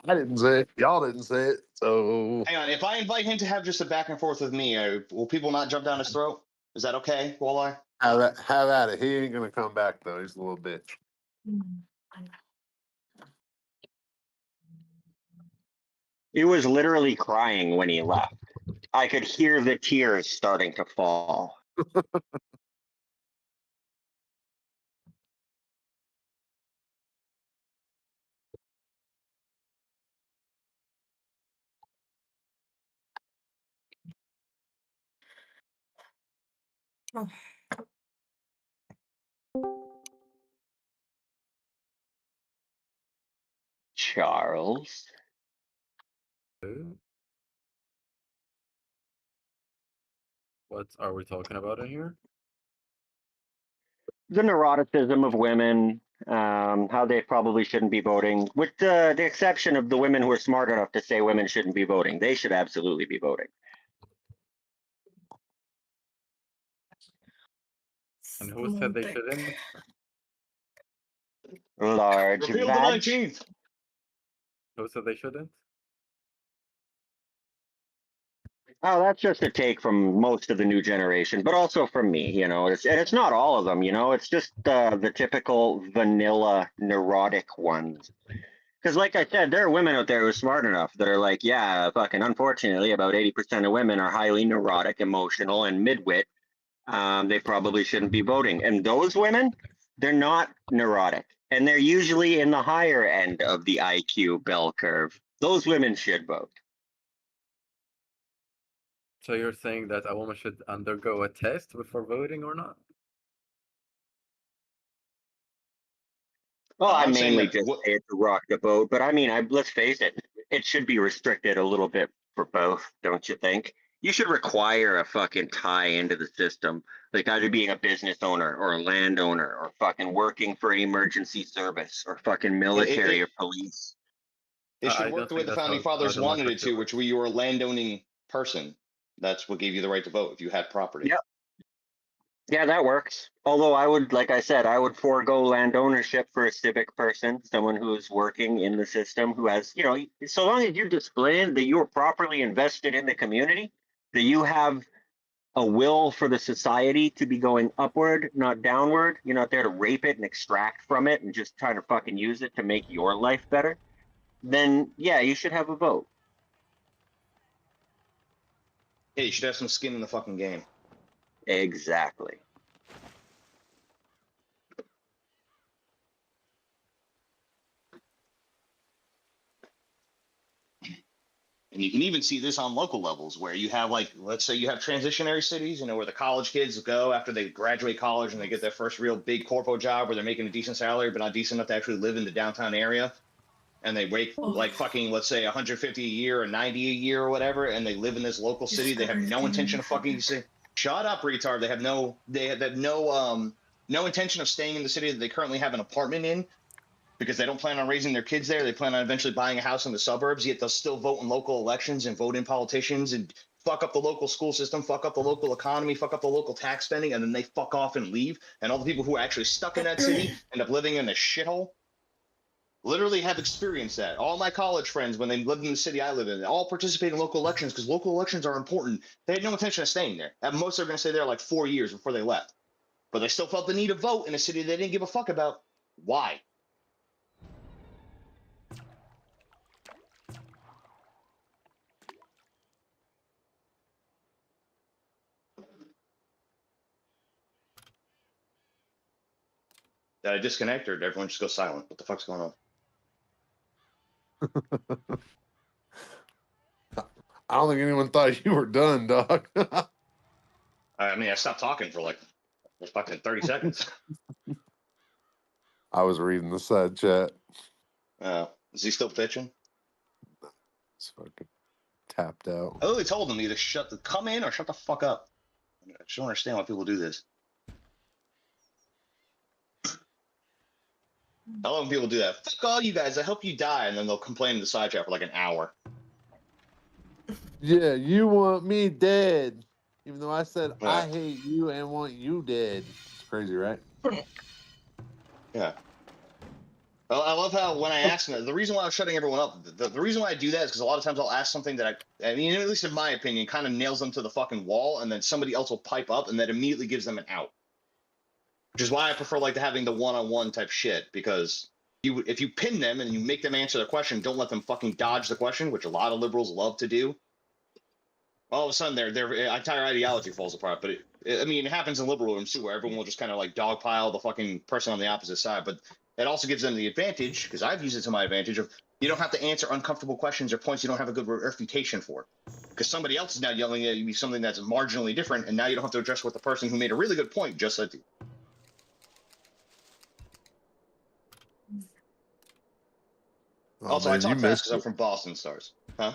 I didn't say it. Y'all didn't say it. So Hang on, if I invite him to have just a back and forth with me, will people not jump down his throat? Is that okay, Walleye? have at it. He ain't gonna come back though. He's a little bitch. He was literally crying when he left. I could hear the tears starting to fall. Oh. Charles. What are we talking about in here? The neuroticism of women, how they probably shouldn't be voting, with the exception of the women who are smart enough to say women shouldn't be voting. They should absolutely be voting. And who said they shouldn't? Large Repeal the vag. 19th. Who said they shouldn't? Oh, that's just a take from most of the new generation, but also from me, you know. And it's not all of them, you know. It's just the typical vanilla neurotic ones. Because, like I said, there are women out there who are smart enough that are like, yeah, fucking. Unfortunately, about 80% of women are highly neurotic, emotional, and midwit. They probably shouldn't be voting. And those women, they're not neurotic, and they're usually in the higher end of the IQ bell curve. Those women should vote. So you're saying that a woman should undergo a test before voting or not? Well, I I'm saying mainly that just say it's a rock the boat, but I mean, let's face it, it should be restricted a little bit for both, don't you think? You should require a fucking tie into the system, like either being a business owner or a landowner or fucking working for an emergency service or fucking it, it, military it or police. it should I work don't the way think the that's founding how fathers wanted it democracy to, works. which you were a landowning person. That's what gave you the right to vote if you had property. Yep. Yeah, that works. Although I would, like I said, I would forego land ownership for a civic person, someone who's working in the system, who has, you know, so long as you display that you are properly invested in the community, that you have a will for the society to be going upward, not downward. You're not there to rape it and extract from it and just trying to fucking use it to make your life better. Then, yeah, you should have a vote. Hey, you should have some skin in the fucking game. Exactly. And you can even see this on local levels where you have, like, let's say you have transitionary cities, you know, where the college kids go after they graduate college and they get their first real big corpo job where they're making a decent salary, but not decent enough to actually live in the downtown area. And they make like fucking, let's say 150 a year or 90 a year or whatever. And they live in this local city. They have no intention of fucking shut up, retard. They have no intention of staying in the city that they currently have an apartment in, because they don't plan on raising their kids there. They plan on eventually buying a house in the suburbs, yet they'll still vote in local elections and vote in politicians and fuck up the local school system, fuck up the local economy, fuck up the local tax spending, and then they fuck off and leave. And all the people who are actually stuck in that city end up living in a shithole. Literally have experienced that. All my college friends, when they lived in the city I live in, all participate in local elections because local elections are important. They had no intention of staying there. At most, they're going to stay there like 4 years before they left. But they still felt the need to vote in a city they didn't give a fuck about. Why? Did I disconnect or did everyone just go silent? What the fuck's going on? I don't think anyone thought you were done, dog. I mean, I stopped talking for like fucking 30 seconds. I was reading the side chat. Is he still pitching? It's fucking tapped out. I literally told him either come in or shut the fuck up. I just don't understand why people do this. I love when people do that. Fuck all you guys. I hope you die, and then they'll complain in the side chat for like an hour. Yeah, you want me dead. Even though I said Yeah. I hate you and want you dead. It's crazy, right? Yeah. I love how when I ask them, the reason why I'm shutting everyone up, the reason why I do that is because a lot of times I'll ask something that I mean, at least in my opinion, kind of nails them to the fucking wall, and then somebody else will pipe up, and that immediately gives them an out. Which is why I prefer like having the one-on-one type shit, because if you pin them and you make them answer the question, don't let them fucking dodge the question, which a lot of liberals love to do. All of a sudden, their entire ideology falls apart. But I mean, it happens in liberal rooms too, where everyone will just kind of like dogpile the fucking person on the opposite side. But it also gives them the advantage, because I've used it to my advantage, of you don't have to answer uncomfortable questions or points you don't have a good refutation for, because somebody else is now yelling at you something that's marginally different, and now you don't have to address what the person who made a really good point just said to you. Oh, Also, I man, you talk fast missed because I'm it. from Boston, stars. Huh?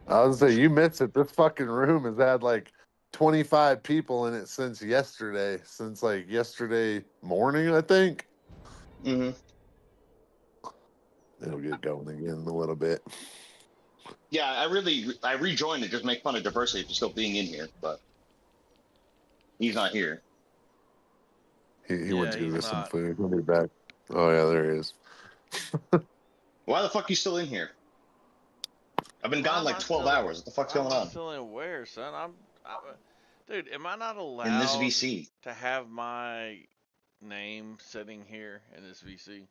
I was gonna say you missed it. This fucking room has had like 25 people in it since yesterday. Since like yesterday morning, I think. Mm-hmm. It'll get going again in a little bit. Yeah, I rejoined to just make fun of diversity for still being in here, but he's not here. He went Yeah, to go he's get some not. food. He'll be back. Oh yeah, there he is. Why the fuck are you still in here? I've been Why gone am like I 12 still? hours. What the fuck's Why am going I on? still in where, son? Dude. Am I not In this allowed VC? to have my name sitting here in this VC?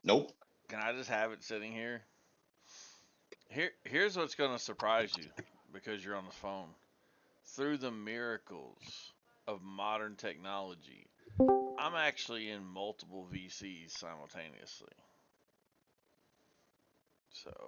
Nope. Can I just have it sitting here? Here's what's going to surprise you, because you're on the phone. Through the miracles of modern technology, I'm actually in multiple VCs simultaneously. So